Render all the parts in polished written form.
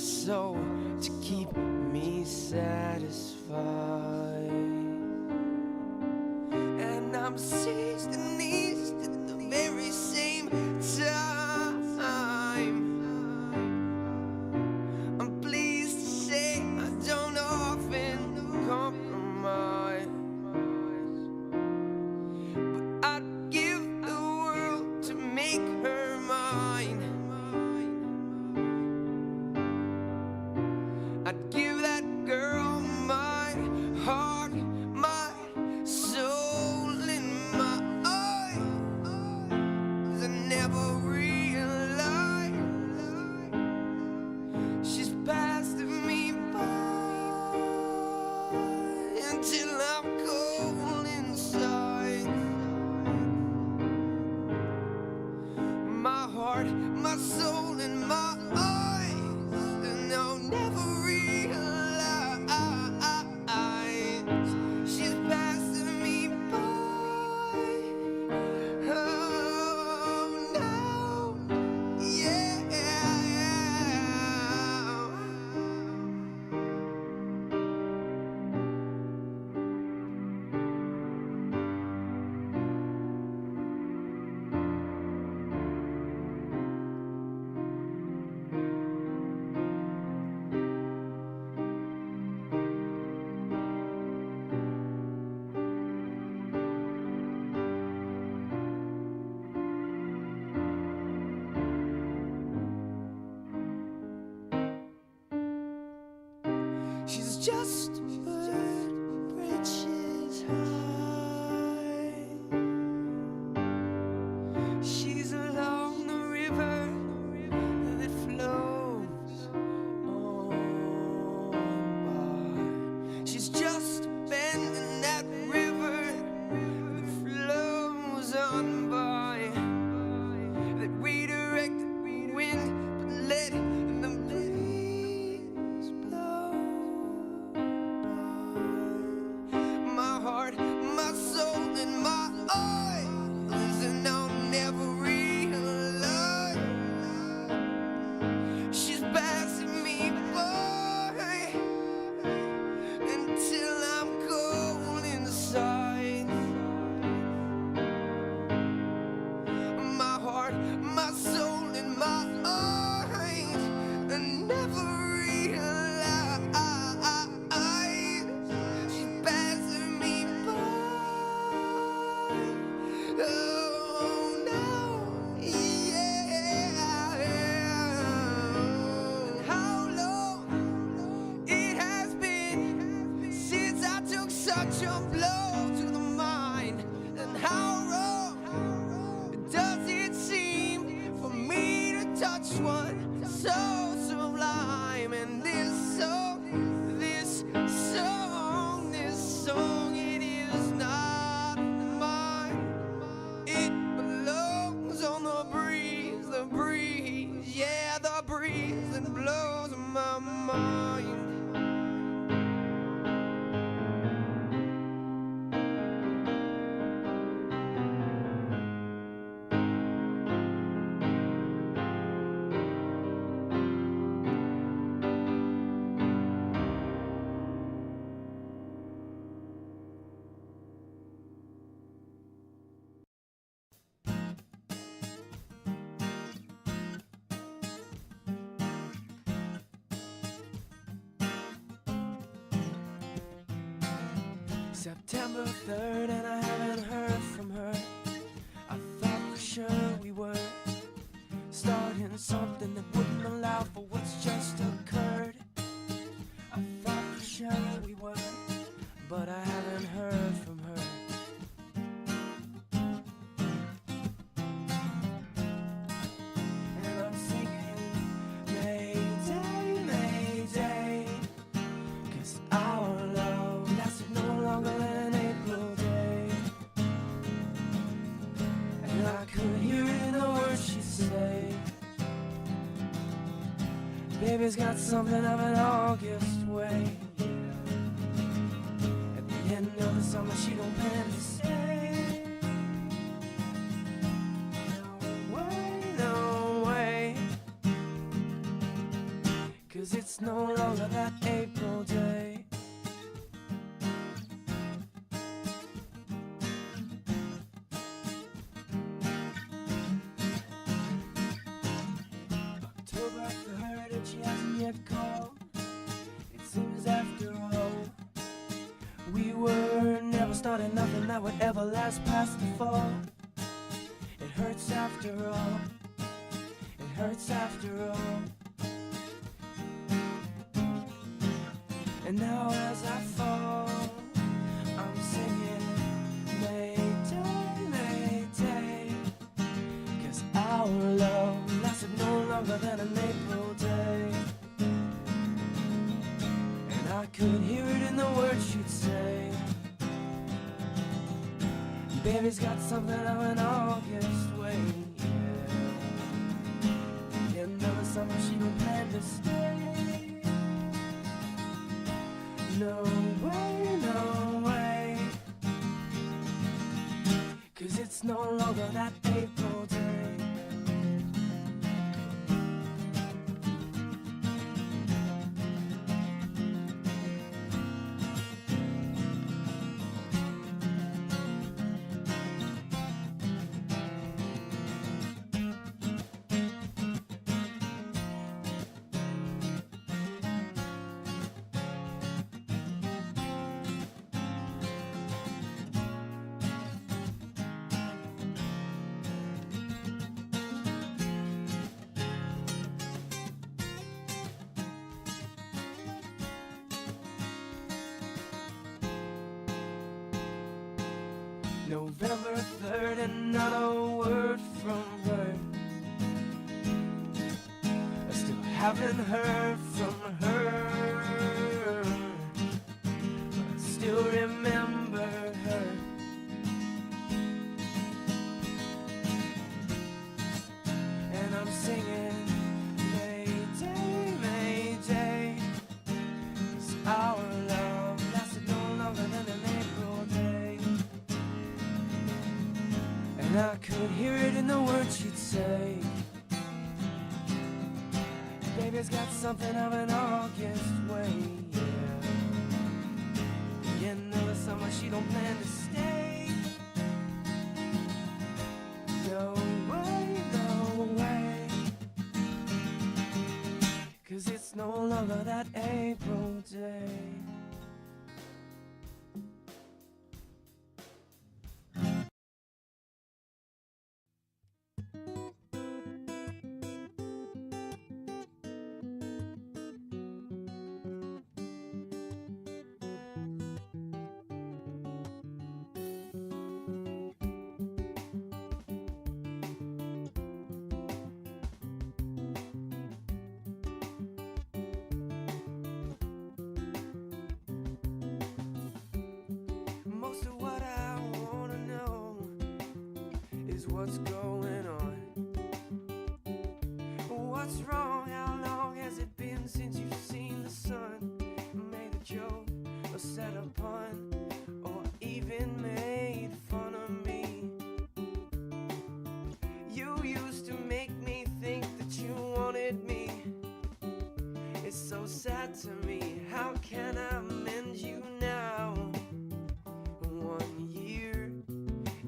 soul to keep me satisfied. And I'm seized and eased at the very same time. I'm pleased to say I don't often compromise, but I'd give the world to make her mine. I'd give that girl my heart, my soul, and my eyes. I never realized she's passing me by until I'm cold inside. My heart, my soul, and my eyes, and I'll never realize she's passing me by. Oh no, yeah. She's just a bird, bridges high. She's along the river that flows on by. She's just a bend in that river that flows on by, that redirected the wind but let the breeze blow. My heart, my soul, and my eyes, and I'll never realize she's passing me by until I'm cold inside. My heart, my soul, and my eyes, and never realize she's passing me by. Oh no, yeah. And how long it has been since I took such a blow to the mind, and how wrong does it seem for me to touch one so sublime? And this song, it is not mine. It belongs on the breeze, yeah, the breeze that blows my mind. September 3rd, and I haven't heard from her. I thought for sure we were starting something that wouldn't allow for what's just occurred. I thought for sure we were, but I haven't heard from her. And I'm singing Mayday, Mayday, 'cause our love lasted no longer than an April day. And I could hear it in the words she'd say. Baby's got something of an August way. At the end of the summer she don't plan to stay. No way, no way. 'Cause about her that she hasn't yet called. It seems after all, we were never starting nothing that would ever last past the fall. It hurts after all. It hurts after all. And now as I fall, I'm singing Mayday, Mayday, 'cause our love lasted no longer than an April day. And I could hear it in the words she'd say. Baby's got something of an August way, yeah. The end of the summer she don't plan to stay. No way, no way, 'cause it's no longer that April day. November 3rd and not a word from her. I still haven't heard from her. I still remember her. And I'm singing Mayday, Mayday, 'cause our love lasted no longer than an April day. And I could hear it in the words she'd say. Baby's got something of an August way, yeah. The end of the summer she don't plan to stay. No way, no way, 'cause it's no longer that April day. Most of what I wanna know is what's going on. What's wrong? How long has it been since you've seen the sun? Made a joke or said a pun or even made fun of me. You used to make me think that you wanted me. It's so sad to me. How can I mend you now? 1 year,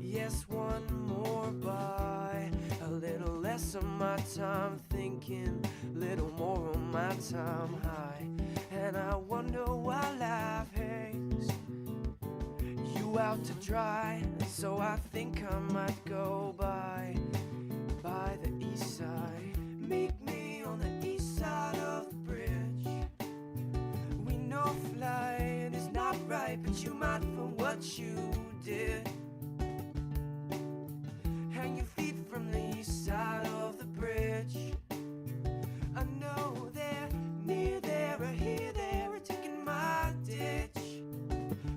yes, one more by. A little less of my time thinking, little more of my time high. And I wonder why life hangs you out to dry. So I think I might go by the east side. Meet me on the east side of the bridge. We know flying is not right, but you might for what you did. Hang your feet from the east side of the bridge. I know they're near there or here, they're taking my ditch,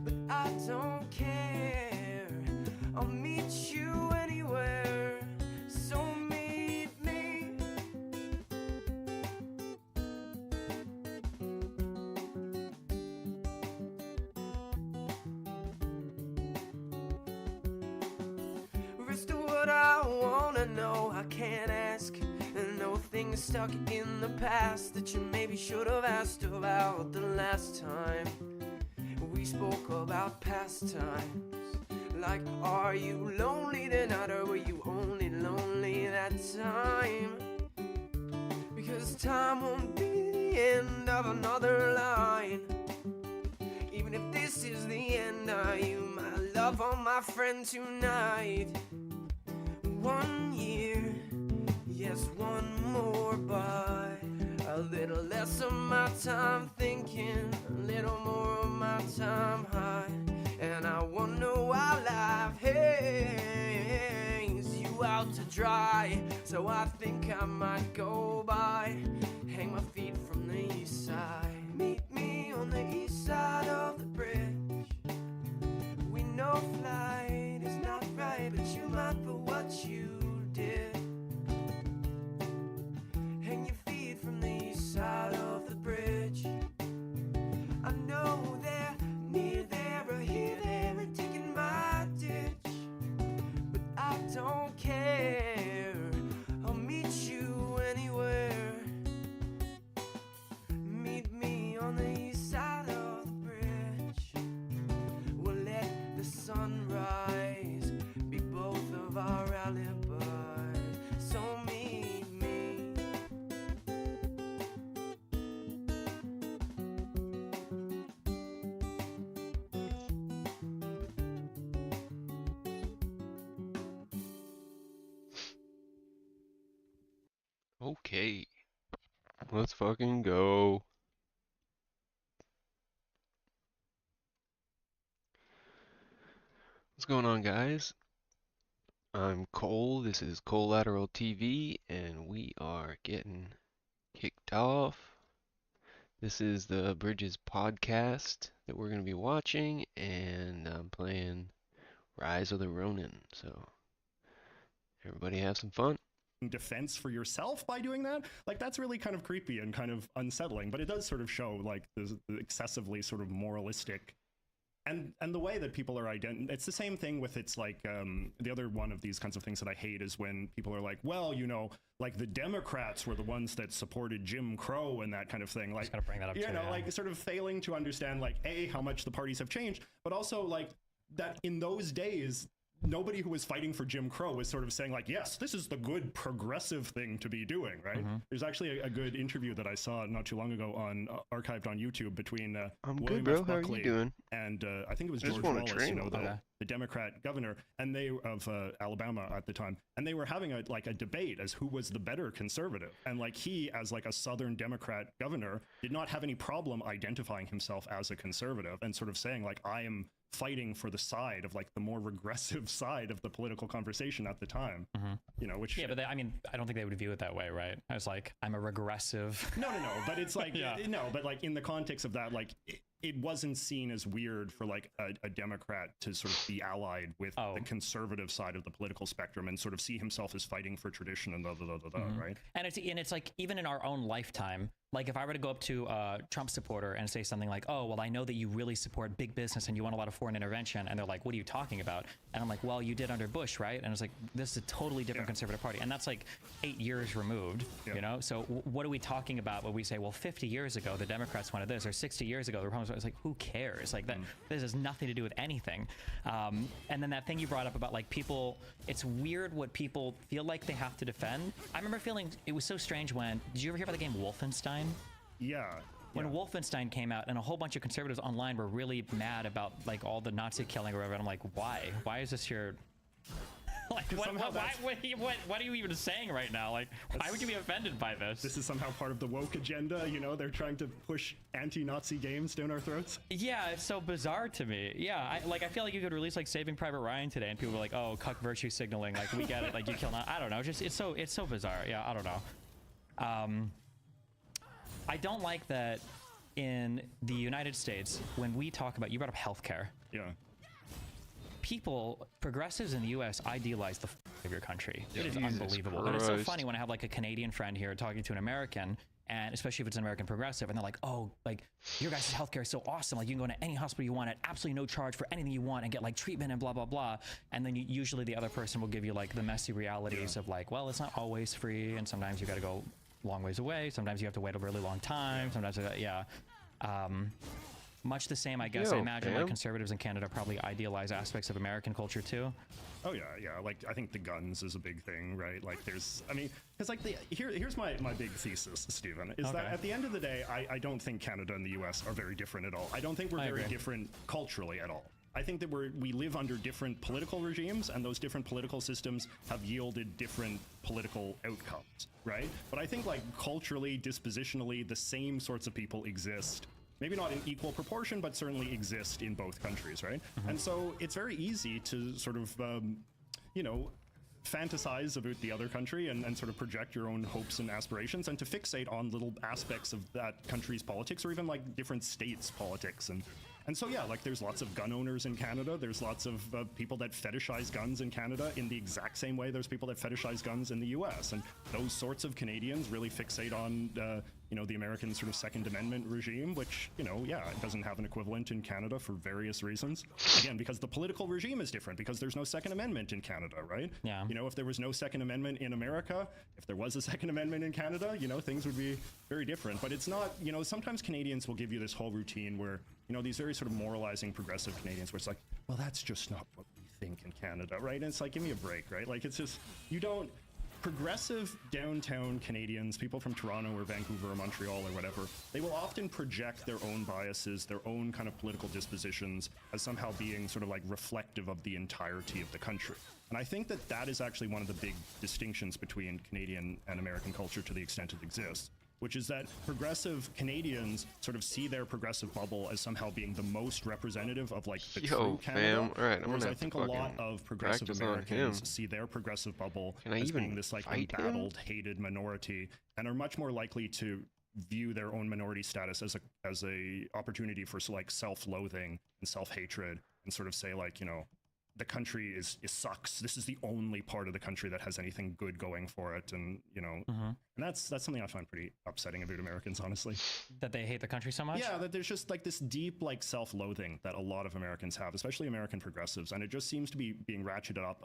but I don't care. I'll meet you anywhere, so meet me. Rest of what I wanna know, I can't ask. No things stuck in the past that you maybe should have asked about the last time we spoke about pastimes. Like, are you lonely tonight, or were you only lonely that time? 'cause time won't be the end of another line. Even if this is the end, are you my love or my friend tonight? 1 year, yes, one more by. A little less of my time thinking, a little more of my time high. And I wonder why life hangs you out to dry. So I think I might go by, hang my feet from the east side. Meet me on the east side of the bridge. We know flight is not right, but you might for what you did. Hang your feet from the east side of the bridge. I know they're near there or here, they're digging my ditch. But I don't care, I'll meet you anywhere. Meet me on the east side of the bridge. We'll let the sunrise be both of our alibis. So meet me. Okay, let's fucking go. What's going on, guys? I'm Cole. This is Collateral TV, and we are getting kicked off. This is the Bridges podcast that we're going to be watching, and I'm playing Rise of the Ronin. So, everybody have some fun. Defense for yourself by doing that, like, that's really kind of creepy and kind of unsettling, but it does sort of show like the excessively sort of moralistic and the way that people are it's the same thing with, it's like the other one of these kinds of things that I hate is when people are like, well, you know, like the Democrats were the ones that supported Jim Crow and that kind of thing. Like, just gotta bring that up, you too, know, yeah. like sort of failing to understand, like, A, how much the parties have changed, but also like that in those days nobody who was fighting for Jim Crow was sort of saying like, yes, this is the good progressive thing to be doing, right? There's actually a good interview that I saw not too long ago on archived on YouTube between I'm William good, bro. F. How are Buckley you doing? and I think it was I just George wanna Wallace, train you know, with him. the Democrat governor, and they of Alabama at the time, and they were having a debate as who was the better conservative, and like he, as like a Southern Democrat governor, did not have any problem identifying himself as a conservative and sort of saying like, I am fighting for the side of like the more regressive side of the political conversation at the time, you know, which Yeah, but I mean, I don't think they would view it that way, right? I was like, I'm a regressive. no, but it's like, Yeah. no, but like in the context of that, like it wasn't seen as weird for like a Democrat to sort of be allied with the conservative side of the political spectrum and sort of see himself as fighting for tradition and right? And it's like, even in our own lifetime, like if I were to go up to a Trump supporter and say something like, oh, well, I know that you really support big business and you want a lot of foreign intervention. And they're like, what are you talking about? And I'm like, well, you did under Bush, right? And it's like, this is a totally different conservative party. And that's like 8 years removed, you know? So what are we talking about when we say, well, 50 years ago, the Democrats wanted this, or 60 years ago, the Republicans, it's like, who cares? Like that, this has nothing to do with anything. And then that thing you brought up about like people, it's weird what people feel like they have to defend. I remember feeling, it was so strange when, did you ever hear about the game Wolfenstein? Yeah. When Wolfenstein came out, and a whole bunch of conservatives online were really mad about like all the Nazi killing or whatever, and I'm like, why? Why is this your like what are you even saying right now? Like, why would you be offended by this? This is somehow part of the woke agenda, you know? They're trying to push anti-Nazi games down our throats. Yeah, it's so bizarre to me. Yeah, I feel like you could release like Saving Private Ryan today, and people were like, oh, cuck virtue signaling, like we get it, like you kill. I don't know, just it's so bizarre. Yeah, I don't know. I don't like that in the United States when we talk about, you brought up healthcare. Yeah. People, progressives in the U.S. idealize the of your country. It is Jesus unbelievable. And it's so Christ. funny when I have like a Canadian friend here talking to an American, and especially if it's an American progressive, and they're like, oh, like your guys' healthcare is so awesome. Like you can go into any hospital you want at absolutely no charge for anything you want and get like treatment and blah, blah, blah. And then usually the other person will give you like the messy realities of like, well, it's not always free. And sometimes you got to go long ways away. Sometimes you have to wait a really long time. Sometimes, Much the same, I guess. I Yo, imagine like fam. conservatives in Canada probably idealize aspects of American culture too. Oh yeah, yeah. Like I think the guns is a big thing, right? Like there's, I mean, because like here's my big thesis, Stephen, is that Okay. at the end of the day, I don't think Canada and the U.S. are very different at all. I don't think we're I very agree. different culturally at all. I think that we live under different political regimes, and those different political systems have yielded different political outcomes, right? But I think like culturally, dispositionally, the same sorts of people exist. Maybe not in equal proportion, but certainly exist in both countries, right? And so it's very easy to sort of, you know, fantasize about the other country and sort of project your own hopes and aspirations and to fixate on little aspects of that country's politics or even like different states' politics. And so, yeah, like there's lots of gun owners in Canada. There's lots of people that fetishize guns in Canada in the exact same way there's people that fetishize guns in the US. And those sorts of Canadians really fixate on, you know, the American sort of Second Amendment regime, which, you know, yeah, it doesn't have an equivalent in Canada for various reasons. Again, because the political regime is different, because there's no Second Amendment in Canada, right? Yeah. You know, if there was no Second Amendment in America, if there was a Second Amendment in Canada, you know, things would be very different. But it's not, you know, sometimes Canadians will give you this whole routine where, you know, these very sort of moralizing progressive Canadians where it's like, well, that's just not what we think in Canada, right? And it's like, give me a break, right? Like, it's just, you don't, progressive downtown Canadians, people from Toronto or Vancouver or Montreal or whatever, they will often project their own biases, their own kind of political dispositions as somehow being sort of like reflective of the entirety of the country. And I think that that is actually one of the big distinctions between Canadian and American culture to the extent it exists, which is that progressive Canadians sort of see their progressive bubble as somehow being the most representative of like the Yo, true Canada. fam. Alright, I'm whereas gonna I have think to a lot fucking of progressive practice on Americans him. see their progressive bubble Can I as even being this like fight him? embattled, hated minority, and are much more likely to view their own minority status as a opportunity for like self-loathing and self-hatred, and sort of say like, you know, the country is sucks. This is the only part of the country that has anything good going for it, and you know, and that's something I find pretty upsetting about Americans, honestly. That they hate the country so much? Yeah, that there's just like this deep like self-loathing that a lot of Americans have, especially American progressives, and it just seems to be being ratcheted up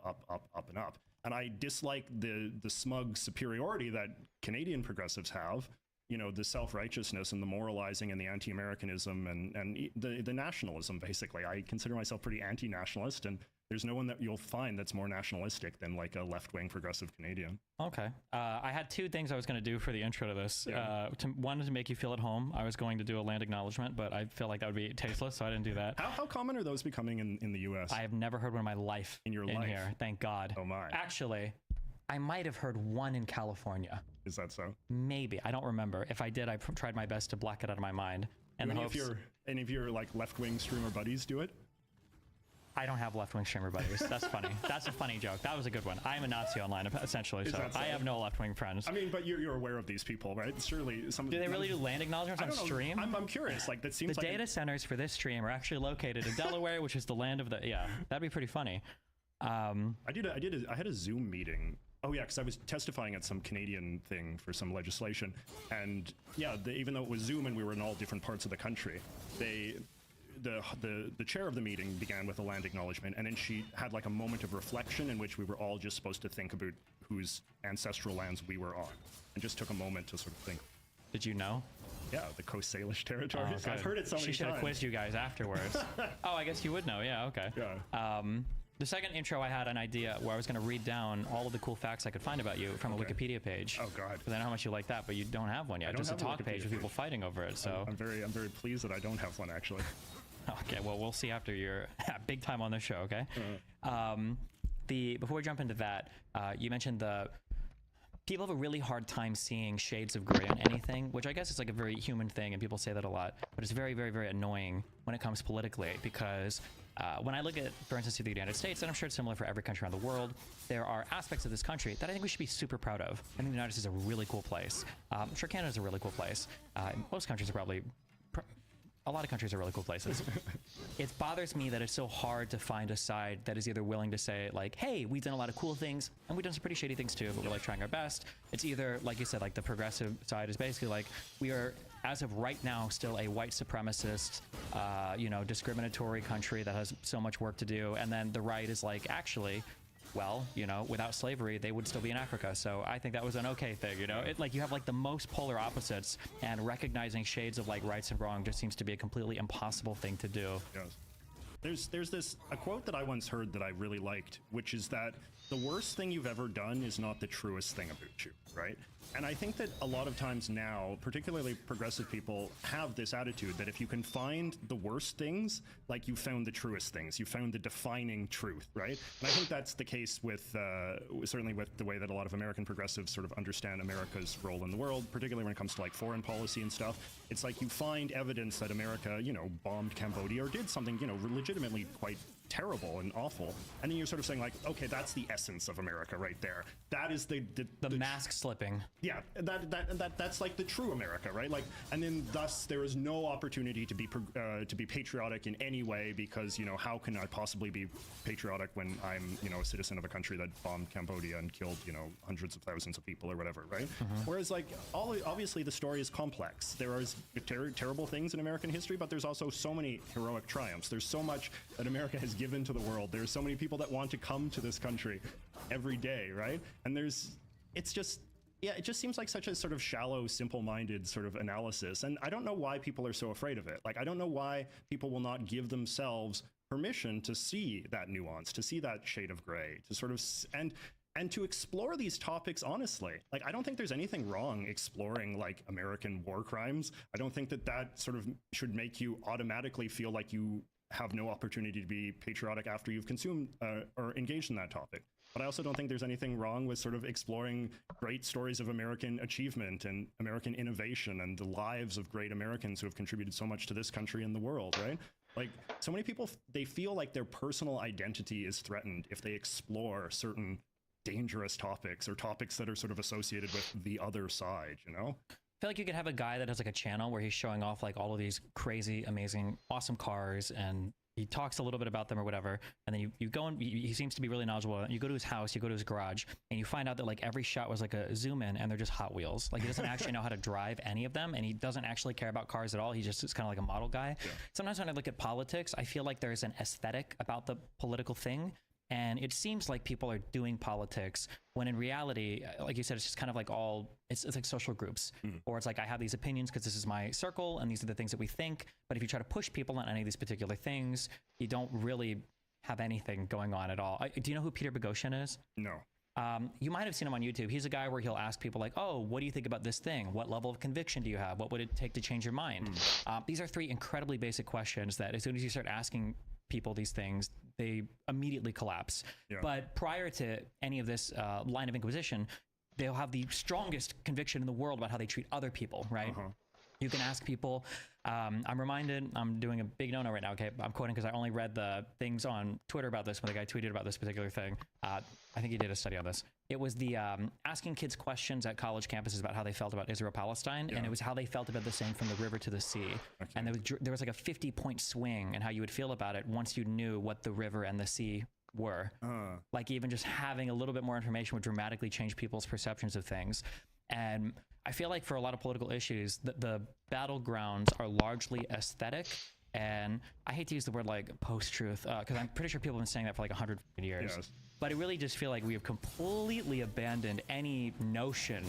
and up. And I dislike the smug superiority that Canadian progressives have. You know, the self-righteousness and the moralizing and the anti-Americanism and the nationalism, basically. I consider myself pretty anti-nationalist, and there's no one that you'll find that's more nationalistic than like a left-wing progressive Canadian. Okay. I had two things I was going to do for the intro to this. Yeah. One, to make you feel at home. I was going to do a land acknowledgement, but I feel like that would be tasteless, so I didn't do that. How common are those becoming in the U.S.? I have never heard one in my life. In your life? Here, thank God. Oh my. Actually, I might have heard one in California. Is that so? Maybe. I don't remember. If I did, I tried my best to block it out of my mind. And Do the any of your like left-wing streamer buddies do it? I don't have left-wing streamer buddies. That's funny. That's a funny joke. That was a good one. I'm a Nazi online, essentially, so that so? I have no left-wing friends. I mean, but you're aware of these people, right? Surely some. Do they really do land acknowledgements I on don't know. stream? I'm curious. Like that seems The like data centers for this stream are actually located in Delaware, which is the land of the. Yeah, that'd be pretty funny. I had a Zoom meeting. Oh yeah, because I was testifying at some Canadian thing for some legislation, and yeah, even though it was Zoom and we were in all different parts of the country, the chair of the meeting began with a land acknowledgement, and then she had like a moment of reflection in which we were all just supposed to think about whose ancestral lands we were on, and just took a moment to sort of think. Did you know? Yeah, the Coast Salish Oh, territories. I've good. heard it so many She should have times. quizzed you guys afterwards. Oh, I guess you would know. Yeah, okay. Yeah. The second intro, I had an idea where I was going to read down all of the cool facts I could find about you from a Wikipedia page. Oh God. Because I know how much you like that, but you don't have one yet. don't Just a have a talk Wikipedia page with people page. fighting over it. So I'm very pleased that I don't have one actually. okay, well we'll see after you're big time on this show. Okay. Before we jump into that, you mentioned the people have a really hard time seeing shades of gray on anything, which I guess is like a very human thing, and people say that a lot. But it's very, very, very annoying when it comes politically because. When I look at, for instance, the United States, and I'm sure it's similar for every country around the world, there are aspects of this country that I think we should be super proud of. I think the United States is a really cool place. I'm sure Canada's a really cool place. Most countries are probably... A lot of countries are really cool places. It bothers me that it's so hard to find a side that is either willing to say, like, hey, we've done a lot of cool things, and we've done some pretty shitty things too, but we're like trying our best. It's either, like you said, like the progressive side is basically like, we are, as of right now, still a white supremacist, discriminatory country that has so much work to do. And then the right is like, actually, well, you know, without slavery, they would still be in Africa. So I think that was an okay thing, you know? It, like, you have like the most polar opposites, and recognizing shades of like rights and wrong just seems to be a completely impossible thing to do. Yes. There's a quote that I once heard that I really liked, which is that the worst thing you've ever done is not the truest thing about you, right? And I think that a lot of times now, particularly progressive people, have this attitude that if you can find the worst things, like you found the truest things, you found the defining truth, right? And I think that's the case with, certainly with the way that a lot of American progressives sort of understand America's role in the world, particularly when it comes to like foreign policy and stuff. It's like you find evidence that America, you know, bombed Cambodia or did something, you know, legitimately quite terrible and awful, and then you're sort of saying like, okay, that's the essence of America right there. That is the mask slipping. Yeah, that's like the true America, right? Like, and then thus there is no opportunity to be patriotic in any way, because, you know, how can I possibly be patriotic when I'm, you know, a citizen of a country that bombed Cambodia and killed, you know, hundreds of thousands of people or whatever, right? Whereas like obviously the story is complex. There are terrible things in American history, but there's also so many heroic triumphs. There's so much that America has given to the world. There's so many people that want to come to this country every day, right? And it's just, yeah, it just seems like such a sort of shallow, simple-minded sort of analysis. And I don't know why people are so afraid of it. Like, I don't know why people will not give themselves permission to see that nuance, to see that shade of gray, to sort of, and to explore these topics honestly. Like, I don't think there's anything wrong exploring like American war crimes. I don't think that sort of should make you automatically feel like you have no opportunity to be patriotic after you've consumed or engaged in that topic. But I also don't think there's anything wrong with sort of exploring great stories of American achievement and American innovation and the lives of great Americans who have contributed so much to this country and the world, right? Like, so many people, they feel like their personal identity is threatened if they explore certain dangerous topics or topics that are sort of associated with the other side, you know? I feel like you could have a guy that has like a channel where he's showing off like all of these crazy, amazing, awesome cars, and he talks a little bit about them or whatever. And then you go and he seems to be really knowledgeable. You go to his house, you go to his garage, and you find out that like every shot was like a zoom in, and they're just Hot Wheels. Like, he doesn't actually know how to drive any of them, and he doesn't actually care about cars at all. He just is kind of like a model guy. Yeah. Sometimes when I look at politics, I feel like there's an aesthetic about the political thing. And it seems like people are doing politics when in reality, like you said, it's just kind of like it's like social groups, or it's like, I have these opinions because this is my circle and these are the things that we think. But if you try to push people on any of these particular things, you don't really have anything going on at all. Do you know who Peter Boghossian is? No. You might have seen him on YouTube. He's a guy where he'll ask people like, oh, what do you think about this thing? What level of conviction do you have? What would it take to change your mind? These are three incredibly basic questions that as soon as you start asking people these things, they immediately collapse. Yeah. But prior to any of this line of inquisition, they'll have the strongest conviction in the world about how they treat other people, right? You can ask people, I'm reminded, I'm doing a big no-no right now, okay? I'm quoting because I only read the things on Twitter about this when the guy tweeted about this particular thing. I think he did a study on this. It was the asking kids questions at college campuses about how they felt about Israel-Palestine, and it was how they felt about the same from the river to the sea. Okay. And there was like a 50-point swing in how you would feel about it once you knew what the river and the sea were. Like, even just having a little bit more information would dramatically change people's perceptions of things. And I feel like for a lot of political issues, the battlegrounds are largely aesthetic. And I hate to use the word like post-truth, because I'm pretty sure people have been saying that for like 100 years. Yes. But I really just feel like we have completely abandoned any notion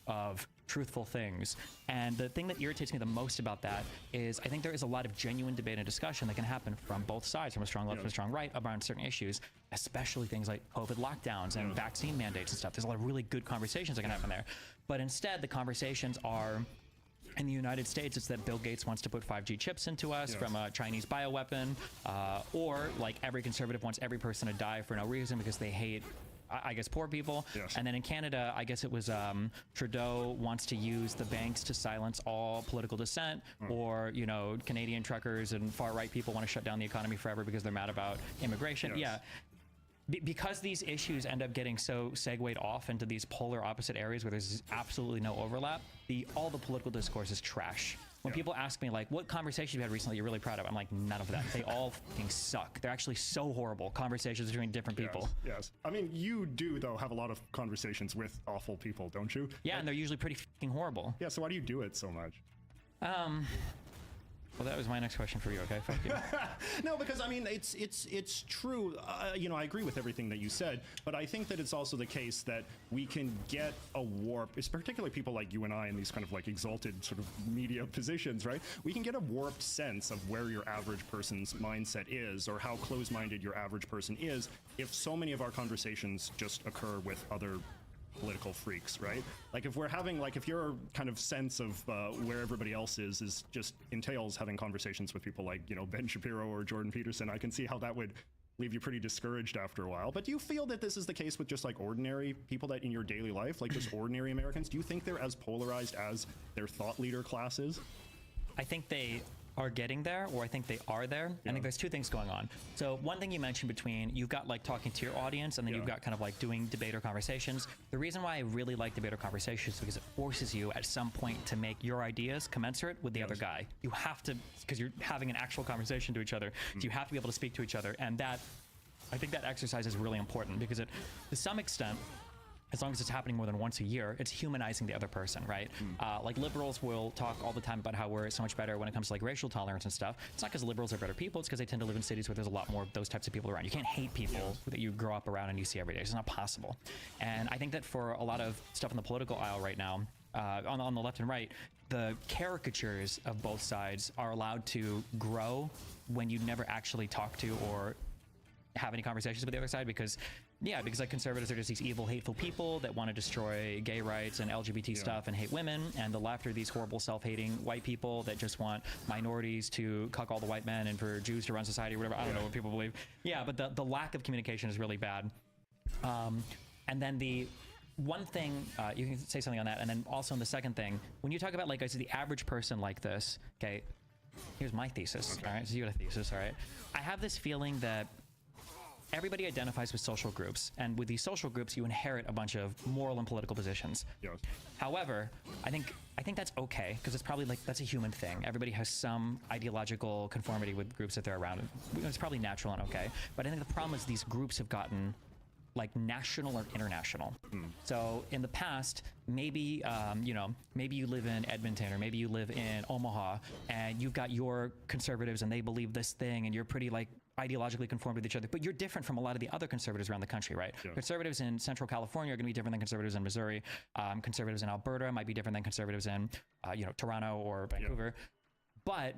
of truthful things. And the thing that irritates me the most about that is I think there is a lot of genuine debate and discussion that can happen from both sides, from a strong left and a strong right, around certain issues, especially things like COVID lockdowns and vaccine mandates and stuff. There's a lot of really good conversations that can happen there. But instead, the conversations are, in the United States, it's that Bill Gates wants to put 5G chips into us from a Chinese bioweapon, or like every conservative wants every person to die for no reason because they hate, I guess, poor people. And then in Canada, I guess it was Trudeau wants to use the banks to silence all political dissent, or, you know, Canadian truckers and far-right people want to shut down the economy forever because they're mad about immigration. Because these issues end up getting so segued off into these polar opposite areas where there's absolutely no overlap, all the political discourse is trash. When people ask me, like, what conversation you had recently you're really proud of, I'm like, none of that. They all fucking suck. They're actually so horrible. Conversations between different people. Yes. I mean, you do, though, have a lot of conversations with awful people, don't you? Yeah, and they're usually pretty fucking horrible. Yeah, so why do you do it so much? Well, that was my next question for you. Okay, fuck you. No, because I mean, it's true. You know, I agree with everything that you said, but I think that it's also the case that we can get a warp. It's particularly people like you and I in these kind of like exalted sort of media positions, right? We can get a warped sense of where your average person's mindset is, or how close-minded your average person is, if so many of our conversations just occur with other political freaks, right? Like if we're having, like if your kind of sense of where everybody else is just entails having conversations with people like, you know, Ben Shapiro or Jordan Peterson, I can see how that would leave you pretty discouraged after a while. But do you feel that this is the case with just like ordinary people that in your daily life, like just ordinary Americans? Do you think they're as polarized as their thought leader class is? I think they are getting there, or I think they are there. I think there's two things going on. So one thing you mentioned between, you've got like talking to your audience, and then you've got kind of like doing debater conversations. The reason why I really like debater conversations is because it forces you at some point to make your ideas commensurate with the other guy. You have to, because you're having an actual conversation to each other, so you have to be able to speak to each other. And that, I think that exercise is really important, because it, to some extent, as long as it's happening more than once a year, it's humanizing the other person, right? Like liberals will talk all the time about how we're so much better when it comes to like racial tolerance and stuff. It's not because liberals are better people, it's because they tend to live in cities where there's a lot more of those types of people around. You can't hate people that you grow up around and you see every day. It's not possible. And I think that for a lot of stuff in the political aisle right now, on the left and right, the caricatures of both sides are allowed to grow when you never actually talk to or have any conversations with the other side, because like conservatives are just these evil, hateful people that want to destroy gay rights and LGBT stuff and hate women, and the left are these horrible, self-hating white people that just want minorities to cuck all the white men and for Jews to run society or whatever. I don't know what people believe. Yeah, but the lack of communication is really bad. And then the one thing, you can say something on that, and then also on the second thing, when you talk about like, I see the average person like this, okay, here's my thesis, all right? So you got a thesis, all right? I have this feeling that everybody identifies with social groups, and with these social groups you inherit a bunch of moral and political positions. However, I think that's okay, because it's probably like, that's a human thing. Everybody has some ideological conformity with groups that they're around. It's probably natural and okay. But I think the problem is these groups have gotten like national or international. So in the past, maybe you know, maybe you live in Edmonton, or maybe you live in Omaha, and you've got your conservatives and they believe this thing, and you're pretty like ideologically conformed with each other, but you're different from a lot of the other conservatives around the country, right? Conservatives in Central California are going to be different than conservatives in Missouri. Conservatives in Alberta might be different than conservatives in you know, Toronto or Vancouver. But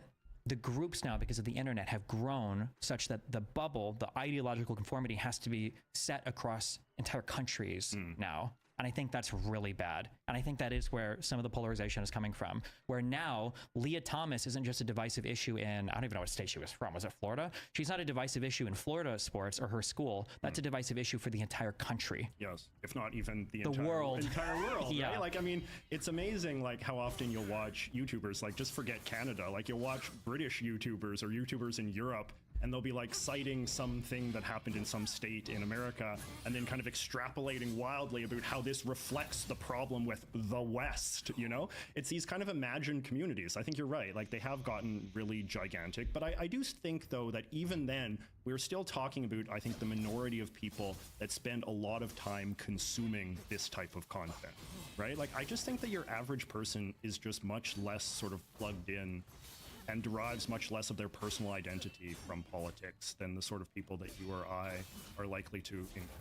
the groups now, because of the internet, have grown such that the bubble, the ideological conformity, has to be set across entire countries now. And I think that's really bad. And I think that is where some of the polarization is coming from, where now Leah Thomas isn't just a divisive issue in, I don't even know what state she was from. Was it Florida? She's not a divisive issue in Florida sports or her school. That's a divisive issue for the entire country. Yes, if not even the entire world. Right? Like, I mean, it's amazing like how often you'll watch YouTubers, like just forget Canada, like you'll watch British YouTubers or YouTubers in Europe, and they'll be like citing something that happened in some state in America, and then kind of extrapolating wildly about how this reflects the problem with the West, you know? It's these kind of imagined communities. I think you're right, like they have gotten really gigantic, but I do think though that even then, we're still talking about, I think, the minority of people that spend a lot of time consuming this type of content, right? Like, I just think that your average person is just much less sort of plugged in and derives much less of their personal identity from politics than the sort of people that you or I are likely to encounter.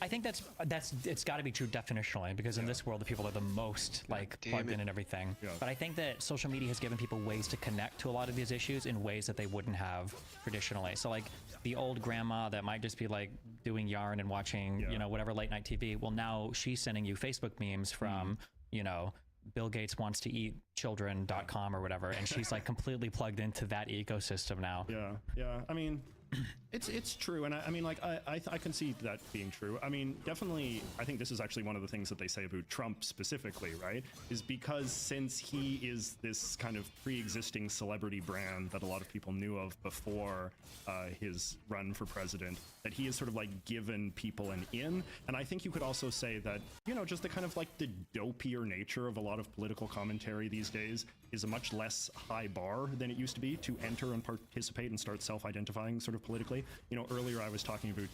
I think that's it's got to be true definitionally, because in this world the people are the most like plugged in and everything. But I think that social media has given people ways to connect to a lot of these issues in ways that they wouldn't have traditionally. So like the old grandma that might just be like doing yarn and watching you know, whatever late night TV, well now she's sending you Facebook memes from you know, Bill Gates wants to eat children.com or whatever, and she's like completely plugged into that ecosystem now. I mean, it's true, and I mean, like I can see that being true. I mean, definitely, I think this is actually one of the things that they say about Trump specifically, right? Is because since he is this kind of pre-existing celebrity brand that a lot of people knew of before his run for president, that he has sort of like given people an in. And I think you could also say that, you know, just the kind of like the dopier nature of a lot of political commentary these days is a much less high bar than it used to be to enter and participate and start self-identifying sort of of politically. You know, earlier I was talking about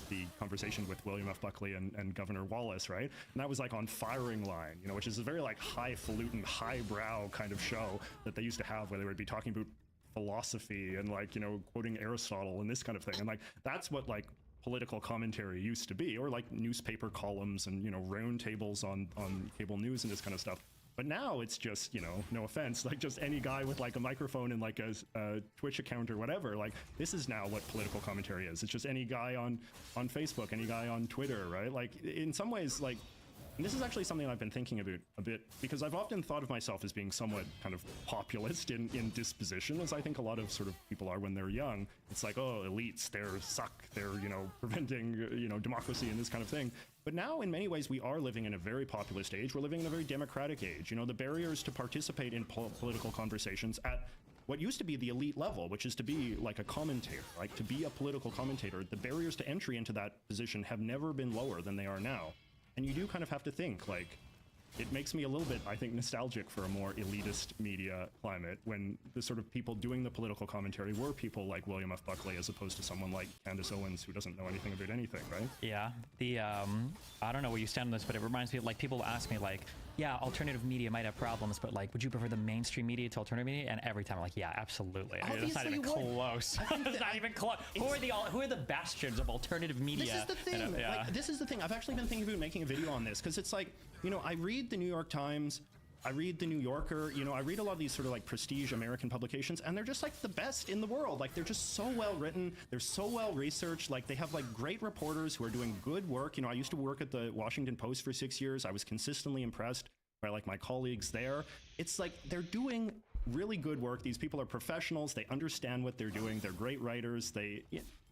the conversation with William F. Buckley and Governor Wallace, right? And that was like on Firing Line, you know, which is a very like highfalutin, highbrow kind of show that they used to have where they would be talking about philosophy and like, you know, quoting Aristotle and this kind of thing. And like, that's what like political commentary used to be, or like newspaper columns and, you know, round tables on cable news and this kind of stuff. But now it's just, you know, no offense, like just any guy with like a microphone and like a Twitch account or whatever. Like this is now what political commentary is. It's just any guy on Facebook, any guy on Twitter, right? Like in some ways, like, and this is actually something I've been thinking about a bit, because I've often thought of myself as being somewhat kind of populist in disposition, as I think a lot of sort of people are when they're young. It's like, oh, elites, they're suck, they're, you know, preventing, you know, democracy and this kind of thing. But now, in many ways, we are living in a very populist age. We're living in a very democratic age. You know, the barriers to participate in political conversations at what used to be the elite level, which is to be like a commentator, like to be a political commentator, the barriers to entry into that position have never been lower than they are now. And you do kind of have to think, like, it makes me a little bit, I think, nostalgic for a more elitist media climate when the sort of people doing the political commentary were people like William F. Buckley, as opposed to someone like Candace Owens, who doesn't know anything about anything, right? Yeah. I don't know where you stand on this, but it reminds me of, like, people ask me, like, yeah, alternative media might have problems, but like, would you prefer the mainstream media to alternative media? And every time I'm like, yeah, absolutely. I mean, it's not even close. It's not even close. Who are the bastions of alternative media? This is the thing. Like, this is the thing. I've actually been thinking about making a video on this, because it's like, you know, I read the New York Times, I read the New Yorker, you know, I read a lot of these sort of like prestige American publications, and they're just like the best in the world. Like they're just so well written, they're so well researched, like they have like great reporters who are doing good work. You know, I used to work at the Washington Post for 6 years. I was consistently impressed by like my colleagues there. It's like they're doing really good work. These people are professionals, they understand what they're doing, they're great writers,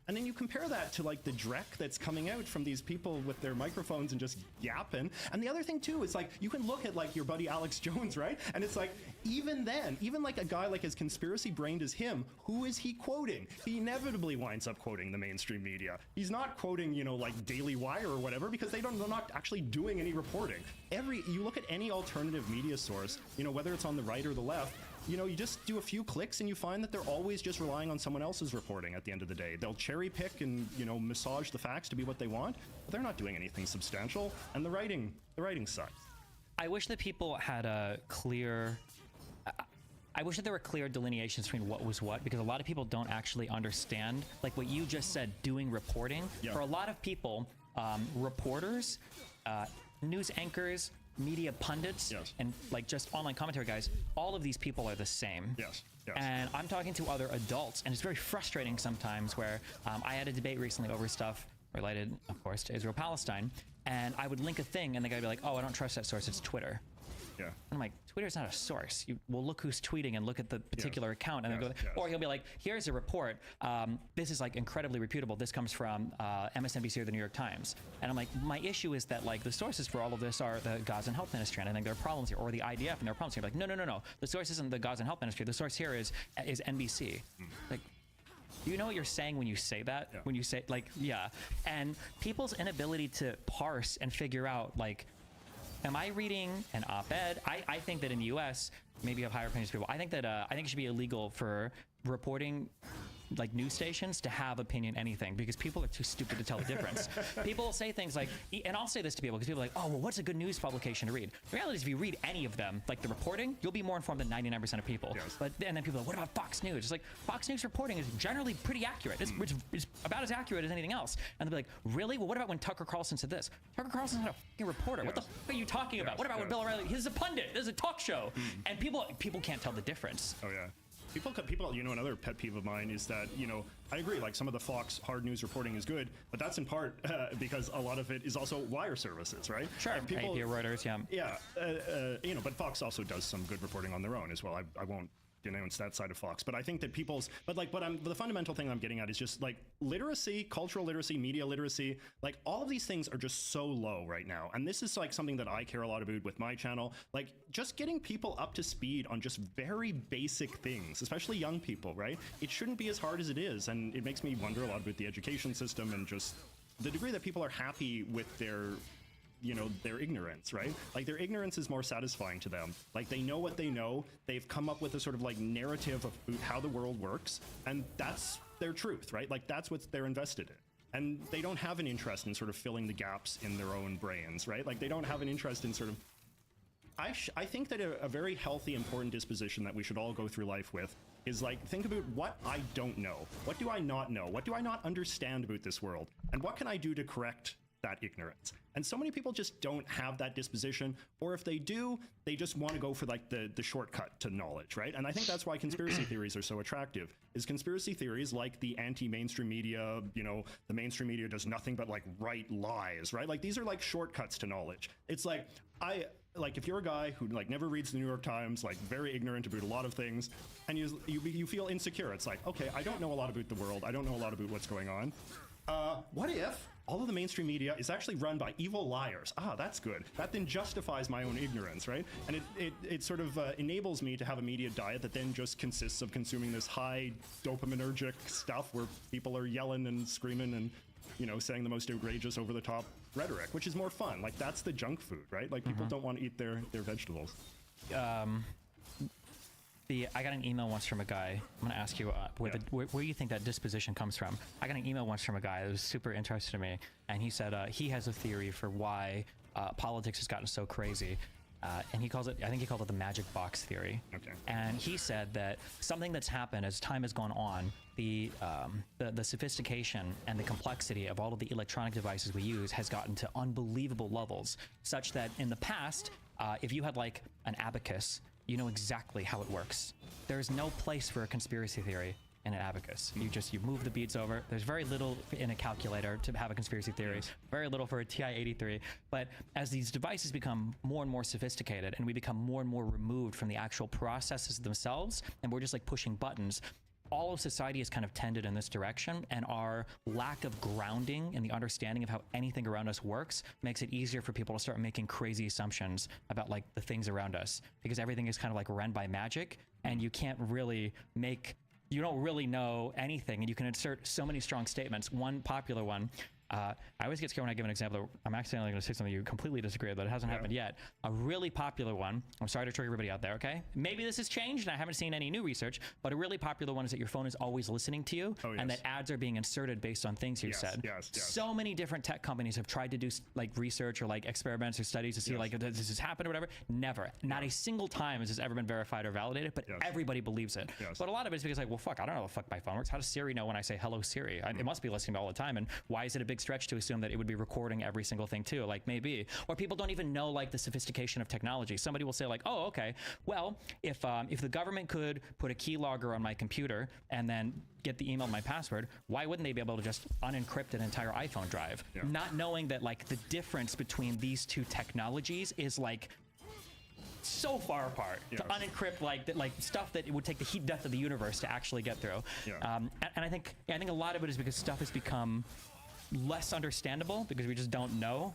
and then you compare that to like the dreck that's coming out from these people with their microphones and just yapping. And the other thing too is like, you can look at like your buddy Alex Jones, right? And it's like, even then, even like a guy like as conspiracy brained as him, who is he quoting? He inevitably winds up quoting the mainstream media. He's not quoting, you know, like Daily Wire or whatever, because they're not actually doing any reporting. You look at any alternative media source, you know, whether it's on the right or the left, you know, you just do a few clicks and you find that they're always just relying on someone else's reporting at the end of the day. They'll cherry pick and, you know, massage the facts to be what they want, but they're not doing anything substantial, and the writing sucks. I wish that people had a clear... I wish that there were clear delineations between what was what, because a lot of people don't actually understand, like what you just said, doing reporting. Yeah. For a lot of people, reporters, news anchors, media pundits, yes, and like just online commentary guys, all of these people are the same. Yes. Yes. And I'm talking to other adults, and it's very frustrating sometimes where I had a debate recently over stuff related, of course, to Israel-Palestine, and I would link a thing, and the guy would be like, oh, I don't trust that source, it's Twitter. Yeah. And I'm like, Twitter's not a source. You will look who's tweeting and look at the particular account, and then go. Or he'll be like, here's a report. This is like incredibly reputable. This comes from MSNBC or the New York Times. And I'm like, my issue is that like the sources for all of this are the Gaza Health Ministry, and I think there are problems here, or the IDF, and there are problems here. Like, no. The source isn't the Gaza Health Ministry. The source here is NBC. Like, do you know what you're saying when you say that? Yeah. When you say and people's inability to parse and figure out like, am I reading an op-ed? I think that in the U.S., maybe you have higher opinions people. I think it should be illegal for reporting like news stations to have opinion anything, because people are too stupid to tell the difference. People say things like, and I'll say this to people because people are like, oh, well, what's a good news publication to read? The reality is, if you read any of them, like the reporting, you'll be more informed than 99% of people. Yes. And then people are like, what about Fox News? It's like, Fox News reporting is generally pretty accurate. It's about as accurate as anything else. And they'll be like, really? Well, what about when Tucker Carlson said this? Tucker Carlson's not a fucking reporter. What the fuck are you talking about? What about when Bill O'Reilly? He's a pundit. This is a talk show. And people can't tell the difference. Oh yeah. People, you know, another pet peeve of mine is that, you know, I agree, like some of the Fox hard news reporting is good, but that's in part because a lot of it is also wire services, right? Sure. Like people, AP, Reuters, yeah. Yeah, you know, but Fox also does some good reporting on their own as well. I won't denounce that side of Fox, but I think that the fundamental thing I'm getting at is just like literacy, cultural literacy, media literacy, like all of these things are just so low right now. And this is like something that I care a lot about with my channel, like just getting people up to speed on just very basic things, especially young people, right? It shouldn't be as hard as it is. And it makes me wonder a lot about the education system and just the degree that people are happy with their ignorance, right? Like their ignorance is more satisfying to them. Like they know what they know. They've come up with a sort of like narrative of how the world works, and that's their truth, right? Like that's what they're invested in. And they don't have an interest in sort of filling the gaps in their own brains, right? Like they don't have an interest in sort of, I think that a very healthy, important disposition that we should all go through life with is like, think about what I don't know. What do I not know? What do I not understand about this world? And what can I do to correct that ignorance? And so many people just don't have that disposition, or if they do, they just want to go for like the shortcut to knowledge, right? And I think that's why conspiracy theories are so attractive, is conspiracy theories like the anti-mainstream media, you know, the mainstream media does nothing but like write lies, right? Like these are like shortcuts to knowledge. It's like, like if you're a guy who like never reads the New York Times, like very ignorant about a lot of things, and you feel insecure, it's like, okay, I don't know a lot about the world, I don't know a lot about what's going on. What if all of the mainstream media is actually run by evil liars? Ah, that's good. That then justifies my own ignorance, right? And it sort of enables me to have a media diet that then just consists of consuming this high dopaminergic stuff where people are yelling and screaming and, you know, saying the most outrageous over the top rhetoric, which is more fun. Like that's the junk food, right? Like people don't want to eat their vegetables. I got an email once from a guy. I'm going to ask you where you think that disposition comes from. I got an email once from a guy that was super interested in me, and he said he has a theory for why politics has gotten so crazy. And he calls it, I think he called it the magic box theory. Okay. And he said that something that's happened as time has gone on, the sophistication and the complexity of all of the electronic devices we use has gotten to unbelievable levels, such that in the past, if you had like an abacus, you know exactly how it works. There's no place for a conspiracy theory in an abacus. You move the beads over. There's very little in a calculator to have a conspiracy theory, very little for a TI-83. But as these devices become more and more sophisticated and we become more and more removed from the actual processes themselves, and we're just like pushing buttons, all of society has kind of tended in this direction, and our lack of grounding in the understanding of how anything around us works makes it easier for people to start making crazy assumptions about like the things around us, because everything is kind of like run by magic, and you can't really you don't really know anything, and you can insert so many strong statements. One popular one, I always get scared when I give an example. I'm accidentally going to say something you completely disagree with, but it hasn't happened yet. A really popular one, I'm sorry to trigger everybody out there, okay? Maybe this has changed, and I haven't seen any new research, but a really popular one is that your phone is always listening to you, and that ads are being inserted based on things you said. So many different tech companies have tried to do like research or like experiments or studies to see like, does this happen or whatever? Never. Not a single time has this ever been verified or validated, but everybody believes it. But a lot of it is because like, well, fuck, I don't know how the fuck my phone works. How does Siri know when I say hello Siri? It must be listening to me all the time, and why is it a big stretch to assume that it would be recording every single thing too? Like maybe, or people don't even know like the sophistication of technology. Somebody will say like, oh, okay, well, if the government could put a keylogger on my computer and then get the email and my password, why wouldn't they be able to just unencrypt an entire iPhone drive? Not knowing that like the difference between these two technologies is like so far apart to unencrypt like stuff that it would take the heat death of the universe to actually get through. And I think a lot of it is because stuff has become less understandable because we just don't know.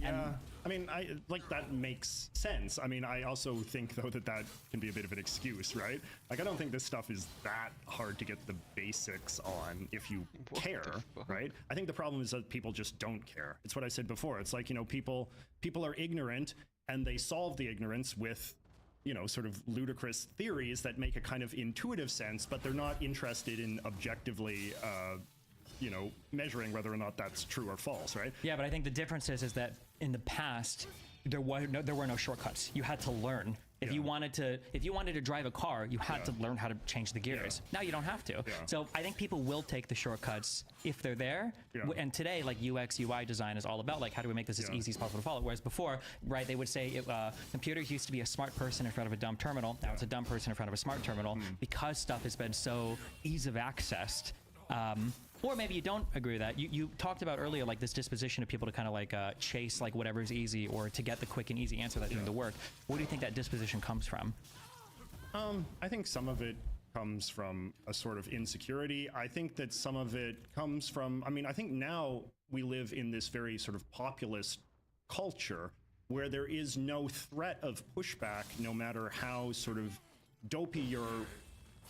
I mean, I like that makes sense. I mean, I also think though that can be a bit of an excuse, right? Like I don't think this stuff is that hard to get the basics on if you care, right? I think the problem is that people just don't care. It's what I said before. It's like, you know, people are ignorant, and they solve the ignorance with, you know, sort of ludicrous theories that make a kind of intuitive sense, but they're not interested in objectively you know, measuring whether or not that's true or false, right? Yeah, but I think the difference is that in the past there were no shortcuts. You had to learn. If you wanted to drive a car, you had to learn how to change the gears. Now you don't have to. So I think people will take the shortcuts if they're there. And today, like UX, UI design is all about like, how do we make this as easy as possible to follow? Whereas before, right, they would say computers used to be a smart person in front of a dumb terminal. Now it's a dumb person in front of a smart terminal because stuff has been so ease of accessed. Or maybe you don't agree with that. You talked about earlier like this disposition of people to kind of like chase like whatever's easy or to get the quick and easy answer without doing the work. Where do you think that disposition comes from? I think some of it comes from a sort of insecurity. I think that some of it comes from, I mean, I think now we live in this very sort of populist culture where there is no threat of pushback, no matter how sort of dopey your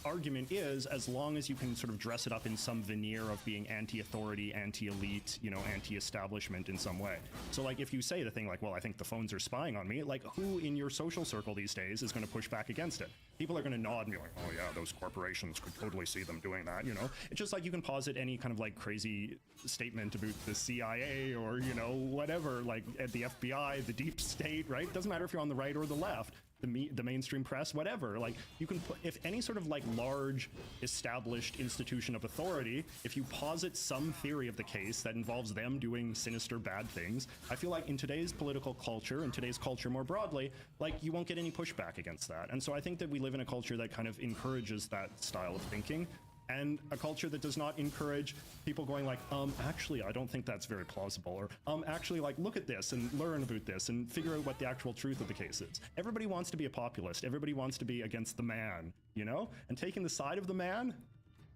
argument is, as long as you can sort of dress it up in some veneer of being anti-authority, anti-elite, you know, anti-establishment in some way. So like if you say the thing like, well, I think the phones are spying on me, like who in your social circle these days is going to push back against it? people are going to nod and be like, oh yeah, those corporations could totally see them doing that, you know? It's just like you can posit any kind of like crazy statement about the CIA or, you know, whatever, like at the FBI, the deep state, right? Doesn't matter if you're on the right or the left, the mainstream press, whatever. Like you can put, if any sort of like large established institution of authority, if you posit some theory of the case that involves them doing sinister bad things, I feel like in today's political culture and today's culture more broadly, like you won't get any pushback against that. And so I think that we live in a culture that kind of encourages that style of thinking, and a culture that does not encourage people going like, actually, I don't think that's very plausible, or actually, like, look at this and learn about this and figure out what the actual truth of the case is. Everybody wants to be a populist. Everybody wants to be against the man, you know? And taking the side of the man,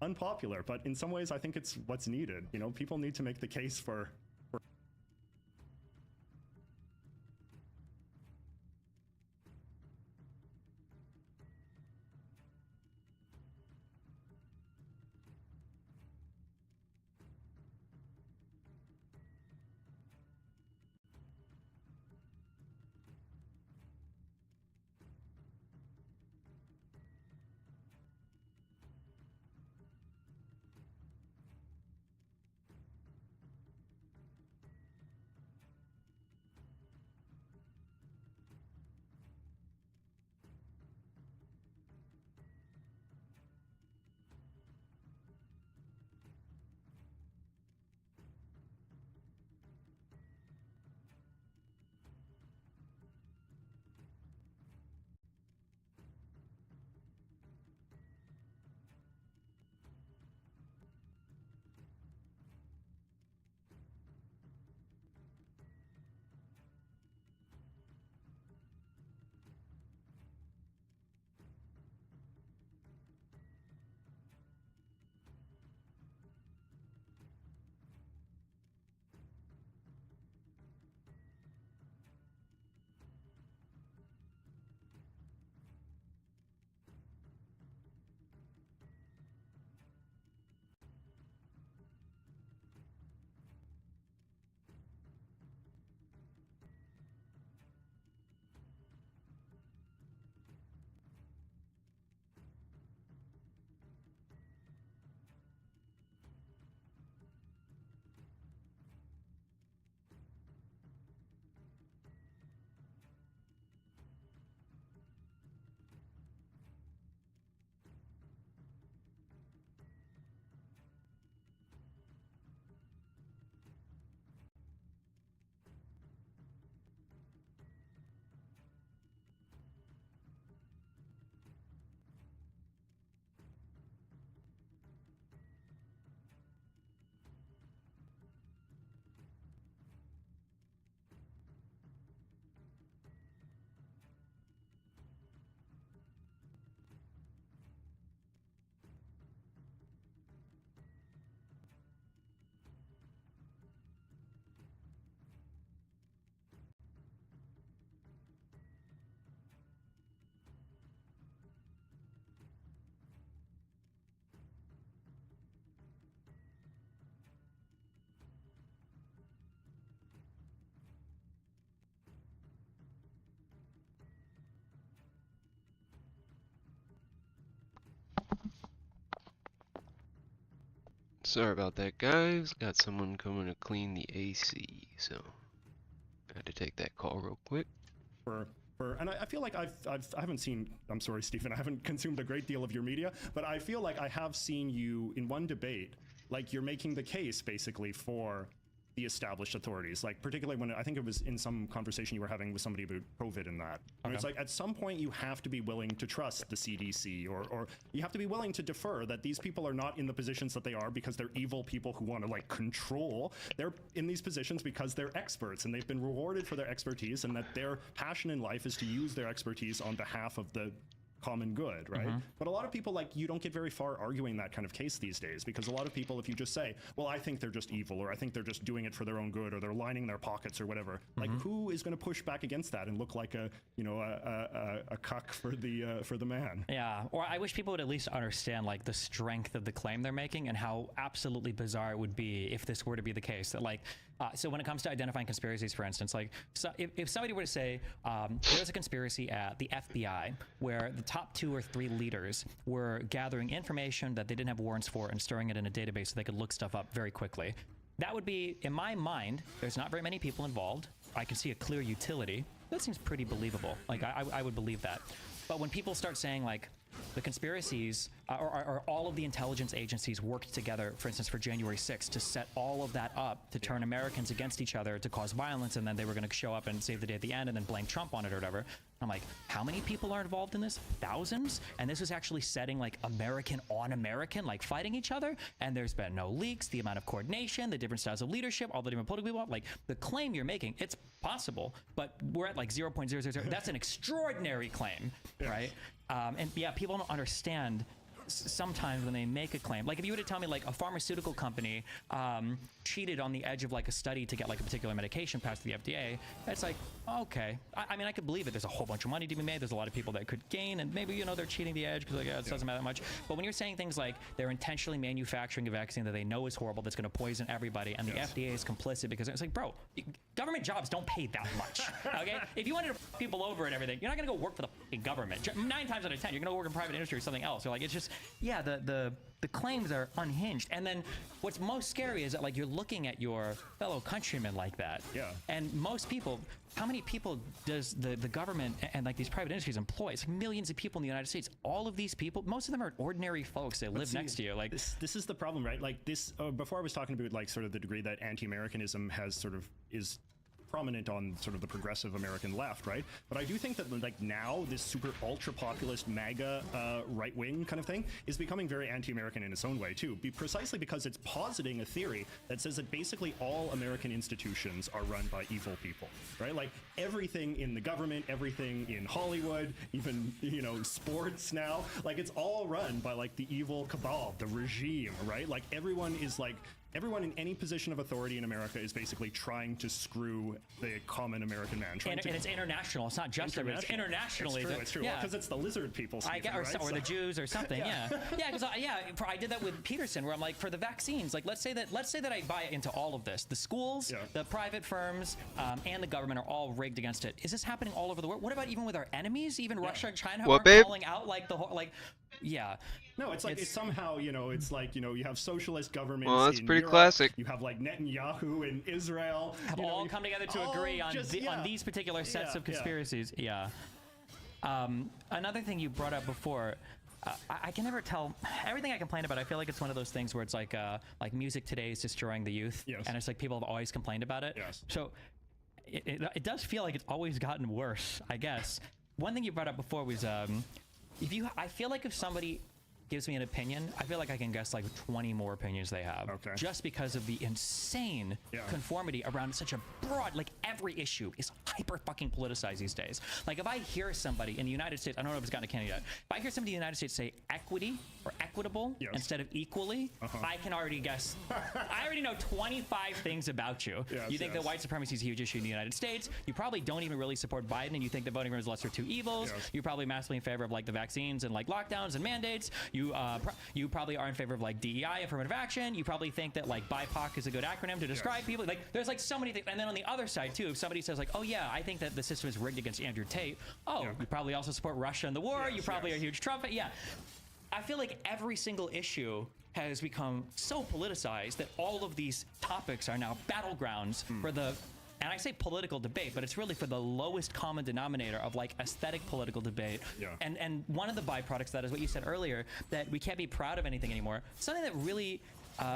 unpopular, but in some ways, I think it's what's needed. You know, people need to make the case for Sorry about that, guys. Got someone coming to clean the AC, so I had to take that call real quick. And I feel like I haven't seen, I'm sorry, Stephen, I haven't consumed a great deal of your media, but I feel like I have seen you in one debate, like you're making the case basically for the established authorities, like particularly when I think it was in some conversation you were having with somebody about COVID and that. And it's like at some point you have to be willing to trust the CDC, or you have to be willing to defer that these people are not in the positions that they are because they're evil people who want to like control. They're in these positions because they're experts and they've been rewarded for their expertise, and that their passion in life is to use their expertise on behalf of the common good, right? But a lot of people, like, you don't get very far arguing that kind of case these days, because a lot of people, if you just say, well, I think they're just evil, or I think they're just doing it for their own good, or they're lining their pockets or whatever, like, who is going to push back against that and look like a, you know, a cuck for the man? Yeah, or I wish people would at least understand like the strength of the claim they're making and how absolutely bizarre it would be if this were to be the case, that like So when it comes to identifying conspiracies, for instance, like so if somebody were to say there's a conspiracy at the FBI where the top 2 or 3 leaders were gathering information that they didn't have warrants for and storing it in a database so they could look stuff up very quickly, that would be, in my mind, there's not very many people involved. I can see a clear utility. That seems pretty believable. Like I would believe that. But when people start saying like the conspiracies or all of the intelligence agencies worked together, for instance, for January 6th to set all of that up to turn Americans against each other, to cause violence, and then they were going to show up and save the day at the end and then blame Trump on it or whatever. I'm like, how many people are involved in this? Thousands? And this is actually setting like American on American, like fighting each other. And there's been no leaks, the amount of coordination, the different styles of leadership, all the different political people, like the claim you're making, it's possible, but we're at like 0.000. That's an extraordinary claim, right? And yeah, people don't understand sometimes when they make a claim. Like if you were to tell me like a pharmaceutical company cheated on the edge of like a study to get like a particular medication past the FDA, it's like, okay. I mean, I could believe it. There's a whole bunch of money to be made. There's a lot of people that could gain, and maybe, you know, they're cheating the edge because like, it doesn't matter that much. But when you're saying things like they're intentionally manufacturing a vaccine that they know is horrible, that's going to poison everybody, and the FDA is complicit because it's like, bro, government jobs don't pay that much. Okay? If you wanted to f people over and everything, you're not going to go work for the f***ing government. 9 times out of 10, you're going to work in private industry or something else. So like, it's just, yeah, the claims are unhinged. And then what's most scary is that like you're looking at your fellow countrymen like that. Yeah. And most people, how many people does the government and like these private industries employ? It's like millions of people in the United States. All of these people, most of them are ordinary folks. They live next to you. Like this is the problem, right? Like this, before I was talking about like sort of the degree that anti-Americanism has sort of is prominent on sort of the progressive American left, right? But I do think that like now this super ultra populist MAGA right wing kind of thing is becoming very anti-American in its own way too, precisely because it's positing a theory that says that basically all American institutions are run by evil people, right? Like everything in the government, everything in Hollywood, even, you know, sports now, like it's all run by like the evil cabal, the regime, right? Like everyone in any position of authority in America is basically trying to screw the common American man. And it's international. It's not just it's internationally. It's true. Yeah. Because it's the lizard people. Speaking, or the Jews or something. Yeah. Yeah. Because I did that with Peterson, where I'm like, for the vaccines, like let's say that I buy into all of this. The schools, the private firms, and the government are all rigged against it. Is this happening all over the world? What about even with our enemies? Even Russia and China are calling out like the whole like. Yeah. No, it's like it's somehow, you know, it's like, you know, you have socialist governments. Well, that's in pretty Europe, classic. You have like Netanyahu in Israel. Have all come together to agree on these particular sets of conspiracies. Yeah. Another thing you brought up before, I can never tell everything I complain about. I feel like it's one of those things where it's like music today is destroying the youth, and it's like people have always complained about it. Yes. So it does feel like it's always gotten worse, I guess. One thing you brought up before was I feel like if somebody gives me an opinion, I feel like I can guess like 20 more opinions they have. Okay. Just because of the insane conformity around such a broad, like every issue is hyper fucking politicized these days. Like if I hear somebody in the United States, I don't know if it's gotten to Canada yet, if I hear somebody in the United States say equity or equitable instead of equally, I can already guess. I already know 25 things about you. You think that white supremacy is a huge issue in the United States. You probably don't even really support Biden, and you think that voting for him is lesser of two evils. You're probably massively in favor of like the vaccines and like lockdowns and mandates. You probably are in favor of like DEI, affirmative action. You probably think that like BIPOC is a good acronym to describe people. Like there's like so many things. And then on the other side too, if somebody says like, oh yeah, I think that the system is rigged against Andrew Tate. Oh, you probably also support Russia in the war. You probably are a huge Trump. Yeah. I feel like every single issue has become so politicized that all of these topics are now battlegrounds for the, and I say political debate, but it's really for the lowest common denominator of like aesthetic political debate. And one of the byproducts of that is what you said earlier, that we can't be proud of anything anymore. Something that really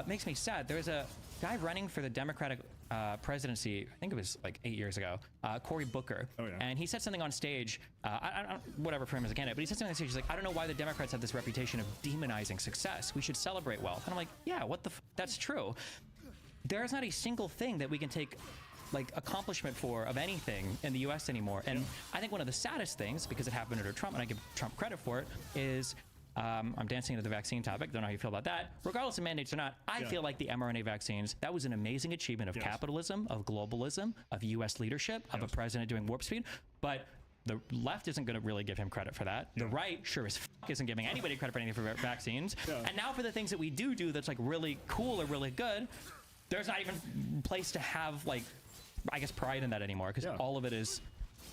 makes me sad. There was a guy running for the Democratic presidency, I think it was like 8 years ago, Cory Booker. And he said something on stage, I don't, whatever for him as a candidate, but he said something on stage, he's like, I don't know why the Democrats have this reputation of demonizing success. We should celebrate wealth. And I'm like, yeah, that's true. There's not a single thing that we can take like accomplishment of anything in the US anymore. And I think one of the saddest things, because it happened under Trump, and I give Trump credit for it, is I'm dancing into the vaccine topic. Don't know how you feel about that. Regardless of mandates or not, I feel like the mRNA vaccines, that was an amazing achievement of capitalism, of globalism, of US leadership, of a president doing warp speed. But the left isn't going to really give him credit for that. The right sure as fuck isn't giving anybody credit for anything for vaccines. And now for the things that we do that's like really cool or really good, there's not even place to have like, I guess, pride in that anymore, because all of it is.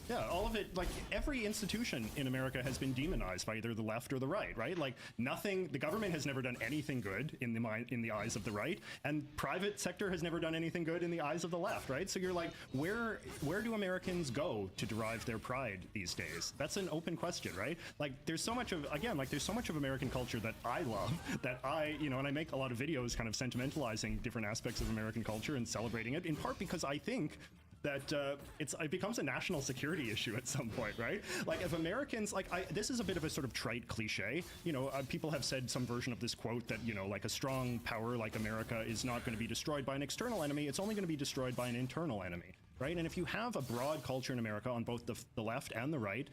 Yeah, all of it, like every institution in America has been demonized by either the left or the right? Like nothing, the government has never done anything good in the eyes of the right, and private sector has never done anything good in the eyes of the left, right? So you're like, where do Americans go to derive their pride these days? That's an open question, right? Like there's so much of, again, like there's so much of American culture that I love, that I, you know, and I make a lot of videos kind of sentimentalizing different aspects of American culture and celebrating it, in part because I think that it becomes a national security issue at some point, right? Like if Americans, like this is a bit of a sort of trite cliche, you know, people have said some version of this quote that, you know, like a strong power like America is not going to be destroyed by an external enemy, it's only going to be destroyed by an internal enemy, right? And if you have a broad culture in America on both the left and the right,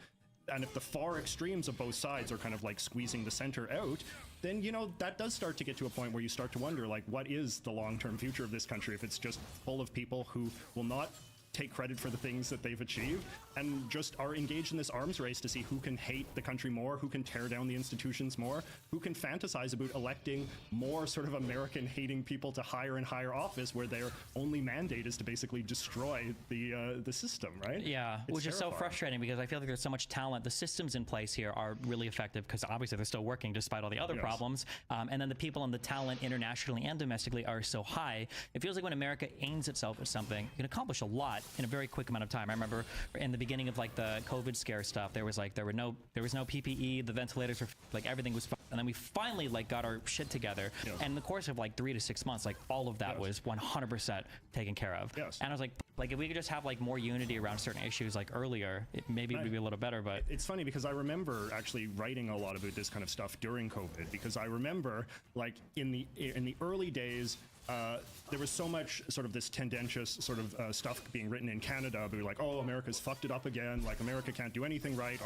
and if the far extremes of both sides are kind of like squeezing the center out, then, you know, that does start to get to a point where you start to wonder, like, what is the long-term future of this country if it's just full of people who will not take credit for the things that they've achieved and just are engaged in this arms race to see who can hate the country more, who can tear down the institutions more, who can fantasize about electing more sort of American hating people to higher and higher office where their only mandate is to basically destroy the system, right? Yeah, It's which is so terrifying. frustrating because I feel like there's so much talent. The systems in place here are really effective because obviously they're still working despite all the other problems. And then the people and the talent internationally and domestically are so high. It feels like when America aims itself at something, it can accomplish a lot in a very quick amount of time. I remember in the beginning of like the COVID scare stuff, there was no PPE, the ventilators were like everything was, and then we finally like got our shit together. Yes. And in the course of like 3 to 6 months, like all of that was 100% taken care of. Yes. And I was like if we could just have like more unity around certain issues like earlier, maybe it would be a little better. But it's funny because I remember actually writing a lot about this kind of stuff during COVID, because I remember like in the early days, there was so much sort of this tendentious sort of stuff being written in Canada, but like, oh, America's fucked it up again, like America can't do anything right,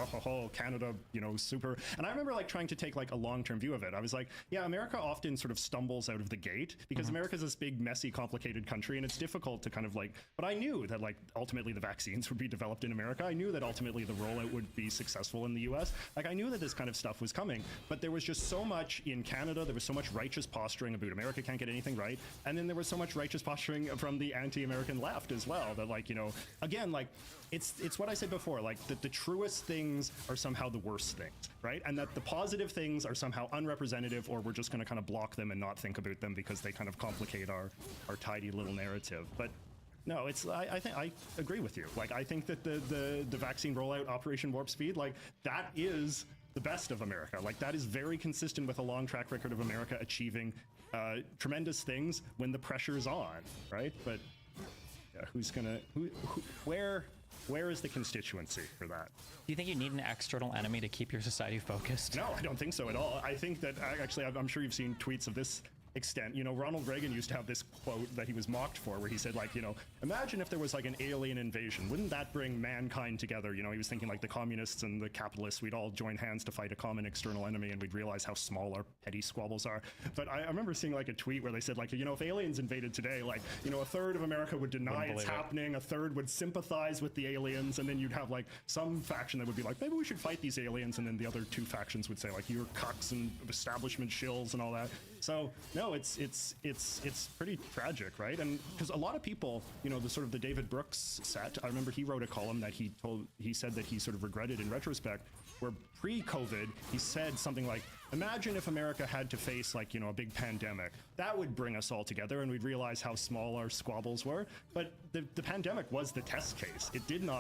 Canada, you know, super. And I remember like trying to take like a long-term view of it. I was like, yeah, America often sort of stumbles out of the gate because America's this big, messy, complicated country, and it's difficult to kind of like, but I knew that like ultimately the vaccines would be developed in America. I knew that ultimately the rollout would be successful in the US. Like I knew that this kind of stuff was coming, but there was just so much in Canada, there was so much righteous posturing about America can't get anything right. And then there was so much righteous posturing from the anti-American left as well, that like, you know, again, like it's what I said before, like that the truest things are somehow the worst things, right? And that the positive things are somehow unrepresentative, or we're just going to kind of block them and not think about them because they kind of complicate our tidy little narrative. But no, it's I think I agree with you. Like I think that the vaccine rollout, Operation Warp Speed, like that is the best of America. Like that is very consistent with a long track record of America achieving tremendous things when the pressure is on, right? But yeah, where is the constituency for that? do you think you need an external enemy to keep your society focused? No, I don't think so at all. I think that actually, I'm sure you've seen tweets of this extent. You know, Ronald Reagan used to have this quote that he was mocked for, where he said, like, you know, imagine if there was like an alien invasion. Wouldn't that bring mankind together? You know, he was thinking like the communists and the capitalists, we'd all join hands to fight a common external enemy, and we'd realize how small our petty squabbles are. But I remember seeing like a tweet where they said, like, you know, if aliens invaded today, like, you know, a third of America would deny it's happening, a third would sympathize with the aliens, and then you'd have like some faction that would be like, maybe we should fight these aliens, and then the other two factions would say like, you're cucks and establishment shills and all that. So no, it's pretty tragic, right? And because a lot of people, you know, the sort of the David Brooks set, I remember he wrote a column that he said that he sort of regretted in retrospect, where pre-COVID he said something like, imagine if America had to face like, you know, a big pandemic. That would bring us all together and we'd realize how small our squabbles were. But the pandemic was the test case.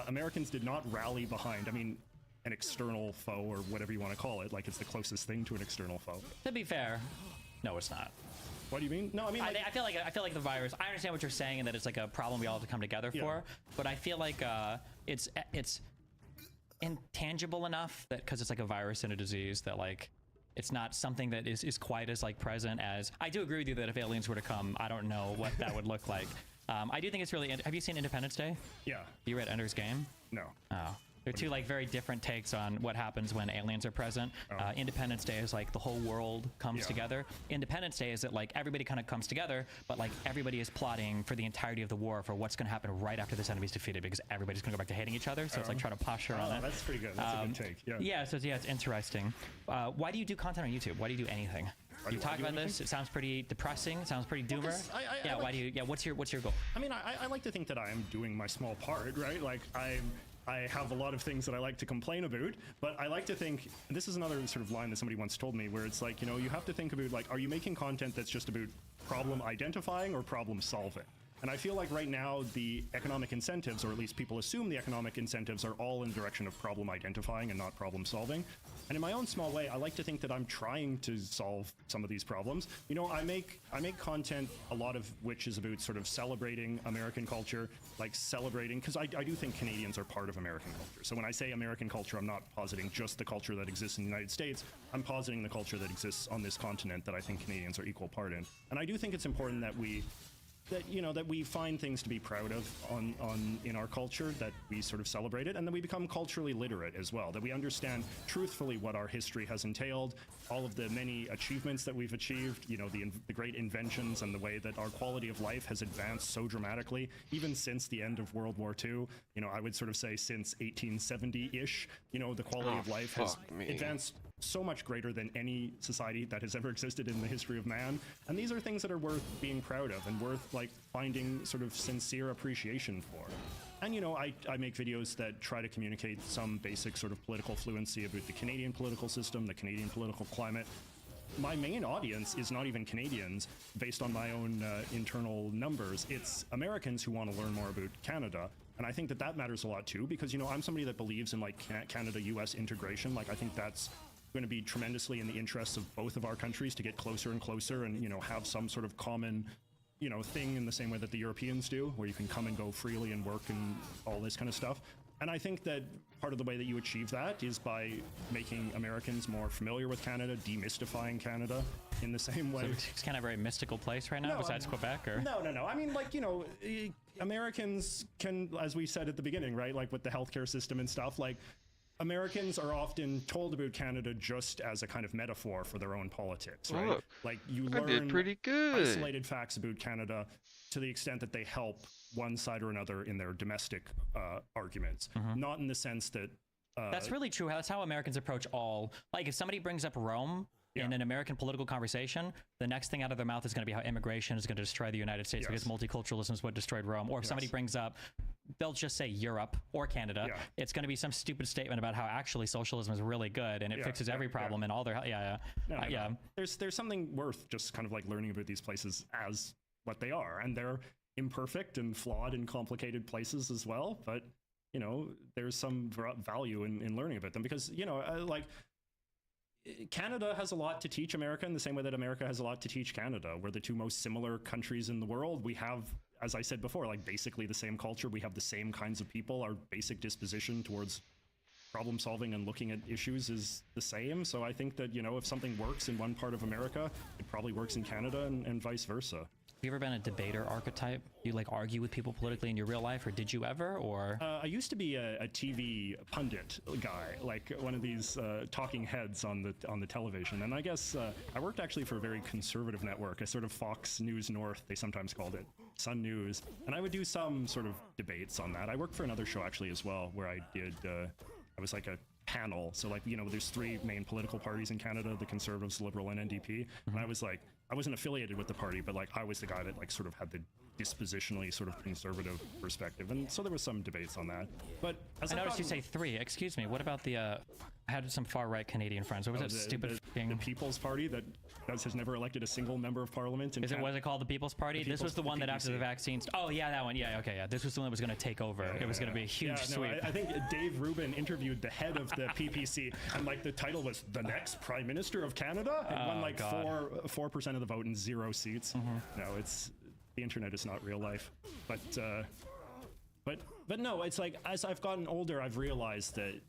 Americans did not rally behind, I mean, an external foe or whatever you want to call it. Like, it's the closest thing to an external foe. To be fair, no, it's not. What do you mean? No, I mean, like, I feel like the virus. I understand what you're saying, and that it's like a problem we all have to come together for. But I feel like it's intangible enough that because it's like a virus and a disease that like it's not something that is quite as like present as. I do agree with you that if aliens were to come, I don't know what that would look like. I do think it's really. Have you seen Independence Day? Yeah. You read Ender's Game? No. Oh. They're two like very different takes on what happens when aliens are present. Independence Day is like the whole world comes together. Independence Day is that like everybody kind of comes together, but like everybody is plotting for the entirety of the war for what's going to happen right after this enemy's defeated, because everybody's going to go back to hating each other. So it's like trying to posture on it. That's pretty good. That's a good take. Yeah. Yeah. So yeah, it's interesting. Why do you do content on YouTube? Why do you do anything? You talk about this. It sounds pretty depressing. It sounds pretty doomer. Yeah. Why do you? Yeah. What's your goal? I mean, I like to think that I am doing my small part, right? Like I have a lot of things that I like to complain about, but I like to think, and this is another sort of line that somebody once told me, where it's like, you know, you have to think about, like, are you making content that's just about problem identifying or problem solving? And I feel like right now the economic incentives, or at least people assume the economic incentives, are all in the direction of problem identifying and not problem solving. And in my own small way, I like to think that I'm trying to solve some of these problems. You know, I make content, a lot of which is about sort of celebrating American culture, like celebrating, because I do think Canadians are part of American culture. So when I say American culture, I'm not positing just the culture that exists in the United States. I'm positing the culture that exists on this continent that I think Canadians are equal part in. And I do think it's important that we find things to be proud of in our culture, that we sort of celebrate it, and that we become culturally literate as well, that we understand truthfully what our history has entailed, all of the many achievements that we've achieved, you know, the great inventions and the way that our quality of life has advanced so dramatically, even since the end of World War II. You know, I would sort of say since 1870-ish, you know, the quality of life has advanced so much greater than any society that has ever existed in the history of man. And these are things that are worth being proud of and worth like finding sort of sincere appreciation for. And you know, I make videos that try to communicate some basic sort of political fluency about the Canadian political system, the Canadian political climate. My main audience is not even Canadians, based on my own internal numbers. It's Americans who want to learn more about Canada. And I think that that matters a lot too, because, you know, I'm somebody that believes in like Canada-US integration. Like, I think that's going to be tremendously in the interests of both of our countries to get closer and closer and, you know, have some sort of common, you know, thing in the same way that the Europeans do, where you can come and go freely and work and all this kind of stuff. And I think that part of the way that you achieve that is by making Americans more familiar with Canada, demystifying Canada in the same way. So it's kind of a very mystical place right now, besides Quebec, or? No. I mean, like, you know, Americans can, as we said at the beginning, right, like with the healthcare system and stuff, like, Americans are often told about Canada just as a kind of metaphor for their own politics, right? Look, like, you I did learn pretty good. isolated facts about Canada to the extent that they help one side or another in their domestic arguments, not in the sense that That's really true. That's how Americans approach all. Like, if somebody brings up Rome in an American political conversation, the next thing out of their mouth is going to be how immigration is going to destroy the United States because multiculturalism is what destroyed Rome. Or if somebody brings up, they'll just say Europe or Canada. It's going to be some stupid statement about how actually socialism is really good and it fixes every problem and all their No. There's something worth just kind of like learning about these places as what they are, and they're imperfect and flawed and complicated places as well. But you know, there's some value in learning about them, because you know, like, Canada has a lot to teach America in the same way that America has a lot to teach Canada. We're the two most similar countries in the world. We have, as I said before, like basically the same culture. We have the same kinds of people. Our basic disposition towards problem solving and looking at issues is the same. So I think that, you know, if something works in one part of America, it probably works in Canada and vice versa. Have you ever been a debater archetype? Do you like argue with people politically in your real life, or did you ever? Or I used to be a TV pundit guy, like one of these talking heads on the television. And I guess I worked actually for a very conservative network, a sort of Fox News North, they sometimes called it, Sun News. And I would do some sort of debates on that. I worked for another show actually as well, where I did, I was like a panel. So like, you know, there's three main political parties in Canada, the Conservatives, Liberal, and NDP. And I was like, I wasn't affiliated with the party, but like I was the guy that like sort of had the dispositionally sort of conservative perspective, and so there was some debates on that. But as I noticed you say three. Excuse me. What about the? I had some far right Canadian friends. What was that stupid thing? The People's Party that has never elected a single member of Parliament. Was it called the People's Party? This was the one that after the vaccines. Oh yeah, that one. Yeah, okay, yeah. This was the one that was going to take over. It was going to be a huge sweep. I think Dave Rubin interviewed the head of the PPC, and like the title was "The Next Prime Minister of Canada." It won like 4% of the vote and 0 seats. No, it's. The internet is not real life, but no, it's like, as I've gotten older, I've realized that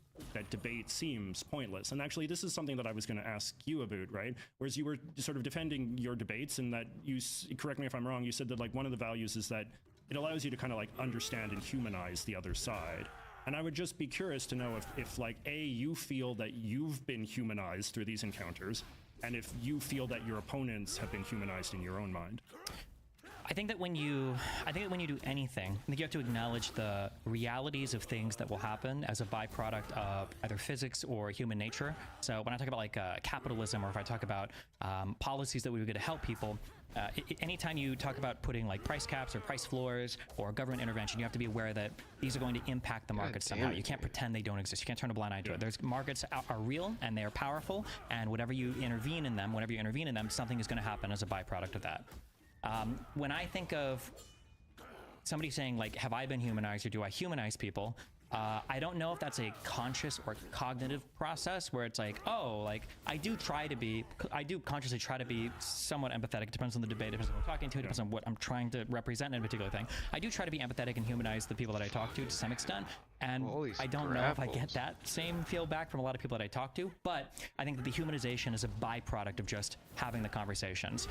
debate seems pointless. And actually, this is something that I was going to ask you about, right? Whereas you were sort of defending your debates, and that you, correct me if I'm wrong, you said that like one of the values is that it allows you to kind of like understand and humanize the other side. And I would just be curious to know if like, A, you feel that you've been humanized through these encounters, and if you feel that your opponents have been humanized in your own mind. I think that when you do anything, I think you have to acknowledge the realities of things that will happen as a byproduct of either physics or human nature. So when I talk about like capitalism, or if I talk about policies that we would get to help people, anytime you talk about putting like price caps or price floors or government intervention, you have to be aware that these are going to impact the market somehow. You can't pretend they don't exist. You can't turn a blind eye to it. There's markets are real and they are powerful, and whenever you intervene in them, something is going to happen as a byproduct of that. When I think of somebody saying like, have I been humanized, or do I humanize people? I don't know if that's a conscious or cognitive process where it's like, oh, like I do consciously try to be somewhat empathetic. It depends on the debate, it depends on who I'm talking to, it depends on what I'm trying to represent in a particular thing. I do try to be empathetic and humanize the people that I talk to some extent. And I don't know if I get that same feel back from a lot of people that I talk to, but I think that the humanization is a byproduct of just having the conversations,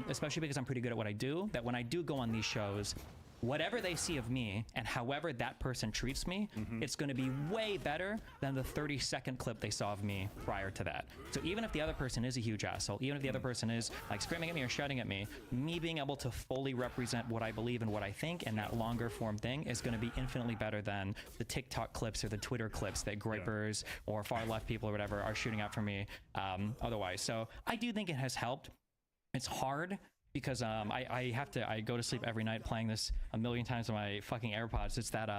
especially because I'm pretty good at what I do, that when I do go on these shows, whatever they see of me and however that person treats me, it's going to be way better than the 30-second clip they saw of me prior to that. So even if the other person is a huge asshole, even if the other person is like screaming at me or shouting at me being able to fully represent what I believe and what I think in that longer form thing is going to be infinitely better than the TikTok clips or the Twitter clips that gripers or far left people or whatever are shooting out for me otherwise. So I do think it has helped. It's hard, because I go to sleep every night playing this a million times on my fucking AirPods. It's that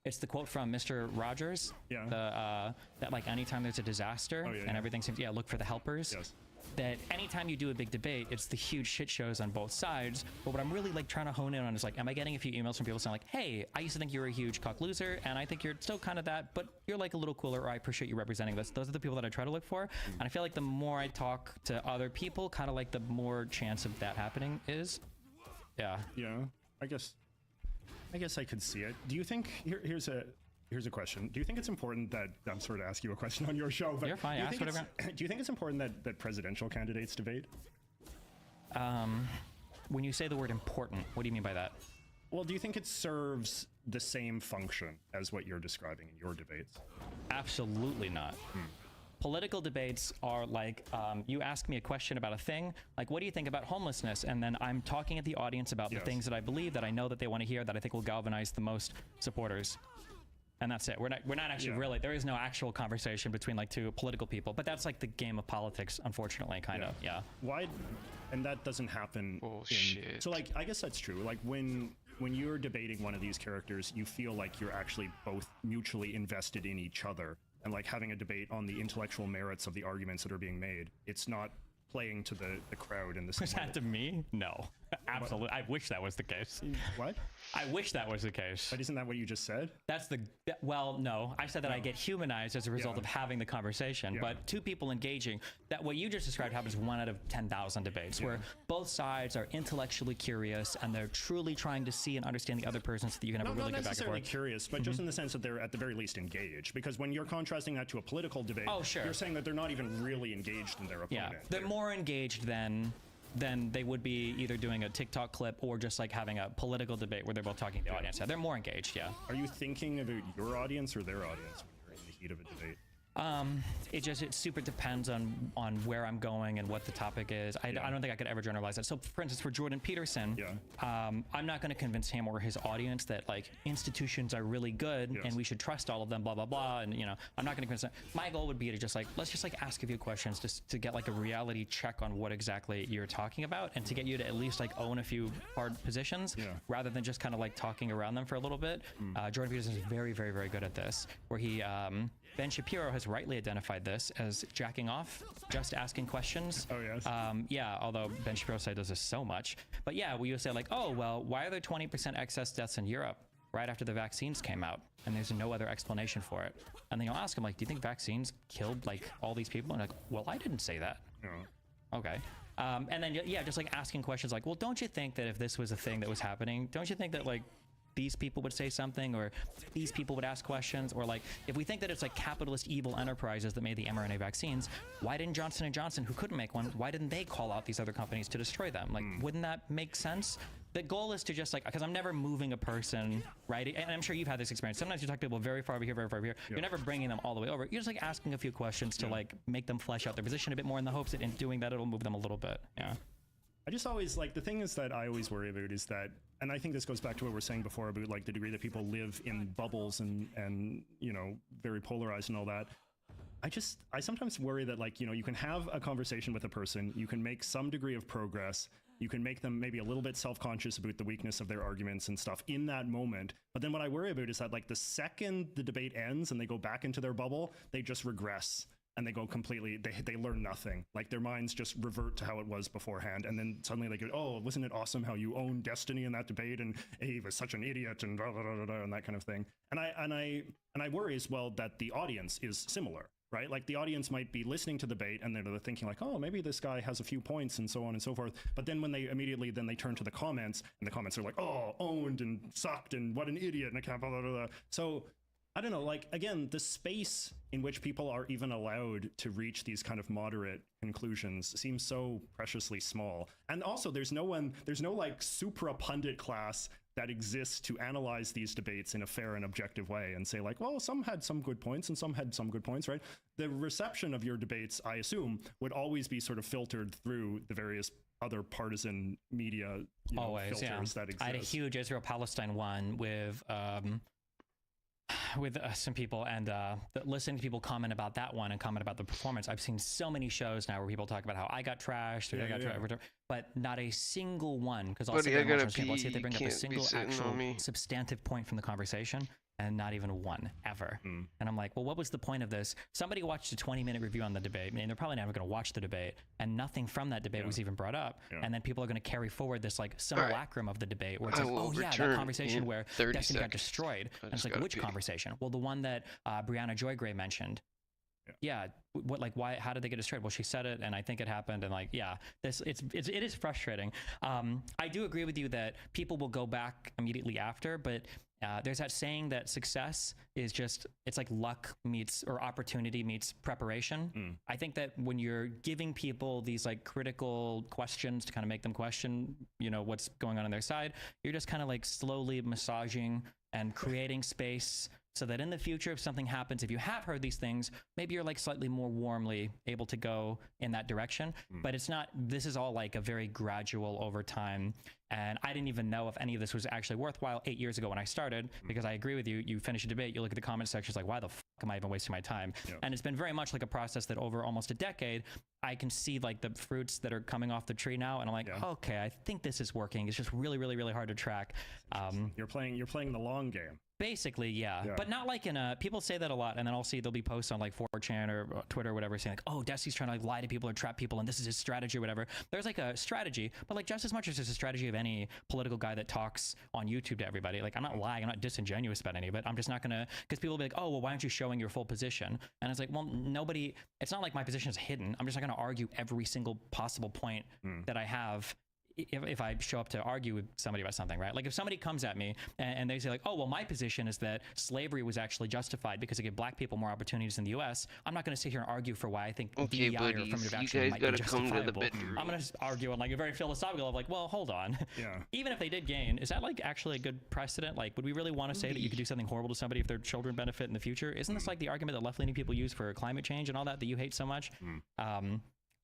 it's the quote from Mr. Rogers. Yeah. That like anytime there's a disaster and everything seems look for the helpers. Yes. That anytime you do a big debate, it's the huge shit shows on both sides. But what I'm really like trying to hone in on is like, am I getting a few emails from people saying like, hey, I used to think you were a huge cock loser, and I think you're still kind of that, but you're like a little cooler, or I appreciate you representing this. Those are the people that I try to look for. And I feel like the more I talk to other people, kind of like the more chance of that happening is. Yeah. Yeah. I guess I could see it. Do you think here's a question. Do you think it's important that I'm sort of asking you a question on your show? But you're fine. Ask whatever. Do you think it's important that presidential candidates debate? When you say the word important, what do you mean by that? Well, do you think it serves the same function as what you're describing in your debates? Absolutely not. Political debates are like, you ask me a question about a thing, like, what do you think about homelessness? And then I'm talking at the audience about the things that I believe, that I know that they want to hear, that I think will galvanize the most supporters. And that's it. We're not actually really, there is no actual conversation between like two political people, but that's like the game of politics, unfortunately, kind of. Yeah. Why? And that doesn't happen. Bullshit. So like, I guess that's true. Like when you're debating one of these characters, you feel like you're actually both mutually invested in each other, and like having a debate on the intellectual merits of the arguments that are being made. It's not playing to the crowd in the same way. Was that to me? No. Absolutely. I wish that was the case. What? I wish that was the case. But isn't that what you just said? That's well, no. I said that I get humanized as a result of having the conversation. But two people engaging, that what you just described happens 1 out of 10,000 debates, where both sides are intellectually curious and they're truly trying to see and understand the other person so that you can have a really good back and forth. Not necessarily curious, but just in the sense that they're at the very least engaged. Because when you're contrasting that to a political debate, you're saying that they're not even really engaged in their opponent. Yeah, they're more engaged than they would be either doing a TikTok clip or just like having a political debate where they're both talking to the audience. Yeah, they're more engaged, Are you thinking about your audience or their audience when you're in the heat of a debate? It super depends on where I'm going and what the topic is. I don't think I could ever generalize that. So for instance, for Jordan Peterson, I'm not going to convince him or his audience that like institutions are really good and we should trust all of them, blah, blah, blah. And I'm not going to convince them. My goal would be to just like, let's just like ask a few questions just to get like a reality check on what exactly you're talking about, and to get you to at least like own a few hard positions rather than just kind of like talking around them for a little bit. Jordan Peterson is very, very, very good at this, where he, Ben Shapiro has rightly identified this as jacking off, just asking questions. Oh, yes. Although Ben Shapiro side does this so much. But yeah, we would say like, oh, well, why are there 20% excess deaths in Europe right after the vaccines came out? And there's no other explanation for it. And then you'll ask him like, do you think vaccines killed like all these people? And like, well, I didn't say that. No. Okay. And then, just like asking questions like, well, don't you think that if this was a thing that was happening, don't you think that like these people would say something, or these people would ask questions, or like if we think that it's like capitalist evil enterprises that made the mRNA vaccines, why didn't Johnson & Johnson, who couldn't make one, why didn't they call out these other companies to destroy them? Like, wouldn't that make sense? The goal is to just like, because I'm never moving a person, right? And I'm sure you've had this experience. Sometimes you talk to people very far over here, very far over here. You're never bringing them all the way over. You're just like asking a few questions to like make them flesh out their position a bit more, in the hopes that in doing that it'll move them a little bit. I just always like, the thing is that I always worry about is that, and I think this goes back to what we were saying before about like the degree that people live in bubbles and you know, very polarized and all that. I sometimes worry that, like, you know, you can have a conversation with a person, you can make some degree of progress, you can make them maybe a little bit self-conscious about the weakness of their arguments and stuff in that moment. But then what I worry about is that, like, the second the debate ends and they go back into their bubble, they just regress. And they go completely, they learn nothing. Like, their minds just revert to how it was beforehand. And then suddenly they go, oh, wasn't it awesome how you owned Destiny in that debate? And he was such an idiot and blah, blah, blah, blah, and that kind of thing. And I worry as well that the audience is similar, right? Like, the audience might be listening to the debate and they're thinking like, oh, maybe this guy has a few points and so on and so forth. But then when they immediately, then they turn to the comments and the comments are like, oh, owned and sucked and what an idiot and I can't blah, blah, blah, blah. So I don't know, like, again, the space in which people are even allowed to reach these kind of moderate conclusions seems so preciously small. And also there's no like supra pundit class that exists to analyze these debates in a fair and objective way and say like, well, some had some good points and some had some good points, right? The reception of your debates, I assume, would always be sort of filtered through the various other partisan media filters that exist. I had a huge Israel-Palestine one with some people, and listening to people comment about that one and comment about the performance. I've seen so many shows now where people talk about how I got trashed or trashed, but not a single one, because I'll see if they bring up a single actual substantive point from the conversation, and not even one ever. And I'm like, well, what was the point of this? Somebody watched a 20-minute review on the debate, and they're probably never going to watch the debate, and nothing from that debate was even brought up. And then people are going to carry forward this like simulacrum of the debate where it's like, oh yeah, that conversation where Destiny got destroyed. And it's like, which conversation? Well, the one that Brianna Joy Gray mentioned. Yeah, what, like, why, how did they get destroyed? Well, she said it, and I think it happened, and like, yeah, it is frustrating. I do agree with you that people will go back immediately after, but there's that saying that success is just, it's like luck meets, or opportunity meets preparation. I think that when you're giving people these like critical questions to kind of make them question, you know, what's going on their side, you're just kind of like slowly massaging and creating space so that in the future, if something happens, if you have heard these things, maybe you're like slightly more warmly able to go in that direction. But it's not, this is all like a very gradual over time. And I didn't even know if any of this was actually worthwhile 8 years ago when I started, because I agree with you. You finish a debate, you look at the comment section, it's like, why the fuck am I even wasting my time? And it's been very much like a process that over almost a decade, I can see like the fruits that are coming off the tree now. And I'm like, okay, I think this is working. It's just really, really, really hard to track. You're playing the long game. Basically, yeah, but not like in a, people say that a lot, and then I'll see there'll be posts on like 4chan or Twitter or whatever saying like, oh, Desi's trying to like lie to people or trap people, and this is his strategy or whatever. There's like a strategy, but like just as much as there's a strategy of any political guy that talks on YouTube to everybody. Like, I'm not lying, I'm not disingenuous about any of it. I'm just not gonna, because people will be like, oh, well, why aren't you showing your full position? And it's like, well, nobody, it's not like my position is hidden. I'm just not gonna argue every single possible point that I have if I show up to argue with somebody about something, right? Like if somebody comes at me and they say like, oh, well, my position is that slavery was actually justified because it gave black people more opportunities in the US. I'm not going to sit here and argue for why I think DEI or affirmative action might be justifiable. I'm going to argue on like a very philosophical of like, well, hold on. Even if they did gain, is that like actually a good precedent? Like, would we really want to say that you could do something horrible to somebody if their children benefit in the future? Isn't this like the argument that left-leaning people use for climate change and all that you hate so much?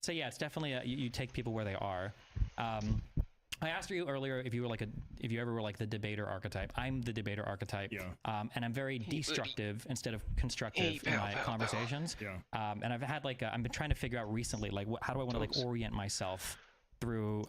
So yeah, it's definitely you take people where they are. I asked you earlier if you were like if you ever were like the debater archetype. I'm the debater archetype, and I'm very destructive instead of constructive in my conversations. And I've had like I've been trying to figure out recently like how do I want to like orient myself through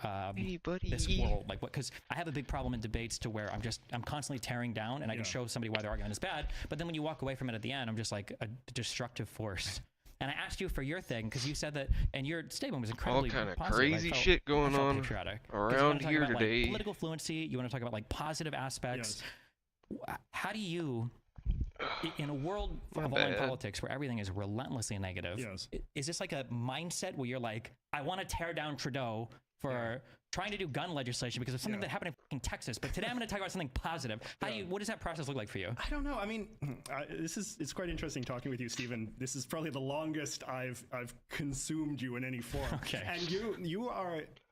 this world, like what, because I have a big problem in debates to where I'm constantly tearing down, and I can show somebody why their argument is bad, but then when you walk away from it at the end, I'm just like a destructive force. And I asked you for your thing because you said that, and your statement was incredibly all kind of positive. crazy shit going on around here about, today. Like, political fluency. You want to talk about like positive aspects. How do you, in a world of online politics where everything is relentlessly negative, is this like a mindset where you're like, I want to tear down Trudeau for trying to do gun legislation because of something that happened in fucking Texas, but today I'm going to talk about something positive. What does that process look like for you? I don't know. I mean, it's quite interesting talking with you, Stephen. This is probably the longest I've consumed you in any form. And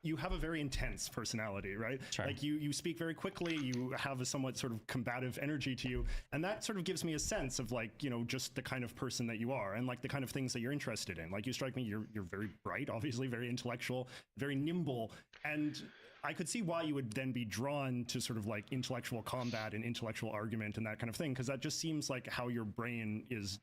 you have a very intense personality, right? Like you speak very quickly. You have a somewhat sort of combative energy to you, and that sort of gives me a sense of like, you know, just the kind of person that you are and like the kind of things that you're interested in. Like you strike me, you're very bright, obviously very intellectual, very nimble, and and I could see why you would then be drawn to sort of like intellectual combat and intellectual argument and that kind of thing, because that just seems like how your brain is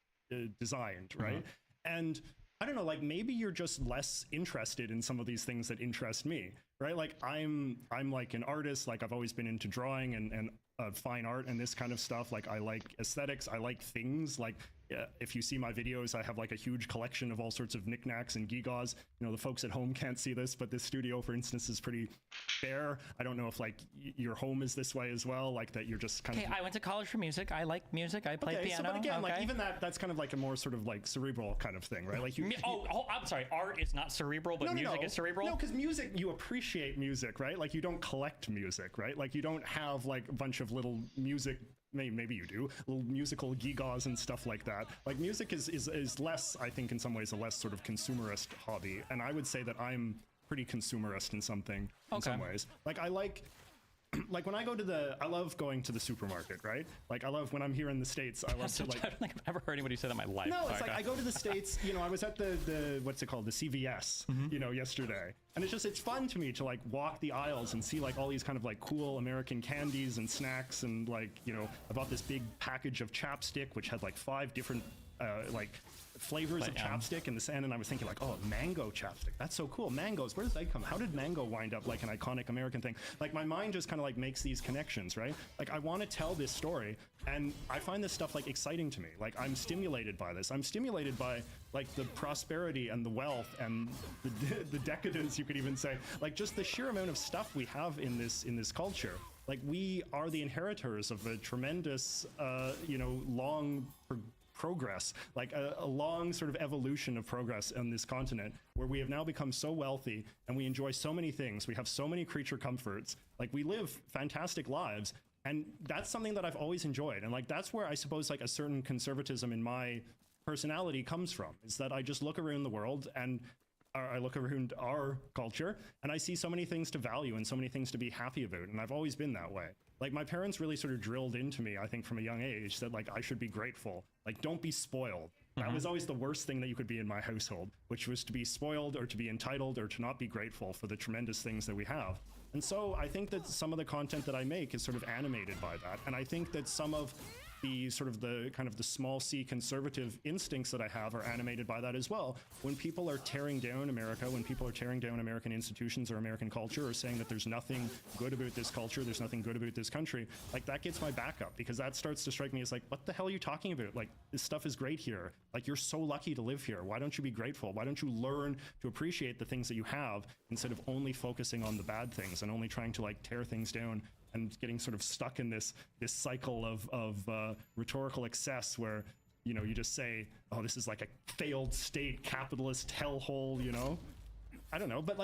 designed, right? And I don't know, like maybe you're just less interested in some of these things that interest me, right? Like I'm like an artist, like I've always been into drawing and fine art and this kind of stuff. Like I like aesthetics, I like things. Like if you see my videos, I have like a huge collection of all sorts of knickknacks and gewgaws. You know, the folks at home can't see this, but this studio, for instance, is pretty bare. I don't know if like your home is this way as well, like that you're just kind of... I went to college for music. I like music. I play piano. So, but again, like even that's kind of like a more sort of like cerebral kind of thing, right? Like I'm sorry. Art is not cerebral, but music is cerebral? No, because music, you appreciate music, right? Like you don't collect music, right? Like you don't have like a bunch of little music, maybe you do, little musical gewgaws and stuff like that. Like music is less, I think in some ways, a less sort of consumerist hobby. And I would say that I'm pretty consumerist in some ways. Like I like when I go to I love going to the supermarket, right? Like I love when I'm here in the States, I love to like... I don't think I've ever heard anybody say that in my life. No, it's like I go to the States, you know, I was at the what's it called? The CVS, you know, yesterday. And it's fun to me to like walk the aisles and see like all these kind of like cool American candies and snacks. And like, you know, I bought this big package of chapstick, which had like 5 different like flavors of chapstick in the sand, and I was thinking like, oh, mango chapstick, that's so cool. Mangoes, where did they come? How did mango wind up like an iconic American thing? Like my mind just kind of like makes these connections, right? Like I want to tell this story, and I find this stuff like exciting to me. Like I'm stimulated by this. I'm stimulated by like the prosperity and the wealth and the decadence, you could even say, like just the sheer amount of stuff we have in this culture. Like we are the inheritors of a tremendous, you know, long progress, like a long sort of evolution of progress on this continent, where we have now become so wealthy and we enjoy so many things. We have so many creature comforts. Like we live fantastic lives, and that's something that I've always enjoyed. And like that's where I suppose like a certain conservatism in my personality comes from, is that I just look around the world and I look around our culture and I see so many things to value and so many things to be happy about. And I've always been that way. Like my parents really sort of drilled into me, I think from a young age, that like I should be grateful. Like don't be spoiled. That was always the worst thing that you could be in my household, which was to be spoiled or to be entitled or to not be grateful for the tremendous things that we have. And so I think that some of the content that I make is sort of animated by that. And I think that some of the sort of the kind of the small c conservative instincts that I have are animated by that as well. When people are tearing down America, when people are tearing down American institutions or American culture, or saying that there's nothing good about this culture, there's nothing good about this country, like that gets my back up, because that starts to strike me as like, what the hell are you talking about? Like this stuff is great here. Like you're so lucky to live here. Why don't you be grateful? Why don't you learn to appreciate the things that you have instead of only focusing on the bad things and only trying to like tear things down and getting sort of stuck in this cycle of rhetorical excess where, you know, you just say, oh, this is like a failed state capitalist hellhole, you know? I don't know, but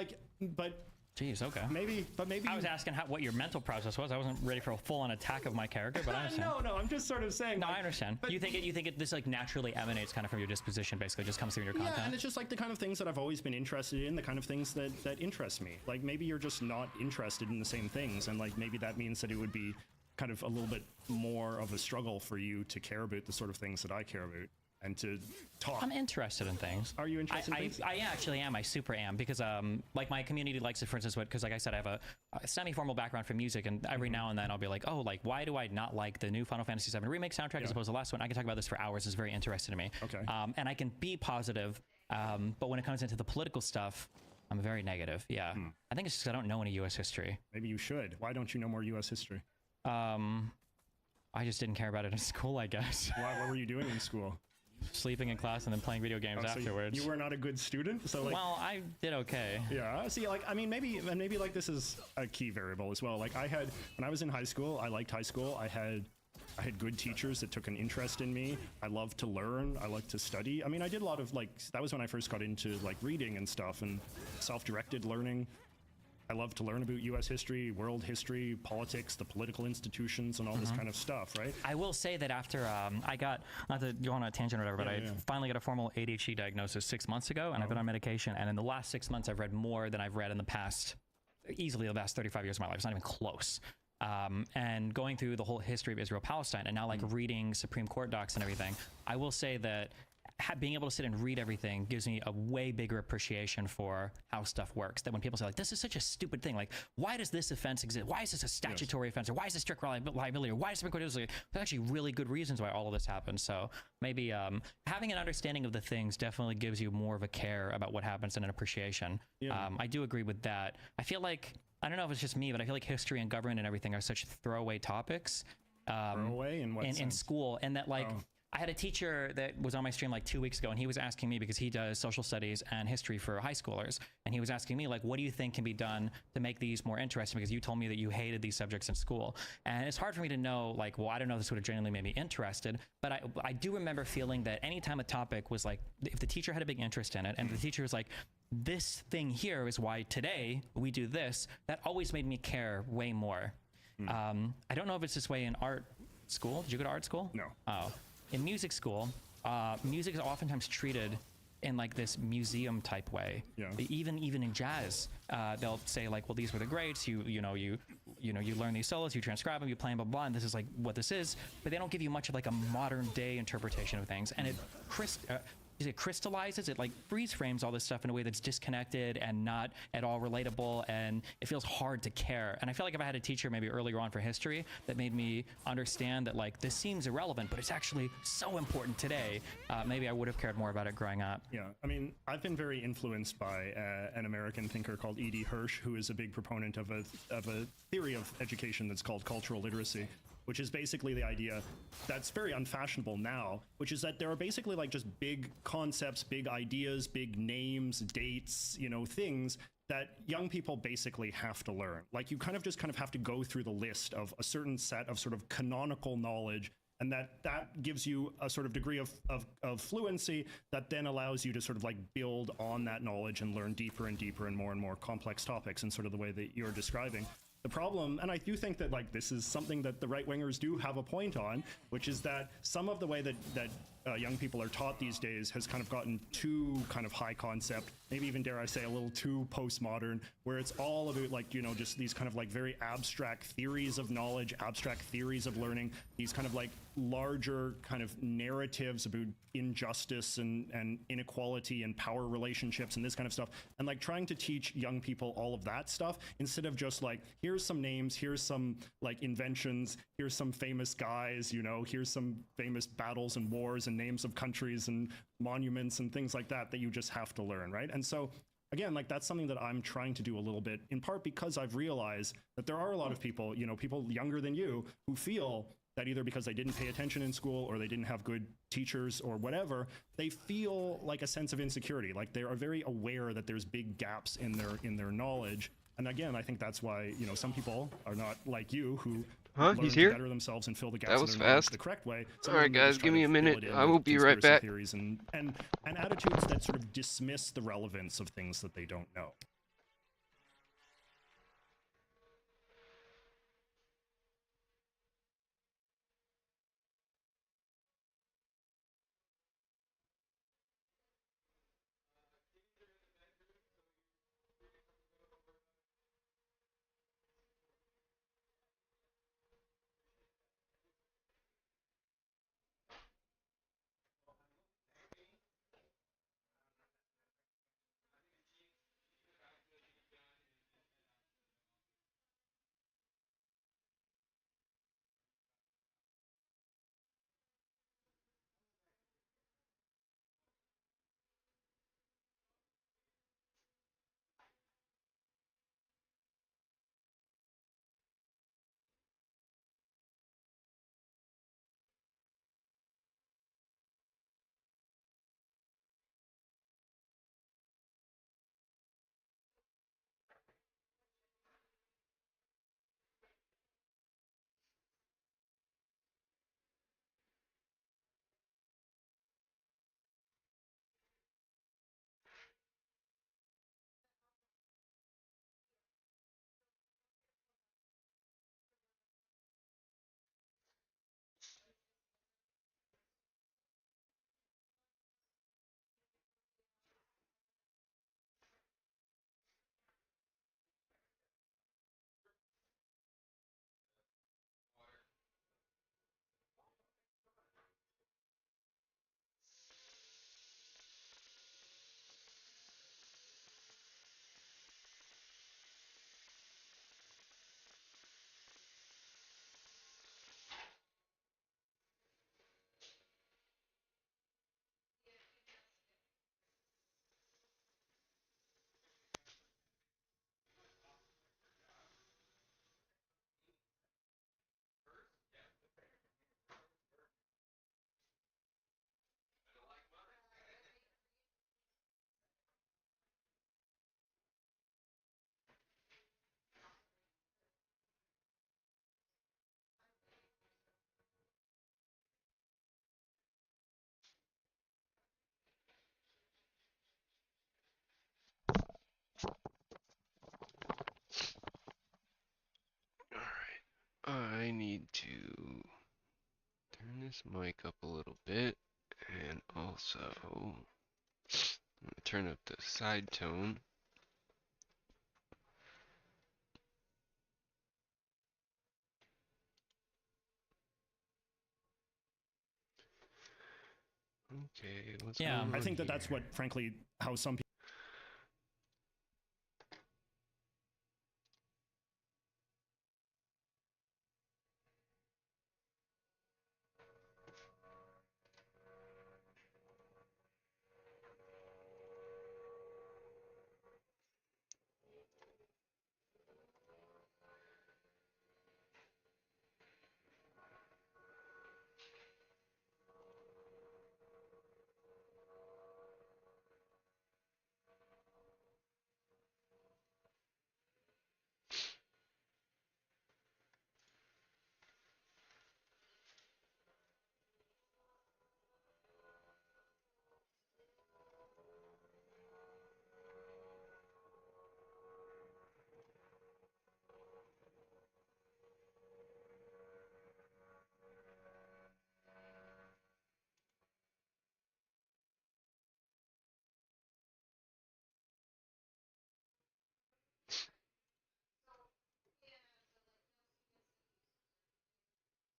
Jeez, okay. Maybe I was asking what your mental process was. I wasn't ready for a full-on attack of my character, but I understand. No, I'm just sort of saying. No, like, I understand. You think it this like naturally emanates kind of from your disposition, basically, just comes through your content. Yeah, and it's just like the kind of things that I've always been interested in, the kind of things that interest me. Like maybe you're just not interested in the same things, and like maybe that means that it would be kind of a little bit more of a struggle for you to care about the sort of things that I care about. And to talk. I'm interested in things. Are you interested in things? I actually am. I super am, because like my community likes it, for instance, because like I said, I have a semi-formal background for music, and every now and then I'll be like, oh, like why do I not like the new Final Fantasy VII remake soundtrack as opposed to the last one? I can talk about this for hours. It's very interesting to me. Okay. And I can be positive, but when it comes into the political stuff, I'm very negative. Yeah. I think it's just I don't know any U.S. history. Maybe you should. Why don't you know more U.S. history? I just didn't care about it in school, I guess. What were you doing in school? Sleeping in class and then playing video games afterwards. You were not a good student, so like. Well, I did okay. Yeah. See, like, I mean, maybe like this is a key variable as well. Like, when I was in high school, I liked high school. I had good teachers that took an interest in me. I loved to learn. I liked to study. I mean, I did a lot of like. That was when I first got into like reading and stuff and self-directed learning. I love to learn about U.S. history, world history, politics, the political institutions, and all this kind of stuff, right? I will say that after I got, not to go on a tangent or whatever, but I finally got a formal ADHD diagnosis 6 months ago, and I've been on medication, and in the last 6 months, I've read more than I've read in the past, easily the last 35 years of my life. It's not even close. And going through the whole history of Israel-Palestine, and now like reading Supreme Court docs and everything, I will say that being able to sit and read everything gives me a way bigger appreciation for how stuff works. That when people say like, this is such a stupid thing, like, why does this offense exist? Why is this a statutory offense? Or why is this strict liability? Or why is it there's actually really good reasons why all of this happens. So maybe having an understanding of the things definitely gives you more of a care about what happens and an appreciation. Yeah. I do agree with that. I feel like, I don't know if it's just me, but I feel like history and government and everything are such throwaway topics. Throwaway in what in sense? school, and that like I had a teacher that was on my stream like 2 weeks ago, and he was asking me, because he does social studies and history for high schoolers, and he was asking me like, what do you think can be done to make these more interesting, because you told me that you hated these subjects in school. And it's hard for me to know, like, well, I don't know if this would have genuinely made me interested, but I do remember feeling that anytime a topic was like, if the teacher had a big interest in it and the teacher was like, this thing here is why today we do this, that always made me care way more. I don't know if it's this way in art school. Did you go to art school? No. Oh. In music school, music is oftentimes treated in like this museum type way. Yeah. Even in jazz, they'll say like, well, these were the greats. You learn these solos, you transcribe them, you play them, blah, blah, and this is like what this is. But they don't give you much of like a modern day interpretation of things. And it crystallizes, it like freeze frames all this stuff in a way that's disconnected and not at all relatable, and it feels hard to care. And I feel like if I had a teacher maybe earlier on for history that made me understand that like this seems irrelevant, but it's actually so important today, maybe I would have cared more about it growing up. Yeah, I mean, I've been very influenced by an American thinker called E.D. Hirsch, who is a big proponent of a theory of education that's called cultural literacy, which is basically the idea that's very unfashionable now, which is that there are basically like just big concepts, big ideas, big names, dates, things that young people basically have to learn. Like you kind of have to go through the list of a certain set of sort of canonical knowledge, and that gives you a sort of degree of fluency that then allows you to sort of like build on that knowledge and learn deeper and deeper and more complex topics in sort of the way that you're describing. The problem, and I do think that like this is something that the right-wingers do have a point on, which is that some of the way that young people are taught these days has kind of gotten too kind of high concept, maybe even dare I say a little too postmodern, where it's all about like, just these kind of like very abstract theories of knowledge, abstract theories of learning, these kind of like larger kind of narratives about injustice and inequality and power relationships and this kind of stuff, and like trying to teach young people all of that stuff instead of just like, here's some names, here's some like inventions, here's some famous guys, here's some famous battles and wars and names of countries and monuments and things like that you just have to learn, right? And so again, like that's something that I'm trying to do a little bit, in part because I've realized that there are a lot of people, people younger than you, who feel that either because they didn't pay attention in school or they didn't have good teachers or whatever, they feel like a sense of insecurity. Like they are very aware that there's big gaps in their knowledge. And again, I think that's why, some people are not like you who learn He's to here? better themselves and fill the gaps That in was their knowledge fast. the correct way. All right, guys, give me a minute. I will be right back. Theories and attitudes that sort of dismiss the relevance of things that they don't know. need to turn this mic up a little bit, and also I'm gonna turn up the side tone. Okay, what's Yeah. going on I think that that's here? what, frankly, how some people.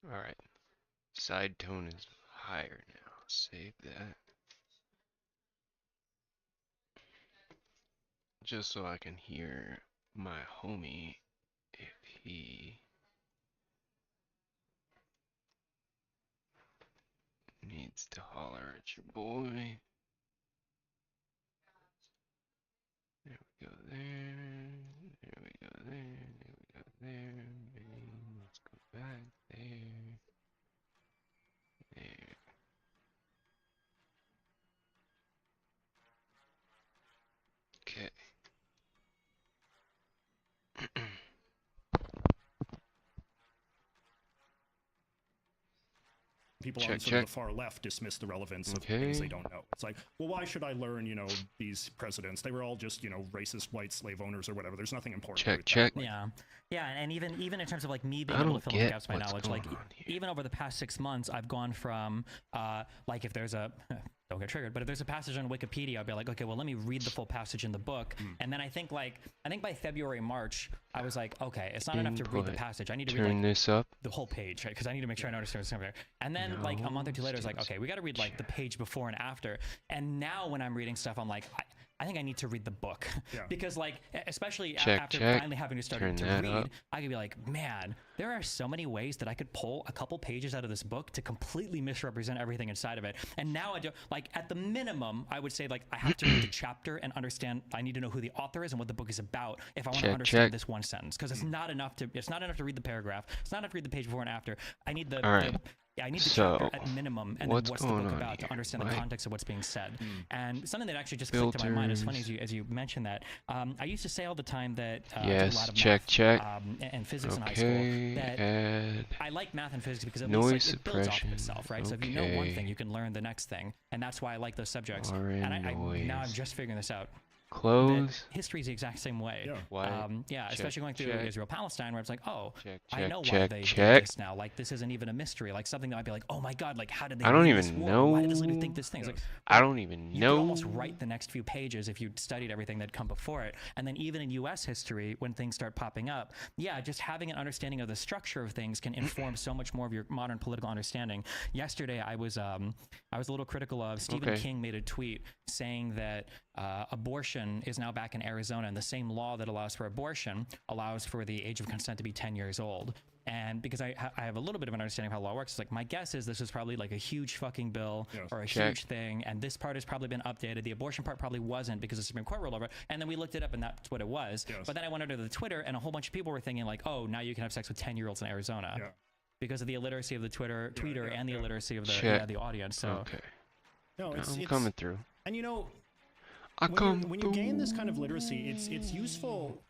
Alright, side tone is higher now. Save that. Just so I can hear my homie if he needs to holler at your boy. There we go there. There we go there. There we go there. Bang. Let's go back there. There. Okay. People Check, on sort check. of the far left dismiss the relevance of Okay. things they don't know. It's like, well, why should I learn, these presidents? They were all just, racist white slave owners or whatever. There's nothing important. Check, about check. that. Like, Yeah, and even in terms of like me being I able don't to fill in the get gaps of my what's knowledge, going like on here. even over the past 6 months, I've gone from like if there's a don't get triggered, but if there's a passage on Wikipedia, I'll be like, okay, well let me read the full passage in the book, and then I think by February, March, I was like, okay, it's not enough to read the Input. passage. I need to read Turn like this up. the whole page, right? Because I need to make sure I understand what's going on there. And then like a month or two later, it's like, okay, we got to read like the page before and after. And now when I'm reading stuff, I'm like, I think I need to read the book Yeah. because like, especially Check, after check. finally having to start Turn to that read, up. I could be like, man, there are so many ways that I could pull a couple pages out of this book to completely misrepresent everything inside of it. And now I do, like, at the minimum, I would say like I have to read the chapter and understand. I need to know who the author is and what the book is about if I want to Check, understand check. this one sentence. Because it's not enough to read the paragraph. It's not enough to read the page before and after. I need the All right. I need the So, chapter at minimum, and then what's what's the going book on about to here? understand the Why- context of what's being said. And something that actually just clicked to my mind is funny as you mentioned that. I used to say all the time that I took a Yes, lot of check, math, check. and physics in high school. Okay, That add I like math and physics because at noise least like, it builds off of suppression. itself, right? So if you know one Okay. thing, you can learn the next thing, and that's why I like those subjects. RN And now I'm noise. just figuring this out. That Close. history is the exact same way. Yeah. White. Yeah, Check, especially going through check. Israel-Palestine, where it's like, oh, Check, I check, know why check, they check. did this now. Like, this isn't even a mystery. Like, something that might be like, oh my god, like, how did they I don't win this even war? Why did this know. leader think this thing? It's like, I don't even you know. could almost write the next few pages if you studied everything that come before it. And then even in U.S. history, when things start popping up, yeah, just having an understanding of the structure of things can inform so much more of your modern political understanding. Yesterday, I was a little critical of Stephen Okay. King made a tweet saying that abortion is now back in Arizona, and the same law that allows for abortion allows for the age of consent to be 10 years old. And because I have a little bit of an understanding of how law works, it's like my guess is this is probably like a huge fucking bill Yes. or a Check. huge thing, and this part has probably been updated. The abortion part probably wasn't because the Supreme Court ruled over it. And then we looked it up, and that's what it was. Yes. But then I went onto the Twitter, and a whole bunch of people were thinking like, oh, now you can have sex with 10-year-olds in Arizona Yeah. because of the illiteracy of the tweeter yeah, and the yeah. illiteracy of the Check. the audience. So Okay. No, it's I'm coming through. And I come when you gain this kind of through. literacy, it's useful.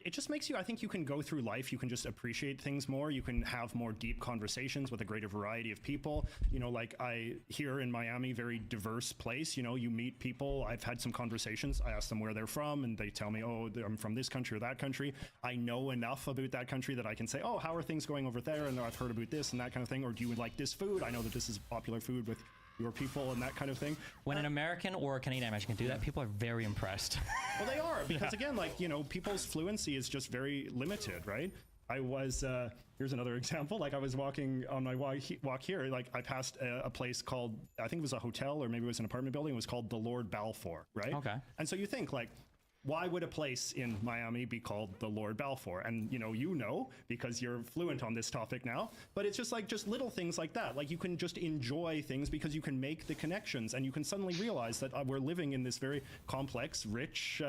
it just makes you, I think you can go through life, you can just appreciate things more, you can have more deep conversations with a greater variety of people. You know, like here in Miami, very diverse place, you know, you meet people. I've had some conversations. I ask them where they're from and they tell me, oh, I'm from this country or that country. I know enough about that country that I can say, oh, how are things going over there? And I've heard about this and that kind of thing. Or do you like this food? I know that this is popular food with your people and that kind of thing. When an American or a Canadian American can do that, people are very impressed. Well, they are, because again, like, you know, people's fluency is just very limited, right? I was, here's another example. Like I was walking on my walk here, like I passed a place called, I think it was a hotel or maybe it was an apartment building. It was called the Lord Balfour, right? Okay. And so you think like, why would a place in Miami be called the Lord Balfour? And you know, because you're fluent on this topic now, but it's just like just little things like that. Like you can just enjoy things because you can make the connections and you can suddenly realize that we're living in this very complex, rich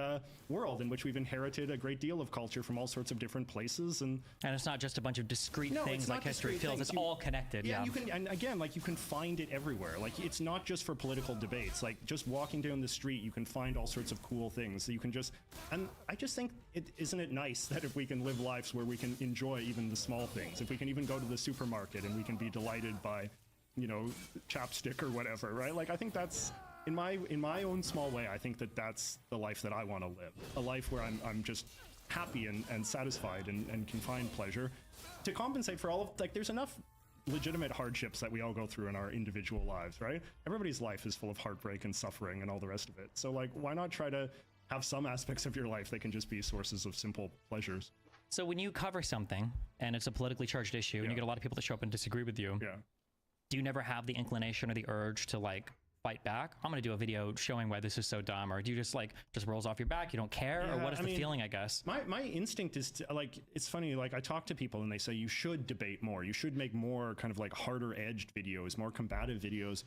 world in which we've inherited a great deal of culture from all sorts of different places. And it's not just a bunch of discrete no, things like history feels. It's all connected. Yeah, you can, and again, like you can find it everywhere. Like it's not just for political debates. Like just walking down the street, you can find all sorts of cool things. So you can just, and I just think, isn't it nice that if we can live lives where we can enjoy even the small things, if we can even go to the supermarket and we can be delighted by, you know, chapstick or whatever, right? Like I think that's, in my own small way, I think that that's the life that I want to live. A life where I'm just happy and satisfied and can find pleasure to compensate for all of, like, there's enough legitimate hardships that we all go through in our individual lives, right? Everybody's life is full of heartbreak and suffering and all the rest of it. So like, why not try to have some aspects of your life that can just be sources of simple pleasures? So when you cover something and it's a politically charged issue and you get a lot of people that show up and disagree with you, do you never have the inclination or the urge to like fight back? I'm going to do a video showing why this is so dumb, or do you just like just rolls off your back, you don't care, or what is the feeling, I guess? My instinct is to, like, it's funny, like I talk to people and they say you should debate more, you should make more kind of like harder edged videos, more combative videos.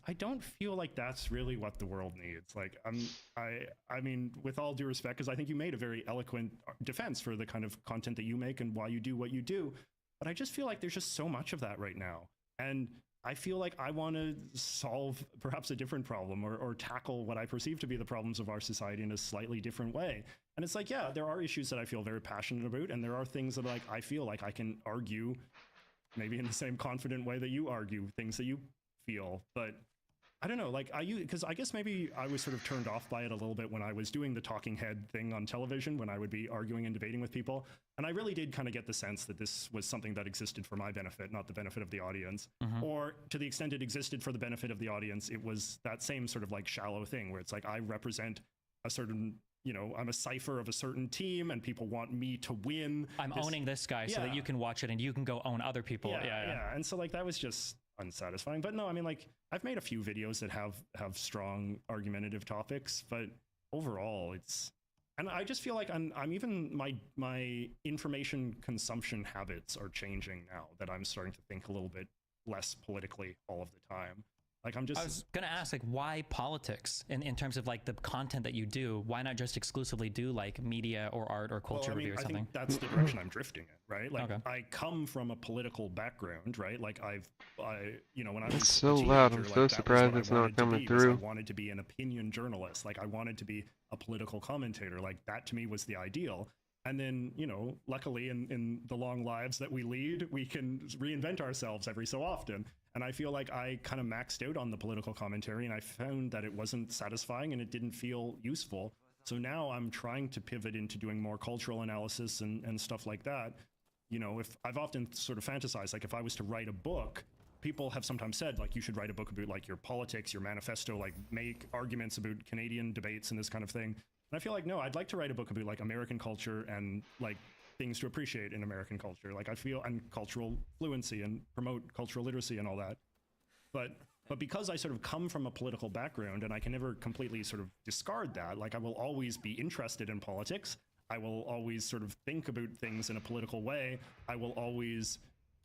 I don't feel like that's really what the world needs. Like I mean, with all due respect, because I think you made a very eloquent defense for the kind of content that you make and why you do what you do, but I just feel like there's just so much of that right now. And I feel like I want to solve perhaps a different problem or tackle what I perceive to be the problems of our society in a slightly different way. And it's like, yeah, there are issues that I feel very passionate about, and there are things that like I feel like I can argue maybe in the same confident way that you argue things that you feel. But I don't know, like because I guess maybe I was sort of turned off by it a little bit when I was doing the talking head thing on television, when I would be arguing and debating with people. And I really did kind of get the sense that this was something that existed for my benefit, not the benefit of the audience. Or to the extent it existed for the benefit of the audience, it was that same sort of like shallow thing where it's like I represent a certain, you know, I'm a cipher of a certain team and people want me to win. I'm owning this guy so that you can watch it and you can go own other people. Yeah. And so like that was just unsatisfying. But no, I mean, like I've made a few videos that have strong argumentative topics, but overall it's, and I just feel like I'm even my information consumption habits are changing now that I'm starting to think a little bit less politically all of the time. Like I was gonna ask, like, why politics in terms of like the content that you do? Why not just exclusively do like media or art or culture review or something? I think that's the direction I'm drifting in, right? Like I come from a political background, right? Like you know, when I was it's so loud, I'm so surprised it's not coming through. I wanted to be an opinion journalist. Like I wanted to be a political commentator. Like that to me was the ideal. And then, you know, luckily in the long lives that we lead, we can reinvent ourselves every so often. And I feel like I kind of maxed out on the political commentary and I found that it wasn't satisfying and it didn't feel useful. So now I'm trying to pivot into doing more cultural analysis and stuff like that. You know, if I've often sort of fantasized, like if I was to write a book, people have sometimes said like you should write a book about like your politics, your manifesto, like make arguments about Canadian debates and this kind of thing. And I feel like, no, I'd like to write a book about like American culture and like things to appreciate in American culture. Like I feel, and cultural fluency and promote cultural literacy and all that. But because I sort of come from a political background and I can never completely sort of discard that, like I will always be interested in politics. I will always sort of think about things in a political way. I will always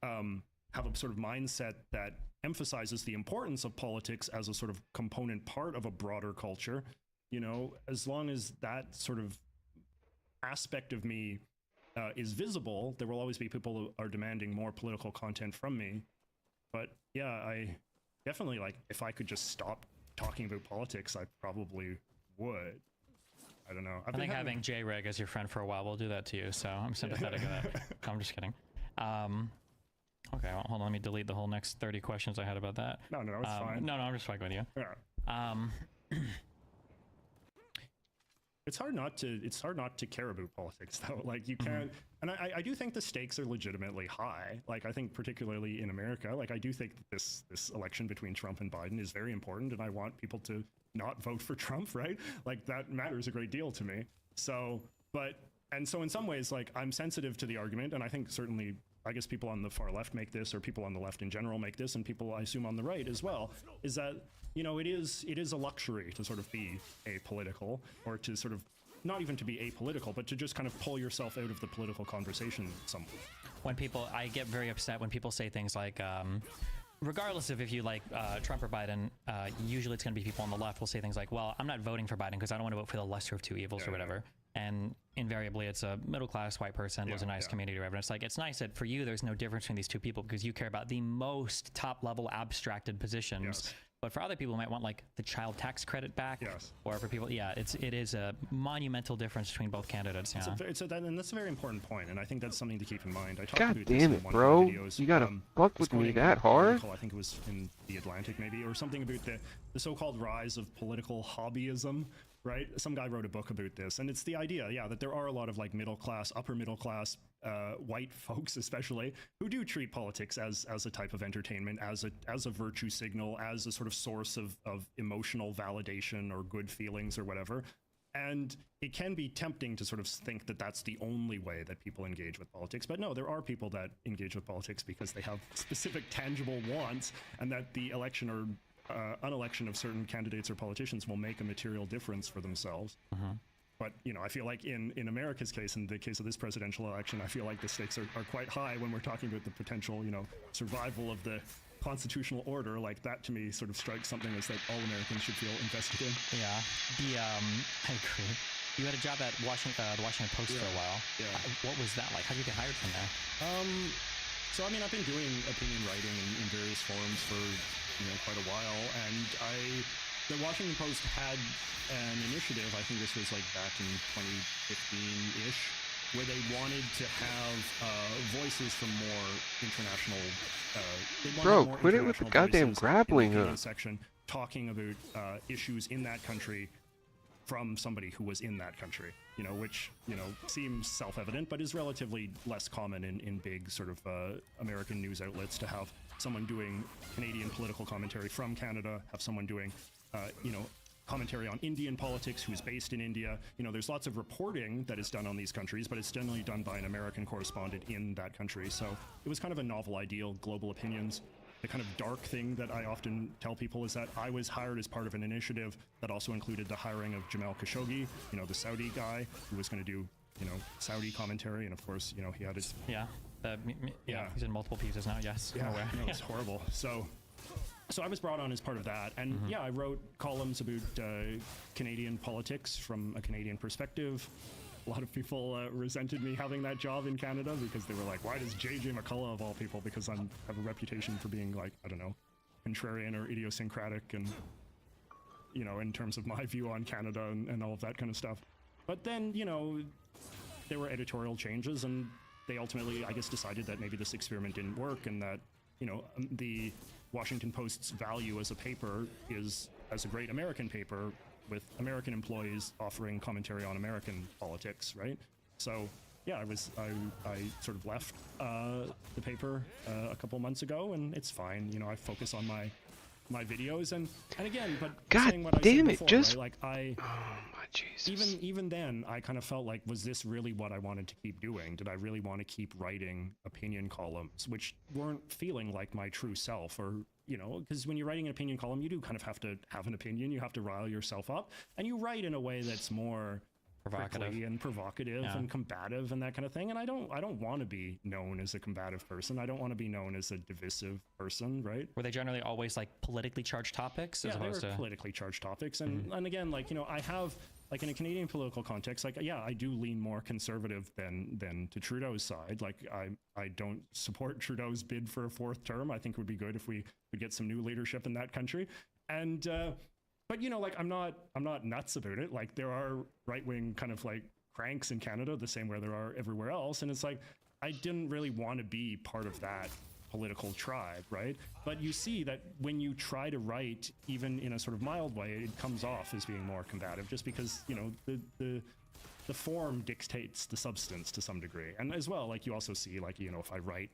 have a sort of mindset that emphasizes the importance of politics as a sort of component part of a broader culture. You know, as long as that sort of aspect of me is visible, there will always be people who are demanding more political content from me. But yeah, I definitely, like, if I could just stop talking about politics, I probably would. I don't know. I think having J-Reg as your friend for a while will do that to you, so I'm sympathetic to that. I'm just kidding. Okay, well, hold on. Let me delete the whole next 30 questions I had about that. No, it's fine. No, I'm just fucking with you. Yeah. It's hard not to care about politics though. Like you can't, and I do think the stakes are legitimately high. Like I think particularly in America, like I do think that this election between Trump and Biden is very important, and I want people to not vote for Trump, right? Like that matters a great deal to me. So in some ways, like I'm sensitive to the argument, and I think certainly, I guess people on the far left make this, or people on the left in general make this, and people I assume on the right as well, is that, you know, it is a luxury to sort of be apolitical, or to sort of not even to be apolitical, but to just kind of pull yourself out of the political conversation somewhat. When I get very upset when people say things like, regardless of if you like Trump or Biden, usually it's going to be people on the left will say things like, well, I'm not voting for Biden because I don't want to vote for the lesser of two evils or whatever. And invariably it's a middle-class white person, lives in a nice community or whatever. It's like, it's nice that for you, there's no difference between these two people because you care about the most top-level abstracted positions. Yes. But for other people, might want like the child tax credit back. Yes. Or for people, it is a monumental difference between both candidates. Yeah. And that's a very important point, and I think that's something to keep in mind. I talked God about damn this it, in bro! One of my videos. You gotta fuck with me that hard? I think it was in The Atlantic, maybe, or something about the so-called rise of political hobbyism. Right? Some guy wrote a book about this, and it's the idea, that there are a lot of like middle class, upper middle class, white folks especially, who do treat politics as a type of entertainment, as a virtue signal, as a sort of source of emotional validation or good feelings or whatever. And it can be tempting to sort of think that that's the only way that people engage with politics. But no, there are people that engage with politics because they have specific tangible wants, and that the election or unelection of certain candidates or politicians will make a material difference for themselves. But, I feel like in America's case, in the case of this presidential election, I feel like the stakes are quite high when we're talking about the potential, survival of the constitutional order. Like that to me sort of strikes something as that all Americans should feel invested in. Yeah. I agree. You had a job at the Washington Post for a while. Yeah. What was that like? How did you get hired from there? So, I've been doing opinion writing in various forums for quite a while, and the Washington Post had an initiative, I think this was like back in 2015-ish, where they wanted to have voices from more international Bro, quit it with the goddamn grappling hook section, talking about issues in that country from somebody who was in that country, which seems self-evident, but is relatively less common in big sort of American news outlets, to have someone doing Canadian political commentary from Canada, have someone doing, commentary on Indian politics who's based in India. There's lots of reporting that is done on these countries, but it's generally done by an American correspondent in that country. So it was kind of a novel ideal, global opinions. The kind of dark thing that I often tell people is that I was hired as part of an initiative that also included the hiring of Jamal Khashoggi, the Saudi guy who was going to do, Saudi commentary. And of course, he had his... He's in multiple pieces now, yes. Yeah, it's horrible. So I was brought on as part of that. And I wrote columns about Canadian politics from a Canadian perspective. A lot of people resented me having that job in Canada because they were like, why does JJ McCullough, of all people, because I have a reputation for being like, I don't know, contrarian or idiosyncratic, and, in terms of my view on Canada and all of that kind of stuff. But then, there were editorial changes, and they ultimately, I guess, decided that maybe this experiment didn't work, and that, the Washington Post's value as a paper is as a great American paper with American employees offering commentary on American politics, right? So, I sort of left the paper a couple months ago, and it's fine. I focus on my videos, and again, but saying what I said before, right? Like oh my Jesus. Even then, I kind of felt like, was this really what I wanted to keep doing? Did I really want to keep writing opinion columns, which weren't feeling like my true self? Or, because when you're writing an opinion column, you do kind of have to have an opinion. You have to rile yourself up, and you write in a way that's more provocative and combative and that kind of thing. And I don't want to be known as a combative person. I don't want to be known as a divisive person, right? Were they generally always like politically charged topics? Yeah, they were politically charged topics. And and again, like, I have, like, in a Canadian political context, like, I do lean more conservative than to Trudeau's side. Like, I don't support Trudeau's bid for a fourth term. I think it would be good if we would get some new leadership in that country. And But like I'm not nuts about it. Like there are right-wing kind of like cranks in Canada the same way there are everywhere else, and it's like I didn't really want to be part of that political tribe, right? But you see that when you try to write, even in a sort of mild way, it comes off as being more combative, just because the form dictates the substance to some degree. And as well, like you also see, like if I write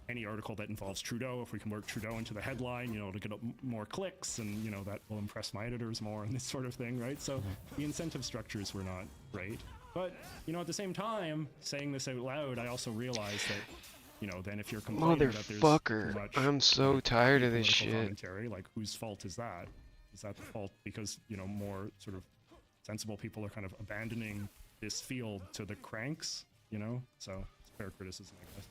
any article that involves Trudeau, if we can work Trudeau into the headline, to get more clicks, and that will impress my editors more, and this sort of thing, right? So the incentive structures were not great. But at the same time, saying this out loud, I also realize that then if you're complaining that there's too much, I'm so tired of this political shit. commentary, like whose fault is that? Is that the fault because more sort of sensible people are kind of abandoning this field to the cranks? So it's fair criticism, I guess.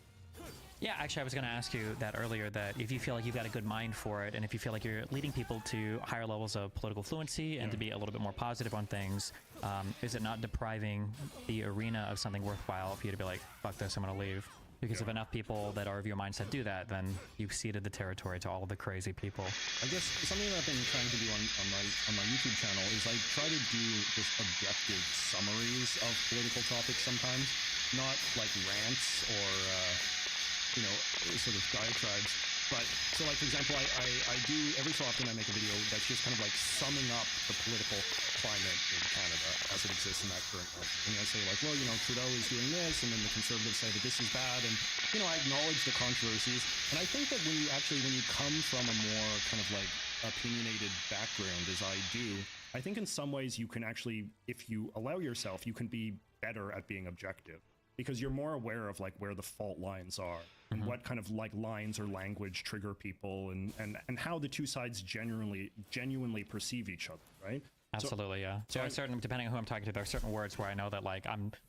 Yeah, actually, I was going to ask you that earlier, that if you feel like you've got a good mind for it, and if you feel like you're leading people to higher levels of political fluency and to be a little bit more positive on things, is it not depriving the arena of something worthwhile for you to be like, fuck this, I'm going to leave? Because if enough people that are of your mindset do that, then you've ceded the territory to all of the crazy people. I guess something that I've been trying to do on my YouTube channel is I try to do just objective summaries of political topics sometimes, not like rants or sort of diatribes. But so like, for example, I do every so often I make a video that's just kind of like summing up the political climate in Canada as it exists in that current moment. And I say like, well, Trudeau is doing this, and then the Conservatives say that this is bad, and I acknowledge the controversies. And I think that when you come from a more kind of like opinionated background, as I do, I think in some ways you can actually, if you allow yourself, you can be better at being objective, because you're more aware of like where the fault lines are, and what kind of like lines or language trigger people, and how the two sides genuinely perceive each other, right? Absolutely, yeah. So there are certain, depending on who I'm talking to, there are certain words where I know that like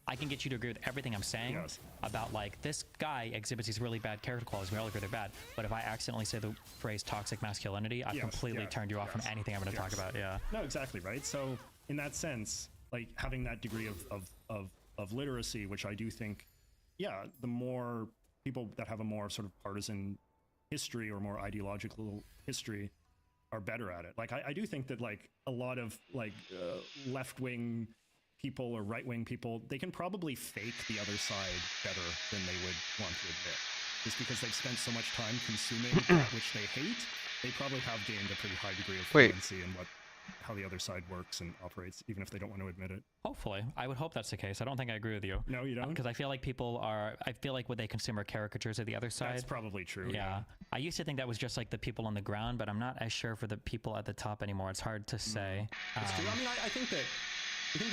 I can get you to agree with everything I'm saying about like this guy exhibits these really bad character qualities. We all agree they're bad, but if I accidentally say the phrase toxic masculinity, I've completely turned you off from anything I'm going to talk about. Yeah. No, exactly right. So in that sense, like having that degree of literacy, which I do think, the more people that have a more sort of partisan history or more ideological history are better at it. Like I do think that like a lot of like left-wing people or right-wing people, they can probably fake the other side better than they would want to admit. Just because they've spent so much time consuming that which they hate, they probably have gained a pretty high degree of fluency in how the other side works and operates, even if they don't want to admit it. Hopefully. I would hope that's the case. I don't think I agree with you. No, you don't? Because I feel like what they consume are caricatures of the other side. That's probably true. Yeah. I used to think that was just like the people on the ground, but I'm not as sure for the people at the top anymore. It's hard to say. It's true. I mean, I think that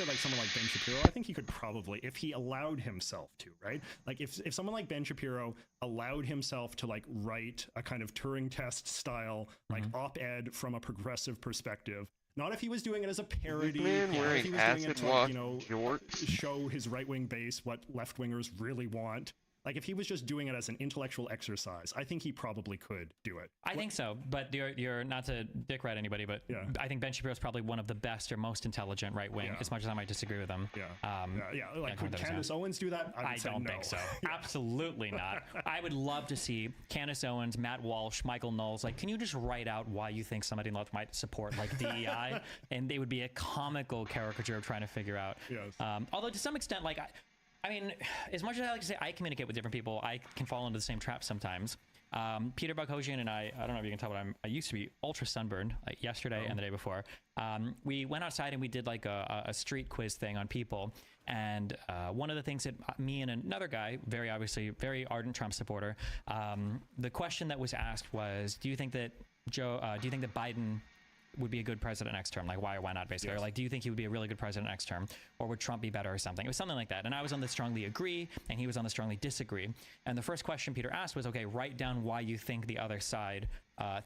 like someone like Ben Shapiro, I think he could probably, if he allowed himself to, right? Like if someone like Ben Shapiro allowed himself to like write a kind of Turing test style, like op-ed from a progressive perspective, not if he was doing it as a parody, Man wearing if he was doing it to acid like, show his right-wing base what left-wingers really want. Like if he was just doing it as an intellectual exercise, I think he probably could do it. I think so, but you're not to dick ride anybody, but I think Ben Shapiro is probably one of the best or most intelligent right wing, as much as I might disagree with him. Like could Candace Owens do that? I don't think so. Absolutely not. I would love to see Candace Owens, Matt Walsh, Michael Knowles. Like, can you just write out why you think somebody in left might support like DEI? And they would be a comical caricature of trying to figure out. Although to some extent, like I mean, as much as I like to say I communicate with different people, I can fall into the same trap sometimes. Peter Boghossian and I don't know if you can tell, but I used to be ultra sunburned like yesterday and the day before. We went outside and we did like a street quiz thing on people. And one of the things that me and another guy, very obviously, very ardent Trump supporter, the question that was asked was, do you think that Biden would be a good president next term? Like, why or why not, basically? Or like, do you think he would be a really good president next term? Or would Trump be better or something? It was something like that. And I was on the strongly agree, and he was on the strongly disagree. And the first question Peter asked was, okay, write down why you think the other side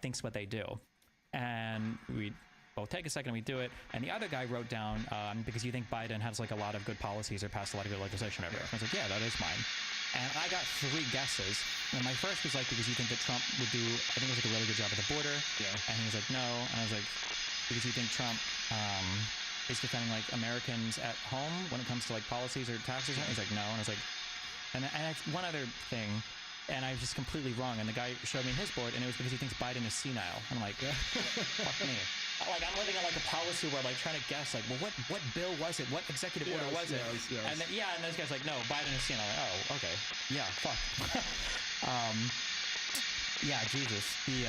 thinks what they do. And we both take a second and we do it. And the other guy wrote down, because you think Biden has like a lot of good policies or passed a lot of good legislation over. I was like, yeah, that is mine. And I got 3 guesses. And my first was like, because you think that Trump would do, I think it was like a really good job at the border. And he was like, no. And I was like, because you think Trump is defending like Americans at home when it comes to like policies or taxes. He's like, no. And I was like, and one other thing, and I was just completely wrong. And the guy showed me his board, and it was because he thinks Biden is senile. I'm like, fuck me. like I'm living on like a policy where like trying to guess like, well, what bill was it? What executive order was it? Yes. And then and this guy's like, no, Biden is, like, oh, okay, yeah, fuck. Yeah, Jesus. The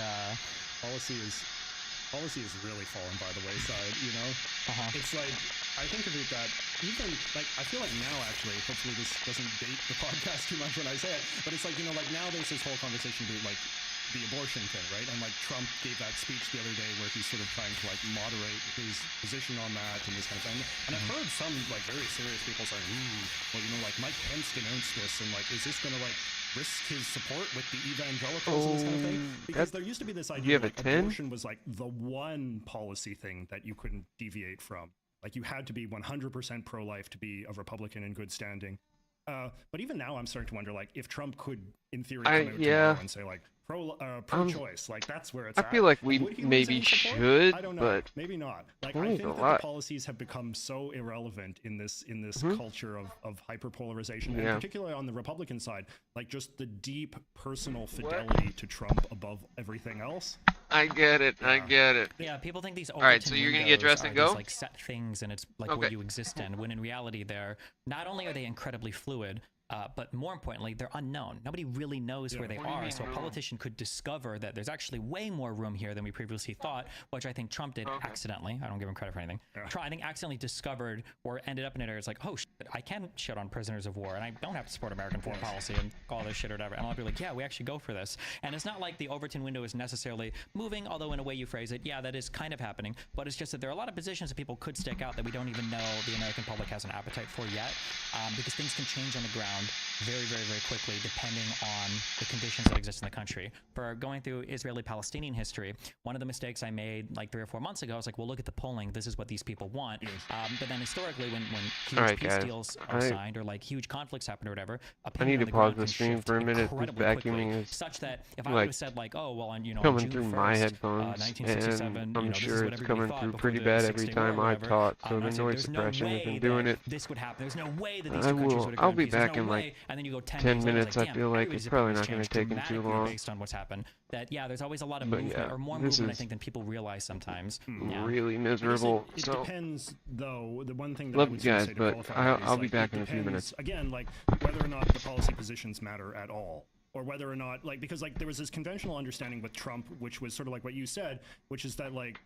policy is really fallen by the wayside, you know? It's like, I think of it that even, like, I feel like now, actually, hopefully this doesn't date the podcast too much when I say it, but it's like, you know, like, now there's this whole conversation about, like, the abortion thing, right? And, like, Trump gave that speech the other day where he's sort of trying to, like, moderate his position on that and this kind of thing. And I've heard some, like, very serious people saying, well, you know, like, Mike Pence denounced this, and, like, is this going to, like, risk his support with the evangelicals and this kind of thing? Because there used to be this idea that abortion was like the one policy thing that you couldn't deviate from. Like you had to be 100% pro-life to be a Republican in good standing. But even now, I'm starting to wonder, like, if Trump could, in theory, come out tomorrow and say, like, pro-choice, like that's where it's at. I feel like we Would he lose maybe any support? should, I don't know. but Maybe not. Like I think that the policies have become so irrelevant in this culture of hyperpolarization, and particularly on the Republican side, like just the deep personal fidelity to Trump above everything else. I get it. I get it. Yeah, people think these. All right, so you're gonna get dressed and go. These, like set things, and it's like what you exist in. When in reality, they're not only are they incredibly fluid, but more importantly, they're unknown. Nobody really knows where they are. So a politician could discover that there's actually way more room here than we previously thought, which I think Trump did accidentally. I don't give him credit for anything. I think accidentally discovered or ended up in an area. It's like, oh, shit, I can shit on prisoners of war, and I don't have to support American foreign policy and call this shit or whatever. And a lot of people are like, yeah, we actually go for this. And it's not like the Overton window is necessarily moving, although in a way you phrase it, yeah, that is kind of happening. But it's just that there are a lot of positions that people could stick out that we don't even know the American public has an appetite for yet, because things can change on the ground very, very, very quickly depending on the conditions that exist in the country. For going through Israeli-Palestinian history, one of the mistakes I made like 3 or 4 months ago, I was like, well, look at the polling. This is what these people want. But then historically, when huge peace deals are signed or like huge conflicts happen or whatever, I need to pause the stream for a minute. This vacuuming is such that if I would have said like, oh, well, on coming through my headphones, and I'm sure it's coming through pretty bad every time I talk. So the noise suppression has been doing it. This would happen. There's no way that these two countries would have I'll be back in like and then you go 10 minutes. I feel like it's probably not going to take him too long. Based on what's happened, that there's always a lot of movement, or more movement, I think, than people realize sometimes. Really miserable. It depends, though. The one thing that love I was you guys, say to but qualify I'll is, be back in a few minutes. Again, like whether or not the policy positions matter at all, or whether or not, like, because like there was this conventional understanding with Trump, which was sort of like what you said, which is that like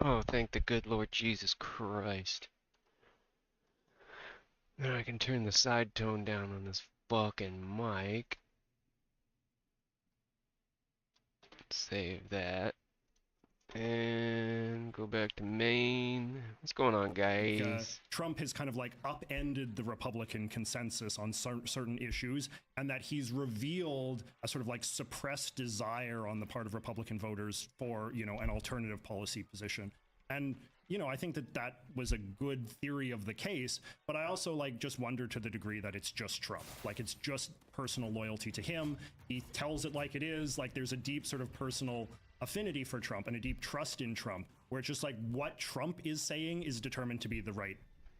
Oh, thank the good Lord Jesus Christ. Now I can turn the side tone down on this fucking mic. Save that. And go back to main. What's going on, guys? Trump has kind of like upended the Republican consensus on certain issues, and that he's revealed a sort of like suppressed desire on the part of Republican voters for, you know, an alternative policy position. And, you know, I think that that was a good theory of the case, but I also like just wonder to the degree that it's just Trump. Like, it's just personal loyalty to him. He tells it like it is. Like, there's a deep sort of personal affinity for Trump and a deep trust in Trump, where it's just like what Trump is saying is determined to be the right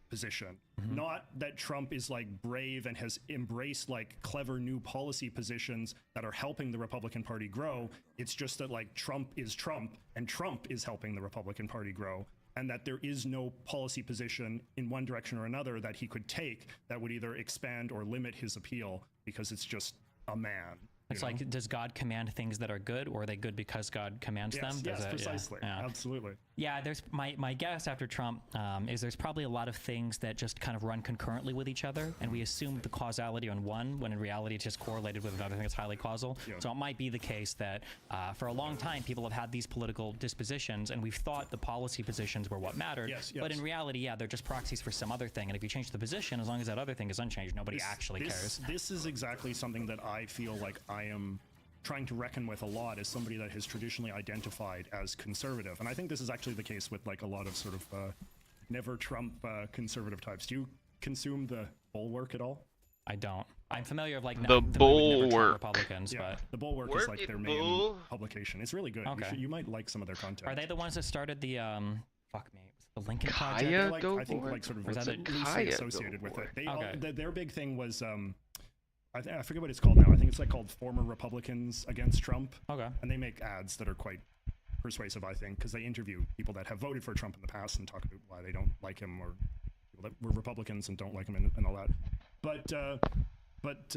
position. Not that Trump is like brave and has embraced like clever new policy positions that are helping the Republican Party grow. It's just that like Trump is Trump, and Trump is helping the Republican Party grow, and that there is no policy position in one direction or another that he could take that would either expand or limit his appeal, because it's just a man. It's like, does God command things that are good, or are they good because God commands them? Yes, precisely. Yeah. Absolutely. Yeah, there's my guess after Trump is there's probably a lot of things that just kind of run concurrently with each other, and we assume the causality on one when in reality it's just correlated with another thing that's highly causal. Yeah. So it might be the case that for a long time people have had these political dispositions, and we've thought the policy positions were what mattered. Yes. But in reality, yeah, they're just proxies for some other thing, and if you change the position, as long as that other thing is unchanged, nobody actually cares. This is exactly something that I feel like I am trying to reckon with a lot as somebody that has traditionally identified as conservative. And I think this is actually the case with like a lot of sort of never Trump conservative types. Do you consume the Bulwark at all? I don't. I'm familiar of like The Bulwark. Republicans, Yeah, but the Bulwark is like their main publication. It's really good. Okay. You might like some of their content. are they the ones that started the fuck me, was it the Lincoln Project? Kaya They're like, Go I think Bulwark? like sort of Or is that loosely Kaya associated Go with it. Bulwark? They their big thing was I forget what it's called now. I think it's like called Former Republicans Against Trump. Okay. And they make ads that are quite persuasive, I think, because they interview people that have voted for Trump in the past and talk about why they don't like him, or people that were Republicans and don't like him and all that. But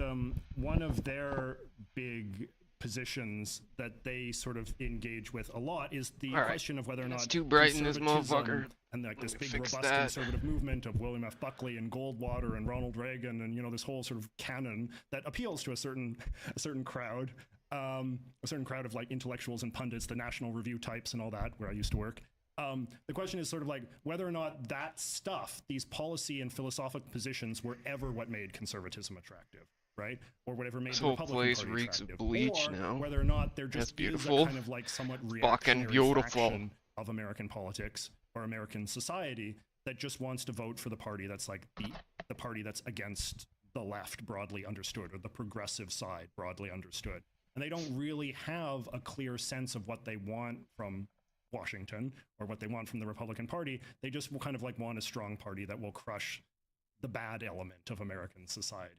one of their big positions that they sort of engage with a lot is the question of whether or not it's too bright in this motherfucker. And like this big Fix robust that. conservative movement of William F. Buckley and Goldwater and Ronald Reagan, and you know, this whole sort of canon that appeals to a certain crowd, a certain crowd of like intellectuals and pundits, the National Review types and all that, where I used to work. The question is sort of like whether or not that stuff, these policy and philosophical positions, were ever what made conservatism attractive, right? Or whatever made This the whole Republican place Party reeks of attractive. bleach Or now. whether or not there just That's is a beautiful. kind of like somewhat Fucking reactionary beautiful. faction of American politics or American society that just wants to vote for the party that's like the party that's against the left broadly understood, or the progressive side broadly understood. And they don't really have a clear sense of what they want from Washington or what they want from the Republican Party. They just kind of like want a strong party that will crush the bad element of American society.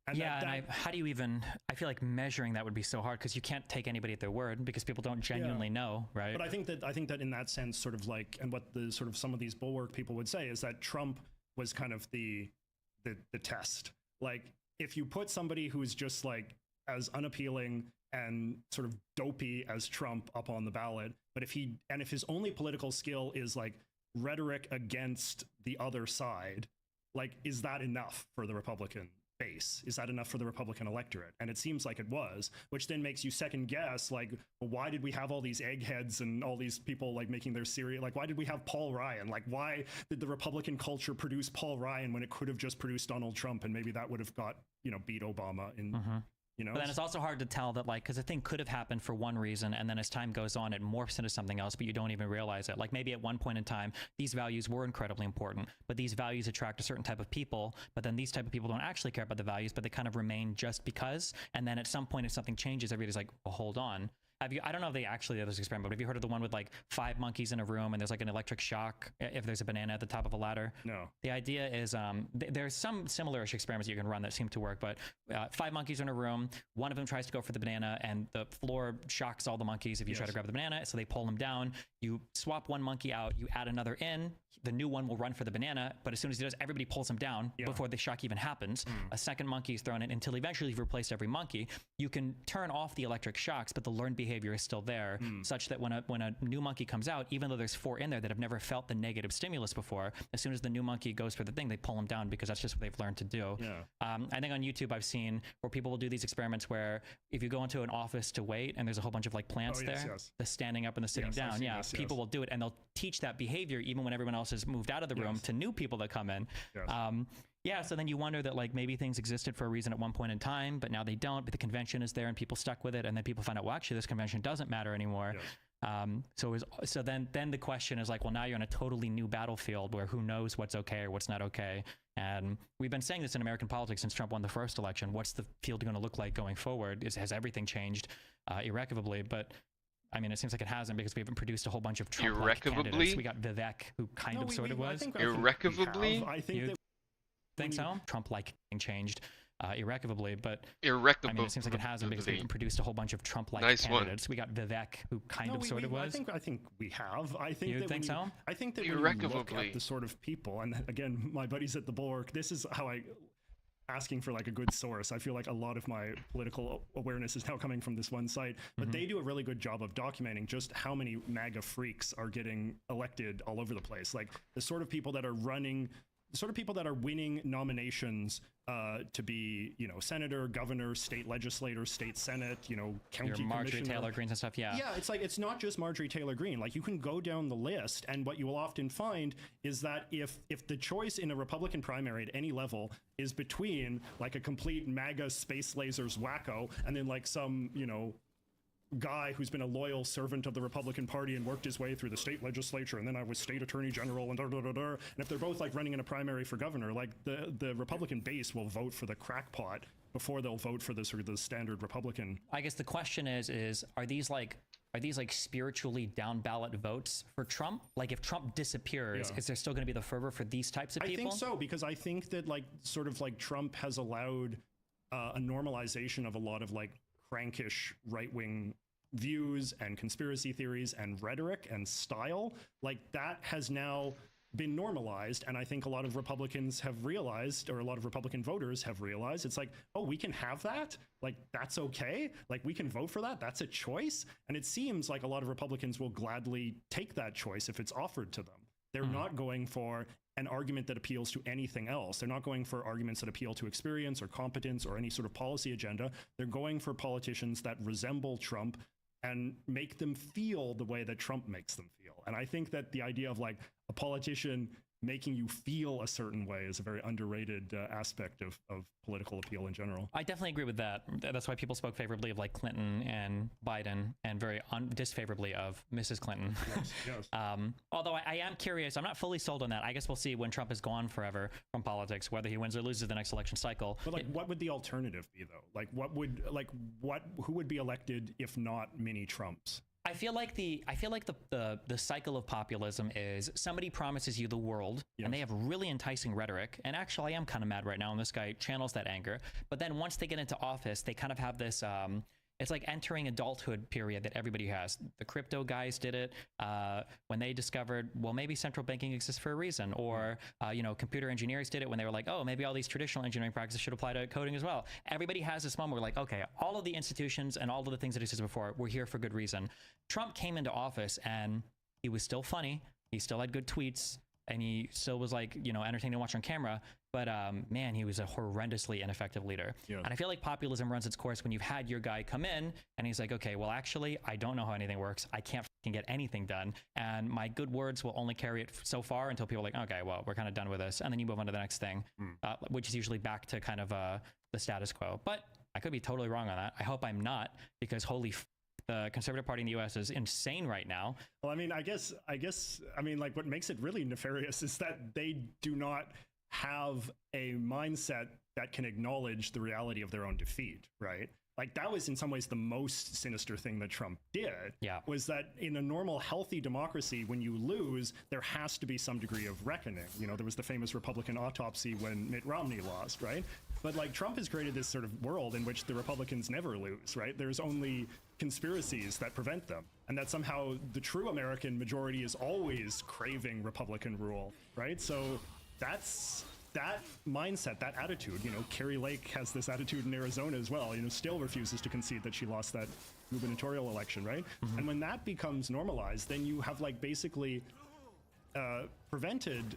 And how do you even, I feel like measuring that would be so hard, because you can't take anybody at their word because people don't genuinely know, right? But I think that in that sense, sort of like, and what the sort of some of these Bulwark people would say is that Trump was kind of the test. Like, if you put somebody who's just like as unappealing and sort of dopey as Trump up on the ballot, but if his only political skill is like rhetoric against the other side, like, is that enough for the Republican base? Is that enough for the Republican electorate? And it seems like it was, which then makes you second guess, like, well, why did we have all these eggheads and all these people like making their serious, like, why did we have Paul Ryan? Like, why did the Republican culture produce Paul Ryan when it could have just produced Donald Trump, and maybe that would have got, you know, beat Obama in, you know? But then it's also hard to tell that, like, because a thing could have happened for one reason, and then as time goes on, it morphs into something else, but you don't even realize it. Like, maybe at one point in time, these values were incredibly important, but these values attract a certain type of people, but then these type of people don't actually care about the values, but they kind of remain just because. And then at some point, if something changes, everybody's like, well, hold on. I don't know if they actually did this experiment, but have you heard of the one with like 5 monkeys in a room and there's like an electric shock if there's a banana at the top of a ladder? No. The idea is there's some similar-ish experiments you can run that seem to work, but 5 monkeys in a room, one of them tries to go for the banana and the floor shocks all the monkeys if you try to grab the banana, so they pull them down. You swap one monkey out, you add another in, the new one will run for the banana, but as soon as he does, everybody pulls him down before the shock even happens. A second monkey is thrown in until eventually you've replaced every monkey. you can turn off the electric shocks, but the learned behavior is still there, such that when a new monkey comes out, even though there's 4 in there that have never felt the negative stimulus before, as soon as the new monkey goes for the thing, they pull them down because that's just what they've learned to do. I think on YouTube I've seen where people will do these experiments where if you go into an office to wait and there's a whole bunch of like plants the standing up and the sitting down, people will do it, and they'll teach that behavior even when everyone else has moved out of the room to new people that come in. So then you wonder that like maybe things existed for a reason at one point in time, but now they don't, but the convention is there and people stuck with it, and then people find out, well, actually this convention doesn't matter anymore. So then the question is like, well, now you're on a totally new battlefield where who knows what's okay or what's not okay. And we've been saying this in American politics since Trump won the first election. What's the field going to look like going forward? Has everything changed irrevocably? But I mean, it seems like it hasn't, because we haven't produced a whole bunch of Trump-like candidates. We got Vivek, who sort of was. Irrevocably? I think that think so? Trump-like changed irrevocably, but irrevocable. I mean, it seems like it hasn't, because we haven't produced a whole bunch of Trump-like candidates. We got Vivek, who sort of was. I think we have. I think you that think so? I think that when you look at the sort of people, and again, my buddies at the Bulwark, this is how asking for like a good source. I feel like a lot of my political awareness is now coming from this one site, but they do a really good job of documenting just how many MAGA freaks are getting elected all over the place. Like the sort of people that are running, the sort of people that are winning nominations to be, senator, governor, state legislator, state senate, county commissioner. Marjorie Taylor Greene and stuff, yeah. Yeah, it's like, it's not just Marjorie Taylor Greene. Like, you can go down the list, and what you will often find is that if the choice in a Republican primary at any level is between, like, a complete MAGA space lasers wacko, and then, like, some, guy who's been a loyal servant of the Republican Party and worked his way through the state legislature, and then I was state attorney general, and and if they're both like running in a primary for governor, like the Republican base will vote for the crackpot before they'll vote for the sort of the standard Republican. I guess the question is are these like spiritually down ballot votes for Trump? Like, if Trump disappears, is there still going to be the fervor for these types of people? I think so, because I think that Trump has allowed a normalization of a lot of like crankish right-wing views and conspiracy theories and rhetoric and style. Like, that has now been normalized, and I think a lot of Republicans have realized, or a lot of Republican voters have realized, it's like, oh, we can have that? Like, that's okay? Like, we can vote for that? That's a choice? And it seems like a lot of Republicans will gladly take that choice if it's offered to them. They're not going for an argument that appeals to anything else. They're not going for arguments that appeal to experience or competence or any sort of policy agenda. They're going for politicians that resemble Trump and make them feel the way that Trump makes them feel. And I think that the idea of like a politician making you feel a certain way is a very underrated aspect of political appeal in general. I definitely agree with that. That's why people spoke favorably of like Clinton and Biden, and very disfavorably of Mrs. Clinton. Yes. Although I am curious, I'm not fully sold on that. I guess we'll see when Trump is gone forever from politics, whether he wins or loses the next election cycle. But like, what would the alternative be though? Like, who would be elected if not mini Trumps? I feel like the cycle of populism is somebody promises you the world, and they have really enticing rhetoric. And actually, I am kind of mad right now, and this guy channels that anger. But then once they get into office, they kind of have this. It's like entering adulthood period that everybody has. The crypto guys did it when they discovered, well, maybe central banking exists for a reason, or computer engineers did it when they were like, oh, maybe all these traditional engineering practices should apply to coding as well. Everybody has this moment where like, okay, all of the institutions and all of the things that existed before were here for good reason. Trump came into office and he was still funny. He still had good tweets, and he still was like, entertaining to watch on camera. But man, he was a horrendously ineffective leader. Yeah. And I feel like populism runs its course when you've had your guy come in and he's like, okay, well, actually, I don't know how anything works. I can't get anything done. And my good words will only carry it so far until people are like, okay, well, we're kind of done with this. And then you move on to the next thing, which is usually back to kind of the status quo. But I could be totally wrong on that. I hope I'm not, because holy the Conservative Party in the U.S. is insane right now. Well, I mean, I guess, like, what makes it really nefarious is that they do not have a mindset that can acknowledge the reality of their own defeat, right? Like, that was in some ways the most sinister thing that Trump did, was that in a normal, healthy democracy, when you lose, there has to be some degree of reckoning. There was the famous Republican autopsy when Mitt Romney lost, right? But like, Trump has created this sort of world in which the Republicans never lose, right? There's only conspiracies that prevent them. And that somehow the true American majority is always craving Republican rule, right? So that's that mindset, that attitude, Carrie Lake has this attitude in Arizona as well, still refuses to concede that she lost that gubernatorial election, right? And when that becomes normalized, then you have like basically prevented,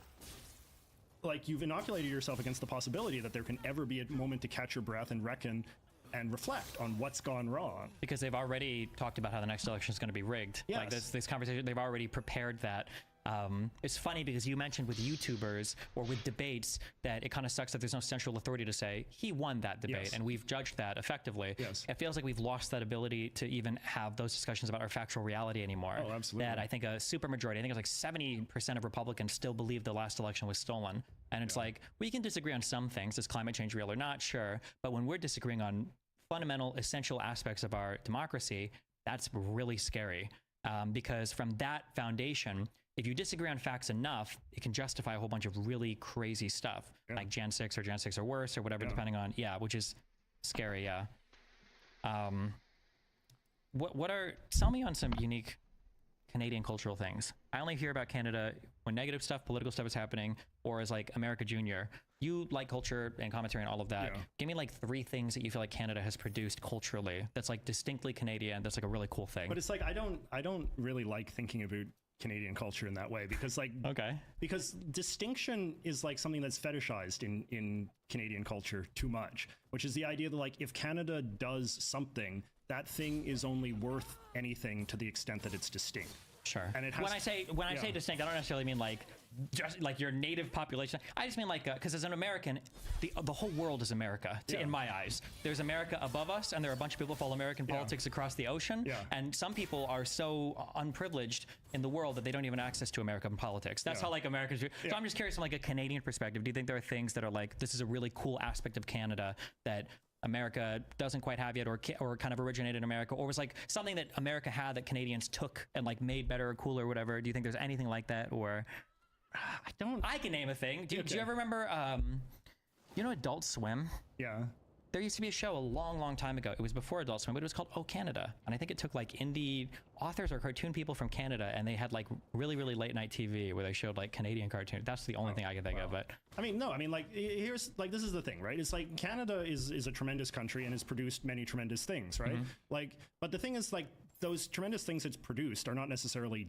like you've inoculated yourself against the possibility that there can ever be a moment to catch your breath and reckon and reflect on what's gone wrong. Because they've already talked about how the next election is going to be rigged. Yes. Like this conversation, they've already prepared that. It's funny because you mentioned with YouTubers or with debates that it kind of sucks that there's no central authority to say he won that debate, Yes. and we've judged that effectively. Yes. It feels like we've lost that ability to even have those discussions about our factual reality anymore. Oh, absolutely. That I think a super majority, I think it's like 70% of Republicans still believe the last election was stolen. And it's like, we can disagree on some things. Is climate change real or not? Sure. But when we're disagreeing on fundamental, essential aspects of our democracy, that's really scary. Because from that foundation, if you disagree on facts enough, it can justify a whole bunch of really crazy stuff, like Jan 6 or Jan 6 or worse or whatever, depending on, which is scary, tell me on some unique Canadian cultural things. I only hear about Canada when negative stuff, political stuff is happening, or as like America Junior. You like culture and commentary and all of that. Yeah. Give me like 3 things that you feel like Canada has produced culturally that's like distinctly Canadian, that's like a really cool thing. But it's like, I don't really like thinking about Canadian culture in that way, because like because distinction is like something that's fetishized in Canadian culture too much, which is the idea that like if Canada does something, that thing is only worth anything to the extent that it's distinct. Sure. And it has when I say distinct, I don't necessarily mean like just like your native population. I just mean like because as an American, the whole world is America in my eyes. There's America above us, and there are a bunch of people who follow American politics across the ocean. Yeah. And some people are so unprivileged in the world that they don't even have access to American politics. That's how like Americans. So I'm just curious from like a Canadian perspective. Do you think there are things that are like this is a really cool aspect of Canada that America doesn't quite have yet, or kind of originated in America, or was like something that America had that Canadians took and like made better or cooler or whatever? Do you think there's anything like that? Or I can name a thing. Do you ever remember Adult Swim? Yeah. There used to be a show a long time ago. It was before Adult Swim, but it was called Oh Canada. And I think it took like indie authors or cartoon people from Canada, and they had like really late night TV where they showed like Canadian cartoons. That's the only thing I can think of. But like here's like, this is the thing, right? It's like Canada is a tremendous country and has produced many tremendous things, right? Like, but the thing is like those tremendous things it's produced are not necessarily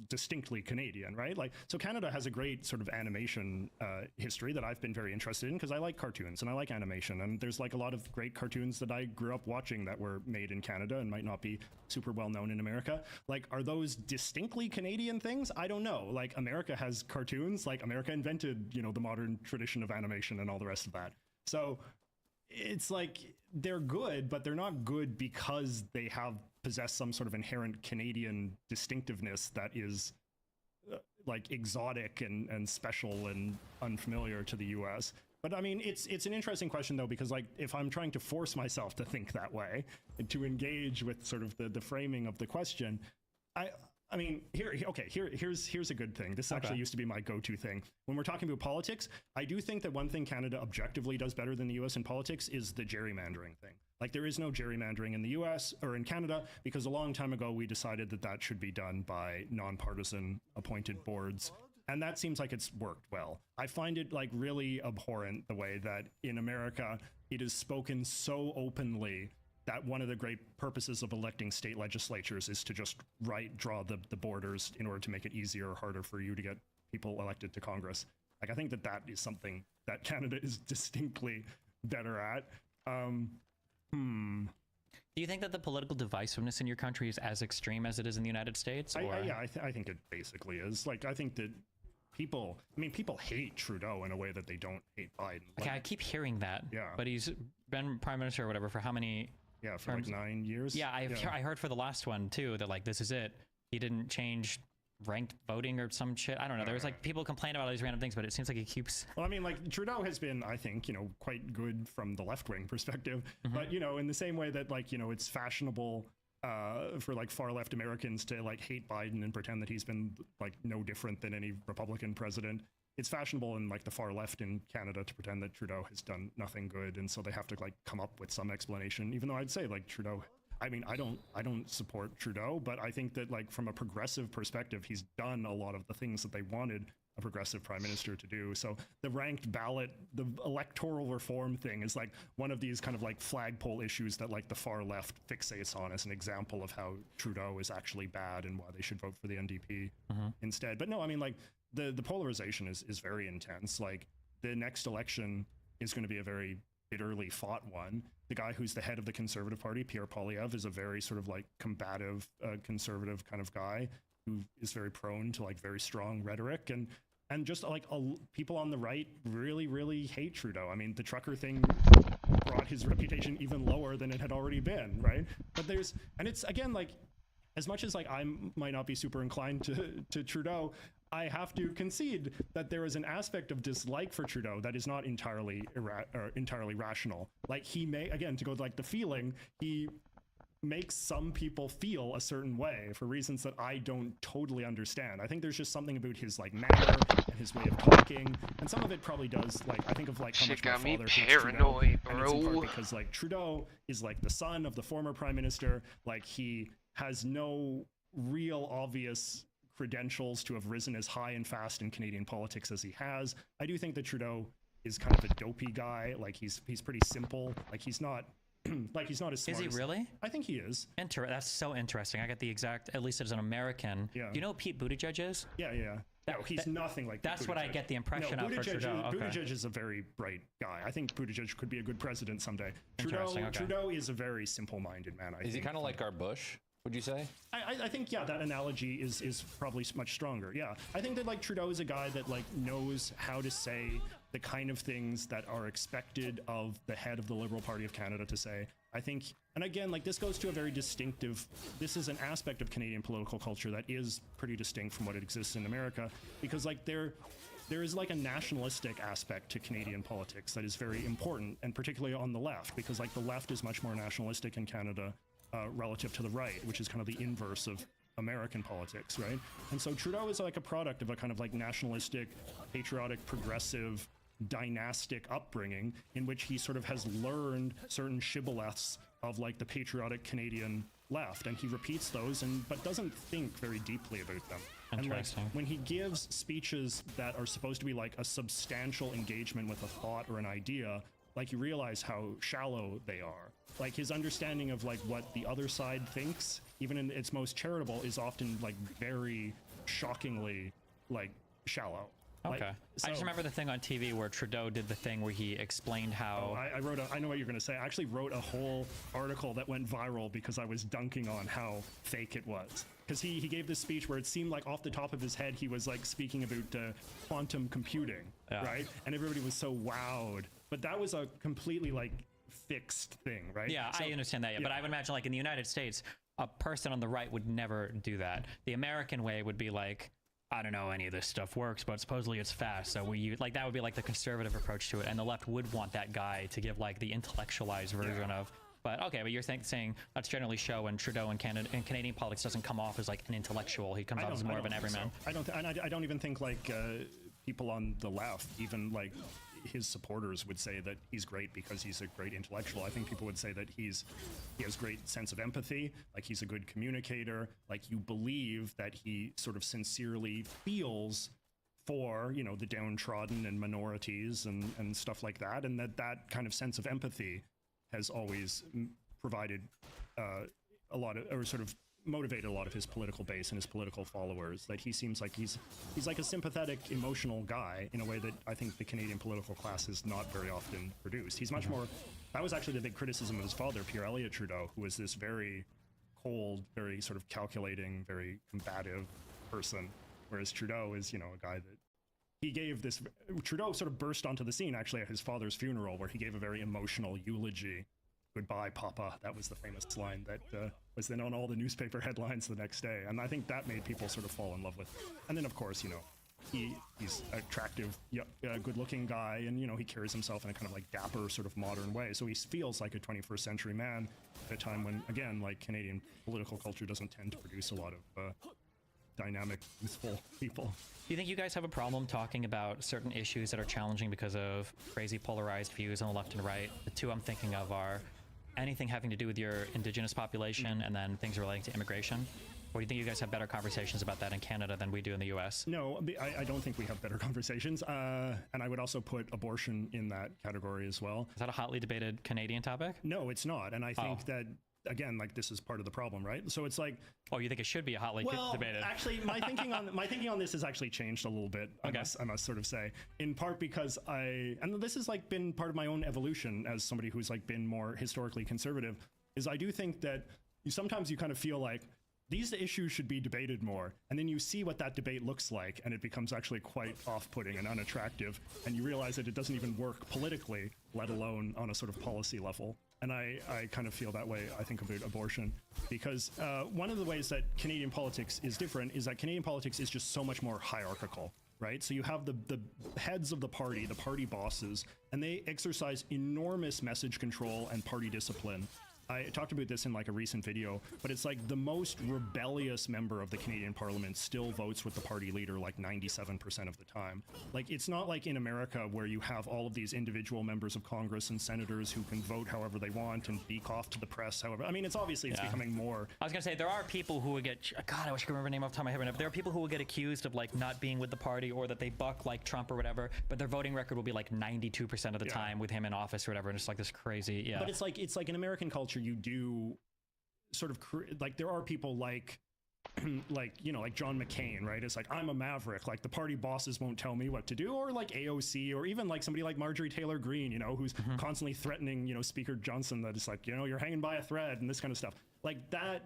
distinctly Canadian, right? Like, so Canada has a great sort of animation history that I've been very interested in because I like cartoons and I like animation, and there's like a lot of great cartoons that I grew up watching that were made in Canada and might not be super well known in America. Like, are those distinctly Canadian things? I don't know. Like, America has cartoons, like America invented, the modern tradition of animation and all the rest of that. So it's like they're good, but they're not good because they possess some sort of inherent Canadian distinctiveness that is like exotic and special and unfamiliar to the US. But I mean, it's an interesting question though, because like if I'm trying to force myself to think that way and to engage with sort of the framing of the question, I mean, here's a good thing. This actually used to be my go-to thing. When we're talking about politics, I do think that one thing Canada objectively does better than the US in politics is the gerrymandering thing. Like, there is no gerrymandering in the US or in Canada because a long time ago we decided that should be done by nonpartisan appointed boards. And that seems like it's worked well. I find it like really abhorrent the way that in America it is spoken so openly that one of the great purposes of electing state legislatures is to just draw the borders in order to make it easier or harder for you to get people elected to Congress. Like, I think that is something that Canada is distinctly better at. Do you think that the political divisiveness in your country is as extreme as it is in the United States? I think it basically is. Like, I think that people hate Trudeau in a way that they don't hate Biden. Okay, I keep hearing that. Yeah. But he's been prime minister or whatever for how many? Yeah, for like 9 years. Yeah, I heard for the last one too that like this is it. He didn't change ranked voting or some shit. I don't know. There was like people complain about all these random things, but it seems like he keeps. Well, I mean, like Trudeau has been, I think, quite good from the left-wing perspective. But in the same way that like it's fashionable for like far left Americans to like hate Biden and pretend that he's been like no different than any Republican president. It's fashionable in like the far left in Canada to pretend that Trudeau has done nothing good, and so they have to like come up with some explanation. Even though I'd say like Trudeau, I mean, I don't support Trudeau, but I think that like from a progressive perspective, he's done a lot of the things that they wanted a progressive prime minister to do. So the ranked ballot, the electoral reform thing is like one of these kind of like flagpole issues that like the far left fixates on as an example of how Trudeau is actually bad and why they should vote for the NDP instead. But no, I mean, like the polarization is very intense. Like the next election is going to be a very bitterly fought one. The guy who's the head of the Conservative Party, Pierre Poilievre, is a very sort of like combative, conservative kind of guy who is very prone to like very strong rhetoric, and just like people on the right really hate Trudeau. I mean, the trucker thing brought his reputation even lower than it had already been, right? But it's again, like, as much as like I might not be super inclined to Trudeau, I have to concede that there is an aspect of dislike for Trudeau that is not entirely rational. Like he may, again, to go like the feeling, he makes some people feel a certain way for reasons that I don't totally understand. I think there's just something about his like manner and his way of talking, and some of it probably does, like, I think of like how much my father hates Trudeau, and it's in part because like Trudeau is like the son of the former prime minister. Like he has no real obvious credentials to have risen as high and fast in Canadian politics as he has. I do think that Trudeau is kind of a dopey guy. Like he's pretty simple. Like he's not like he's not as smart. Is he really? I think he is. That's so interesting. I get the exact, at least as an American. Yeah. Do you know who Pete Buttigieg is? Yeah. No, he's nothing like that's Buttigieg. what I get the impression of for Trudeau. Okay. Buttigieg is a very bright guy. I think Buttigieg could be a good president someday. Interesting, okay. Trudeau is a very simple-minded man. Is he kind of like our Bush? Would you say? I think, yeah, that analogy is probably much stronger. Yeah, I think that like Trudeau is a guy that like knows how to say the kind of things that are expected of the head of the Liberal Party of Canada to say. I think, and again, like this goes to a very distinctive, this is an aspect of Canadian political culture that is pretty distinct from what it exists in America, because like there is like a nationalistic aspect to Canadian politics that is very important, and particularly on the left, because like the left is much more nationalistic in Canada relative to the right, which is kind of the inverse of American politics, right? And so Trudeau is like a product of a kind of like nationalistic, patriotic, progressive, dynastic upbringing in which he sort of has learned certain shibboleths of like the patriotic Canadian left, and he repeats those but doesn't think very deeply about them. Interesting. And like when he gives speeches that are supposed to be like a substantial engagement with a thought or an idea, like you realize how shallow they are. Like his understanding of like what the other side thinks, even in its most charitable, is often like very shockingly like shallow. Okay. Like, I just remember the thing on TV where Trudeau did the thing where he explained how... I know what you're going to say. I actually wrote a whole article that went viral because I was dunking on how fake it was. Because he gave this speech where it seemed like off the top of his head he was like speaking about quantum computing, right? And everybody was so wowed. But that was a completely like fixed thing, right? Yeah, so, I understand that, but I would imagine like in the United States, a person on the right would never do that. The American way would be like, I don't know any of this stuff works, but supposedly it's fast. So like that would be like the conservative approach to it, and the left would want that guy to give like the intellectualized version of. But okay, but you're saying that's generally show, and Trudeau in Canadian politics doesn't come off as like an intellectual. He comes off as more of an everyman. So. I don't even think like people on the left, even like his supporters, would say that he's great because he's a great intellectual. I think people would say that he has great sense of empathy, like he's a good communicator, like you believe that he sort of sincerely feels for, you know, the downtrodden and minorities and stuff like that, and that kind of sense of empathy has always provided a lot of, or sort of motivated a lot of his political base and his political followers. That he seems like he's like a sympathetic, emotional guy in a way that I think the Canadian political class is not very often produced. He's much more, that was actually the big criticism of his father, Pierre Elliott Trudeau, who was this very cold, very sort of calculating, very combative person, whereas Trudeau is, you know, a guy that he gave this, Trudeau sort of burst onto the scene actually at his father's funeral, where he gave a very emotional eulogy. Goodbye, Papa. That was the famous line that was then on all the newspaper headlines the next day. And I think that made people sort of fall in love with him. And then, of course, you know, he's an attractive, good-looking guy, and, you know, he carries himself in a kind of like dapper sort of modern way. So he feels like a 21st century man at a time when, again, like Canadian political culture doesn't tend to produce a lot of dynamic, youthful people. Do you think you guys have a problem talking about certain issues that are challenging because of crazy polarized views on the left and right? The two I'm thinking of are anything having to do with your indigenous population and then things relating to immigration? Or do you think you guys have better conversations about that in Canada than we do in the US? No, I don't think we have better conversations. And I would also put abortion in that category as well. Is that a hotly debated Canadian topic? No, it's not. And I think that, again, like this is part of the problem, right? So it's like, oh, you think it should be a hotly debated? Actually, my thinking on this has actually changed a little bit. Okay. I must sort of say, in part because and this has like been part of my own evolution as somebody who's like been more historically conservative, is I do think that sometimes you kind of feel like these issues should be debated more, and then you see what that debate looks like, and it becomes actually quite off-putting and unattractive, and you realize that it doesn't even work politically, let alone on a sort of policy level. And I kind of feel that way, I think, about abortion, because one of the ways that Canadian politics is different is that Canadian politics is just so much more hierarchical, right? So you have the heads of the party bosses, and they exercise enormous message control and party discipline. I talked about this in like a recent video, but it's like the most rebellious member of the Canadian Parliament still votes with the party leader like 97% of the time. Like, it's not like in America where you have all of these individual members of Congress and senators who can vote however they want and beak off to the press however. I mean, it's becoming more. I was gonna say there are people who would get, God, I wish I could remember the name off the top of my head right now. There are people who will get accused of like not being with the party or that they buck like Trump or whatever, but their voting record will be like 92% of the time with him in office or whatever, and it's like this crazy. But it's like in American culture, you do sort of like there are people like like John McCain, right? It's like, I'm a maverick, like the party bosses won't tell me what to do, or like AOC, or even like somebody like Marjorie Taylor Greene, who's constantly threatening Speaker Johnson that it's like, you're hanging by a thread and this kind of stuff. Like that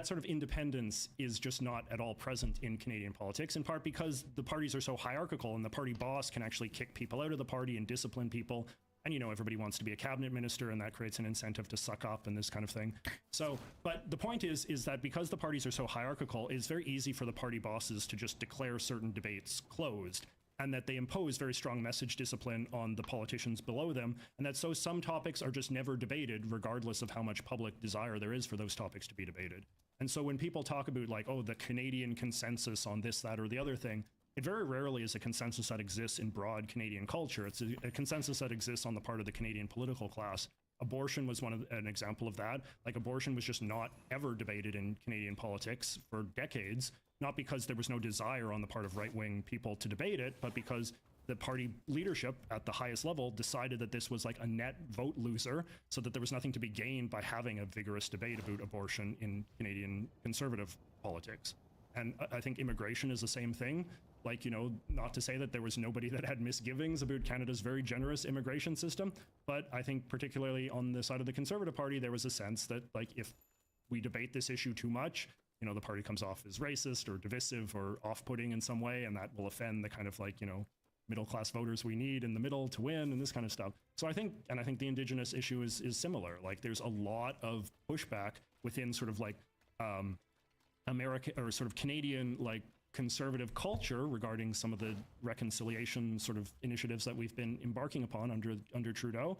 sort of independence is just not at all present in Canadian politics, in part because the parties are so hierarchical and the party boss can actually kick people out of the party and discipline people. And, everybody wants to be a cabinet minister, and that creates an incentive to suck up and this kind of thing. So, but the point is that because the parties are so hierarchical, it's very easy for the party bosses to just declare certain debates closed, and that they impose very strong message discipline on the politicians below them, and that so some topics are just never debated, regardless of how much public desire there is for those topics to be debated. And so when people talk about like, oh, the Canadian consensus on this, that, or the other thing, it very rarely is a consensus that exists in broad Canadian culture. It's a consensus that exists on the part of the Canadian political class. Abortion was an example of that. Like, abortion was just not ever debated in Canadian politics for decades, not because there was no desire on the part of right-wing people to debate it, but because the party leadership at the highest level decided that this was like a net vote loser, so that there was nothing to be gained by having a vigorous debate about abortion in Canadian conservative politics. And I think immigration is the same thing. Like, not to say that there was nobody that had misgivings about Canada's very generous immigration system, but I think particularly on the side of the Conservative Party, there was a sense that, like, if we debate this issue too much, the party comes off as racist or divisive or off-putting in some way, and that will offend the kind of like, middle-class voters we need in the middle to win and this kind of stuff. So I think the Indigenous issue is similar. Like, there's a lot of pushback within sort of like American or sort of Canadian like conservative culture regarding some of the reconciliation sort of initiatives that we've been embarking upon under Trudeau.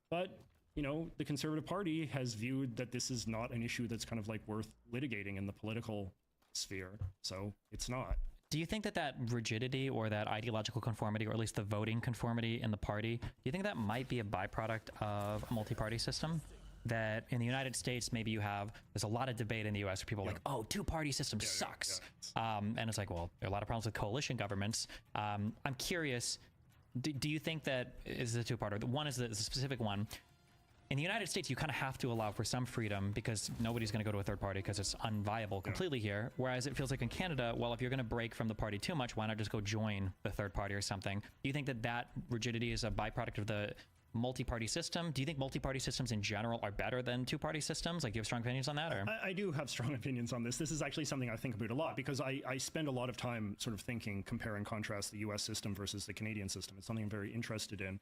But, the Conservative Party has viewed that this is not an issue that's kind of like worth litigating in the political sphere. So it's not. Do you think that rigidity or that ideological conformity, or at least the voting conformity in the party, do you think that might be a byproduct of a multi-party system? That in the United States, maybe there's a lot of debate in the US where people are like, oh, two-party system sucks. And it's like, well, there are a lot of problems with coalition governments. I'm curious, do you think that is a two-parter? One is the specific one. In the United States, you kind of have to allow for some freedom because nobody's going to go to a third party because it's unviable completely here. Whereas it feels like in Canada, well, if you're going to break from the party too much, why not just go join the third party or something? Do you think that rigidity is a byproduct of the multi-party system? Do you think multi-party systems in general are better than two-party systems? Like, do you have strong opinions on that? Or? I do have strong opinions on this. This is actually something I think about a lot because I spend a lot of time sort of thinking, compare and contrast the US system versus the Canadian system. It's something I'm very interested in.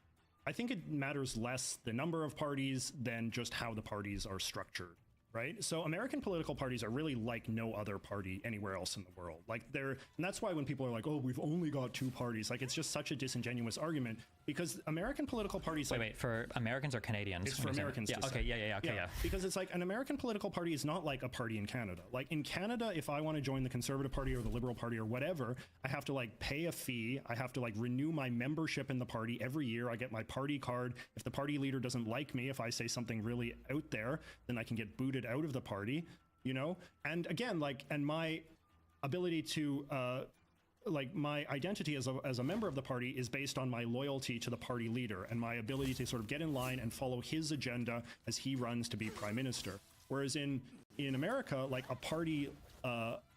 I think it matters less the number of parties than just how the parties are structured, right? So American political parties are really like no other party anywhere else in the world. Like and that's why when people are like, oh, we've only got 2 parties, like it's just such a disingenuous argument, because American political parties... Wait, for Americans or Canadians? It's for Americans. Yeah, okay, yeah. Because it's like an American political party is not like a party in Canada. Like in Canada, if I want to join the Conservative Party or the Liberal Party or whatever, I have to like pay a fee. I have to like renew my membership in the party every year. I get my party card. If the party leader doesn't like me, if I say something really out there, then I can get booted out of the party, you know? And again, like, and my ability to, like my identity as a member of the party is based on my loyalty to the party leader and my ability to sort of get in line and follow his agenda as he runs to be prime minister. Whereas in America, like a party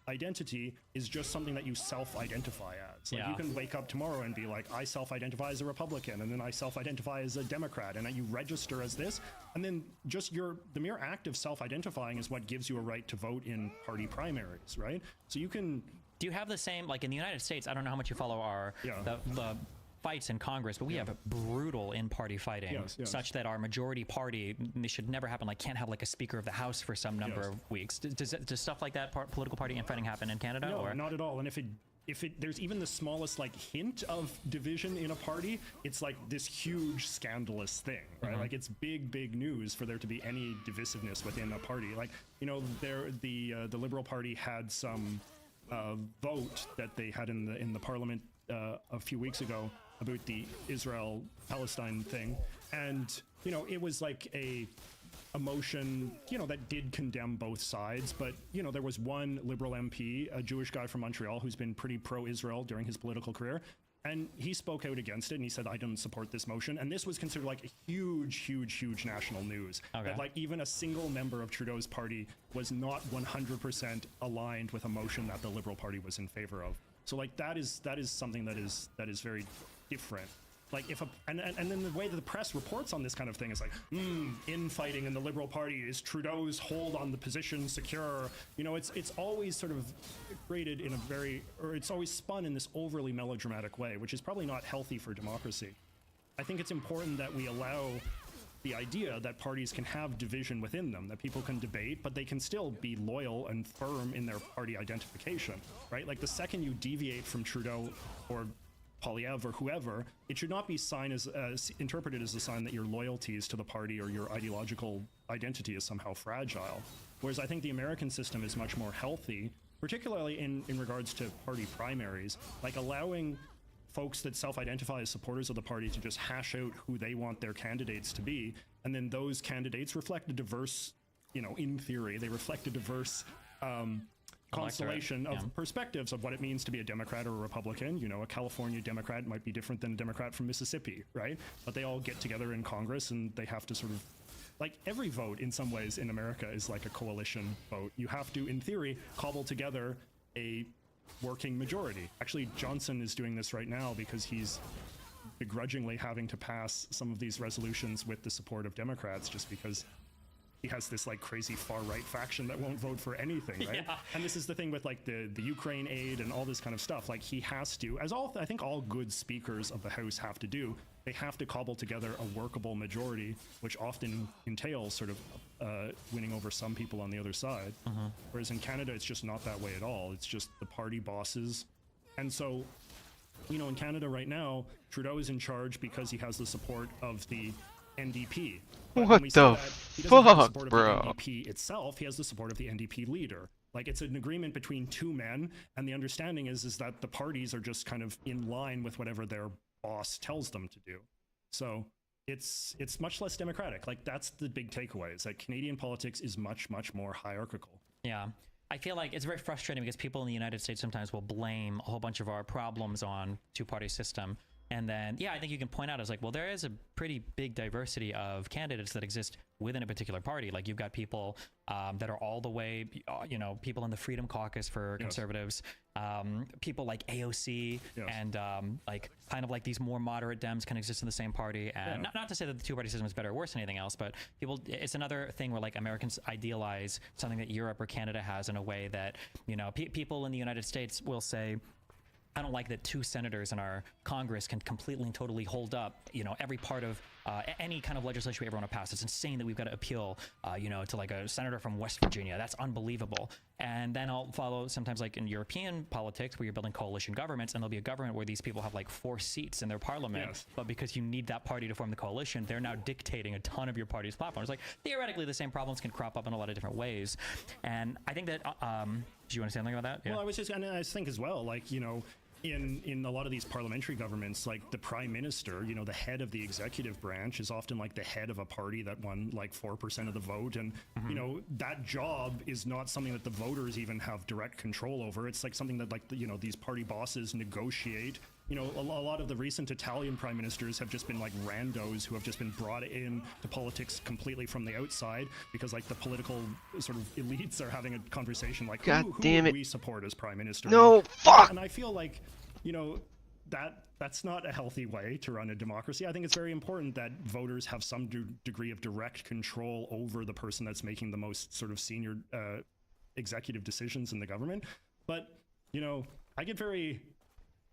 identity is just something that you self-identify as. Like you can wake up tomorrow and be like, I self-identify as a Republican, and then I self-identify as a Democrat, and you register as this, and then just the mere act of self-identifying is what gives you a right to vote in party primaries, right? So you can... Do you have the same, like in the United States, I don't know how much you follow the fights in Congress, but we have brutal in-party fighting, such that our majority party, this should never happen, like can't have like a Speaker of the House for some number of weeks. Does stuff like that, political party infighting, happen in Canada? No, or? Not at all. And if there's even the smallest like hint of division in a party, it's like this huge scandalous thing, right? Like it's big news for there to be any divisiveness within a party. Like, you know, the Liberal Party had some vote that they had in the parliament a few weeks ago about the Israel-Palestine thing, and you know, it was like a motion, you know, that did condemn both sides, but you know, there was one Liberal MP, a Jewish guy from Montreal, who's been pretty pro-Israel during his political career, and he spoke out against it, and he said, I don't support this motion. And this was considered like a huge national news. That like even a single member of Trudeau's party was not 100% aligned with a motion that the Liberal Party was in favor of. So like that is something that is very different. Like if and then the way that the press reports on this kind of thing is like, infighting in the Liberal Party, is Trudeau's hold on the position secure? You know, it's always sort of created in it's always spun in this overly melodramatic way, which is probably not healthy for democracy. I think it's important that we allow the idea that parties can have division within them, that people can debate, but they can still be loyal and firm in their party identification, right? Like the second you deviate from Trudeau or Poilievre or whoever, it should not be interpreted as a sign that your loyalties to the party or your ideological identity is somehow fragile. Whereas I think the American system is much more healthy, particularly in regards to party primaries, like allowing folks that self-identify as supporters of the party to just hash out who they want their candidates to be, and then those candidates reflect a diverse, you know, in theory, they reflect a diverse constellation of perspectives of what it means to be a Democrat or a Republican. You know, a California Democrat might be different than a Democrat from Mississippi, right? But they all get together in Congress and they have to sort of, like every vote in some ways in America is like a coalition vote. You have to, in theory, cobble together a working majority. Actually, Johnson is doing this right now because he's begrudgingly having to pass some of these resolutions with the support of Democrats just because he has this like crazy far-right faction that won't vote for anything, right? And this is the thing with like the Ukraine aid and all this kind of stuff. Like he has to, as I think all good speakers of the House have to do, they have to cobble together a workable majority, which often entails sort of winning over some people on the other side. Whereas in Canada, it's just not that way at all. It's just the party bosses. And so, you know, in Canada right now, Trudeau is in charge because he has the support of the NDP. What the fuck, bro? The NDP itself, he has the support of the NDP leader. Like it's an agreement between two men, and the understanding is that the parties are just kind of in line with whatever their boss tells them to do. So it's much less democratic. Like that's the big takeaway, is that Canadian politics is much more hierarchical. Yeah. I feel like it's very frustrating because people in the United States sometimes will blame a whole bunch of our problems on two-party system. And then, yeah, I think you can point out as like, well, there is a pretty big diversity of candidates that exist within a particular party. Like you've got people that are all the way, you know, people in the Freedom Caucus for conservatives, people like AOC and like kind of like these more moderate Dems can exist in the same party. And not to say that the two-party system is better or worse than anything else, but people, it's another thing where like Americans idealize something that Europe or Canada has in a way that, you know, people in the United States will say, I don't like that two senators in our Congress can completely and totally hold up, you know, every part of any kind of legislation we ever want to pass. It's insane that we've got to appeal, to like a senator from West Virginia. That's unbelievable. And then I'll follow sometimes like in European politics where you're building coalition governments, and there'll be a government where these people have like 4 seats in their parliament, Yes. but because you need that party to form the coalition, they're now dictating a ton of your party's platforms. Like theoretically, the same problems can crop up in a lot of different ways. And I think that, do you want to say something about that? Well, I think as well, like, in a lot of these parliamentary governments, like the prime minister, the head of the executive branch is often like the head of a party that won like 4% of the vote. And, that job is not something that the voters even have direct control over. It's like something that like, these party bosses negotiate. A lot of the recent Italian prime ministers have just been like randos who have just been brought in to politics completely from the outside because like the political sort of elites are having a conversation like, God who damn would it. we support as prime minister? No, fuck! And I feel like, that's not a healthy way to run a democracy. I think it's very important that voters have some degree of direct control over the person that's making the most sort of senior executive decisions in the government. But,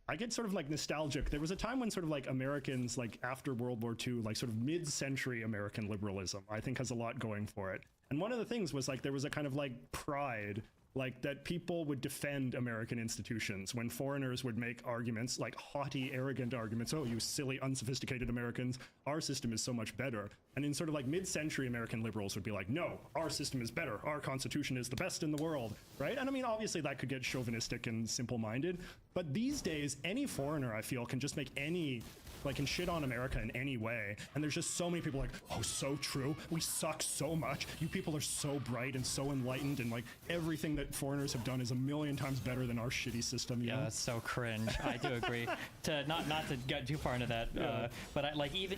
I get sort of like nostalgic. There was a time when sort of like Americans, like after World War II, like sort of mid-century American liberalism, I think has a lot going for it. And one of the things was like there was a kind of like pride, like that people would defend American institutions when foreigners would make arguments, like haughty, arrogant arguments. Oh, you silly, unsophisticated Americans, our system is so much better. And in sort of like mid-century American liberals would be like, no, our system is better. Our constitution is the best in the world, right? And I mean, obviously that could get chauvinistic and simple-minded. But these days, any foreigner, I feel, can just make any can shit on America in any way. And there's just so many people like, oh, so true. We suck so much. You people are so bright and so enlightened, and like everything that foreigners have done is a million times better than our shitty system. Yeah, that's so cringe. I do agree. To not to get too far into that, but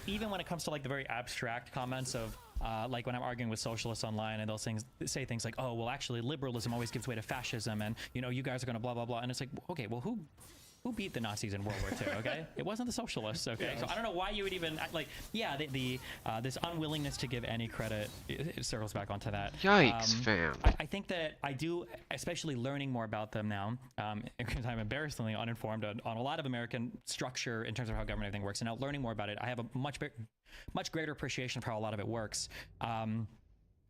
even when it comes to like the very abstract comments of like when I'm arguing with socialists online and they'll say things like, oh, well, actually liberalism always gives way to fascism, and you guys are going to blah blah blah, and it's like, okay, well, who beat the Nazis in World War II? Okay, it wasn't the socialists. Okay, so I don't know why you would even like. Yeah, this unwillingness to give any credit, it circles back onto that. Yikes, fam. I think that I do, especially learning more about them now, because I'm embarrassingly uninformed on a lot of American structure in terms of how government everything works. And now learning more about it, I have a much greater appreciation for how a lot of it works.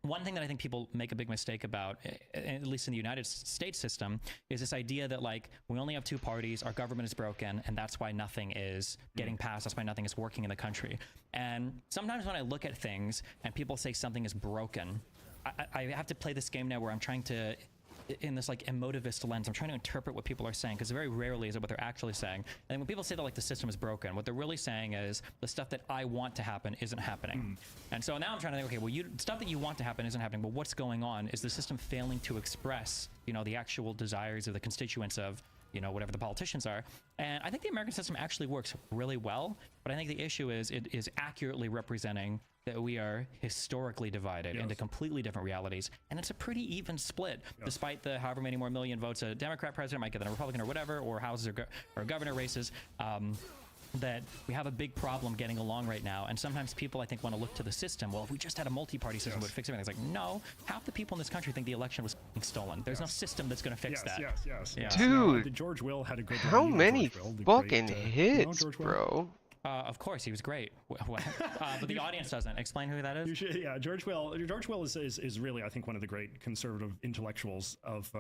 One thing that I think people make a big mistake about, at least in the United States system, is this idea that like we only have 2 parties, our government is broken, and that's why nothing is getting passed, that's why nothing is working in the country. And sometimes when I look at things and people say something is broken, I have to play this game now where I'm trying to, in this like emotivist lens, I'm trying to interpret what people are saying, because very rarely is it what they're actually saying. And when people say that like the system is broken, what they're really saying is the stuff that I want to happen isn't happening. And so now I'm trying to think, okay, well, stuff that you want to happen isn't happening, but what's going on? Is the system failing to express, the actual desires of the constituents of, whatever the politicians are? And I think the American system actually works really well, but I think the issue is it is accurately representing that we are historically divided into completely different realities, and it's a pretty even split, despite the however many more million votes a Democrat president might get than a Republican or whatever, or houses or governor races, that we have a big problem getting along right now. And sometimes people, I think, want to look to the system. Well, if we just had a multi-party system, it would fix everything. It's like, no, half the people in this country think the election was stolen. There's no system that's going to fix that. Yes. Dude, George Will had a good how line. many George Will, the fucking great, hits, George Will? bro? Of course, he was great. But the audience doesn't. Explain who that is. George Will. George Will is really, I think, one of the great conservative intellectuals of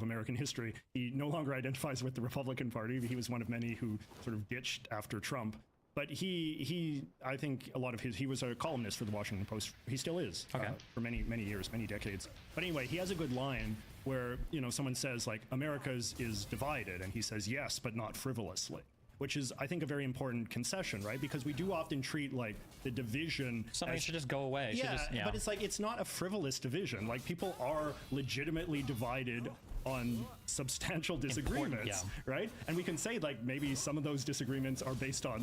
American history. He no longer identifies with the Republican Party. He was one of many who sort of ditched after Trump. But he I think a lot of he was a columnist for the Washington Post. He still is for many years, many decades. But anyway, he has a good line where someone says like America is divided, and he says yes, but not frivolously, which is, I think, a very important concession, right? Because we do often treat like the division something should just go away. But it's like it's not a frivolous division. Like people are legitimately divided on substantial disagreements, right? And we can say like maybe some of those disagreements are based on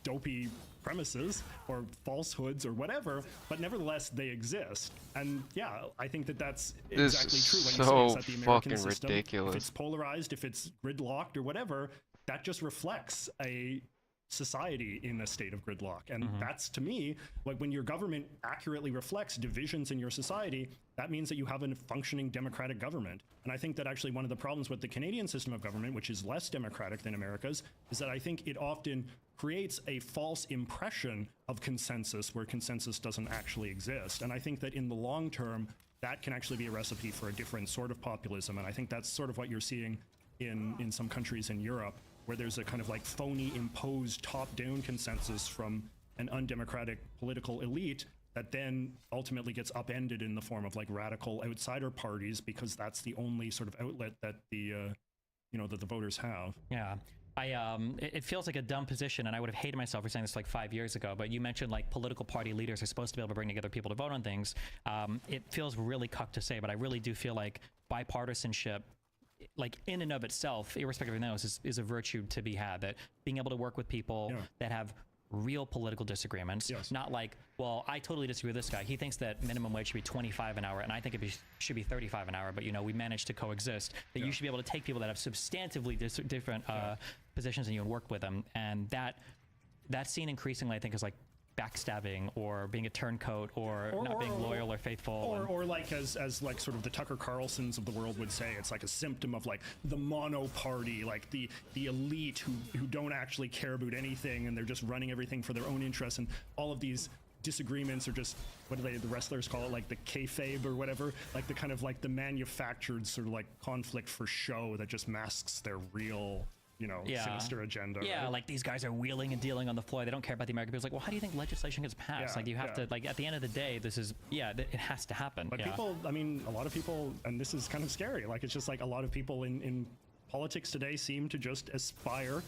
dopey premises or falsehoods or whatever, but nevertheless they exist. And yeah, I think that's exactly true. When you say that the American system, ridiculous. If it's polarized, if it's gridlocked or whatever, that just reflects a society in a state of gridlock. And that's, to me, like when your government accurately reflects divisions in your society, that means that you have a functioning democratic government. And I think that actually one of the problems with the Canadian system of government, which is less democratic than America's, is that I think it often creates a false impression of consensus where consensus doesn't actually exist. And I think that in the long term, that can actually be a recipe for a different sort of populism. And I think that's sort of what you're seeing in some countries in Europe, where there's a kind of like phony imposed top-down consensus from an undemocratic political elite that then ultimately gets upended in the form of like radical outsider parties, because that's the only sort of outlet that the that the voters have. Yeah. It feels like a dumb position, and I would have hated myself for saying this like 5 years ago, but you mentioned like political party leaders are supposed to be able to bring together people to vote on things. It feels really cucked to say, but I really do feel like bipartisanship, like in and of itself, irrespective of those, is a virtue to be had. That being able to work with people that have real political disagreements, not like, well, I totally disagree with this guy. He thinks that minimum wage should be 25 an hour, and I think it should be 35 an hour, but we managed to coexist. That you should be able to take people that have substantively different positions and you and work with them. And that scene increasingly, I think, is like backstabbing or being a turncoat or not being loyal or faithful, or like as like sort of the Tucker Carlsons of the world would say, it's like a symptom of like the mono party, like the elite who don't actually care about anything, and they're just running everything for their own interests, and all of these disagreements are just, what do the wrestlers call it, like the kayfabe or whatever, like the kind of like the manufactured sort of like conflict for show that just masks their real sinister agenda. Yeah, right? like these guys are wheeling and dealing on the floor. They don't care about the American people. It's like, well, how do you think legislation gets passed? Like, you have to, like, at the end of the day, this is, it has to happen. But people, I mean, a lot of people, and this is kind of scary, like, it's just like a lot of people in politics today seem to just aspire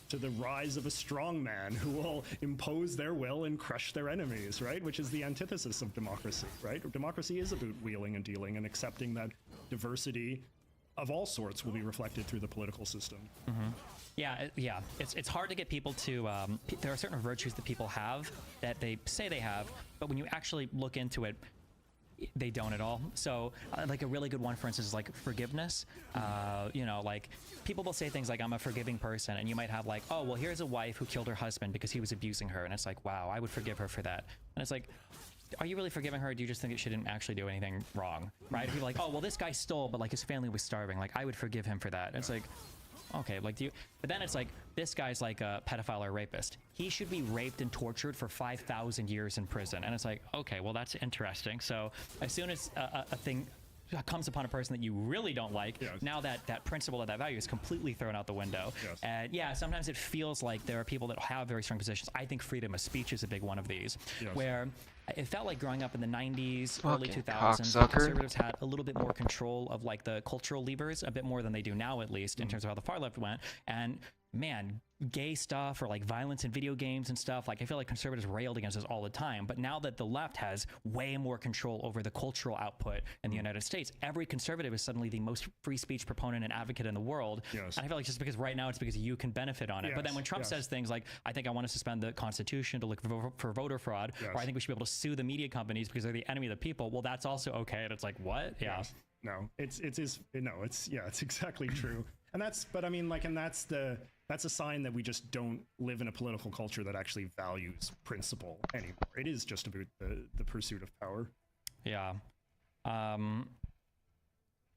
to the rise of a strong man who will impose their will and crush their enemies, right? Which is the antithesis of democracy, right? Democracy is about wheeling and dealing and accepting that diversity of all sorts will be reflected through the political system. Mm-hmm. Yeah. It's hard to get people to. There are certain virtues that people have that they say they have, but when you actually look into it, they don't at all. So, like a really good one, for instance, is like forgiveness. Like people will say things like, "I'm a forgiving person," and you might have like, "Oh, well, here's a wife who killed her husband because he was abusing her," and it's like, "Wow, I would forgive her for that." And it's like, are you really forgiving her, or do you just think that she didn't actually do anything wrong, right? If you're like, oh, well, this guy stole, but like his family was starving, like I would forgive him for that. And it's like, okay, like but then it's like, this guy's like a pedophile or a rapist. He should be raped and tortured for 5,000 years in prison. And it's like, okay, well, that's interesting. So as soon as a thing comes upon a person that you really don't like, now that principle of that value is completely thrown out the window. And sometimes it feels like there are people that have very strong positions. I think freedom of speech is a big one of these, where it felt like growing up in the 90s, early 2000s, conservatives had a little bit more control of like the cultural levers, a bit more than they do now, at least in terms of how the far left went. And man, gay stuff or like violence in video games and stuff, like I feel like conservatives railed against this all the time. But now that the left has way more control over the cultural output in the United States, every conservative is suddenly the most free speech proponent and advocate in the world. And I feel like just because right now it's because you can benefit on it. But then when Trump says things like, I think I want to suspend the Constitution to look for voter fraud, or I think we should be able to sue the media companies because they're the enemy of the people, well, that's also okay. And it's like, what? No, it's exactly true. And that's a sign that we just don't live in a political culture that actually values principle anymore. It is just about the pursuit of power.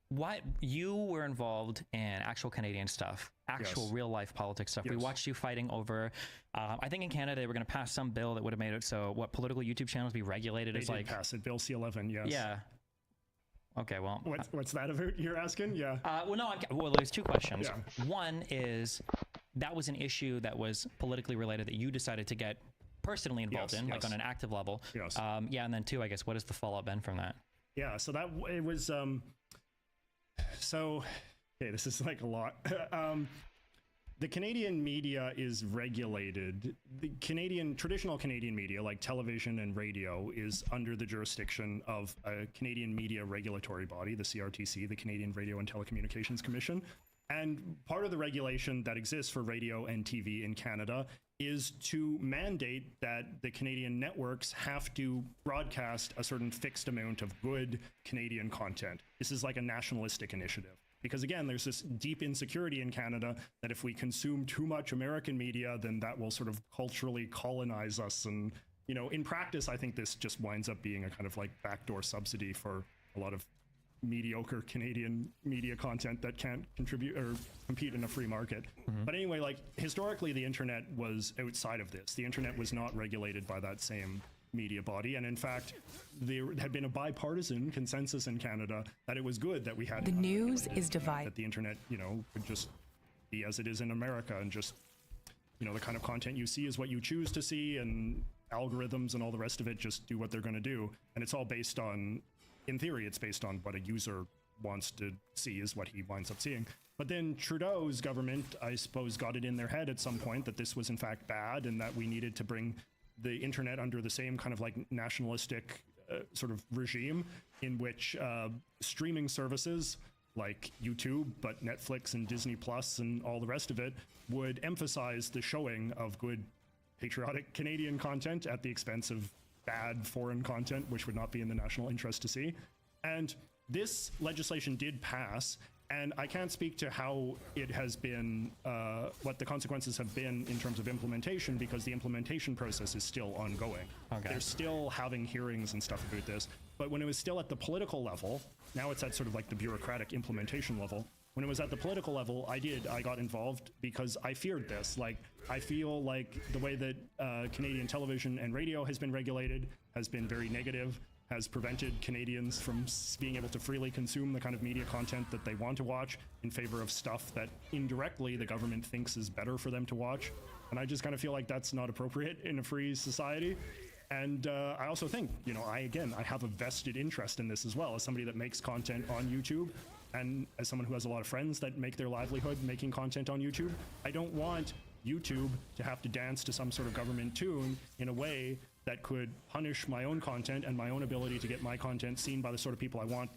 What you were involved in actual Canadian stuff, actual real life politics stuff. We watched you fighting over, I think in Canada they were going to pass some bill that would have made it so political YouTube channels be regulated. They did pass it, Bill C-11, yes. Yeah. Okay, well, what's that about? You're asking? Well, there's two questions. One is, that was an issue that was politically related that you decided to get personally involved in, like on an active level. And then two, I guess, what has the follow-up been from that? So that it was this is like a lot. The Canadian media is regulated. The traditional Canadian media, like television and radio, is under the jurisdiction of a Canadian media regulatory body, the CRTC, the Canadian Radio and Telecommunications Commission. And part of the regulation that exists for radio and TV in Canada is to mandate that the Canadian networks have to broadcast a certain fixed amount of good Canadian content. This is like a nationalistic initiative. Because again, there's this deep insecurity in Canada that if we consume too much American media, then that will sort of culturally colonize us. And, in practice, I think this just winds up being a kind of like backdoor subsidy for a lot of mediocre Canadian media content that can't contribute or compete in a free market. But anyway, like historically, the internet was outside of this. The internet was not regulated by that same media body, and in fact, there had been a bipartisan consensus in Canada that it was good that we had The news is divided. that the internet, you know, could just be as it is in America, and just, you know, the kind of content you see is what you choose to see, and algorithms and all the rest of it just do what they're going to do, and it's all based on, in theory, it's based on what a user wants to see is what he winds up seeing. But then Trudeau's government, I suppose, got it in their head at some point that this was in fact bad, and that we needed to bring the internet under the same kind of like nationalistic sort of regime in which streaming services like YouTube, but Netflix and Disney Plus and all the rest of it would emphasize the showing of good patriotic Canadian content at the expense of bad foreign content, which would not be in the national interest to see. And this legislation did pass, and I can't speak to how it has been, what the consequences have been in terms of implementation, because the implementation process is still ongoing. Okay. They're still having hearings and stuff about this. But when it was still at the political level, now it's at sort of like the bureaucratic implementation level. When it was at the political level, I got involved because I feared this. Like, I feel like the way that Canadian television and radio has been regulated has been very negative, has prevented Canadians from being able to freely consume the kind of media content that they want to watch in favor of stuff that indirectly the government thinks is better for them to watch. And I just kind of feel like that's not appropriate in a free society. And I also think, you know, I have a vested interest in this as well, as somebody that makes content on YouTube, and as someone who has a lot of friends that make their livelihood making content on YouTube. I don't want YouTube to have to dance to some sort of government tune in a way that could punish my own content and my own ability to get my content seen by the sort of people I want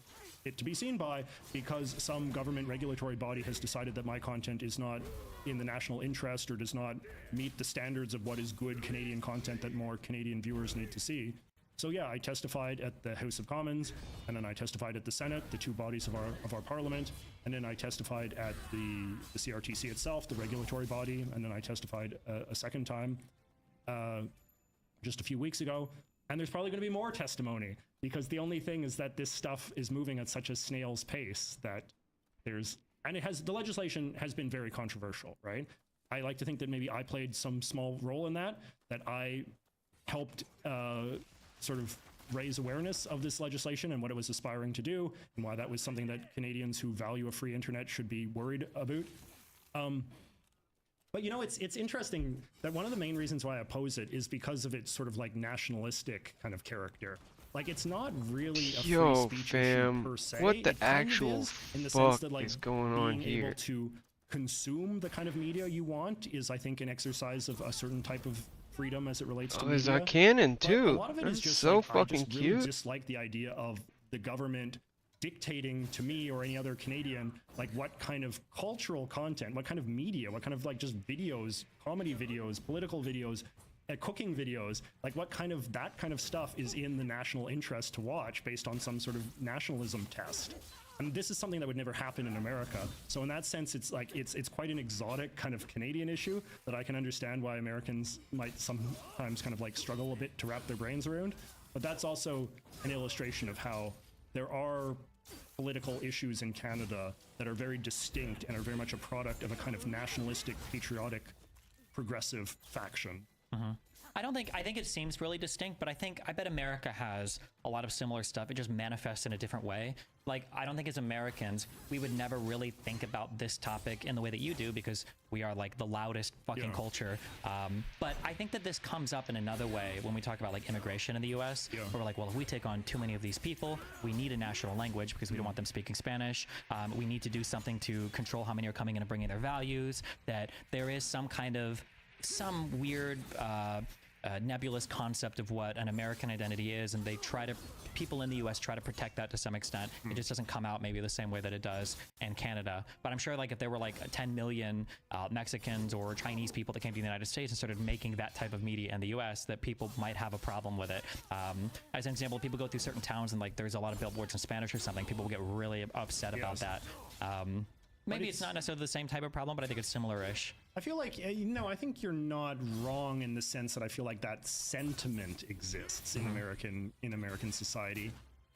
it to be seen by, because some government regulatory body has decided that my content is not in the national interest or does not meet the standards of what is good Canadian content that more Canadian viewers need to see. So yeah, I testified at the House of Commons, and then I testified at the Senate, the two bodies of our parliament, and then I testified at the CRTC itself, the regulatory body, and then I testified a second time just a few weeks ago. And there's probably going to be more testimony, because the only thing is that this stuff is moving at such a snail's pace that the legislation has been very controversial, right? I like to think that maybe I played some small role in that I helped sort of raise awareness of this legislation and what it was aspiring to do, and why that was something that Canadians who value a free internet should be worried about. But you know, it's interesting that one of the main reasons why I oppose it is because of its sort of like nationalistic kind of character. Like, it's not really a free speech issue per se. What the It kind of actual is, in the fuck sense that, like, is going on being here? able to consume the kind of media you want is, I think, an exercise of a certain type of freedom as it relates to Oh, media. there's a cannon But a too. lot of it is That's just so like, fucking I just really cute. dislike the idea of the government dictating to me or any other Canadian like what kind of cultural content, what kind of media, what kind of like just videos, comedy videos, political videos, cooking videos, like what kind of that kind of stuff is in the national interest to watch based on some sort of nationalism test. And this is something that would never happen in America. So in that sense, it's like it's quite an exotic kind of Canadian issue that I can understand why Americans might sometimes kind of like struggle a bit to wrap their brains around. But that's also an illustration of how there are political issues in Canada that are very distinct and are very much a product of a kind of nationalistic, patriotic, progressive faction. I think it seems really distinct, but I bet America has a lot of similar stuff. It just manifests in a different way. Like, I don't think as Americans, we would never really think about this topic in the way that you do, because we are like the loudest fucking culture. But I think that this comes up in another way when we talk about like immigration in the US, where we're like, well, if we take on too many of these people, we need a national language because we don't want them speaking Spanish. We need to do something to control how many are coming in and bringing their values, that there is some weird nebulous concept of what an American identity is, and people in the US try to protect that to some extent. It just doesn't come out maybe the same way that it does in Canada. But I'm sure like if there were like 10 million Mexicans or Chinese people that came to the United States and started making that type of media in the US, that people might have a problem with it. As an example, people go through certain towns and like there's a lot of billboards in Spanish or something, people will get really upset about that. Maybe it's not necessarily the same type of problem, but I think it's similar-ish. I feel like, I think you're not wrong in the sense that I feel like that sentiment exists in American society.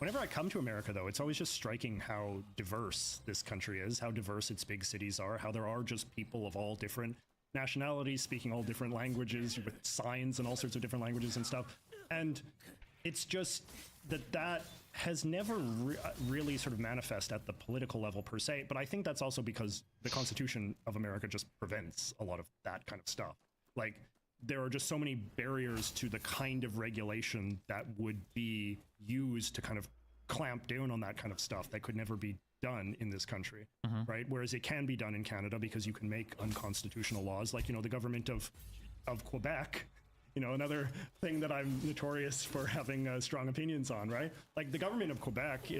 Whenever I come to America, though, it's always just striking how diverse this country is, how diverse its big cities are, how there are just people of all different nationalities speaking all different languages with signs and all sorts of different languages and stuff. And it's just that has never really sort of manifest at the political level per se, but I think that's also because the Constitution of America just prevents a lot of that kind of stuff. Like, there are just so many barriers to the kind of regulation that would be used to kind of clamp down on that kind of stuff that could never be done in this country, right? Whereas it can be done in Canada because you can make unconstitutional laws, like, the government of Quebec. Another thing that I'm notorious for having strong opinions on, right? Like, the government of Quebec,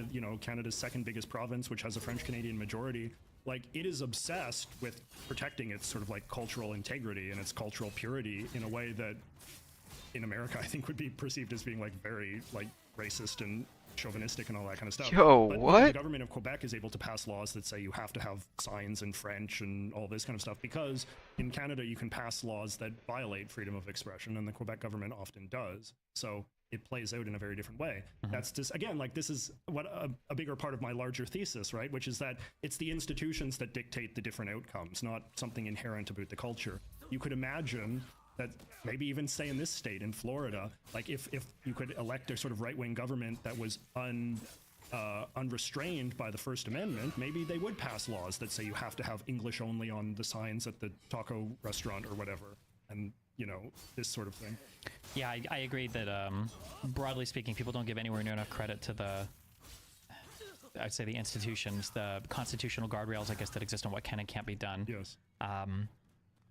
Canada's second biggest province, which has a French-Canadian majority, like, it is obsessed with protecting its sort of like cultural integrity and its cultural purity in a way that in America I think would be perceived as being like very like racist and chauvinistic and all that kind of stuff. Yo, but what? The government of Quebec is able to pass laws that say you have to have signs in French and all this kind of stuff, because in Canada you can pass laws that violate freedom of expression, and the Quebec government often does. So it plays out in a very different way. That's just, again, like, this is what a bigger part of my larger thesis, right? Which is that it's the institutions that dictate the different outcomes, not something inherent about the culture. You could imagine that maybe even say in this state, in Florida, like if you could elect a sort of right-wing government that was unrestrained by the First Amendment, maybe they would pass laws that say you have to have English only on the signs at the taco restaurant or whatever, and this sort of thing. Yeah, I agree that broadly speaking, people don't give anywhere near enough credit to I'd say the institutions, the constitutional guardrails, I guess, that exist on what can and can't be done. Yes. I'm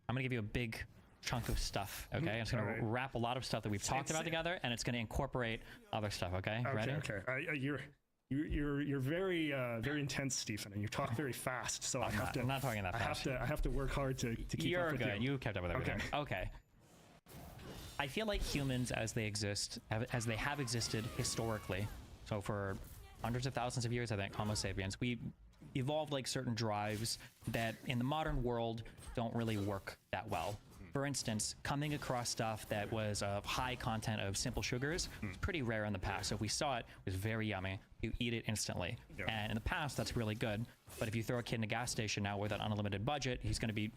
going to give you a big chunk of stuff, okay? I'm just going to wrap a lot of stuff that we've talked about together, and it's going to incorporate other stuff, okay? Ready? Okay. You're very very intense, Stephen, and you talk very fast. So I'm not talking that fast. I have to work hard to keep You're up with good. you. You kept up with everything. Okay. I feel like humans, as they exist, as they have existed historically, so for hundreds of thousands of years, I think, Homo sapiens, we evolved like certain drives that in the modern world don't really work that well. For instance, coming across stuff that was of high content of simple sugars was pretty rare in the past. So if we saw it, it was very yummy. You eat it instantly. Yeah. And in the past, that's really good. But if you throw a kid in a gas station now with an unlimited budget, he's going to be,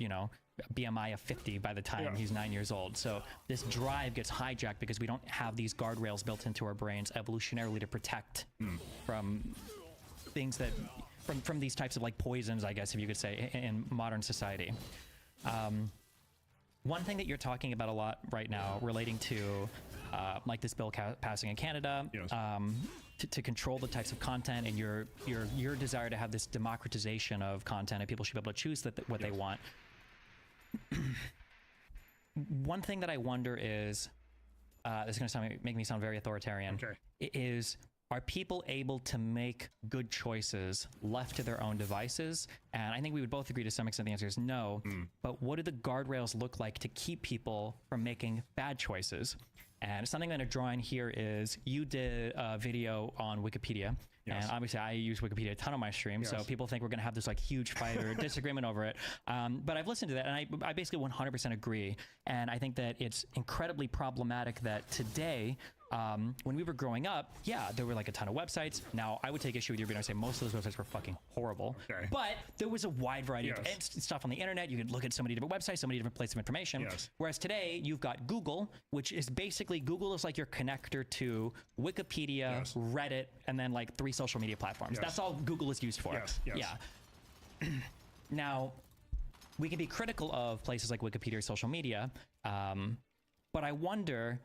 BMI of 50 by the time he's 9 years old. So this drive gets hijacked because we don't have these guardrails built into our brains evolutionarily to protect from things that, from these types of like poisons, I guess, if you could say, in modern society. One thing that you're talking about a lot right now relating to like this bill passing in Canada, to control the types of content, and your desire to have this democratization of content and people should be able to choose what they want. One thing that I wonder is, this is going to make me sound very authoritarian, is, are people able to make good choices left to their own devices? And I think we would both agree to some extent the answer is no. But what do the guardrails look like to keep people from making bad choices? And something that I draw in here is, you did a video on Wikipedia. Yes. And obviously I use Wikipedia a ton on my stream, so people think we're going to have this like huge fight or disagreement over it. But I've listened to that, and I basically 100% agree. And I think that it's incredibly problematic that today, when we were growing up, there were like a ton of websites. Now, I would take issue with your video and say most of those websites were fucking horrible. But there was a wide variety of stuff on the internet. You could look at so many different websites, so many different places of information. Whereas today, you've got Google, which is basically, Google is like your connector to Wikipedia, Reddit, and then like 3 social media platforms. That's all Google is used for. Now, we can be critical of places like Wikipedia or social media, but I wonder,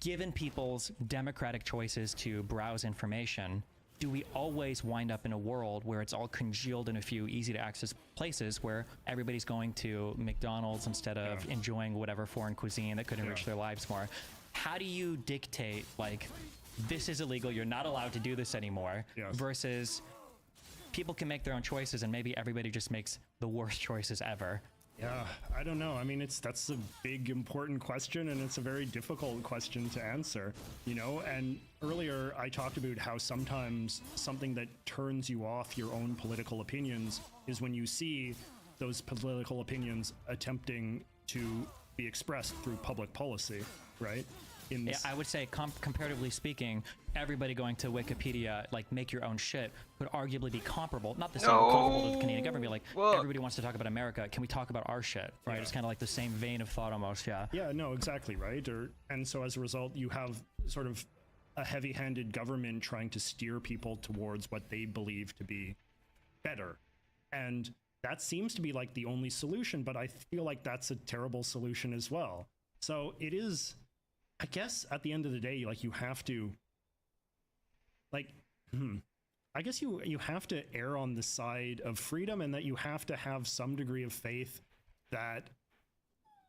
given people's democratic choices to browse information, do we always wind up in a world where it's all congealed in a few easy to access places where everybody's going to McDonald's instead of enjoying whatever foreign cuisine that could enrich their lives more? How do you dictate, like, this is illegal, you're not allowed to do this anymore, versus people can make their own choices and maybe everybody just makes the worst choices ever? Yeah, I don't know. I mean, that's a big, important question, and it's a very difficult question to answer, and earlier I talked about how sometimes something that turns you off your own political opinions is when you see those political opinions attempting to be expressed through public policy, right? in this. Yeah, I would say comparatively speaking, everybody going to Wikipedia, like make your own shit, could arguably be comparable. Not the same comparable to the Canadian government. Like everybody wants to talk about America. Can we talk about our shit? Right? Yeah. It's kind of like the same vein of thought almost. Yeah. Yeah, no, exactly, right? And so as a result, you have sort of a heavy-handed government trying to steer people towards what they believe to be better. And that seems to be like the only solution, but I feel like that's a terrible solution as well. So it is, I guess at the end of the day, like you have to, like, I guess you have to err on the side of freedom, and that you have to have some degree of faith that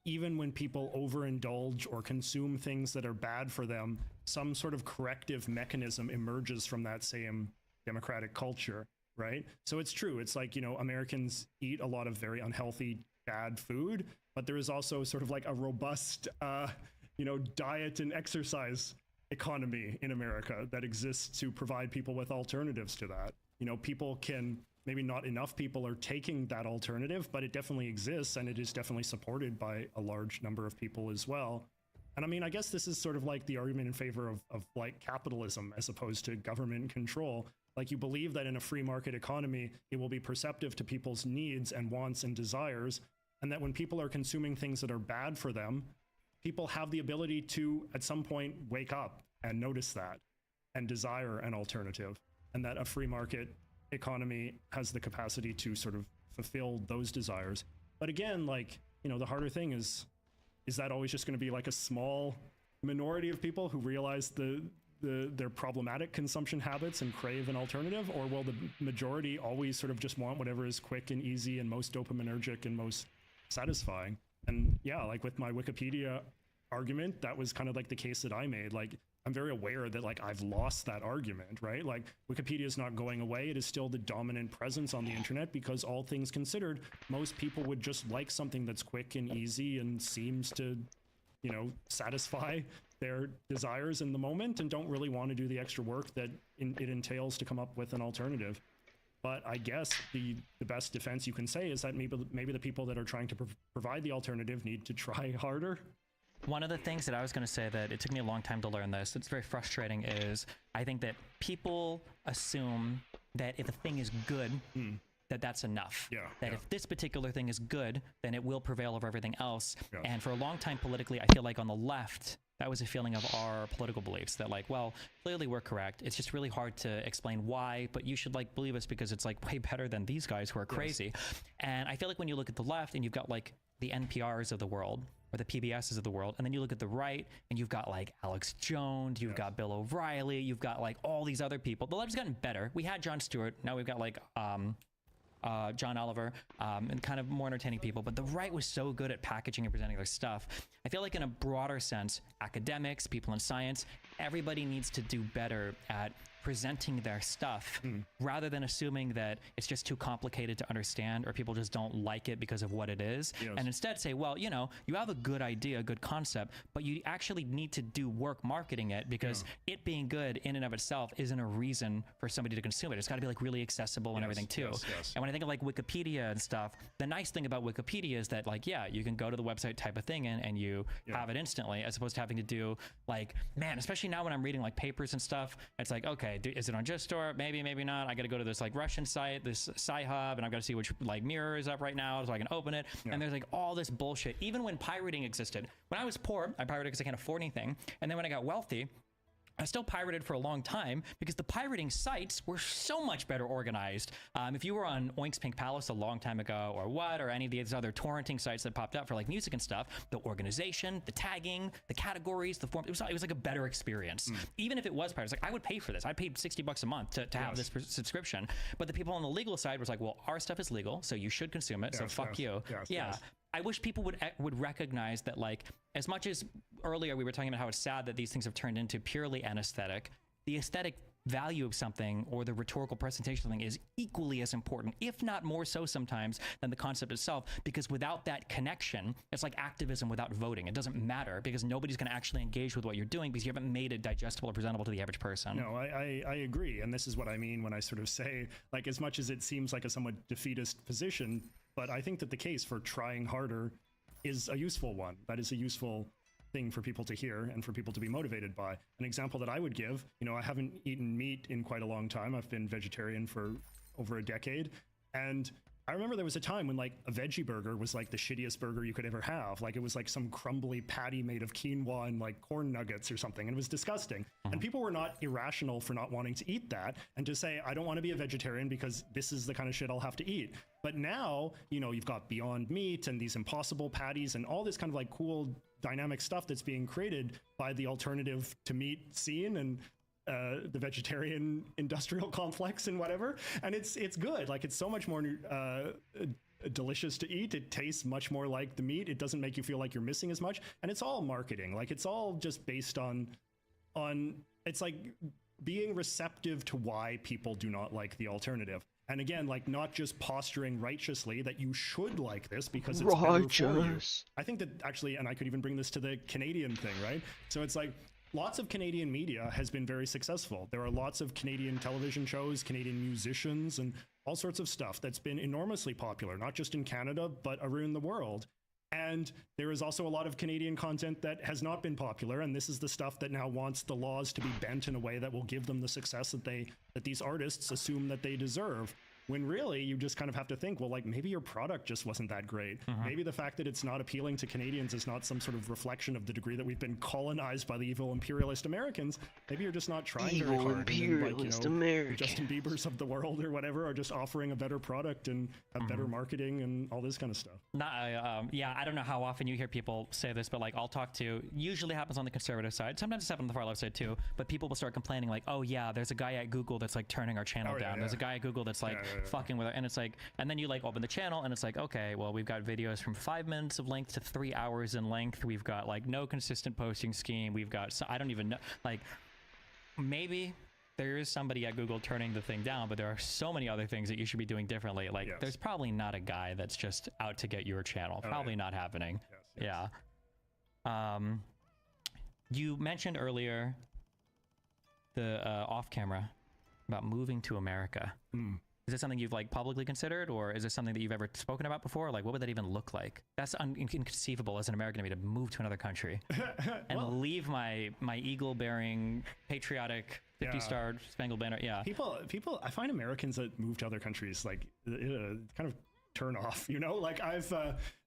even when people overindulge or consume things that are bad for them, some sort of corrective mechanism emerges from that same democratic culture, right? So it's true. It's like, Americans eat a lot of very unhealthy, bad food, but there is also sort of like a robust, diet and exercise economy in America that exists to provide people with alternatives to that. People can, maybe not enough people are taking that alternative, but it definitely exists, and it is definitely supported by a large number of people as well. And I mean, I guess this is sort of like the argument in favor of like capitalism as opposed to government control. Like, you believe that in a free market economy, it will be perceptive to people's needs and wants and desires, and that when people are consuming things that are bad for them, people have the ability to, at some point, wake up and notice that and desire an alternative, and that a free market economy has the capacity to sort of fulfill those desires. But again, like, the harder thing is that always just going to be like a small minority of people who realize their problematic consumption habits and crave an alternative, or will the majority always sort of just want whatever is quick and easy and most dopaminergic and most satisfying? And yeah, like with my Wikipedia argument, that was kind of like the case that I made. Like, I'm very aware that like I've lost that argument, right? Like, Wikipedia is not going away. It is still the dominant presence on the internet because, all things considered, most people would just like something that's quick and easy and seems to, satisfy their desires in the moment, and don't really want to do the extra work that it entails to come up with an alternative. But I guess the best defense you can say is that maybe the people that are trying to provide the alternative need to try harder. One of the things that I was going to say, that it took me a long time to learn this, it's very frustrating, is I think that people assume that if a thing is good, that's enough. Yeah, that yeah. if this particular thing is good, then it will prevail over everything else. Yeah. And for a long time politically, I feel like on the left, that was a feeling of our political beliefs, that like, well, clearly we're correct. It's just really hard to explain why, but you should like believe us because it's like way better than these guys who are crazy. Yes. And I feel like when you look at the left and you've got like the NPRs of the world, or the PBSs of the world, and then you look at the right and you've got like Alex Jones, you've got Bill O'Reilly, you've got like all these other people. The left's gotten better. We had Jon Stewart, now we've got like John Oliver, and kind of more entertaining people, but the right was so good at packaging and presenting their stuff. I feel like in a broader sense, academics, people in science, everybody needs to do better at presenting their stuff rather than assuming that it's just too complicated to understand or people just don't like it because of what it is. Yes. And instead say, well, you have a good idea, a good concept, but you actually need to do work marketing it, because it being good in and of itself isn't a reason for somebody to consume it. It's got to be like really accessible and everything too. Yes. And when I think of like Wikipedia and stuff, the nice thing about Wikipedia is that like, yeah, you can go to the website, type a thing in, and you have it instantly, as opposed to having to do like, man, especially now when I'm reading like papers and stuff, it's like, okay, is it on JustStore? Maybe not. I got to go to this like Russian site, this Sci-Hub, and I've got to see which like mirror is up right now so I can open it. And there's like all this bullshit. Even when pirating existed, when I was poor, I pirated because I can't afford anything. And then when I got wealthy, I still pirated for a long time because the pirating sites were so much better organized. If you were on Oink's Pink Palace a long time ago, or any of these other torrenting sites that popped up for like music and stuff, the organization, the tagging, the categories, the form, it was like a better experience. Even if it was pirated, like I would pay for this. I paid $60 a month to have this subscription. But the people on the legal side was like, well, our stuff is legal, so you should consume it. So fuck you. Yes. I wish people would recognize that, like, as much as earlier we were talking about how it's sad that these things have turned into purely anesthetic, the aesthetic value of something or the rhetorical presentation of something is equally as important, if not more so sometimes, than the concept itself, because without that connection, it's like activism without voting. It doesn't matter because nobody's going to actually engage with what you're doing because you haven't made it digestible or presentable to the average person. No, I agree. And this is what I mean when I sort of say, like, as much as it seems like a somewhat defeatist position, but I think that the case for trying harder is a useful one. That is a useful thing for people to hear and for people to be motivated by. An example that I would give, you know, I haven't eaten meat in quite a long time. I've been vegetarian for over a decade. And I remember there was a time when like a veggie burger was like the shittiest burger you could ever have. Like it was like some crumbly patty made of quinoa and like corn nuggets or something. And it was disgusting. And people were not irrational for not wanting to eat that and to say, I don't want to be a vegetarian because this is the kind of shit I'll have to eat. But now, you know, you've got Beyond Meat and these Impossible patties and all this kind of like cool dynamic stuff that's being created by the alternative to meat scene and the vegetarian industrial complex and whatever, and it's good. Like it's so much more delicious to eat. It tastes much more like the meat. It doesn't make you feel like you're missing as much, and it's all marketing. Like it's all just based on it's like being receptive to why people do not like the alternative. And again, like not just posturing righteously that you should like this because it's better for you. I think that actually, and I could even bring this to the Canadian thing, right? So it's like lots of Canadian media has been very successful. There are lots of Canadian television shows, Canadian musicians, and all sorts of stuff that's been enormously popular, not just in Canada, but around the world. And there is also a lot of Canadian content that has not been popular, and this is the stuff that now wants the laws to be bent in a way that will give them the success that these artists assume that they deserve. When really you just kind of have to think, well, like maybe your product just wasn't that great. Maybe the fact that it's not appealing to Canadians is not some sort of reflection of the degree that we've been colonized by the evil imperialist Americans. Maybe you're just not trying very hard. Imperialist and then, like, you know, America. the Justin Biebers of the world or whatever are just offering a better product and have better marketing and all this kind of stuff. Yeah, I don't know how often you hear people say this, but like I'll talk to, usually happens on the conservative side. Sometimes it's happened on the far left side too, but people will start complaining like, oh yeah, there's a guy at Google that's like turning our channel down. There's a guy at Google that's like fucking with it. And it's like, and then you like open the channel and it's like, okay, well, we've got videos from 5 minutes of length to 3 hours in length. We've got like no consistent posting scheme. We've got, I don't even know, like maybe there is somebody at Google turning the thing down, but there are so many other things that you should be doing differently. Like there's probably not a guy that's just out to get your channel. Probably not happening. Yeah. You mentioned earlier the off camera about moving to America. Is this something you've like publicly considered, or is this something that you've ever spoken about before? Like, what would that even look like? That's inconceivable as an American to me, to move to another country and leave my eagle-bearing, patriotic 50-star Spangled Banner. Yeah. People, I find Americans that move to other countries like kind of turn off, you know? Like I've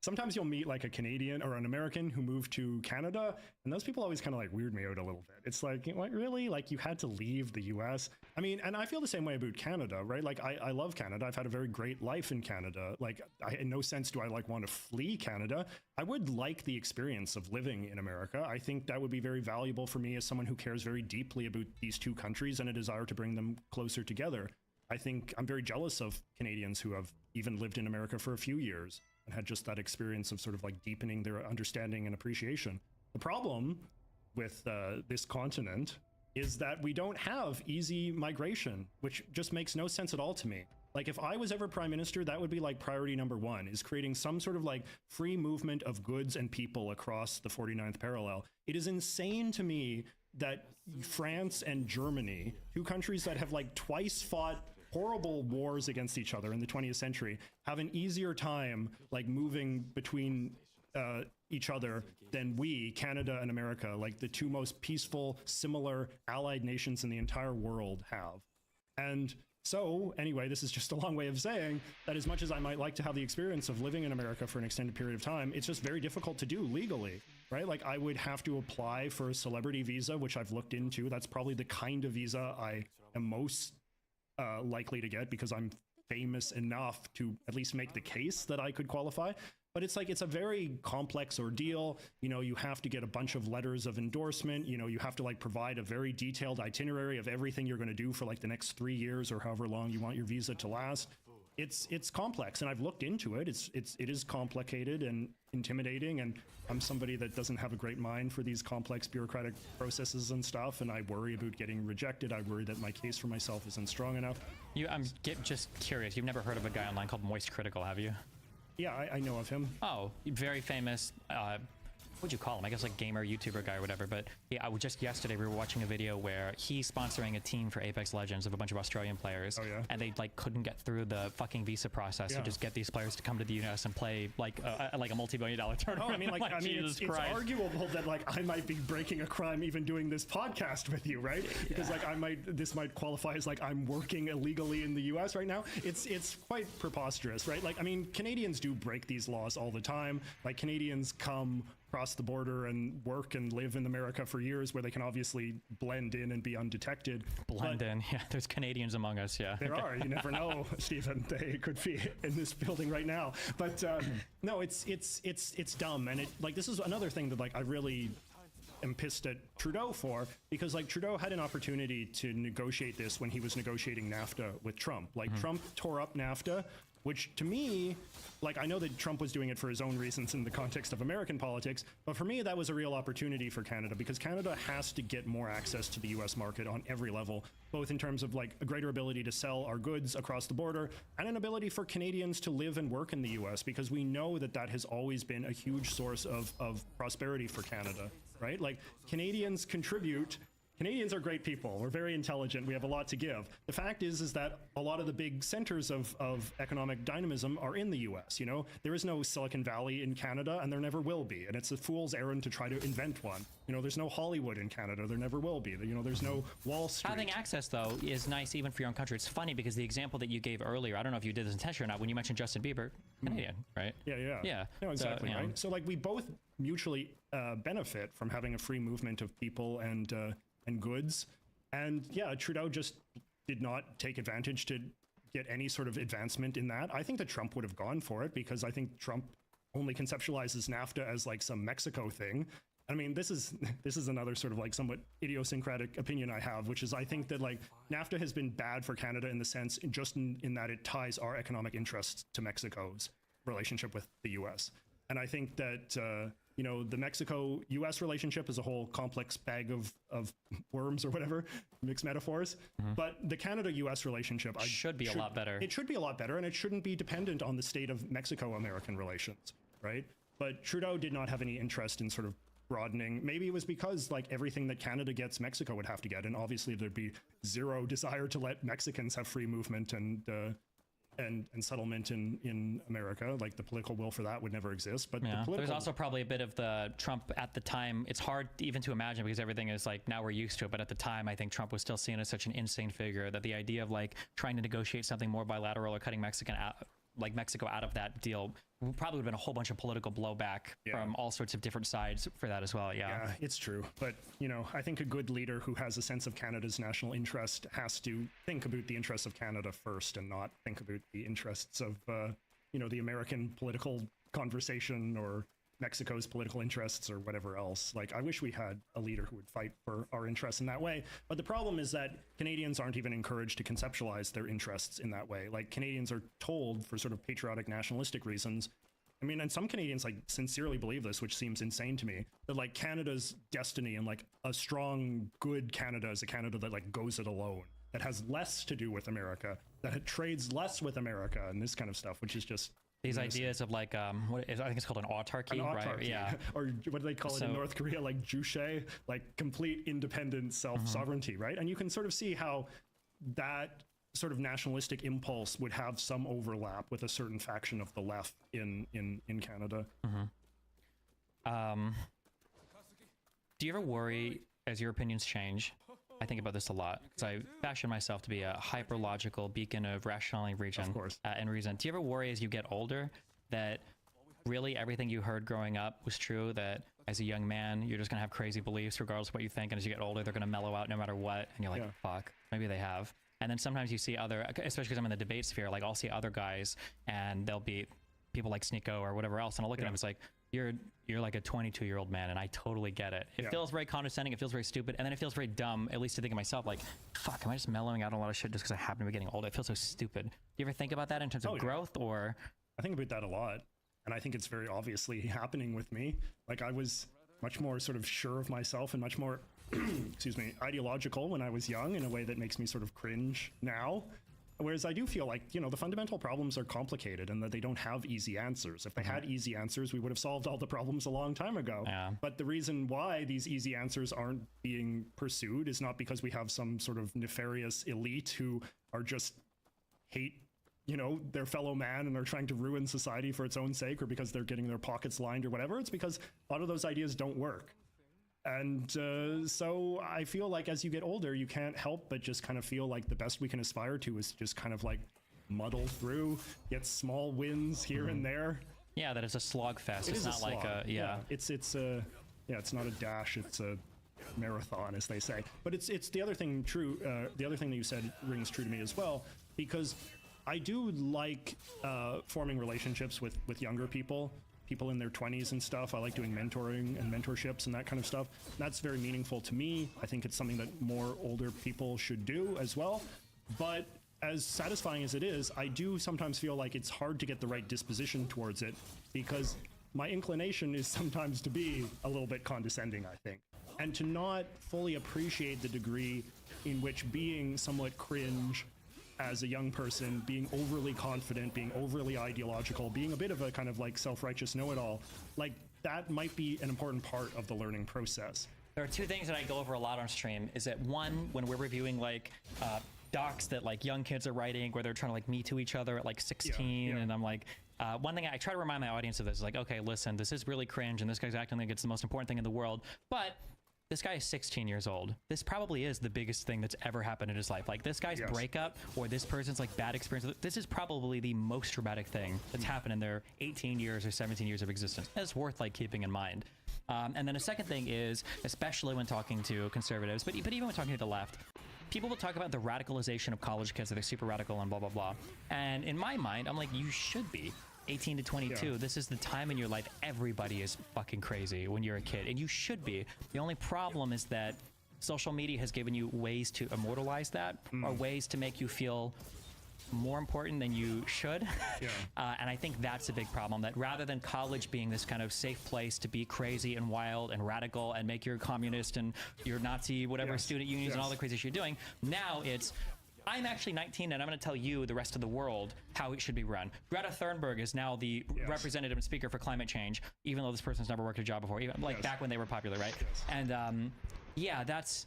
sometimes you'll meet like a Canadian or an American who moved to Canada, and those people always kind of like weird me out a little bit. It's like, what, really? Like you had to leave the US? I mean, and I feel the same way about Canada, right? Like I love Canada. I've had a very great life in Canada. Like in no sense do I like want to flee Canada. I would like the experience of living in America. I think that would be very valuable for me as someone who cares very deeply about these two countries and a desire to bring them closer together. I think I'm very jealous of Canadians who have even lived in America for a few years and had just that experience of sort of like deepening their understanding and appreciation. The problem with this continent is that we don't have easy migration, which just makes no sense at all to me. Like if I was ever prime minister, that would be like priority number one, is creating some sort of like free movement of goods and people across the 49th parallel. It is insane to me that France and Germany, two countries that have like twice fought horrible wars against each other in the 20th century, have an easier time like moving between each other than we, Canada and America, like the two most peaceful, similar allied nations in the entire world have. And so anyway, this is just a long way of saying that as much as I might like to have the experience of living in America for an extended period of time, it's just very difficult to do legally, right? Like I would have to apply for a celebrity visa, which I've looked into. That's probably the kind of visa I am most likely to get because I'm famous enough to at least make the case that I could qualify. But it's like, it's a very complex ordeal. You know, you have to get a bunch of letters of endorsement. You know, you have to like provide a very detailed itinerary of everything you're going to do for like the next 3 years or however long you want your visa to last. It's complex, and I've looked into it. It is complicated and intimidating, and I'm somebody that doesn't have a great mind for these complex bureaucratic processes and stuff, and I worry about getting rejected. I worry that my case for myself isn't strong enough. I'm just curious. You've never heard of a guy online called Moist Critical, have you? Yeah, I know of him. Oh, very famous what'd you call him? I guess like gamer, YouTuber guy or whatever. But yeah, just yesterday we were watching a video where he's sponsoring a team for Apex Legends of a bunch of Australian players. Oh, yeah? And they like couldn't get through the fucking visa process to just get these players to come to the US and play like a multi-million-dollar tournament. Oh, I mean, like, Jesus it's Christ. arguable that like I might be breaking a crime even doing this podcast with you, right? Because like this might qualify as like I'm working illegally in the U.S. right now. It's quite preposterous, right? Like, I mean, Canadians do break these laws all the time. Like, Canadians come across the border and work and live in America for years, where they can obviously blend in and be undetected. Blend in, yeah. There's Canadians among us, yeah. There are. You never know, Stephen. They could be in this building right now. But no, it's dumb, and this is another thing that like I really am pissed at Trudeau for, because like Trudeau had an opportunity to negotiate this when he was negotiating NAFTA with Trump. Like Trump tore up NAFTA, which to me, like, I know that Trump was doing it for his own reasons in the context of American politics, but for me, that was a real opportunity for Canada, because Canada has to get more access to the US market on every level, both in terms of like a greater ability to sell our goods across the border and an ability for Canadians to live and work in the US, because we know that that has always been a huge source of prosperity for Canada, right? Like, Canadians contribute. Canadians are great people. We're very intelligent. We have a lot to give. The fact is that a lot of the big centers of economic dynamism are in the US. You know, there is no Silicon Valley in Canada, and there never will be. And it's a fool's errand to try to invent one. You know, there's no Hollywood in Canada. There never will be. You know, there's no Wall Street. Having access, though, is nice even for your own country. It's funny because the example that you gave earlier, I don't know if you did this intentionally or not, when you mentioned Justin Bieber, Canadian, right? Yeah. No, exactly, right? So, like, we both mutually benefit from having a free movement of people and goods. And yeah, Trudeau just did not take advantage to get any sort of advancement in that. I think that Trump would have gone for it, because I think Trump only conceptualizes NAFTA as like some Mexico thing. I mean, this is another sort of like somewhat idiosyncratic opinion I have, which is I think that like NAFTA has been bad for Canada in the sense just in that it ties our economic interests to Mexico's relationship with the US. And I think that you know, the Mexico-U.S. relationship is a whole complex bag of worms or whatever, mixed metaphors. But the Canada-U.S. relationship should be a lot better. It should be a lot better, and it shouldn't be dependent on the state of Mexico-American relations, right? But Trudeau did not have any interest in sort of broadening. Maybe it was because like everything that Canada gets, Mexico would have to get, and obviously there'd be zero desire to let Mexicans have free movement and settlement in America. Like, the political will for that would never exist. But there's also probably a bit of the Trump at the time. It's hard even to imagine because everything is like, now we're used to it. But at the time, I think Trump was still seen as such an insane figure that the idea of like trying to negotiate something more bilateral or cutting Mexico out of that deal probably would have been a whole bunch of political blowback from all sorts of different sides for that as well. Yeah, it's true. But, you know, I think a good leader who has a sense of Canada's national interest has to think about the interests of Canada first and not think about the interests of, you know, the American political conversation or Mexico's political interests or whatever else. Like, I wish we had a leader who would fight for our interests in that way. But the problem is that Canadians aren't even encouraged to conceptualize their interests in that way. Like, Canadians are told for sort of patriotic nationalistic reasons. I mean, and some Canadians like sincerely believe this, which seems insane to me, that like Canada's destiny and like a strong, good Canada is a Canada that like goes it alone, that has less to do with America, that trades less with America and this kind of stuff, which is just these ideas of like I think it's called an autarky, right? Yeah. Or what do they call it in North Korea, like juche, like complete independent self-sovereignty, right? And you can sort of see how that sort of nationalistic impulse would have some overlap with a certain faction of the left in Canada. Do you ever worry as your opinions change? I think about this a lot because I fashion myself to be a hyper-logical beacon of rationality and reason. Do you ever worry as you get older that really everything you heard growing up was true, that as a young man, you're just going to have crazy beliefs regardless of what you think, and as you get older, they're going to mellow out no matter what, and you're like, fuck, maybe they have. And then sometimes you see other, especially because I'm in the debate sphere, like I'll see other guys and they'll be people like Sneeko or whatever else, and I'll look at them, it's like, you're like a 22-year-old man, and I totally get it. It feels very condescending, it feels very stupid, and then it feels very dumb, at least to think of myself, like, fuck, am I just mellowing out a lot of shit just because I happen to be getting old? It feels so stupid. Do you ever think about that in terms of growth, or? I think about that a lot, and I think it's very obviously happening with me. Like, I was much more sort of sure of myself and much more, excuse me, ideological when I was young in a way that makes me sort of cringe now. Whereas I do feel like, you know, the fundamental problems are complicated and that they don't have easy answers. If they had easy answers, we would have solved all the problems a long time ago. Yeah. But the reason why these easy answers aren't being pursued is not because we have some sort of nefarious elite who are just hate, you know, their fellow man and are trying to ruin society for its own sake, or because they're getting their pockets lined or whatever. It's because a lot of those ideas don't work. And so I feel like as you get older, you can't help but just kind of feel like the best we can aspire to is just kind of like muddle through, get small wins here and there. Yeah, that it's a slog fest. It's not like a It's not a dash. It's a marathon, as they say. But it's the other thing true. The other thing that you said rings true to me as well, because I do like forming relationships with younger people in their 20s and stuff. I like doing mentoring and mentorships and that kind of stuff. That's very meaningful to me. I think it's something that more older people should do as well. But as satisfying as it is, I do sometimes feel like it's hard to get the right disposition towards it, because my inclination is sometimes to be a little bit condescending, I think, and to not fully appreciate the degree in which being somewhat cringe as a young person, being overly confident, being overly ideological, being a bit of a kind of like self-righteous know-it-all, like that might be an important part of the learning process. There are two things that I go over a lot on stream. Is that one, when we're reviewing like docs that like young kids are writing where they're trying to like me to each other at like 16, and I'm like, one thing I try to remind my audience of this is like, okay, listen, this is really cringe and this guy's acting like it's the most important thing in the world, but this guy is 16 years old. This probably is the biggest thing that's ever happened in his life. Like this guy's breakup or this person's like bad experience. This is probably the most traumatic thing that's happened in their 18 years or 17 years of existence. It's worth like keeping in mind. And then a second thing is, especially when talking to conservatives, but even when talking to the left, people will talk about the radicalization of college kids, that they're super radical and blah, blah, blah. And in my mind, I'm like, you should be. 18 to 22, this is the time in your life everybody is fucking crazy when you're a kid, and you should be. The only problem is that social media has given you ways to immortalize that, or ways to make you feel more important than you should. And I think that's a big problem, that rather than college being this kind of safe place to be crazy and wild and radical and make your communist and your Nazi whatever student unions and all the crazy shit you're doing, now it's, I'm actually 19 and I'm going to tell you, the rest of the world, how it should be run. Greta Thunberg is now the representative and speaker for climate change, even though this person's never worked a job before, even like back when they were popular, right? And yeah, that's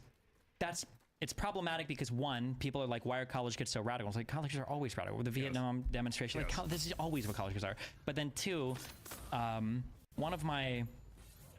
it's problematic because one, people are like, why are college kids so radical? It's like, colleges are always radical. With the Vietnam demonstration, like this is always what college kids are. But then two, one of my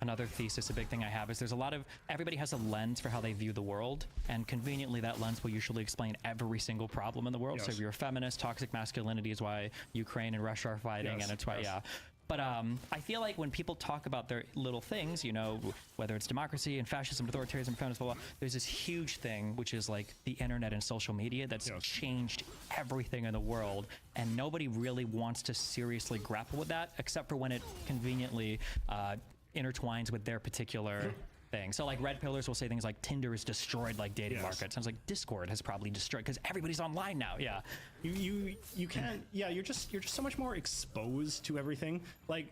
another thesis, a big thing I have, is there's a lot of, everybody has a lens for how they view the world, and conveniently that lens will usually explain every single problem in the world. So if you're a feminist, toxic masculinity is why Ukraine and Russia are fighting, and it's why, But I feel like when people talk about their little things, you know, whether it's democracy and fascism, authoritarianism, feminism, blah, blah, there's this huge thing, which is like the internet and social media that's changed everything in the world. And nobody really wants to seriously grapple with that, except for when it conveniently intertwines with their particular thing. So like red pillars will say things like Tinder has destroyed like dating markets. Sounds like Discord has probably destroyed, because everybody's online now. You can't, you're just so much more exposed to everything. Like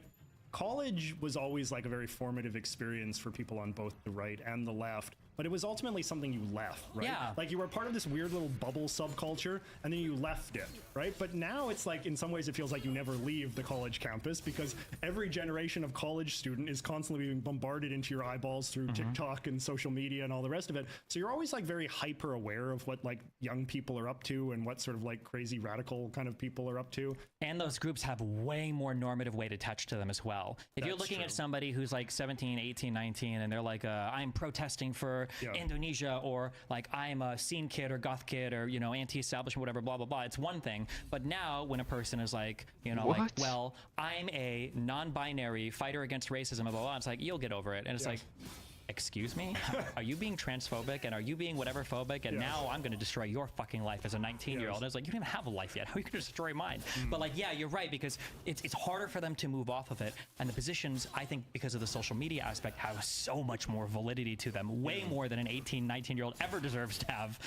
college was always like a very formative experience for people on both the right and the left, but it was ultimately something you left, right? Like you were part of this weird little bubble subculture and then you left it, right? But now it's like, in some ways it feels like you never leave the college campus, because every generation of college student is constantly being bombarded into your eyeballs through TikTok and social media and all the rest of it. So you're always like very hyper aware of what like young people are up to and what sort of like crazy radical kind of people are up to. And those groups have way more normative weight attached to them as well. If you're looking at somebody who's like 17, 18, 19, and they're like, I'm protesting for Indonesia, or like I'm a scene kid or goth kid or, you know, anti-establishment, whatever, blah, blah, blah. It's one thing. But now when a person is like, you know, like, well, I'm a non-binary fighter against racism, blah, blah, blah, it's like, you'll get over it. And it's like, excuse me? Are you being transphobic, and are you being whatever phobic? And now I'm going to destroy your fucking life as a 19-year-old. And it's like, you don't even have a life yet. How are you going to destroy mine? But like, yeah, you're right, because it's harder for them to move off of it. And the positions, I think, because of the social media aspect, have so much more validity to them, way more than an 18, 19-year-old ever deserves to have.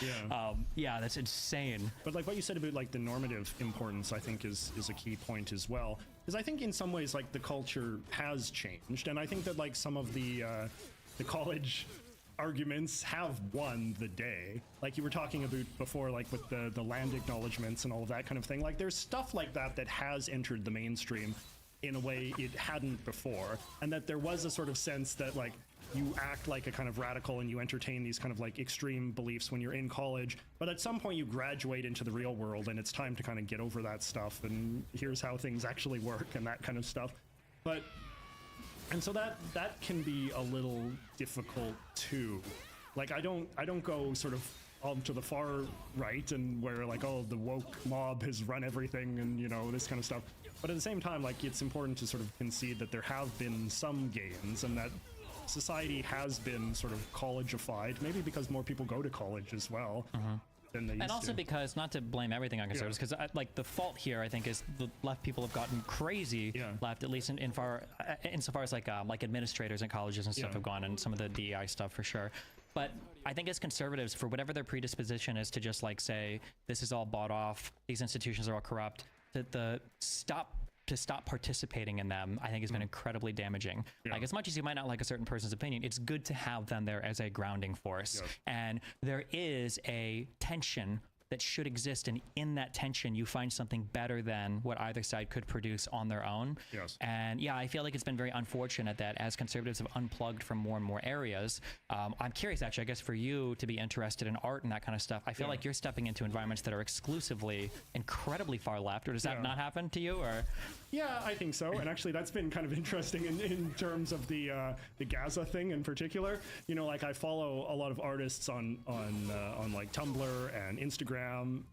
That's insane. But like what you said about like the normative importance, I think is a key point as well. Because I think in some ways, like the culture has changed. And I think that like some of the college arguments have won the day. Like you were talking about before, like with the land acknowledgements and all of that kind of thing. Like there's stuff like that that has entered the mainstream in a way it hadn't before, and that there was a sort of sense that like you act like a kind of radical and you entertain these kind of like extreme beliefs when you're in college, but at some point you graduate into the real world and it's time to kind of get over that stuff, and here's how things actually work and that kind of stuff. And so that can be a little difficult too. Like I don't go sort of to the far right and where like, oh, the woke mob has run everything and, you know, this kind of stuff. But at the same time, like it's important to sort of concede that there have been some gains and that society has been sort of collegeified, maybe because more people go to college as well. Than they used And also to. because, not to blame everything on conservatives, because like the fault here, I think, is the left people have gotten crazy left, at least insofar as like administrators in colleges and stuff have gone, and some of the DEI stuff for sure. But I think as conservatives, for whatever their predisposition is to just like say, this is all bought off, these institutions are all corrupt, to stop participating in them, I think has been incredibly damaging. Like as much as you might not like a certain person's opinion, it's good to have them there as a grounding force. And there is a tension that should exist, and in that tension you find something better than what either side could produce on their own. And yeah, I feel like it's been very unfortunate that as conservatives have unplugged from more and more areas. I'm curious actually, I guess for you to be interested in art and that kind of stuff, I feel like you're stepping into environments that are exclusively incredibly far left, or does that not happen to you? Or Yeah, I think so. And actually that's been kind of interesting in terms of the Gaza thing in particular. You know, like I follow a lot of artists on like Tumblr and Instagram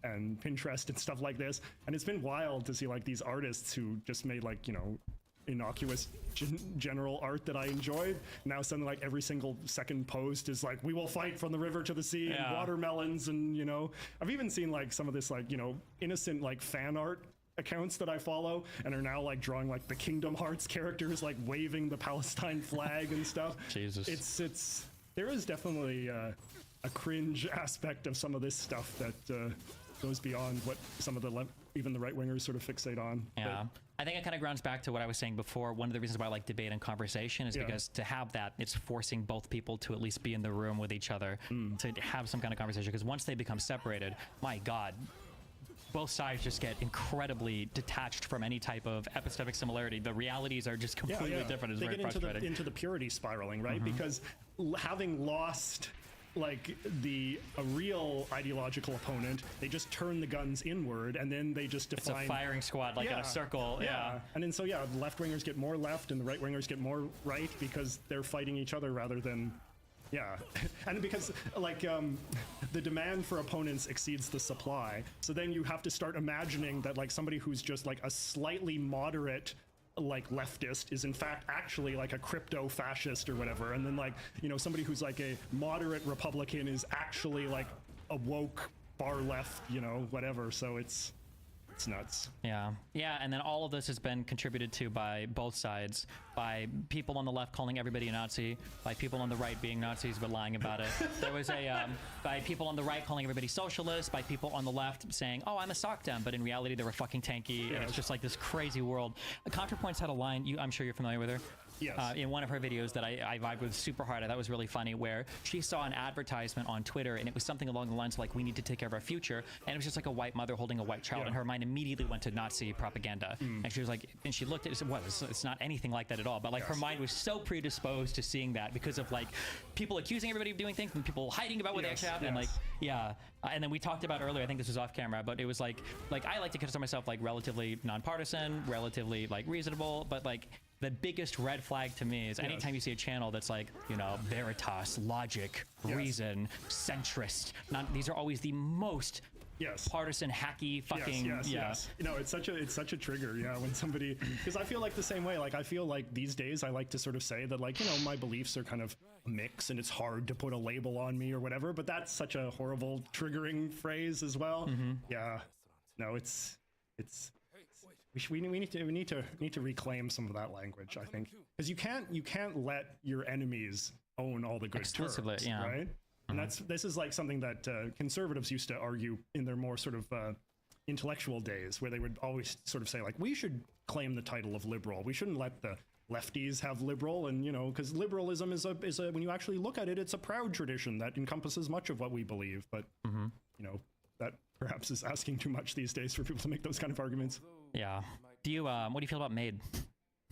and Pinterest and stuff like this, and it's been wild to see like these artists who just made like, you know, innocuous general art that I enjoyed. Now suddenly like every single second post is like, we will fight from the river to the sea and watermelons, and you know, I've even seen like some of this like, you know, innocent like fan art accounts that I follow and are now like drawing like the Kingdom Hearts characters like waving the Palestine flag and stuff. Jesus. It's there is definitely a cringe aspect of some of this stuff that goes beyond what some of the even the right-wingers sort of fixate on. Yeah. I think it kind of grounds back to what I was saying before. One of the reasons why I like debate and conversation is because to have that, it's forcing both people to at least be in the room with each other to have some kind of conversation. Because once they become separated, my God, both sides just get incredibly detached from any type of epistemic similarity. The realities are just completely different. It's they very get frustrating. into the purity spiraling, right? Because having lost like a real ideological opponent, they just turn the guns inward and then they just define. It's a firing squad, like in a circle. And then so the left-wingers get more left and the right-wingers get more right because they're fighting each other rather than and because like the demand for opponents exceeds the supply, so then you have to start imagining that like somebody who's just like a slightly moderate like leftist is in fact actually like a crypto fascist or whatever, and then like, you know, somebody who's like a moderate Republican is actually like a woke far left, you know, whatever. So it's nuts. Yeah, and then all of this has been contributed to by both sides, by people on the left calling everybody a Nazi, by people on the right being Nazis but lying about it. There was by people on the right calling everybody socialist, by people on the left saying, oh, I'm a sock dem, but in reality they were fucking tanky, and it's just like this crazy world. ContraPoints had a line, I'm sure you're familiar with her. Yes. In one of her videos that I vibed with super hard, I thought was really funny, where she saw an advertisement on Twitter and it was something along the lines of like, we need to take care of our future, and it was just like a white mother holding a white child, and her mind immediately went to Nazi propaganda. And she was like, and she looked at it and said, what, it's not anything like that at all, but like her mind was so predisposed to seeing that because of like people accusing everybody of doing things and people hiding about what they actually have, and like and then we talked about earlier, I think this was off camera, but it was like I like to consider myself like relatively nonpartisan, relatively like reasonable, but like the biggest red flag to me is anytime you see a channel that's like, you know, Veritas, logic, reason, centrist. These are always the most partisan, hacky, fucking. Yes. You know, it's such a trigger. Yeah, when somebody, because I feel like the same way. Like I feel like these days I like to sort of say that like, you know, my beliefs are kind of a mix and it's hard to put a label on me or whatever. But that's such a horrible triggering phrase as well. Yeah. No, it's. We need to reclaim some of that language, I think, because you can't let your enemies own all the good terms, right? And this is like something that conservatives used to argue in their more sort of intellectual days, where they would always sort of say like, we should claim the title of liberal. We shouldn't let the lefties have liberal, and because liberalism is a when you actually look at it, it's a proud tradition that encompasses much of what we believe. But that perhaps is asking too much these days for people to make those kind of arguments. Yeah. Do you what do you feel about MAID?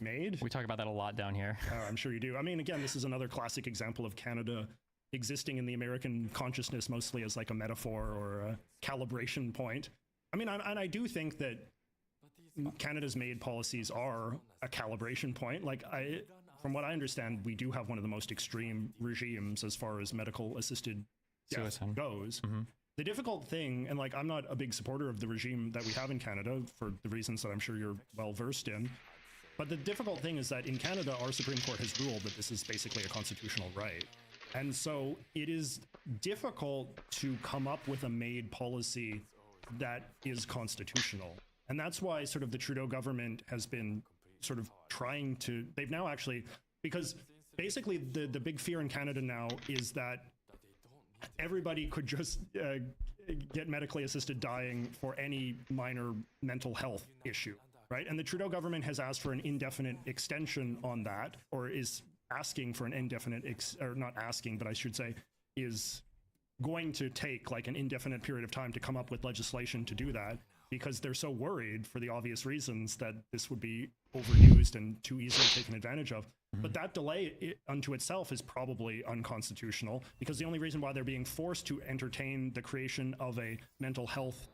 MAID? We talk about that a lot down here. Oh, I'm sure you do. I mean, again, this is another classic example of Canada existing in the American consciousness mostly as like a metaphor or a calibration point. I mean, and I do think that Canada's MAID policies are a calibration point. Like, from what I understand, we do have one of the most extreme regimes as far as medical assisted death Suicide goes. The difficult thing, and like, I'm not a big supporter of the regime that we have in Canada for the reasons that I'm sure you're well versed in. But the difficult thing is that in Canada, our Supreme Court has ruled that this is basically a constitutional right. And so it is difficult to come up with a MAID policy that is constitutional. And that's why sort of the Trudeau government has been sort of trying to, they've now actually, because basically the big fear in Canada now is that everybody could just get medically assisted dying for any minor mental health issue, right? And the Trudeau government has asked for an indefinite extension on that, or is asking for an indefinite, or not asking, but I should say, is going to take like an indefinite period of time to come up with legislation to do that, because they're so worried for the obvious reasons that this would be overused and too easily taken advantage of. But that delay unto itself is probably unconstitutional, because the only reason why they're being forced to entertain the creation of a mental health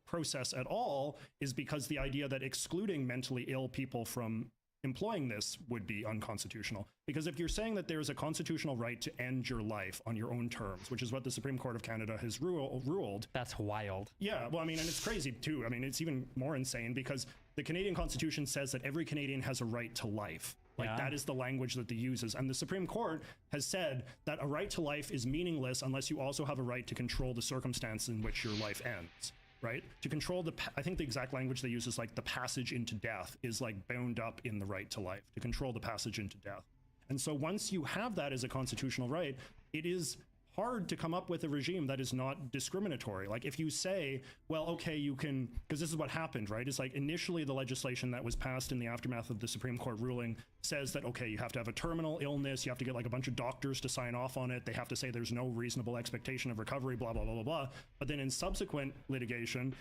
process at all is because the idea that excluding mentally ill people from employing this would be unconstitutional. Because if you're saying that there is a constitutional right to end your life on your own terms, which is what the Supreme Court of Canada has ruled. That's wild. Yeah, well, I mean, and it's crazy too. I mean, it's even more insane because the Canadian Constitution says that every Canadian has a right to life. Like, that is the language that they uses. And the Supreme Court has said that a right to life is meaningless unless you also have a right to control the circumstance in which your life ends. Right? To control I think the exact language they use is like the passage into death is like bound up in the right to life, to control the passage into death. And so once you have that as a constitutional right, it is hard to come up with a regime that is not discriminatory. Like, if you say, well, okay, you can, because this is what happened, right? It's like initially the legislation that was passed in the aftermath of the Supreme Court ruling says that, okay, you have to have a terminal illness, you have to get like a bunch of doctors to sign off on it, they have to say there's no reasonable expectation of recovery, blah, blah, blah, blah, blah. But then in subsequent litigation,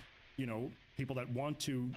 people that want to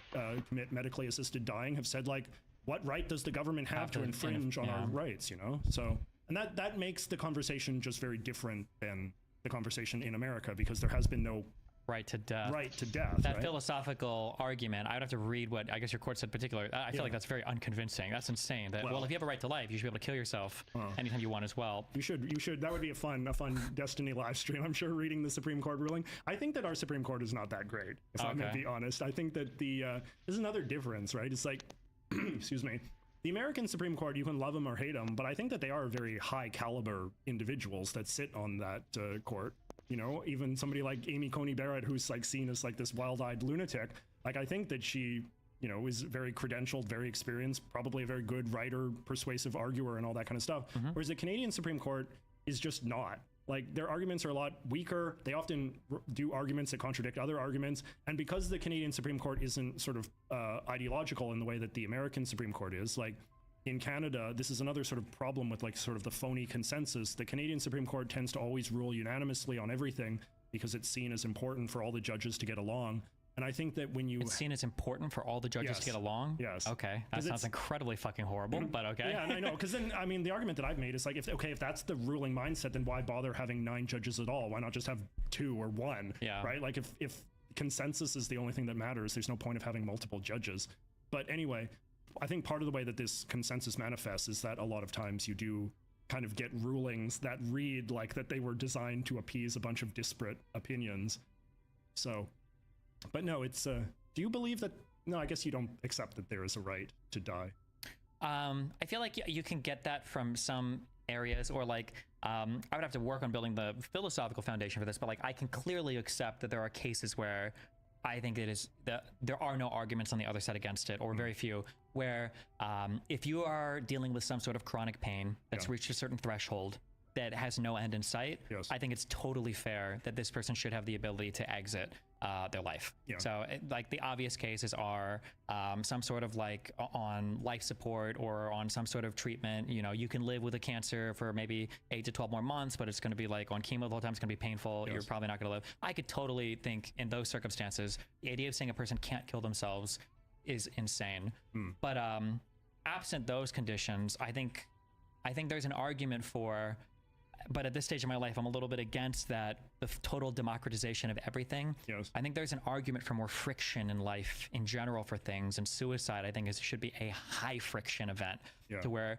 commit medically assisted dying have said, like, what right does the government have to infringe on our rights, So, and that makes the conversation just very different than the conversation in America, because there has been no right to death. That right? Philosophical argument, I would have to read what I guess your court said particular. I feel like that's very unconvincing. That's insane. That, well, if you have a right to life, you should be able to kill yourself anytime you want as well. You should. That would be a fun Destiny live stream, I'm sure, reading the Supreme Court ruling. I think that our Supreme Court is not that great, if I'm going to be honest. I think that there's another difference, right? It's like, excuse me, the American Supreme Court, you can love them or hate them, but I think that they are very high caliber individuals that sit on that court. Even somebody like Amy Coney Barrett, who's like seen as like this wild-eyed lunatic, like, I think that she, is very credentialed, very experienced, probably a very good writer, persuasive arguer, and all that kind of stuff. Whereas the Canadian Supreme Court is just not. Like, their arguments are a lot weaker. They often do arguments that contradict other arguments. And because the Canadian Supreme Court isn't sort of ideological in the way that the American Supreme Court is, like, in Canada, this is another sort of problem with like sort of the phony consensus. The Canadian Supreme Court tends to always rule unanimously on everything because it's seen as important for all the judges to get along. And I think that when it's seen as important for all the judges to get along? Yes. Okay. That sounds incredibly fucking horrible, but okay. Yeah, and I know. Because then, I mean, the argument that I've made is like, if that's the ruling mindset, then why bother having 9 judges at all? Why not just have 2 or 1? Yeah. Right? Like, if consensus is the only thing that matters, there's no point of having multiple judges. But anyway, I think part of the way that this consensus manifests is that a lot of times you do kind of get rulings that read like that they were designed to appease a bunch of disparate opinions. So, but no, it's, do you believe that, no, I guess you don't accept that there is a right to die. I feel like you can get that from some areas, or like, I would have to work on building the philosophical foundation for this, but like, I can clearly accept that there are cases where I think it is that there are no arguments on the other side against it, or very few, where if you are dealing with some sort of chronic pain that's reached a certain threshold, that has no end in sight, Yes. I think it's totally fair that this person should have the ability to exit their life. Yeah. So like the obvious cases are some sort of like on life support or on some sort of treatment. You know, you can live with a cancer for maybe 8 to 12 more months, but it's going to be like on chemo the whole time. It's going to be painful. Yes. You're probably not going to live. I could totally think in those circumstances, the idea of saying a person can't kill themselves is insane. But absent those conditions, I think there's an argument for, but at this stage of my life, I'm a little bit against that, the total democratization of everything. Yes. I think there's an argument for more friction in life in general for things, and suicide, I think, should be a high friction event. Yeah. To where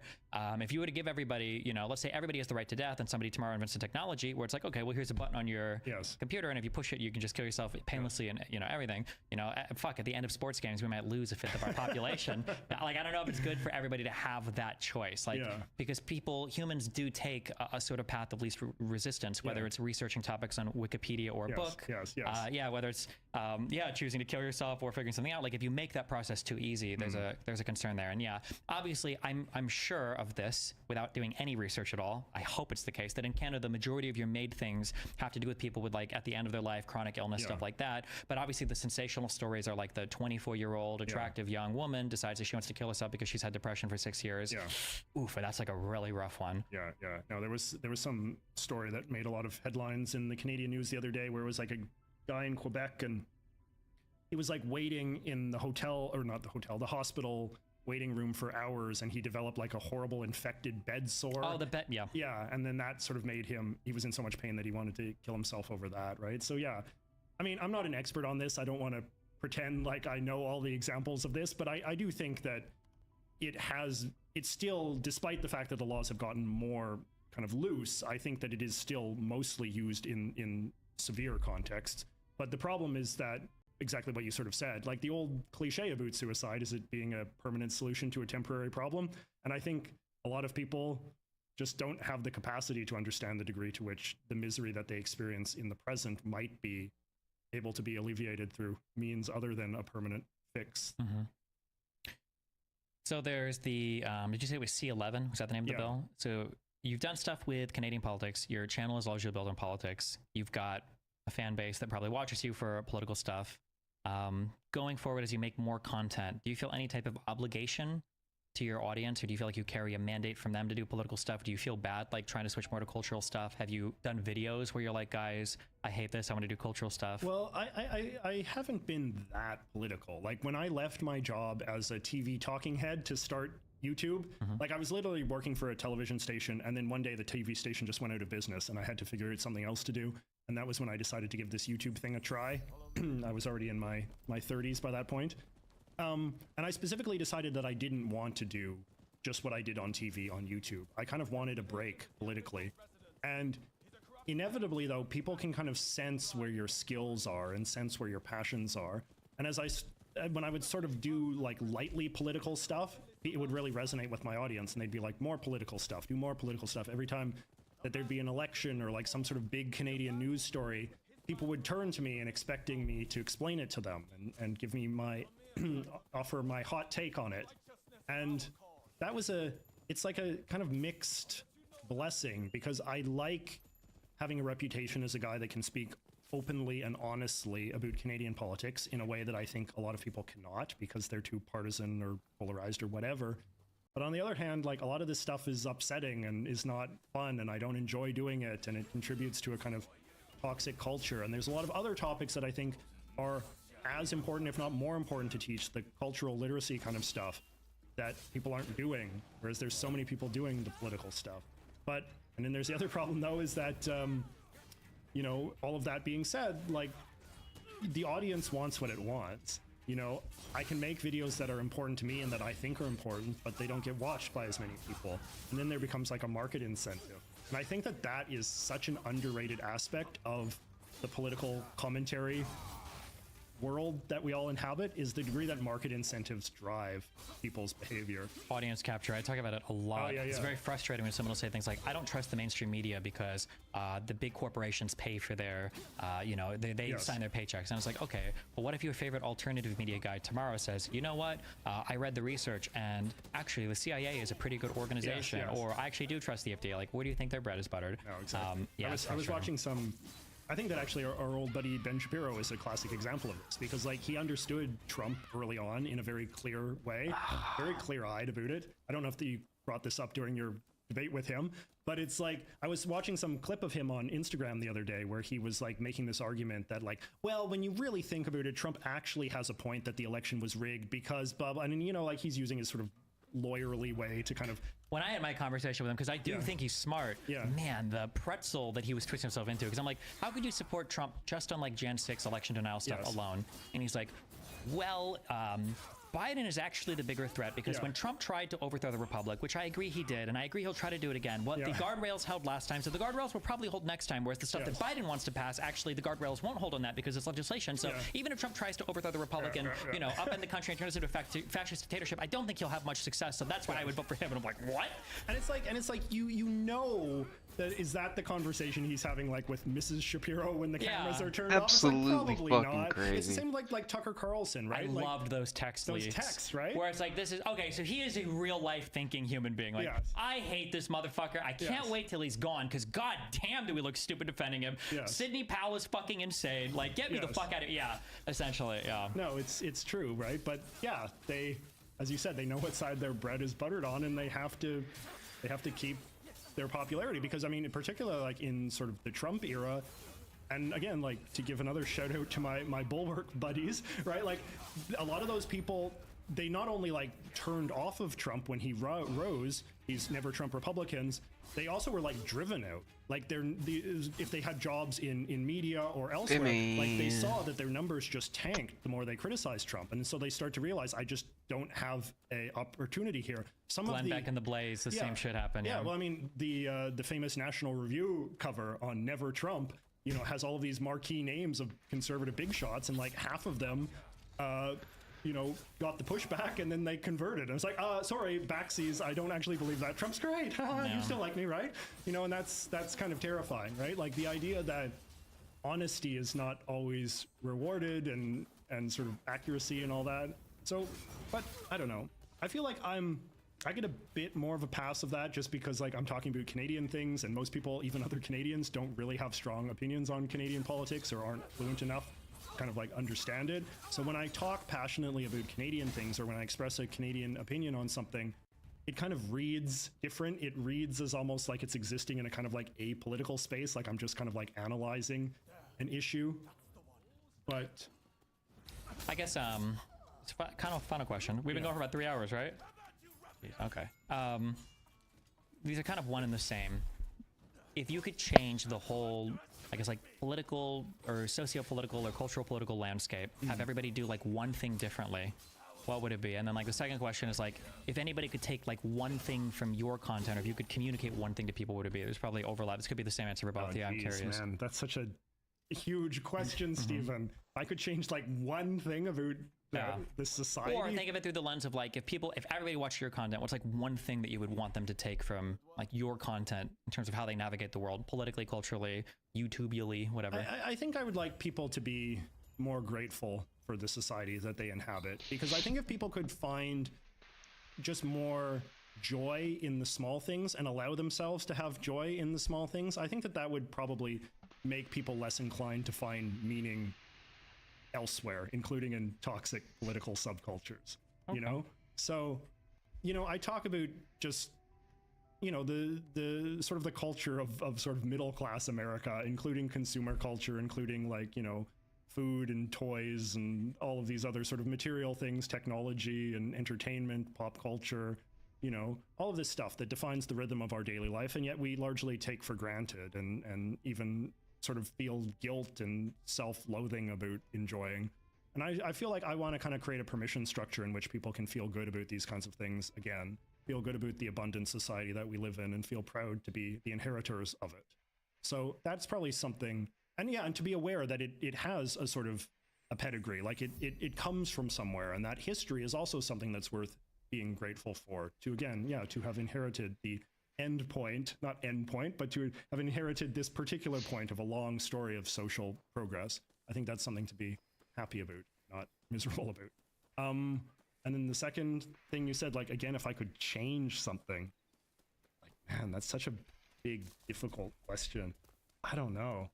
if you were to give everybody, you know, let's say everybody has the right to death, and somebody tomorrow invents a technology where it's like, okay, well, here's a button on your Yes. computer, and if you push it, you can just kill yourself painlessly, and you know everything. You know, fuck, at the end of sports games, we might lose a fifth of our population. Like, I don't know if it's good for everybody to have that choice, like, Yeah. because humans do take a sort of path of least resistance, whether Yeah. it's researching topics on Wikipedia or a Yes, book. yes. Yeah, whether it's choosing to kill yourself or figuring something out. Like, if you make that process too easy, there's a concern there. And yeah, obviously, I'm sure of this without doing any research at all. I hope it's the case that in Canada, the majority of your made things have to do with people with, like, at the end of their life, chronic illness, stuff like that. But obviously, the sensational stories are like the 24-year-old attractive young woman decides that she wants to kill herself because she's had depression for 6 years. Yeah. Oof, that's like a really rough one. Yeah. No, there was some story that made a lot of headlines in the Canadian news the other day where it was like a guy in Quebec, and he was like waiting in the hospital waiting room for hours, and he developed like a horrible infected bed sore. Oh, the bed, yeah. Yeah, and then that sort of made he was in so much pain that he wanted to kill himself over that, right? So yeah, I mean, I'm not an expert on this. I don't want to pretend like I know all the examples of this, but I do think that it's still, despite the fact that the laws have gotten more kind of loose, I think that it is still mostly used in severe contexts. But the problem is that exactly what you sort of said, like the old cliche about suicide is it being a permanent solution to a temporary problem. And I think a lot of people just don't have the capacity to understand the degree to which the misery that they experience in the present might be able to be alleviated through means other than a permanent fix. Mm-hmm. So there's the, did you say it was C11? Was that the name of the bill? So you've done stuff with Canadian politics. Your channel is largely built on politics. You've got a fan base that probably watches you for political stuff. Going forward, as you make more content, do you feel any type of obligation to your audience, or do you feel like you carry a mandate from them to do political stuff? Do you feel bad like trying to switch more to cultural stuff? Have you done videos where you're like, guys, I hate this, I want to do cultural stuff? Well, I haven't been that political. Like, when I left my job as a TV talking head to start YouTube, like, I was literally working for a television station, and then one day the TV station just went out of business and I had to figure out something else to do. And that was when I decided to give this YouTube thing a try. I was already in my 30s by that point. And I specifically decided that I didn't want to do just what I did on TV on YouTube. I kind of wanted a break politically. And inevitably, though, people can kind of sense where your skills are and sense where your passions are. And when I would sort of do like lightly political stuff, it would really resonate with my audience, and they'd be like, more political stuff, do more political stuff. Every time that there'd be an election or like some sort of big Canadian news story, people would turn to me and expecting me to explain it to them and give me offer my hot take on it. And that was it's like a kind of mixed blessing, because I like having a reputation as a guy that can speak openly and honestly about Canadian politics in a way that I think a lot of people cannot, because they're too partisan or polarized or whatever. But on the other hand, like, a lot of this stuff is upsetting and is not fun, and I don't enjoy doing it, and it contributes to a kind of toxic culture. And there's a lot of other topics that I think are as important, if not more important, to teach, the cultural literacy kind of stuff that people aren't doing, whereas there's so many people doing the political stuff. And then there's the other problem, though, is that you know, all of that being said, like, the audience wants what it wants. You know, I can make videos that are important to me and that I think are important, but they don't get watched by as many people. And then there becomes like a market incentive. And I think that that is such an underrated aspect of the political commentary world that we all inhabit is the degree that market incentives drive people's behavior. Audience capture, I talk about it a lot. Oh, yeah, It's yeah. very frustrating when someone will say things like, I don't trust the mainstream media because the big corporations pay for their, they Yes. sign their paychecks. And it's like, okay, well, what if your favorite alternative media guy tomorrow says, you know what, I read the research and actually the CIA is a pretty good organization, yes. or I actually do trust the FDA. Like, where do you think their bread is buttered? No, exactly. Yeah, I it's was frustrating. watching some. I think that actually our old buddy Ben Shapiro is a classic example of this, because like he understood Trump early on in a very clear way, very clear-eyed about it. I don't know if you brought this up during your debate with him, but it's like I was watching some clip of him on Instagram the other day where he was like making this argument that like, well, when you really think about it, Trump actually has a point that the election was rigged because blah blah, and like he's using his sort of lawyerly way to kind of. When I had my conversation with him, because I do think he's smart, Yeah. man, the pretzel that he was twisting himself into, because I'm like, how could you support Trump just on like Jan 6 election denial stuff Yes. alone? And he's like, well, Biden is actually the bigger threat because Yeah. when Trump tried to overthrow the Republic, which I agree he did, and I agree he'll try to do it again, what the Yeah. guardrails held last time, so the guardrails will probably hold next time, whereas the stuff Yes. that Biden wants to pass, actually the guardrails won't hold on that because it's legislation. So Yeah. even if Trump tries to overthrow the Republic and, upend the country and turn us into a fascist dictatorship, I don't think he'll have much success. So that's why I would vote for him. And I'm like, what? And it's like you know that is that the conversation he's having like with Mrs. Shapiro when the cameras Yeah. are turned off? Absolutely It's like, probably fucking not. It's crazy. the same like Tucker Carlson, right? I Like, loved those text those leaks. texts, right? Where it's like, this is okay. So he is a real life thinking human being. Like, Yes. I hate this motherfucker. I can't Yes. wait till he's gone because god damn, do we look stupid defending him? Yes. Sidney Powell is fucking insane. Like, get me the Yes. fuck out of yeah. Essentially, yeah. No, it's true, right? But yeah, they, as you said, they know what side their bread is buttered on, and they have to keep their popularity because I mean, in particular, like in sort of the Trump era. And again, like to give another shout out to my bulwark buddies, right? Like a lot of those people, they not only like turned off of Trump when he rose, these never Trump Republicans, they also were like driven out. Like if they had jobs in media or elsewhere, like they saw that their numbers just tanked the more they criticized Trump. And so they start to realize, I just don't have a opportunity here. Glenn Beck and the Blaze, the same shit happened. Yeah. Well, I mean, the famous National Review cover on Never Trump, has all of these marquee names of conservative big shots, and like half of them, got the pushback and then they converted. And it's like, sorry, backsies, I don't actually believe that. Trump's great. You still like me, right? And that's kind of terrifying, right? Like the idea that honesty is not always rewarded and sort of accuracy and all that. So, but I don't know. I feel like I get a bit more of a pass of that just because like I'm talking about Canadian things, and most people, even other Canadians, don't really have strong opinions on Canadian politics or aren't fluent enough to kind of like understand it. So when I talk passionately about Canadian things, or when I express a Canadian opinion on something, it kind of reads different. It reads as almost like it's existing in a kind of like apolitical space, like I'm just kind of like analyzing an issue. But I guess it's kind of a final question. We've been going for about 3 hours, right? Okay. These are kind of one and the same. If you could change the whole, I guess, like political or socio-political or cultural political landscape, have everybody do like one thing differently, what would it be? And then like the second question is like, if anybody could take like one thing from your content, or if you could communicate one thing to people, what would it be? There's probably overlap. This could be the same answer for both. I'm curious. Man, that's such a huge question, Stephen. I could change like one thing about the society. Or think of it through the lens of like, if everybody watched your content, what's like one thing that you would want them to take from like your content in terms of how they navigate the world, politically, culturally, YouTubeally, whatever? I think I would like people to be more grateful for the society that they inhabit, because I think if people could find just more joy in the small things and allow themselves to have joy in the small things, I think that would probably make people less inclined to find meaning elsewhere, including in toxic political subcultures. So I talk about just the sort of the culture of sort of middle class America, including consumer culture, including like food and toys and all of these other sort of material things, technology and entertainment, pop culture, all of this stuff that defines the rhythm of our daily life, and yet we largely take for granted and even sort of feel guilt and self-loathing about enjoying. And I feel like I want to kind of create a permission structure in which people can feel good about these kinds of things again, feel good about the abundant society that we live in, and feel proud to be the inheritors of it. So that's probably something, and to be aware that it has a sort of a pedigree. Like it comes from somewhere, and that history is also something that's worth being grateful for. To again, to have inherited the end point, not end point, but to have inherited this particular point of a long story of social progress. I think that's something to be happy about, not miserable about. And then the second thing you said, like, again, if I could change something, like, man, that's such a big, difficult question. I don't know.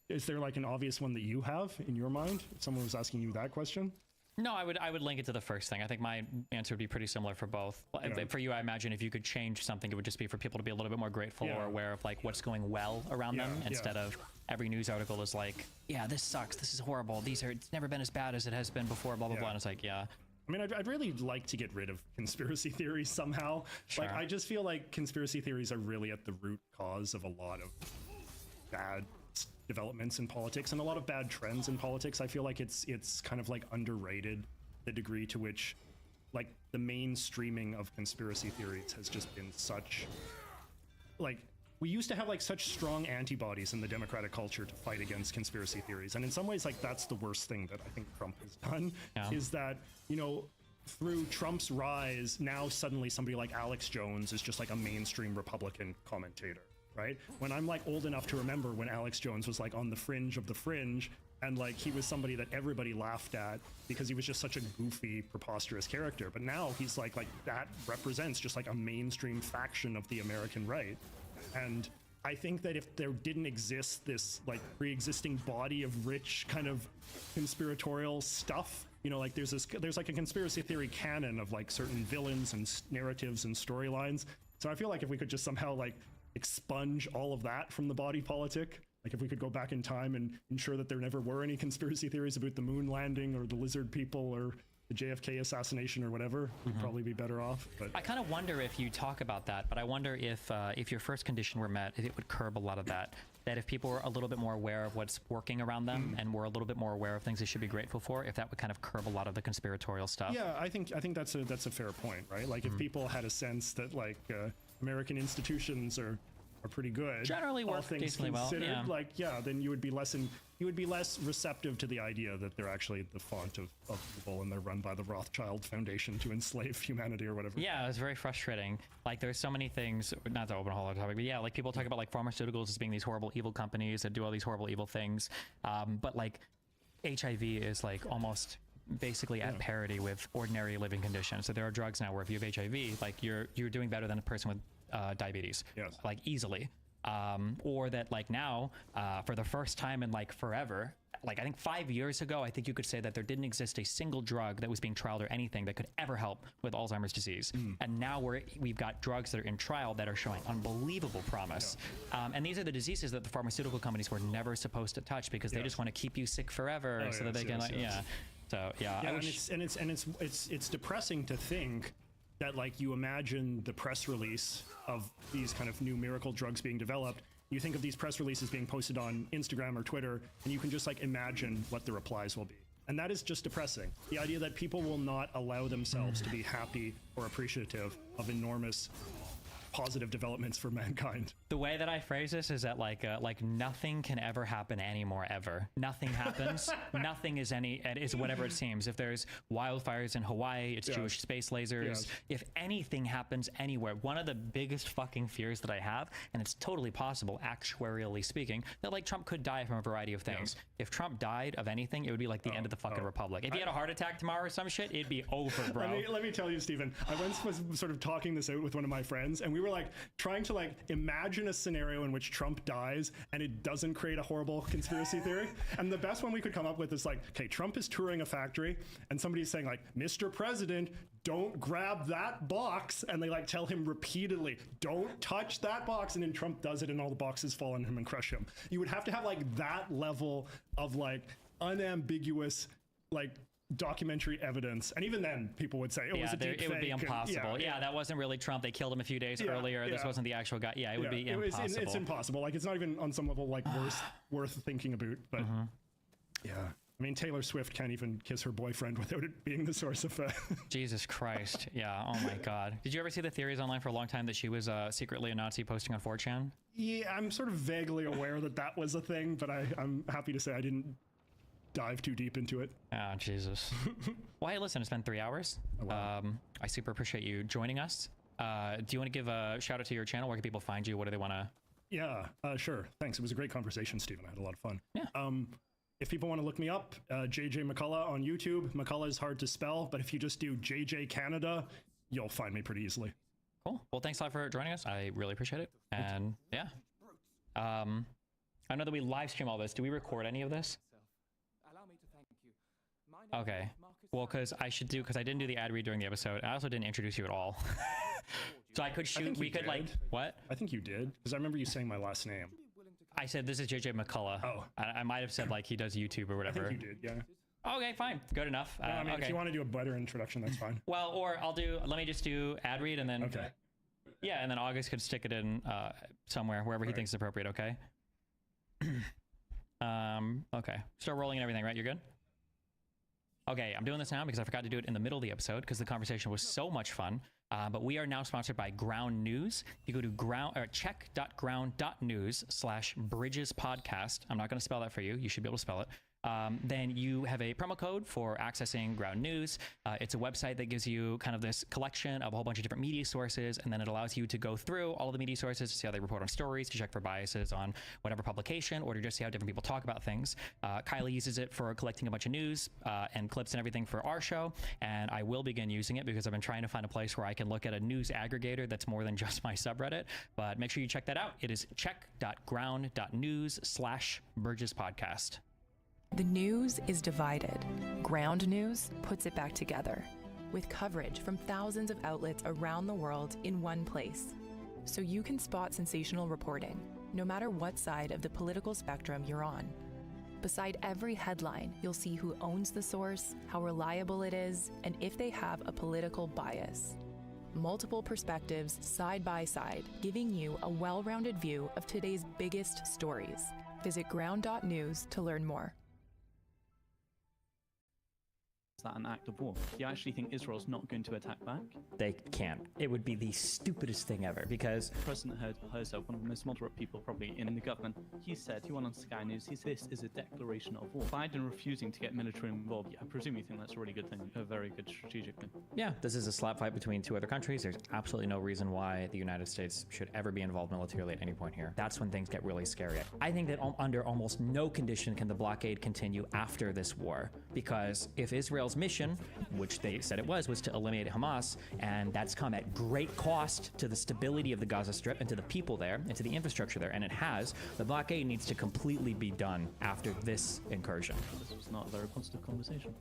Is there like an obvious one that you have in your mind? If someone was asking you that question? No, I would link it to the first thing. I think my answer would be pretty similar for both. Yeah. For you, I imagine if you could change something, it would just be for people to be a little bit more grateful or aware of like what's going well around them, instead of every news article is like, yeah, this sucks, this is horrible, it's never been as bad as it has been before, blah blah blah. And it's like, I mean, I'd really like to get rid of conspiracy theories somehow. Sure. Like, I just feel like conspiracy theories are really at the root cause of a lot of bad developments in politics and a lot of bad trends in politics. I feel like it's kind of like underrated the degree to which like the mainstreaming of conspiracy theories has just been such, like, we used to have like such strong antibodies in the democratic culture to fight against conspiracy theories. And in some ways, like, that's the worst thing that I think Trump has done, is that, through Trump's rise, now suddenly somebody like Alex Jones is just like a mainstream Republican commentator, right? When I'm like old enough to remember when Alex Jones was like on the fringe of the fringe, and like he was somebody that everybody laughed at because he was just such a goofy, preposterous character. But now he's like that represents just like a mainstream faction of the American right. And I think that if there didn't exist this like pre-existing body of rich kind of conspiratorial stuff, like there's like a conspiracy theory canon of like certain villains and narratives and storylines. So I feel like if we could just somehow like expunge all of that from the body politic, like if we could go back in time and ensure that there never were any conspiracy theories about the moon landing or the lizard people or the JFK assassination or whatever, we'd probably be better off. But I kind of wonder if you talk about that, but I wonder if your first condition were met, if it would curb a lot of that. That if people were a little bit more aware of what's working around them and were a little bit more aware of things they should be grateful for, if that would kind of curb a lot of the conspiratorial stuff. Yeah, I think that's a fair point, right? Like if people had a sense that like American institutions are pretty good, generally all work things decently well, yeah. Then you would be less receptive to the idea that they're actually the font of evil and they're run by the Rothschild Foundation to enslave humanity or whatever. Yeah, it was very frustrating. Like there's so many things, not to open a whole other topic, but yeah, like people talk about like pharmaceuticals as being these horrible evil companies that do all these horrible evil things. But like HIV is like almost basically at parity with ordinary living conditions. So there are drugs now where if you have HIV, like you're doing better than a person with diabetes, like easily. Or that like now, for the first time in like forever, like I think 5 years ago, I think you could say that there didn't exist a single drug that was being trialed or anything that could ever help with Alzheimer's disease. And now we've got drugs that are in trial that are showing unbelievable promise. And these are the diseases that the pharmaceutical companies were never supposed to touch because they just want to keep you sick forever so that they can So it's depressing to think that like you imagine the press release of these kind of new miracle drugs being developed. You think of these press releases being posted on Instagram or Twitter, and you can just like imagine what the replies will be. And that is just depressing. The idea that people will not allow themselves to be happy or appreciative of enormous positive developments for mankind. The way that I phrase this is that like nothing can ever happen anymore ever. Nothing happens. Nothing is whatever it seems. If there's wildfires in Hawaii, it's Jewish space lasers. If anything happens anywhere, one of the biggest fucking fears that I have, and it's totally possible, actuarially speaking, that like Trump could die from a variety of things. If Trump died of anything, it would be like the end of the fucking republic. If he had a heart attack tomorrow or some shit, it'd be over, bro. Let me tell you, Stephen, I once was sort of talking this out with one of my friends, and we were like trying to like imagine a scenario in which Trump dies and it doesn't create a horrible conspiracy theory. And the best one we could come up with is like, okay, Trump is touring a factory and somebody's saying like, Mr. President, don't grab that box. And they like tell him repeatedly, don't touch that box. And then Trump does it and all the boxes fall on him and crush him. You would have to have like that level of like unambiguous, like documentary evidence, and even then people would say it was a deep fake. It would be impossible. That wasn't really Trump. They killed him a few days earlier. This wasn't the actual guy. It would be impossible. It's impossible. Like it's not even on some level like worth thinking about. But I mean, Taylor Swift can't even kiss her boyfriend without it being the source of Jesus Christ. Yeah. Oh my God. Did you ever see the theories online for a long time that she was secretly a Nazi posting on 4chan? Yeah, I'm sort of vaguely aware that was a thing, but I'm happy to say I didn't dive too deep into it. Oh, Jesus. Well, hey, listen, it's been 3 hours. Oh, wow. I super appreciate you joining us. Do you want to give a shout out to your channel? Where can people find you? What do they want to... Yeah, sure. Thanks. It was a great conversation, Stephen. I had a lot of fun. Yeah. If people want to look me up, JJ McCullough on YouTube. McCullough is hard to spell, but if you just do JJ Canada, you'll find me pretty easily. Cool. Well, thanks a lot for joining us. I really appreciate it. And yeah. I know that we live stream all this. Do we record any of this? Okay. Well, because I didn't do the ad read during the episode. I also didn't introduce you at all. So I could shoot. We could like what? I think you did, because I remember you saying my last name. I said this is JJ McCullough. Oh. I might have said like he does YouTube or I whatever. think you did, yeah. Okay, fine. Good enough. No, I mean, okay. if you want to do a better introduction, that's fine. Well, or let me just do ad read and then. Okay. Yeah, and then August could stick it in somewhere, wherever he thinks is appropriate, okay? Okay. Start rolling and everything, right? You're good? Okay, I'm doing this now because I forgot to do it in the middle of the episode because the conversation was so much fun. But we are now sponsored by Ground News. You go to check.ground.news/Bridges Podcast. I'm not going to spell that for you. You should be able to spell it. Then you have a promo code for accessing Ground News. It's a website that gives you kind of this collection of a whole bunch of different media sources, and then it allows you to go through all of the media sources to see how they report on stories, to check for biases on whatever publication, or to just see how different people talk about things. Kylie uses it for collecting a bunch of news and clips and everything for our show, and I will begin using it because I've been trying to find a place where I can look at a news aggregator that's more than just my subreddit. But make sure you check that out. It is check.ground.news/Bridges Podcast. The news is divided. Ground News puts it back together with coverage from thousands of outlets around the world in one place. So you can spot sensational reporting, no matter what side of the political spectrum you're on. Beside every headline, you'll see who owns the source, how reliable it is, and if they have a political bias. Multiple perspectives side by side, giving you a well-rounded view of today's biggest stories. Visit ground.news to learn more. Is that an act of war? Do you actually think Israel's not going to attack back? They can't. It would be the stupidest thing ever because President Herzog, one of the most moderate people probably in the government, he said, he went on Sky News, this is a declaration of war. Biden refusing to get military involved, I presume you think that's a really good thing, a very good strategic thing. yeah, this is a slap fight between two other countries. There's absolutely no reason why the United States should ever be involved militarily at any point here. That's when things get really scary. I think that under almost no condition can the blockade continue after this war, because if Israel's mission, which they said it was to eliminate Hamas, and that's come at great cost to the stability of the Gaza Strip and to the people there and to the infrastructure there, and it has, the blockade needs to completely be done after this incursion. This was not a very positive conversation.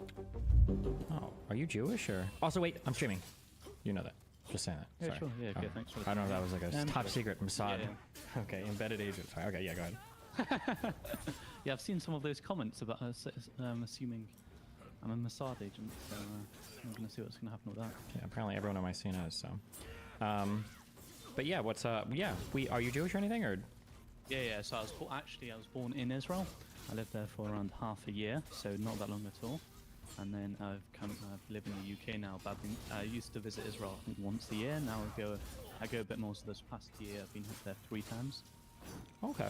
Oh, are you Jewish or? Also, wait, I'm streaming. You know that. Just saying that. Yeah, Sorry. sure. Yeah, okay, thanks for I don't know if that was like a top but- secret Mossad. Yeah, Okay, embedded agent. Sorry. Okay, yeah, go ahead. Yeah, I've seen some of those comments about assuming I'm a Mossad agent, so I'm going to see what's going to happen with that. Yeah, apparently everyone on my scene is, so. But yeah, what's yeah, are you Jewish or anything, or? Yeah, so I was born in Israel. I lived there for around half a year, so not that long at all. And then I've live in the UK now, but I used to visit Israel I think once a year. Now I go a bit more, so this past year I've been there 3 times. Okay.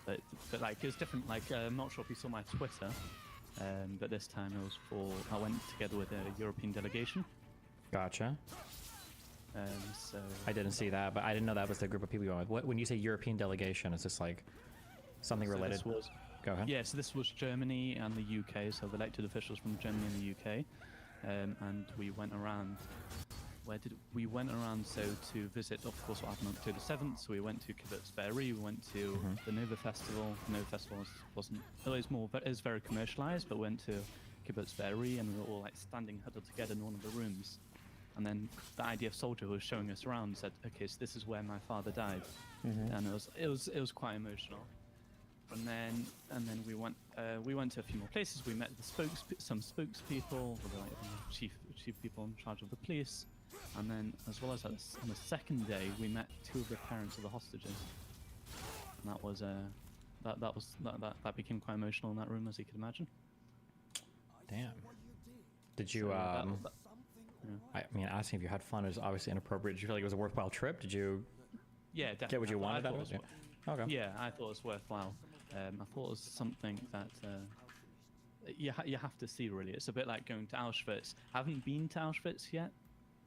But like, it was different, like, I'm not sure if you saw my Twitter, but this time it was I went together with a European delegation. Gotcha. So I didn't see that, but I didn't know that was the group of people you went with. When you say European delegation, is this like something so related? this was, Go ahead. yeah, so this was Germany and the UK, so the elected officials from Germany and the UK, and we went around. We went around to visit, of course, what happened on October 7th. So we went to Kibbutz Be'eri, we went to the Nova Festival. The Nova Festival it was very commercialized, but we went to Kibbutz Be'eri and we were all like standing huddled together in one of the rooms. And then the IDF soldier who was showing us around said, "Okay, so this is where my father died," and it was quite emotional. And then we went to a few more places. We met some spokespeople, like chief people in charge of the police. And then, as well as on the second day, we met 2 of the parents of the hostages. And that was that became quite emotional in that room, as you can imagine. Damn. Did you? So I mean, asking if you had fun is obviously inappropriate. Did you feel like it was a worthwhile trip? Did you? Yeah, definitely. Get what you wanted out I of thought it? Yeah. it was- Okay. Yeah, I thought it was worthwhile. I thought it was something that you have to see, really. It's a bit like going to Auschwitz. I haven't been to Auschwitz yet,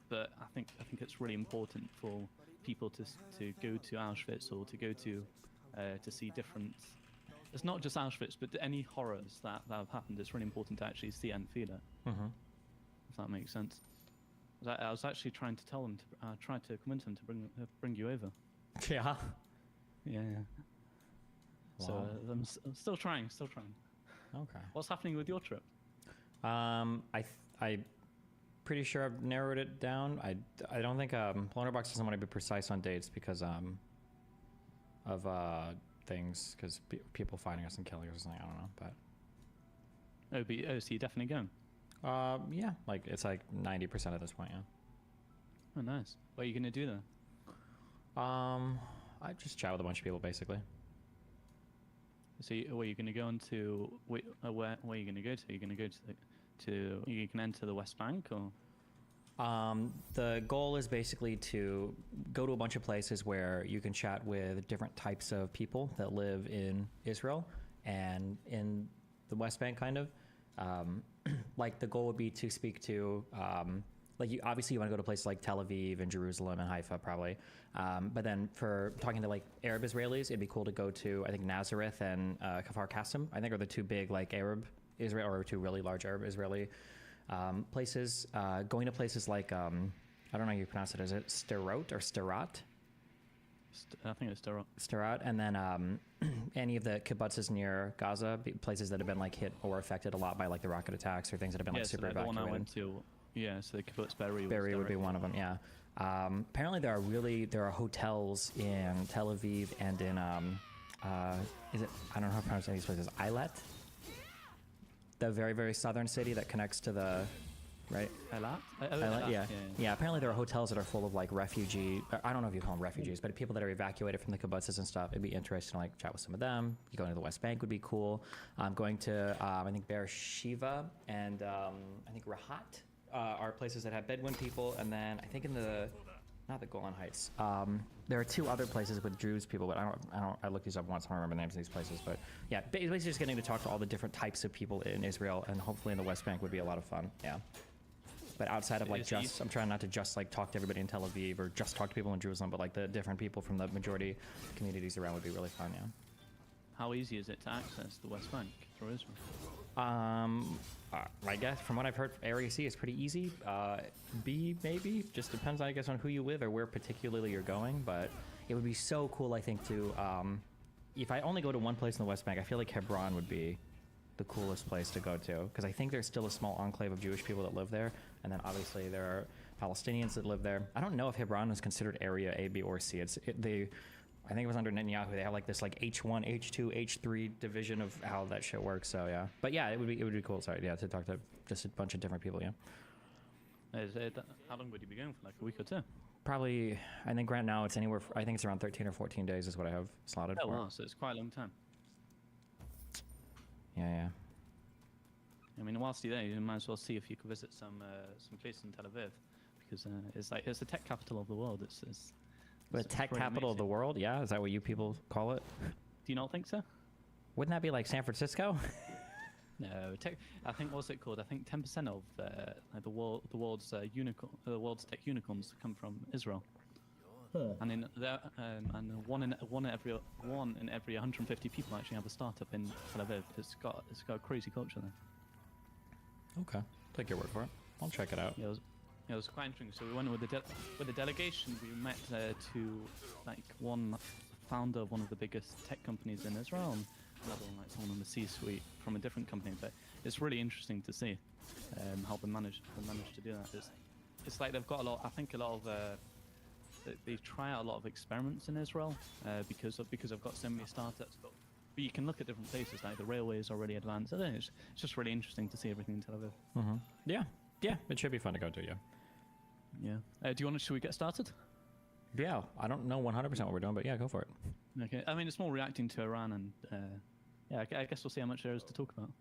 but I think it's really important for people to go to Auschwitz or to go to see different. It's not just Auschwitz, but any horrors that have happened. It's really important to actually see it and feel it. Mm-hmm. If that makes sense. I was actually trying to tell them to try to convince them to bring you over. Yeah. Yeah. So Wow. I'm still trying. Okay. What's happening with your trip? I pretty sure I've narrowed it down. I don't think Blunderbox doesn't want to be precise on dates because of things, because people finding us and killing us or something. I don't know, but So you're definitely going. yeah, like it's like 90% at this point. Yeah. Oh, nice. What are you gonna do there? I just chat with a bunch of people basically. So where you gonna go into? Where are you gonna go to? Are you gonna go to you can enter the West Bank or? The goal is basically to go to a bunch of places where you can chat with different types of people that live in Israel and in the West Bank, kind of. Like the goal would be to speak to, like obviously you want to go to places like Tel Aviv and Jerusalem and Haifa probably. But then for talking to like Arab Israelis, it'd be cool to go to, I think, Nazareth and Kfar Qasim, I think, are the two big like Arab Israel, or two really large Arab Israeli places. Going to places like, I don't know how you pronounce it. Is it Sderot or Sderot? I think it's Sderot. Sderot, and then any of the kibbutzes near Gaza, places that have been like hit or affected a lot by like the rocket attacks or things that have been like super so the one evacuated. I went to. Yeah, so the kibbutz Be'eri. Be'eri would be one of them. Yeah. Apparently there are hotels in Tel Aviv and in is it, I don't know how to pronounce any of these places. Eilat, the very, very southern city that connects to the, right? Eilat? Eilat, yeah. Apparently there are hotels that are full of like refugee. I don't know if you call them refugees, but people that are evacuated from the kibbutzes and stuff. It'd be interesting to like chat with some of them. You going to the West Bank would be cool. Going to I think Beersheba and I think Rahat are places that have Bedouin people, and then I think in the, not the Golan Heights. There are two other places with Druze people, but I looked these up once. I don't remember the names of these places, but yeah, basically just getting to talk to all the different types of people in Israel, and hopefully in the West Bank would be a lot of fun. Yeah. But outside of like I'm trying not to just like talk to everybody in Tel Aviv or just talk to people in Jerusalem, but like the different people from the majority communities around would be really fun. Yeah. How easy is it to access the West Bank through Israel? I guess from what I've heard, Area C is pretty easy. B maybe, just depends, I guess, on who you with or where particularly you're going. But it would be so cool, I think, to if I only go to one place in the West Bank, I feel like Hebron would be the coolest place to go to, because I think there's still a small enclave of Jewish people that live there, and then obviously there are Palestinians that live there. I don't know if Hebron is considered Area A, B, or C. I think it was under Netanyahu. They have like this like H1, H2, H3 division of how that shit works. So yeah, but yeah, it would be cool. Sorry, yeah, to talk to just a bunch of different people. Yeah. How long would you be going for? Like a week or two? Probably. I think right now it's anywhere. I think it's around 13 or 14 days is what I have slotted for. Oh wow, so it's quite a long time. Yeah. I mean, whilst you're there, you might as well see if you could visit some places in Tel Aviv, because it's the tech capital of the world. The tech capital of the world? Yeah, is that what you people call it? Do you not think so? Wouldn't that be like San Francisco? No, I think, what's it called? I think 10% of the world's tech unicorns come from Israel. Huh. And in there, and one in every 150 people actually have a startup in Tel Aviv. It's got a crazy culture there. Okay, take your word for it. I'll check it out. Yeah, it was quite interesting. So we went with the delegation. We met like one founder of one of the biggest tech companies in Israel, and another one like someone in the C-suite from a different company. But it's really interesting to see how they managed to do that. It's like they've got a lot. I think a lot of they try out a lot of experiments in Israel because I've got so many startups. But you can look at different places, like the railway is already advanced. I don't know, it's just really interesting to see everything in Tel Aviv. Mm-hmm. Yeah, it should be fun to go to. Yeah. Should we get started? Yeah, I don't know 100% what we're doing, but yeah, go for it. Okay. I mean, it's more reacting to Iran, and yeah, I guess we'll see how much there is to talk about.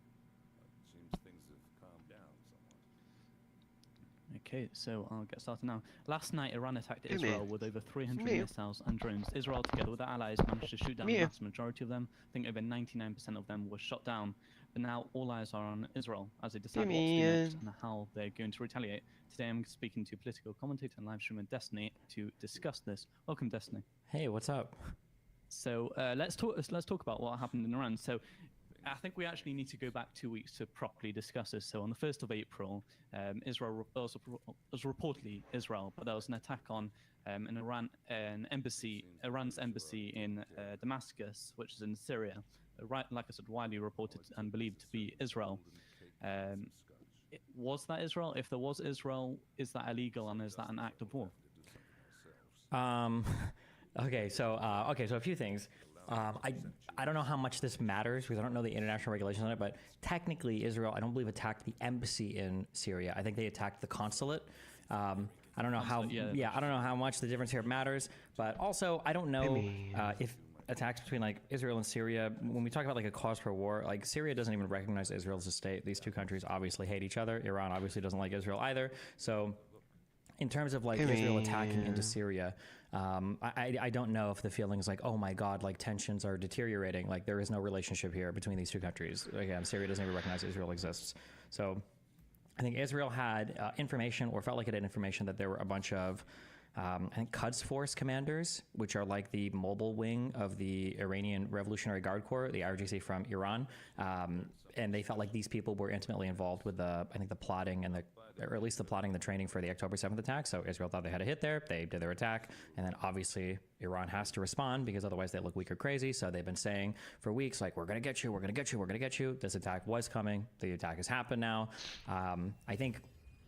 Seems things have calmed down somewhat. Okay, so I'll get started now. Last night, Iran attacked Israel with over 300 missiles and drones. Israel, together with their allies, managed to shoot down the vast majority of them. I think over 99% of them were shot down. But now all eyes are on Israel as they decide what to Gimme do next in. and how they're going to retaliate. Today I'm speaking to political commentator and live streamer Destiny to discuss this. Welcome, Destiny. Hey, what's up? So let's talk about what happened in Iran. So I think we actually need to go back 2 weeks to properly discuss this. So on the 1st of April, Israel was reportedly Israel, but there was an attack on Iran's embassy in Damascus, which is in Syria. Right, like I said, widely reported and believed to be Israel. Was that Israel? If there was Israel, is that illegal and is that an act of war? Okay, so a few things. I don't know how much this matters because I don't know the international regulations on it, but technically Israel, I don't believe, attacked the embassy in Syria. I think they attacked the consulate. I don't know how. Yeah, I don't know how much the difference here matters, but also I don't know if attacks between like Israel and Syria, when we talk about like a cause for war, like Syria doesn't even recognize Israel as a state. These two countries obviously hate each other. Iran obviously doesn't like Israel either. So in terms of like Israel attacking into Syria, I don't know if the feeling is like, oh my God, like tensions are deteriorating. Like there is no relationship here between these two countries. Again, Syria doesn't even recognize Israel exists. So I think Israel had information, or felt like it had information, that there were a bunch of I think Quds Force commanders, which are like the mobile wing of the Iranian Revolutionary Guard Corps, the IRGC from Iran. And they felt like these people were intimately involved with the plotting and or at least the plotting, the training for the October 7th attack. So Israel thought they had a hit there. They did their attack. And then obviously Iran has to respond because otherwise they look weak or crazy. So they've been saying for weeks, like, we're going to get you, we're going to get you, we're going to get you. This attack was coming. The attack has happened now. I think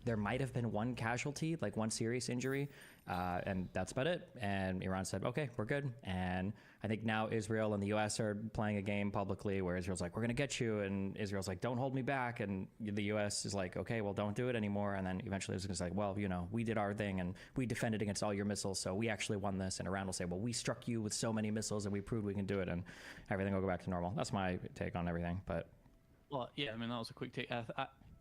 there might have been one casualty, like one serious injury, and that's about it. And Iran said, okay, we're good. And I think now Israel and the US are playing a game publicly where Israel's like, we're going to get you. And Israel's like, don't hold me back. And the US is like, okay, well, don't do it anymore. And then eventually Israel's like, well, you know, we did our thing and we defended against all your missiles. So we actually won this. And Iran will say, well, we struck you with so many missiles and we proved we can do it. And everything will go back to normal. That's my take on everything. But well, yeah, I mean, that was a quick take.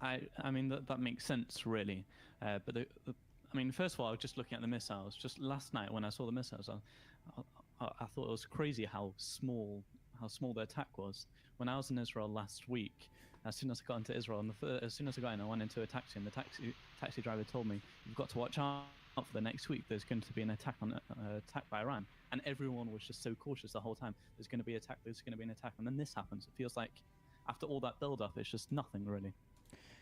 I mean, that makes sense, really. But I mean, first of all, I was just looking at the missiles. Just last night when I saw the missiles, I thought it was crazy how small the attack was. When I was in Israel last week, as soon as I got into Israel, and as soon as I got in, I went into a taxi, and the taxi driver told me, "You've got to watch out for the next week. There's going to be an attack by Iran." And everyone was just so cautious the whole time. There's going to be an attack. There's going to be an attack, and then this happens. It feels like after all that build-up, it's just nothing really.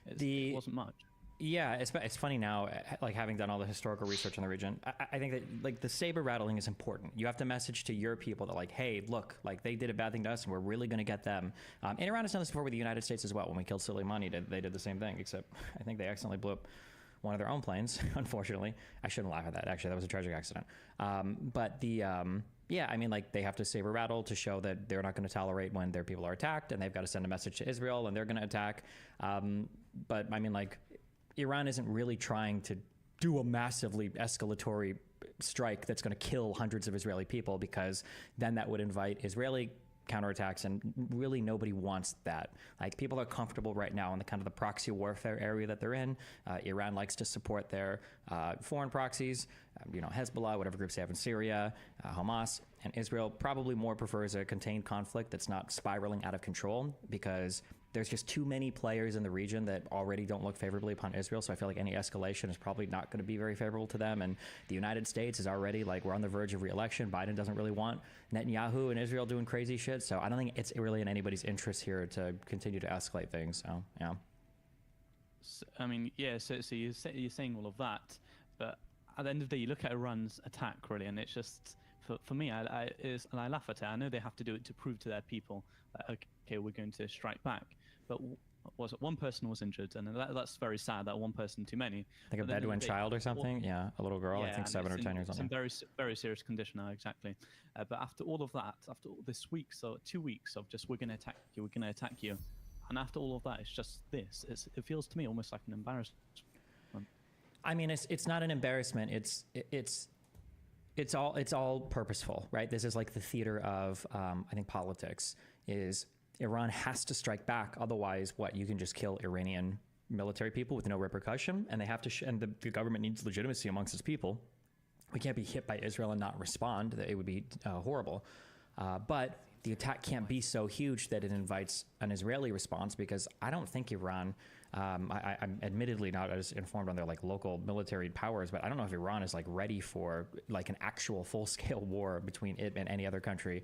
It wasn't much. Yeah, it's funny now, like having done all the historical research on the region, I think that like the saber rattling is important. You have to message to your people that like, hey, look, like they did a bad thing to us and we're really going to get them. And Iran has done this before with the United States as well. When we killed Soleimani, they did the same thing, except I think they accidentally blew up one of their own planes, unfortunately. I shouldn't laugh at that. Actually, that was a tragic accident. But yeah, I mean, like they have to saber rattle to show that they're not going to tolerate when their people are attacked, and they've got to send a message to Israel and they're going to attack. But I mean, like Iran isn't really trying to do a massively escalatory strike that's going to kill hundreds of Israeli people, because then that would invite Israeli counterattacks, and really nobody wants that. Like people are comfortable right now in the kind of the proxy warfare area that they're in. Iran likes to support their foreign proxies, Hezbollah, whatever groups they have in Syria, Hamas, and Israel probably more prefers a contained conflict that's not spiraling out of control, because there's just too many players in the region that already don't look favorably upon Israel. So I feel like any escalation is probably not going to be very favorable to them. And the United States is already like, we're on the verge of re-election. Biden doesn't really want Netanyahu and Israel doing crazy shit. So I don't think it's really in anybody's interest here to continue to escalate things. So, yeah. So, I mean, yeah, so you're saying all of that, but at the end of the day, you look at Iran's attack, really, and it's just, for me, and I laugh at it. I know they have to do it to prove to their people that, okay, we're going to strike back. But was it one person was injured, and that's very sad. That one person too many. Like a Bedouin child or something. Yeah, a little girl. Yeah, I think 7 or 10 years old. It's in very, very serious condition now, exactly. But after all of that, after all this week, so 2 weeks of just we're going to attack you, we're going to attack you, and after all of that, it's just this. It feels to me almost like an embarrassment. I mean, it's not an embarrassment. It's all purposeful, right? This is like the theater of I think politics is. Iran has to strike back, otherwise, you can just kill Iranian military people with no repercussion, and they have to. And the government needs legitimacy amongst its people. We can't be hit by Israel and not respond. It would be horrible. But the attack can't be so huge that it invites an Israeli response, because I don't think Iran, I'm admittedly not as informed on their like local military powers, but I don't know if Iran is like ready for like an actual full-scale war between it and any other country,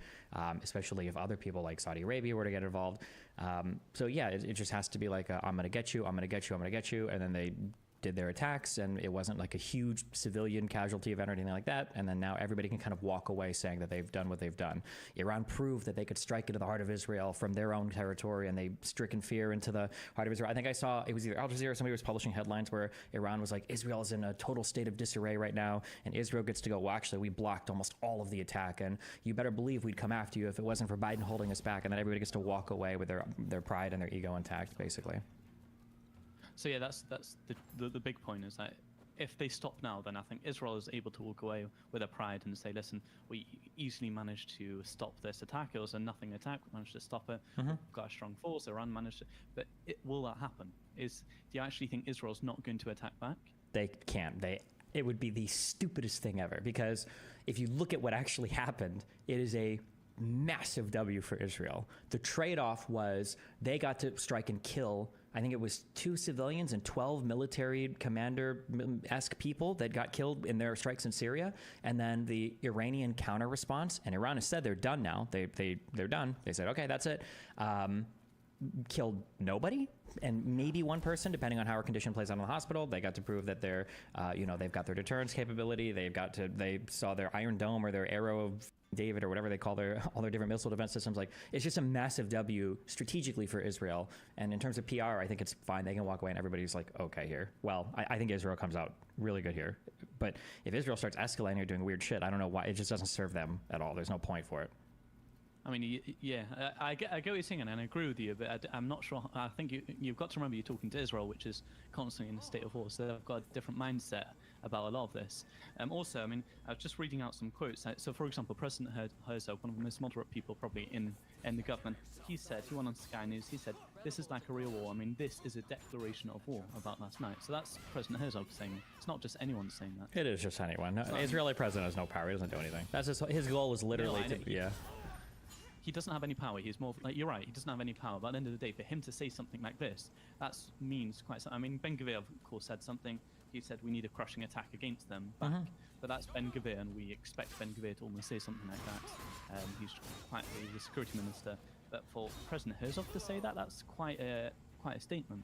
especially if other people like Saudi Arabia were to get involved. So yeah, it just has to be like, I'm going to get you, I'm going to get you, I'm going to get you, and then they did their attacks, and it wasn't like a huge civilian casualty event or anything like that. And then now everybody can kind of walk away saying that they've done what they've done. Iran proved that they could strike into the heart of Israel from their own territory, and they stricken fear into the heart of Israel. I think I saw, it was either Al Jazeera or somebody was publishing headlines where Iran was like, Israel is in a total state of disarray right now, and Israel gets to go, well, actually, we blocked almost all of the attack, and you better believe we'd come after you if it wasn't for Biden holding us back. And then everybody gets to walk away with their pride and their ego intact, basically. So yeah, that's the big point, is that if they stop now, then I think Israel is able to walk away with their pride and say, listen, we easily managed to stop this attack. It was a nothing attack. We managed to stop it. We've got a strong force. Iran managed to. But will that happen? Do you actually think Israel's not going to attack back? They can't. It would be the stupidest thing ever, because if you look at what actually happened, it is a massive W for Israel. The trade-off was they got to strike and kill, I think it was 2 civilians and 12 military commander-esque people that got killed in their strikes in Syria. And then the Iranian counter response, and Iran has said they're done now. They're done. They said, okay, that's it. Killed nobody, and maybe one person, depending on how her condition plays out in the hospital. They got to prove that they're, they've got their deterrence capability. They saw their Iron Dome or their Arrow of David or whatever they call all their different missile defense systems. Like, it's just a massive W strategically for Israel. And in terms of PR, I think it's fine. They can walk away and everybody's like, okay here. Well, I think Israel comes out really good here. But if Israel starts escalating or doing weird shit, I don't know why. It just doesn't serve them at all. There's no point for it. I mean, yeah, I get what you're saying, and I agree with you, but I'm not sure. I think you've got to remember you're talking to Israel, which is constantly in a state of war, so they've got a different mindset about a lot of this. Also, I mean, I was just reading out some quotes. So, for example, President Herzog, one of the most moderate people probably in the government, he went on Sky News, he said, this is like a real war. I mean, this is a declaration of war about last night. So that's President Herzog saying it. It's not just anyone saying that. It is just anyone. No, Israeli president has no power. He doesn't do anything. That's his goal was literally yeah. He doesn't have any power. He's more like, you're right, he doesn't have any power. But at the end of the day, for him to say something like this, that means quite something. I mean, Ben Gvir, of course, said something. He said we need a crushing attack against them back. But that's Ben Gvir, and we expect Ben Gvir to almost say something like that. He's the security minister. But for President Herzog to say that, that's quite a statement.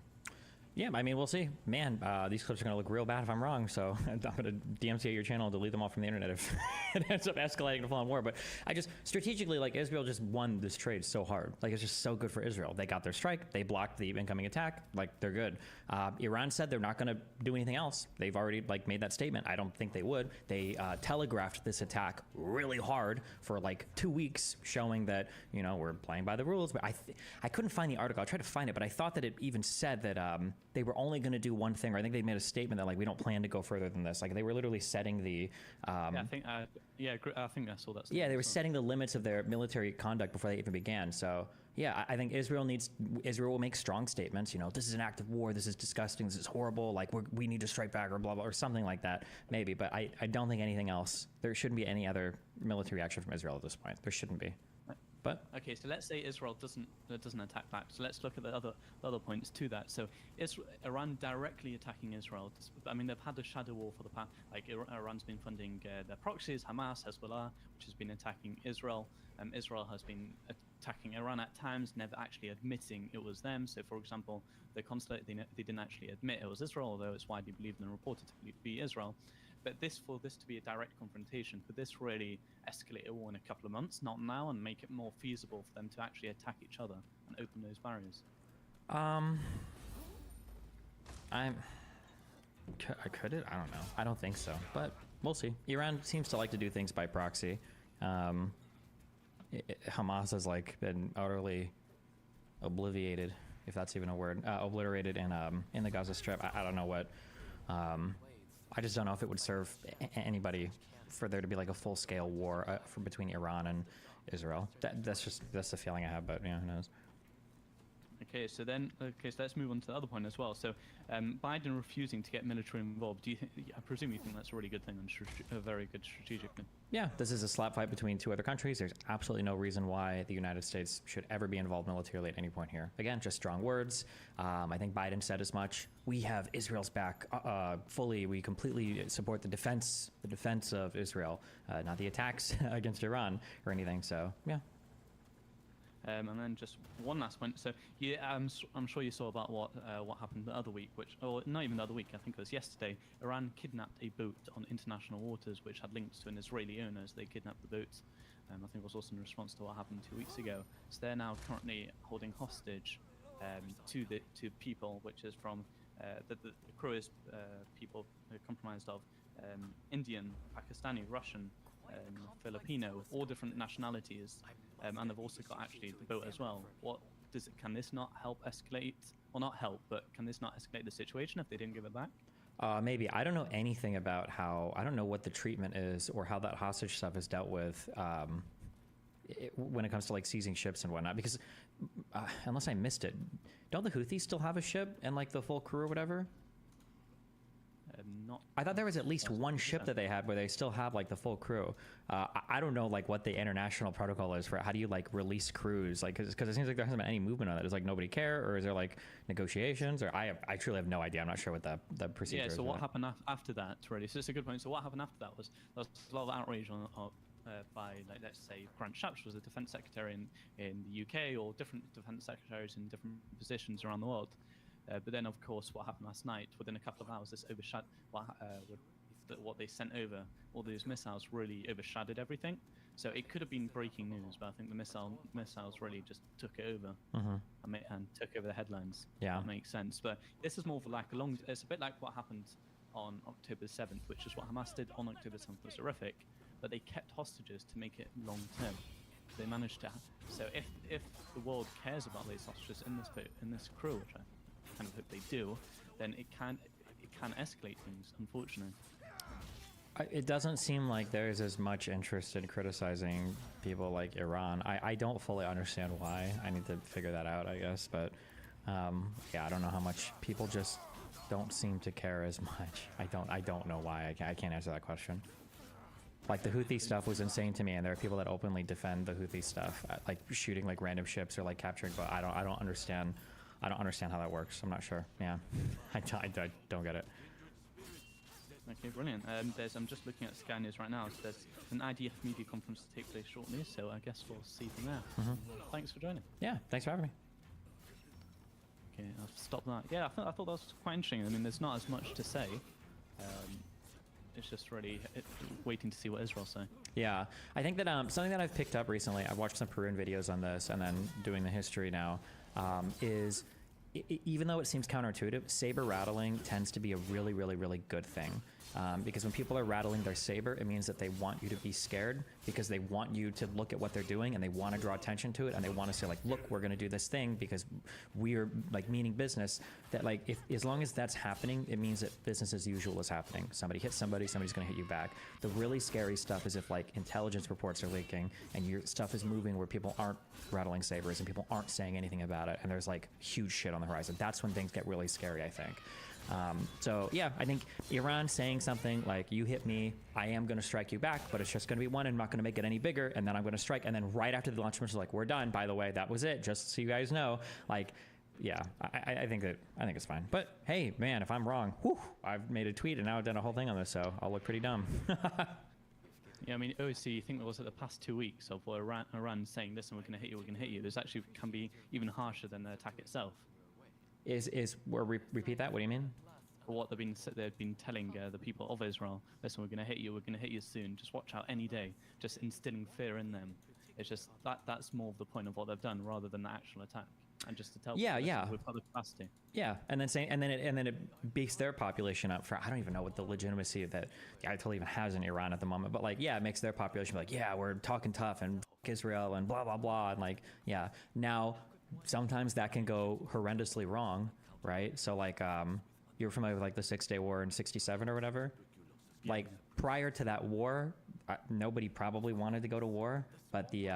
Yeah, I mean, we'll see. Man, these clips are going to look real bad if I'm wrong, so I'm going to DMCA your channel and delete them all from the internet if it ends up escalating to full-on war. But I just, strategically, like, Israel just won this trade so hard. Like, it's just so good for Israel. They got their strike. They blocked the incoming attack. Like, they're good. Iran said they're not going to do anything else. They've already, like, made that statement. I don't think they would. They telegraphed this attack really hard for, like, 2 weeks, showing that, we're playing by the rules. But I couldn't find the article. I tried to find it, but I thought that it even said that they were only going to do one thing, or I think they made a statement that, like, we don't plan to go further than this. Like, they were literally setting the I think I saw that. Yeah, they were setting the limits of their military conduct before they even began. So yeah, I think Israel will make strong statements. This is an act of war. This is disgusting. This is horrible. Like, we need to strike back, or blah blah, or something like that, maybe. But I don't think anything else. There shouldn't be any other military action from Israel at this point. There shouldn't be. But okay, so let's say Israel doesn't attack back. So let's look at the other points to that. So Iran directly attacking Israel. I mean, they've had a shadow war for the past. Like, Iran's been funding their proxies, Hamas, Hezbollah, which has been attacking Israel. Israel has been attacking Iran at times, never actually admitting it was them. So, for example, the consulate, they didn't actually admit it was Israel, although it's widely believed and reported to be Israel. But for this to be a direct confrontation, could this really escalate a war in a couple of months, not now, and make it more feasible for them to actually attack each other and open those barriers? Could it? I don't know. I don't think so, but we'll see. Iran seems to like to do things by proxy. Hamas has, like, been utterly obliterated, if that's even a word, obliterated in the Gaza Strip. I don't know what. I just don't know if it would serve anybody for there to be, like, a full-scale war between Iran and Israel. That's the feeling I have, but who knows? Okay, so let's move on to the other point as well. So, Biden refusing to get military involved. Do you think? I presume you think that's a really good thing and a very good strategic thing. Yeah, this is a slap fight between two other countries. There's absolutely no reason why the United States should ever be involved militarily at any point here. Again, just strong words. I think Biden said as much. We have Israel's back fully. We completely support the defense of Israel, not the attacks against Iran or anything. So, yeah. And then just one last point. So, yeah, I'm sure you saw about what happened the other week, or not even the other week. I think it was yesterday. Iran kidnapped a boat on international waters, which had links to an Israeli owner. So they kidnapped the boat. I think it was also in response to what happened 2 weeks ago. So they're now currently holding hostage to people, which is from the crew is people comprised of Indian, Pakistani, Russian, Filipino, all different nationalities. And they've also got actually the boat as well. Can this not help escalate, or not help, but can this not escalate the situation if they didn't give it back? Maybe. I don't know anything about I don't know what the treatment is or how that hostage stuff is dealt with when it comes to like seizing ships and whatnot, because unless I missed it, don't the Houthis still have a ship and like the full crew or whatever? I thought there was at least one ship that they had where they still have like the full crew. I don't know like what the international protocol is for how do you like release crews, like because it seems like there hasn't been any movement on that. Does like nobody care, or is there like negotiations, or I truly have no idea. I'm not sure what the procedure is. Yeah. So what happened after that? Really, so it's a good point. So what happened after that was there was a lot of outrage by like let's say Grant Shapps was the defense secretary in the UK, or different defense secretaries in different positions around the world. But then, of course, what happened last night, within a couple of hours, this overshadowed what they sent over. All those missiles really overshadowed everything. So it could have been breaking news, but I think the missiles really just took it over and took over the headlines. Yeah, that makes sense. But this is more of like it's a bit like what happened on October 7th, which is what Hamas did on October 7th was horrific, but they kept hostages to make it long term. They managed to. So if the world cares about these hostages in this crew, which I kind of hope they do, then it can escalate things, unfortunately. It doesn't seem like there's as much interest in criticizing people like Iran. I don't fully understand why. I need to figure that out, I guess. But yeah, I don't know how much people just don't seem to care as much. I don't know why. I can't answer that question. Like the Houthi stuff was insane to me, and there are people that openly defend the Houthi stuff, like shooting like random ships or like capturing. But I don't understand. I don't understand how that works. I'm not sure. Yeah, I don't get it. Okay, brilliant. I'm just looking at Sky News right now. So there's an IDF media conference to take place shortly, so I guess we'll see from there. Thanks for joining. Yeah, thanks for having me. Okay, I'll stop that. Yeah, I thought that was quite interesting. I mean, there's not as much to say. It's just really waiting to see what Israel say. Yeah, I think that something that I've picked up recently, I've watched some Peruvian videos on this and then doing the history now, is even though it seems counterintuitive, saber rattling tends to be a really, really, really good thing. Because when people are rattling their saber, it means that they want you to be scared because they want you to look at what they're doing and they want to draw attention to it and they want to say like, look, we're going to do this thing because we're like meaning business. That like, if as long as that's happening, it means that business as usual is happening. Somebody hits somebody, somebody's going to hit you back. The really scary stuff is if like intelligence reports are leaking and your stuff is moving where people aren't rattling sabers and people aren't saying anything about it and there's like huge shit on the horizon. That's when things get really scary, I think. So yeah, I think Iran saying something like, you hit me, I am going to strike you back, but it's just going to be one and I'm not going to make it any bigger. And then I'm going to strike. And then right after the launch is like, we're done. By the way, that was it. Just so you guys know, like, yeah, I think it's fine. But hey, man, if I'm wrong, whew, I've made a tweet and now I've done a whole thing on this. So I'll look pretty dumb. Yeah, I mean, obviously, I think it was at the past 2 weeks of Iran saying, listen, we're going to hit you, we're going to hit you. This actually can be even harsher than the attack itself. Repeat that? What do you mean? What they've been telling the people of Israel, listen, we're going to hit you soon. Just watch out any day. Just instilling fear in them. It's just that's more of the point of what they've done rather than the actual attack. And just to tell them, we've got the capacity. Yeah, and then it beefs their population up for I don't even know what the legitimacy that the Ayatollah even has in Iran at the moment. But like, yeah, it makes their population be like, yeah, we're talking tough and f*** Israel and blah blah blah and like, yeah. Now, sometimes that can go horrendously wrong, right? So like, you're familiar with like the 6-Day War in '67 or whatever. Like prior to that war, nobody probably wanted to go to war, but the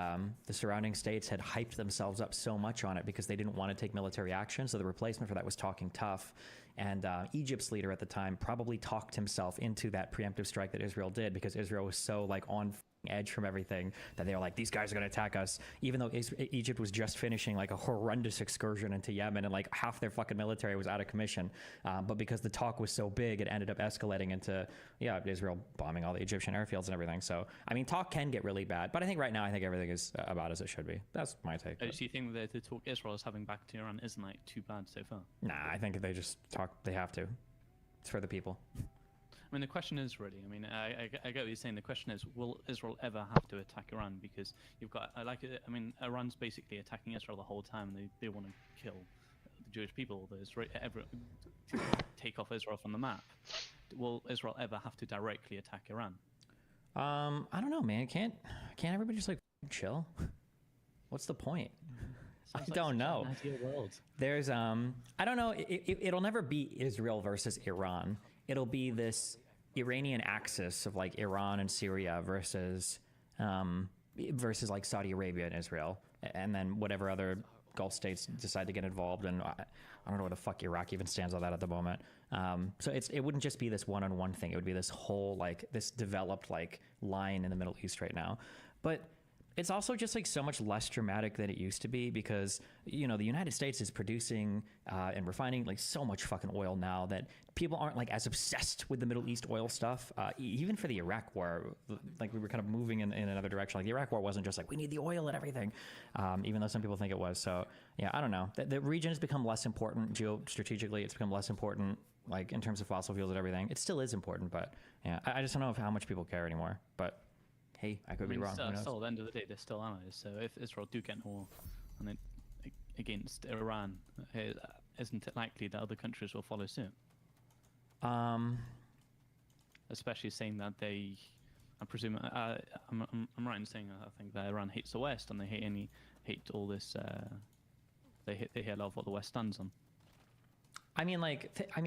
surrounding states had hyped themselves up so much on it because they didn't want to take military action. So the replacement for that was talking tough. And Egypt's leader at the time probably talked himself into that preemptive strike that Israel did because Israel was so like on edge from everything that they were like, these guys are going to attack us, even though Egypt was just finishing like a horrendous excursion into Yemen and like half their fucking military was out of commission. But because the talk was so big, it ended up escalating into, Israel bombing all the Egyptian airfields and everything. So, I mean, talk can get really bad, but I think right now, I think everything is about as it should be. That's my take. Do you think that the talk Israel is having back to Iran isn't like too bad so far? Nah, I think they just talk, they have to. It's for the people. I mean, the question is really, I mean, I get what you're saying. The question is, will Israel ever have to attack Iran? Because you've got, Iran's basically attacking Israel the whole time. They want to kill the Jewish people. Take off Israel from the map. Will Israel ever have to directly attack Iran? I don't know, man. Can't everybody just like chill? What's the point? I don't know. There's I don't know. It'll never be Israel versus Iran. It'll be this Iranian axis of like Iran and Syria versus like Saudi Arabia and Israel, and then whatever other Gulf states decide to get involved. And I don't know where the fuck Iraq even stands on that at the moment. So it wouldn't just be this one-on-one thing. It would be this whole like this developed like line in the Middle East right now. But it's also just like so much less dramatic than it used to be because, the United States is producing and refining like so much fucking oil now that people aren't like as obsessed with the Middle East oil stuff. Even for the Iraq war, like we were kind of moving in another direction. Like the Iraq war wasn't just like, we need the oil and everything, even though some people think it was. So yeah, I don't know. The region has become less important geostrategically. It's become less important like in terms of fossil fuels and everything. It still is important, but yeah, I just don't know how much people care anymore. But hey, I could be wrong. Still, at the end of the day, they're still allies. So if Israel do get in war against Iran, isn't it likely that other countries will follow suit? Especially saying that they, I presume, I'm right in saying I think that Iran hates the West and they hate all this. They hate a lot of what the West stands on. I mean,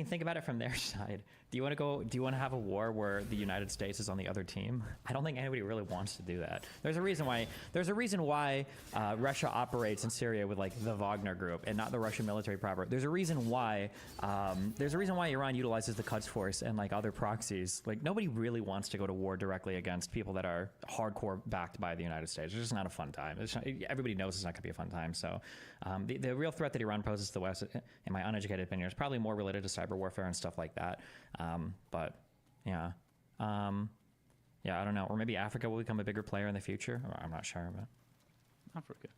think about it from their side. Do you want to have a war where the United States is on the other team? I don't think anybody really wants to do that. There's a reason why Russia operates in Syria with like the Wagner group and not the Russian military proper. There's a reason why Iran utilizes the Quds Force and like other proxies. Like nobody really wants to go to war directly against people that are hardcore backed by the United States. It's just not a fun time. Everybody knows it's not going to be a fun time. So the real threat that Iran poses to the West, in my uneducated opinion, is probably more related to cyber warfare and stuff like that. But yeah, I don't know. Or maybe Africa will become a bigger player in the future. I'm not sure, but Africa.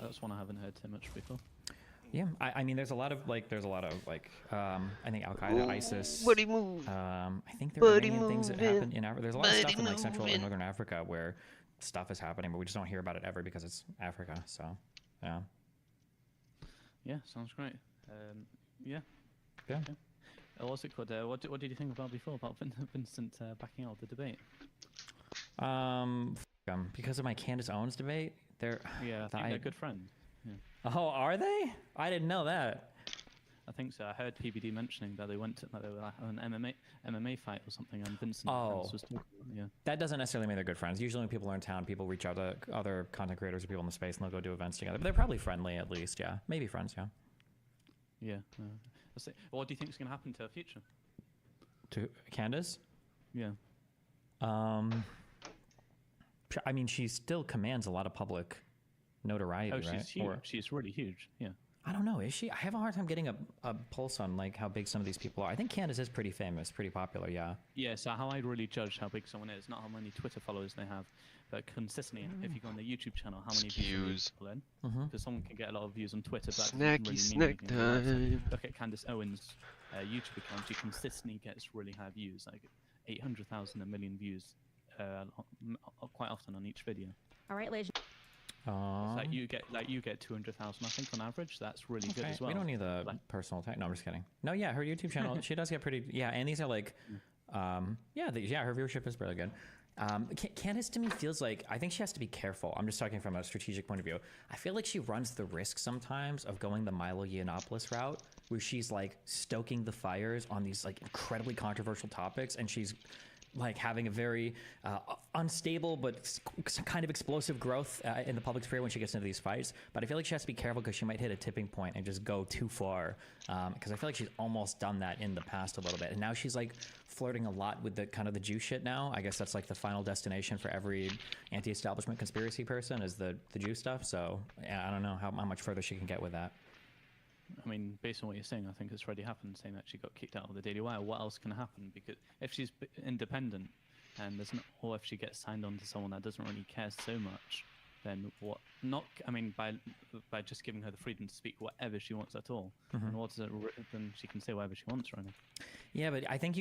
That's one I haven't heard too much before. Yeah, I mean, there's a lot of I think Al Qaeda, ISIS. Buddy move. I think there are Iranian things that happen in Africa. There's a lot of stuff in like Central and Northern Africa where stuff is happening, but we just don't hear about it ever because it's Africa. So, yeah. Yeah, sounds great. Yeah. Yeah. Okay. What's it called? What did you think about before about Vincent backing out of the debate? Because of my Candace Owens debate, they're they're good friends. Yeah. Oh, are they? I didn't know that. I think so. I heard PBD mentioning that they were an MMA fight or something, and Vincent was talking about, That doesn't necessarily mean they're good friends. Usually when people are in town, people reach out to other content creators or people in the space and they'll go do events together. But they're probably friendly at least, yeah. Maybe friends, yeah. Yeah. What do you think is going to happen to her future? To Candace? Yeah. I mean, she still commands a lot of public notoriety, right? She's huge. She's really huge, yeah. I don't know. Is she? I have a hard time getting a pulse on like how big some of these people are. I think Candace is pretty famous, pretty popular, yeah. Yeah, so how I really judge how big someone is, not how many Twitter followers they have, but consistently, if you go on their YouTube channel, how many views people in. Because someone can get a lot of views on Twitter, but snack time. Look at Candace Owens' YouTube account. She consistently gets really high views, like 800,000, 1 million views, quite often on each video. All right, ladies. Like you get 200,000, I think, on average. That's really good as well. We don't need the personal tag. No, I'm just kidding. No, yeah, her YouTube channel, she does get pretty. Yeah, and these are like, her viewership is really good. Candace to me feels like, I think she has to be careful. I'm just talking from a strategic point of view. I feel like she runs the risk sometimes of going the Milo Yiannopoulos route, where she's like stoking the fires on these like incredibly controversial topics, and she's like having a very unstable but kind of explosive growth in the public sphere when she gets into these fights. But I feel like she has to be careful because she might hit a tipping point and just go too far. Because I feel like she's almost done that in the past a little bit, and now she's like flirting a lot with the kind of the Jew shit now. I guess that's like the final destination for every anti-establishment conspiracy person is the Jew stuff. So yeah, I don't know how much further she can get with that. I mean, based on what you're saying, I think it's already happened, saying that she got kicked out of the Daily Wire. What else can happen? Because if she's independent, and there's or if she gets signed on to someone that doesn't really care so much, then what? Not, I mean, by just giving her the freedom to speak whatever she wants at all, and what is it? Then she can say whatever she wants, right? Yeah, but I think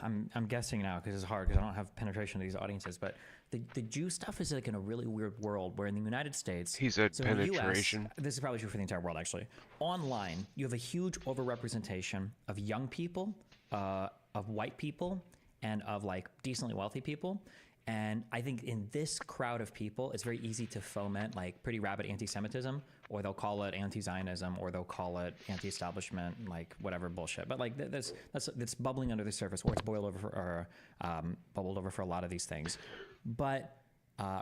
I'm guessing now because it's hard because I don't have penetration to these audiences. But the Jew stuff is like in a really weird world where in the United States, He said so in the penetration. US, this is probably true for the entire world actually. Online, you have a huge overrepresentation of young people, of white people, and of like decently wealthy people. And I think in this crowd of people, it's very easy to foment like pretty rabid anti-Semitism, or they'll call it anti-Zionism, or they'll call it anti-establishment, like whatever bullshit. But like that's bubbling under the surface, or it's boiled over or bubbled over for a lot of these things. But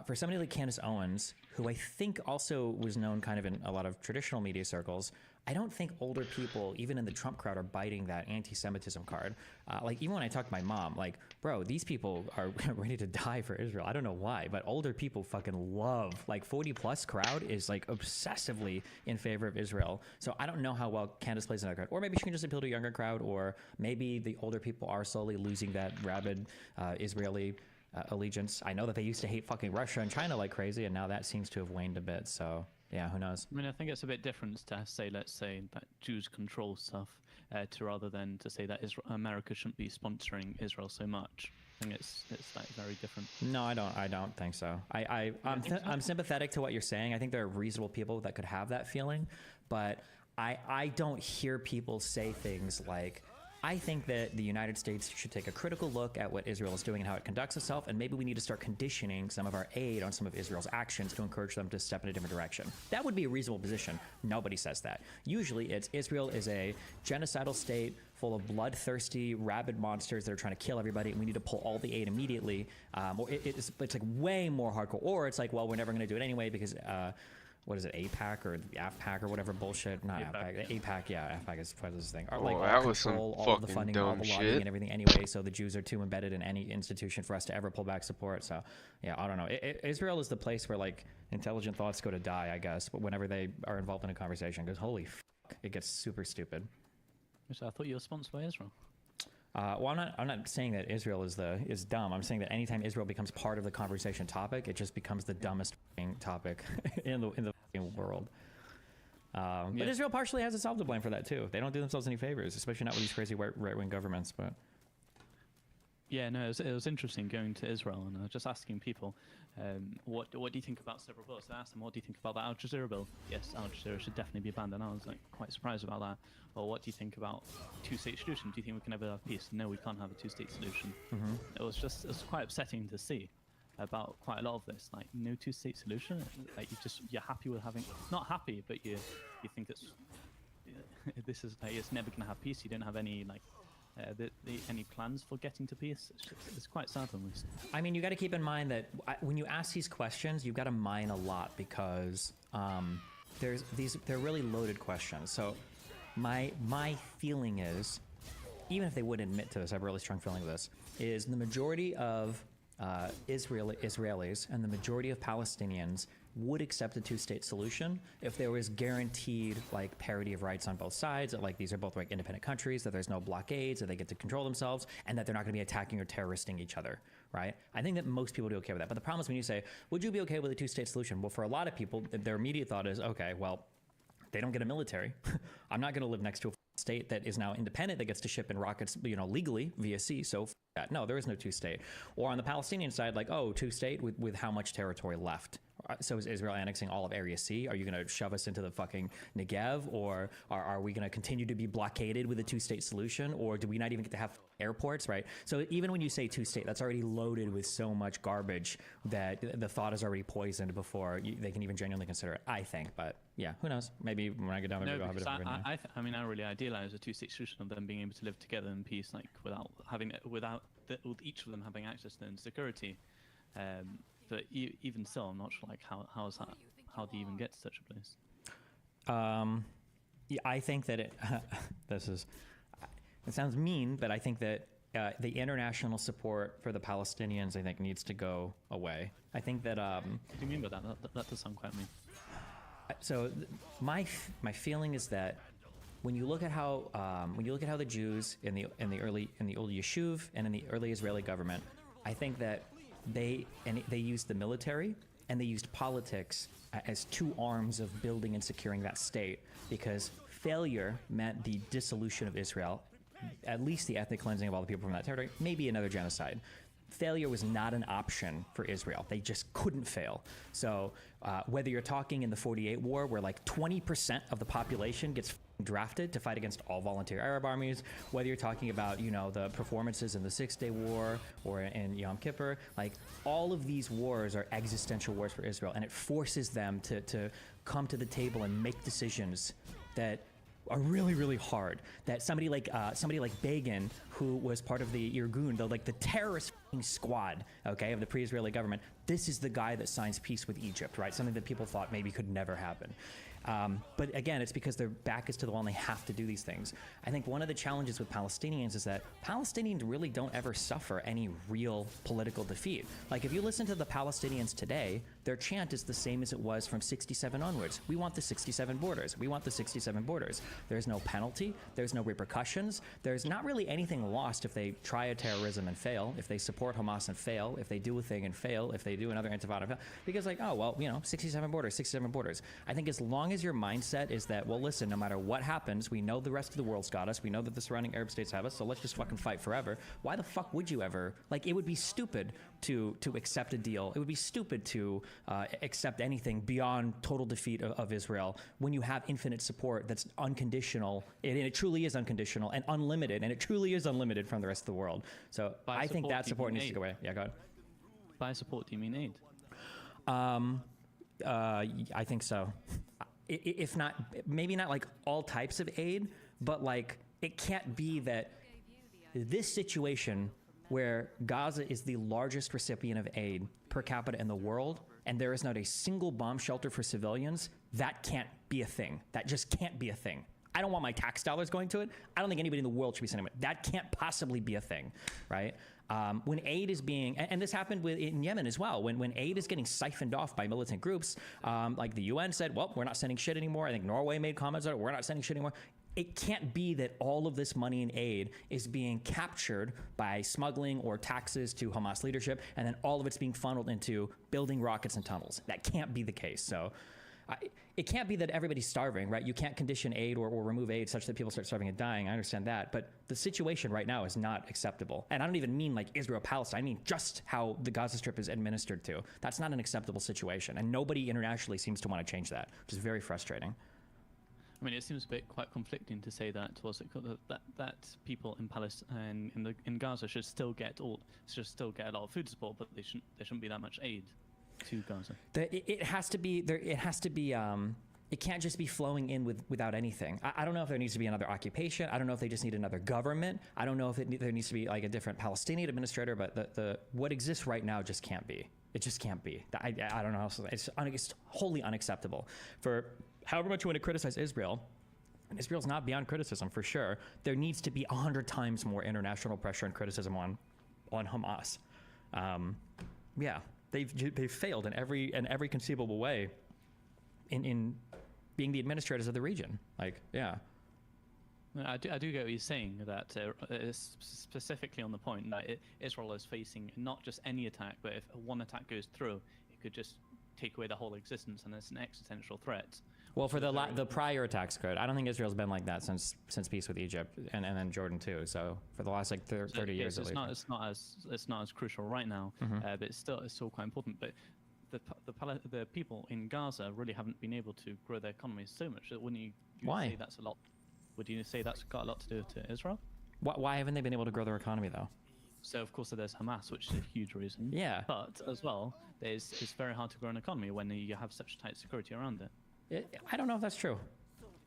for somebody like Candace Owens, who I think also was known kind of in a lot of traditional media circles, I don't think older people, even in the Trump crowd, are biting that anti-Semitism card. Like, even when I talk to my mom, like, bro, these people are ready to die for Israel. I don't know why, but older people fucking love, like, 40-plus crowd is, like, obsessively in favor of Israel. So I don't know how well Candace plays in that crowd. Or maybe she can just appeal to a younger crowd, or maybe the older people are slowly losing that rabid Israeli allegiance. I know that they used to hate fucking Russia and China like crazy, and now that seems to have waned a bit, so... yeah, who knows? I mean, I think it's a bit different to say, let's say, that Jews control stuff, to rather than to say that America shouldn't be sponsoring Israel so much. I think it's like very different. No, I don't think so. I'm sympathetic to what you're saying. I think there are reasonable people that could have that feeling, but I don't hear people say things like, I think that the United States should take a critical look at what Israel is doing and how it conducts itself, and maybe we need to start conditioning some of our aid on some of Israel's actions to encourage them to step in a different direction. That would be a reasonable position. Nobody says that. Usually it's Israel is a genocidal state full of bloodthirsty, rabid monsters that are trying to kill everybody, and we need to pull all the aid immediately. Or it's like way more hardcore. Or it's like, well, we're never going to do it anyway because... what is it, APAC or the AFPAC or whatever bullshit? Not APAC. APAC, yeah, AFPAC is part of this thing. Or like that was some all of the funding, all the lobbying shit. and everything anyway, so the Jews are too embedded in any institution for us to ever pull back support. So, yeah, I don't know. Israel is the place where, like, intelligent thoughts go to die, I guess, but whenever they are involved in a conversation, because holy fuck, it gets super stupid. So I thought you were sponsored by Israel. Well, I'm not saying that Israel is dumb. I'm saying that anytime Israel becomes part of the conversation topic, it just becomes the dumbest topic in the world. But Israel partially has itself to blame for that too. They don't do themselves any favors, especially not with these crazy right-wing governments. But yeah, no, it was interesting going to Israel, and I was just asking people, what do you think about several bills? I asked them, what do you think about the Al Jazeera bill? Yes, Al Jazeera should definitely be banned, and I was like quite surprised about that. Or what do you think about two-state solution? Do you think we can ever have peace? No, we can't have a two-state solution. It was quite upsetting to see about quite a lot of this, like no two-state solution. Like you're happy with having, not happy, but you think this is like it's never going to have peace. You don't have any like. Any plans for getting to peace? It's quite sad, at least. I mean, you got to keep in mind that when you ask these questions, you've got to mine a lot because they're really loaded questions. So my feeling is, even if they wouldn't admit to this, I have a really strong feeling of this, is the majority of Israelis and the majority of Palestinians would accept a two-state solution if there was guaranteed like parity of rights on both sides, that like these are both like independent countries, that there's no blockades, that they get to control themselves, and that they're not going to be attacking or terroristing each other, right? I think that most people would be okay with that. But the problem is when you say, would you be okay with a two-state solution? Well, for a lot of people, their immediate thought is, okay, well, they don't get a military. I'm not going to live next to a state that is now independent that gets to ship in rockets, legally via sea. So that. No, there is no two-state. Or on the Palestinian side, like, oh, two-state with how much territory left? So is Israel annexing all of Area C? Are you going to shove us into the fucking Negev? Or are we going to continue to be blockaded with a two-state solution? Or do we not even get to have airports, right? So even when you say two-state, that's already loaded with so much garbage that the thought is already poisoned before they can even genuinely consider it, I think. But yeah, who knows? Maybe when I get down, maybe we'll have a different opinion. I mean, I really idealize a two-state solution of them being able to live together in peace, like without with each of them having access to their own security. But even still, I'm not sure like how is that, how do you even get to such a place? Yeah, I think that it sounds mean, but I think that the international support for the Palestinians, I think, needs to go away. I think that What do you mean by that? That does sound quite mean. so my feeling is that when you look at how the Jews in the old Yishuv and in the early Israeli government, I think that they used the military and they used politics as two arms of building and securing that state, because failure meant the dissolution of Israel, at least the ethnic cleansing of all the people from that territory, maybe another genocide. Failure was not an option for Israel. They just couldn't fail. So whether you're talking in the 48 war, where like 20% of the population gets drafted to fight against all volunteer Arab armies, whether you're talking about, the performances in the Six-Day War or in Yom Kippur, like all of these wars are existential wars for Israel, and it forces them to come to the table and make decisions that are really, really hard. That somebody like Begin, who was part of the Irgun, the terrorist squad, okay, of the pre-Israeli government, this is the guy that signs peace with Egypt, right? Something that people thought maybe could never happen. But again, it's because their back is to the wall and they have to do these things. I think one of the challenges with Palestinians is that Palestinians really don't ever suffer any real political defeat. Like if you listen to the Palestinians today, their chant is the same as it was from 67 onwards. We want the 67 borders. We want the 67 borders. There's no penalty. There's no repercussions. There's not really anything lost if they try a terrorism and fail, if they support Hamas and fail, if they do a thing and fail, if they do another intifada and fail. Because 67 borders, 67 borders. I think as long as your mindset is that, well, listen, no matter what happens, we know the rest of the world's got us. We know that the surrounding Arab states have us, so let's just fucking fight forever. Why the fuck would you ever? Like, it would be stupid to accept a deal. It would be stupid to accept anything beyond total defeat of Israel when you have infinite support that's unconditional, and it truly is unconditional, and unlimited, and it truly is unlimited from the rest of the world. So I think that support needs to go away. Yeah, go ahead. By support, do you mean aid? I think so. If not, maybe not like all types of aid, but like it can't be that this situation where Gaza is the largest recipient of aid per capita in the world, and there is not a single bomb shelter for civilians, that can't be a thing. That just can't be a thing. I don't want my tax dollars going to it. I don't think anybody in the world should be sending it. That can't possibly be a thing, right? When aid is being, and this happened in Yemen as well, when aid is getting siphoned off by militant groups, like the UN said, well, we're not sending shit anymore. I think Norway made comments on it, we're not sending shit anymore. It can't be that all of this money in aid is being captured by smuggling or taxes to Hamas leadership, and then all of it's being funneled into building rockets and tunnels. That can't be the case. So it can't be that everybody's starving, right? You can't condition aid or remove aid such that people start starving and dying. I understand that. But the situation right now is not acceptable. And I don't even mean like Israel-Palestine. I mean just how the Gaza Strip is administered to. That's not an acceptable situation. And nobody internationally seems to want to change that, which is very frustrating. I mean, it seems a bit quite conflicting to say that that people in Palestine in Gaza should still get a lot of food support, but there shouldn't be that much aid to Gaza. It has to be there. It has to be. It can't just be flowing in without anything. I don't know if there needs to be another occupation. I don't know if they just need another government. I don't know if there needs to be like a different Palestinian administrator. But the what exists right now just can't be. It just can't be. I don't know. It's wholly unacceptable. For however much you want to criticize Israel, and Israel's not beyond criticism for sure, there needs to be 100 times more international pressure and criticism on Hamas. Yeah. They've failed in every conceivable way in being the administrators of the region. Like, yeah. I do get what you're saying, that specifically on the point that Israel is facing not just any attack, but if one attack goes through, it could just take away the whole existence, and it's an existential threat. Well, for the prior attacks could. I don't think Israel's been like that since peace with Egypt and then Jordan too. So for the last like 30 years at least. It's not as crucial right now, but it's still quite important. But the people in Gaza really haven't been able to grow their economies so much. Wouldn't you Why? say that's a lot? Would you say that's got a lot to do with Israel? Why haven't they been able to grow their economy though? So of course there's Hamas, which is a huge reason. Yeah. But as well, it's very hard to grow an economy when you have such tight security around it. I don't know if that's true.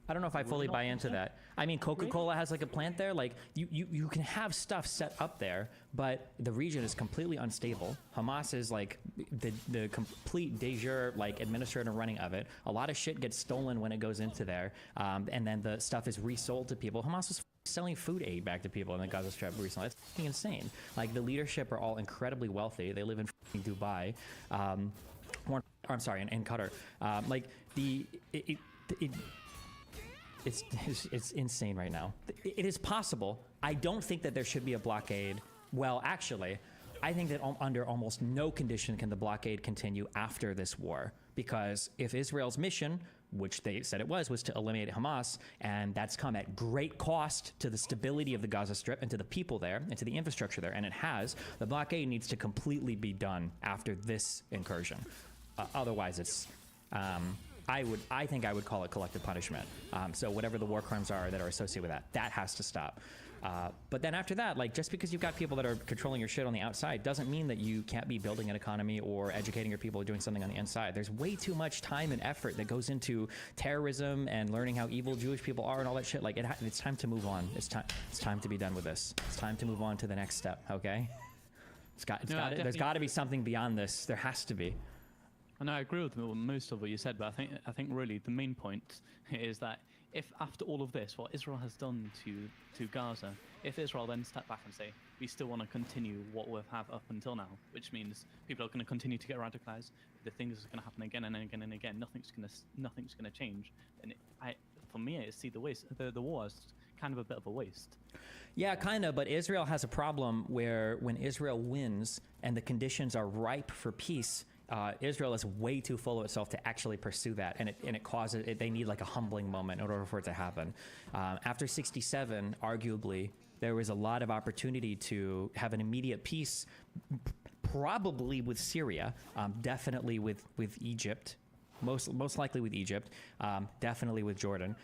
I don't know if I fully buy into that. I mean, Coca-Cola has like a plant there. Like you can have stuff set up there, but the region is completely unstable. Hamas is like the complete de jure like administrator running of it. A lot of shit gets stolen when it goes into there, and then the stuff is resold to people. Hamas was selling food aid back to people in the Gaza Strip recently. That's fucking insane. Like the leadership are all incredibly wealthy. They live in Dubai, or I'm sorry, in Qatar. Like it's insane right now. It is possible. I don't think that there should be a blockade. Well, actually, I think that under almost no condition can the blockade continue after this war. Because if Israel's mission, which they said it was to eliminate Hamas, and that's come at great cost to the stability of the Gaza Strip and to the people there and to the infrastructure there, and it has, the blockade needs to completely be done after this incursion. Otherwise, it's... I think I would call it collective punishment. So whatever the war crimes are that are associated with that, that has to stop. But then after that, like just because you've got people that are controlling your shit on the outside doesn't mean that you can't be building an economy or educating your people or doing something on the inside. There's way too much time and effort that goes into terrorism and learning how evil Jewish people are and all that shit. Like it's time to move on. It's time to be done with this. It's time to move on to the next step. Okay. There's got to be something beyond this. There has to be. And I agree with most of what you said, but I think really the main point is that if after all of this, what Israel has done to Gaza, if Israel then step back and say, we still want to continue what we've had up until now, which means people are going to continue to get radicalized, the things are going to happen again and again and again, nothing's going to change. And for me, I see the war as kind of a bit of a waste. Yeah, kind of, but Israel has a problem where when Israel wins and the conditions are ripe for peace, Israel is way too full of itself to actually pursue that, and it causes they need like a humbling moment in order for it to happen. After 1967, arguably, there was a lot of opportunity to have an immediate peace, probably with Syria, definitely with Egypt. Most likely with Egypt, definitely with Jordan,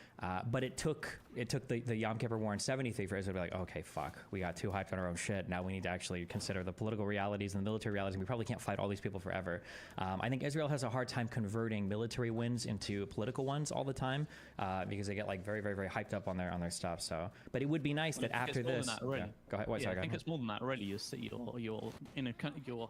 but it took the Yom Kippur War in '73 for Israel to be like, okay, fuck, we got too hyped on our own shit. Now we need to actually consider the political realities and the military realities. And we probably can't fight all these people forever. I think Israel has a hard time converting military wins into political ones all the time because they get like very, very, very hyped up on their stuff. So, but it would be nice that after this, go ahead. Wait, sorry, I think it's more than that. Really, you're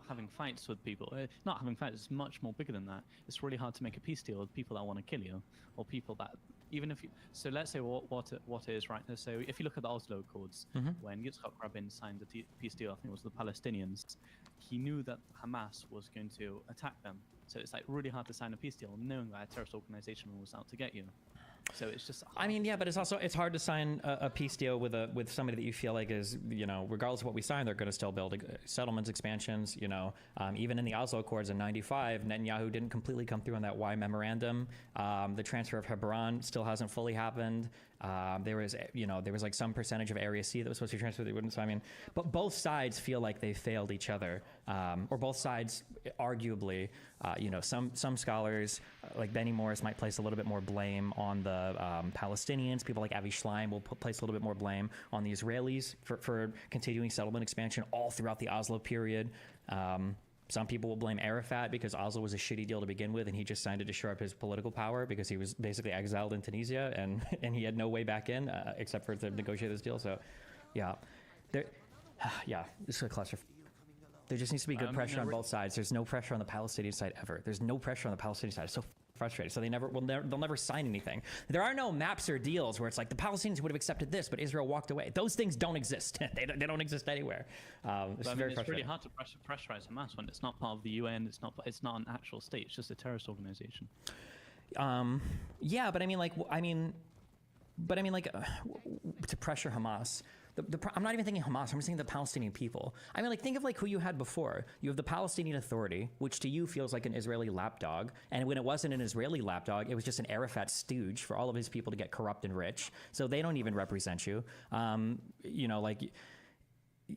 having fights with people. Not having fights. It's much more bigger than that. It's really hard to make a peace deal with people that want to kill you, or people that even if you. So let's say what it is right now. So if you look at the Oslo Accords, when Yitzhak Rabin signed the peace deal, I think it was the Palestinians. He knew that Hamas was going to attack them. So it's like really hard to sign a peace deal knowing that a terrorist organization was out to get you. So it's just. I mean, yeah, but it's hard to sign a peace deal with somebody that you feel like is, regardless of what we sign, they're going to still build settlements, expansions. Even in the Oslo Accords in '95, Netanyahu didn't completely come through on that Y memorandum. The transfer of Hebron still hasn't fully happened. There was like some percentage of Area C that was supposed to be transferred. They wouldn't. So I mean, but both sides feel like they failed each other, or both sides, arguably. Some scholars like Benny Morris might place a little bit more blame on the Palestinians. People like Avi Schleim will place a little bit more blame on the Israelis for continuing settlement expansion all throughout the Oslo period. Some people will blame Arafat because Oslo was a shitty deal to begin with, and he just signed it to shore up his political power because he was basically exiled in Tunisia, and he had no way back in except for to negotiate this deal. So, yeah, this is a cluster. There just needs to be good pressure on both sides. There's no pressure on the Palestinian side ever. There's no pressure on the Palestinian side. It's so frustrating. So they'll never sign anything. There are no maps or deals where it's like the Palestinians would have accepted this, but Israel walked away. Those things don't exist. they don't exist anywhere. It's really hard to pressurize Hamas when it's not part of the UN. It's not an actual state. It's just a terrorist organization. Yeah, but to pressure Hamas. I'm not even thinking Hamas. I'm just thinking the Palestinian people. I mean, think of who you had before. You have the Palestinian Authority, which to you feels like an Israeli lapdog. And when it wasn't an Israeli lapdog, it was just an Arafat stooge for all of his people to get corrupt and rich. So they don't even represent you.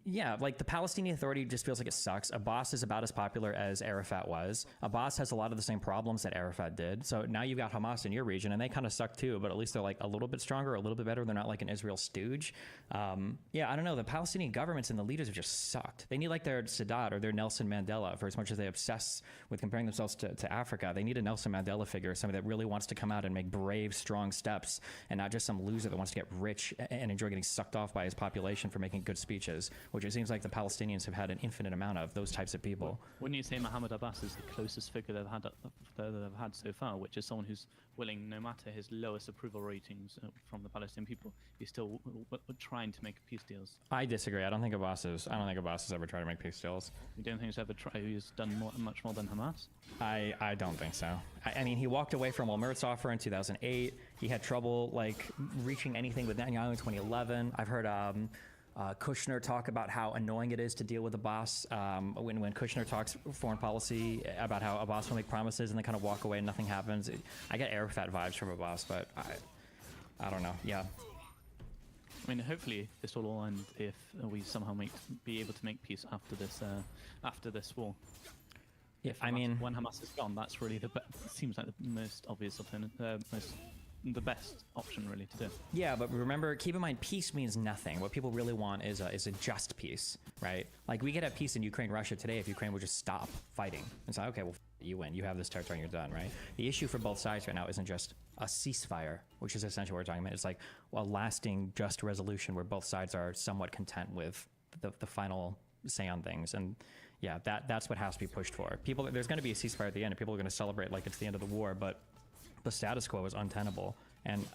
Yeah, like the Palestinian Authority just feels like it sucks. Abbas is about as popular as Arafat was. Abbas has a lot of the same problems that Arafat did. So now you've got Hamas in your region, and they kind of suck too, but at least they're like a little bit stronger, a little bit better. They're not like an Israel stooge. Yeah, I don't know. The Palestinian governments and the leaders have just sucked. They need like their Sadat or their Nelson Mandela. For as much as they obsess with comparing themselves to Africa, they need a Nelson Mandela figure, somebody that really wants to come out and make brave, strong steps, and not just some loser that wants to get rich and enjoy getting sucked off by his population for making good speeches, which it seems like the Palestinians have had an infinite amount of those types of people. Wouldn't you say Mohammed Abbas is the closest figure they've had so far, which is someone who's willing, no matter his lowest approval ratings from the Palestinian people, he's still trying to make peace deals? I disagree. I don't think Abbas has ever tried to make peace deals. You don't think he's ever tried? He's done much more than Hamas? I don't think so. I mean, he walked away from Olmert's offer in 2008. He had trouble like reaching anything with Netanyahu in 2011. I've heard Kushner talk about how annoying it is to deal with Abbas. When Kushner talks foreign policy about how Abbas will make promises and then kind of walk away and nothing happens. I get Arafat vibes from Abbas, but I don't know. Yeah. I mean, hopefully this will all end if we somehow be able to make peace after this war. Yeah, I mean, when Hamas is gone, that's really seems like the most obvious alternative, the best option really to do. Yeah, but remember, keep in mind, peace means nothing. What people really want is a just peace, right? Like we could have peace in Ukraine, Russia today if Ukraine would just stop fighting. It's like, okay, well, you win. You have this territory and you're done, right? The issue for both sides right now isn't just a ceasefire, which is essentially what we're talking about. It's like a lasting, just resolution where both sides are somewhat content with the final say on things. And yeah, that's what has to be pushed for. There's going to be a ceasefire at the end, and people are going to celebrate like it's the end of the war, but the status quo is untenable. And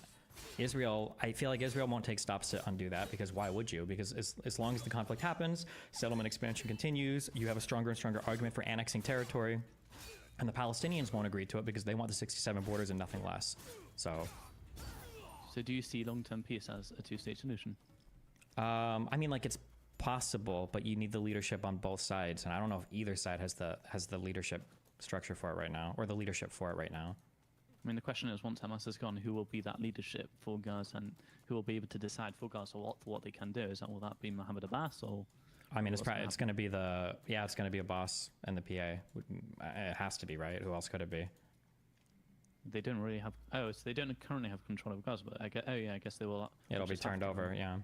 Israel, I feel like Israel won't take stops to undo that, because why would you? Because as long as the conflict happens, settlement expansion continues, you have a stronger and stronger argument for annexing territory, and the Palestinians won't agree to it because they want the 67 borders and nothing less. So do you see long-term peace as a two-state solution? I mean, like, it's possible, but you need the leadership on both sides, and I don't know if either side has the leadership structure for it right now, or the leadership for it right now. I mean, the question is, once Hamas is gone, who will be that leadership for Gaza, and who will be able to decide for Gaza what they can do? Will that be Mohammed Abbas, or? I mean, it's going to be it's going to be Abbas and the PA. It has to be, right? Who else could it be? They don't really have. So they don't currently have control of Gaza, but I guess they will. It'll be turned over, yeah.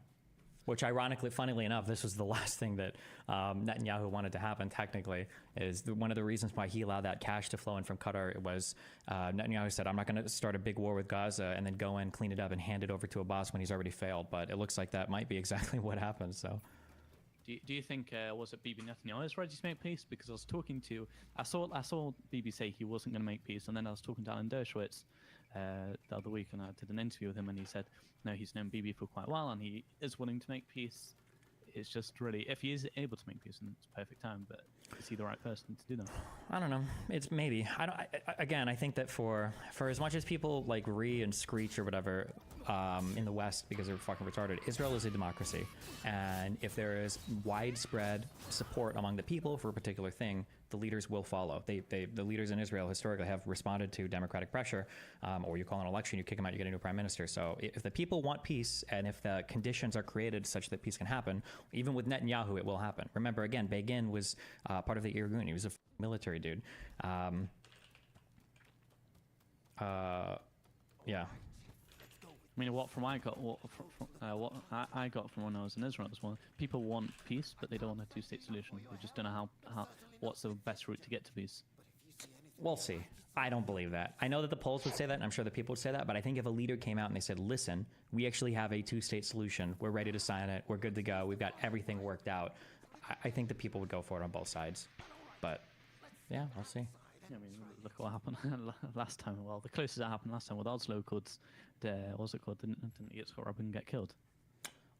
Which, ironically, funnily enough, this was the last thing that Netanyahu wanted to happen, technically, is one of the reasons why he allowed that cash to flow in from Qatar. It was Netanyahu said, I'm not going to start a big war with Gaza and then go in, clean it up, and hand it over to Abbas when he's already failed. But it looks like that might be exactly what happened, so. Do you think, was it Bibi Netanyahu is ready to make peace? Because I saw Bibi say he wasn't going to make peace, and then I was talking to Alan Dershowitz the other week, and I did an interview with him, and he said, no, he's known Bibi for quite a while, and he is willing to make peace. It's just really, if he is able to make peace, then it's perfect time, but is he the right person to do that? I don't know. It's maybe. I think that for as much as people like and screech or whatever in the West because they're fucking retarded, Israel is a democracy, and if there is widespread support among the people for a particular thing, the leaders will follow. The leaders in Israel historically have responded to democratic pressure, or you call an election, you kick them out, you get a new prime minister. So if the people want peace, and if the conditions are created such that peace can happen, even with Netanyahu, it will happen. Remember, again, Begin was part of the Irgun. He was a military dude. Yeah. I mean, what I got from when I was in Israel as well, people want peace, but they don't want a two-state solution. They just don't know what's the best route to get to peace. We'll see. I don't believe that. I know that the polls would say that, and I'm sure the people would say that, but I think if a leader came out and they said, listen, we actually have a two-state solution, we're ready to sign it, we're good to go, we've got everything worked out, I think the people would go for it on both sides. But, yeah, we'll see. I mean, look what happened last time. Well, the closest that happened last time with Oslo Kurds, what's it called? Didn't Yitzhak Rabin get killed?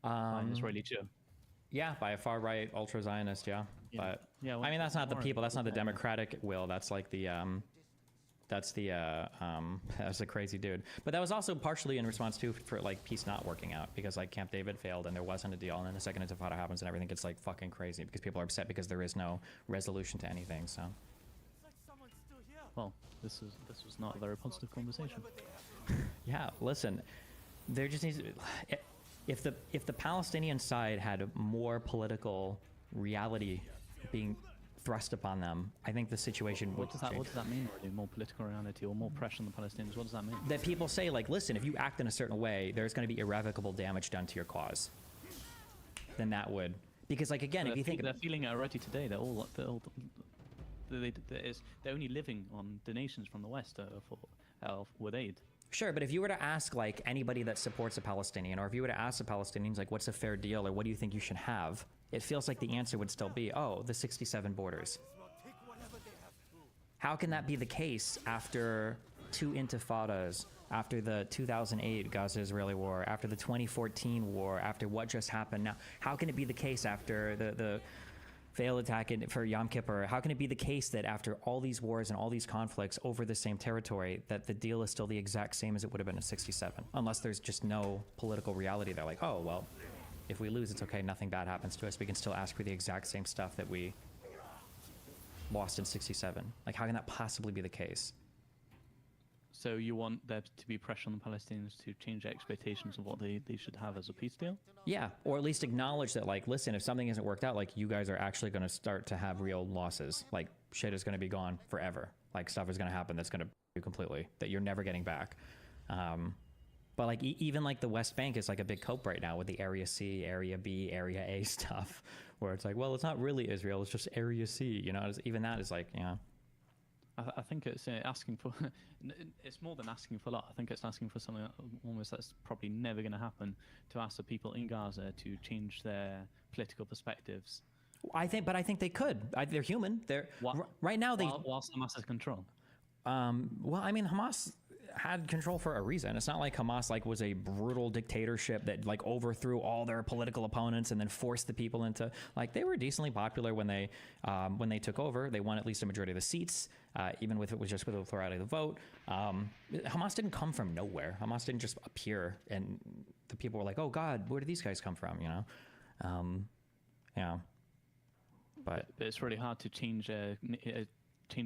By an Israeli Jew. Yeah, by a far-right ultra-Zionist, yeah. But, yeah, well, I mean, that's not the people, that's not the democratic will, that's like the, that's a crazy dude. But that was also partially in response to for like peace not working out, because like Camp David failed and there wasn't a deal, and then the second intifada happens and everything gets like fucking crazy because people are upset because there is no resolution to anything. So. Well, this was not a very positive conversation. Yeah, listen, there just needs to, if the Palestinian side had more political reality being thrust upon them, I think the situation would What does that mean? Really? More political reality or more pressure on the Palestinians? What does that mean? that people say, like, listen, if you act in a certain way, there's going to be irrevocable damage done to your cause. Then that would, because, like, again, if you think they're feeling it already today. They're only living on donations from the West with aid. Sure, but if you were to ask, like, anybody that supports a Palestinian, or if you were to ask the Palestinians, like, what's a fair deal, or what do you think you should have, it feels like the answer would still be, oh, the 67 borders. How can that be the case after 2 intifadas, after the 2008 Gaza-Israeli war, after the 2014 war, after what just happened now? How can it be the case after the failed attack for Yom Kippur? How can it be the case that after all these wars and all these conflicts over the same territory, that the deal is still the exact same as it would have been in 67? Unless there's just no political reality. They're like, oh, well, if we lose, it's okay. Nothing bad happens to us. We can still ask for the exact same stuff that we lost in 67. Like, how can that possibly be the case? So you want there to be pressure on the Palestinians to change their expectations of what they should have as a peace deal? Yeah, or at least acknowledge that, like, listen, if something hasn't worked out, like, you guys are actually going to start to have real losses. Like, shit is going to be gone forever. Like, stuff is going to happen that's going to you completely, that you're never getting back. But, like, even, like, the West Bank is, like, a big cope right now with the Area C, Area B, Area A stuff, where it's like, well, it's not really Israel, it's just Area C, you know? Even that is, like, you know. I think it's asking for, it's more than asking for a lot. I think it's asking for something almost that's probably never going to happen, to ask the people in Gaza to change their political perspectives. I think they could. They're human. Right now they... Whilst Hamas has control. Well, I mean, Hamas had control for a reason. It's not like Hamas was a brutal dictatorship that like overthrew all their political opponents and then forced the people into, like, they were decently popular when they took over. They won at least a majority of the seats, even if it was just with a plurality of the vote. Hamas didn't come from nowhere. Hamas didn't just appear and the people were like, oh God, where did these guys come from? You know? Yeah. But it's really hard to change a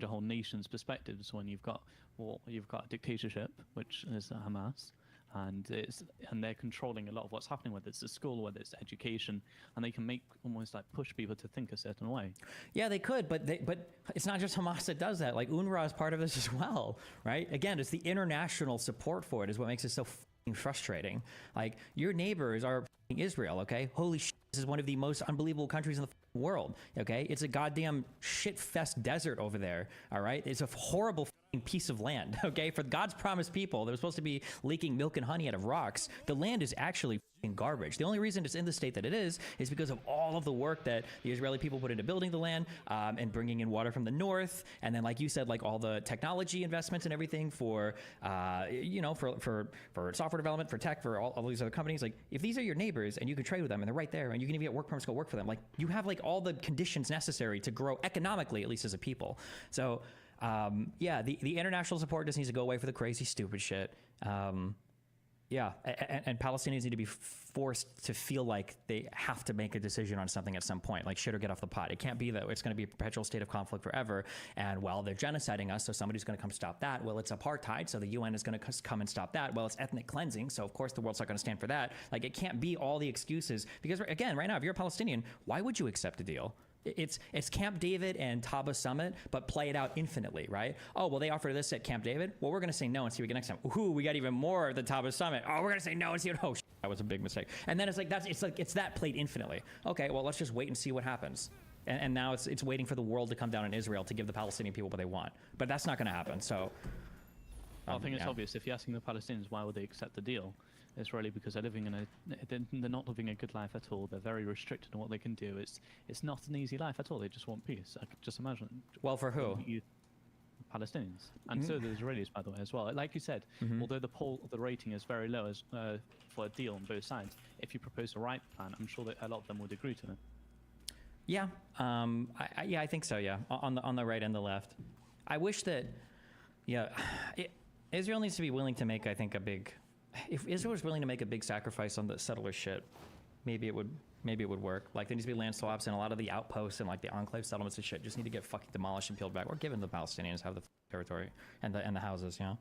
whole nation's perspectives when you've got a dictatorship, which is Hamas, and they're controlling a lot of what's happening, whether it's the school, whether it's education, and they can almost push people to think a certain way. Yeah, they could, but it's not just Hamas that does that. Like, UNRWA is part of this as well, right? Again, it's the international support for it is what makes it so frustrating. Like, your neighbors are Israel, okay? Holy shit, this is one of the most unbelievable countries in the world, okay? It's a goddamn shit-fest desert over there, all right? It's a horrible piece of land, okay? For God's promised people that was supposed to be leaking milk and honey out of rocks, the land is actually garbage. The only reason it's in the state that it is because of all of the work that the Israeli people put into building the land, and bringing in water from the north, and then, like you said, like all the technology investments and everything for software development, for tech, for all these other companies. Like, if these are your neighbors and you can trade with them and they're right there and you can even get work permits to go work for them, like, you have like all the conditions necessary to grow economically, at least as a people. So yeah, the international support just needs to go away for the crazy stupid shit. Yeah, and Palestinians need to be forced to feel like they have to make a decision on something at some point, like shit or get off the pot. It can't be that it's going to be a perpetual state of conflict forever, and, well, they're genociding us, so somebody's going to come stop that. Well, it's apartheid, so the UN is going to come and stop that. Well, it's ethnic cleansing, so of course the world's not going to stand for that. Like, it can't be all the excuses, because, again, right now, if you're a Palestinian, why would you accept a deal? It's Camp David and Taba Summit, but play it out infinitely, right? Oh, well, they offer this at Camp David. Well, we're going to say no and see what we get next time. Ooh, we got even more at the Taba Summit. Oh, we're going to say no and see what. Oh, that was a big mistake. And then it's that played infinitely. Okay, well, let's just wait and see what happens. And now it's waiting for the world to come down on Israel to give the Palestinian people what they want. But that's not going to happen. So I think it's obvious. If you're asking the Palestinians why would they accept the deal, it's really because they're not living a good life at all. They're very restricted on what they can do. It's not an easy life at all. They just want peace. I could just imagine. Well, for who? Palestinians, and so the Israelis, by the way, as well. Like you said, although the rating is very low as for a deal on both sides, if you propose a right plan, I'm sure that a lot of them would agree to it. Yeah, I think so. Yeah, on the right and the left. I wish that, Israel needs to be willing to make, I think, if Israel was willing to make a big sacrifice on the settler shit, maybe it would work. Like, there needs to be land swaps, and a lot of the outposts and like the enclave settlements and shit just need to get fucking demolished and peeled back, or given the Palestinians have the territory and the houses, you know.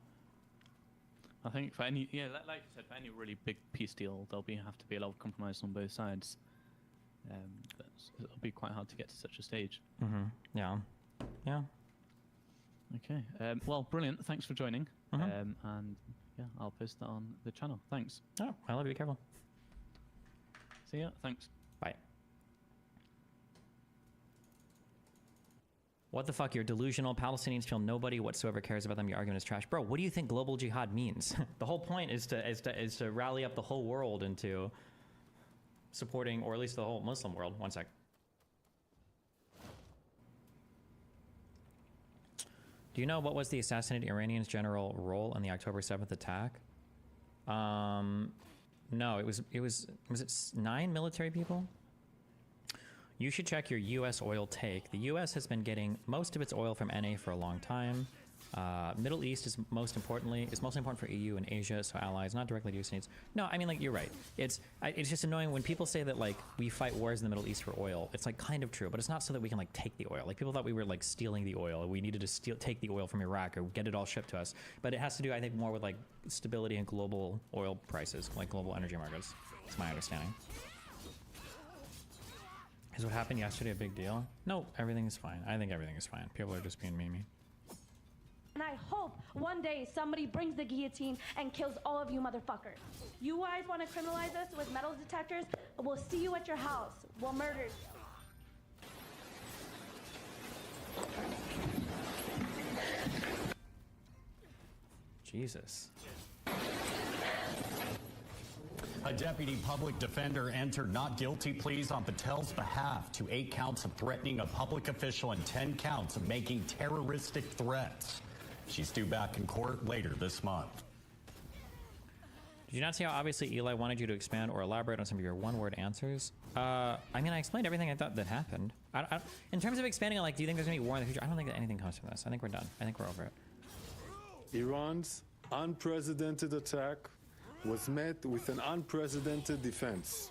I think for any, like you said, for any really big peace deal, there'll have to be a lot of compromise on both sides. It'll be quite hard to get to such a stage. Mm-hmm. Yeah. Yeah. Okay. Well, brilliant. Thanks for joining. Mhm. And yeah, I'll post that on the channel. Thanks. Oh, I love you. Be careful. See ya. Thanks. Bye. What the fuck? You're delusional. Palestinians feel nobody whatsoever cares about them. Your argument is trash, bro. What do you think global jihad means? The whole point is to rally up the whole world into supporting, or at least the whole Muslim world. One sec. Do you know what was the assassinated Iranian's general role in the October 7th attack? No, was it 9 military people? You should check your U.S. oil take. The U.S. has been getting most of its oil from NA for a long time. Middle East is most important for EU and Asia, so allies, not directly to U.S. needs. No, I mean, like, you're right. It's just annoying when people say that, like, we fight wars in the Middle East for oil. It's, like, kind of true, but it's not so that we can, like, take the oil. Like, people thought we were, like, stealing the oil. We needed to take the oil from Iraq or get it all shipped to us. But it has to do, I think, more with, like, stability in global oil prices, like global energy markets. That's my understanding. Is what happened yesterday a big deal? No, everything is fine. I think everything is fine. People are just being memey. And I hope one day somebody brings the guillotine and kills all of you motherfuckers. You guys want to criminalize us with metal detectors? We'll see you at your house. We'll murder you. Jesus. A deputy public defender entered not guilty pleas on Patel's behalf to 8 counts of threatening a public official and 10 counts of making terroristic threats. She's due back in court later this month. Did you not see how obviously Eli wanted you to expand or elaborate on some of your one-word answers? I mean, I explained everything I thought that happened. In terms of expanding on, like, do you think there's gonna be war in the future? I don't think that anything comes from this. I think we're done. I think we're over it. Iran's unprecedented attack was met with an unprecedented defense.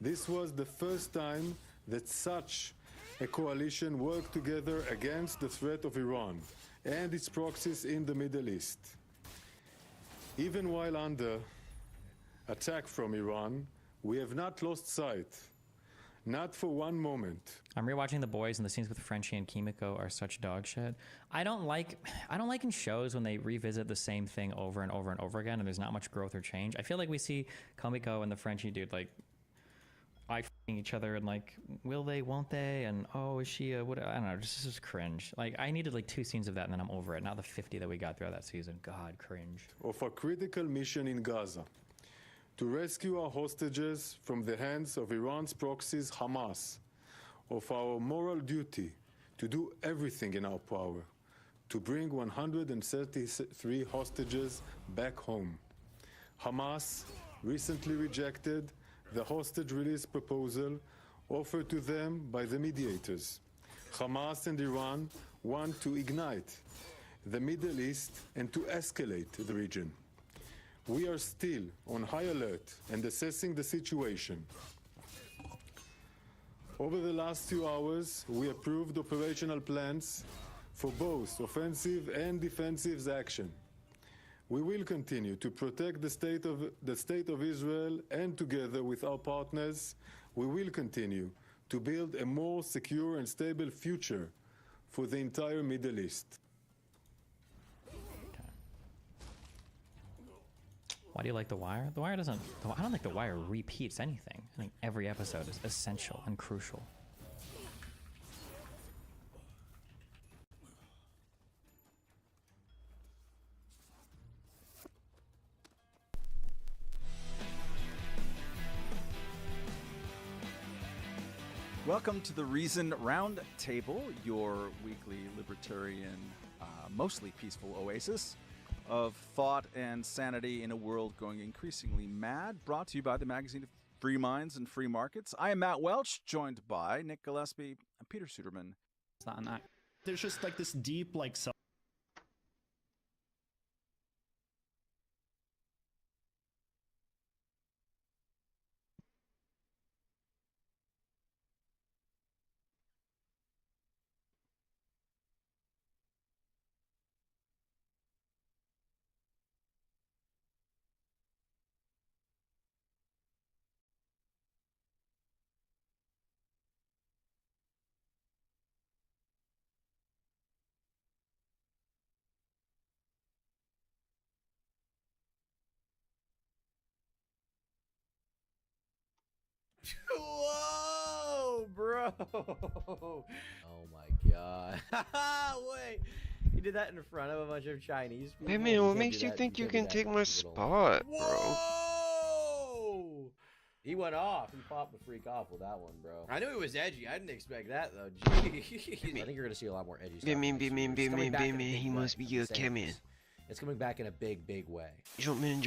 This was the first time that such a coalition worked together against the threat of Iran and its proxies in the Middle East. Even while under attack from Iran, we have not lost sight, not for one moment. I'm rewatching The Boys, and the scenes with Frenchie and Kimiko are such dog shit. I don't like in shows when they revisit the same thing over and over and over again, and there's not much growth or change. I feel like we see Kimiko and the Frenchie dude like eye-f***ing each other, and like, will they, won't they, and oh, is she what? I don't know, this is cringe. Like, I needed like 2 scenes of that, and then I'm over it. Not the 50 that we got throughout that season. God, cringe. Of a critical mission in Gaza to rescue our hostages from the hands of Iran's proxies, Hamas, of our moral duty to do everything in our power to bring 133 hostages back home. Hamas recently rejected the hostage release proposal offered to them by the mediators. Hamas and Iran want to ignite the Middle East and to escalate the region. We are still on high alert and assessing the situation. Over the last few hours, we approved operational plans for both offensive and defensive action. We will continue to protect the state of Israel, and together with our partners, we will continue to build a more secure and stable future for the entire Middle East. Why do you like The Wire? The Wire doesn't... I don't think The Wire repeats anything. I think every episode is essential and crucial. Welcome to the Reason Roundtable, your weekly libertarian, mostly peaceful oasis of thought and sanity in a world going increasingly mad, brought to you by the magazine of Free Minds and Free Markets. I am Matt Welch, joined by Nick Gillespie and Peter Suderman. Is that an act? There's just like this deep, like, Whoa, bro. Oh my god. Wait. You did that in front of a bunch of Chinese people? Hey man, what makes you think you can take my spot, bro? Whoa! He went off. He popped the freak off with that one, bro. I knew he was edgy. I didn't expect that, though. Jeez. I think you're going to see a lot more edgy stuff. He must be a Kemen. It's coming back in a big, big way. Jumpman,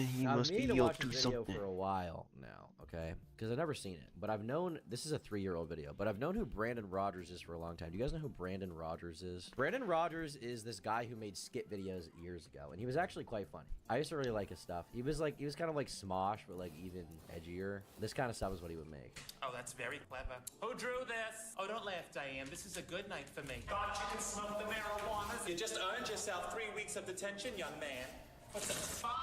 he must be up to something. For a while now, okay? Because I've never seen it, but I've known, this is a 3-year-old video, but I've known who Brandon Rogers is for a long time. Do you guys know who Brandon Rogers is? Brandon Rogers is this guy who made skit videos years ago, and he was actually quite funny. I used to really like his stuff. He was kind of like Smosh, but like even edgier. This kind of stuff is what he would make. Oh, that's very clever. Who drew this? Oh, don't laugh, Diane. This is a good night for me. Thought you could smoke the marijuana? You just earned yourself 3 weeks of detention, young man. What's up?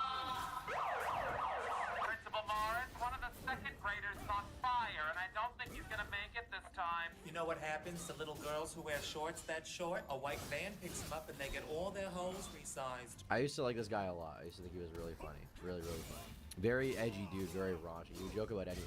Principal Morris, one of the second graders caught fire, and I don't think he's gonna make it this time. You know what happens to little girls who wear shorts that short? A white van picks them up and they get all their holes resized. I used to like this guy a lot. I used to think he was really funny. Really, really funny. Very edgy dude, very raunchy. He would joke about anything.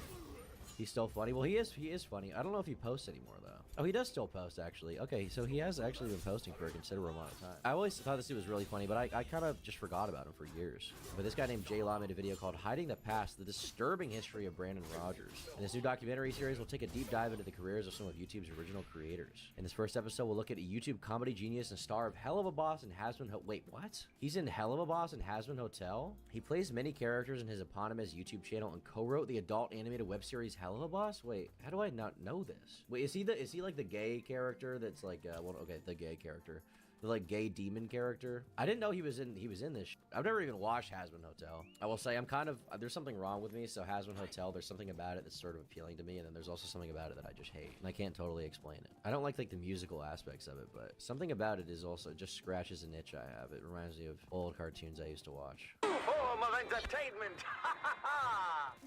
He's still funny. Well, he is funny. I don't know if he posts anymore, though. Oh, he does still post, actually. Okay, so he has actually been posting for a considerable amount of time. I always thought this dude was really funny, but I kind of just forgot about him for years. But this guy named Jay Law made a video called Hiding the Past, the disturbing history of Brandon Rogers. In this new documentary series, we'll take a deep dive into the careers of some of YouTube's original creators. In this first episode, we'll look at a YouTube comedy genius and star of Hell of a Boss and Hasbin Wait, what? He's in Hell of a Boss and Hasbin Hotel? He plays many characters in his eponymous YouTube channel and co-wrote the adult animated web series Hell of a Boss? Wait, how do I not know this? Wait, is he like the gay character that's like the gay character, the like gay demon character? I didn't know he was in this. I've never even watched Hasbin Hotel. I will say I'm kind of there's something wrong with me. So Hasbin Hotel, there's something about it that's sort of appealing to me, and then there's also something about it that I just hate, and I can't totally explain it. I don't like the musical aspects of it, but something about it is also just scratches an itch I have. It reminds me of old cartoons I used to watch. Form of entertainment.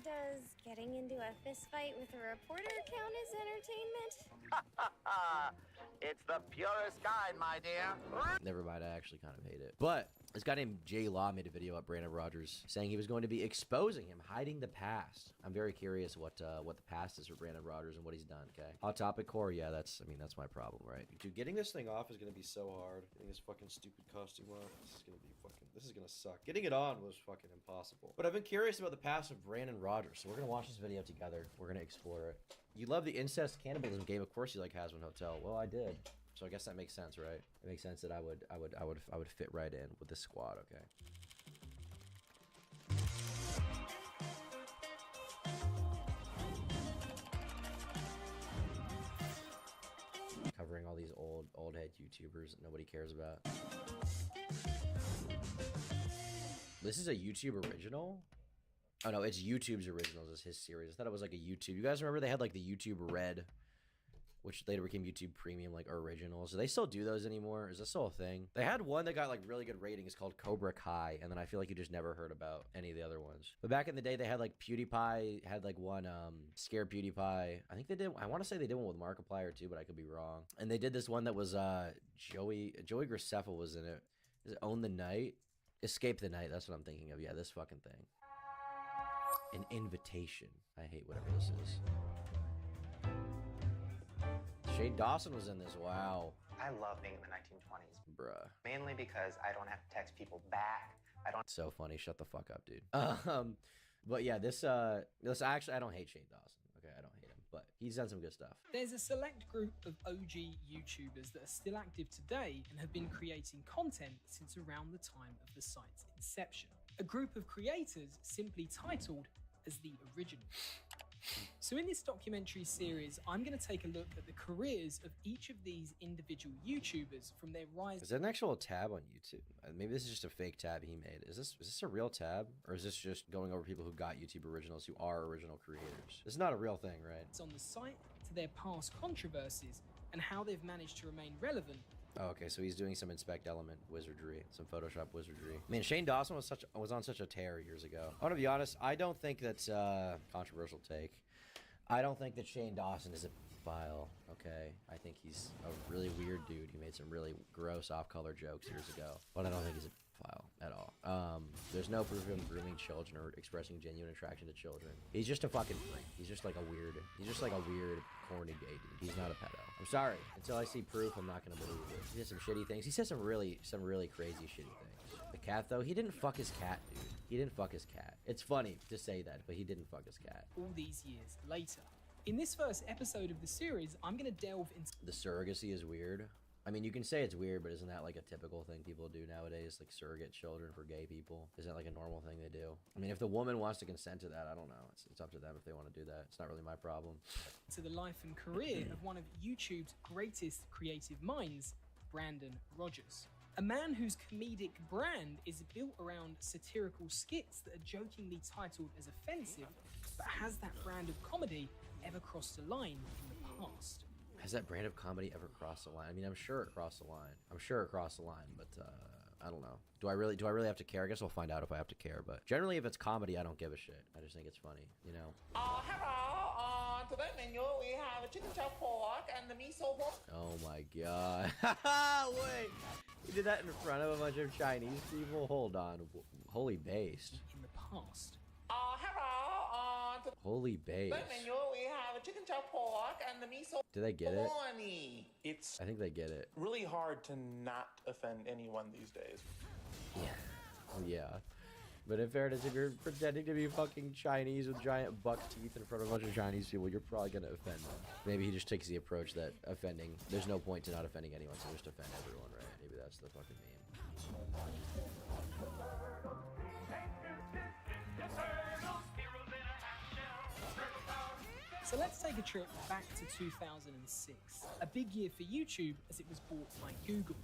Does getting into a fist fight with a reporter count as entertainment? It's the purest kind, my dear. Never mind, I actually kind of hate it. But this guy named Jay Law made a video at Brandon Rogers saying he was going to be exposing him, hiding the past. I'm very curious what the past is for Brandon Rogers and what he's done, okay? Hot Topic Core, yeah, that's my problem, right? Dude, getting this thing off is going to be so hard. Getting this fucking stupid costume off, this is going to suck. Getting it on was fucking impossible. But I've been curious about the past of Brandon Rogers, so we're going to watch this video together. We're going to explore it. You love the incest cannibalism game, of course you like Hasbin Hotel. Well, I did. So I guess that makes sense, right? It makes sense that I would fit right in with this squad, okay? Covering all these old head YouTubers that nobody cares about. This is a YouTube original? Oh no, it's YouTube's originals. It's his series. I thought it was like a YouTube. You guys remember they had like the YouTube Red, which later became YouTube Premium, like originals. Do they still do those anymore? Is this still a thing? They had one that got like really good ratings called Cobra Kai, and then I feel like you just never heard about any of the other ones. But back in the day, they had like PewDiePie, had like one Scare PewDiePie. I think they did, I want to say they did one with Markiplier too, but I could be wrong. And they did this one that was Joey Graceffa was in it. Is it Own the Night? Escape the Night, that's what I'm thinking of. Yeah, this fucking thing. An invitation. I hate whatever this is. Shane Dawson was in this. Wow. I love being in the 1920s. Bruh. Mainly because I don't have to text people back. So funny. Shut the fuck up, dude. But yeah, this actually, I don't hate Shane Dawson. Okay, I don't hate him, but he's done some good stuff. There's a select group of OG YouTubers that are still active today and have been creating content since around the time of the site's inception. A group of creators simply titled as the Originals. So in this documentary series, I'm going to take a look at the careers of each of these individual YouTubers from their rise. Is there an actual tab on YouTube? Maybe this is just a fake tab he made. Is this a real tab? Or is this just going over people who got YouTube originals, who are original creators? This is not a real thing, right? On the site, to their past controversies, and how they've managed to remain relevant. Oh, okay, so he's doing some Inspect Element wizardry, some Photoshop wizardry. Man, Shane Dawson was on such a tear years ago. I want to be honest, I don't think that's controversial take. I don't think that Shane Dawson is a pedophile. Okay, I think he's a really weird dude. He made some really gross off-color jokes years ago, but I don't think he's a pedophile at all. There's no proof of him grooming children or expressing genuine attraction to children. He's just a fucking freak. He's just like a weird, corny gay dude. He's not a pedo. I'm sorry. Until I see proof, I'm not gonna believe it. He did some shitty things. He said some really crazy shitty things. The cat, though, he didn't fuck his cat, dude. He didn't fuck his cat. It's funny to say that, but he didn't fuck his cat. All these years later. In this first episode of the series, I'm going to delve into... The surrogacy is weird. I mean, you can say it's weird, but isn't that like a typical thing people do nowadays? Like surrogate children for gay people? Isn't that like a normal thing they do? I mean, if the woman wants to consent to that, I don't know. It's up to them if they want to do that. It's not really my problem. To the life and career of one of YouTube's greatest creative minds, Brandon Rogers. A man whose comedic brand is built around satirical skits that are jokingly titled as offensive, but has that brand of comedy ever crossed a line in the past? Has that brand of comedy ever crossed the line? I mean, I'm sure it crossed the line. But I don't know. Do I really have to care? I guess we'll find out if I have to care. But generally, if it's comedy, I don't give a shit. I just think it's funny, you know? Hello. Today menu we have a chicken chop pork and the miso pork. Oh my god. Wait. He did that in front of a bunch of Chinese people? Hold on. Holy based. In the past. Hello. Holy based. Today menu we have a chicken chop pork and the miso. Do they get it? Bologna. It's I think they get it. really hard to not offend anyone these days. Yeah. But in fairness, if you're pretending to be fucking Chinese with giant buck teeth in front of a bunch of Chinese people, you're probably gonna offend them. Maybe he just takes the approach that there's no point to not offending anyone, so just offend everyone, right? Maybe that's the fucking meme. So let's take a trip back to 2006, a big year for YouTube as it was bought by Google.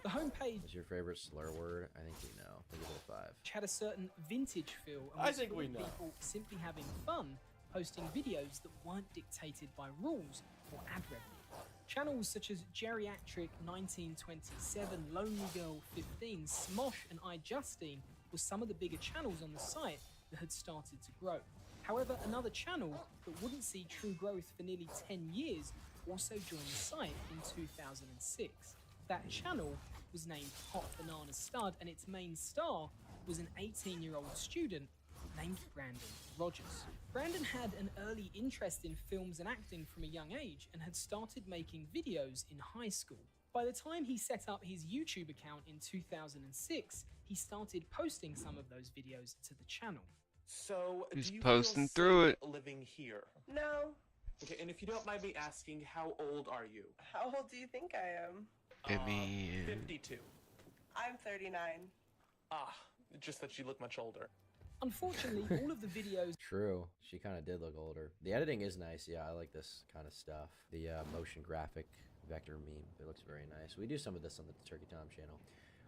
The homepage What's your favorite slur word? I think we know. Think of it 5. had a certain vintage feel. And I think we know. People simply having fun, posting videos that weren't dictated by rules or ad revenue. Channels such as Geriatric 1927, Lonely Girl 15, Smosh, and iJustine were some of the bigger channels on the site that had started to grow. However, another channel that wouldn't see true growth for nearly 10 years also joined the site in 2006. That channel was named Hot Banana Stud, and its main star was an 18-year-old student named Brandon Rogers. Brandon had an early interest in films and acting from a young age and had started making videos in high school. By the time he set up his YouTube account in 2006, he started posting some of those videos to the channel. So, He's do you posting feel through safe it. living here? No. Okay, and if you don't mind me asking, how old are you? How old do you think I am? I mean, 52. I'm 39. Ah, just that you look much older. Unfortunately, all of the videos... True. She kind of did look older. The editing is nice. Yeah, I like this kind of stuff. The motion graphic vector meme. It looks very nice. We do some of this on the Turkey Tom channel.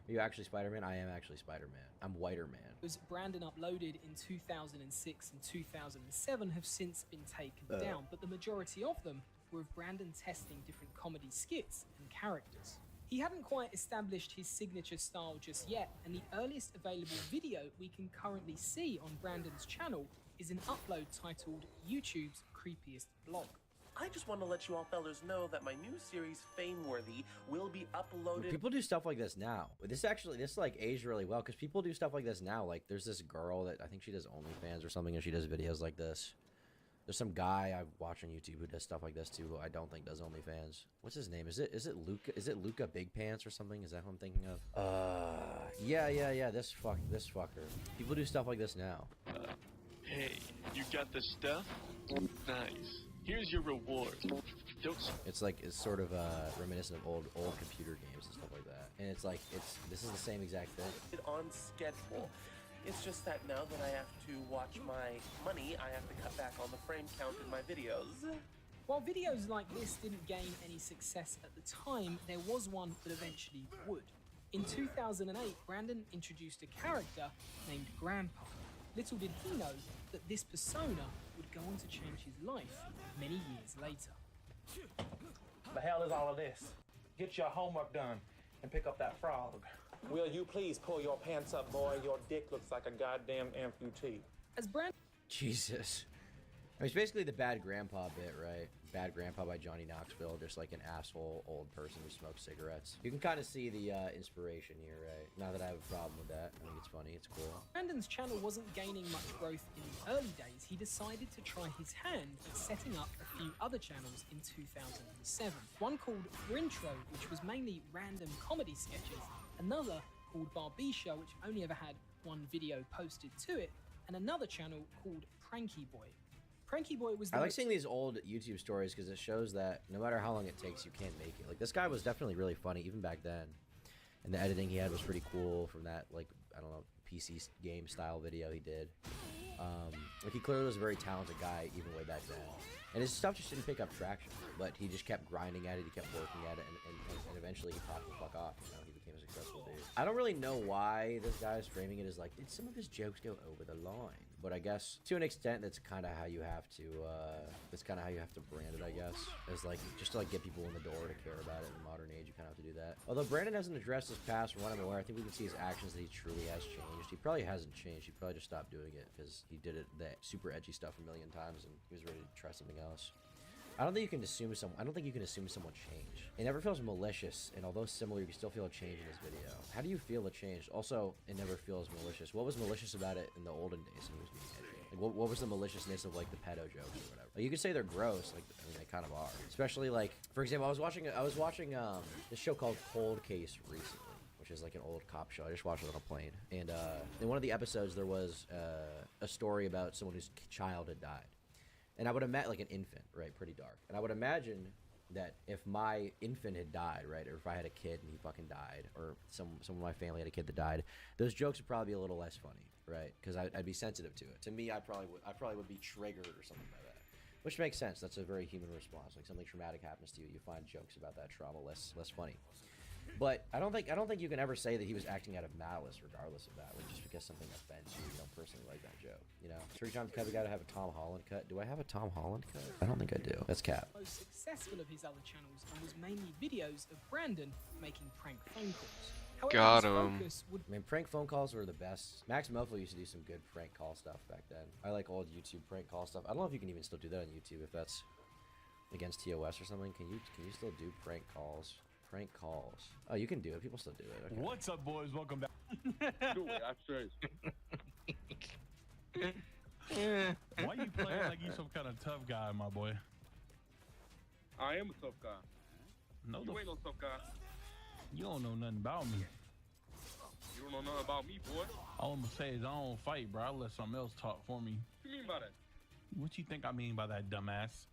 Are you actually Spider-Man? I am actually Spider-Man. I'm Whiter Man. Was Brandon uploaded in 2006 and 2007 have since been taken down, but the majority of them were of Brandon testing different comedy skits and characters. He hadn't quite established his signature style just yet, and the earliest available video we can currently see on Brandon's channel is an upload titled YouTube's Creepiest Blog. I just want to let you all fellers know that my new series, Fameworthy, will be uploaded. People do stuff like this now. This like aged really well because people do stuff like this now. Like there's this girl that I think she does OnlyFans or something, and she does videos like this. There's some guy I watch on YouTube who does stuff like this too, who I don't think does OnlyFans. What's his name? Is it Luca? Is it Luca Big Pants or something? Is that who I'm thinking of? Yeah. This fucker. People do stuff like this now. Hey, you got the stuff? Nice. Here's your reward. It's sort of reminiscent of old computer games and stuff like that. And this is the same exact thing. On schedule. It's just that now that I have to watch my money, I have to cut back on the frame count in my videos. While videos like this didn't gain any success at the time, there was one that eventually would. In 2008, Brandon introduced a character named Grandpa. Little did he know that this persona would go on to change his life many years later. The hell is all of this? Get your homework done and pick up that frog. Will you please pull your pants up, boy? Your dick looks like a goddamn amputee. As Brandon... Jesus. It's basically the Bad Grandpa bit, right? Bad Grandpa by Johnny Knoxville, just like an asshole old person who smokes cigarettes. You can kind of see the inspiration here, right? Not that I have a problem with that. I think it's funny. It's cool. Brandon's channel wasn't gaining much growth in the early days. He decided to try his hand at setting up a few other channels in 2007. One called Brintro, which was mainly random comedy sketches. Another called Barbie Show, which only ever had one video posted to it. And another channel called Pranky Boy. Pranky Boy was the I like seeing these old YouTube stories because it shows that no matter how long it takes, you can't make it. Like, this guy was definitely really funny, even back then. And the editing he had was pretty cool from that, like, I don't know, PC game style video he did. Like, he clearly was a very talented guy, even way back then. And his stuff just didn't pick up traction, but he just kept grinding at it, he kept working at it, and eventually he popped the fuck off, you know, he became a successful dude. I don't really know why this guy is framing it as like, did some of his jokes go over the line? But I guess, to an extent, that's kind of how you have to, brand it, I guess. As like, just to like get people in the door to care about it in the modern age, you kind of have to do that. Although Brandon hasn't addressed his past, from what I'm aware, I think we can see his actions that he truly has changed. He probably hasn't changed, he probably just stopped doing it because he did that super edgy stuff a million times and he was ready to try something else. I don't think you can assume someone changed. It never feels malicious, and although similar, you can still feel a change in this video. How do you feel it changed? Also, it never feels malicious. What was malicious about it in the olden days when he was being edgy? Like, what was the maliciousness of like the pedo jokes or whatever? Like, you could say they're gross. Like, I mean, they kind of are. Especially like, for example, I was watching this show called Cold Case recently, which is like an old cop show. I just watched it on a plane, and in one of the episodes there was a story about someone whose child had died. And I would imagine, like an infant, right, pretty dark. And I would imagine that if my infant had died, right, or if I had a kid and he fucking died, or someone of my family had a kid that died, those jokes would probably be a little less funny, right? Because I'd be sensitive to it. To me, I probably would be triggered or something like that, which makes sense. That's a very human response. Like something traumatic happens to you, you find jokes about that trauma less funny. But I don't think you can ever say that he was acting out of malice, regardless of that. Like just because something offends you, you don't personally like that joke. You know, 3 times cut, we gotta have a Tom Holland cut. Do I have a Tom Holland cut? I don't think I do. That's cap. Most successful of his other channels and was mainly videos of Brandon making prank phone calls. However, Got his him. focus would I mean, prank phone calls were the best. Max Mofo used to do some good prank call stuff back then. I like old YouTube prank call stuff. I don't know if you can even still do that on YouTube, if that's against TOS or something. Can you still do prank calls? Prank calls. Oh, you can do it. People still do it. Okay. What's up, boys? Welcome back. Do it, I say. Why you playing like you some kind of tough guy, my boy? I am a tough guy. No, You ain't no tough guy. you don't know nothing about me. You don't know nothing about me, boy. All I'm gonna say is I don't fight, bro. I let something else talk for me. What you mean by that? What you think I mean by that, dumbass?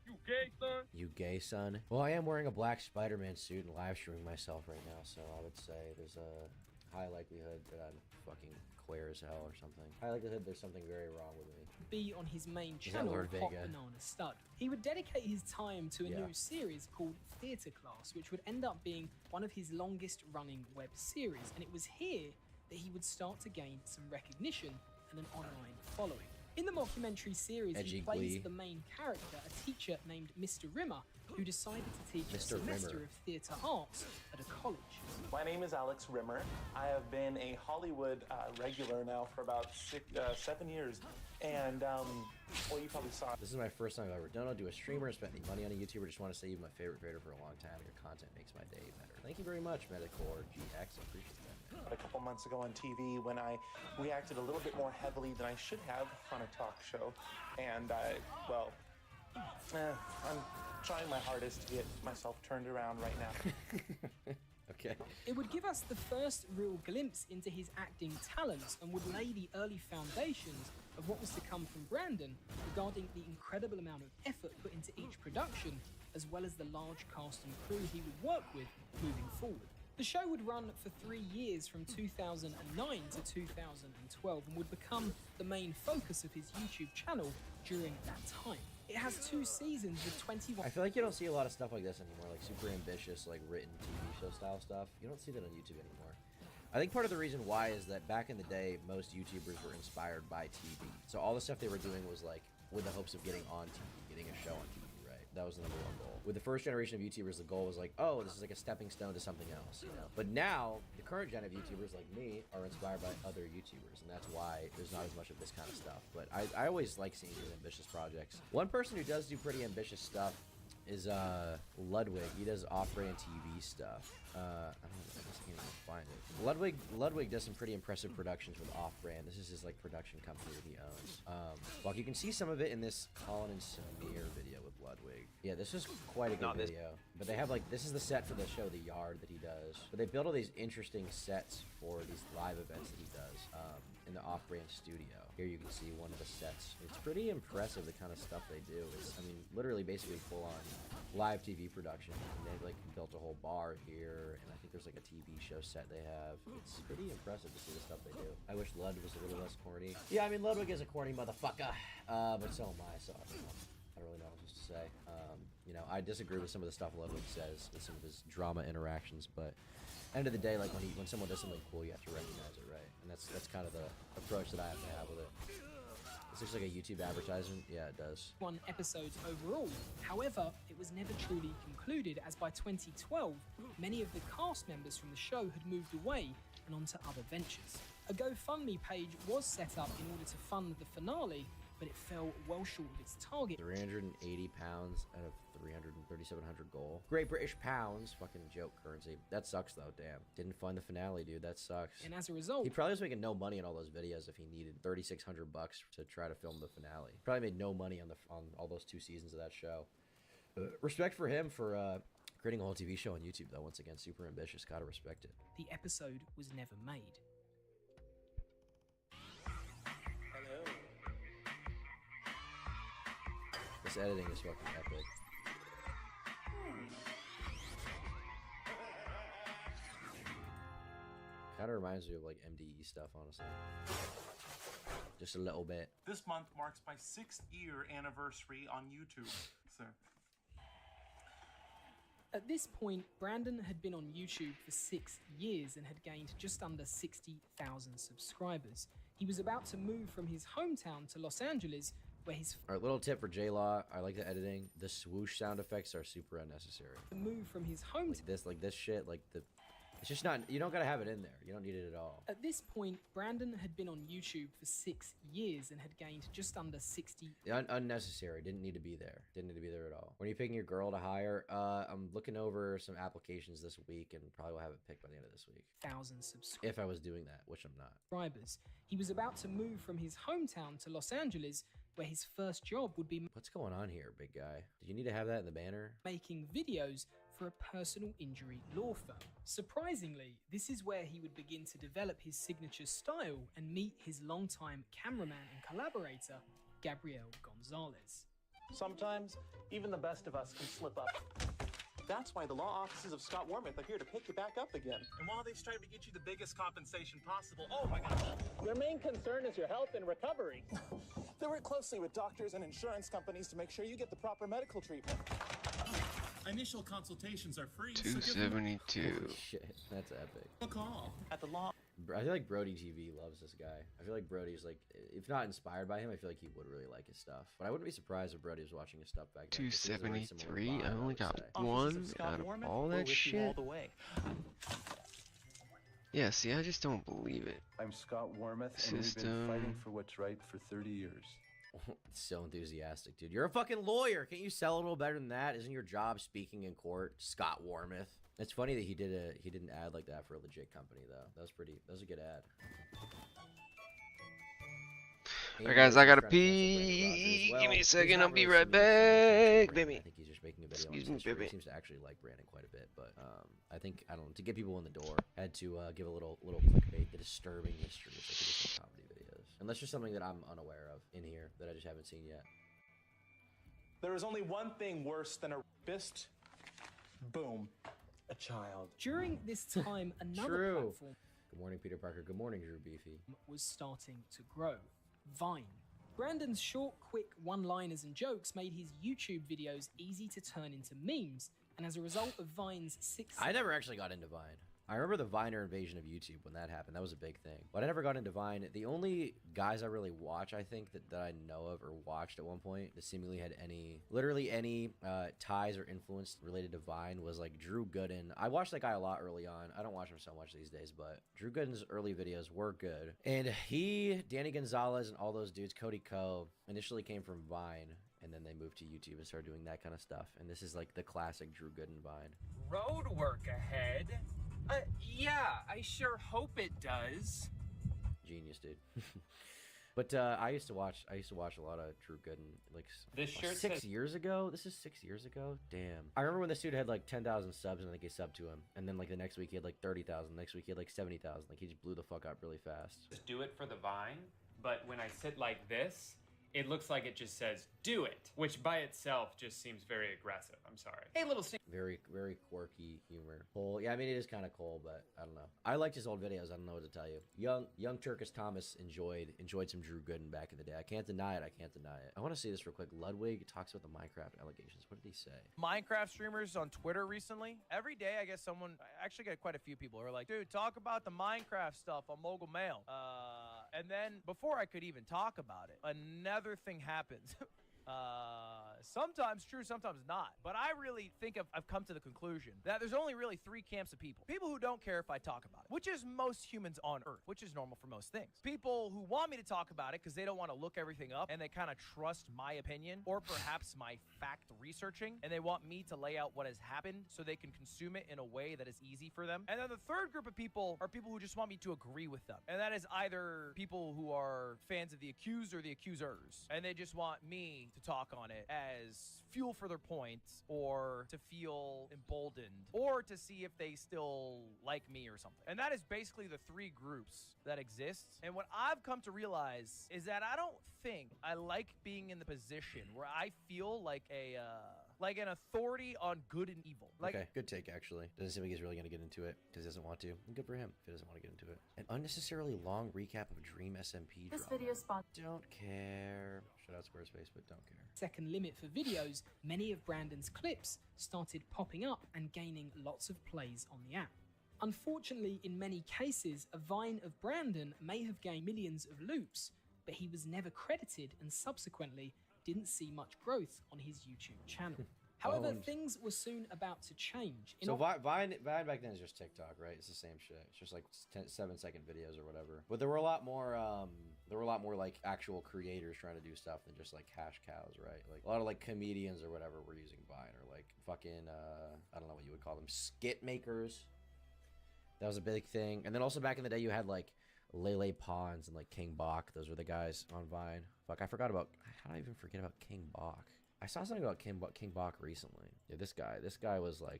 You gay, son? You gay, son? Well, I am wearing a black Spider-Man suit and live streaming myself right now, so I would say there's a high likelihood that I'm fucking queer as hell or something. High likelihood there's something very wrong with me. be on his main Is that channel, Lord Hot Vega? Banana Stud. He would dedicate his time to a Yeah. new series called Theatre Class, which would end up being one of his longest running web series, and it was here that he would start to gain some recognition and an online following. In the mockumentary series, Edgy he plays Glee. the main character, a teacher named Mr. Rimmer, who decided to teach a Mr. semester Rimmer. of theatre arts at a college. My name is Alex Rimmer. I have been a Hollywood regular now for about 7 years. And, well, you probably saw. This is my first time I've ever done. I'll do a streamer, spent any money on a YouTuber. Just want to say you're my favorite creator for a long time. Your content makes my day better. Thank you very much, Medicore GX. I appreciate that. A couple months ago on TV when I reacted a little bit more heavily than I should have on a talk show. And I'm trying my hardest to get myself turned around right now. Okay. It would give us the first real glimpse into his acting talents and would lay the early foundations of what was to come from Brandon regarding the incredible amount of effort put into each production, as well as the large cast and crew he would work with moving forward. The show would run for 3 years from 2009 to 2012 and would become the main focus of his YouTube channel during that time. It has 2 seasons with 21... I feel like you don't see a lot of stuff like this anymore, like super ambitious, like written TV show style stuff. You don't see that on YouTube anymore. I think part of the reason why is that back in the day, most YouTubers were inspired by TV. So all the stuff they were doing was like with the hopes of getting on TV, getting a show on TV, right? That was the number one goal. With the first generation of YouTubers, the goal was like, oh, this is like a stepping stone to something else, you know? But now, the current gen of YouTubers like me are inspired by other YouTubers, and that's why there's not as much of this kind of stuff. But I always like seeing these ambitious projects. One person who does do pretty ambitious stuff is Ludwig. He does off-brand TV stuff. I guess I can't even find it. Ludwig does some pretty impressive productions with off-brand. This is his like production company that he owns. Well, you can see some of it in this Colin and Samir video with Ludwig. Yeah, this is quite a good video. But they have like, this is the set for the show, The Yard, that he does. But they build all these interesting sets for these live events that he does in the off-brand studio. Here you can see one of the sets. It's pretty impressive, the kind of stuff they do. It's, I mean, literally basically full-on live TV production. And they've like built a whole bar here, and I think there's like a TV show set they have. It's pretty impressive to see the stuff they do. I wish Lud was a little less corny. Yeah, I mean, Ludwig is a corny motherfucker, but so am I, so I don't really know what else to say. You know, I disagree with some of the stuff Ludwig says with some of his drama interactions, but end of the day, like when someone does something cool, you have to recognize it, right? And that's kind of the approach that I have to have with it. This looks like a YouTube advertisement. Yeah, it does. 1 episodes overall. However, it was never truly concluded, as by 2012, many of the cast members from the show had moved away and onto other ventures. A GoFundMe page was set up in order to fund the finale, but it fell well short of its target. 380 pounds out of 3,700 goal. Great British pounds. Fucking joke currency. That sucks though, damn. Didn't fund the finale, dude. That sucks. And as a result, he probably was making no money on all those videos if he needed 3,600 bucks to try to film the finale. Probably made no money on all those 2 seasons of that show. Respect for him for creating a whole TV show on YouTube though. Once again, super ambitious. Gotta respect it. The episode was never made. This editing is fucking epic. Kind of reminds me of like MDE stuff, honestly. Just a little bit. This month marks my 6th year anniversary on YouTube, sir. At this point, Brandon had been on YouTube for 6 years and had gained just under 60,000 subscribers. He was about to move from his hometown to Los Angeles, where his Alright, little tip for J-Law. I like the editing. The swoosh sound effects are super unnecessary. move from his hometown. Like this shit, like it's just not, you don't gotta have it in there. You don't need it at all. At this point, Brandon had been on YouTube for 6 years and had gained just under 60. Unnecessary. Didn't need to be there. Didn't need to be there at all. When are you picking your girl to hire? I'm looking over some applications this week and probably will have it picked by the end of this week. 1,000 subscribers. If I was doing that, which I'm not. He was about to move from his hometown to Los Angeles, where his first job would be What's going on here, big guy? Did you need to have that in the banner? making videos for a personal injury law firm. Surprisingly, this is where he would begin to develop his signature style and meet his longtime cameraman and collaborator, Gabriel Gonzalez. Sometimes, even the best of us can slip up. That's why the law offices of Scott Wormuth are here to pick you back up again. And while they strive to get you the biggest compensation possible, oh my gosh. Their main concern is your health and recovery. They work closely with doctors and insurance companies to make sure you get the proper medical treatment. Initial consultations are free. 272. Holy shit, that's epic. So call at the law. I feel like Brody TV loves this guy. I feel like Brody's like, if not inspired by him, I feel like he would really like his stuff. But I wouldn't be surprised if Brody was watching his stuff back then. 273. I only got one out of all that shit. Yeah, see, I just don't believe it. I'm Scott Wormuth, and we've been fighting for what's right for 30 years. So enthusiastic, dude. You're a fucking lawyer. Can't you sell a little better than that? Isn't your job speaking in court, Scott Wormuth? It's funny that he didn't ad like that for a legit company though. That was a good ad. Alright guys, I gotta pee. Give me a second, I'll be right back, baby. I think he's just making a video. Excuse me, baby. He seems to actually like Brandon quite a bit, but I think, I don't know, to get people in the door, I had to give a little clickbait, the disturbing history of like different comedy videos. And that's just something that I'm unaware of in here that I just haven't seen yet. There is only one thing worse than a rapist. Boom. A child. During this time, another platform Good morning, Peter Parker. Good morning, Drew Beefy. was starting to grow. Vine. Brandon's short, quick one-liners and jokes made his YouTube videos easy to turn into memes, and as a result of Vine's I never actually got into Vine. I remember the Viner invasion of YouTube when that happened. That was a big thing. But I never got into Vine. The only guys I really watch, I think, that I know of or watched at one point that seemingly had literally any ties or influence related to Vine was like Drew Gooden. I watched that guy a lot early on. I don't watch him so much these days, but Drew Gooden's early videos were good. And Danny Gonzalez, and all those dudes, Cody Ko, initially came from Vine. And then they moved to YouTube and started doing that kind of stuff. And this is like the classic Drew Gooden Vine. Road work ahead? Yeah, I sure hope it does. Genius, dude. But I used to watch a lot of Drew Gooden, like This shirt 6 years ago. This is 6 years ago. Damn. I remember when this dude had like 10,000 subs, and I think he subbed to him. And then like the next week he had like 30,000. Next week he had like 70,000. Like he just blew the fuck up really fast. Just do it for the Vine, but when I sit like this, it looks like it just says, do it, which by itself just seems very aggressive. I'm sorry. Hey, little Very, very quirky humor. Cole, yeah, I mean, it is kind of Cole, but I don't know. I liked his old videos. I don't know what to tell you. Young Turkish Thomas enjoyed some Drew Gooden back in the day. I can't deny it. I want to say this real quick. Ludwig talks about the Minecraft allegations. What did he say? Minecraft streamers on Twitter recently. Every day, I guess I actually get quite a few people who are like, dude, talk about the Minecraft stuff on Mogul Mail. And then before I could even talk about it, another thing happens. Sometimes true, sometimes not. But I really think I've come to the conclusion that there's only really three camps of people. People who don't care if I talk about it, which is most humans on Earth, which is normal for most things. People who want me to talk about it because they don't want to look everything up and they kind of trust my opinion or perhaps my fact researching, and they want me to lay out what has happened so they can consume it in a way that is easy for them. And then the third group of people are people who just want me to agree with them. And that is either people who are fans of the accused or the accusers, and they just want me to talk on it as fuel for their points, or to feel emboldened, or to see if they still like me or something. And that is basically the three groups that exist. And what I've come to realize is that I don't think I like being in the position where I feel like an authority on good and evil. Okay, good take, actually. Doesn't seem like he's really going to get into it because he doesn't want to. And good for him if he doesn't want to get into it. An unnecessarily long recap of Dream SMP This drama. video spot. Don't care. Shout out Squarespace, but don't care. Second limit for videos, many of Brandon's clips started popping up and gaining lots of plays on the app. Unfortunately, in many cases, a Vine of Brandon may have gained millions of loops, but he was never credited and subsequently didn't see much growth on his YouTube channel. However, things were soon about to change. So Vine back then is just TikTok, right? It's the same shit. It's just like 7-second videos or whatever. But there were a lot more like actual creators trying to do stuff than just like cash cows, right? Like a lot of like comedians or whatever were using Vine, or like fucking I don't know what you would call them, skit makers. That was a big thing. And then also back in the day, you had like Lele Pons and like King Bach. Those were the guys on Vine. Fuck, how did I even forget about King Bach? I saw something about King Bach recently. Yeah, this guy was like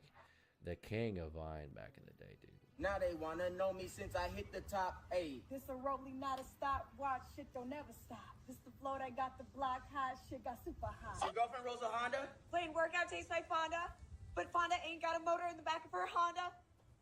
the king of Vine back in the day, dude. Now they wanna know me since I hit the top 8. This a rolling, not a stopwatch. Shit don't never stop. This the flow that got the block hot. Shit got super hot. Your girlfriend rolls a Honda? Playing workout tastes like Fonda, but Fonda ain't got a motor in the back of her Honda.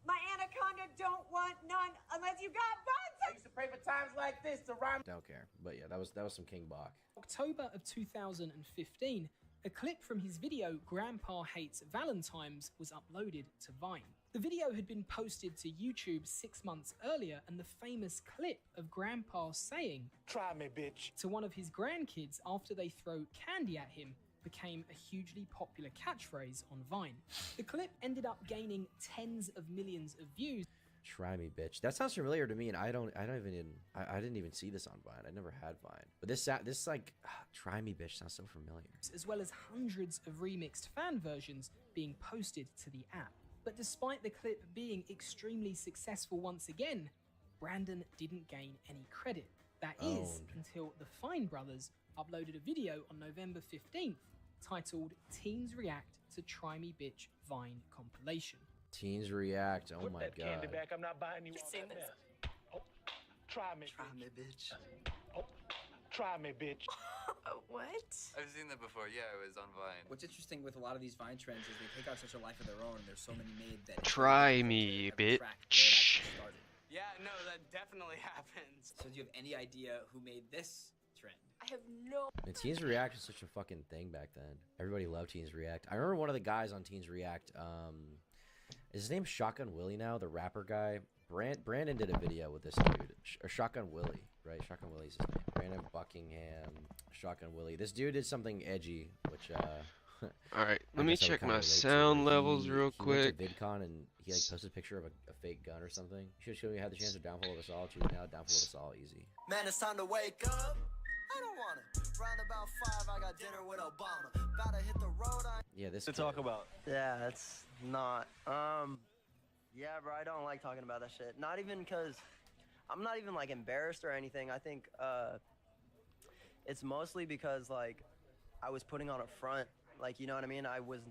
My anaconda don't want none unless you got buns. I used to pray for times like this to rhyme. Don't care. But yeah, that was some King Bach. October of 2015, a clip from his video Grandpa Hates Valentines was uploaded to Vine. The video had been posted to YouTube 6 months earlier, and the famous clip of Grandpa saying, "Try me, bitch," to one of his grandkids after they throw candy at him became a hugely popular catchphrase on Vine. The clip ended up gaining tens of millions of views. Try me, bitch. That sounds familiar to me, and I didn't even see this on Vine. I never had Vine, but this like try me, bitch sounds so familiar. As well as hundreds of remixed fan versions being posted to the app. But despite the clip being extremely successful once again, Brandon didn't gain any credit. That is until the Fine Brothers uploaded a video on November 15th titled Teens React to Try Me Bitch Vine compilation. Teens React, oh Put my that god. candy back. I'm not buying you all seen that this. mess. Oh, try me, bitch. Oh, try me, bitch. What? I've seen that before. Yeah, it was on Vine. What's interesting with a lot of these Vine trends is they take on such a life of their own, and there's so many made that Try me, bitch. Yeah, no, that definitely happens. So do you have any idea who made this trend? I have no. And Teens React was such a fucking thing back then. Everybody loved Teens React. I remember one of the guys on Teens React, Is his name Shotgun Willie now, the rapper guy? Brandon did a video with this dude. Or Shotgun Willie, right? Shotgun Willie's his name. Brandon Buckingham, Shotgun Willie. This dude did something edgy, which Alright, let me check my sound levels real quick. He went to VidCon and he like posted a picture of a fake gun or something. You should have had the chance of downfall of us all. Choose now, downfall of us all, easy. Man, it's time to wake up. I don't wanna. Round about 5, I got dinner with Obama. About to hit the road. Yeah, this to talk about. Yeah, it's not. Yeah, bro, I don't like talking about that shit. Not even because I'm not even like embarrassed or anything. I think it's mostly because like I was putting on a front. Like, you know what I mean? I was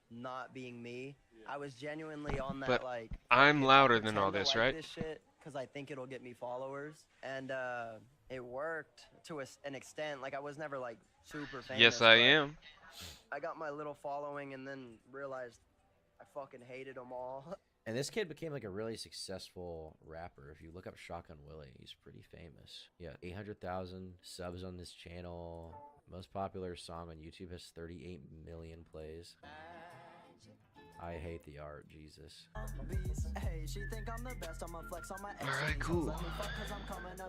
not being me. I was genuinely on that, but like, I'm louder than all this, right? This shit because I think it'll get me followers, and it worked to an extent. Like, I was never like super famous. Yes, I am. I got my little following and then realized I fucking hated them all. And this kid became like a really successful rapper. If you look up Shotgun Willie, he's pretty famous. Yeah, 800,000 subs on this channel. Most popular song on YouTube has 38 million plays. I hate the art, Jesus. Hey, she think I'm the best. I'm a flex on my Alright, cool.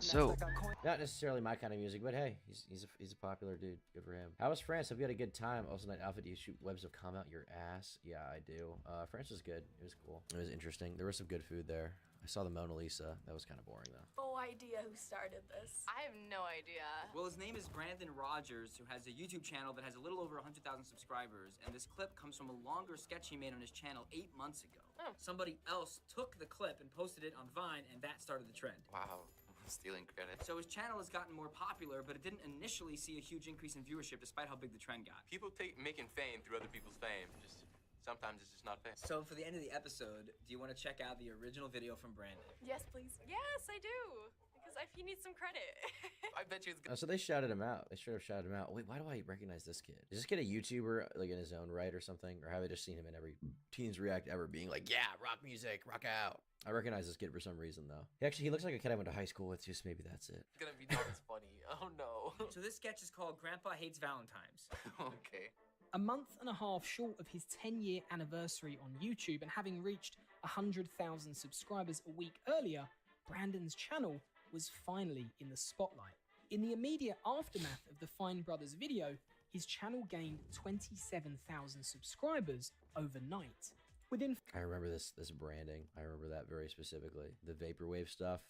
So, not necessarily my kind of music, but hey, he's a popular dude. Good for him. How was France? Hope you had a good time. Also, Night Alpha, do you shoot webs of calm out your ass? Yeah, I do. France was good. It was cool. It was interesting. There was some good food there. I saw the Mona Lisa. That was kind of boring, though. No idea who started this. I have no idea. Well, his name is Brandon Rogers, who has a YouTube channel that has a little over 100,000 subscribers, and this clip comes from a longer sketch he made on his channel 8 months ago. Oh. Somebody else took the clip and posted it on Vine, and that started the trend. Wow, stealing credit. So his channel has gotten more popular, but it didn't initially see a huge increase in viewership despite how big the trend got. People making fame through other people's fame. Sometimes it's just not fair. So for the end of the episode, do you want to check out the original video from Brandon? Yes, please. Yes, I do. Because he needs some credit. I bet you it's Oh, so they shouted him out. They should have shouted him out. Wait, why do I recognize this kid? Is this kid a YouTuber, like in his own right or something? Or have I just seen him in every Teens React ever being like, yeah, rock music, rock out? I recognize this kid for some reason, though. He looks like a kid I went to high school with, just maybe that's it. It's gonna be not as funny. Oh, no. So this sketch is called Grandpa Hates Valentine's. Okay. A month and a half short of his 10-year anniversary on YouTube and having reached 100,000 subscribers a week earlier, Brandon's channel was finally in the spotlight. In the immediate aftermath of the Fine Brothers video, his channel gained 27,000 subscribers overnight. I remember this branding. I remember that very specifically. The Vaporwave stuff.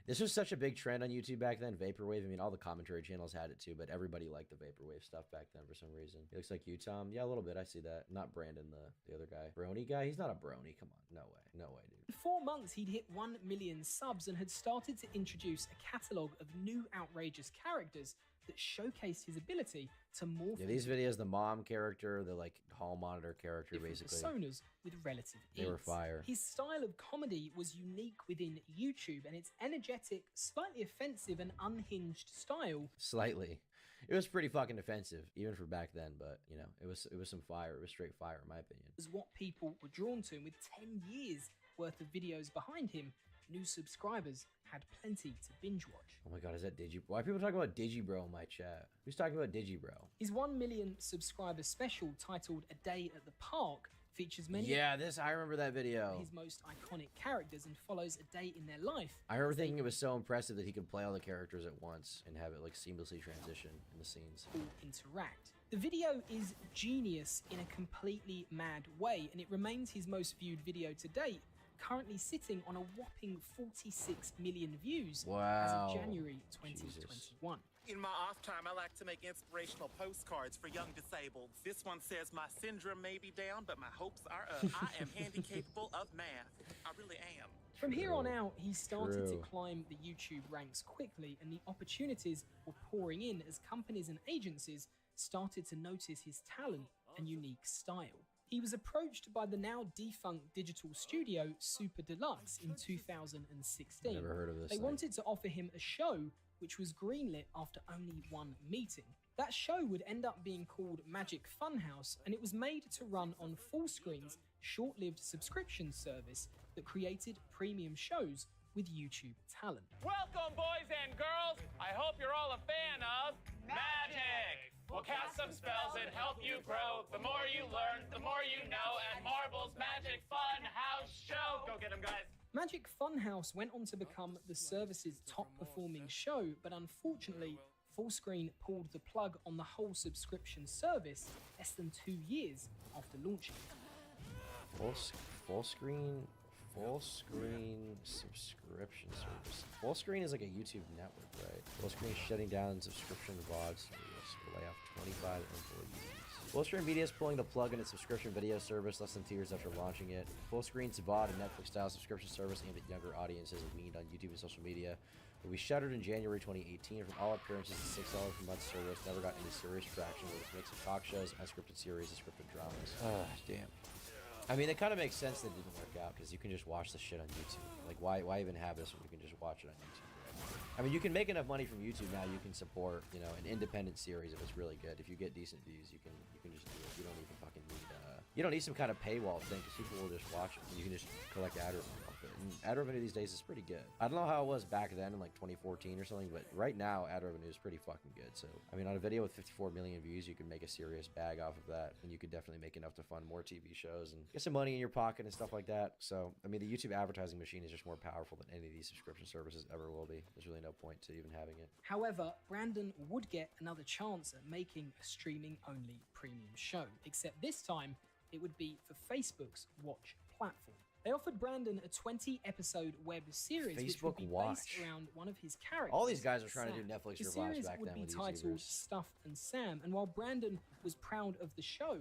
This was such a big trend on YouTube back then, Vaporwave. I mean, all the commentary channels had it too, but everybody liked the Vaporwave stuff back then for some reason. He looks like you, Tom. Yeah, a little bit. I see that. Not Brandon, the other guy. Brony guy? He's not a brony. Come on. No way. No way, dude. In 4 months, he'd hit 1 million subs and had started to introduce a catalogue of new outrageous characters that showcased his ability to morph. Yeah, these videos, the mom character, the like hall monitor character, basically. Personas with relative ease. They were fire. His style of comedy was unique within YouTube, and its energetic, slightly offensive, and unhinged style. Slightly. It was pretty fucking offensive, even for back then, but, you know, it was some fire. It was straight fire, in my opinion. Was what people were drawn to, and with 10 years worth of videos behind him, new subscribers had plenty to binge watch. Oh my god, is that Digibro? Why are people talking about Digibro in my chat? Who's talking about Digibro? His 1 million subscriber special titled A Day at the Park features many I remember that video. His most iconic characters and follows a day in their life. I remember thinking it was so impressive that he could play all the characters at once and have it like seamlessly transition in the scenes. All interact. The video is genius in a completely mad way, and it remains his most viewed video to date, currently sitting on a whopping 46 million views as of January 2021. In my off time, I like to make inspirational postcards for young disabled. This one says, my syndrome may be down, but my hopes are up. I am handicapable of math. I really am. From here on out, he started to climb the YouTube ranks quickly, and the opportunities were pouring in as companies and agencies started to notice his talent and unique style. He was approached by the now defunct digital studio Super Deluxe in 2016. Never heard of this They thing. wanted to offer him a show which was greenlit after only 1 meeting. That show would end up being called Magic Funhouse, and it was made to run on Fullscreen's short-lived subscription service that created premium shows with YouTube talent. Welcome, boys and girls. I hope you're all a fan of magic. We'll cast some spells and help you grow. The more you learn, the more you know. And Marble's Magic Fun House Show. Go get them, guys. Magic Funhouse went on to become the service's top performing show, but unfortunately, Fullscreen pulled the plug on the whole subscription service less than 2 years after launching. Fullscreen subscription service. Fullscreen is like a YouTube network, right? Fullscreen is shutting down subscription VOD service to lay off 25 employees. Fullscreen Media is pulling the plug on its subscription video service less than 2 years after launching it. Fullscreen's VOD and Netflix-style subscription service aimed at younger audiences and weaned on YouTube and social media will be shuttered in January 2018. From all appearances, the $6 per month service never got any serious traction with its mix of talk shows, unscripted series, and scripted dramas. Damn. I mean, it kind of makes sense that it didn't work out because you can just watch the shit on YouTube. Like, why even have this when you can just watch it on YouTube? Right? I mean, you can make enough money from YouTube now. You can support, you know, an independent series if it's really good. If you get decent views, you can just do it. You don't even fucking need you don't need some kind of paywall thing because people will just watch it and you can just collect ad revenue off it. And ad revenue these days is pretty good. I don't know how it was back then in like 2014 or something, but right now ad revenue is pretty fucking good. So I mean, on a video with 54 million views, you can make a serious bag off of that, and you could definitely make enough to fund more TV shows and get some money in your pocket and stuff like that. So I mean, the YouTube advertising machine is just more powerful than any of these subscription services ever will be. There's really no point to even having it. However, Brandon would get another chance at making a streaming-only premium show, except this time it would be for Facebook's Watch platform. They offered Brandon a 20-episode web series which would be based around one of his characters. All these guys are trying to do Sam. Netflix The revives series back would then be with titled YouTubers. Stuff and Sam, and while Brandon was proud of the show,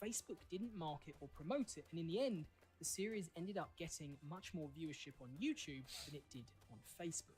Facebook didn't market or promote it, and in the end, the series ended up getting much more viewership on YouTube than it did on Facebook.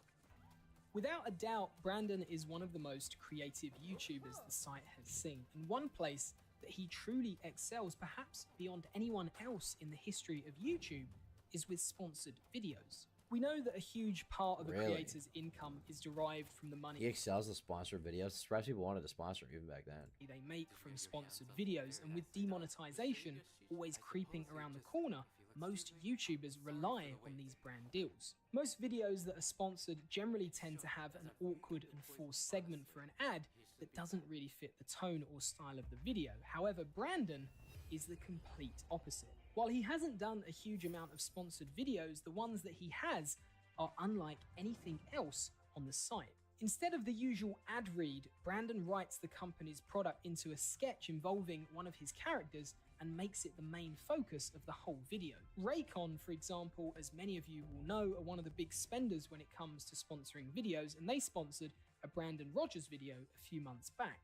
Without a doubt, Brandon is one of the most creative YouTubers the site has seen, and one place that he truly excels, perhaps beyond anyone else in the history of YouTube, is with sponsored videos. We know that a huge part of a creator's income is derived from the money He excels with sponsored videos. Surprised people wanted to sponsor him even back then. they make from sponsored videos, and with demonetization always creeping around the corner, most YouTubers rely on these brand deals. Most videos that are sponsored generally tend to have an awkward and forced segment for an ad that doesn't really fit the tone or style of the video. However, Brandon is the complete opposite. While he hasn't done a huge amount of sponsored videos, the ones that he has are unlike anything else on the site. Instead of the usual ad read, Brandon writes the company's product into a sketch involving one of his characters and makes it the main focus of the whole video. Raycon, for example, as many of you will know, are one of the big spenders when it comes to sponsoring videos, and they sponsored a Brandon Rogers video a few months back.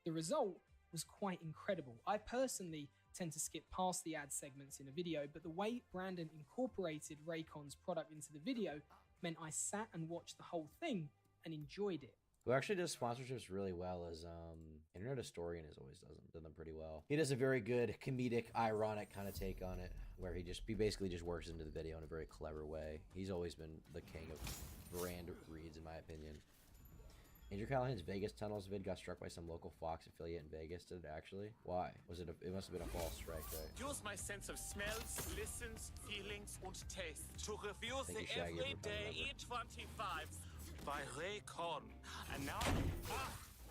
The result was quite incredible. I personally tend to skip past the ad segments in a video, but the way Brandon incorporated Raycon's product into the video meant I sat and watched the whole thing and enjoyed it. Who actually does sponsorships really well is Internet Historian is always done them pretty well. He does a very good comedic, ironic kind of take on it, where he basically just works into the video in a very clever way. He's always been the king of brand reads, in my opinion. Andrew Callahan's Vegas Tunnels vid got struck by some local Fox affiliate in Vegas. Did it actually? Why? It must have been a false strike, right? Use my sense of smells, listens, feelings und taste to review Thank the you, Shaggy, for everyday coming E25 by Raycon. And now,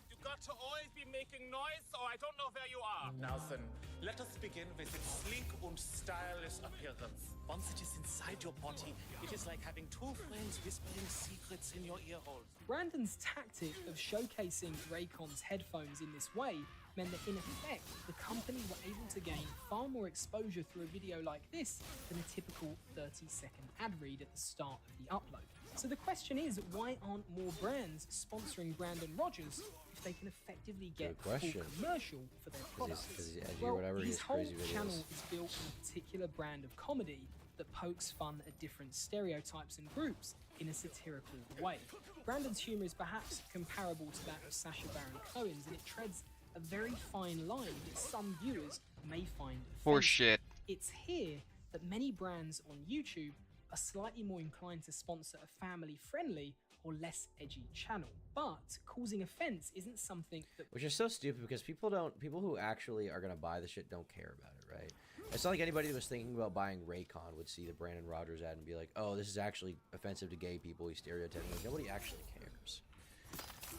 you got to always be making noise, or I don't know where you are. Now then, let us begin with its sleek and stylish appearance. Once it is inside your body, it is like having two friends whispering secrets in your ear holes. Brandon's tactic of showcasing Raycon's headphones in this way meant that in effect, the company were able to gain far more exposure through a video like this than a typical 30-second ad read at the start of the upload. So the question is, why aren't more brands sponsoring Brandon Rogers if they can effectively get a full commercial for their products? Because he's edgy or whatever, he his has whole crazy videos. channel is built on a particular brand of comedy that pokes fun at different stereotypes and groups in a satirical way. Brandon's humour is perhaps comparable to that of Sacha Baron Cohen's, and it treads a very fine line that some viewers may find offensive. Horseshit. It's here that many brands on YouTube are slightly more inclined to sponsor a family-friendly or less edgy channel. But causing offense isn't something that... Which is so stupid because people who actually are going to buy the shit don't care about it, right? It's not like anybody that was thinking about buying Raycon would see the Brandon Rogers ad and be like, oh, this is actually offensive to gay people, he's stereotyping. Like, nobody actually cares.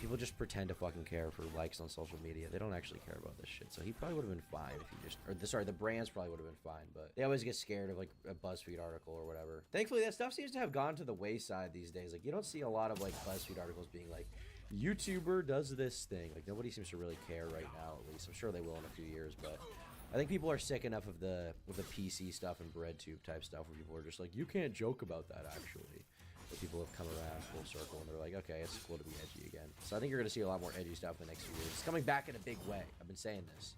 People just pretend to fucking care for likes on social media. They don't actually care about this shit. So he probably would have been fine if he just, sorry, the brands probably would have been fine, but they always get scared of like a BuzzFeed article or whatever. Thankfully, that stuff seems to have gone to the wayside these days. Like, you don't see a lot of like BuzzFeed articles being like, YouTuber does this thing. Like, nobody seems to really care right now, at least. I'm sure they will in a few years, but I think people are sick enough of the PC stuff and BreadTube type stuff where people are just like, you can't joke about that, actually. But people have come around full circle and they're like, okay, it's cool to be edgy again. So I think you're going to see a lot more edgy stuff in the next few years. It's coming back in a big way. I've been saying this.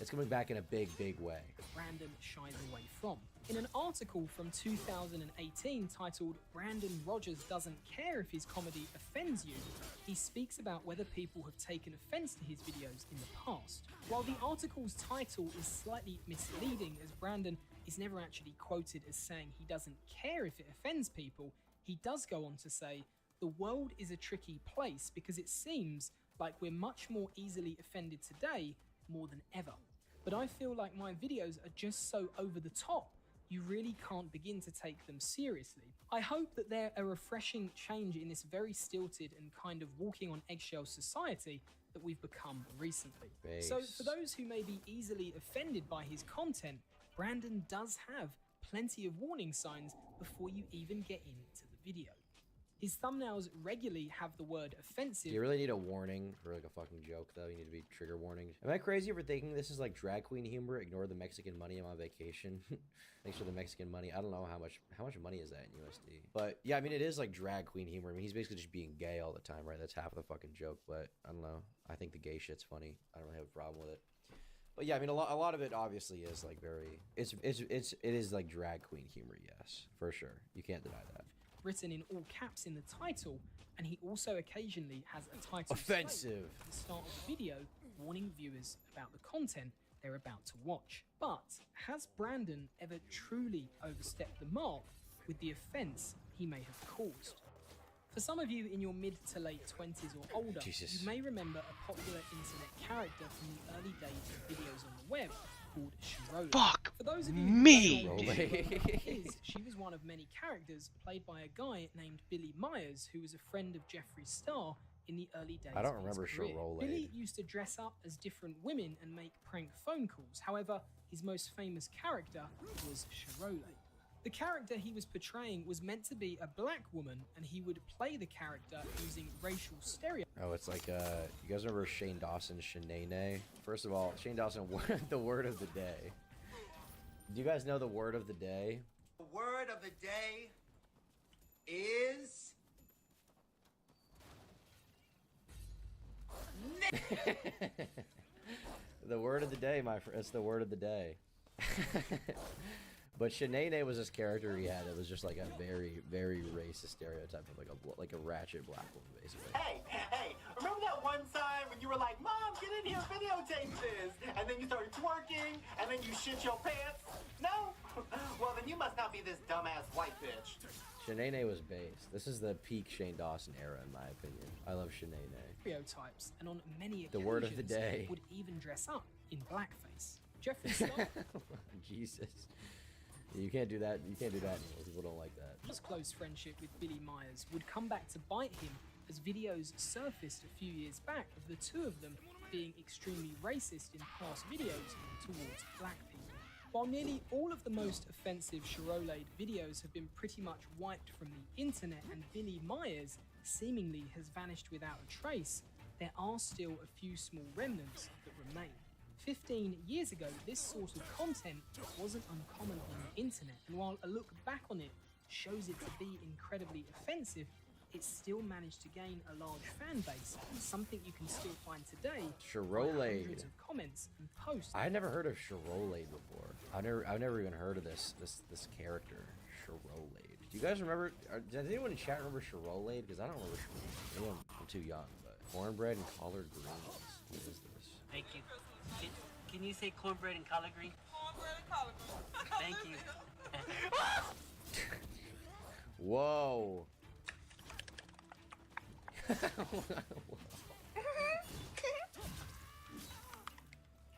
It's coming back in a big, big way. Brandon shies away from. In an article from 2018 titled "Brandon Rogers Doesn't Care If His Comedy Offends You," he speaks about whether people have taken offense to his videos in the past. While the article's title is slightly misleading, as Brandon is never actually quoted as saying he doesn't care if it offends people, he does go on to say, "The world is a tricky place because it seems like we're much more easily offended today more than ever. But I feel like my videos are just so over the top, you really can't begin to take them seriously. I hope that they're a refreshing change in this very stilted and kind of walking on eggshell society that we've become recently." So for those who may be easily offended by his content, Brandon does have plenty of warning signs before you even get into the video. His thumbnails regularly have the word offensive. Do you really need a warning for like a fucking joke though? You need to be trigger warnings. Am I crazy for thinking this is like drag queen humor? Ignore the Mexican money. I'm on vacation. Thanks for the Mexican money. I don't know how much money is that in USD. But yeah, I mean, it is like drag queen humor. I mean, he's basically just being gay all the time, right? That's half of the fucking joke. But I don't know. I think the gay shit's funny. I don't really have a problem with it. But yeah, I mean, a lot of it obviously is like very. It is like drag queen humor. Yes, for sure. You can't deny that. Written in all caps in the title, and he also occasionally has a title offensive at the start of the video, warning viewers about the content they're about to watch. But has Brandon ever truly overstepped the mark with the offense he may have caused? For some of you in your mid to late 20s or older, you may remember a popular internet character from the early days of videos on the web called Shirole. Fuck For those of you me! who don't know who Shirole is, she was one of many characters played by a guy named Billy Myers, who was a friend of Jeffree Star in the early days I don't of his remember career. Shirole. Billy used to dress up as different women and make prank phone calls. However, his most famous character was Shirole. The character he was portraying was meant to be a black woman, and he would play the character using racial stereotypes. Oh, it's like, you guys remember Shane Dawson's Shanae? First of all, Shane Dawson, the word of the day. Do you guys know the word of the day? The word of the day is... The word of the day, my friend. It's the word of the day. But Shanae was this character he had that was just like a very, very racist stereotype of like a ratchet black woman, basically. Hey, remember that one time when you were like, Mom, get in here, videotape this, and then you started twerking, and then you shit your pants? No? Well, then you must not be this dumbass white bitch. Shanae was based. This is the peak Shane Dawson era, in my opinion. I love Shanae. Stereotypes, and on many occasions, the word of the day would even dress up in blackface. Jeffree Star. Jesus. You can't do that. You can't do that anymore. People don't like that. His close friendship with Billy Myers would come back to bite him as videos surfaced a few years back of the two of them being extremely racist in past videos towards black people. While nearly all of the most offensive Shirole videos have been pretty much wiped from the internet and Billy Myers seemingly has vanished without a trace, there are still a few small remnants that remain. 15 years ago, this sort of content wasn't uncommon on the internet, and while a look back on it shows it to be incredibly offensive, it still managed to gain a large fan base, something you can still find today. Shirole. Hundreds of comments and posts. I never heard of Shirole before. I've never even heard of this character, Shirole. Do you guys remember? Does anyone in chat remember Shirole? Because I don't remember Shirole. Maybe I'm too young, but cornbread and collard greens. What is this? Thank you. Can you say cornbread and collard green? Cornbread and collard green. Thank you. Whoa.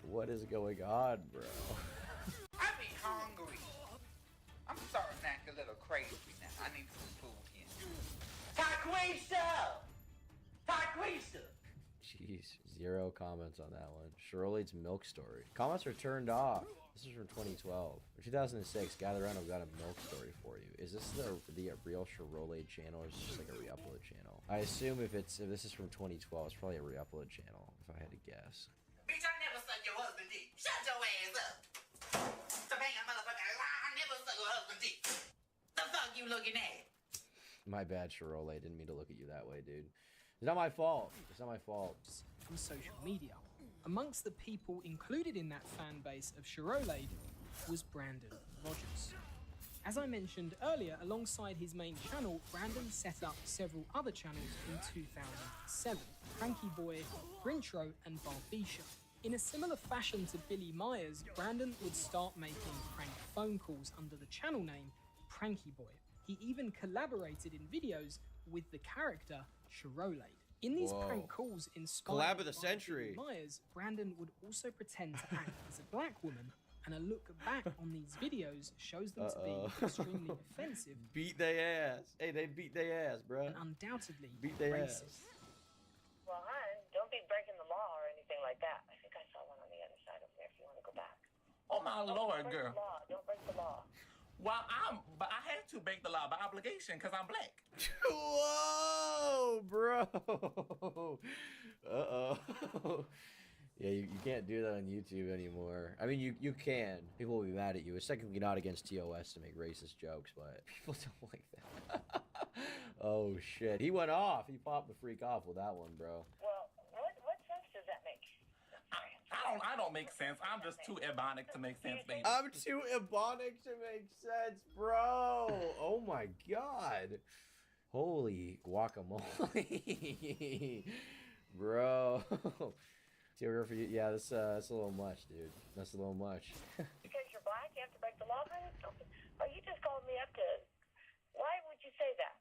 What is going on, bro? I be hungry. I'm starting to act a little crazy now. I need some food here. Taquisha! Taquisha! 0 comments on that one. Shirley's milk story. Comments are turned off. This is from 2012. For 2006, gather around, I've got a milk story for you. Is this the real Shirley channel, or is it just like a re-upload channel? I assume if this is from 2012, it's probably a re-upload channel, if I had to guess. Bitch, I never suck your husband dick. Shut your ass up. Topanga motherfucker, I never suck your husband dick. The fuck you looking at? My bad, Shirley. Didn't mean to look at you that way, dude. It's not my fault. It's not my fault. From social media. Amongst the people included in that fan base of Shirolade was Brandon Rogers. As I mentioned earlier, alongside his main channel, Brandon set up several other channels in 2007, Pranky Boy, Brintro, and Barbisha. In a similar fashion to Billy Myers, Brandon would start making prank phone calls under the channel name Pranky Boy. He even collaborated in videos with the character Shirolade. In these prank calls inspired Collab of the by century. Billy Myers, Brandon would also pretend to act as a black woman, and a look back on these videos shows them to be extremely offensive. Beat their ass. Hey, they beat their ass, bro. And undoubtedly beat their racist. ass. Well, hon, don't be breaking the law or anything like that. I think I saw one on the other side over there if you want to go back. Oh my lord, girl. Don't break the law. Well, but I had to break the law by obligation because I'm black. Whoa, bro. Uh-oh. Yeah, you can't do that on YouTube anymore. I mean, you can. People will be mad at you. It's technically not against TOS to make racist jokes, but people don't like that. Oh, shit. He went off. He popped the freak off with that one, bro. Well, what sense does that make? I don't make sense. I'm just too ebonic to make sense, baby. I'm too ebonic to make sense, bro. Oh, my God. Holy guacamole. Bro. For you. Yeah, that's a little much, dude. That's a little much. Because you're black, you have to break the law? Oh, you just called me up to... Why would you say that?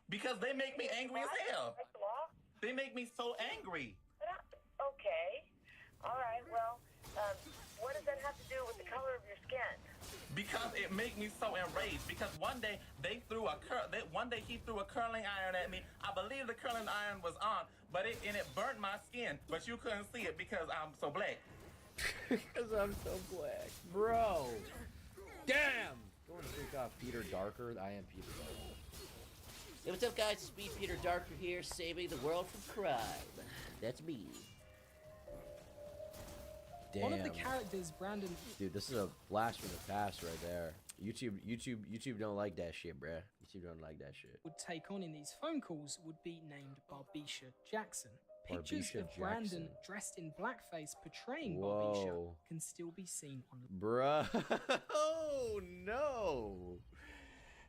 Because they make me angry as hell. Break the law? They make me so angry. Okay. All right, well, what does that have to do with the color of your skin? Because it made me so enraged. Because one day he threw a curling iron at me. I believe the curling iron was on, but it burnt my skin. But you couldn't see it because I'm so black. Because I'm so black, bro. Damn. Going to freak off Peter Darker. I am Peter Darker. Hey, what's up, guys? It's me, Peter Darker here, saving the world from crime. That's me. Damn. One of the characters Brandon... Dude, this is a blast from the past right there. YouTube don't like that shit, bruh. YouTube don't like that shit. ...would take on in these phone calls would be named Barbisha Jackson. Pictures Barbisha of Brandon Jackson. dressed in blackface portraying Whoa. Barbisha can still be seen on... Bruh. Oh, no.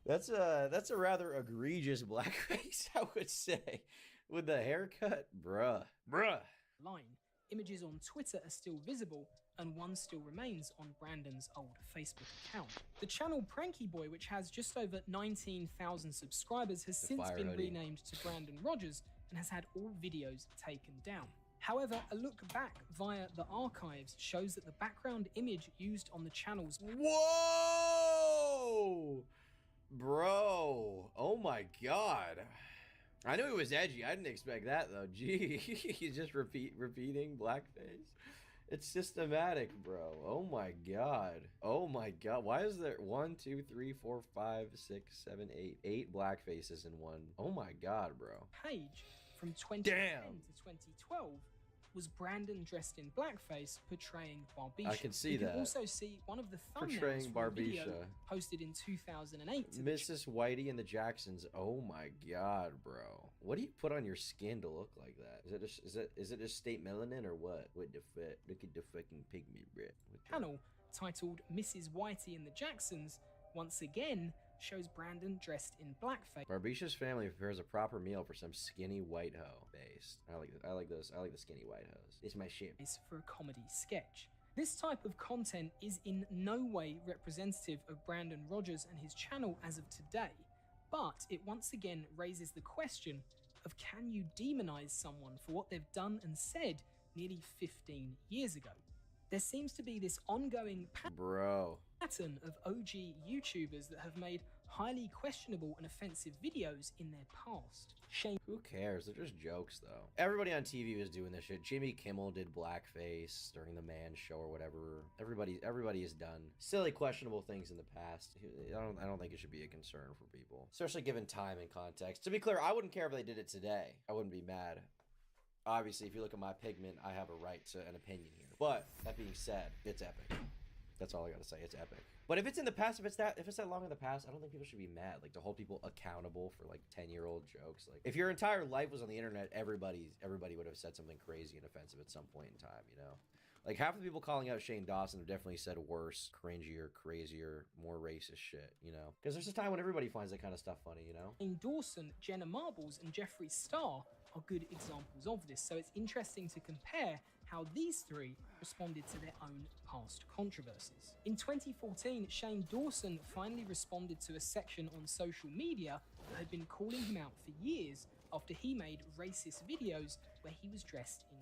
That's a rather egregious blackface, I would say. With the haircut, bruh. ...line. Images on Twitter are still visible, and one still remains on Brandon's old Facebook account. The channel Pranky Boy, which has just over 19,000 subscribers, has since fire been hoodie. renamed to Brandon Rogers and has had all videos taken down. However, a look back via the archives shows that the background image used on the channel's... Whoa! Bro. Oh my God. I knew it was edgy. I didn't expect that though. Gee, he's just repeating blackface. It's systematic, bro. Oh my God. Oh my God. Why is there 1, 2, 3, 4, 5, 6, 7, 8 black faces in one? Oh my God, bro. Page from 2010 to 2012 was Brandon dressed in blackface portraying Barbisha. I can see you that. can also see one of the thumbnails Portraying from the video Barbisha. posted in 2008. Mrs. Whitey and the Jacksons. Oh my God, bro. What do you put on your skin to look like that? Is it just state melanin or what? What the fuck? Look at the fucking pigment, bro. Channel titled Mrs. Whitey and the Jacksons once again shows Brandon dressed in blackface. Barbisha's family prepares a proper meal for some skinny white hoe. Based. I like the skinny white hoes. It's my shit. For a comedy sketch. This type of content is in no way representative of Brandon Rogers and his channel as of today, but it once again raises the question of can you demonize someone for what they've done and said nearly 15 years ago? There seems to be this ongoing pattern of OG YouTubers that have made highly questionable and offensive videos in their past. Shane... Who cares? They're just jokes, though. Everybody on TV was doing this shit. Jimmy Kimmel did blackface during the Man Show or whatever. Everybody has done silly, questionable things in the past. I don't think it should be a concern for people, especially given time and context. To be clear, I wouldn't care if they did it today. I wouldn't be mad. Obviously, if you look at my pigment, I have a right to an opinion here. But that being said, it's epic. That's all I gotta say. It's epic. But if it's in the past, if it's that long in the past, I don't think people should be mad. Like, to hold people accountable for like 10-year-old jokes. Like, if your entire life was on the internet, everybody would have said something crazy and offensive at some point in time, you know? Like, half the people calling out Shane Dawson have definitely said worse, cringier, crazier, more racist shit, you know? Because there's a time when everybody finds that kind of stuff funny, you know? Shane Dawson, Jenna Marbles, and Jeffree Star are good examples of this, so it's interesting to compare how these three responded to their own past controversies. In 2014, Shane Dawson finally responded to a section on social media that had been calling him out for years after he made racist videos where he was dressed in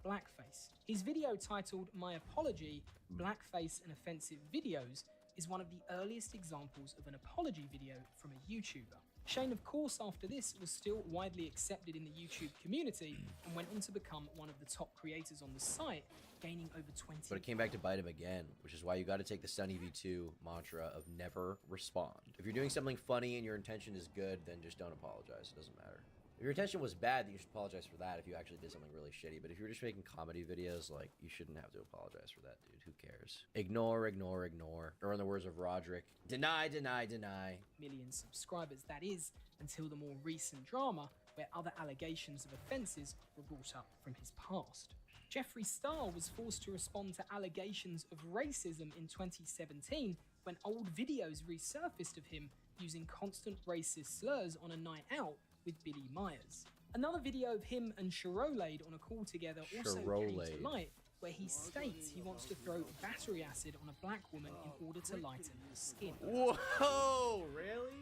blackface. His video titled "My Apology, Blackface and Offensive Videos" is one of the earliest examples of an apology video from a YouTuber. Shane, of course, after this, was still widely accepted in the YouTube community and went on to become one of the top creators on the site, gaining over 20... But it came back to bite him again, which is why you got to take the Sunny V2 mantra of never respond. If you're doing something funny and your intention is good, then just don't apologize. It doesn't matter. If your intention was bad, then you should apologize for that if you actually did something really shitty. But if you're just making comedy videos, like, you shouldn't have to apologize for that, dude. Who cares? Ignore, ignore, ignore. Or in the words of Roderick, deny, deny, deny. Million subscribers, that is, until the more recent drama where other allegations of offences were brought up from his past. Jeffree Star was forced to respond to allegations of racism in 2017 when old videos resurfaced of him using constant racist slurs on a night out with Billy Myers. Another video of him and Sherolade on a call together also came to light, where he states he wants to throw battery acid on a black woman in order to lighten her skin. Whoa, really?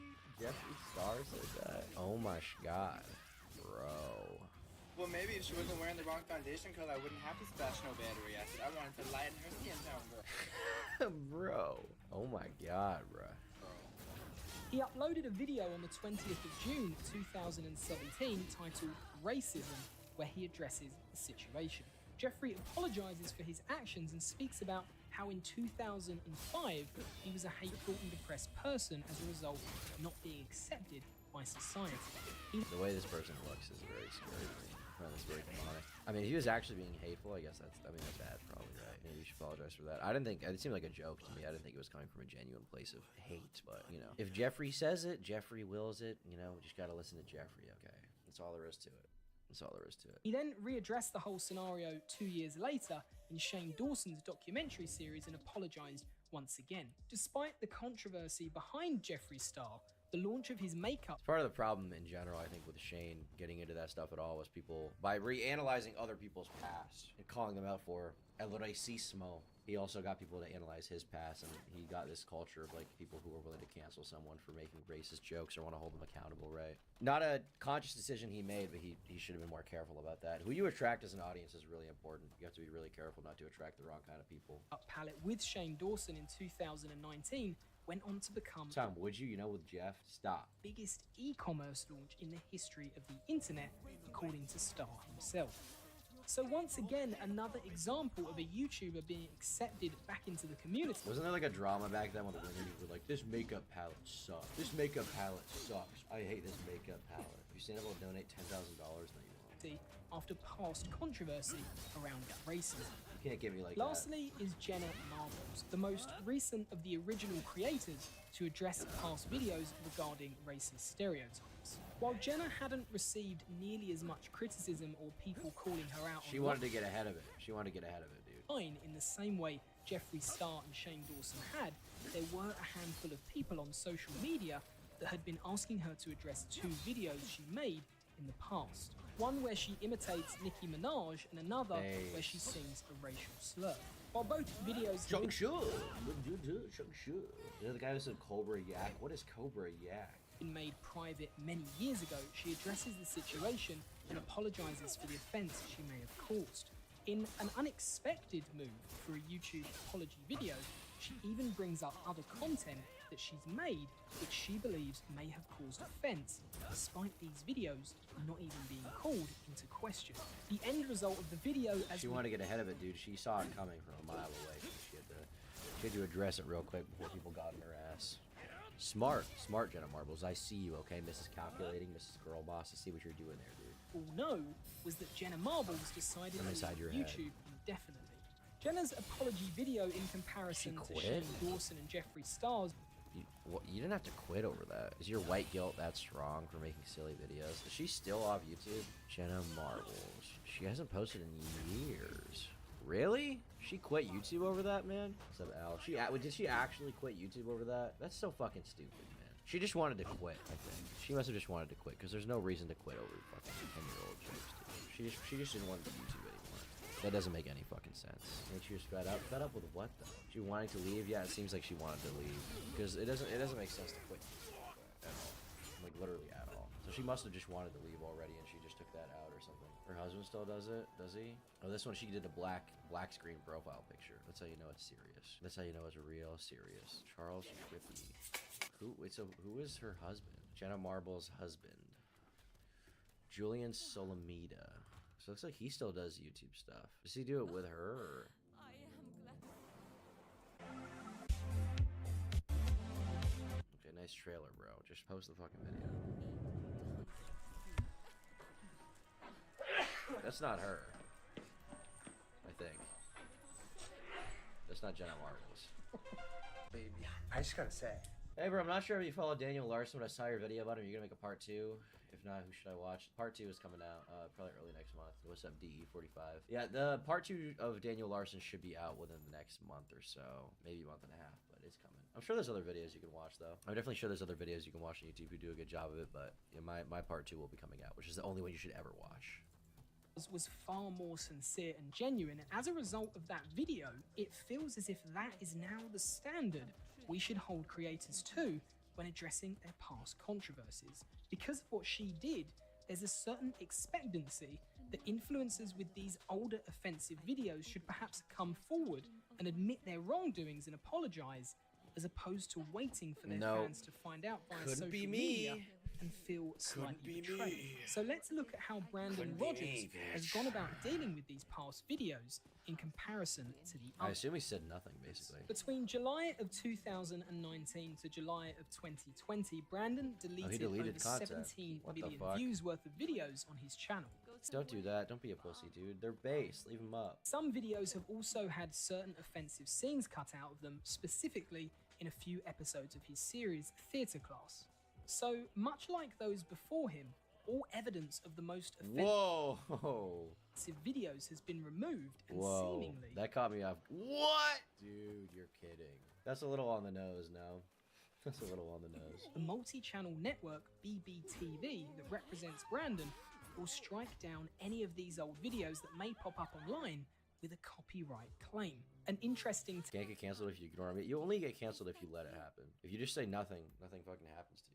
Jeffree Star said that? Oh my god, bro. Well, maybe if she wasn't wearing the wrong foundation color, I wouldn't have to splash no battery acid. I wanted to lighten her skin tone, bro. Bro. Oh my god, bro. He uploaded a video on the 20th of June 2017 titled "Racism," where he addresses the situation. Jeffree apologizes for his actions and speaks about how in 2005 he was a hateful and depressed person as a result of not being accepted by society. The way this person looks is very scary to me. That's very demonic. I mean, if he was actually being hateful, I guess that's bad, probably, right? Maybe you should apologize for that. I didn't think, it seemed like a joke to me. I didn't think it was coming from a genuine place of hate, but, you know. If Jeffree says it, Jeffree wills it, you know, we just gotta listen to Jeffree, okay? That's all there is to it. That's all there is to it. He then readdressed the whole scenario 2 years later in Shane Dawson's documentary series and apologized once again. Despite the controversy behind Jeffree Star, the launch of his makeup... Part of the problem in general, I think, with Shane getting into that stuff at all was people, by reanalyzing other people's past and calling them out for el racismo, he also got people to analyze his past, and he got this culture of, like, people who were willing to cancel someone for making racist jokes or want to hold them accountable, right? Not a conscious decision he made, but he should have been more careful about that. Who you attract as an audience is really important. You have to be really careful not to attract the wrong kind of people. Palette with Shane Dawson in 2019 went on to become... Tom, would you know, with Jeff? Stop. ...biggest e-commerce launch in the history of the internet, according to Star himself. So once again, another example of a YouTuber being accepted back into the community. Wasn't there like a drama back then when the women were like, this makeup palette sucks. This makeup palette sucks. I hate this makeup palette. If you stand up and donate $10,000, then you won't. After past controversy around racism. You can't get me like Lastly is Jenna Marbles, the most recent of the original creators to address past videos regarding racist stereotypes. While Jenna hadn't received nearly as much criticism or people calling her out, she wanted to get ahead of it. She wanted to get ahead of it, dude. In the same way Jeffree Star and Shane Dawson had, there were a handful of people on social media that had been asking her to address 2 videos she made in the past. One where she imitates Nicki Minaj and another where she sings a racial slur. While both videos... Is that the guy who said Cobra Yak? What is Cobra Yak? Been made private many years ago, she addresses the situation and apologizes for the offense she may have caused. In an unexpected move for a YouTube apology video, she even brings up other content that she's made, which she believes may have caused offense, despite these videos not even being called into question. The end result of the video, as She wanted to get ahead of it, dude. She saw it coming from a mile away. So she had to address it real quick before people got in her ass. Smart Jenna Marbles. I see you, okay, Mrs. Calculating, Mrs. Girl Boss. I see what you're doing there, dude. all know was that Jenna Marbles decided to leave YouTube indefinitely. Jenna's apology video in comparison to Shane Dawson and Jeffree Star's. You didn't have to quit over that. Is your white guilt that strong for making silly videos? Is she still off YouTube? Jenna Marbles. She hasn't posted in years. Really? She quit YouTube over that, man? What's up, Al? Did she actually quit YouTube over that? That's so fucking stupid, man. She just wanted to quit, I think. She must have just wanted to quit, because there's no reason to quit over fucking 10-year-old jokes, dude. She just didn't want to do YouTube anymore. That doesn't make any fucking sense. I think she was fed up. Fed up with what, though? She wanting to leave? Yeah, it seems like she wanted to leave. Because it doesn't make sense to quit at all. Like, literally at all. So she must have just wanted to leave already, and she just took that out or something. Her husband still does it? Does he? Oh, this one she did a black screen profile picture. That's how you know it's serious. That's how you know it's real serious. Charles Trippy. Who is her husband? Jenna Marbles' husband. Julian Solomita. So it looks like he still does YouTube stuff. Does he do it with her, or? Okay, nice trailer, bro. Just post the fucking video. That's not her. I think. That's not Jenna Marbles. Baby, I just gotta say. Hey, bro, I'm not sure if you follow Daniel Larson, but I saw your video about him. You're gonna make a part 2. If not, who should I watch? Part 2 is coming out probably early next month. What's up, DE45? Yeah, the part 2 of Daniel Larson should be out within the next month or so. Maybe a month and a half, but it's coming. I'm sure there's other videos you can watch, though. I'm definitely sure there's other videos you can watch on YouTube who do a good job of it, but yeah, my part 2 will be coming out, which is the only one you should ever watch. Was far more sincere and genuine, and as a result of that video, it feels as if that is now the standard we should hold creators to when addressing their past controversies. Because of what she did, there's a certain expectancy that influencers with these older offensive videos should perhaps come forward and admit their wrongdoings and apologize, as opposed to waiting for their fans to find out via social media and feel slightly betrayed. So let's look at how Brandon Rogers has gone about dealing with these past videos in comparison to the others. I assume he said nothing, basically. Between July of 2019 to July of 2020, Brandon deleted over 17 million views worth of videos on his channel. Don't do that. Don't be a pussy, dude. They're base. Leave them up. Some videos have also had certain offensive scenes cut out of them, specifically in a few episodes of his series Theatre Class. So, much like those before him, all evidence of the most offensive videos has been removed, and seemingly... That caught me off. What? Dude, you're kidding. That's a little on the nose now. That's a little on the nose. The multi-channel network BBTV that represents Brandon will strike down any of these old videos that may pop up online with a copyright claim. An interesting... Can't get canceled if you ignore me. You only get canceled if you let it happen. If you just say nothing, nothing fucking happens to you.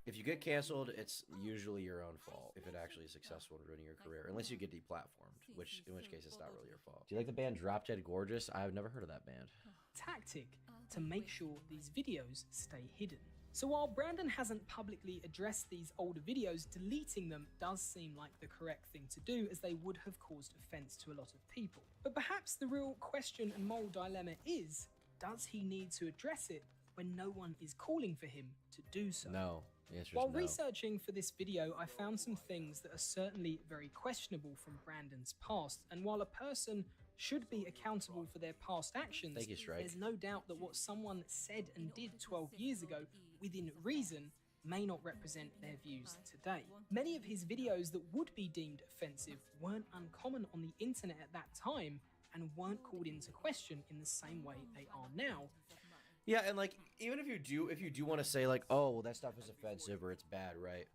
If you get canceled, it's usually your own fault if it actually is successful in ruining your career, unless you get deplatformed, in which case it's not really your fault. Do you like the band Drop Dead Gorgeous? I've never heard of that band. Tactic to make sure these videos stay hidden. So while Brandon hasn't publicly addressed these older videos, deleting them does seem like the correct thing to do, as they would have caused offense to a lot of people. But perhaps the real question and moral dilemma is, does he need to address it when no one is calling for him to do so? No. The answer is While no. researching for this video, I found some things that are certainly very questionable from Brandon's past, and while a person should be accountable for their past actions, there's no doubt that what someone said and did 12 years ago, within reason, may not represent their views today. Many of his videos that would be deemed offensive weren't uncommon on the internet at that time and weren't called into question in the same way they are now. Yeah, and like, even if you do want to say like, oh, well, that stuff is offensive or it's bad, right?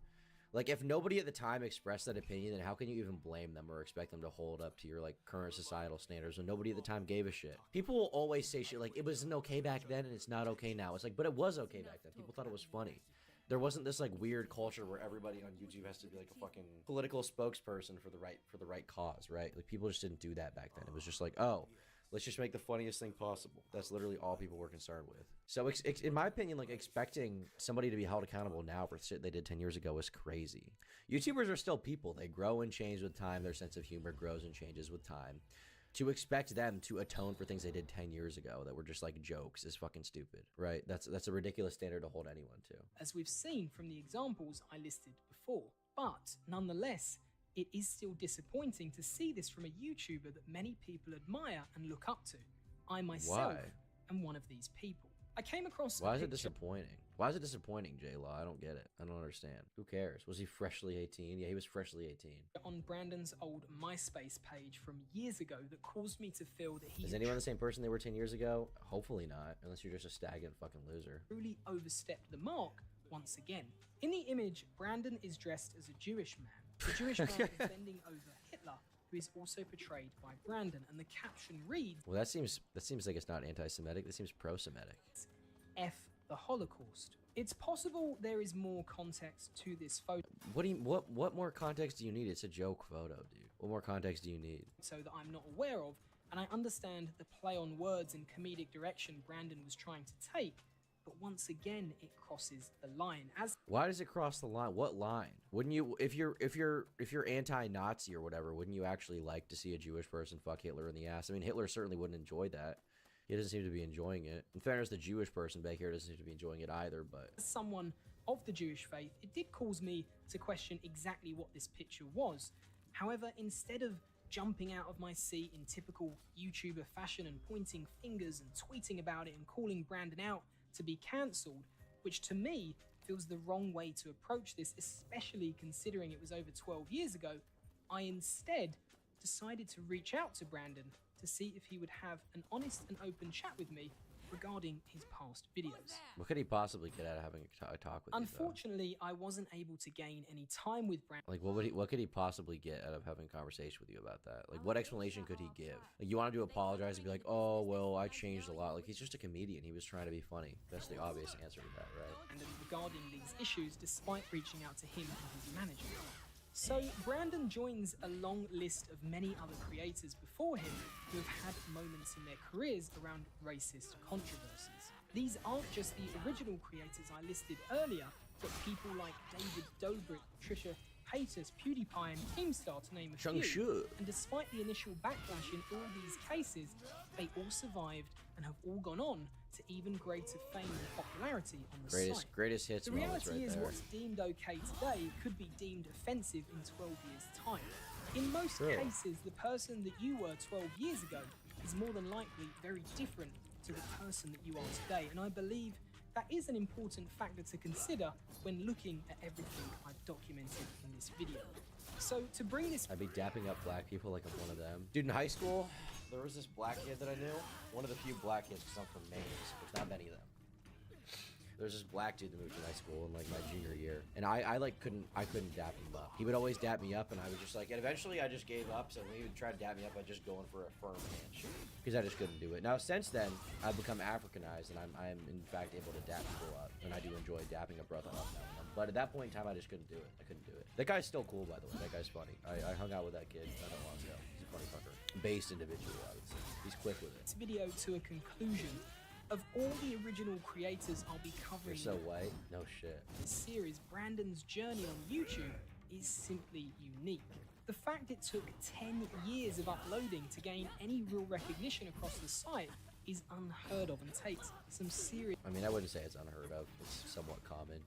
Like, if nobody at the time expressed that opinion, then how can you even blame them or expect them to hold up to your, like, current societal standards when nobody at the time gave a shit? People will always say shit like, it wasn't okay back then and it's not okay now. It's like, but it was okay back then. People thought it was funny. There wasn't this, like, weird culture where everybody on YouTube has to be, like, a fucking political spokesperson for the right cause, right? Like, people just didn't do that back then. It was just like, oh, Let's just make the funniest thing possible. That's literally all people were concerned with. So in my opinion, like expecting somebody to be held accountable now for shit they did 10 years ago is crazy. YouTubers are still people. They grow and change with time. Their sense of humor grows and changes with time. To expect them to atone for things they did 10 years ago that were just like jokes is fucking stupid, right? That's a ridiculous standard to hold anyone to. As we've seen from the examples I listed before. But nonetheless, it is still disappointing to see this from a YouTuber that many people admire and look up to. I myself am one of these people. I came across Why is it disappointing? Why is it disappointing, J-Law? I don't get it. I don't understand. Who cares? Was he freshly 18? Yeah, he was freshly 18. On Brandon's old MySpace page from years ago that caused me to feel that he... Is anyone the same person they were 10 years ago? Hopefully not, unless you're just a stagnant fucking loser. ...truly overstepped the mark once again. In the image, Brandon is dressed as a Jewish man. The Jewish man is bending over Hitler, who is also portrayed by Brandon, and the caption reads... Well, that seems like it's not anti-Semitic. That seems pro-Semitic. F the Holocaust. It's possible there is more context to this photo. What more context do you need? It's a joke photo, dude. What more context do you need? So that I'm not aware of, and I understand the play on words and comedic direction Brandon was trying to take, but once again it crosses the line. Why does it cross the line? What line? Wouldn't you, if you're anti-Nazi or whatever, wouldn't you actually like to see a Jewish person fuck Hitler in the ass? I mean, Hitler certainly wouldn't enjoy that. He doesn't seem to be enjoying it. In fairness, the Jewish person back here doesn't seem to be enjoying it either, but... As someone of the Jewish faith, it did cause me to question exactly what this picture was. However, instead of jumping out of my seat in typical YouTuber fashion and pointing fingers and tweeting about it and calling Brandon out to be cancelled, which to me feels the wrong way to approach this, especially considering it was over 12 years ago, I instead decided to reach out to Brandon to see if he would have an honest and open chat with me regarding his past videos. What could he possibly get out of having a talk with you, Unfortunately, I wasn't able to gain any time with Brandon. Like, what could he possibly get out of having a conversation with you about that? Like, what explanation could he give? Like, you wanted to apologize and be like, oh, well, I changed a lot. Like, he's just a comedian. He was trying to be funny. That's the obvious answer to that, right? And regarding these issues, despite reaching out to him and his manager. So Brandon joins a long list of many other creators before him who have had moments in their careers around racist controversies. These aren't just the original creators I listed earlier, but people like David Dobrik, Trisha Paytas, PewDiePie, and Keemstar, to name a few. And despite the initial backlash in all these cases, they all survived and have all gone on to even greater fame and popularity on the site. Greatest hits. The reality is what's deemed okay today could be deemed offensive in 12 years' time. In most cases, the person that you were 12 years ago is more than likely very different to the person that you are today, and I believe that is an important factor to consider when looking at everything I've documented in this video. So to bring this... I'd be dapping up black people like I'm one of them. Dude, in high school, there was this black kid that I knew. One of the few black kids, because I'm from Maine, so there's not many of them. There was this black dude that moved to my school in like my junior year, and I couldn't dap him up. He would always dap me up, and I was just like, and eventually I just gave up. So when he would try to dap me up, I'd just go in for a firm handshake because I just couldn't do it. Now since then, I've become Africanized, and I'm in fact able to dap people up, and I do enjoy dapping a brother up now and then. But at that point in time, I just couldn't do it. I couldn't do it. That guy's still cool, by the way. That guy's funny. I hung out with that kid not that long ago. He's a funny fucker. Based individual, I would say. He's quick with it. This video to a conclusion. Of all the original creators I'll be covering... You're so white. No shit. ...this series, Brandon's journey on YouTube is simply unique. The fact it took 10 years of uploading to gain any real recognition across the site is unheard of and takes some serious... I mean, I wouldn't say it's unheard of. It's somewhat common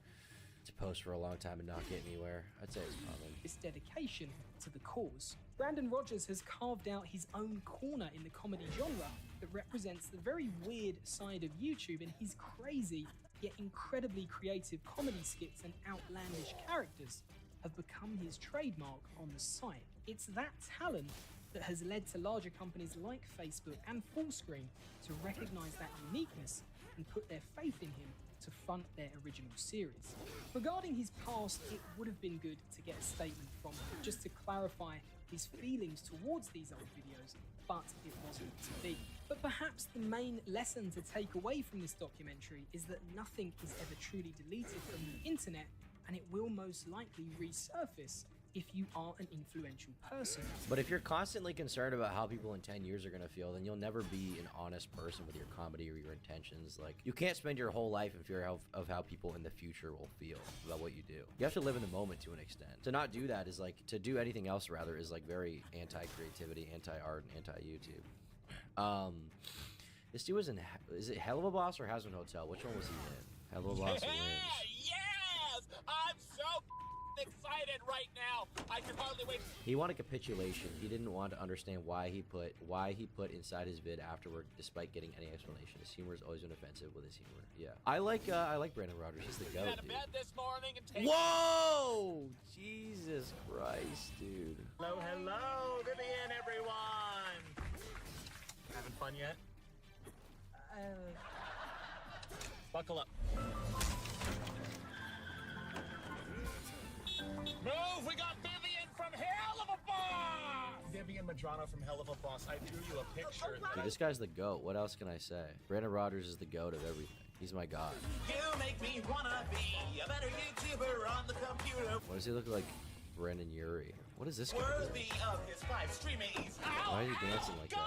to post for a long time and not get anywhere. I'd say it's common. This dedication to the cause. Brandon Rogers has carved out his own corner in the comedy genre that represents the very weird side of YouTube, and his crazy yet incredibly creative comedy skits and outlandish characters have become his trademark on the site. It's that talent that has led to larger companies like Facebook and Fullscreen to recognize that uniqueness and put their faith in him to fund their original series. Regarding his past, it would have been good to get a statement from him just to clarify his feelings towards these old videos, but it wasn't to be. But perhaps the main lesson to take away from this documentary is that nothing is ever truly deleted from the internet, and it will most likely resurface if you are an influential person. But if you're constantly concerned about how people in 10 years are going to feel, then you'll never be an honest person with your comedy or your intentions. Like, you can't spend your whole life in fear of how people in the future will feel about what you do. You have to live in the moment to an extent. To not do that is like, to do anything else rather is like very anti-creativity, anti-art, and anti-YouTube. This dude was in, is it Hell of a Boss or Hazard Hotel? Which one was he in? Hell of a Boss wins. Yes! I'm so excited right now. I can hardly wait. He wanted capitulation. He didn't want to understand why he put inside his vid afterward, despite getting any explanation. His humor has always been offensive with his humor. Yeah, I like Brandon Rogers. He's the goat, dude. This morning and take Whoa! Jesus Christ, dude. Hello, hello, Vivian, everyone. Having fun yet? Buckle up. Move! We got Vivian from Hell of a Boss! Vivian Madrano from Hell of a Boss. I drew you a picture. Dude, this guy's the goat. What else can I say? Brandon Rogers is the goat of everything. He's my god. You make me wanna be a better YouTuber on the computer. What does he look like? Brandon Urie. What is this guy doing? Worthy of his 5 streamings. Why is he dancing like that?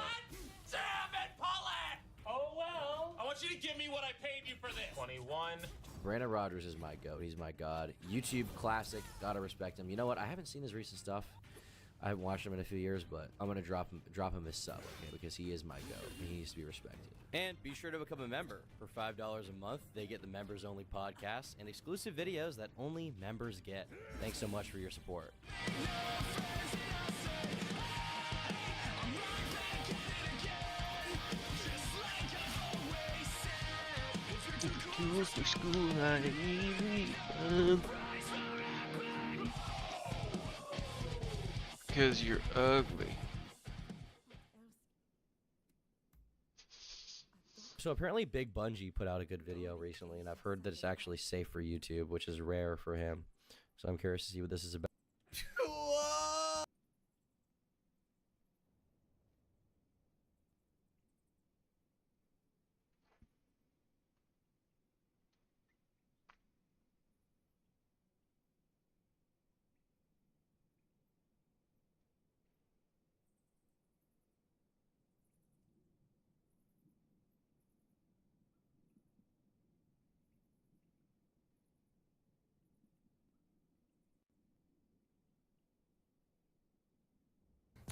Damn it, Paulette! Oh well. I want you to give me what I paid you for this. 21. Brandon Rogers is my goat. He's my god. YouTube classic. Gotta respect him. You know what? I haven't seen his recent stuff. I haven't watched him in a few years, but I'm gonna drop him his sub, okay? Because he is my goat. And he needs to be respected. And be sure to become a member. For $5 a month, they get the members-only podcasts and exclusive videos that only members get. Thanks so much for your support. For school, I need because you're ugly. So apparently Big Bungie put out a good video recently, and I've heard that it's actually safe for YouTube, which is rare for him. So I'm curious to see what this is about.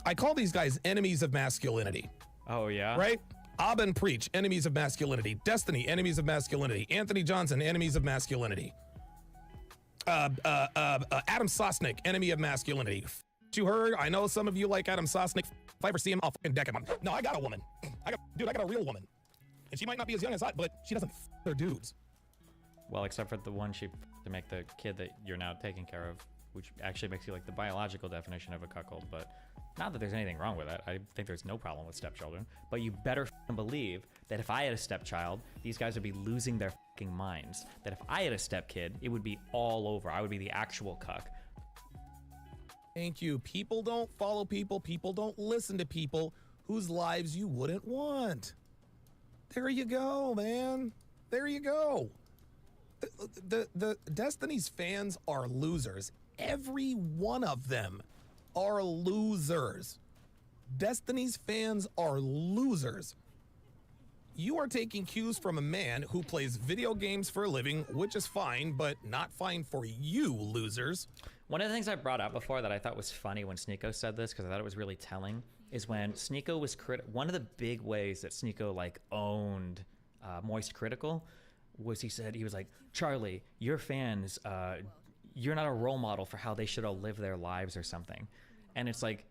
I call these guys enemies of masculinity. Oh, yeah? Right? Aben Preach, enemies of masculinity. Destiny, enemies of masculinity. Anthony Johnson, enemies of masculinity. Adam Sosnick, enemy of masculinity. You heard? I know some of you like Adam Sosnick. If I ever see him, I'll fucking deck him. No, I got a woman. I got a real woman. And she might not be as young as I, but she doesn't her dudes. Well, except for the one she to make the kid that you're now taking care of, which actually makes you like the biological definition of a cuckold, but not that there's anything wrong with that. I think there's no problem with stepchildren, but you better believe that if I had a stepchild, these guys would be losing their fucking minds. That if I had a stepkid, it would be all over. I would be the actual cuck. Thank you. People don't follow people. People don't listen to people whose lives you wouldn't want. There you go, man. There you go. The Destiny's fans are losers. Every one of them are losers. Destiny's fans are losers. You are taking cues from a man who plays video games for a living, which is fine, but not fine for you, losers. One of the things I brought up before that I thought was funny when Sneeko said this, because I thought it was really telling, is when Sneeko was one of the big ways that Sneeko like owned Moist Critical was he was like, Charlie, your fans, you're not a role model for how they should all live their lives or something. And it's like,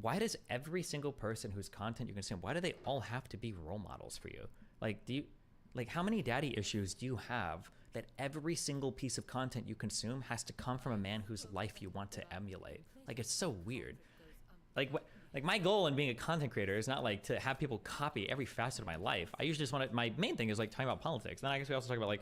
why does every single person whose content you consume, why do they all have to be role models for you? Like, how many daddy issues do you have that every single piece of content you consume has to come from a man whose life you want to emulate? Like, it's so weird. Like my goal in being a content creator is not like to have people copy every facet of my life. I usually just want to, my main thing is like talking about politics. Then I guess we also talk about like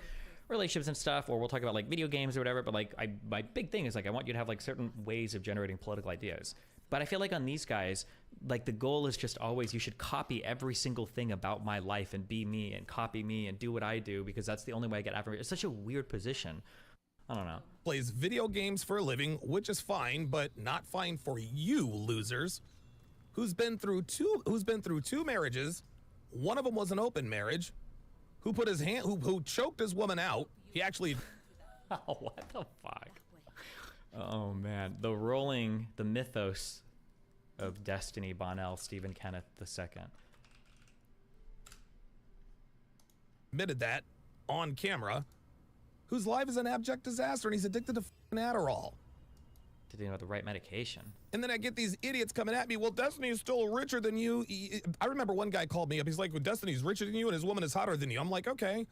relationships and stuff, or we'll talk about like video games or whatever. But like my big thing is like I want you to have like certain ways of generating political ideas. But I feel like on these guys, like the goal is just always you should copy every single thing about my life and be me and copy me and do what I do because that's the only way I get after it. It's such a weird position. I don't know. plays video games for a living, which is fine, but not fine for you losers. Who's been through two marriages. One of them was an open marriage. Who put his hand who choked his woman out. He actually Oh, what the fuck? Oh man, the mythos of Destiny Bonnell Stephen Kenneth II. Admitted that on camera. Whose life is an abject disaster and he's addicted to f***ing Adderall. Did they know the right medication? And then I get these idiots coming at me. Well, Destiny is still richer than you. I remember one guy called me up. He's like, well, Destiny's richer than you and his woman is hotter than you. I'm like, okay.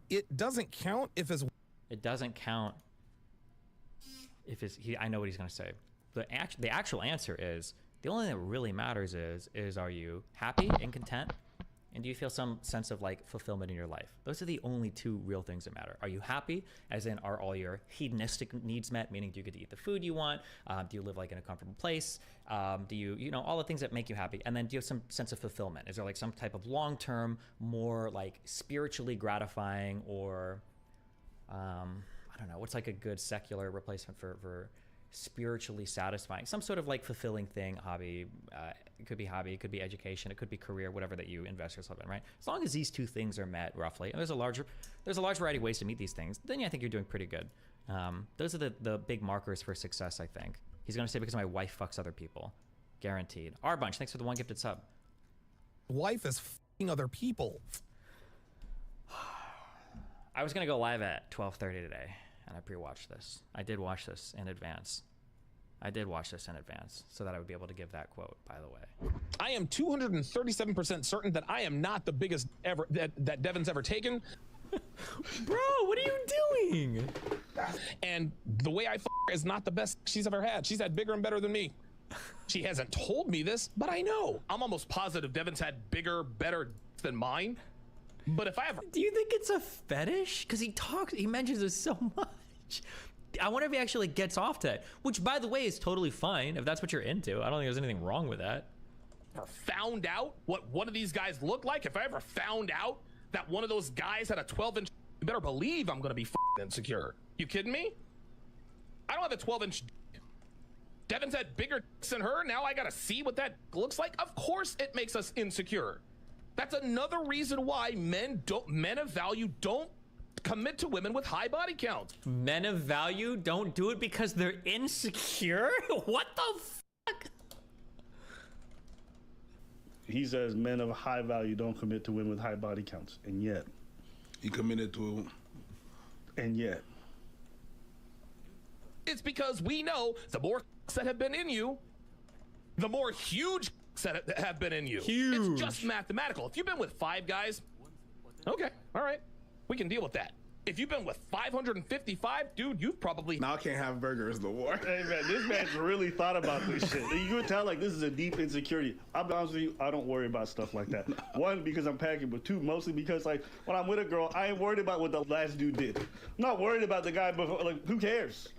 It doesn't count if his... It doesn't count if his... I know what he's going to say. The actual answer is, the only thing that really matters is are you happy and content? And do you feel some sense of like fulfillment in your life? Those are the only two real things that matter. Are you happy? As in, are all your hedonistic needs met? Meaning, do you get to eat the food you want? Do you live like in a comfortable place? Do you know, all the things that make you happy? And then do you have some sense of fulfillment? Is there like some type of long-term, more like spiritually gratifying or, I don't know, what's like a good secular replacement for spiritually satisfying, some sort of like fulfilling thing, hobby. It could be hobby, it could be education, it could be career, whatever that you invest yourself in, right? As long as these two things are met roughly, and there's a large variety of ways to meet these things, then yeah, I think you're doing pretty good. Those are the big markers for success, I think. He's gonna say because my wife fucks other people, guaranteed. R Bunch, thanks for the 1 gifted sub. Wife is f***ing other people. I was gonna go live at 12:30 today, and I pre-watched this. I did watch this in advance. So that I would be able to give that quote, by the way. I am 237% certain that I am not the biggest ever that Devin's ever taken. Bro, what are you doing? And the way I f is not the best she's ever had. She's had bigger and better than me. She hasn't told me this, but I know. I'm almost positive Devin's had bigger, better than mine. But if I ever... Do you think it's a fetish? Because he mentions it so much. I wonder if he actually gets off to it, which, by the way, is totally fine if that's what you're into. I don't think there's anything wrong with that. Ever found out what one of these guys looked like? If I ever found out that one of those guys had a 12-inch, you better believe I'm gonna be insecure. You kidding me? I don't have a 12-inch. Devin's had bigger than her. Now I gotta see what that looks like. Of course it makes us insecure. That's another reason why men of value don't commit to women with high body count. Men of value don't do it because they're insecure? What the fuck? He says men of high value don't commit to women with high body counts, and yet he committed to and yet it's because we know the more that have been in you, the more huge that have been in you. Huge. It's just mathematical. If you've been with 5 guys, okay, all right, we can deal with that. If you've been with 555, dude, you've probably... Now I can't have burgers no more. Hey, man, this man's really thought about this shit. You can tell, like, this is a deep insecurity. I'll be honest with you, I don't worry about stuff like that. One, because I'm packing, but two, mostly because, like, when I'm with a girl, I ain't worried about what the last dude did. I'm not worried about the guy before, like, who cares?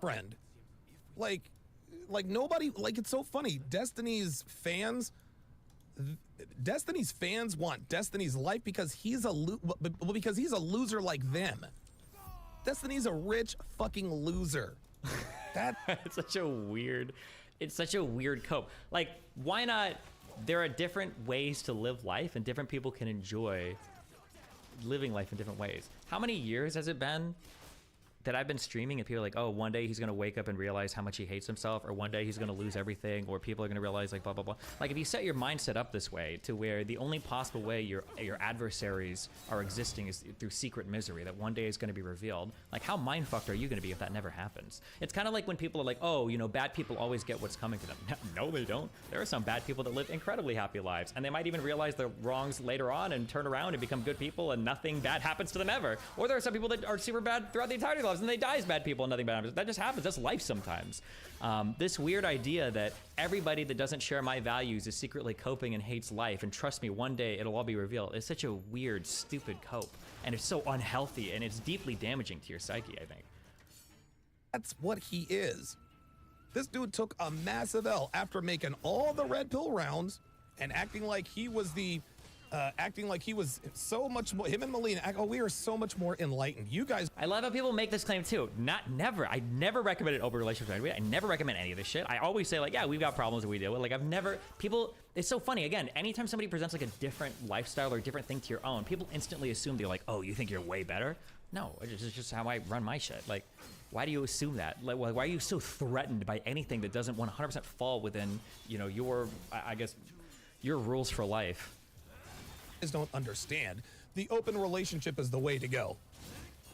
Friend. Like nobody, like, it's so funny. Destiny's fans want Destiny's life because he's a loser like them. Destiny's a rich fucking loser. It's such a weird cope. Like, why not? There are different ways to live life, and different people can enjoy living life in different ways. How many years has it been that I've been streaming and people are like, oh, one day he's gonna wake up and realize how much he hates himself, or one day he's gonna lose everything, or people are gonna realize like blah, blah, blah. Like, if you set your mindset up this way to where the only possible way your adversaries are existing is through secret misery, that one day is gonna be revealed, like, how mind-fucked are you gonna be if that never happens? It's kind of like when people are like, oh, you know, bad people always get what's coming to them. No, they don't. There are some bad people that live incredibly happy lives, and they might even realize their wrongs later on and turn around and become good people and nothing bad happens to them ever. Or there are some people that are super bad throughout the entirety of their lives and they die as bad people and nothing bad happens. That just happens. That's life sometimes. This weird idea that everybody that doesn't share my values is secretly coping and hates life, and trust me, one day it'll all be revealed, is such a weird, stupid cope. And it's so unhealthy, and it's deeply damaging to your psyche, I think. That's what he is. This dude took a massive L after making all the red pill rounds and acting like he was the acting like he was so much more, him and Melina, we are so much more enlightened. You guys. I love how people make this claim too. Never. I never recommended open relationships to anybody. I never recommend any of this shit. I always say like, yeah, we've got problems that we deal with. Like it's so funny. Again, anytime somebody presents like a different lifestyle or a different thing to your own, people instantly assume they're like, oh, you think you're way better? No, it's just how I run my shit. Like, why do you assume that? Like, why are you so threatened by anything that doesn't 100% fall within, your, I guess, your rules for life? Don't understand. The open relationship is the way to go.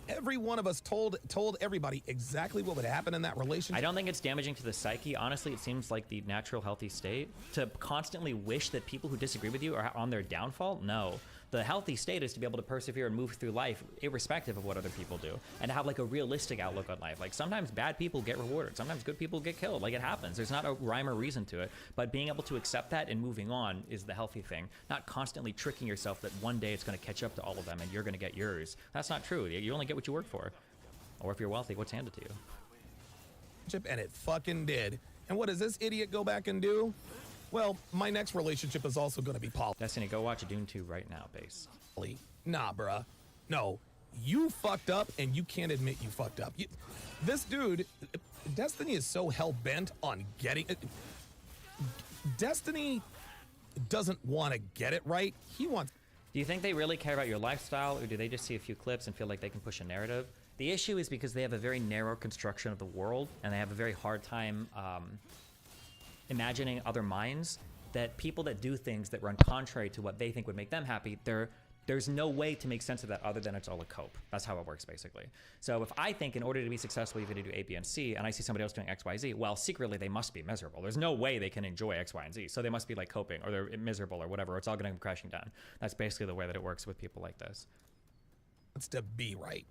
Every one of us told everybody exactly what would happen in that relationship. I don't think it's damaging to the psyche. Honestly, it seems like the natural healthy state. To constantly wish that people who disagree with you are on their downfall? No. The healthy state is to be able to persevere and move through life irrespective of what other people do, and to have like a realistic outlook on life. Like sometimes bad people get rewarded, sometimes good people get killed. Like it happens. There's not a rhyme or reason to it, but being able to accept that and moving on is the healthy thing. Not constantly tricking yourself that one day it's going to catch up to all of them and you're going to get yours. That's not true. You only get what you work for, or if you're wealthy, what's handed to you. And it fucking did. And what does this idiot go back and do? Well, my next relationship is also going to be poly. Destiny, go watch Dune 2 right now, base. Nah, bruh. No, you fucked up and you can't admit you fucked up. This dude, Destiny is so hell-bent on getting it. Destiny doesn't want to get it right. He wants... Do you think they really care about your lifestyle, or do they just see a few clips and feel like they can push a narrative? The issue is because they have a very narrow construction of the world, and they have a very hard time imagining other minds, that people that do things that run contrary to what they think would make them happy, there's no way to make sense of that other than it's all a cope. That's how it works, basically. So if I think in order to be successful, you have to do A, B, and C, and I see somebody else doing X, Y, Z, well, secretly they must be miserable. There's no way they can enjoy X, Y, and Z. So they must be like coping, or they're miserable, or whatever. It's all going to come crashing down. That's basically the way that it works with people like this. Wants to be right.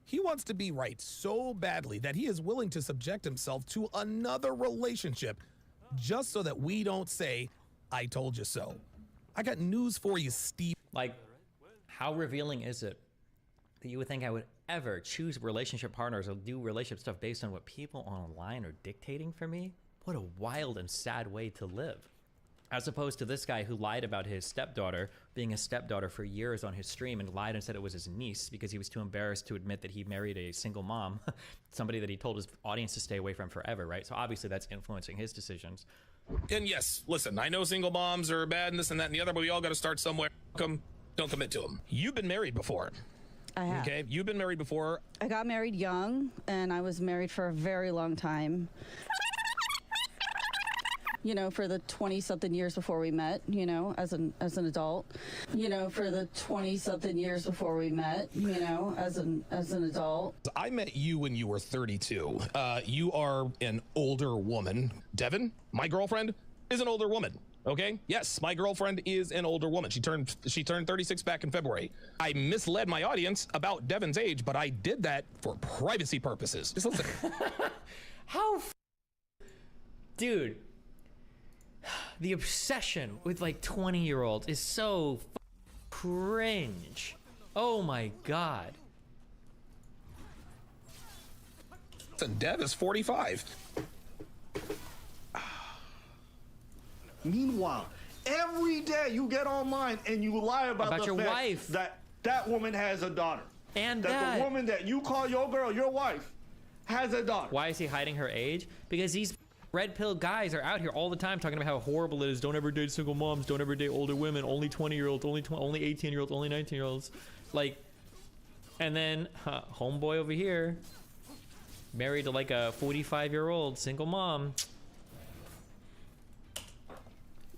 He wants to be right so badly that he is willing to subject himself to another relationship just so that we don't say, I told you so. I got news for you, Steve. Like, how revealing is it that you would think I would ever choose relationship partners or do relationship stuff based on what people online are dictating for me? What a wild and sad way to live. As opposed to this guy who lied about his stepdaughter being a stepdaughter for years on his stream, and lied and said it was his niece because he was too embarrassed to admit that he married a single mom, somebody that he told his audience to stay away from forever, right? So obviously that's influencing his decisions. And yes, listen, I know single moms are bad and this and that and the other, but we all got to start somewhere. Don't commit to them. You've been married before. I have. Okay, you've been married before. I got married young, and I was married for a very long time. You know, for the 20-something years before we met, you know, as an adult. You know, for the 20-something years before we met, you know, as an adult. I met you when you were 32. You are an older woman. Devin, my girlfriend, is an older woman. Okay? Yes, my girlfriend is an older woman. She turned 36 back in February. I misled my audience about Devin's age, but I did that for privacy purposes. Just listen. How dude, the obsession with like 20-year-olds is so cringe. Oh my god. And Dev is 45. Meanwhile, every day you get online and you lie about the your fact wife. that woman has a daughter. And that the woman that you call your girl, your wife, has a daughter. Why is he hiding her age? Because these red pill guys are out here all the time talking about how horrible it is. Don't ever date single moms. Don't ever date older women. Only 20-year-olds. Only 18-year-olds. Only 19-year-olds. Like, and then homeboy over here, married to like a 45-year-old single mom.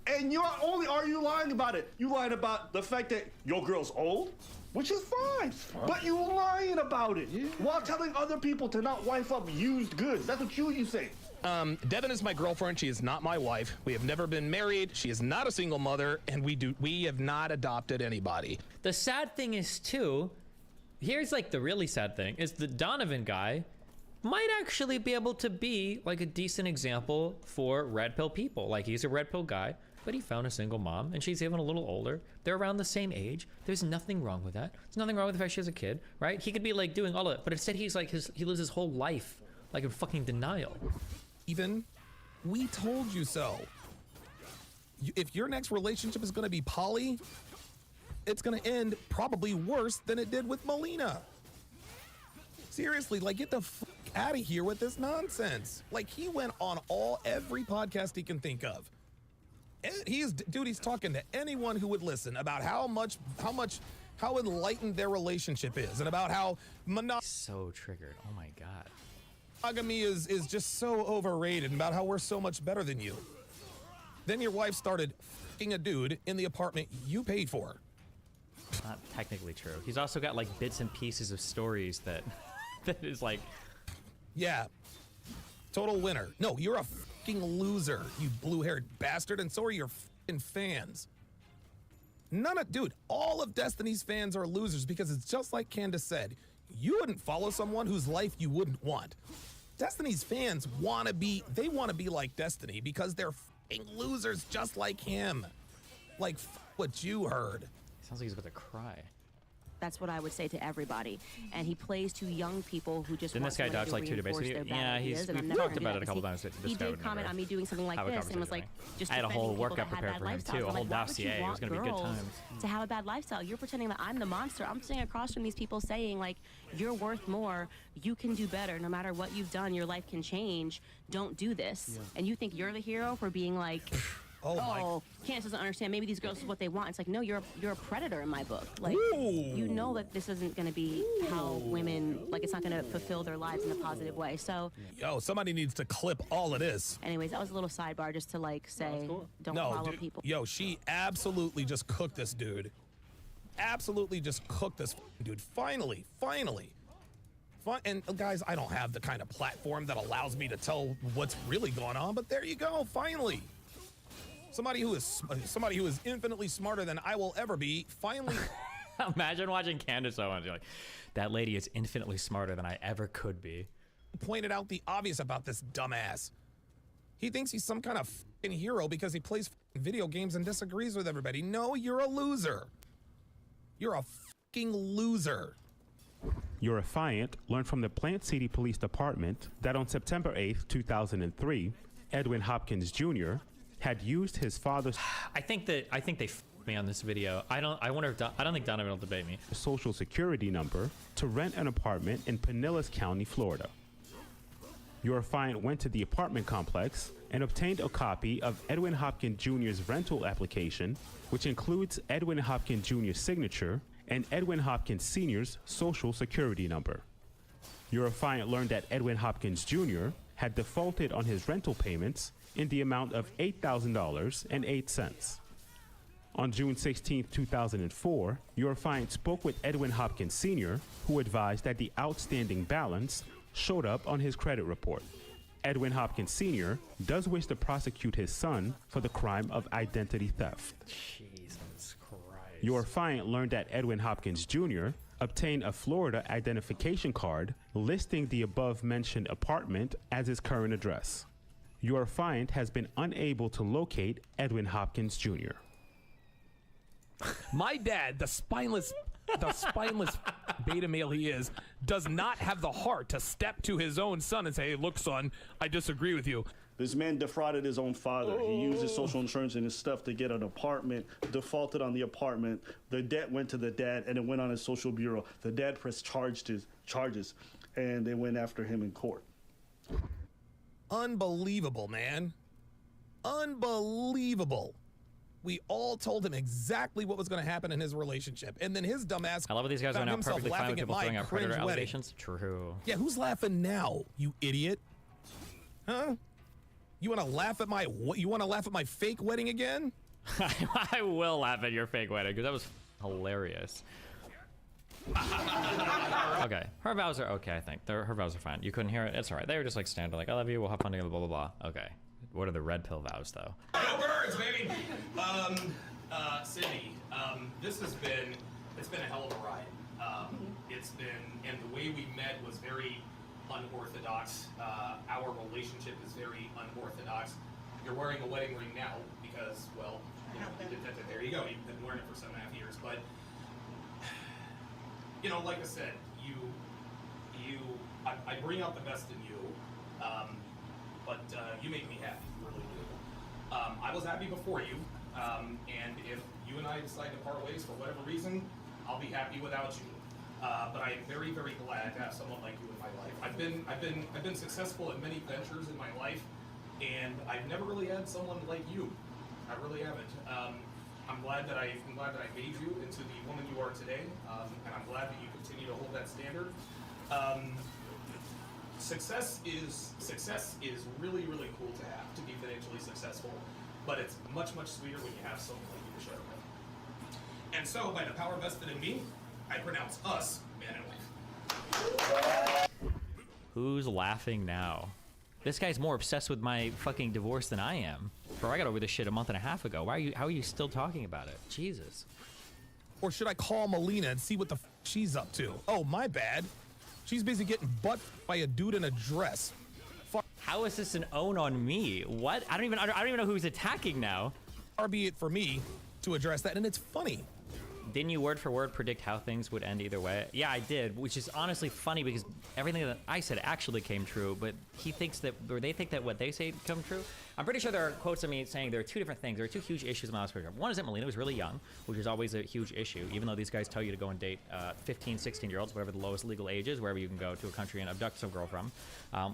And you're only are you lying about it? You lying about the fact that your girl's old, which is fine, but you lying about it while telling other people to not wife up used goods. That's what you say. Devin is my girlfriend. She is not my wife. We have never been married. She is not a single mother, and we have not adopted anybody. The sad thing is too, here's like the really sad thing, is the Donovan guy might actually be able to be like a decent example for red pill people. Like, he's a red pill guy, but he found a single mom, and she's even a little older. They're around the same age. There's nothing wrong with that. There's nothing wrong with the fact she has a kid, right? He could be like doing all of it, but instead he's like he lives his whole life like in fucking denial. Even, we told you so. If your next relationship is going to be poly, it's going to end probably worse than it did with Melina. Seriously, like, get the fuck out of here with this nonsense. Like, he went on every podcast he can think of. And he's talking to anyone who would listen about how enlightened their relationship is, and about how so triggered. Oh my god. Monogamy is just so overrated, and about how we're so much better than you. Then your wife started fucking a dude in the apartment you paid for. Not technically true. He's also got like bits and pieces of stories that is like, yeah, total winner. No, you're a fucking loser, you blue-haired bastard, and so are your fucking fans. Dude, all of Destiny's fans are losers, because it's just like Candace said. You wouldn't follow someone whose life you wouldn't want. Destiny's fans want to be like Destiny because they're fucking losers just like him. Like, what you heard. Sounds like he's about to cry. That's what I would say to everybody. And he plays to young people who just Didn't want this guy someone dodge to like 2 debates with you? reinforce their Yeah, bad ideas, and I'm we've never talked gonna about do it a couple times. He did comment on me doing something like this and was like, just I had a whole defending people workup that had prepared bad for him lifestyles. too, a I'm whole like, why would you dossier. It was want gonna be good girls times. to have a bad lifestyle? You're pretending that I'm the monster. I'm sitting across from these people saying, like, you're worth more. You can do better. No matter what you've done, your life can change. Don't do this. Yeah. And you think you're the hero for being like, Candace doesn't understand. Maybe these girls is what they want. It's like, no, you're a predator in my book. Like, you know that this isn't going to be how women, like, it's not going to fulfill their lives in a positive way. So, yo, somebody needs to clip all of this. Anyways, that was a little sidebar just to like say, don't follow people. Yo, she absolutely just cooked this dude. Absolutely just cooked this dude. Finally. And guys, I don't have the kind of platform that allows me to tell what's really going on, but there you go. Finally. Somebody who is infinitely smarter than I will ever be, finally. Imagine watching Candace Owens. You're like, that lady is infinitely smarter than I ever could be. Pointed out the obvious about this dumbass. He thinks he's some kind of fucking hero because he plays video games and disagrees with everybody. No, you're a loser. You're a fucking loser. Euraffiant learned from the Plant City Police Department that on September 8th, 2003, Edwin Hopkins Jr. had used his father's I think they f***ed me on this video. I don't think Donovan will debate me. Social Security number to rent an apartment in Pinellas County, Florida. Euraffiant went to the apartment complex and obtained a copy of Edwin Hopkins Jr.'s rental application, which includes Edwin Hopkins Jr.'s signature and Edwin Hopkins Sr.'s Social Security number. Euraffiant learned that Edwin Hopkins Jr. had defaulted on his rental payments in the amount of $8,000.08. On June 16, 2004, Euraffiant spoke with Edwin Hopkins Sr., who advised that the outstanding balance showed up on his credit report. Edwin Hopkins Sr. does wish to prosecute his son for the crime of identity theft. Jesus Christ. Euraffiant learned that Edwin Hopkins Jr. obtained a Florida identification card listing the above-mentioned apartment as his current address. Euraffiant has been unable to locate Edwin Hopkins Jr. My dad, the spineless beta male he is, does not have the heart to step to his own son and say, hey, look, son, I disagree with you. This man defrauded his own father. He used his social insurance and his stuff to get an apartment, defaulted on the apartment. The debt went to the dad, and it went on his social bureau. The dad pressed charges, and they went after him in court. Unbelievable, man. Unbelievable. We all told him exactly what was going to happen in his relationship, and then his dumbass. I love how these guys are now perfectly fine with people throwing out predator wedding. allegations. True. Yeah, who's laughing now, you idiot? Huh? You want to laugh at my fake wedding again? I will laugh at your fake wedding because that was hilarious. Okay, her vows are okay. I think her vows are fine. You couldn't hear it. It's all right. They were just like standard, like I love you. We'll have fun together. Blah blah blah. Okay. What are the red pill vows though? Go birds, baby. Sydney, it's been a hell of a ride. And the way we met was very unorthodox. Our relationship is very unorthodox. You're wearing a wedding ring now because, well, there you go. You've been wearing it for 7.5 years. But, like I said, I bring out the best in you, but you make me happy, you really do. I was happy before you, and if you and I decide to part ways for whatever reason, I'll be happy without you. But I am very, very glad to have someone like you in my life. I've been successful in many ventures in my life, and I've never really had someone like you. I really haven't. I'm glad that I made you into the woman you are today, and I'm glad that you continue to hold that standard. Success is really, really cool to have, to be financially successful, but it's much, much sweeter when you have someone like you to share it with. And so, by the power vested in me, I pronounce us man and wife. Who's laughing now? This guy's more obsessed with my fucking divorce than I am. Bro, I got over this shit a month and a half ago. How are you still talking about it? Jesus. Or should I call Melina and see what the she's up to? Oh, my bad. She's busy getting butt by a dude in a dress. Fuck. How is this an own on me? What? I don't even know who's attacking now. Far be it for me to address that, and it's funny. Didn't you word for word predict how things would end either way? Yeah, I did, which is honestly funny because everything that I said actually came true, but he thinks that, or they think that what they say come true. I'm pretty sure there are quotes of me saying there are two different things. There are two huge issues in my last program. One is that Melina was really young, which is always a huge issue, even though these guys tell you to go and date 15, 16-year-olds, whatever the lowest legal age is, wherever you can go to a country and abduct some girl from,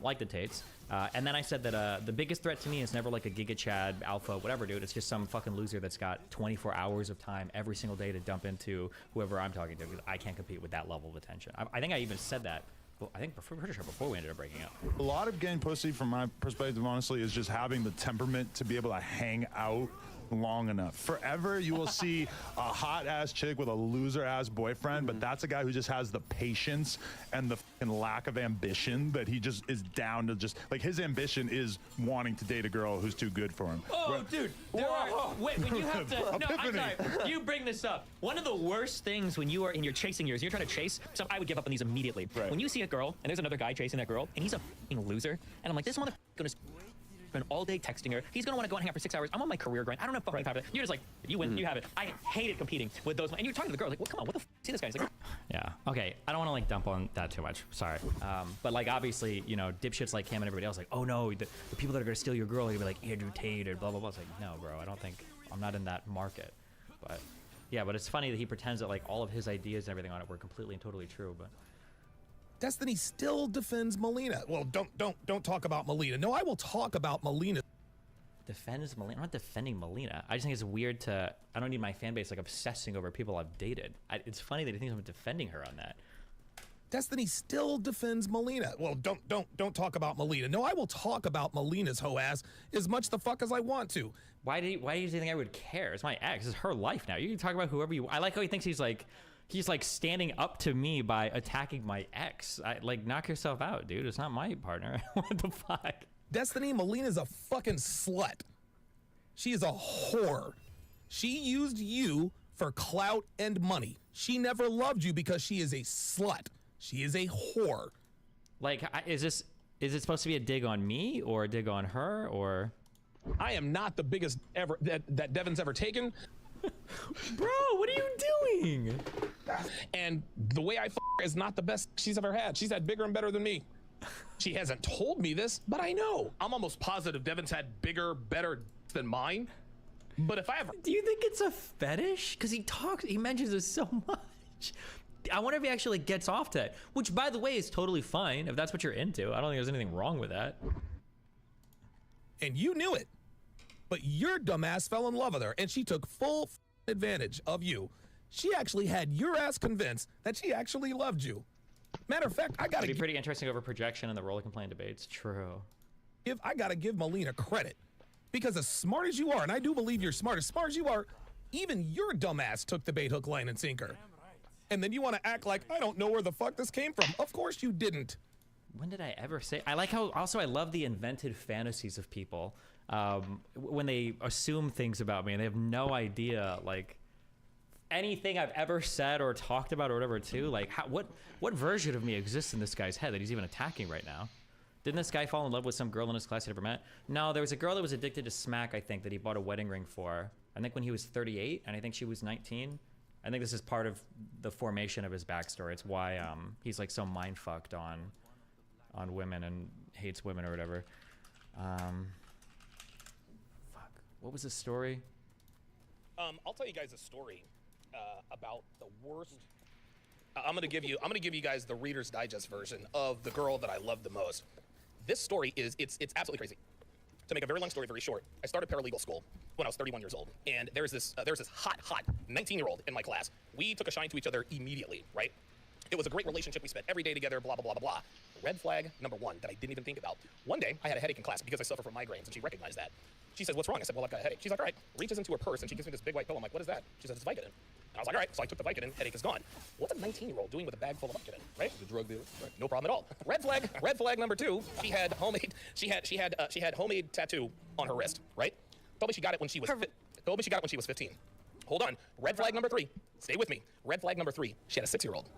like the Tates. And then I said that the biggest threat to me is never like a Giga Chad, Alpha, whatever, dude. It's just some fucking loser that's got 24 hours of time every single day to dump into whoever I'm talking to, because I can't compete with that level of attention. I think I even said that. Well, I think pretty sure before we ended up breaking up. A lot of getting pussy, from my perspective, honestly, is just having the temperament to be able to hang out long enough. Forever, you will see a hot-ass chick with a loser-ass boyfriend, but that's a guy who just has the patience and the fucking lack of ambition that he just is down to just, like, his ambition is wanting to date a girl who's too good for him. Oh, dude, there are, wait, when you have to, no, I'm sorry, you bring this up. One of the worst things when you are in your chasing years, you're trying to chase, so I would give up on these immediately. Right. When you see a girl, and there's another guy chasing that girl, and he's a fucking loser, and I'm like, this motherfucker gonna spend all day texting her. He's gonna want to go and hang out for 6 hours. I'm on my career grind. I don't have fucking time for that. You're just like, you win, you have it. I hated competing with those, and you're talking to the girl, like, well, come on, what the see this guy? He's like, yeah, okay, I don't want to like dump on that too much. Sorry, but like obviously, you know, dipshits like him and everybody else, like, oh no, the people that are gonna steal your girl are gonna be like Andrew Tate or blah blah blah. It's like, no, bro, I don't think I'm not in that market. But yeah, but it's funny that he pretends that like all of his ideas and everything on it were completely and totally true, but. Destiny still defends Melina. Well, don't talk about Melina. No, I will talk about Melina. Defends Melina? I'm not defending Melina. I just think it's weird to. I don't need my fan base like obsessing over people I've dated. It's funny that he thinks I'm defending her on that. Destiny still defends Melina. Well, don't talk about Melina. No, I will talk about Melina's hoe ass as much the fuck as I want to. Why do you think I would care? It's my ex. It's her life now. You can talk about whoever you. I like how he thinks he's like standing up to me by attacking my ex. Like, knock yourself out, dude. It's not my partner. What the fuck? Destiny, Melina's a fucking slut. She is a whore. She used you for clout and money. She never loved you because she is a slut. She is a whore. Like, is it supposed to be a dig on me or a dig on her, or? I am not the biggest ever that Devin's ever taken. Bro, what are you doing? And the way I f her is not the best she's ever had. She's had bigger and better than me. She hasn't told me this, but I know. I'm almost positive Devin's had bigger, better than mine. But if I ever... Do you think it's a fetish? Because he mentions it so much. I wonder if he actually gets off to it. Which, by the way, is totally fine if that's what you're into. I don't think there's anything wrong with that. And you knew it. But your dumbass fell in love with her, and she took full advantage of you. She actually had your ass convinced that she actually loved you. Matter of fact, I gotta It'd be pretty interesting over projection in the roller complaint debates. True. I gotta give Melina credit. Because as smart as you are, and I do believe you're smart as you are, even your dumbass took the bait, hook, line, and sinker. And then you want to act like, I don't know where the fuck this came from. Of course you didn't. When did I ever say? I like how, also I love the invented fantasies of people. When they assume things about me and they have no idea, like, anything I've ever said or talked about or whatever too. Like, what version of me exists in this guy's head that he's even attacking right now? Didn't this guy fall in love with some girl in his class he never met? No, there was a girl that was addicted to smack, I think, that he bought a wedding ring for. I think when he was 38, and I think she was 19. I think this is part of the formation of his backstory. It's why he's like so mind fucked on women and hates women or whatever. Fuck. What was the story? I'll tell you guys a story about the worst. I'm gonna give you guys the Reader's Digest version of the girl that I love the most. This story is it's absolutely crazy. To make a very long story very short, I started paralegal school when I was 31 years old, and there's this hot 19-year-old in my class. We took a shine to each other immediately, right? It was a great relationship. We spent every day together, blah, blah, blah, blah, blah. Red flag number one that I didn't even think about. One day, I had a headache in class because I suffer from migraines, and she recognized that. She says, what's wrong? I said, well, I've got a headache. She's like, all right. Reaches into her purse, and she gives me this big white pillow. I'm like, what is that? She says, it's Vicodin. And I was like, all right. So I took the Vicodin. Headache is gone. What's a 19-year-old doing with a bag full of Vicodin, right? The drug dealer. Right. No problem at all. Red flag number two, she had homemade tattoo on her wrist, right? Told me she got it when she was 15. Hold on. Red flag number three. Stay with me. Red flag number three. She had a 6-year-old.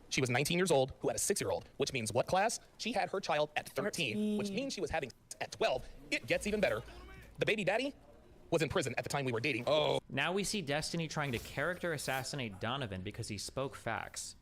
She was 19 years old who had a 6-year-old, which means what class? She had her child at 13, which means she was having at 12. It gets even better. The baby daddy was in prison at the time we were dating. Oh. Now we see Destiny trying to character assassinate Donovan because he spoke facts.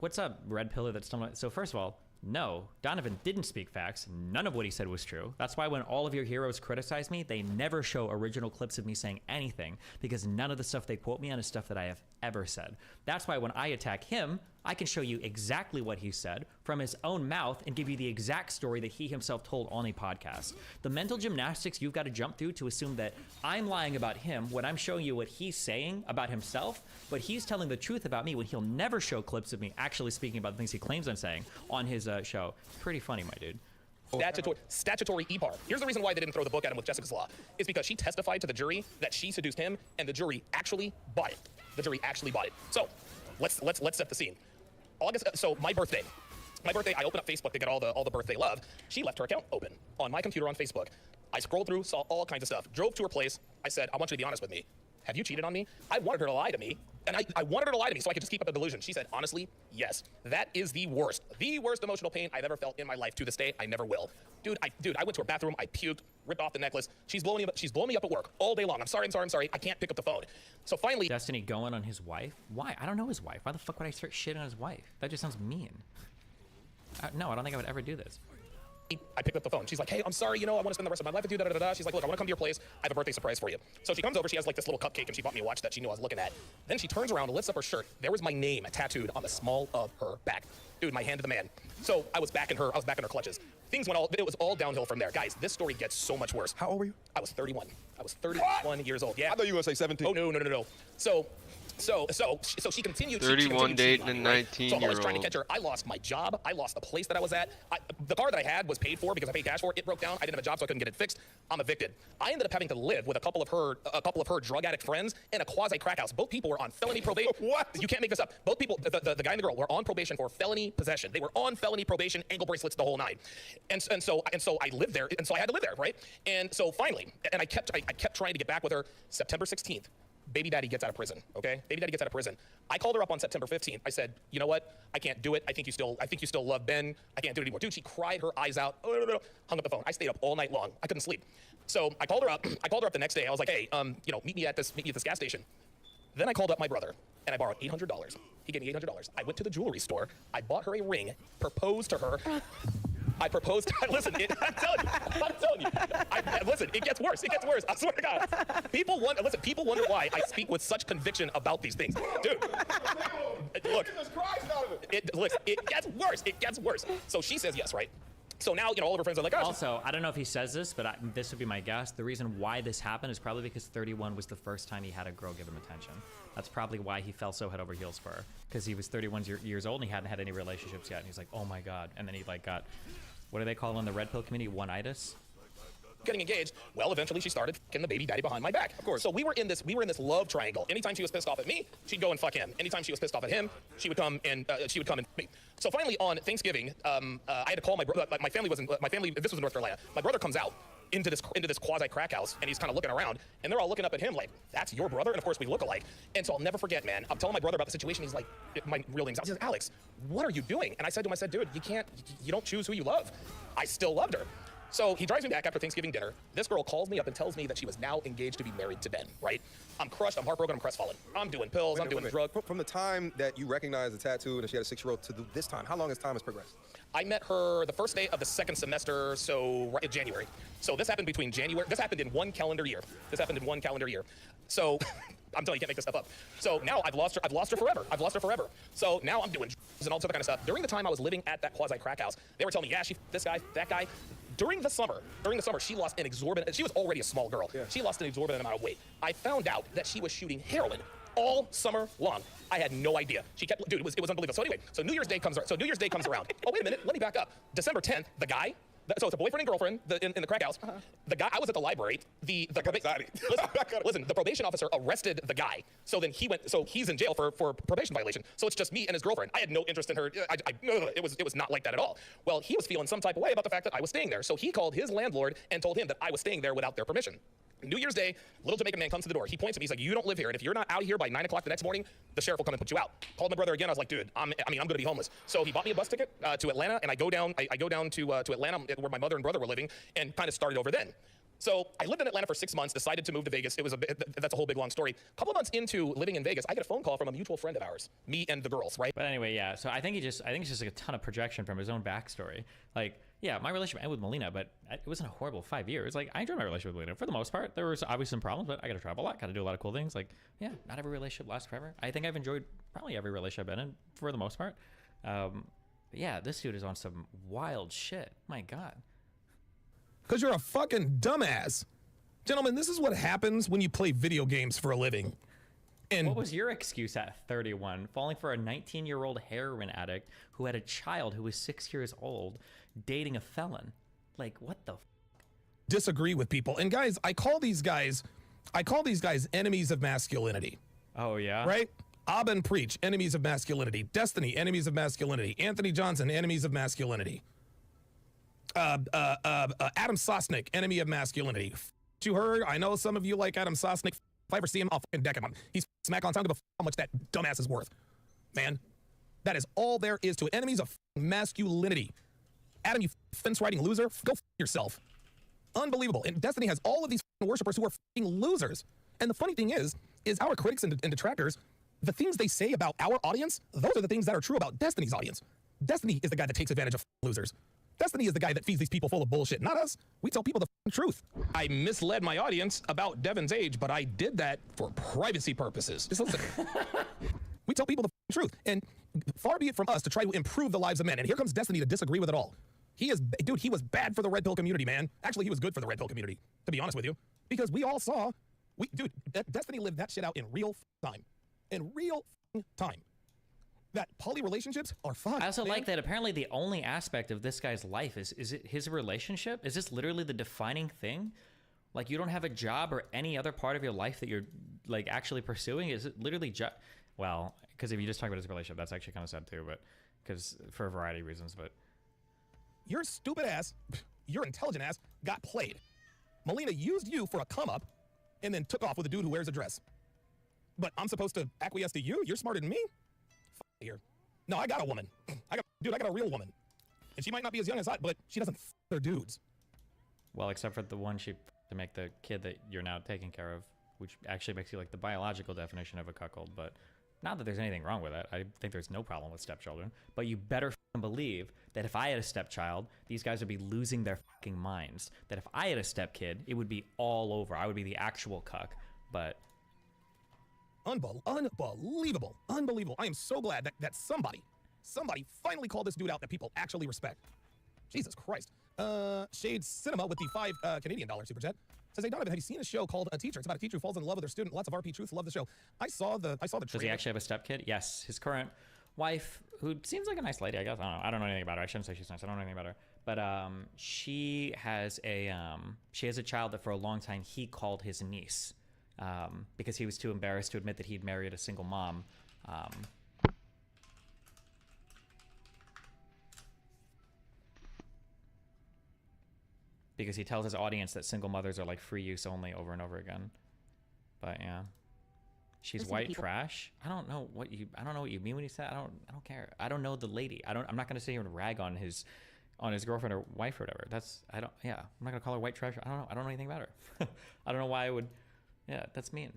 What's up, Red Pillar that's still not... So first of all, no, Donovan didn't speak facts. None of what he said was true. That's why when all of your heroes criticize me, they never show original clips of me saying anything, because none of the stuff they quote me on is stuff that I have ever said. That's why when I attack him, I can show you exactly what he said from his own mouth and give you the exact story that he himself told on a podcast. The mental gymnastics you've got to jump through to assume that I'm lying about him when I'm showing you what he's saying about himself, but he's telling the truth about me when he'll never show clips of me actually speaking about the things he claims I'm saying on his show. Pretty funny, my dude. Statutory EPAR. Here's the reason why they didn't throw the book at him with Jessica's Law. It's because she testified to the jury that she seduced him, and the jury actually bought it. The jury actually bought it. So let's set the scene. So my birthday, I opened up Facebook to get all the birthday love. She left her account open on my computer on Facebook. I scrolled through, saw all kinds of stuff, drove to her place. I said, I want you to be honest with me. Have you cheated on me? I wanted her to lie to me, and I wanted her to lie to me so I could just keep up a delusion. She said, honestly, yes. That is the worst emotional pain I've ever felt in my life. To this day, I never will. Dude, I went to her bathroom, I puked, ripped off the necklace. She's blowing me up at work all day long. I'm sorry. I can't pick up the phone. So finally... Destiny going on his wife? Why? I don't know his wife. Why the fuck would I start shitting on his wife? That just sounds mean. No, I don't think I would ever do this. I picked up the phone. She's like, hey, I'm sorry, I want to spend the rest of my life with you, da-da-da-da. She's like, look, I want to come to your place. I have a birthday surprise for you. So she comes over, she has like this little cupcake, and she bought me a watch that she knew I was looking at. Then she turns around and lifts up her shirt. There was my name tattooed on the small of her back. Dude, my hand to the man. So I was back in her clutches. It was all downhill from there. Guys, this story gets so much worse. How old were you? I was 31. I was 31 years old. Yeah. I thought you were going to say 17. Oh, no. So she continued. 31 dating a 19-year-old. So I was trying to catch her. I lost my job. I lost the place that I was at. The car that I had was paid for because I paid cash for it. It broke down. I didn't have a job, so I couldn't get it fixed. I'm evicted. I ended up having to live with a couple of her drug addict friends in a quasi crack house. Both people were on felony probation. What? You can't make this up. Both people, the guy and the girl, were on probation for felony possession. They were on felony probation, ankle bracelets, the whole nine. And so I lived there, and so I had to live there, right? And so finally, and I kept trying to get back with her. September 16th. Baby daddy gets out of prison, okay? Baby daddy gets out of prison. I called her up on September 15th. I said, you know what? I can't do it. I think you still love Ben. I can't do it anymore. Dude, she cried her eyes out. Hung up the phone. I stayed up all night long. I couldn't sleep. So I called her up. The next day. I was like, hey, meet me at this gas station. Then I called up my brother, and I borrowed $800. He gave me $800. I went to the jewelry store. I bought her a ring, proposed to her. I proposed. Listen, I'm telling you. Listen, it gets worse. I swear to God. People wonder why I speak with such conviction about these things, dude. Look, it gets worse. So she says yes, right? So now, all of her friends are like, oh. Also, I don't know if he says this, but this would be my guess. The reason why this happened is probably because 31 was the first time he had a girl give him attention. That's probably why he fell so head over heels for her. Because he was 31 years old and he hadn't had any relationships yet. And he's like, oh my God. And then he got, what do they call on the red pill community? One-itis? Getting engaged. Well, eventually she started fucking the baby daddy behind my back. Of course. So we were in this love triangle. Anytime she was pissed off at me, she'd go and fuck him. Anytime she was pissed off at him, she would come and me. So finally on Thanksgiving, I had to call my brother. My family. This was in North Carolina. My brother comes out into this quasi crack house, and he's kind of looking around, and they're all looking up at him like, that's your brother? And of course we look alike. And so I'll never forget, man. I'm telling my brother about the situation. He's like, my real name's Alex. He says, Alex, what are you doing? And I said to him, dude, you don't choose who you love. I still loved her. So he drives me back after Thanksgiving dinner. This girl calls me up and tells me that she was now engaged to be married to Ben, right? I'm crushed, I'm heartbroken, I'm crestfallen. I'm doing pills, I'm doing drugs. From the time that you recognized the tattoo and that she had a 6-year-old to this time, how long has time progressed? I met her the first day of the second semester, so right in January. So this happened between January, this happened in 1 calendar year. So I'm telling you, you can't make this stuff up. So now I've lost her forever. So now I'm doing drugs and all sorts of kind of stuff. During the time I was living at that quasi crack house, they were telling me, yeah, this guy, that guy. During the summer, she lost an exorbitant, she was already a small girl. Yeah. She lost an exorbitant amount of weight. I found out that she was shooting heroin all summer long. I had no idea. She kept, dude, it was unbelievable. So anyway, so New Year's Day comes around. Oh, wait a minute, let me back up. December 10th, the guy, so it's a boyfriend and girlfriend in the crack house. The guy, I was at the library. Listen, the probation officer arrested the guy. So then he's in jail for probation violation. So it's just me and his girlfriend. I had no interest in her. It was not like that at all. Well, he was feeling some type of way about the fact that I was staying there. So he called his landlord and told him that I was staying there without their permission. New Year's Day, little Jamaican man comes to the door. He points at me. He's like, you don't live here. And if you're not out of here by 9 o'clock the next morning, the sheriff will come and put you out. Called my brother again. I was like, dude, I'm going to be homeless. So he bought me a bus ticket to Atlanta. And I go down to Atlanta where my mother and brother were living and kind of started over then. So I lived in Atlanta for 6 months, decided to move to Vegas. That's a whole big long story. A couple of months into living in Vegas, I get a phone call from a mutual friend of ours, me and the girls, right? But anyway, yeah. So I think it's just like a ton of projection from his own backstory. Like, yeah, my relationship ended with Melina, but it wasn't a horrible 5 years. Like, I enjoyed my relationship with Melina for the most part. There was obviously some problems, but I got to travel a lot, got to do a lot of cool things. Like, yeah, not every relationship lasts forever. I think I've enjoyed probably every relationship I've been in for the most part. But yeah, this dude is on some wild shit. My God. Because you're a fucking dumbass. Gentlemen, this is what happens when you play video games for a living. And what was your excuse at 31, falling for a 19-year-old heroin addict who had a child who was 6 years old, dating a felon? Like, what the disagree with people. And guys, I call these guys enemies of masculinity. Oh, yeah? Right? Aben Preach, enemies of masculinity. Destiny, enemies of masculinity. Anthony Johnson, enemies of masculinity. Adam Sosnick, enemy of masculinity. You heard? I know some of you like Adam Sosnick. If I ever see him, I'll fucking deck him. He's smack on time. Give a how much that dumbass is worth. Man, that is all there is to it. Enemies of masculinity. Adam, you fence riding loser, go yourself. Unbelievable. And Destiny has all of these worshipers who are losers. And the funny thing is our critics and detractors, the things they say about our audience, those are the things that are true about Destiny's audience. Destiny is the guy that takes advantage of losers. Destiny is the guy that feeds these people full of bullshit, not us. We tell people the truth. I misled my audience about Devin's age, but I did that for privacy purposes. Just listen. We tell people the truth. And far be it from us to try to improve the lives of men. And here comes Destiny to disagree with it all. He was bad for the red pill community, man. Actually, he was good for the red pill community, to be honest with you. Because we all saw, Destiny lived that shit out in real time. In real time. That poly relationships are fun. I also like that apparently the only aspect of this guy's life is it his relationship? Is this literally the defining thing? Like, you don't have a job or any other part of your life that you're like actually pursuing? Is it literally well, because if you just talk about his relationship, that's actually kind of sad too, but because for a variety of reasons, but your stupid ass, your intelligent ass got played. Melina used you for a come up and then took off with a dude who wears a dress. But I'm supposed to acquiesce to you? You're smarter than me? Here. No, I got a woman. I got a real woman. And she might not be as young as I, but she doesn't their dudes. Well, except for the one to make the kid that you're now taking care of, which actually makes you like the biological definition of a cuckold, but not that there's anything wrong with that. I think there's no problem with stepchildren, but you better believe that if I had a stepchild, these guys would be losing their fucking minds. That if I had a stepkid, it would be all over. I would be the actual cuck, but unbelievable. I am so glad that somebody finally called this dude out that people actually respect. Jesus Christ. Shade Cinema with the $5 Canadian super chat says, hey Donovan, have you seen a show called A Teacher? It's about a teacher who falls in love with her student. Lots of RP truth. Love the show. I saw the trailer. Does he actually have a stepkid? Yes. His current wife, who seems like a nice lady, I guess. I don't know anything about her. I shouldn't say she's nice. I don't know anything about her. But she has a child that for a long time he called his niece. Because he was too embarrassed to admit that he'd married a single mom. Because he tells his audience that single mothers are like free use only over and over again. But yeah. She's white trash. I don't know what you mean when you say I don't care. I don't know the lady. I'm not gonna sit here and rag on his on his girlfriend or wife or whatever. That's, I don't, yeah, I'm not gonna call her white trash. I don't know. I don't know anything about her. I don't know why I would, yeah, that's mean.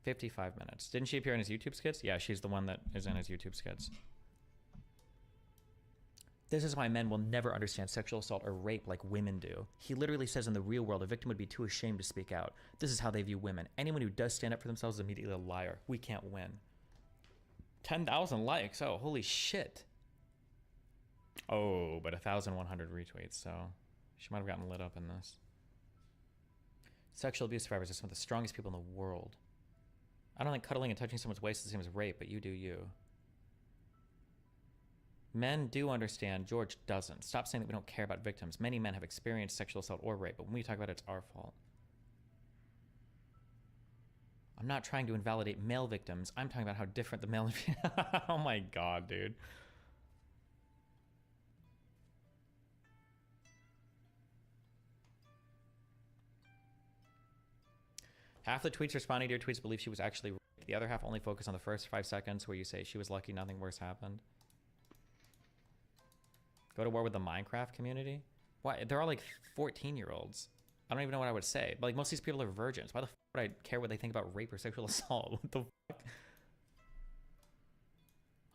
55 minutes. Didn't she appear in his YouTube skits? Yeah, she's the one that is in his YouTube skits. This is why men will never understand sexual assault or rape like women do. He literally says in the real world, a victim would be too ashamed to speak out. This is how they view women. Anyone who does stand up for themselves is immediately a liar. We can't win. 10,000 likes. Oh, holy shit. Oh, but 1,100 retweets, so she might have gotten lit up in this. Sexual abuse survivors are some of the strongest people in the world. I don't think cuddling and touching someone's waist is the same as rape, but you do you. Men do understand. George doesn't. Stop saying that we don't care about victims. Many men have experienced sexual assault or rape, but when we talk about it, it's our fault. I'm not trying to invalidate male victims. I'm talking about how different the male... Oh my god, dude. Half the tweets responding to your tweets believe she was actually raped. The other half only focus on the first 5 seconds where you say she was lucky, nothing worse happened. Go to war with the Minecraft community? Why? They're all like 14-year-olds. I don't even know what I would say. But like most of these people are virgins. Why the f would I care what they think about rape or sexual assault? What the fuck?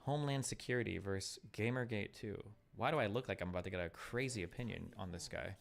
Homeland Security versus Gamergate 2. Why do I look like I'm about to get a crazy opinion on this guy?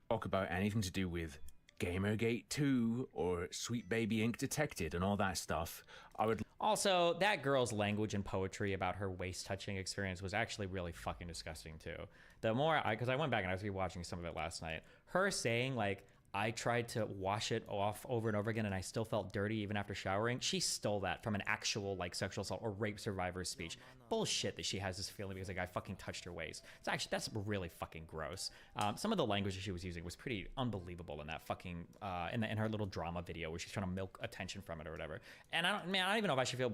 Talk about anything to do with Gamergate 2 or Sweet Baby Ink Detected and all that stuff, I would... Also, that girl's language and poetry about her waist-touching experience was actually really fucking disgusting, too. The more because I went back and I was rewatching some of it last night. Her saying, like, I tried to wash it off over and over again and I still felt dirty even after showering. She stole that from an actual, like, sexual assault or rape survivor's speech. Bullshit that she has this feeling because a guy fucking touched her waist. It's actually, that's really fucking gross. Some of the language that she was using was pretty unbelievable in that fucking, in her little drama video where she's trying to milk attention from it or whatever. And I don't even know if I should feel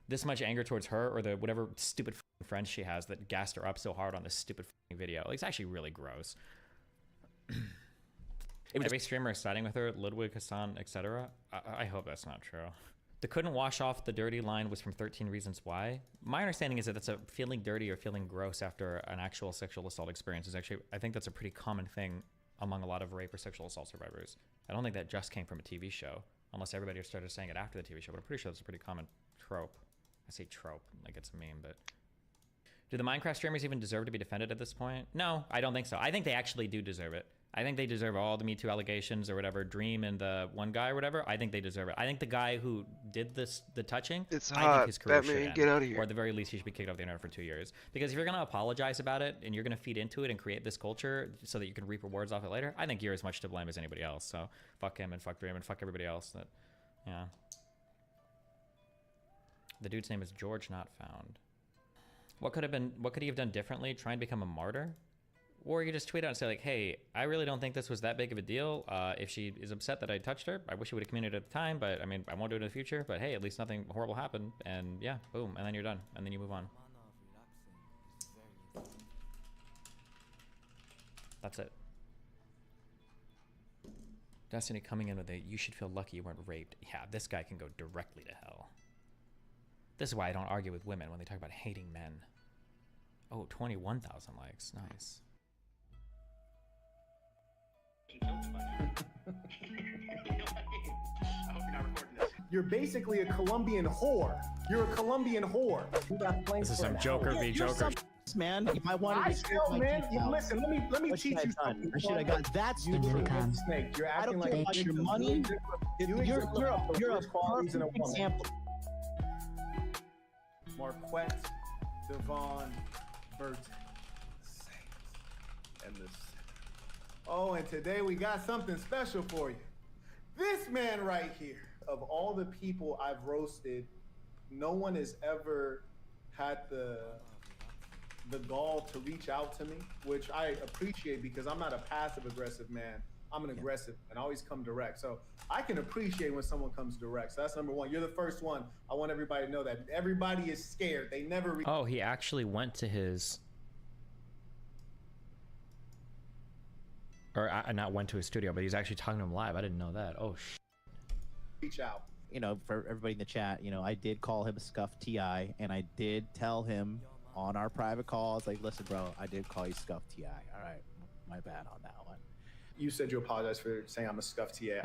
this much anger towards her or the whatever stupid fucking friends she has that gassed her up so hard on this stupid fucking video. Like, it's actually really gross. Every streamer is siding with her, Ludwig, Hassan, etc. I hope that's not true. The couldn't wash off the dirty line was from 13 Reasons Why. My understanding is that that's a feeling dirty or feeling gross after an actual sexual assault experience is actually, I think that's a pretty common thing among a lot of rape or sexual assault survivors. I don't think that just came from a TV show, unless everybody started saying it after the TV show, but I'm pretty sure that's a pretty common trope. I say trope, like it's a meme, but... Do the Minecraft streamers even deserve to be defended at this point? No, I don't think so. I think they actually do deserve it. I think they deserve all the Me Too allegations or whatever, Dream and the one guy or whatever. I think they deserve it. I think the guy who did the touching, It's I hot. think his career Batman, should end. get out of here. Or at the very least, he should be kicked off the internet for 2 years. Because if you're going to apologize about it and you're going to feed into it and create this culture so that you can reap rewards off it later, I think you're as much to blame as anybody else. So fuck him and fuck Dream and fuck everybody else. That, yeah. The dude's name is George Not Found. What could he have done differently? Try and become a martyr? Or you could just tweet out and say like, hey, I really don't think this was that big of a deal. If she is upset that I touched her, I wish she would have communicated at the time, but I mean, I won't do it in the future, but hey, at least nothing horrible happened. And yeah, boom, and then you're done. And then you move on. That's it. Destiny coming in with a, you should feel lucky you weren't raped. Yeah, this guy can go directly to hell. This is why I don't argue with women when they talk about hating men. Oh, 21,000 likes. Nice. You're basically a Colombian whore. You're a Colombian whore. This is some Joker v. Joker. Man, you might want to be man. Listen, let me teach you something. I should have got that stupid. Snake. You're I acting don't like care about your money. You're a perfect example. Marquette, Devon, Burton, and this. Oh, and today we got something special for you. This man right here. Of all the people I've roasted, no one has ever had the gall to reach out to me, which I appreciate because I'm not a passive aggressive man. I'm an aggressive and I always come direct. So I can appreciate when someone comes direct. So that's number one. You're the first one. I want everybody to know that. Everybody is scared. They never Oh, he actually went to his... Or not went to his studio, but he's actually talking to him live. I didn't know that. Oh, reach out. for everybody in the chat, I did call him a scuffed TI, and I did tell him on our private call, I was like, listen, bro, I did call you scuffed TI. All right, my bad on that one. You said you apologize for saying I'm a scuffed TI.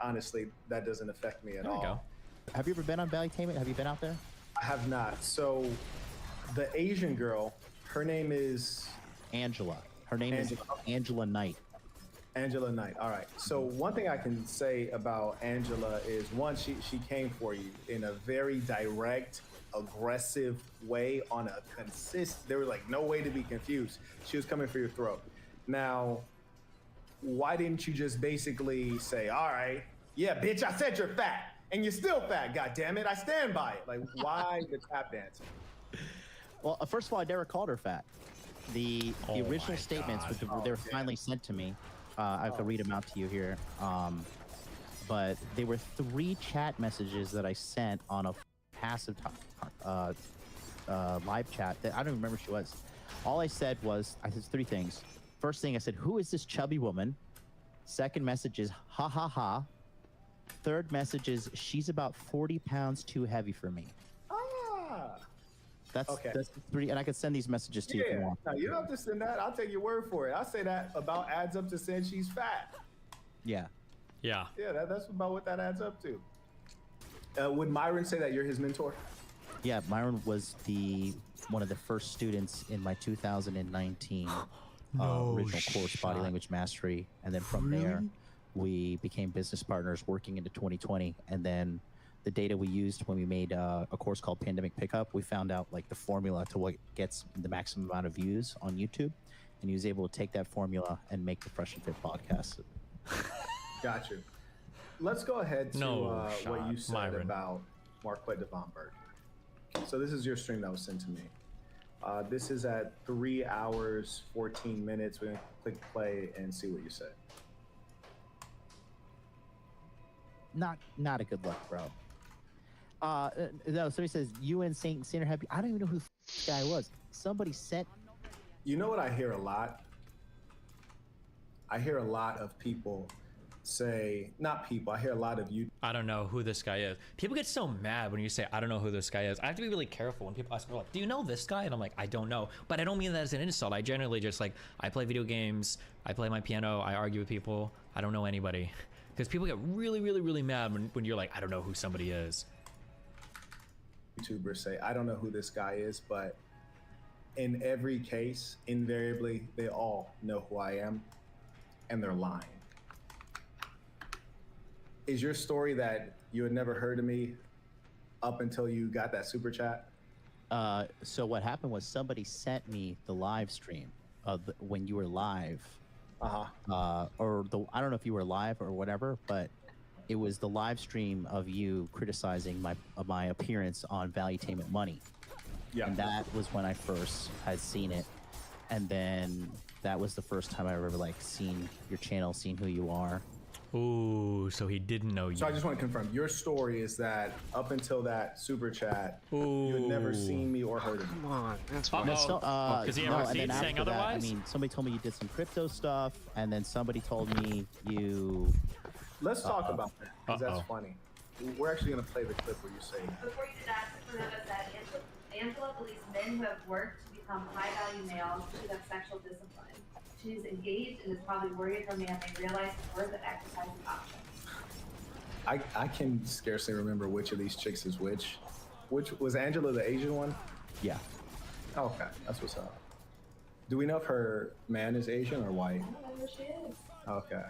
Honestly, that doesn't affect me at There we all. go. Have you ever been on Valuetainment? Have you been out there? I have not. So, the Asian girl, her name is Angela. Her name is Angela Knight. Angela Knight. All right. So one thing I can say about Angela is, one, she came for you in a very direct, aggressive way on a there was like no way to be confused. She was coming for your throat. Now, why didn't you just basically say, all right, yeah, bitch, I said you're fat and you're still fat. God damn it. I stand by it. Like, why the tap dancing? Well, first of all, I never called her fat. The original statements, they were finally sent to me. I could read them out to you here. But they were 3 chat messages that I sent on a passive live chat that I don't even remember who she was. All I said was, I said 3 things. First thing I said, who is this chubby woman? Second message is, ha ha ha. Third message is, she's about 40 pounds too heavy for me. That's 3, and I could send these messages to you if you want. No, you don't have to send that. I'll take your word for it. I say that about adds up to saying she's fat. Yeah. Yeah. Yeah, that's about what that adds up to. Would Myron say that you're his mentor? Yeah, Myron was one of the first students in my 2019 original course, Body Language Mastery, and then from there, we became business partners working into 2020, and then the data we used when we made a course called Pandemic Pickup, we found out like the formula to what gets the maximum amount of views on YouTube, and he was able to take that formula and make the Fresh and Fit podcast. Got you. Let's go ahead to what you said Myron. about Marquette Devonberg. So this is your stream that was sent to me. This is at 3 hours, 14 minutes. We're gonna click play and see what you said. Not a good look, bro. No, somebody says you and Saint are happy. I don't even know who this guy was. Somebody sent. You know what I hear a lot? I hear a lot of people say, not people, I hear a lot of you. I don't know who this guy is. People get so mad when you say, I don't know who this guy is. I have to be really careful when people ask me, like, do you know this guy? And I'm like, I don't know. But I don't mean that as an insult. I generally just like, I play video games, I play my piano, I argue with people. I don't know anybody. Because people get really, really, really mad when you're like, I don't know who somebody is. YouTubers say, I don't know who this guy is, but in every case, invariably, they all know who I am, and they're lying. Is your story that you had never heard of me up until you got that super chat? So what happened was somebody sent me the live stream of when you were live. I don't know if you were live or whatever, but it was the live stream of you criticizing my appearance on Valuetainment Money. Yeah. And that was when I first had seen it. And then that was the first time I ever seen your channel, seen who you are. Ooh, so he didn't know you. So I just want to confirm, your story is that up until that super chat, you had never seen me or heard of me. Come on, that's fine. Because he ever seen saying otherwise? I mean, somebody told me you did some crypto stuff, and then somebody told me you... Let's talk about that, because that's funny. We're actually going to play the clip where you say that. Before you did that, Fernanda said, Angela believes men who have worked to become high-value males should have sexual discipline. She's engaged and is probably worried her man may realize the worth of exercising options. I can scarcely remember which of these chicks is which. Which was Angela the Asian one? Yeah. Okay, that's what's up. Do we know if her man is Asian or white? I don't know who she is. Okay.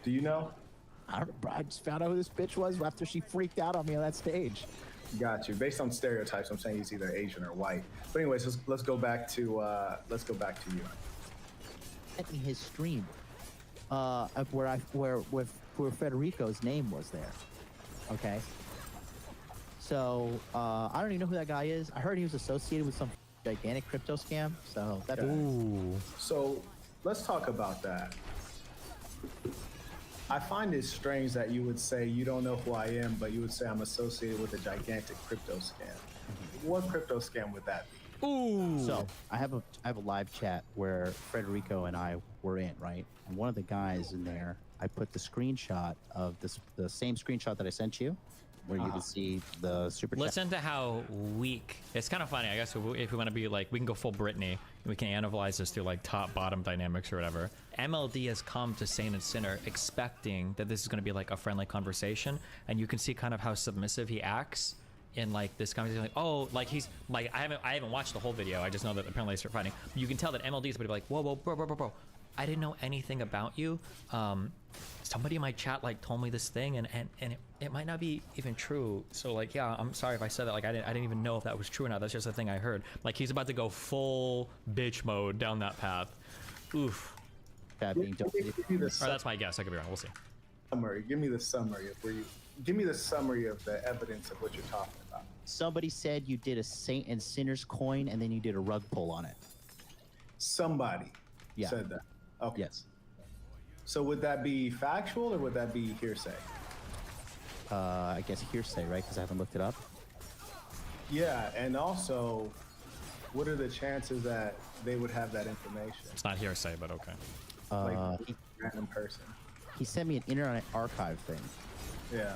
Do you know? I just found out who this bitch was after she freaked out on me on that stage. Got you. Based on stereotypes, I'm saying he's either Asian or white. But anyways, let's go back to you. Sent me his stream, where Federico's name was there. Okay. So I don't even know who that guy is. I heard he was associated with some gigantic crypto scam. So that's So let's talk about that. I find it strange that you would say you don't know who I am, but you would say I'm associated with a gigantic crypto scam. What crypto scam would that be? Ooh. So I have a live chat where Federico and I were in, right? And one of the guys in there, I put the screenshot of the same screenshot that I sent you, where you can see the super chat. Listen to how weak. It's kind of funny, I guess. If we want to be like, we can go full Britney, and we can analyze this through like top-bottom dynamics or whatever. MLD has come to Saint and Sinner expecting that this is going to be like a friendly conversation, and you can see kind of how submissive he acts in like this conversation. Like, oh, like he's like, I haven't watched the whole video. I just know that apparently they start fighting. You can tell that MLD is like, whoa, bro. I didn't know anything about you. Somebody in my chat like told me this thing, and it might not be even true. So like, yeah, I'm sorry if I said that. Like, I didn't even know if that was true or not. That's just a thing I heard. Like, he's about to go full bitch mode down that path. Oof. Or that's my guess. I could be wrong. We'll see. Summary. Give me the summary of where you. Give me the summary of the evidence of what you're talking about. Somebody said you did a Saint and Sinner's coin, and then you did a rug pull on it. Somebody said that. Okay. Yes. So would that be factual or would that be hearsay? I guess hearsay, right? Because I haven't looked it up. Yeah, and also, what are the chances that they would have that information? It's not hearsay, but okay. Like random person. He sent me an Internet Archive thing. Yeah.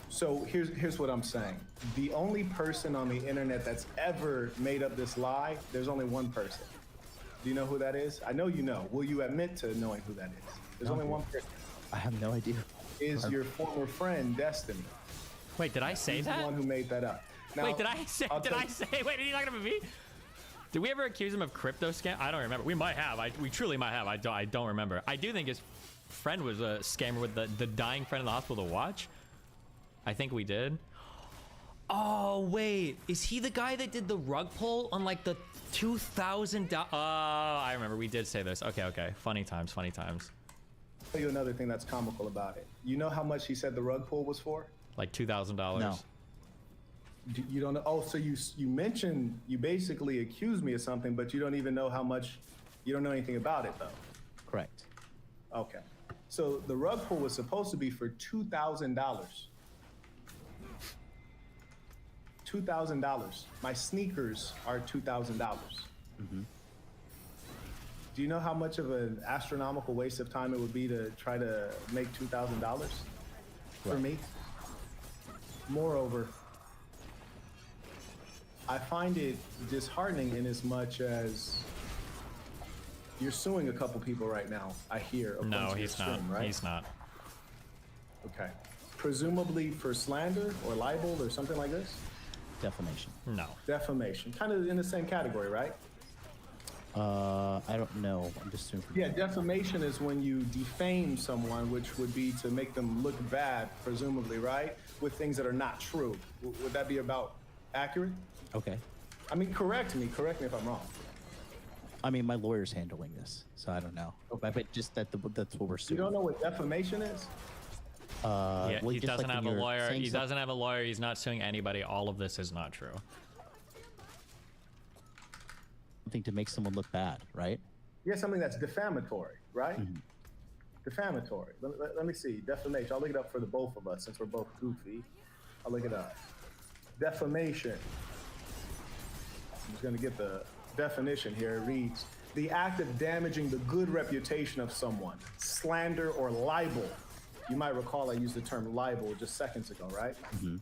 So here's what I'm saying. The only person on the internet that's ever made up this lie, there's only one person. Do you know who that is? I know you know. Will you admit to knowing who that is? There's only one person. I have no idea. Is your former friend Destiny? Wait, did I say He's that? the one who made that up. Now, Wait, did I say? Wait, are you talking about me? Did we ever accuse him of crypto scam? I don't remember. We might have. We truly might have. I don't remember. I do think his friend was a scammer with the dying friend in the hospital to watch. I think we did. Oh wait, is he the guy that did the rug pull on like the $2,000? Oh, I remember. We did say this. Okay. Funny times. I'll tell you another thing that's comical about it. You know how much he said the rug pull was for? Like $2,000. No. You don't know? Oh, so you mentioned, you basically accused me of something, but you don't even know how much, you don't know anything about it though. Correct. Okay. So the rug pull was supposed to be for $2,000. $2,000. My sneakers are $2,000. Mm-hmm. Do you know how much of an astronomical waste of time it would be to try to make $2,000 for me? Moreover, I find it disheartening in as much as you're suing a couple people right now, I hear. No, he's not. Right? He's not. Okay. Presumably for slander or libel or something like this? Defamation. No. Defamation. Kind of in the same category, right? I don't know. I'm just assuming. Yeah, defamation is when you defame someone, which would be to make them look bad, presumably, right? With things that are not true. Would that be about accurate? Okay. I mean, correct me if I'm wrong. I mean, my lawyer's handling this, so I don't know. Okay. But just that's what we're suing. You don't know what defamation is? Yeah, well, he just doesn't like have when a you're lawyer. saying He doesn't have a lawyer. He's not suing anybody. All of this is not true. Something to make someone look bad, right? Yeah, something that's defamatory, right? Mm-hmm. Defamatory. Let me see. Defamation. I'll look it up for the both of us since we're both goofy. I'll look it up. Defamation. I'm just going to get the definition here. It reads, the act of damaging the good reputation of someone, slander or libel. You might recall I used the term libel just seconds ago, right? Mm-hmm.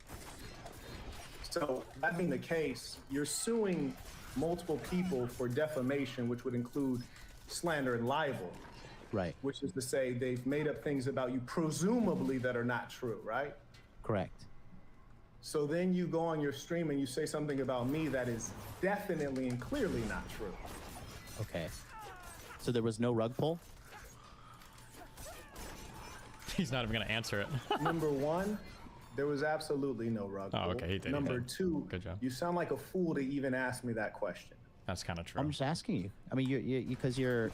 So that being the case, you're suing multiple people for defamation, which would include slander and libel. Right. Which is to say they've made up things about you presumably that are not true, right? Correct. So then you go on your stream and you say something about me that is definitely and clearly not true. Okay. So there was no rug pull? He's not even going to answer it. Number one, there was absolutely no rug pull. Oh, okay, he did. Number two, good job. You sound like a fool to even ask me that question. That's kind of true. I'm just asking you. I mean, you're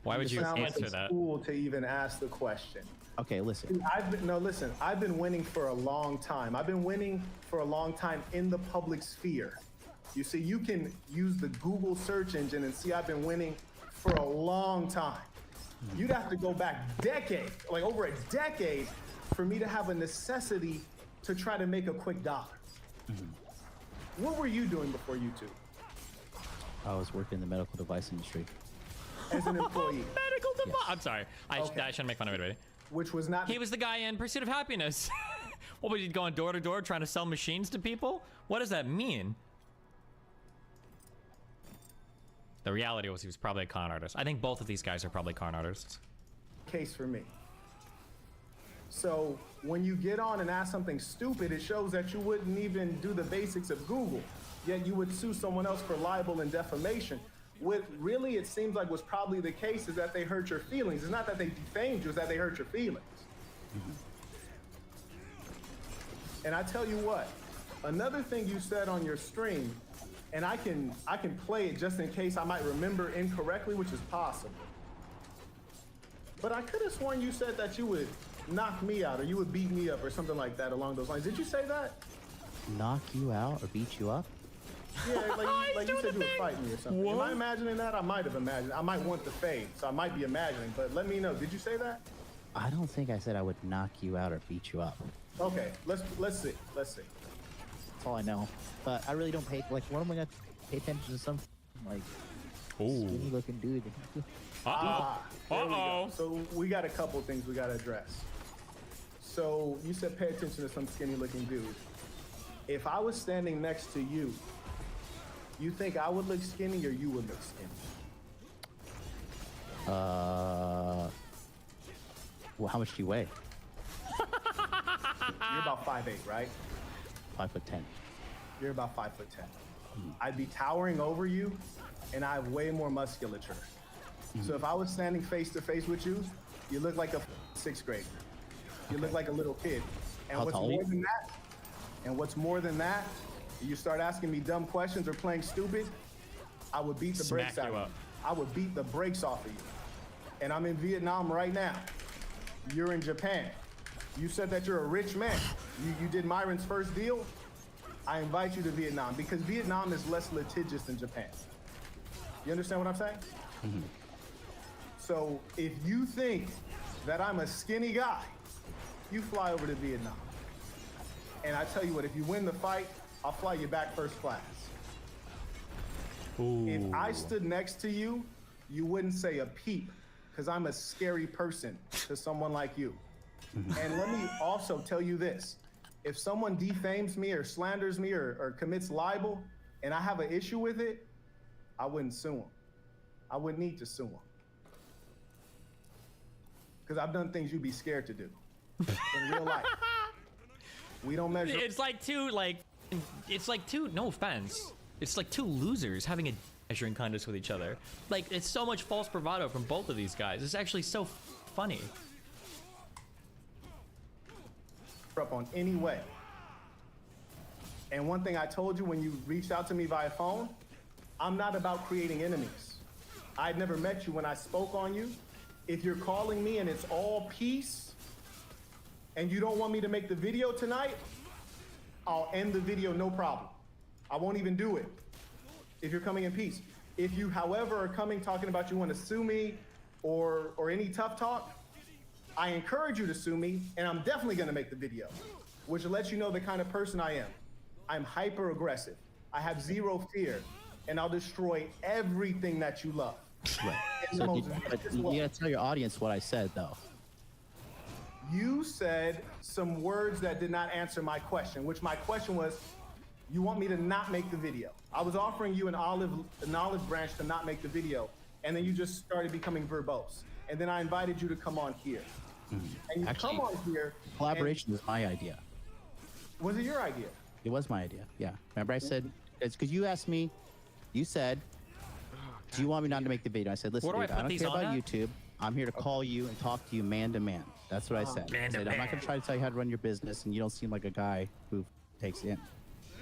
Why would you answer that? Fool to even ask the question. Okay, listen. I've been winning for a long time. I've been winning for a long time in the public sphere. You see, you can use the Google search engine and see I've been winning for a long time. You'd have to go back decades, like over a decade, for me to have a necessity to try to make a quick dollar. Mm-hmm. What were you doing before YouTube? I was working in the medical device industry. As an employee? Medical device? Yes. I'm sorry. I shouldn't make fun of anybody. which was not. He was the guy in Pursuit of Happiness. What was he going door to door trying to sell machines to people? What does that mean? The reality was he was probably a con artist. I think both of these guys are probably con artists. Case for me. So when you get on and ask something stupid, it shows that you wouldn't even do the basics of Google, yet you would sue someone else for libel and defamation. What really it seems like was probably the case is that they hurt your feelings. It's not that they defamed you, it's that they hurt your feelings. And I tell you what, another thing you said on your stream, and I can play it just in case I might remember incorrectly, which is possible. But I could have sworn you said that you would knock me out or you would beat me up or something like that along those lines. Did you say that? Knock you out or beat you up? Yeah, like you said you would fight me or something. What? Am I imagining that? I might have imagined. I might want the fade, so I might be imagining, but let me know. Did you say that? I don't think I said I would knock you out or beat you up. Okay, let's see. That's all I know. But I really don't pay, like, what am I gonna pay attention to some, like, skinny looking dude? There we go. So we got a couple things we gotta address. So you said pay attention to some skinny looking dude. If I was standing next to you, you think I would look skinny or you would look skinny? Well, how much do you weigh? You're about 5'8", right? 5'10". You're about 5'10". I'd be towering over you, and I have way more musculature. So if I was standing face to face with you, you look like a sixth grader. You look like a little kid. And How what's tall are more you? than that, you start asking me dumb questions or playing stupid, I would beat the brakes out of you. I would beat the brakes off of you. And I'm in Vietnam right now. You're in Japan. You said that you're a rich man. You did Myron's first deal. I invite you to Vietnam because Vietnam is less litigious than Japan. You understand what I'm saying? So if you think that I'm a skinny guy, you fly over to Vietnam. And I tell you what, if you win the fight, I'll fly you back first class. If I stood next to you, you wouldn't say a peep because I'm a scary person to someone like you. And let me also tell you this. If someone defames me or slanders me or commits libel and I have an issue with it, I wouldn't sue them. I wouldn't need to sue them. Because I've done things you'd be scared to do in real life. We don't measure. It's like two, no offense. It's like two losers having a measuring contest with each other. Like, it's so much false bravado from both of these guys. It's actually so funny. Up on any way. And one thing I told you when you reached out to me via phone, I'm not about creating enemies. I'd never met you when I spoke on you. If you're calling me and it's all peace and you don't want me to make the video tonight, I'll end the video, no problem. I won't even do it if you're coming in peace. If you, however, are coming talking about you want to sue me or any tough talk, I encourage you to sue me, and I'm definitely gonna make the video, which lets you know the kind of person I am. I'm hyper aggressive. I have zero fear, and I'll destroy everything that you love. Right. So you gotta tell your audience what I said, though. You said some words that did not answer my question, which my question was, you want me to not make the video. I was offering you an olive branch to not make the video, and then you just started becoming verbose. And then I invited you to come on here. And you Actually, come on here. Collaboration was my idea. Was it your idea? It was my idea, yeah. Remember I said, it's because you asked me, you said, do you want me not to make the video? I said, listen, dude, I don't care about YouTube. I'm here to call you and talk to you man to man. That's what I said. I said, I'm not going to try to tell you how to run your business, and you don't seem like a guy who takes in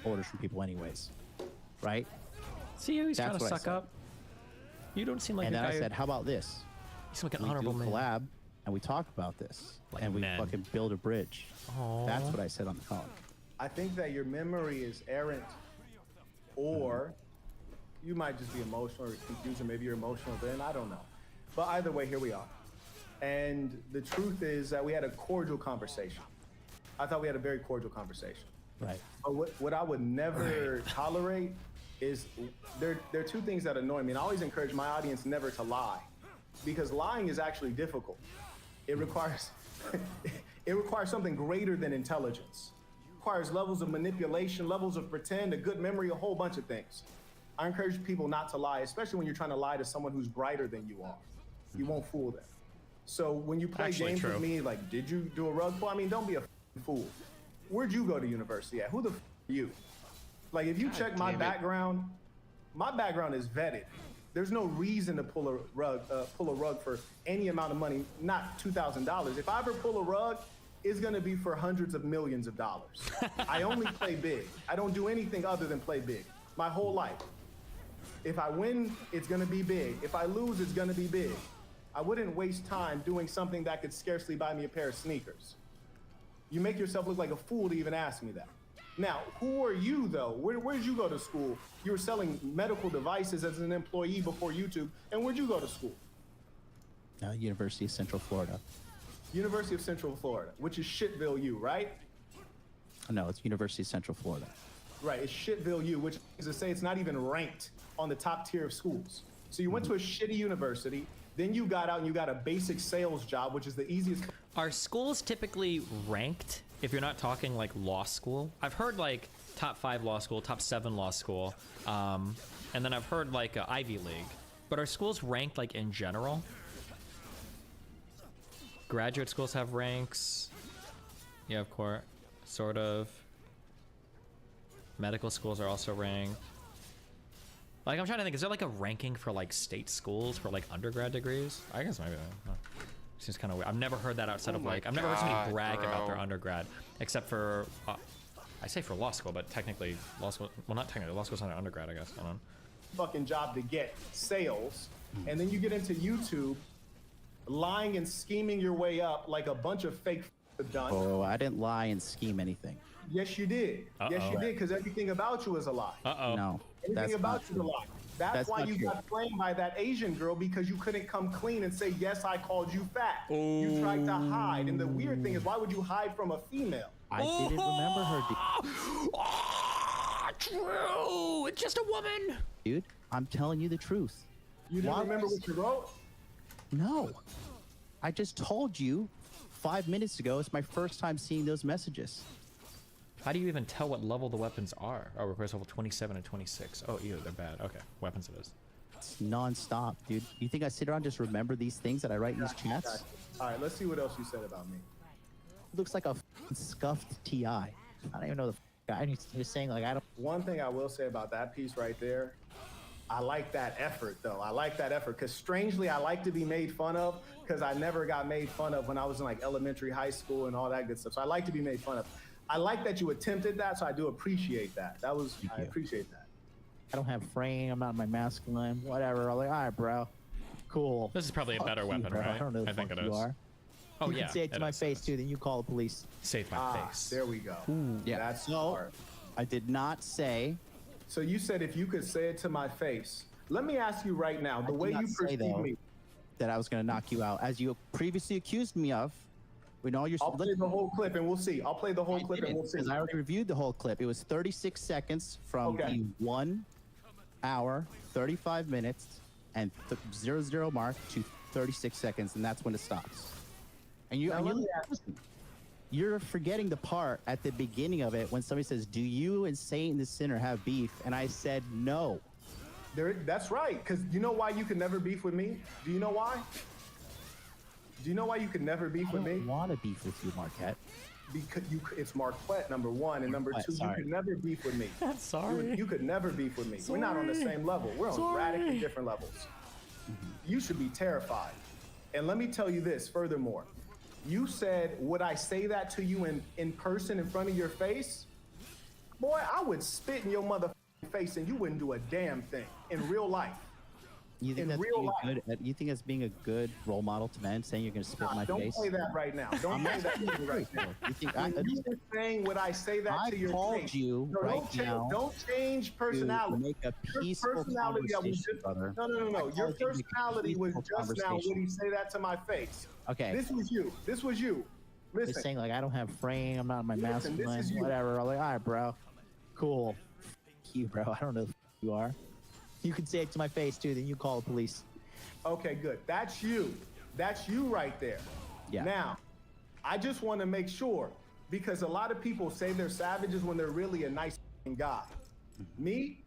orders from people anyways. Right? See you, he's That's trying to what I suck said. up. You don't seem like and a then guy I said, how about this? You seem like an we honorable do a man. collab, and we talk about this, Like and we men. fucking build a bridge. Aww. That's what I said on the call. I think that your memory is errant, or you might just be emotional or confused, or maybe you're emotional then, I don't know. But either way, here we are. And the truth is that we had a cordial conversation. I thought we had a very cordial conversation. Right. But what I would never tolerate is, there are two things that annoy me, and I always encourage my audience never to lie, because lying is actually difficult. It requires It requires something greater than intelligence. It requires levels of manipulation, levels of pretend, a good memory, a whole bunch of things. I encourage people not to lie, especially when you're trying to lie to someone who's brighter than you are. You won't fool them. So when you play games with me, like, did you do a rug pull? I mean, don't be a fool. Where'd you go to university at? Who the are you? Like, if you check my background is vetted. There's no reason to pull a rug for any amount of money, not $2,000. If I ever pull a rug, it's gonna be for hundreds of millions of dollars. I only play big. I don't do anything other than play big my whole life. If I win, it's gonna be big. If I lose, it's gonna be big. I wouldn't waste time doing something that could scarcely buy me a pair of sneakers. You make yourself look like a fool to even ask me that. Now, who are you though? Where did you go to school? You were selling medical devices as an employee before YouTube. And where'd you go to school? University of Central Florida. University of Central Florida, which is Shitville U, right? No, it's University of Central Florida. Right, it's Shitville U, which is to say it's not even ranked on the top tier of schools. So you went to a shitty university, then you got out and you got a basic sales job, which is the easiest. Are schools typically ranked if you're not talking like law school? I've heard like top 5 law school, top 7 law school, and then I've heard like Ivy League. But are schools ranked like in general? Graduate schools have ranks. Yeah, of course, sort of. Medical schools are also ranked. Like, I'm trying to think, is there like a ranking for like state schools for like undergrad degrees? I guess maybe. Seems kind of weird. I've never heard that outside of like, I've never heard somebody brag about their undergrad, except for, I say for law school, but technically law school, well, not technically, law school's not an undergrad, I guess. I don't know. Fucking job to get sales, and then you get into YouTube, lying and scheming your way up like a bunch of fake have done. Oh, I didn't lie and scheme anything. Yes, you did. Yes, you did, because everything about you is a lie. No, Everything about you is a lie. That's why you got framed by that Asian girl, because you couldn't come clean and say, yes, I called you fat. You tried to hide. And the weird thing is, why would you hide from a female? I didn't remember her. True. It's just a woman. Dude, I'm telling you the truth. You didn't remember what you wrote? No. I just told you 5 minutes ago. It's my first time seeing those messages. How do you even tell what level the weapons are? Oh, requires level 27 and 26. Oh, ew, they're bad. Okay, weapons it is. It's non-stop, dude. You think I sit around and just remember these things that I write in these chats? All right, let's see what else you said about me. Looks like a scuffed TI. I don't even know the guy. You're saying like I don't. One thing I will say about that piece right there, I like that effort though. I like that effort because strangely I like to be made fun of because I never got made fun of when I was in like elementary, high school, and all that good stuff. So I like to be made fun of. I like that you attempted that, so I do appreciate that. I appreciate that. I don't have frame. I'm not my masculine. Whatever. I'm like, all right, bro. Cool. This is probably a better weapon, right? I don't know. I think it you is. Are. Oh you yeah. can say it to my face too. Then you call the police. Say it to my face. There we go. Yeah. That's so. smart. I did not say. So you said if you could say it to my face. Let me ask you right now, the way you perceive me. That I was going to knock you out, as you previously accused me of. I'll play the whole clip and we'll see. I'll play the whole clip and we'll see. Because I already reviewed the whole clip. It was 36 seconds from the 1 hour, 35 minutes, and 00 mark to 36 seconds, and that's when it stops. And you're forgetting the part at the beginning of it when somebody says, "Do you and Satan the sinner have beef?" And I said no. That's right. Because you know why you can never beef with me? Do you know why? Do you know why you could never beef with me? I don't want to beef with you, Marquette. Because it's Marquette, number one, and number two, you could never beef with me. I'm sorry. You could never beef with me. Sorry. We're not on the same level. We're on radically different levels. You should be terrified. And let me tell you this, furthermore. You said, would I say that to you in person in front of your face? Boy, I would spit in your motherfucking face and you wouldn't do a damn thing in real life. You think you think that's being a good role model to men, saying you're going to spit in my face? Don't play that right now. Don't play that right now. You think you were saying, would I say that to your face? I called you now. Don't change personality. To make a peaceful conversation, brother. No. Your personality was just now, would he say that to my face? Okay. This was you. Listen. They're saying like, I don't have frame. I'm not my masculine. Whatever. I'm like, all right, bro. Cool. F you, bro. I don't know who you are. You can say it to my face too, then you call the police. Okay, good. That's you. That's you right there. Yeah. Now, I just want to make sure, because a lot of people say they're savages when they're really a nice guy. Me,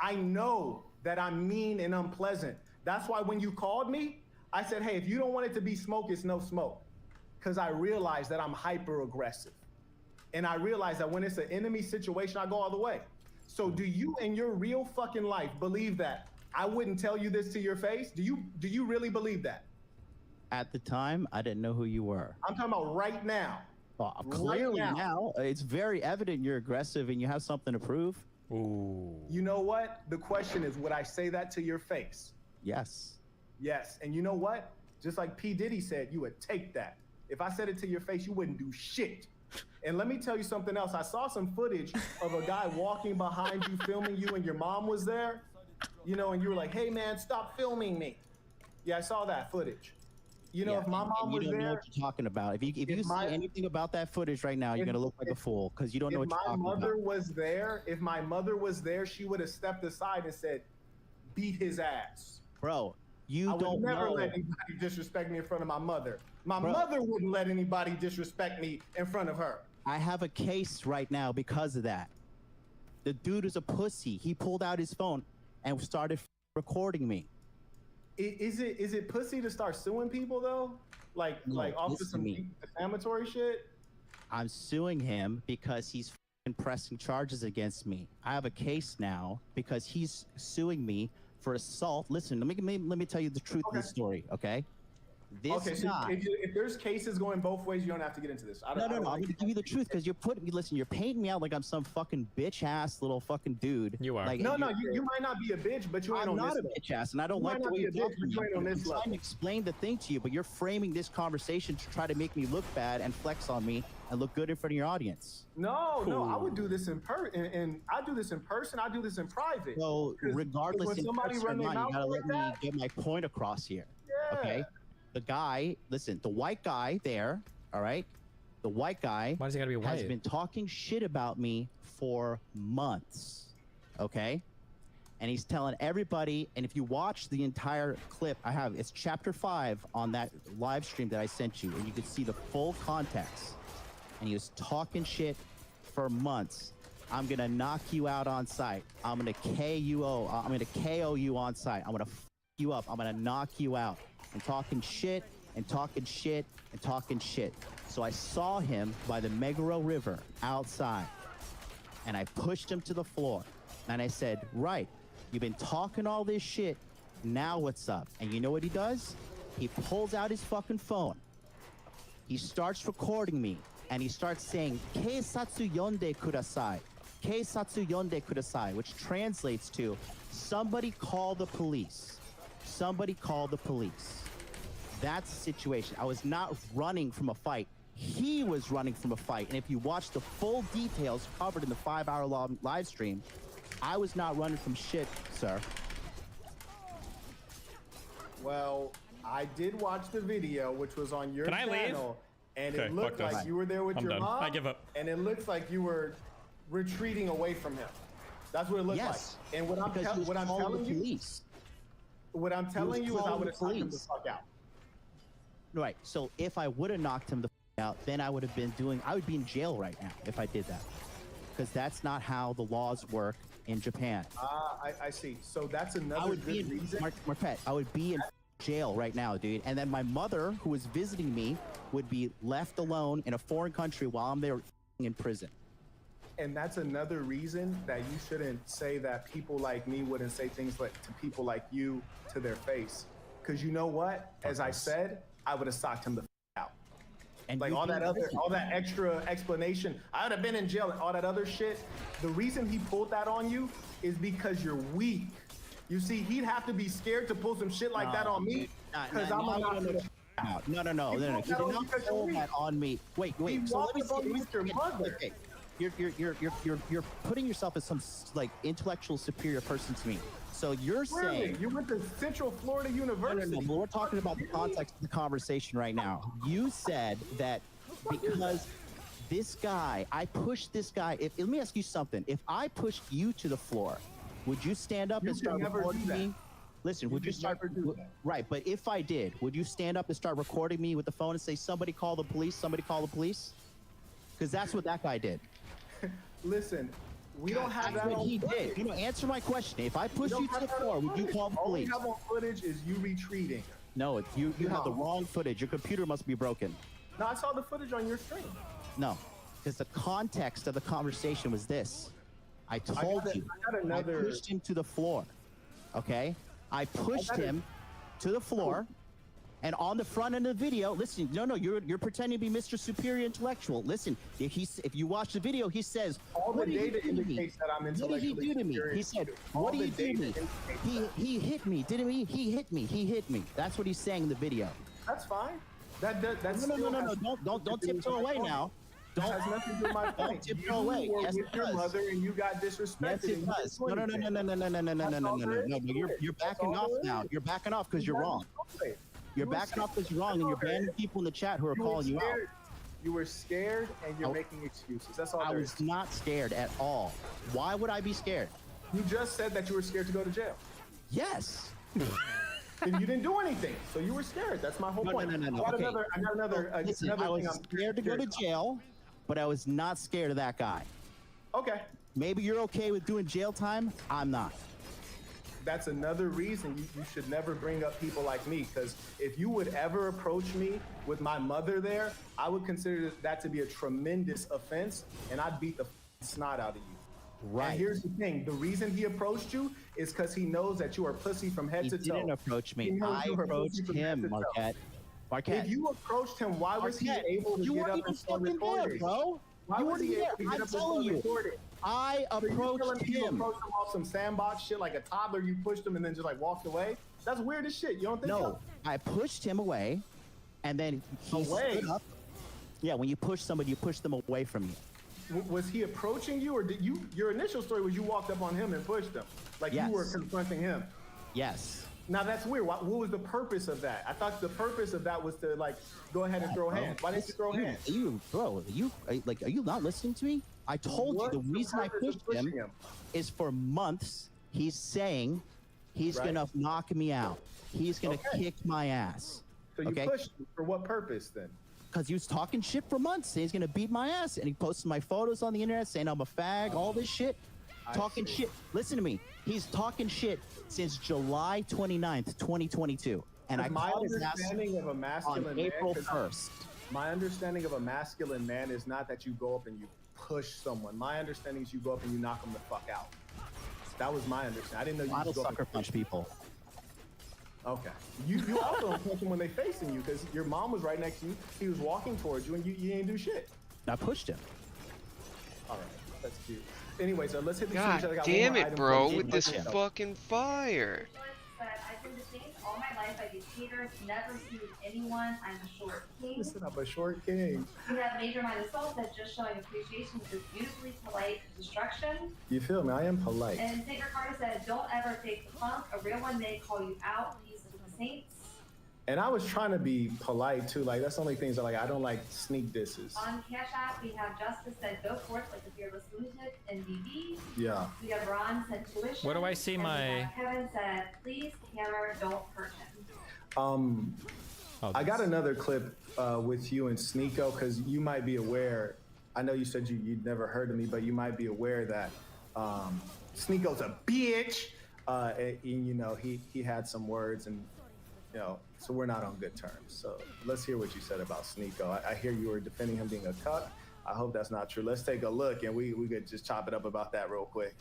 I know that I'm mean and unpleasant. That's why when you called me, I said, hey, if you don't want it to be smoke, it's no smoke. Because I realize that I'm hyper aggressive. And I realize that when it's an enemy situation, I go all the way. So do you in your real fucking life believe that I wouldn't tell you this to your face? Do you really believe that? At the time, I didn't know who you were. I'm talking about right now. Well, clearly now, it's very evident you're aggressive and you have something to prove. Ooh. You know what? The question is, would I say that to your face? Yes. Yes. And you know what? Just like P. Diddy said, you would take that. If I said it to your face, you wouldn't do shit. And let me tell you something else. I saw some footage of a guy walking behind you, filming you, and your mom was there, you know, and you were like, hey, man, stop filming me. Yeah, I saw that footage. You know, Yeah, if my mom was you don't know there, what you're talking about. If you see anything about that footage right now, you're gonna look like a fool because you don't know what you're talking about. If my mother was there, she would have stepped aside and said, beat his ass. Bro, you I would don't never know. let anybody disrespect me in front of my mother. My mother wouldn't let anybody disrespect me in front of her. I have a case right now because of that. The dude is a pussy. He pulled out his phone and started recording me. Is it pussy to start suing people though? Like off of some defamatory shit? I'm suing him because he's pressing charges against me. I have a case now because he's suing me for assault. Listen, let me tell you the truth of the story, okay? This guy, if there's cases going both ways, you don't have to get into this. No. I'm gonna give you the truth because you're putting me. Listen, you're painting me out like I'm some fucking bitch ass little fucking dude. You are. Like, No, you might not be a bitch, but you ain't I'm on not this a bitch ass, and I don't like the way you're talking to me. I'm trying to explain the thing to you, but you're framing this conversation to try to make me look bad and flex on me and look good in front of your audience. No, I would do this in person, and I do this in person. I do this in private. So regardless, when in somebody person or run their not, you mouth gotta like let me that, get my point across here. Yeah. Okay. The guy, listen, the white guy there, all right? The white guy Why does he gotta be has white? been talking shit about me for months, okay? And he's telling everybody, and if you watch the entire clip I have, it's chapter 5 on that live stream that I sent you, and you can see the full context. And he was talking shit for months. I'm gonna knock you out on sight. I'm gonna KO you on sight. I'm gonna f you up. I'm gonna knock you out. And talking shit and talking shit and talking shit. So I saw him by the Meguro River outside, and I pushed him to the floor. And I said, right, you've been talking all this shit. Now what's up? And you know what he does? He pulls out his fucking phone. He starts recording me, and he starts saying, Keisatsu yonde kudasai. Keisatsu yonde kudasai, which translates to, somebody call the police. Somebody call the police. That's the situation. I was not running from a fight. He was running from a fight. And if you watch the full details covered in the 5-hour long live stream, I was not running from shit, sir. Well, I did watch the video, which was on your Can I leave? channel, and Okay, it looked fuck this. like you were there with I'm your done. mom. I give up. And it looks like you were retreating away from him. That's what it looked Yes, like. And what I'm because he was calling telling the you, police. what I'm telling you is I calling would the have knocked him the police. fuck out. Right. So if I would have knocked him the out, then I would have been I would be in jail right now if I did that. Because that's not how the laws work in Japan. I see. So that's I another would be good in reason. Marquette, I would be in jail right now, dude. And then my mother, who was visiting me, would be left alone in a foreign country while I'm there in prison. And that's another reason that you shouldn't say that people like me wouldn't say things like to people like you to their face. Because you know what? As I said, I would have socked him the out. And like you all think that extra explanation, I would have been in jail and all that other shit. The reason he pulled that on you is because you're weak. You see, he'd have to be scared to pull some shit like that on me. Because I'm gonna knock him the out. No. He did not pull that on me. Wait. So let me see. Okay. You're putting yourself as some like intellectual superior person to me. So you're saying you went to Central Florida University. No, we're talking about the context of the conversation right now. You said that because this guy, I pushed this guy. Let me ask you something. If I pushed you to the floor, would you stand up and start recording me? Listen, would you start? Right, but if I did, would you stand up and start recording me with the phone and say, "Somebody call the police"? Somebody call the police? Because that's what that guy did. Listen, we don't have that what on he footage. did. Answer my question. If I push you to the floor, would you call the All we police? have on footage is you retreating. No, you have the wrong footage. Your computer must be broken. No, I saw the footage on your stream. No, because the context of the conversation was this. I told you. I pushed him to the floor. Okay? I pushed him to the floor. And on the front end of the video, listen, no, you're pretending to be Mr. Superior Intellectual. Listen, if you watch the video, he says, all the data indicates that I'm intellectually What did he do to me? He said, what did he do to me? He hit me, didn't he? He hit me. That's what he's saying in the video. That's fine. That's No. Don't tiptoe away now. That has nothing to do with my point. Don't tiptoe away. You were Yes, with it your does. mother and you got disrespected. Yes, it does. No. You're backing off now. You're backing off because you're wrong. You're backing off because you're wrong, and you're banning people in the chat who are calling you out. You were scared, and you're making excuses. That's all. I was not scared at all. Why would I be scared? You just said that you were scared to go to jail. Yes. And you didn't do anything, so you were scared. That's my whole point. No. I got another. Listen, I was scared to go to jail, but I was not scared of that guy. Okay. Maybe you're okay with doing jail time. I'm not. That's another reason you should never bring up people like me, because if you would ever approach me with my mother there, I would consider that to be a tremendous offense, and I'd beat the snot out of you. Right. And here's the thing: the reason he approached you is because he knows that you are pussy from head to toe. He didn't approach me. I approached him, Marquette. If you approached him, why was he able to get up and start recording, bro? Why was he able to get up and start recording? I approached You him. approached him off some sandbox shit like a toddler. You pushed him and then just like walked away. That's weird as shit. You don't think so? No, I pushed him away, and then he stood up. Yeah, when you push somebody, you push them away from you. Was he approaching you, or did you? Your initial story was you walked up on him and pushed him, like Yes. you were confronting him. Yes. Now that's weird. What was the purpose of that? I thought the purpose of that was to like go ahead and throw hands. Why didn't you throw hands? Are you not listening to me? I told you the reason I pushed him is for months he's saying he's gonna knock me out. He's gonna kick my ass. So you pushed him for what purpose then? Because he was talking shit for months, saying he's gonna beat my ass, and he posted my photos on the internet saying I'm a fag, all this shit. Talking shit. Listen to me. He's talking shit since July 29th, 2022. And I my called his ass understanding of a masculine on man, April 'cause 1st. My understanding of a masculine man is not that you go up and you push someone. My understanding is you go up and you knock them the fuck out. That was my understanding. I didn't know you I don't could go up sucker and punch people. Okay. You also don't punch them when they facing you, because your mom was right next to you. He was walking towards you and you didn't do shit. I pushed him. All right. That's cute. Anyway, so let's hit the God screenshot. I got damn one more it, item bro, for with you. this fucking fire. But I've been detained all my life by these haters, never sued anyone. I'm a short king. Listen, I'm a short king. You have major mind assault that just showing appreciation is beautifully polite destruction. You feel me? I am polite. And St. Ricardo said, don't ever fake the funk. A real one may call you out. Peace to the saints. And I was trying to be polite too. Like, that's the only things that, like, I don't like sneak disses. On Cash App, we have Justice said, go forth like a fearless lunatic. NBB. Yeah. We have Ron said, tuition. Where do I see and we my- have Kevin said, please, camera, don't hurt him. I got another clip with you and Sneeko, because you might be aware. I know you said you'd never heard of me, but you might be aware that Sneeko's a bitch. And, you know, he had some words, and you know, so we're not on good terms. So let's hear what you said about Sneeko. I hear you were defending him being a cuck. I hope that's not true. Let's take a look, and we could just chop it up about that real quick.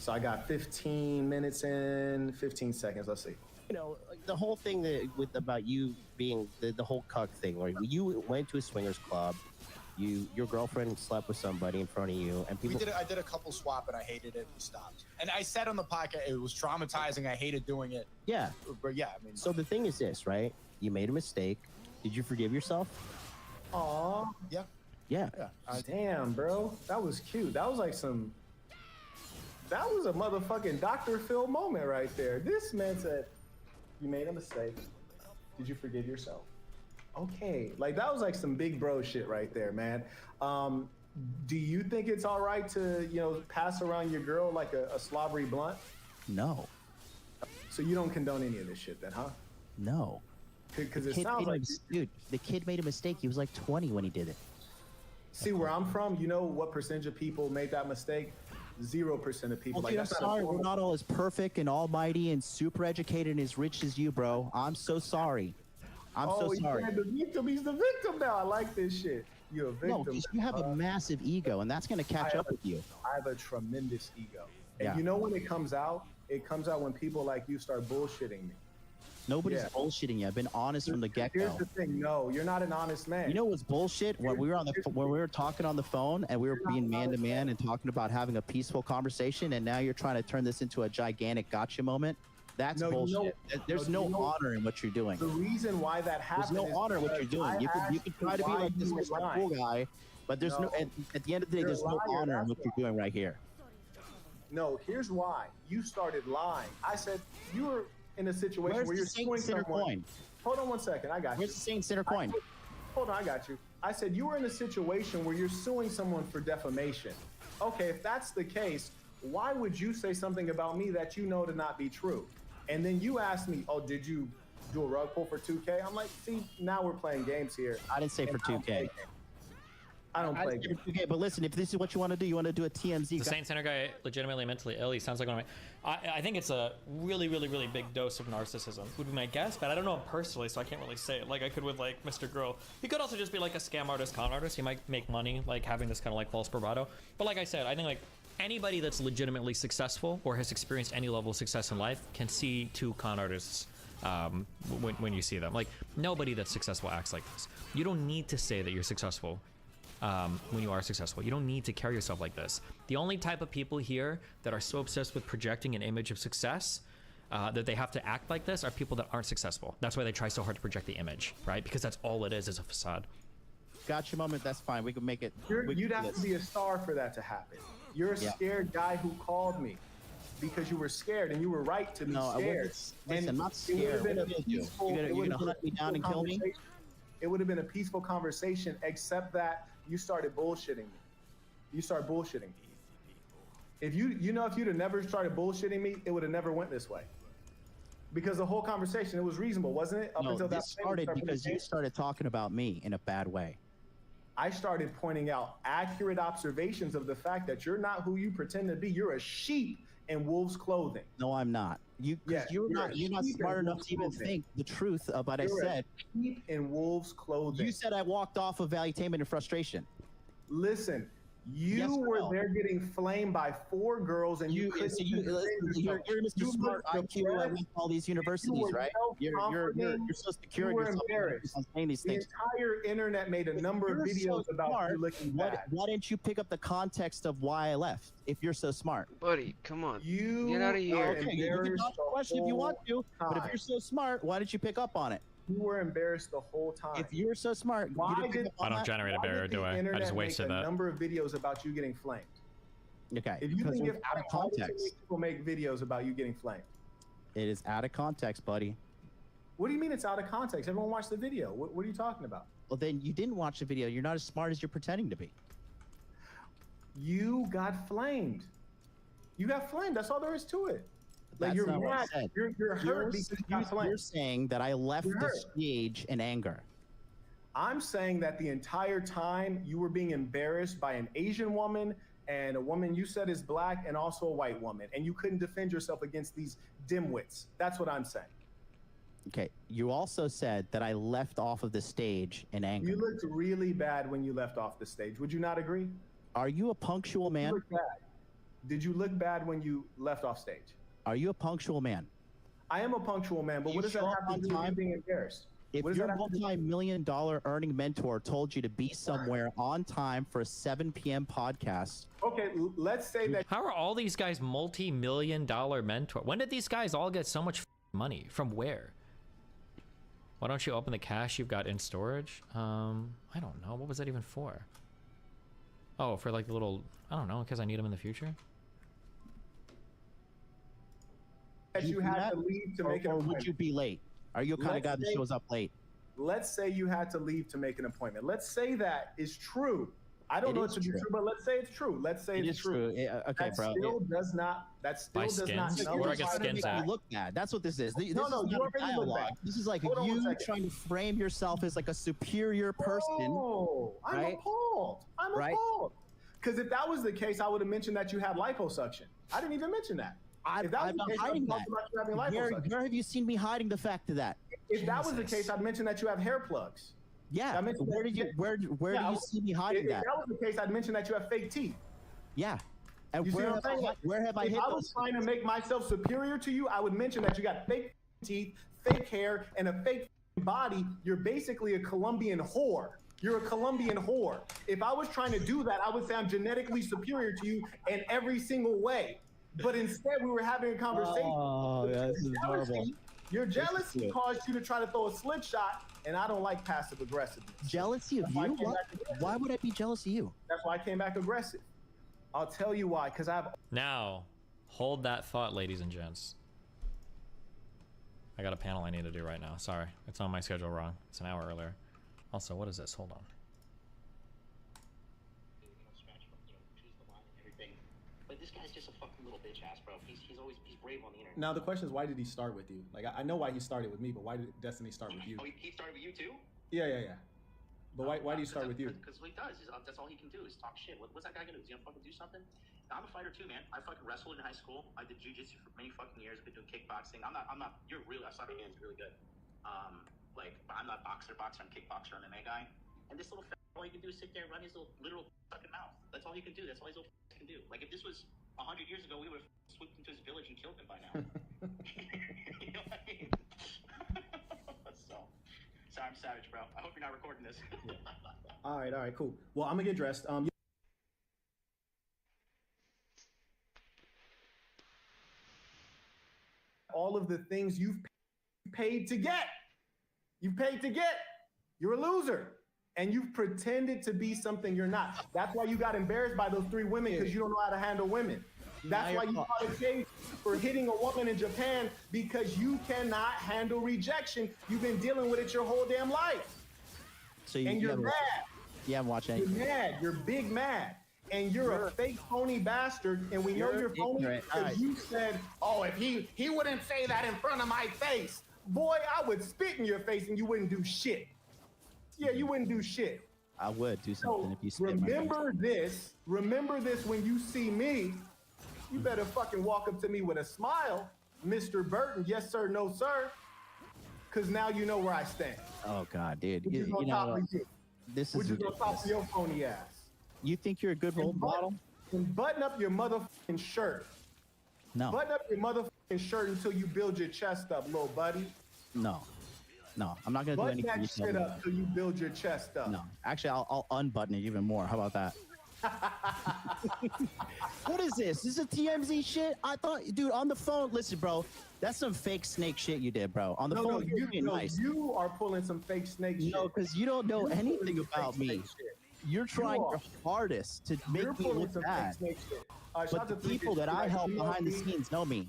So I got 15 minutes in, 15 seconds. Let's see. You know, like the whole thing about you being the whole cuck thing, where you went to a swingers club, your girlfriend slept with somebody in front of you, and people. I did a couple swap, and I hated it. We stopped. And I said on the podcast it was traumatizing. I hated doing it. Yeah. But yeah, I mean. So the thing is this, right? You made a mistake. Did you forgive yourself? Aw. Yeah. Yeah. Damn, bro. That was cute. That was like that was a motherfucking Dr. Phil moment right there. This man said, you made a mistake. Did you forgive yourself? Okay. Like, that was like some big bro shit right there, man. Do you think it's all right to, pass around your girl like a slobbery blunt? No. So you don't condone any of this shit then, huh? No. Because The it kid sounds made a like... dude, the kid made a mistake. He was like 20 when he did it. See, where I'm from, you know what percentage of people made that mistake? 0% of people. Well, dude, I'm sorry. We're not all as perfect and almighty and super educated and as rich as you, bro. I'm so sorry. I'm so sorry. The victim. He's the victim now. I like this shit. You're a victim. No, because you have a massive ego, and that's going to catch up with you. I have a tremendous ego. And Yeah. you know when it comes out? It comes out when people like you start bullshitting me. Nobody's Yeah. bullshitting you. I've been honest from the get-go. Here's the thing. No, you're not an honest man. You know what's bullshit? When we were talking on the phone and we were being man to man and talking about having a peaceful conversation, and now you're trying to turn this into a gigantic gotcha moment. That's No, you know- bullshit. There's no honor in what you're doing. The reason why that happens. There's no honor in what you're doing. You can try to be like this cool guy, but there's no. At the end of the day, there's no honor in what you're doing right here. No, here's why. You started lying. I said you were in a situation Where's where the you're Saint suing Sinner someone. coin? Hold on one second. I got you. Where's the Saint Sinner coin? Hold on, I got you. I said you were in a situation where you're suing someone for defamation. Okay, if that's the case, why would you say something about me that you know to not be true? And then you asked me, oh, did you do a rug pull for 2K? I'm like, see, now we're playing games here. I didn't say for 2K. I don't play didn't say for 2K, but listen, if this is what you want to do, you want to do a TMZ. The Saint Center guy legitimately mentally ill. He sounds like one of my. I think it's a really, really, really big dose of narcissism. Would be my guess, but I don't know him personally, so I can't really say it. Like I could with like Mr. Grill. He could also just be like a scam artist, con artist. He might make money like having this kind of like false bravado. But like I said, I think like anybody that's legitimately successful or has experienced any level of success in life can see two con artists when you see them. Like nobody that's successful acts like this. You don't need to say that you're successful. When you are successful, you don't need to carry yourself like this. The only type of people here that are so obsessed with projecting an image of success that they have to act like this are people that aren't successful. That's why they try so hard to project the image, right? Because that's all it is a facade. Gotcha moment. That's fine. We can make it. You'd have to be a star for that to happen. You're a scared guy who called me because you were scared, and you were right to be scared. Listen, I'm not scared. What are you gonna do? You're gonna hunt me down and kill me? It would have been a peaceful conversation, except that you started bullshitting me. You started bullshitting me. If you'd have never started bullshitting me, it would have never went this way. Because the whole conversation, it was reasonable, wasn't it? This started because you started talking about me in a bad way. I started pointing out accurate observations of the fact that you're not who you pretend to be. You're a sheep in wolf's clothing. No, I'm not. You're not smart enough to even think the truth of what I said. Sheep in wolf's clothing. You said I walked off of valuetainment in frustration. Listen, you were there getting flamed by 4 girls, and you're Mr. Smart IQ with all these universities, right? You're so secure in yourself. Saying these things. The entire internet made a number of videos about you looking bad. Why didn't you pick up the context of why I left? If you're so smart, buddy, come on, you get out of here. Okay, you can ask the question if you want to, but if you're so smart, why didn't you pick up on it? You were embarrassed the whole time. If you're so smart, I don't generate a barrier, do I? I just wasted that. A number of videos about you getting flamed. Okay, if you because think it's out of context, people make videos about you getting flamed. It is out of context, buddy. What do you mean it's out of context? Everyone watched the video. What are you talking about? Well, then you didn't watch the video. You're not as smart as you're pretending to be. You got flamed. You got flamed. That's all there is to it. Like That's you're not what I mad. said. You're hurt because you got flamed. You're saying that I left the stage in anger. I'm saying that the entire time you were being embarrassed by an Asian woman and a woman you said is black and also a white woman, and you couldn't defend yourself against these dimwits. That's what I'm saying. Okay. You also said that I left off of the stage in anger. You looked really bad when you left off the stage. Would you not agree? Are you a punctual man? Did you look bad when you left off stage? Are you a punctual man? I am a punctual man, but what does that have to do with you being embarrassed? If your multi-million-dollar earning mentor told you to be somewhere on time for a 7 p.m. podcast. Okay, let's say that. How are all these guys multi-million-dollar mentor? When did these guys all get so much money? From where? Why don't you open the cash you've got in storage? I don't know. What was that even for? Oh, for like the little, I don't know, because I need them in the future. That you had to leave to make an appointment. Or would you be late? Are you a kind of guy that shows up late? Let's say you had to leave to make an appointment. Let's say that is true. I don't It know is it to be true. true, but let's say it's true. Let's say It it's is true. Okay, that bro. Still does not. That still By does not. skins? nullify Where I get the skins fact- at? Look bad. That's what this is. This No, is no, not you a already look dialogue. bad. This is like Hold on one you second. trying to frame yourself as like a superior person. Oh, I'm right? appalled. I'm Right? appalled. Because if that was the case, I would have mentioned that you had liposuction. I didn't even mention that. If that was I'm the not case, I hiding would that. talk about you having Where liposuction. have you seen me hiding the fact of that? If that was the case, I'd mention that you have hair plugs. Yeah. I mentioned Where that- did you where do Yeah, you see me hiding if that? that was the case, I'd mention that you have fake teeth. Yeah. And You see where what I'm have, saying? where have I if hit I was those? trying to make myself superior to you, I would mention that you got fake teeth, fake hair, and a fake body. You're basically a Colombian whore. You're a Colombian whore. If I was trying to do that, I would say I'm genetically superior to you in every single way. But instead, we were having a conversation. Oh, yeah, this is adorable. Your jealousy caused you to try to throw a slip shot, and I don't like passive aggressiveness. Jealousy of That's why I you? came What? back aggressive. Why would I be jealous of you? That's why I came back aggressive. I'll tell you why, because I have. Now, hold that thought, ladies and gents. I got a panel I need to do right now. Sorry, it's on my schedule wrong. It's an hour earlier. Also, what is this? Hold on. But this guy's just a fucking little bitch ass, bro. He's brave on the internet. Now the question is, why did he start with you? Like I know why he started with me, but why did Destiny start with you? Oh, he started with you too? Yeah. But why do you start with you? Because what he does is that's all he can do is talk shit. What's that guy gonna do? Is he gonna fucking do something? I'm a fighter too, man. I fucking wrestled in high school. I did jujitsu for many fucking years. I've been doing kickboxing. I'm not. You're really. I saw your hands really good. But I'm not boxer. I'm kickboxer, MMA guy. And this little fat, all he can do is sit there and run his little literal fucking mouth. That's all he can do. That's all his little can do. Like if this was 100 years ago, we would have swooped into his village and killed him by now. You know what I mean? So, sorry, I'm savage, bro. I hope you're not recording this. All right, cool. Well, I'm gonna get dressed. All of the things you've paid to get. You've paid to get. You're a loser. And you've pretended to be something you're not. That's why you got embarrassed by those 3 women, because you don't know how to handle women. That's why you got a case for hitting a woman in Japan, because you cannot handle rejection. You've been dealing with it your whole damn life. So and you're mad. You haven't watched You're anything. mad. You're big mad. And you're a fake phony bastard. And we know you're phony ignorant. because you said, oh, if he wouldn't say that in front of my face. Boy, I would spit in your face and you wouldn't do shit. Yeah, you wouldn't do shit. I would do something if you spit Remember this when you see me. You better fucking walk up to me with a smile, Mr. Burton. Yes, sir. No, sir. Because now you know where I stand. Oh God, dude. What you gonna top me to? This What is you gonna top ridiculous. your phony ass? You think you're a good role model? And button up your motherfucking shirt. No. Button up your motherfucking shirt until you build your chest up, little buddy. No, I'm not gonna do Button anything. that shit up till you build your chest up. No, actually, I'll unbutton it even more. How about that? What is this? This is a TMZ shit? I thought, dude, on the phone. Listen, bro, that's some fake snake shit you did, bro. On the phone, you're being nice. You are pulling some fake snake shit. No, because you don't know anything about me. You're trying your hardest to make me pulling look some bad. fake snake shit. But shout the out to people Three that I Kids. help behind the MLB scenes know me.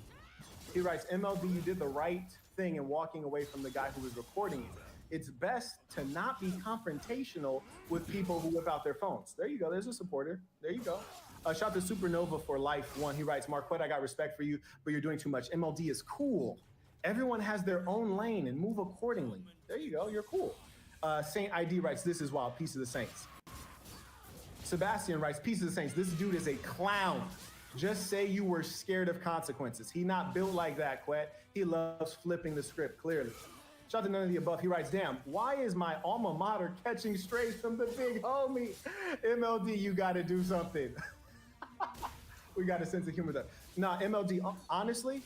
He writes, MLB, you did the right thing in walking away from the guy who was recording you. It's best to not be confrontational with people who whip out their phones. There you go. There's a supporter. There you go. Shout out to Supernova for Life 1. He writes, Marquette, I got respect for you, but you're doing too much. MLD is cool. Everyone has their own lane and move accordingly. There you go. You're cool. Saint ID writes, this is wild. Peace of the Saints. Sebastian writes, peace of the Saints. This dude is a clown. Just say you were scared of consequences. He not built like that, Quet. He loves flipping the script, clearly. Shout out to none of the above. He writes, damn, why is my alma mater catching strays from the big homie? MLD, you got to do something. We got a sense of humor there. Nah, MLD, honestly,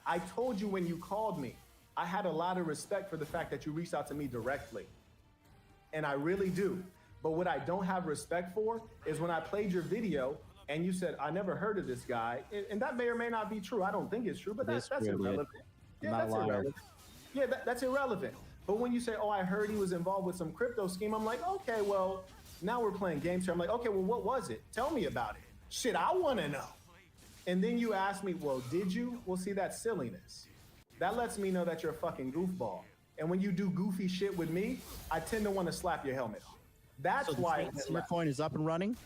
I told you when you called me, I had a lot of respect for the fact that you reached out to me directly. And I really do. But what I don't have respect for is when I played your video and you said, I never heard of this guy. And that may or may not be true. I don't think it's true, but that's irrelevant. Yeah, that's irrelevant. Yeah, that's irrelevant. But when you say, oh, I heard he was involved with some crypto scheme, I'm like, okay, well, now we're playing games here. I'm like, okay, well, what was it? Tell me about it. Shit, I want to know. And then you ask me, well, did you? Well, see, that's silliness. That lets me know that you're a fucking goofball. And when you do goofy shit with me, I tend to want to slap your helmet off. That's So the why Saint it went Sinner left. coin is up and running.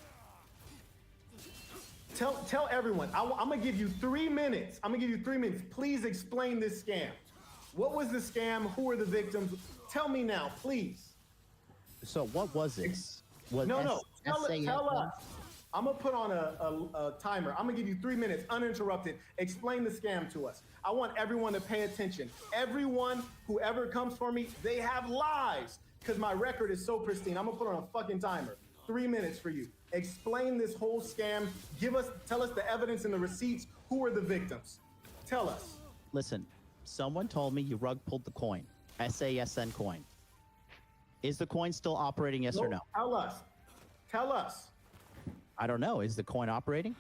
Tell everyone. I'm gonna give you 3 minutes. I'm gonna give you 3 minutes. Please explain this scam. What was the scam? Who are the victims? Tell me now, please. So what was this? Was No. Tell SASN? us. I'm gonna put on a timer. I'm gonna give you 3 minutes, uninterrupted. Explain the scam to us. I want everyone to pay attention. Everyone, whoever comes for me, they have lives, because my record is so pristine. I'm gonna put on a fucking timer. 3 minutes for you. Explain this whole scam. Tell us the evidence and the receipts. Who are the victims? Tell us. Listen, someone told me you rug pulled the coin. SASN coin. Is the coin still operating? Yes or no? Tell us. Tell us. I don't know. Is the coin operating?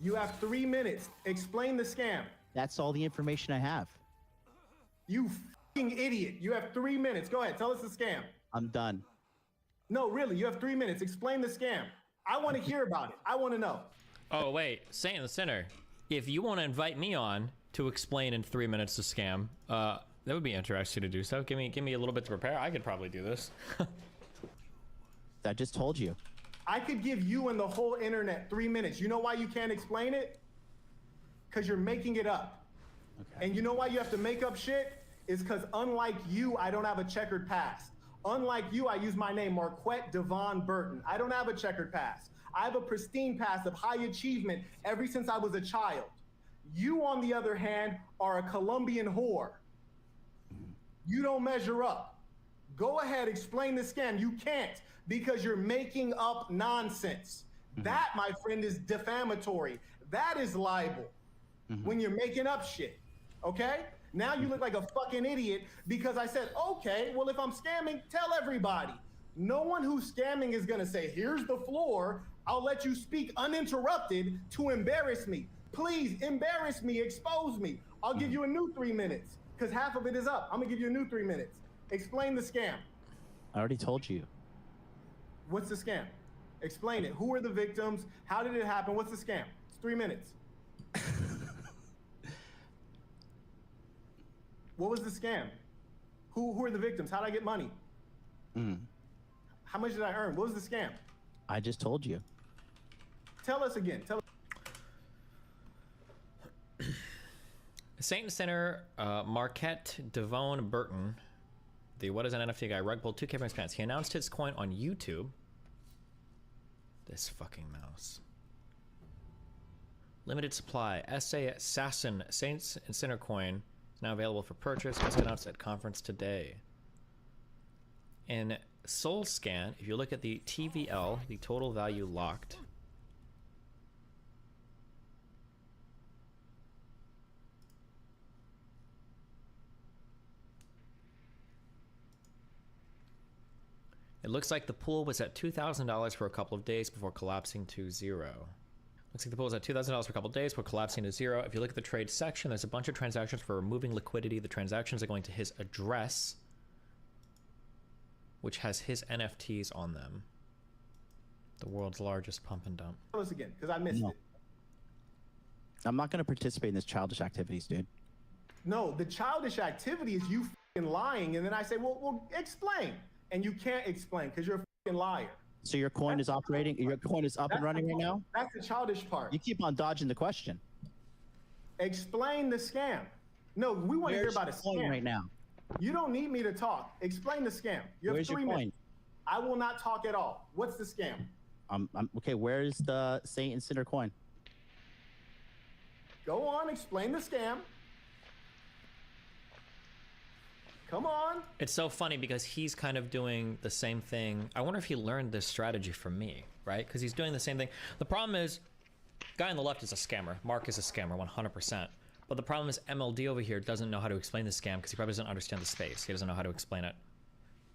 You have 3 minutes. Explain the scam. That's all the information I have. You fucking idiot. You have 3 minutes. Go ahead. Tell us the scam. I'm done. No, really. You have 3 minutes. Explain the scam. I want to hear about it. I want to know. Oh, wait. Saint and the Sinner, if you want to invite me on to explain in 3 minutes the scam, that would be interesting to do so. Give me a little bit to prepare. I could probably do this. I just told you. I could give you and the whole internet 3 minutes. You know why you can't explain it? Because you're making it up. Okay. And you know why you have to make up shit? Is because unlike you, I don't have a checkered past. Unlike you, I use my name, Marquette Devon Burton. I don't have a checkered past. I have a pristine past of high achievement ever since I was a child. You, on the other hand, are a Colombian whore. You don't measure up. Go ahead, explain the scam. You can't, because you're making up nonsense. That, my friend, is defamatory. That is libel. When you're making up shit, okay? Now you look like a fucking idiot because I said, okay, well, if I'm scamming, tell everybody. No one who's scamming is gonna say, here's the floor. I'll let you speak uninterrupted to embarrass me. Please embarrass me, expose me. I'll give you a new 3 minutes because half of it is up. I'm gonna give you a new 3 minutes. Explain the scam. I already told you. What's the scam? Explain it. Who are the victims? How did it happen? What's the scam? It's 3 minutes. What was the scam? Who are the victims? How did I get money? How much did I earn? What was the scam? I just told you. Tell us again. Tell us. Saint and Sinner, Marquette Devon Burton, the What is an NFT guy, rug pulled 2K from his pants. He announced his coin on YouTube. This fucking mouse. Limited supply. Assassin Saints and Sinner coin is now available for purchase. Just announced at conference today. In Soul Scan, if you look at the TVL, the total value locked. It looks like the pool was at $2,000 for a couple of days before collapsing to zero. Looks like the pool was at $2,000 for a couple of days before collapsing to zero. If you look at the trade section, there's a bunch of transactions for removing liquidity. The transactions are going to his address, which has his NFTs on them. The world's largest pump and dump. Tell us again, because I missed it. I'm not going to participate in this childish activities, dude. No, the childish activity is you fucking lying, and then I say, well, explain. And you can't explain because you're a fucking liar. So your coin is operating? Your coin is up and running right now? That's the childish part. You keep on dodging the question. Explain the scam. No, we want to hear about a scam right now. You don't need me to talk. Explain the scam. You have Where's 3 your coin? minutes. I will not talk at all. What's the scam? Okay, where's the Saint and Sinner coin? Go on, explain the scam. Come on. It's so funny because he's kind of doing the same thing. I wonder if he learned this strategy from me, right? Because he's doing the same thing. The problem is, guy on the left is a scammer. Mark is a scammer, 100%. But the problem is MLD over here doesn't know how to explain the scam because he probably doesn't understand the space. He doesn't know how to explain it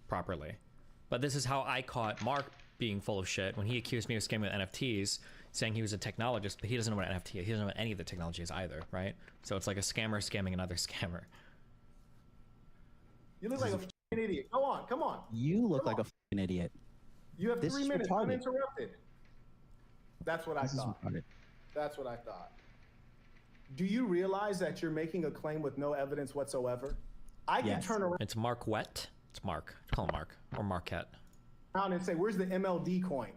properly. But this is how I caught Mark being full of shit when he accused me of scamming with NFTs, saying he was a technologist, but he doesn't know what an NFT is. He doesn't know what any of the technology is either, right? So it's like a scammer scamming another scammer. You look like a fucking idiot. Go on, come on. You look like a fucking idiot. You have This 3 is minutes retarded. uninterrupted. That's what I This is thought. retarded. That's what I thought. Do you realize that you're making a claim with no evidence whatsoever? I can turn around. It's Marquette. It's Mark. Call him Mark or Marquette. around and say, "Where's the MLD coin?"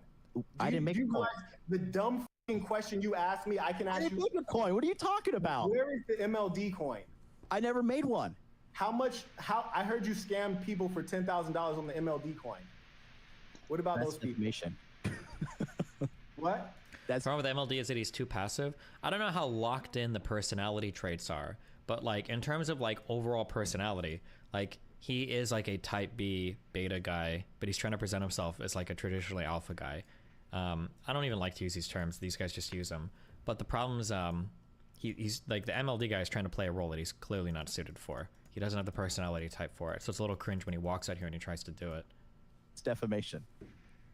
I didn't make a coin. The dumb question you asked me, I can ask you. I didn't make a coin. What are you talking about? Where is the MLD coin? I never made one. How much? I heard you scam people for $10,000 on the MLD coin. What about those people? Information. What? That's wrong with MLD is that he's too passive. I don't know how locked in the personality traits are, but like in terms of like overall personality, like he is like a type B beta guy, but he's trying to present himself as like a traditionally alpha guy. I don't even like to use these terms. These guys just use them. But the problem is he's like the MLD guy is trying to play a role that he's clearly not suited for. He doesn't have the personality type for it. So it's a little cringe when he walks out here and he tries to do it. It's defamation.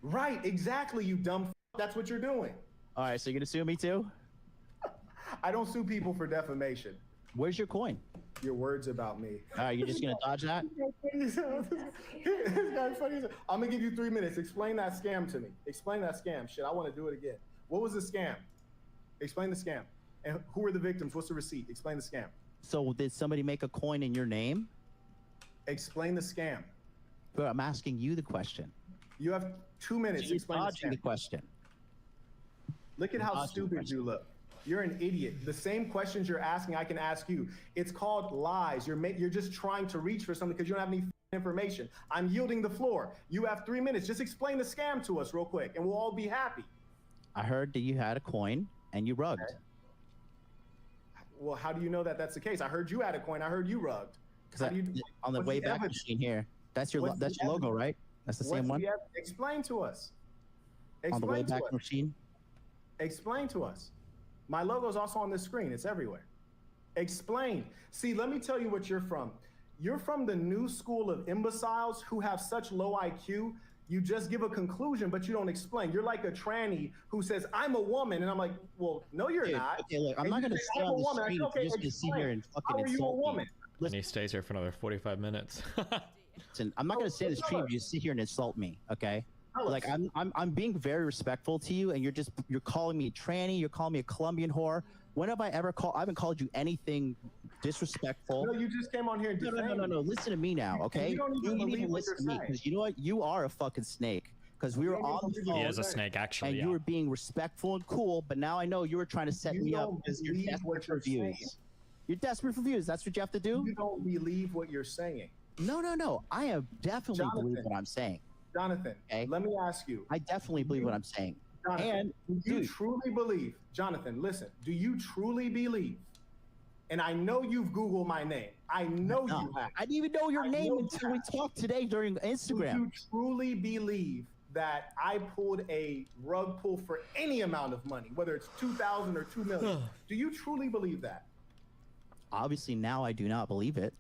Right, exactly, you dumb That's what you're doing. All right, so you're gonna sue me too? I don't sue people for defamation. Where's your coin? Your words about me. All right, you're just gonna dodge that? This guy's funny. I'm gonna give you 3 minutes. Explain that scam to me. Explain that scam. Shit, I want to do it again. What was the scam? Explain the scam. And who were the victims? What's the receipt? Explain the scam. So did somebody make a coin in your name? Explain the scam. But I'm asking you the question. You have 2 minutes. You're Explain dodging the question. Look at how stupid you look. You're an idiot. The same questions you're asking, I can ask you. It's called lies. You're just trying to reach for something because you don't have any information. I'm yielding the floor. You have 3 minutes. Just explain the scam to us real quick, and we'll all be happy. I heard that you had a coin and you rugged. Okay. Well, how do you know that that's the case? I heard you had a coin. I heard you rugged. Because on the way back machine here, that's your logo, right? That's the same one. Explain to us. On the way back machine. Explain to us. My logo is also on the screen. It's everywhere. Explain. See, let me tell you what you're from. You're from the new school of imbeciles who have such low IQ. You just give a conclusion, but you don't explain. You're like a tranny who says, "I'm a woman," and I'm like, "Well, no, you're not." Okay, look, I'm not going to stay on the screen. Okay, you're just going to sit here and fucking How are you a insult woman? me. And he stays here for another 45 minutes. Listen, I'm not going to stay on the stream. You just sit here and insult me, okay? Like I'm being very respectful to you, and you're calling me a tranny. You're calling me a Colombian whore. When have I ever called? I haven't called you anything disrespectful. No, you just came on here and No. Listen to me now, okay? You don't even believe what listen to you're me saying. because you know what? You are a fucking snake. Because we were on the phone. He is a snake, actually. And you were being respectful and cool, but now I know you were trying to set me up because you're desperate for views. You're desperate for views. That's what you have to do. You don't believe what you're saying. No. I have definitely believe what I'm saying. Jonathan, okay? Let me ask you. I definitely believe what I'm saying. Jonathan, do you truly believe, Jonathan, listen, do you truly believe, and I know you've Googled my name. I know you have. I didn't even know your name until we talked today during Instagram. Do you truly believe that I pulled a rug pull for any amount of money, whether it's 2,000 or 2 million? Do you truly believe that? Obviously, now I do not believe it.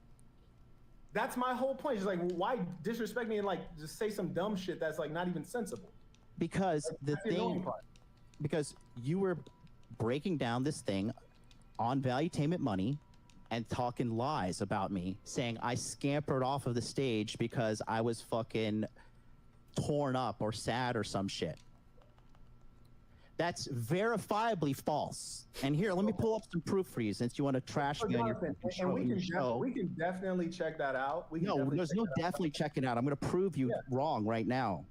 That's my whole point. It's like, why disrespect me and like just say some dumb shit that's like not even sensible? Because because you were breaking down this thing on Valuetainment money and talking lies about me, saying I scampered off of the stage because I was fucking torn up or sad or some shit. That's verifiably false. And here, let me pull up some proof for you since you want to trash me on your show. We can definitely check that out. There's no definitely checking out. I'm going to prove you wrong right now.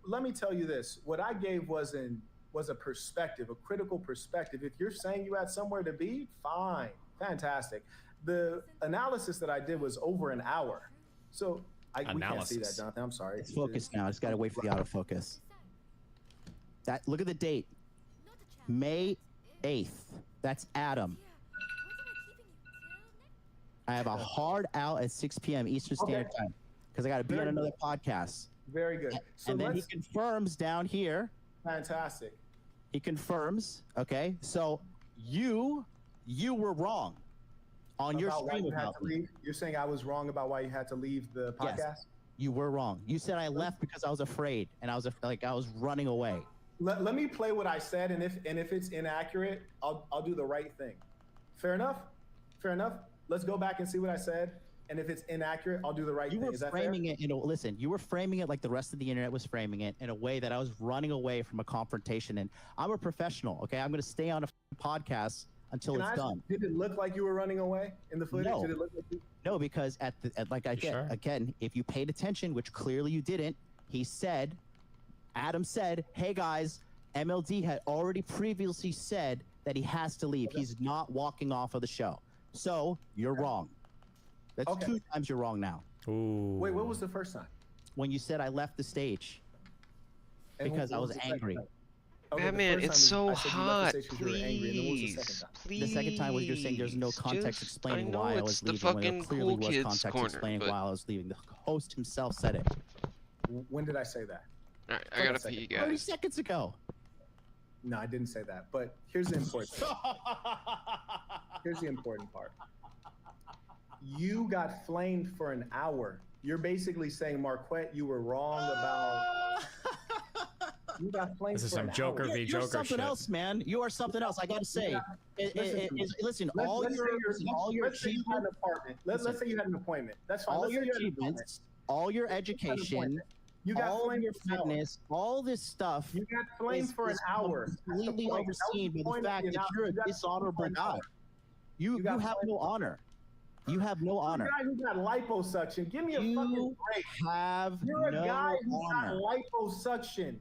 Let me tell you this. What I gave was a perspective, a critical perspective. If you're saying you had somewhere to be, fine, fantastic. The analysis that I did was over an hour. So we can't see that, Jonathan. I'm sorry. It's focused now. It's got to wait for the autofocus. Look at the date. May 8th. That's Adam. I have a hard out at 6 p.m. Eastern Standard Time because I got to be on another podcast. Very good. So and then he confirms down here. Fantastic. He confirms. Okay. So you were wrong on your stream about me. You're saying I was wrong about why you had to leave the podcast? Yes, you were wrong. You said I left because I was afraid and I was running away. Let me play what I said, and if it's inaccurate, I'll do the right thing. Fair enough? Fair enough? Let's go back and see what I said, and if it's inaccurate, I'll do the right thing. Is that fair? You were framing it like the rest of the internet was framing it in a way that I was running away from a confrontation, and I'm a professional, okay? I'm going to stay on a podcast until it's done. Did it look like you were running away in the footage? No. Did it look like you? No, because again, if you paid attention, which clearly you didn't, he said Adam said, hey guys, MLD had already previously said that he has to leave. He's not walking off of the show. So you're wrong. That's 2 times you're wrong now. Ooh. Wait, what was the first time? When you said I left the stage And because what I was was the second angry. time? Okay, Batman, the it's first time so I said you left the hot. stage 'cause you were angry, and then what was the Please, second time? please. The second time was you're saying there's no context Just- explaining I know why I it's was the leaving when there fucking clearly cool was kids context corner, explaining but- why I was leaving. The host himself said it. When did I say that? Alright, I Hold on gotta a pee, second. 30 guys. seconds ago. No, I didn't say that. But here's the important part. Here's the important part. You got flamed for an hour. You're basically saying, Marquette, you were wrong about. You got flamed This is for some an Joker hour. v. You're Joker something shit. else, man. You are something else. I gotta say. Listen, Let's all say your let's say you had an apartment. Let's say you had an appointment. That's fine. all Let's your say you had an achievements, all your education, appointment. You got all flamed your for an hour. fitness, all this stuff. You got flamed for an hour. That's the Completely point. That was overseen the by point the of fact the that announcement. you're a You got dishonorable flamed for an guy. hour. You got have flamed no for an honor. You have no hour. honor. You're a guy who got liposuction. Give me a fucking break. Have You're a no guy who honor. got liposuction.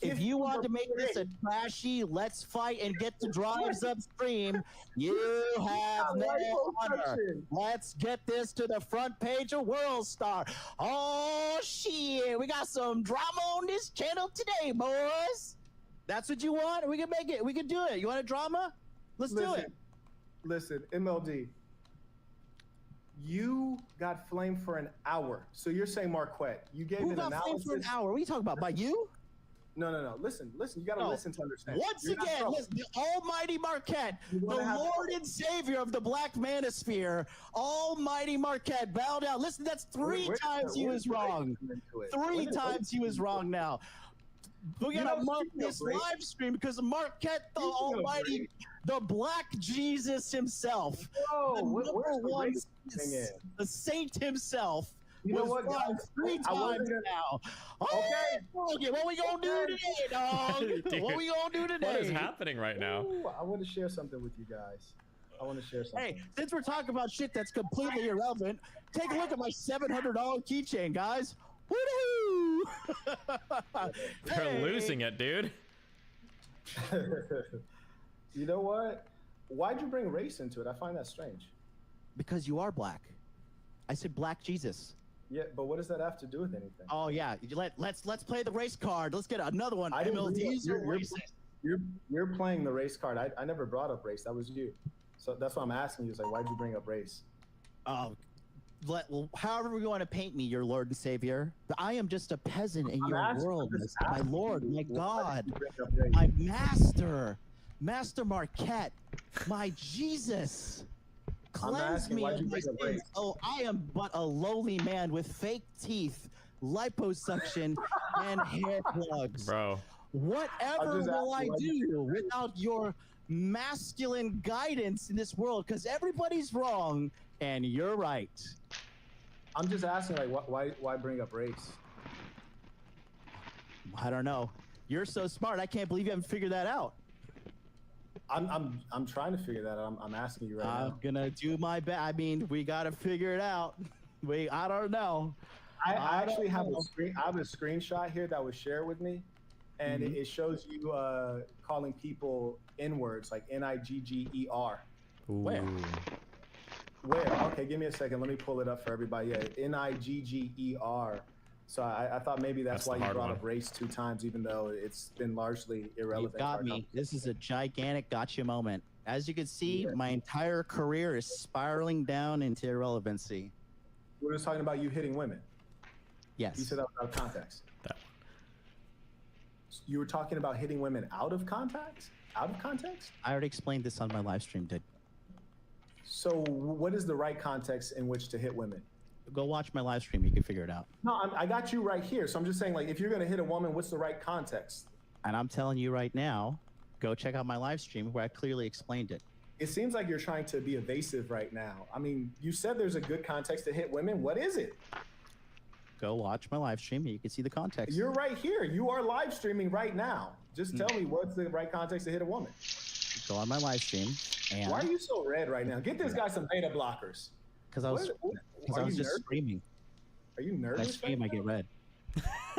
If you want to make this a trashy, let's fight and get the drives upstream, you have no honor. Let's get this to the front page of World Star. Oh shit, we got some drama on this channel today, boys. That's what you want? We can make it. We can do it. You want a drama? Let's do it. Listen, MLD. You got flamed for an hour. So you're saying Marquette. You gave Who an got analysis. flamed for an hour? What are you talking about? By you? No. Listen. You got to No. listen to understand. Once You're not again, trouble. listen, the almighty Marquette, the wanna have Lord and Savior of the Black Manosphere, almighty Marquette, bow down. Listen, that's three times he was wrong. Three times he was wrong now. We gotta mark this live stream because of Marquette, the almighty, the Black Jesus himself, the where's number the one, race thing in? the saint himself. You know was what, wrong guys? 3 I wasn't times gonna- now. Okay. What we gonna do today, dog? Dude, What we gonna do today? What is happening right now? Ooh, I want to share something with you guys. I want to share something. Hey, since we're talking about shit that's completely irrelevant, take a look at my $700 keychain, guys. Woo-hoo! They're losing it, dude. You know what? Why'd you bring race into it? I find that strange. Because you are black. I said Black Jesus. Yeah, but what does that have to do with anything? Oh yeah, let's play the race card. Let's get another one. I didn't MLDs you're, or you're, racist? you're playing the race card. I never brought up race. That was you. So that's why I'm asking you. Is like, why'd you bring up race? Oh, well, however you want to paint me, your Lord and Savior. But I am just a peasant in your world, my Lord, my God, my Master, Master Marquette, my Jesus. Cleanse asking, me why'd of you my bring up sins. race? Oh, I am but a lowly man with fake teeth, liposuction, and hair plugs. Bro. Whatever just will I asking, why'd do without your masculine guidance in this world? Because everybody's wrong and you're right. I'm just asking, like, why bring up race? I don't know. You're so smart. I can't believe you haven't figured that out. I'm trying to figure that out. I'm asking you right I'm now. gonna do my best. I mean, we gotta figure it out. I don't know. I I actually don't have know. a screen. I have a screenshot here that was shared with me, and Mhm. it shows you calling people N-words like Nigger. Where? Where? Okay, give me a second. Let me pull it up for everybody. Yeah, Nigger. So I thought maybe that's That's why the you hard brought one. up race 2 times, even though it's been largely You irrelevant. got to our me. This is a gigantic gotcha moment. As you can see, Yeah. my entire career is spiraling down into irrelevancy. We were just talking about you hitting women. Yes. You said that was out of context. You were talking about hitting women out of context? Out of context? I already explained this on my live stream, dude. So what is the right context in which to hit women? Go watch my live stream. You can figure it out. No, I got you right here. So I'm just saying, like, if you're going to hit a woman, what's the right context? And I'm telling you right now, go check out my live stream where I clearly explained it. It seems like you're trying to be evasive right now. I mean, you said there's a good context to hit women. What is it? Go watch my live stream and you can see the context. You're right here. You are live streaming right now. Just tell me what's the right context to hit a woman. Go on my live stream. And Why are you so red right now? Get this guy some beta blockers. Because I was, Are just you nervous? screaming. Are you When I nervous? scream, I get red.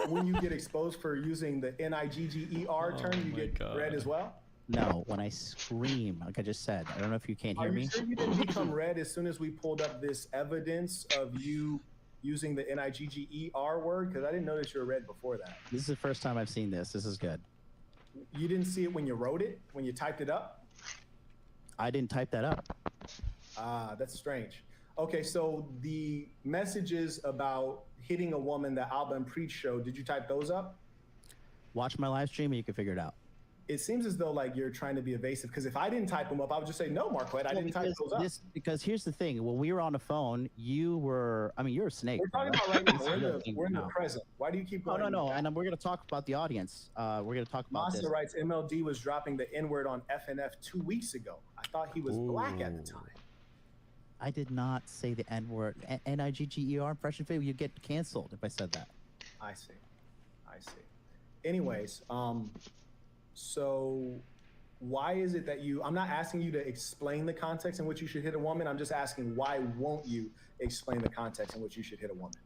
when you get exposed for using the NIGGER term, you get red as well? No, when I scream, like I just said, I don't know if you can't hear Are you me. sure you didn't become red as soon as we pulled up this evidence of you using the NIGGER word? Because I didn't notice you were red before that. This is the first time I've seen this. This is good. You didn't see it when you wrote it, when you typed it up? I didn't type that up. Ah, that's strange. Okay, so the messages about hitting a woman that Alba and Preach showed, did you type those up? Watch my live stream and you can figure it out. It seems as though like you're trying to be evasive, because if I didn't type them up, I would just say, no, Marquette, I didn't type those up. Because here's the thing. When we were on the phone, you were, I mean, you're a snake. We're talking about right now. We're in the present. Why do you keep going? No. And we're going to talk about the audience. We're going to talk about Masa this. writes, MLD was dropping the N-word on FNF 2 weeks ago. I thought he was black at the time. I did not say the N-word. NIGGER impression fail. You get canceled if I said that. I see. Anyways, so why is it that I'm not asking you to explain the context in which you should hit a woman. I'm just asking, why won't you explain the context in which you should hit a woman?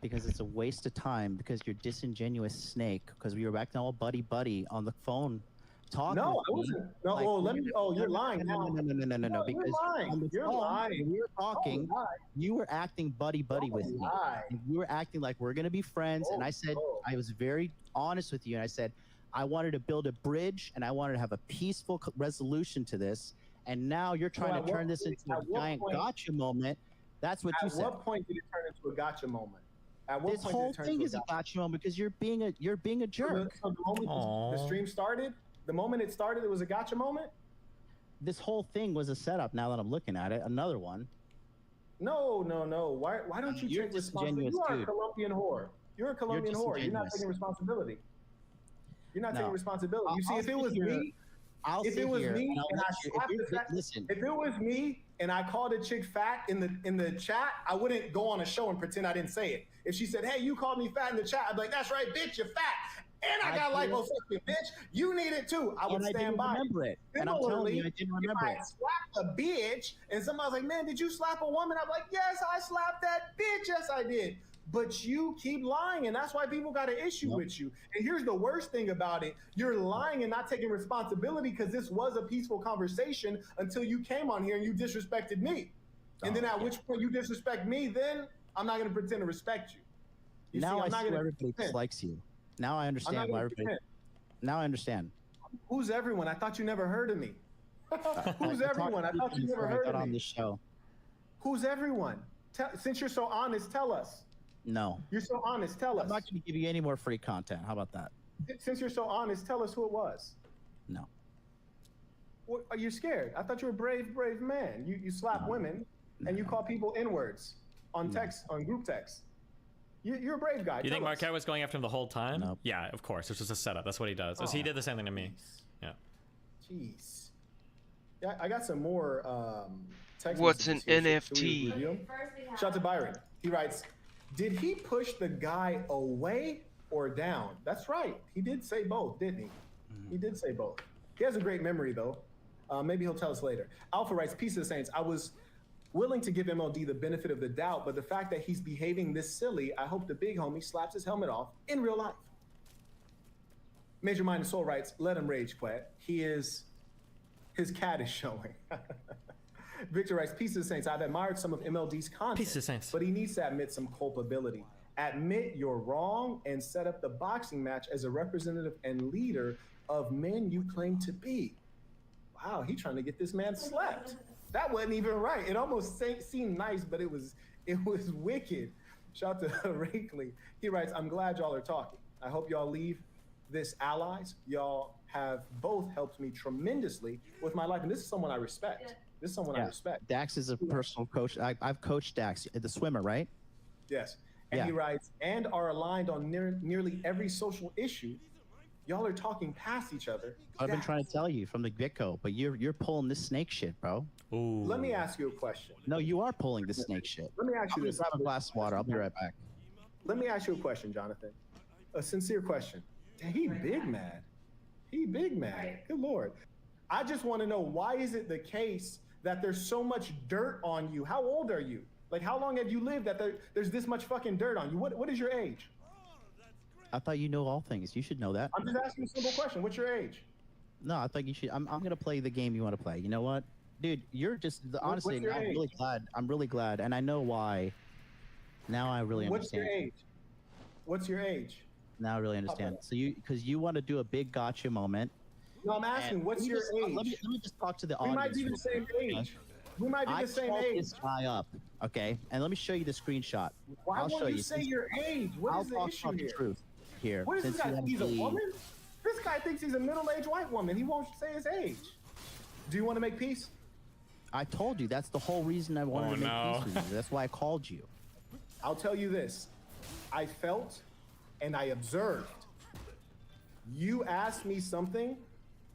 Because it's a waste of time, because you're disingenuous snake, because we were acting all buddy on the phone talking. No, I wasn't. No, like, you're lying now. No, because you're lying. We were talking, you were acting buddy with me. And you were acting like we're going to be friends. And I said, I was very honest with you. And I said, I wanted to build a bridge and I wanted to have a peaceful resolution to this. And now you're trying to turn this into a giant gotcha moment. That's what you said. At what point did it turn into a gotcha moment? At what This point whole did it turn thing into is a gotcha moment because you're being a jerk. So the moment the stream started, the moment it started, it was a gotcha moment? This whole thing was a setup. Now that I'm looking at it, another one. No. Why don't you take responsibility? You are a Colombian whore. You're a Colombian whore. You're not taking responsibility. You're not taking responsibility. You see, if it was me, if it was me and I slapped the fat, if it was me and I called a chick fat in the chat, I wouldn't go on a show and pretend I didn't say it. If she said, "Hey, you called me fat in the chat," I'd be like, "That's right, bitch, you're fat, and I got liposuction, bitch. You need it too." I would stand by. Remember it. And I'm telling you, I didn't remember it. If I slapped a bitch and somebody's like, "Man, did you slap a woman?" I'm like, "Yes, I slapped that bitch. Yes, I did." But you keep lying, and that's why people got an issue with you. And here's the worst thing about it. You're lying and not taking responsibility, because this was a peaceful conversation until you came on here and you disrespected me. And then at which point you disrespect me, then I'm not going to pretend to respect you. Now I see why everybody dislikes you. Now I understand why everybody... Now I understand. Who's everyone? I thought you never heard of me. Who's everyone? I thought you never heard of me. On this show. Who's everyone? Since you're so honest, tell us. No. You're so honest. Tell us. I'm not going to give you any more free content. How about that? Since you're so honest, tell us who it was. No. What, are you scared? I thought you were a brave man. You slap women and you call people N-words on text, on group text. You're a brave guy. You think Marquette was going after him the whole time? No. Yeah, of course. It's just a setup. That's what he does. He did the same thing to me. Yeah. Jeez. Yeah, I got some more text. What's an NFT? Shout out to Byron. He writes, "Did he push the guy away or down?" That's right. He did say both, didn't he? He did say both. He has a great memory, though. Maybe he'll tell us later. Alpha writes, "Peace of the Saints. I was willing to give MLD the benefit of the doubt, but the fact that he's behaving this silly, I hope the big homie slaps his helmet off in real life." Major Mind and Soul writes, "Let him rage, Quet. His cat is showing." Victor writes, "Peace of the Saints. I've admired some of MLD's content, Peace of the Saints, but he needs to admit some culpability. Admit you're wrong and set up the boxing match as a representative and leader of men you claim to be." Wow, he trying to get this man slapped. That wasn't even right. It almost seemed nice, but it was wicked. Shout out to Rakeley. He writes, "I'm glad y'all are talking. I hope y'all leave this allies. Y'all have both helped me tremendously with my life." And this is someone I respect. This is someone I respect. Dax is a personal coach. I've coached Dax, the swimmer, right? Yes. And he writes, "And are aligned on nearly every social issue. Y'all are talking past each other." I've been trying to tell you from the get-go, but you're pulling this snake shit, bro. Ooh. Let me ask you a question. No, you are pulling the snake shit. Let me ask you this. Grab a glass of water. I'll be right back. Let me ask you a question, Jonathan. A sincere question. Damn, he big mad. He big mad. Good Lord. I just want to know, why is it the case that there's so much dirt on you? How old are you? Like, how long have you lived that there's this much fucking dirt on you? What is your age? I thought you know all things. You should know that. I'm just asking a simple question. What's your age? No, I think you should. I'm gonna play the game you want to play. You know what, dude? You're just honestly. What's your I'm age? really glad. I'm really glad, and I know why. Now I really What's understand. your age? What's your age? Now I really understand. So because you want to do a big gotcha moment. No, I'm asking, and what's let me your just- age? Let me just talk to the We audience. might be the real same quick, okay? age. We might be I the same called age. this guy up, okay? And let me show you the screenshot. Why I'll show won't you say Since- your age? What I'll is the talk issue about the here? truth here. What is this since you guy? wanna He's a be- woman? This guy thinks he's a middle-aged white woman. He won't say his age. Do you want to make peace? I told you that's the whole reason I wanted to make peace with you. That's why I called you. I'll tell you this. I felt and I observed. You asked me something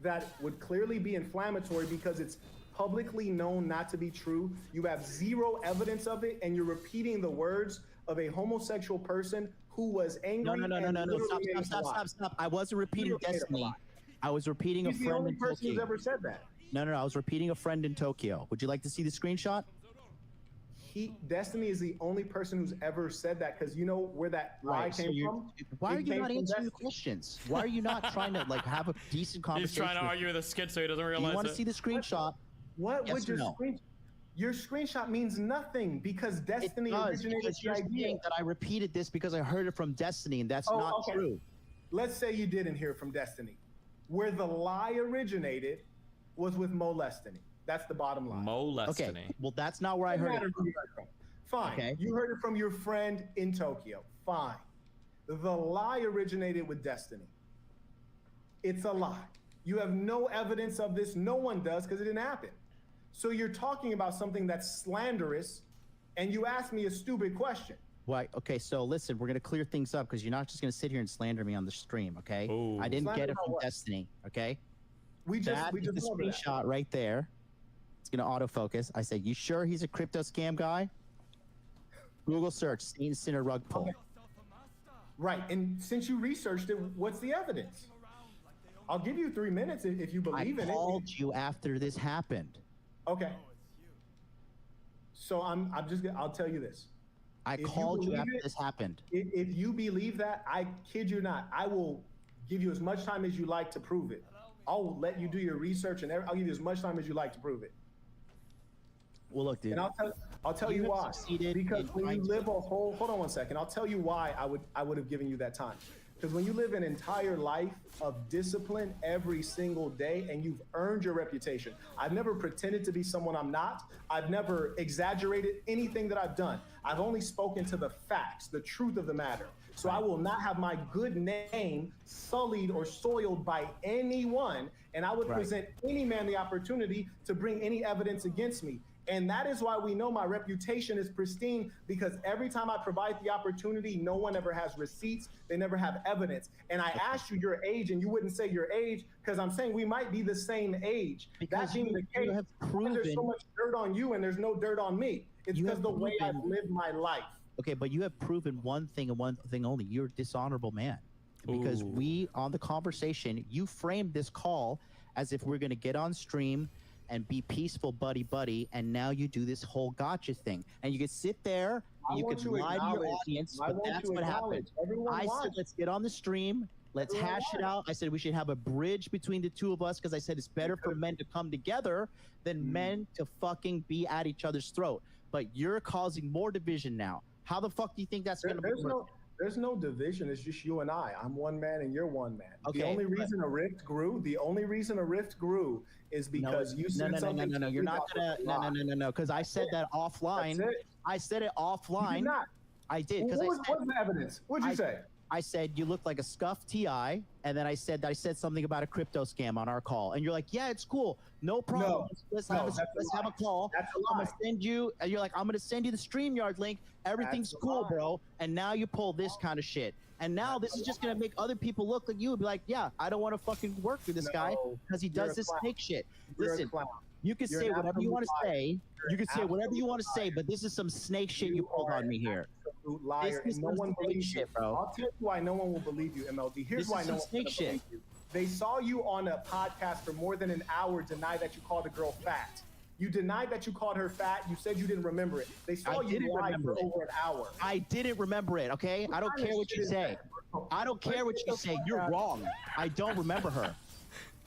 that would clearly be inflammatory because it's publicly known not to be true. You have zero evidence of it, and you're repeating the words of a homosexual person who was angry. No. and literally made a lie. Stop. I wasn't repeating Literally made a Destiny. lie. I was repeating a He's the friend only in person who's Tokyo. ever said that. No. I was repeating a friend in Tokyo. Would you like to see the screenshot? Destiny is the only person who's ever said that because you know where that lie Right, so came you're- from? Why are It you came not from answering the Destiny. questions? Why are you not trying to like have a decent He's conversation? trying to with argue me? with a skid so he doesn't Do realize you want it. to see the screenshot? What Yes would or your no? Your screenshot means nothing because Destiny It does, originated because the you're idea. saying that I repeated this because I heard it from Destiny, and that's not okay. true. Let's say you didn't hear from Destiny. Where the lie originated was with Molestiny. That's the bottom line. Okay, well, that's not where I Doesn't heard matter it who from. you heard it from. Fine. Okay. You heard it from your friend in Tokyo. Fine. The lie originated with Destiny. It's a lie. You have no evidence of this. No one does because it didn't happen. So you're talking about something that's slanderous, and you ask me a stupid question. Right. Okay. So listen, we're gonna clear things up because you're not just gonna sit here and slander me on the stream. Okay. I didn't Slander get it about from what? Destiny. Okay. We just That is the covered that. screenshot right there. It's gonna autofocus. I said, "You sure he's a crypto scam guy?" Google search Saint Sinner rug pull. Right. And since you researched it, what's the evidence? I'll give you 3 minutes if you believe I in it. called you after this happened. Okay. So I'll tell you this. I If you called you believe after it- this happened. If you believe that, I kid you not, I will give you as much time as you like to prove it. I'll let you do your research and I'll give you as much time as you like to prove it. Well, look, dude. And I'll tell you have why. succeeded Because in when trying you to- live a whole, hold on one second. I'll tell you why I would have given you that time. Because when you live an entire life of discipline every single day and you've earned your reputation, I've never pretended to be someone I'm not. I've never exaggerated anything that I've done. I've only spoken to the facts, the truth of the matter. So I will not have my good name sullied or soiled by anyone. And I would Right. present any man the opportunity to bring any evidence against me. And that is why we know my reputation is pristine, because every time I provide the opportunity, no one ever has receipts. They never have evidence. And I asked you your age, and you wouldn't say your age, because I'm saying we might be the same age. Because that being the you case, have why there's so proven- much dirt on you and there's no dirt on me. It's You because have the way I've proven- lived my life. Okay, but you have proven one thing and one thing only. You're a dishonorable man. Because we, on the conversation, you framed this call as if we're going to get on stream and be peaceful buddy, and now you do this whole gotcha thing. And you could sit there, I and you want could to lie to your acknowledge- audience, I but want that's to what happened. acknowledge. Everyone I said, watched. let's get on the stream. Let's Everyone hash it watched. out. I said we should have a bridge between the two of us because I said it's better for men to come together than Mm-hmm. men to fucking be at each other's throat. But you're causing more division now. How the fuck do you think that's going to be? There's no division. It's just you and I. I'm one man and you're one man. Okay, The only but- reason a rift grew is because you said something. No. You're not gonna. No. Because I said that offline. That's it. I said it offline. You did not. I did. Well, Because what's the evidence? What'd you say? I said you look like a scuffed TI, and then I said something about a crypto scam on our call, and you're like, yeah, it's cool, no problem. No. Let's No, have that's a let's have a lie. call. That's a I'm lie. gonna send you, and you're like, I'm gonna send you the StreamYard link. Everything's That's a cool, lie. bro. And now you pull this kind of shit. And now this is just gonna make other people look like you and be like, yeah, I don't want to fucking work with this guy No, because he you're does a this clown. snake shit. You're a Listen, clown. you can You're say an whatever you want to absolute liar. say. You're You can an say whatever you absolute want to say, liar. but this is some snake shit you pulled are on me an here. absolute liar, This is and no some one snake believes you. shit, bro. I'll tell you why no one will believe you, MLD. Here's This why is no some one's snake gonna shit. believe you. They saw you on a podcast for more than an hour deny that you called a girl fat. You denied that you called her fat. You said you didn't remember it. They saw you live for over an hour. I didn't remember it, okay? I don't care what you say. I don't care what you say. You're wrong. I don't remember her.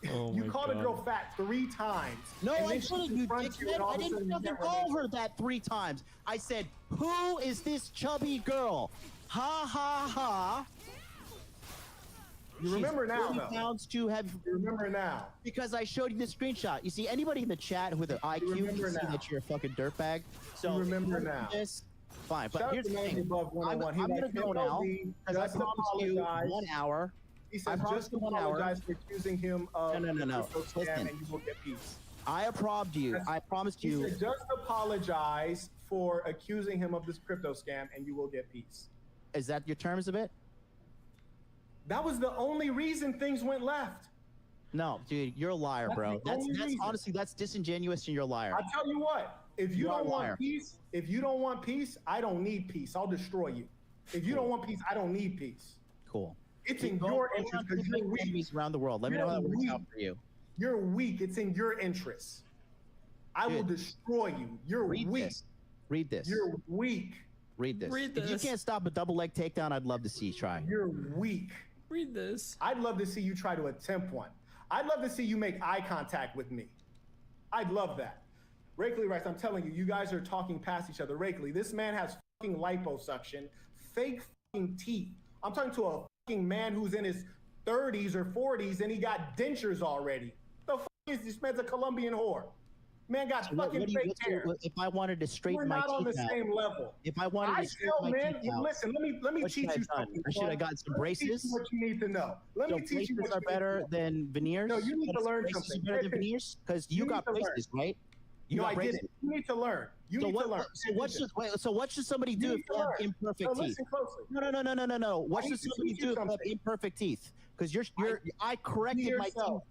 You called a girl fat 3 times. No, I didn't, you dickhead. I didn't fucking call her that 3 times. I said, who is this chubby girl? Ha, ha, ha. You remember now, though. Pounds too heavy. You remember now. Because I showed you the screenshot. You see, anybody in the chat with an IQ can see that you're a fucking dirtbag. So you remember now. This, fine, but Shout here's the thing. I'm gonna go now because I promised you 1 hour. He said just apologize for accusing him of no. Scam and you will get peace. I promised you. He said just apologize for accusing him of this crypto scam and you will get peace. Is that your terms of it? That was the only reason things went left. No, dude, you're a liar, bro. That's honestly, that's disingenuous and you're a liar. I'll tell you what, if you don't want peace, I don't need peace. I'll destroy you. If you don't want peace, I don't need peace. Cool. It's in your interest because you're weak. Enemies around the world. Let me know how that works out for you. You're weak. It's in your interest. I will destroy you. You're weak. Read this. You're weak. Read this. If you can't stop a double leg takedown, I'd love to see you try. You're weak. Read this. I'd love to see you try to attempt one. I'd love to see you make eye contact with me. I'd love that. Rakeley Rice, I'm telling you, you guys are talking past each other. Rakeley, this man has fucking liposuction, fake fucking teeth. I'm talking to a fucking man who's in his 30s or 40s and he got dentures already. The fuck is this man's a Colombian whore? Man got fucking fake hair. If I wanted to straighten my teeth out. We're not on the same level. If I wanted to straighten my teeth out. Listen, let me teach you something. I should have gotten some braces. What you need to know. Let me teach you braces are better than veneers. No, you need to learn something. Better than veneers because you got braces, right? No, I didn't. You need to learn. You need to learn. So what should somebody do if they have imperfect teeth? Listen closely. No. What should somebody do if they have imperfect teeth? Because I corrected my teeth.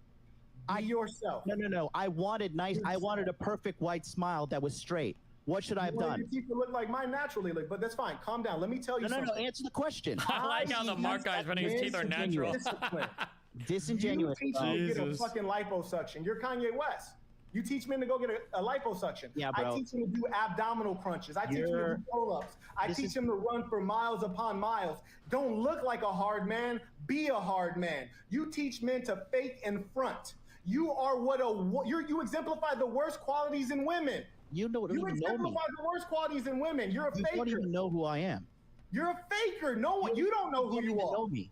Yourself. No. I wanted a perfect white smile that was straight. What should I have done? Your teeth look like mine naturally look, but that's fine. Calm down. Let me tell you something. No. Answer the question. I like how the Mark guy's running his teeth are natural. Disingenuous. You teach me to get a fucking liposuction. You're Kanye West. You teach men to go get a liposuction. Yeah, bro. I teach them to do abdominal crunches. I teach them to do pull-ups. I teach them to run for miles upon miles. Don't look like a hard man. Be a hard man. You teach men to fake and front. You are you exemplify the worst qualities in women. You exemplify the worst qualities in women. You're a faker. You don't even know who I am. You're a faker. You don't know who you are. Know me.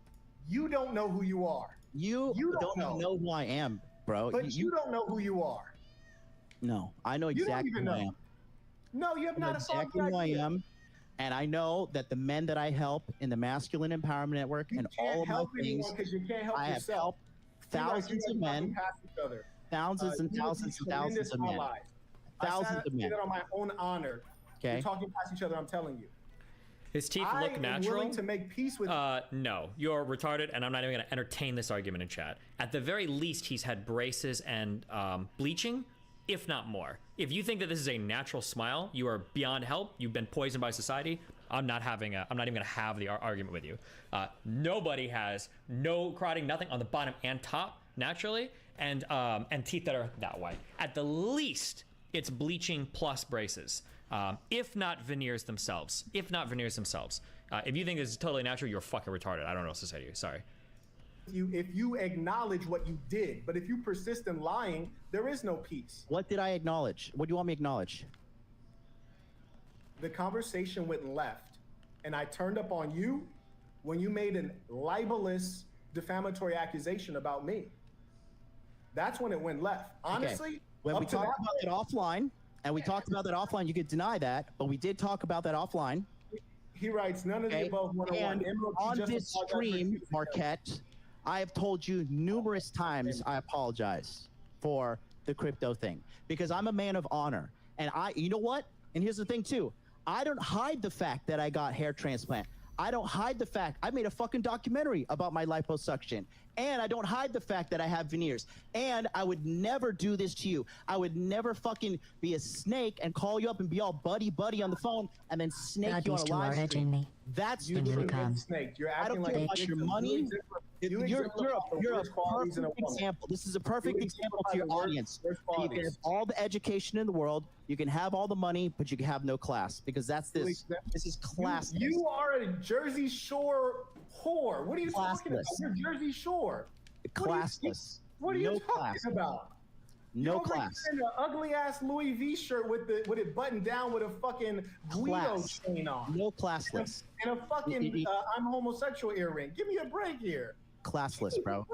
You don't know who you are. You don't even know who I am, bro. But you don't know who you are. No, I know exactly who I am. No, you have not exactly who I am, and I know that the men that I help in the Masculine Empowerment Network and all of my things, I have helped thousands of men, thousands and thousands and thousands of men, thousands of men. On my own honor. Okay. You're talking past each other. I'm telling you. His teeth look natural. I'm willing to make peace with no, you're retarded, and I'm not even going to entertain this argument in chat. At the very least, he's had braces and bleaching, if not more. If you think that this is a natural smile, you are beyond help. You've been poisoned by society. I'm not even going to have the argument with you. Nobody has no carotid, nothing on the bottom and top naturally, and teeth that are that way. At the least, it's bleaching plus braces. If not veneers themselves. If you think this is totally natural, you're fucking retarded. I don't know what else to say to you. Sorry. If you acknowledge what you did, but if you persist in lying, there is no peace. What did I acknowledge? What do you want me to acknowledge? The conversation went left, and I turned up on you when you made a libelous, defamatory accusation about me. That's when it went left. Honestly, okay. When we talked about that offline, and we talked about that offline, you could deny that, but we did talk about that offline. He writes, none of the above 101. And on this stream, Marquette, I have told you numerous times I apologize for the crypto thing because I'm a man of honor. And you know what? And here's the thing too. I don't hide the fact that I got hair transplant. I don't hide the fact I made a fucking documentary about my liposuction. And I don't hide the fact that I have veneers. And I would never do this to you. I would never fucking be a snake and call you up and be all buddy on the phone and then snake you on a live stream. That's you the didn't get snaked. You're acting I don't care about your money. You You're exemplify a the worst qualities in a perfect woman. example. This is a perfect You example exemplify to your the worst- audience. worst You can qualities. have all the education in the world, you can have all the money, but you can have no class because that's this. This is classless. You are a Jersey Shore whore. What are you talking about? Classless. You're Jersey Shore. Classless. What are you No talking class. about? No You're over class. here in an ugly ass Louis V shirt with it buttoned down with a fucking Guido Class. chain on. No classless. And a fucking I'm homosexual earring. Give me a break here. Classless, bro.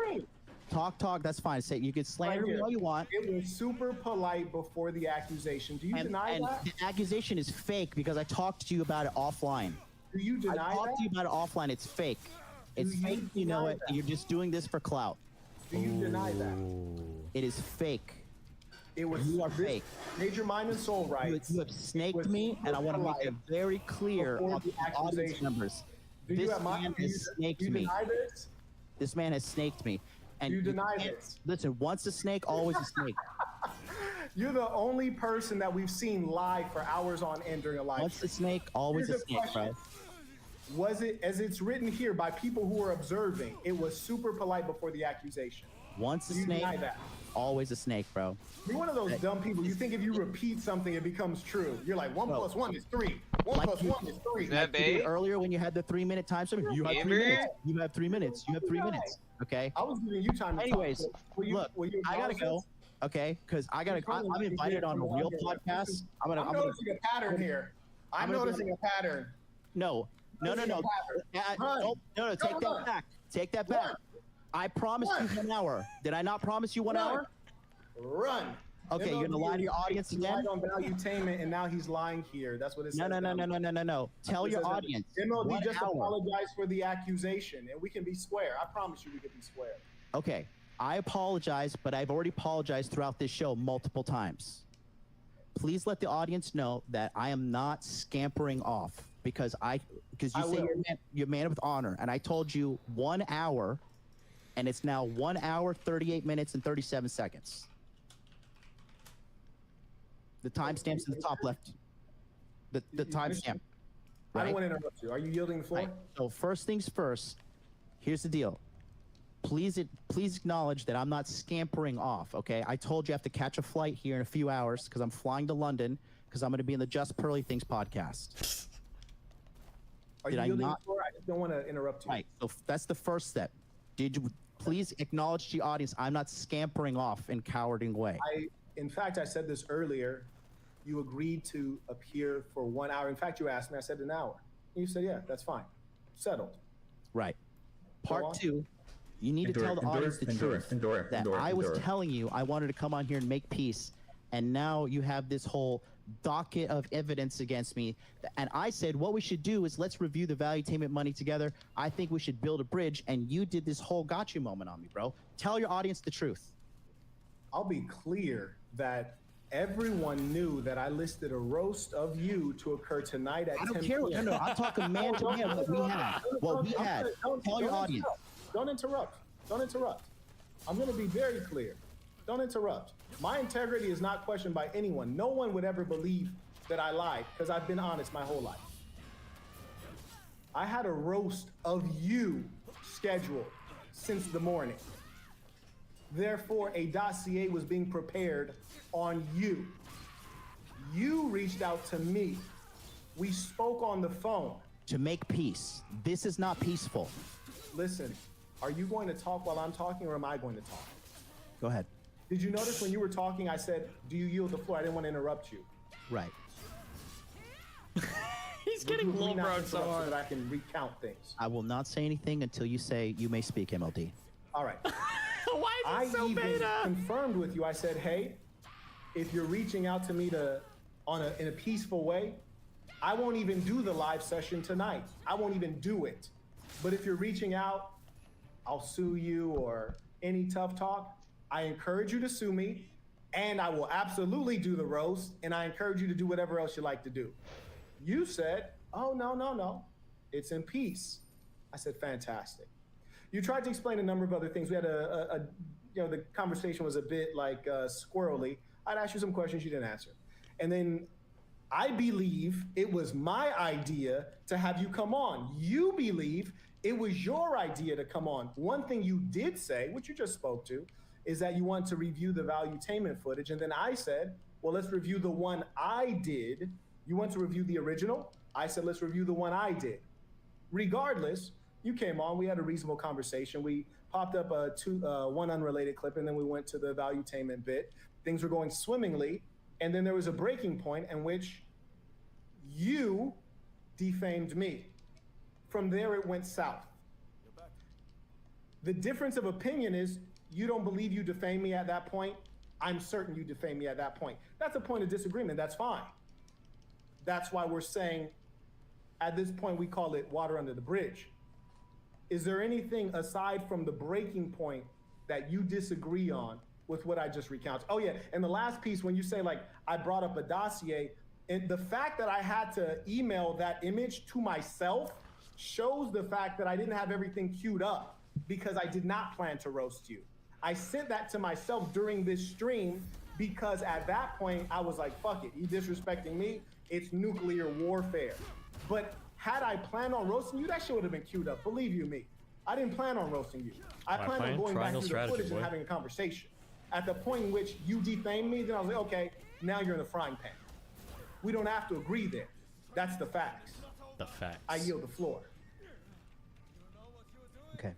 Talk. That's fine. Say you can slander Right me here. all you want. It was super polite before the accusation. Do you deny and that? the accusation is fake because I talked to you about it offline. Do you deny I talked that? to you about it offline. It's fake. It's Do you fake. You know deny it. that? You're just doing this for clout. Do you deny that? It is fake. It was You are fake. Major Mind and Soul rights. You have snaked me, and I want to make it very clear before on the the audience accusation. members. Do you This have man has snaked you me. deny this? This man has snaked me. And You deny can't- this? Listen, once a snake, always a snake. You're the only person that we've seen live for hours on end during a live Once a stream. snake, always Here's a snake, question. bro. Was it, as it's written here by people who were observing, it was super polite before the accusation? Once a Do you snake, deny that? always a snake, bro. You're one of those dumb people. You think if you repeat something, it becomes true. You're like, 1 plus 1 is 3. 1 plus 1 is 3. Like you did earlier when you had the 3-minute time limit. You have 3 minutes. You have 3 minutes. You have 3 minutes. Okay. I was giving you time to Anyways, talk. look, I gotta go. Okay, because I'm invited on a real podcast. I'm noticing a pattern here. I'm noticing a pattern. No. Noticing a pattern. No. Take that back. Take that back. I promised you 1 hour. Did I not promise you 1 hour? Run. Okay, you're gonna lie to your audience He again? lied on valuetainment, and now he's lying here. That's what it says. No. Tell It your says that audience. MLD 1 just hour. apologize for the accusation, and we can be square. I promise you we can be square. Okay, I apologize, but I've already apologized throughout this show multiple times. Please let the audience know that I am not scampering off because you I say will. you're a man with honor, and I told you 1 hour, and it's now 1 hour, 38 minutes, and 37 seconds. The timestamp's in the top left. The timestamp. I don't want to interrupt you. Are you yielding the floor? Right. So first things first, here's the deal. Please acknowledge that I'm not scampering off, okay? I told you I have to catch a flight here in a few hours because I'm flying to London because I'm going to be in the Just Pearly Things podcast. Are Did you I yielding not? the floor? I just don't want to interrupt you. Right. So that's the first step. Did you please acknowledge to the audience I'm not scampering off in cowarding way. In fact, I said this earlier. You agreed to appear for 1 hour. In fact, you asked me. I said an hour. And you said, yeah, that's fine. Settled. Right. Go on. Part 2, you need to tell the audience the truth. That I was telling you I wanted to come on here and make peace, and now you have this whole docket of evidence against me. And I said what we should do is let's review the valuetainment money together. I think we should build a bridge, and you did this whole gotcha moment on me, bro. Tell your audience the truth. I'll be clear that everyone knew that I listed a roast of you to occur tonight at 10 I don't care. p.m. No, I'm talking man to man what we had. What we had. Tell your audience. Don't interrupt. Don't interrupt. I'm going to be very clear. Don't interrupt. My integrity is not questioned by anyone. No one would ever believe that I lied because I've been honest my whole life. I had a roast of you scheduled since the morning. Therefore, a dossier was being prepared on you. You reached out to me. We spoke on the phone. To make peace. This is not peaceful. Listen, are you going to talk while I'm talking, or am I going to talk? Go ahead. Did you notice when you were talking, I said, do you yield the floor? I didn't want to interrupt you. Right. He's getting Would you low not brown interrupt so hard. that I can recount things. I will not say anything until you say you may speak, MLD. All right. Why is it so even beta? confirmed with you. I said, hey, if you're reaching out to me in a peaceful way, I won't even do the live session tonight. I won't even do it. But if you're reaching out, I'll sue you or any tough talk. I encourage you to sue me, and I will absolutely do the roast, and I encourage you to do whatever else you like to do. You said, oh, no. It's in peace. I said, fantastic. You tried to explain a number of other things. We had the conversation was a bit like squirrely. I'd ask you some questions you didn't answer. And then I believe it was my idea to have you come on. You believe It was your idea to come on. One thing you did say, which you just spoke to, is that you want to review the valuetainment footage. And then I said, well, let's review the one I did. You want to review the original? I said, let's review the one I did. Regardless, you came on, we had a reasonable conversation. We popped up one unrelated clip, and then we went to the valuetainment bit. Things were going swimmingly, and then there was a breaking point in which you defamed me. From there, it went south. The difference of opinion is you don't believe you defamed me at that point. I'm certain you defamed me at that point. That's a point of disagreement. That's fine. That's why we're saying at this point we call it water under the bridge. Is there anything aside from the breaking point that you disagree on with what I just recounted? Oh yeah, and the last piece, when you say like I brought up a dossier, and the fact that I had to email that image to myself shows the fact that I didn't have everything queued up because I did not plan to roast you. I sent that to myself during this stream because at that point I was like, fuck it, you disrespecting me, it's nuclear warfare. But had I planned on roasting you, that shit would have been queued up, believe you me. I didn't plan on roasting you. I planned on going back through the footage and having a conversation. At the point in which you defamed me, then I was like, okay, now you're in the frying pan. We don't have to agree there. That's the facts. The facts. I yield the floor. Okay.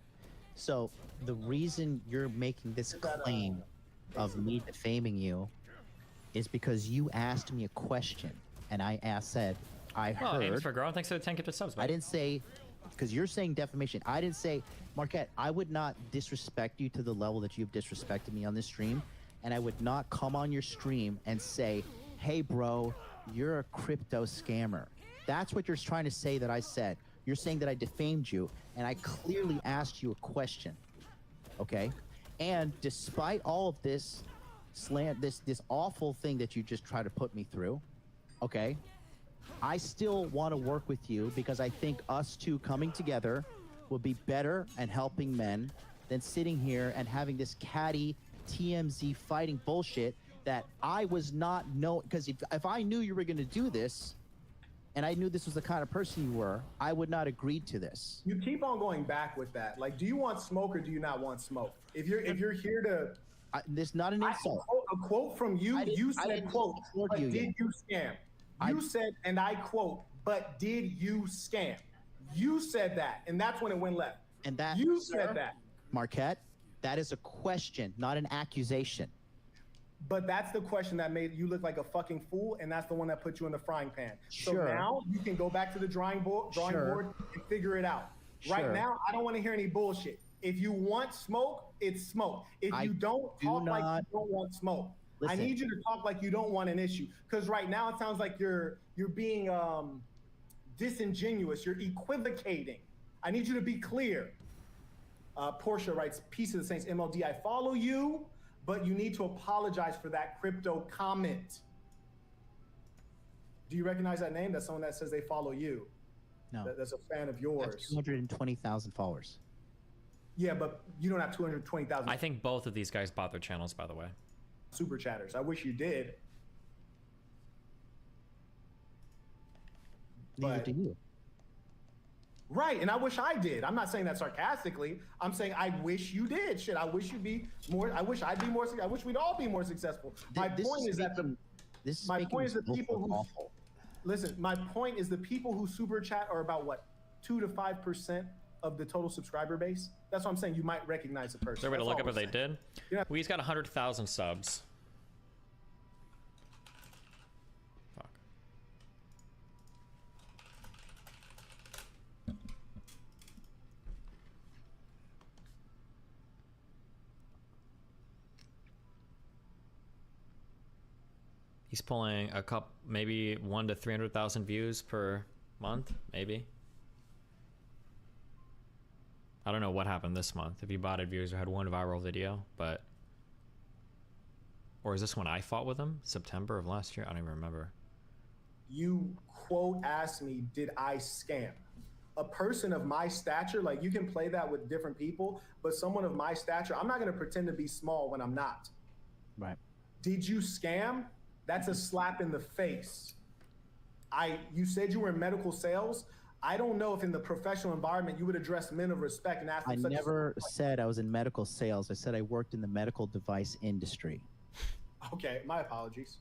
So the reason you're making this claim of me defaming you is because you asked me a question, and I said, I heard. Ames for Girl, thanks for the 10 gifted subs, man. I didn't say, because you're saying defamation. I didn't say, Marquette, I would not disrespect you to the level that you've disrespected me on this stream, and I would not come on your stream and say, hey, bro, you're a crypto scammer. That's what you're trying to say that I said. You're saying that I defamed you, and I clearly asked you a question, okay? And despite all of this this awful thing that you just tried to put me through, okay, I still want to work with you because I think us two coming together will be better and helping men than sitting here and having this catty TMZ fighting bullshit that I was not know. Because if I knew you were going to do this, and I knew this was the kind of person you were, I would not agree to this. You keep on going back with that. Like, do you want smoke or do you not want smoke? If you're here to, this not an insult. A quote from you. You said, "quote, but did you scam?" You said, and I quote, "But did you scam?" You said that, and that's when it went left. And that you said that, Marquette. That is a question, not an accusation. But that's the question that made you look like a fucking fool, and that's the one that put you in the frying pan. So Sure. now you can go back to the drawing board and figure it out. Right Sure. now, I don't want to hear any bullshit. If you want smoke, it's smoke. If you don't talk like you don't want smoke, I Listen. need you to talk like you don't want an issue. Because right now it sounds like you're being disingenuous. You're equivocating. I need you to be clear. Portia writes, "Peace of the Saints, MLD. I follow you, but you need to apologize for that crypto comment." Do you recognize that name? That's someone that says they follow you. No. That's a fan of I have yours. 220,000 followers. Yeah, but you don't have 220,000 I think both of these guys bought their channels, by the way. super chatters. I wish you did. Neither do you. Right, and I wish I did. I'm not saying that sarcastically. I'm saying I wish you did. Shit, I wish you'd be more. I wish I'd be more. I wish we'd all be more successful. My point is that the people who listen. My point is the people who super chat are about what 2 to 5% of the total subscriber base. That's what I'm saying. You might recognize the person. Is there a way to That's look all up what I'm they saying. did? Yeah. We's got 100,000 subs. Fuck. He's pulling a couple, maybe 1 to 300,000 views per month, maybe. I don't know what happened this month. If he botted views or had one viral video, but... Or is this when I fought with him? September of last year? I don't even remember. You quote asked me, did I scam? A person of my stature, like you can play that with different people, but someone of my stature, I'm not going to pretend to be small when I'm not. Right. Did you scam? That's a slap in the face. You said you were in medical sales. I don't know if in the professional environment you would address men of respect and ask them I such never said I was in medical sales. I said I worked in the medical device industry. Okay, my apologies.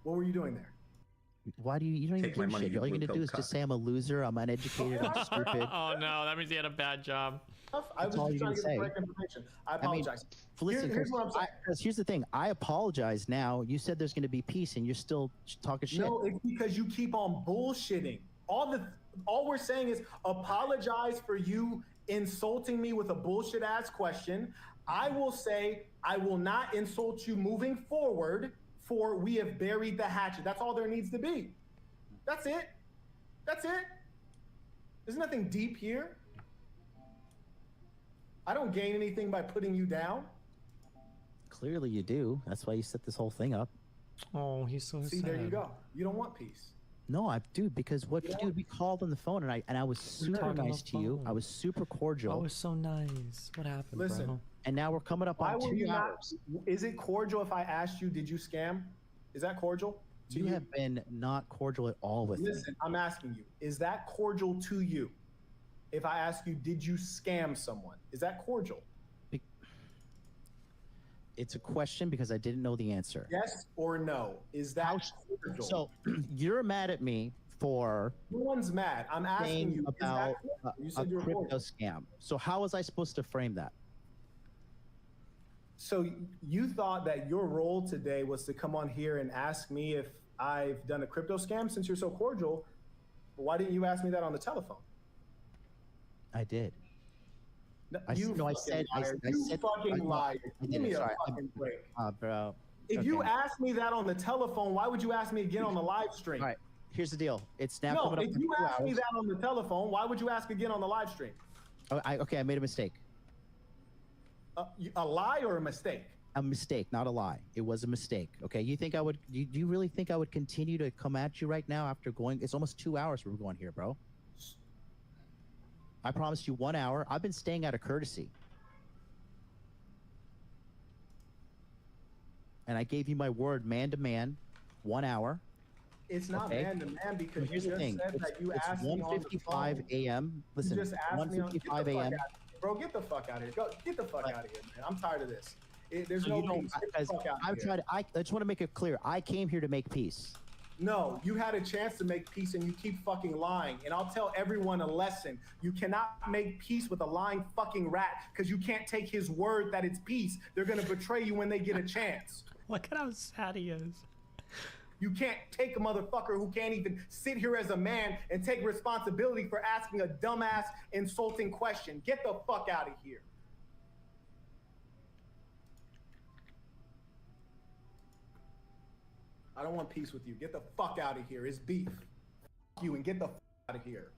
What were you doing there? Why do you don't Take my even do money, shit? you All you're blue gonna do is pill just say I'm a loser, I'm uneducated, I'm stupid. Oh no, that means he had a bad job. I was That's all just you're trying to gonna get the say. correct information. I I mean, apologize. listen, Here's what I'm saying. because here's the thing. I apologize now. You said there's going to be peace, and you're still talking shit. No, it's because you keep on bullshitting. All we're saying is apologize for you insulting me with a bullshit ass question. I will say I will not insult you moving forward, for we have buried the hatchet. That's all there needs to be. That's it. That's it. There's nothing deep here. I don't gain anything by putting you down. Clearly, you do. That's why you set this whole thing up. Oh, he's so See, sad. there you go. You don't want peace. No, dude, because dude, we called on the phone, and I was super talked on nice the to you. phone. I was super cordial. I was so nice. What happened, Listen, bro? And now we're coming up Why on were 2 you hours. not? Is it cordial if I asked you, did you scam? Is that cordial to You have been not cordial at all with me. Listen, I'm asking you, is that cordial to you? If I ask you, did you scam someone? Is that cordial? It's a question because I didn't know the answer. Yes or no? Is that cordial? So you're mad at me for No one's mad. I'm asking saying you, about is that cordial? You a said you're crypto cordial. scam. So how was I supposed to frame that? So you thought that your role today was to come on here and ask me if I've done a crypto scam? Since you're so cordial, why didn't you ask me that on the telephone? I did. No, I you said fucking liar. Give me a fucking break. Bro. If you asked me that on the telephone, why would you ask me again on the live stream? All right, here's the deal. It's now No, coming up if in you 2 asked me hours. that on the telephone, why would you ask again on the live stream? Okay, I made a mistake. A lie or a mistake? A mistake, not a lie. It was a mistake. Okay, you think I would? Do you really think I would continue to come at you right now after going? It's almost 2 hours we're going here, bro. I promised you 1 hour. I've been staying out of courtesy. And I gave you my word, man to man, 1 hour. It's not Okay. man to man because you Here's the just thing. said that you It's asked me on the 1:55 phone. a.m. Listen, you just asked me on, get the 1:55 fuck a.m. out of here. Bro, get the fuck out of here. Go, get the fuck out of here, man. I'm tired of this. There's So no you don't, peace. Get the because fuck out of I'm here. trying to. I just want to make it clear. I came here to make peace. No, you had a chance to make peace and you keep fucking lying. And I'll tell everyone a lesson. You cannot make peace with a lying fucking rat because you can't take his word that it's peace. They're going to betray you when they get a chance. Look at how sad he is. You can't take a motherfucker who can't even sit here as a man and take responsibility for asking a dumbass, insulting question. Get the fuck out of here. I don't want peace with you. Get the fuck out of here. It's beef. Fuck you and get the fuck out of here.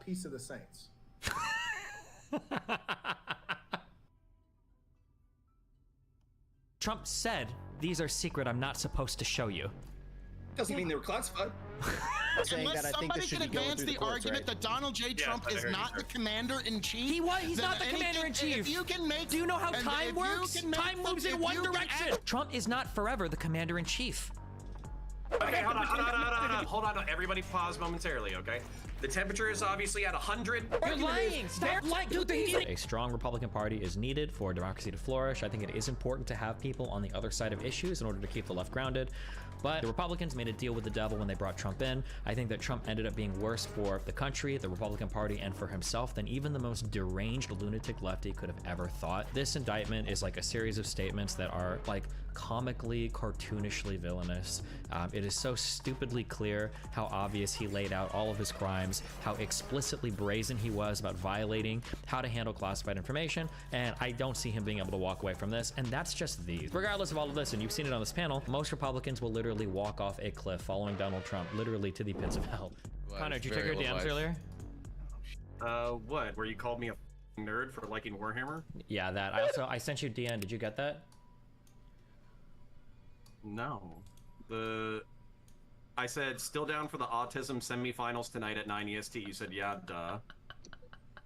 Peace of the Saints. Trump said, "These are secret. I'm not supposed to show you." Doesn't mean they were classified. Unless somebody can advance the argument that Donald J. Trump is not the commander-in-chief. He's not the commander-in-chief. If you can make, Do you know how and time if you works? can make Time moves if in one you can direction. Trump is not forever the commander-in-chief. Okay, hold on. Everybody pause momentarily, okay? The temperature is obviously at 100. You're lying. Stop lying. A strong Republican Party is needed for democracy to flourish. I think it is important to have people on the other side of issues in order to keep the left grounded. But the Republicans made a deal with the devil when they brought Trump in. I think that Trump ended up being worse for the country, the Republican Party, and for himself than even the most deranged lunatic lefty could have ever thought. This indictment is like a series of statements that are like comically, cartoonishly villainous. It is so stupidly clear how obvious he laid out all of his crimes, how explicitly brazen he was about violating how to handle classified information, and I don't see him being able to walk away from this, and that's just these. Regardless of all of this, and you've seen it on this panel, most Republicans will literally walk off a cliff following Donald Trump, literally to the pits of hell. Connor, did you check your DMs earlier? What? Where you called me a nerd for liking Warhammer? Yeah, that. I sent you DM. Did you get that? No. I said, still down for the autism semifinals tonight at 9 EST. You said, yeah, duh.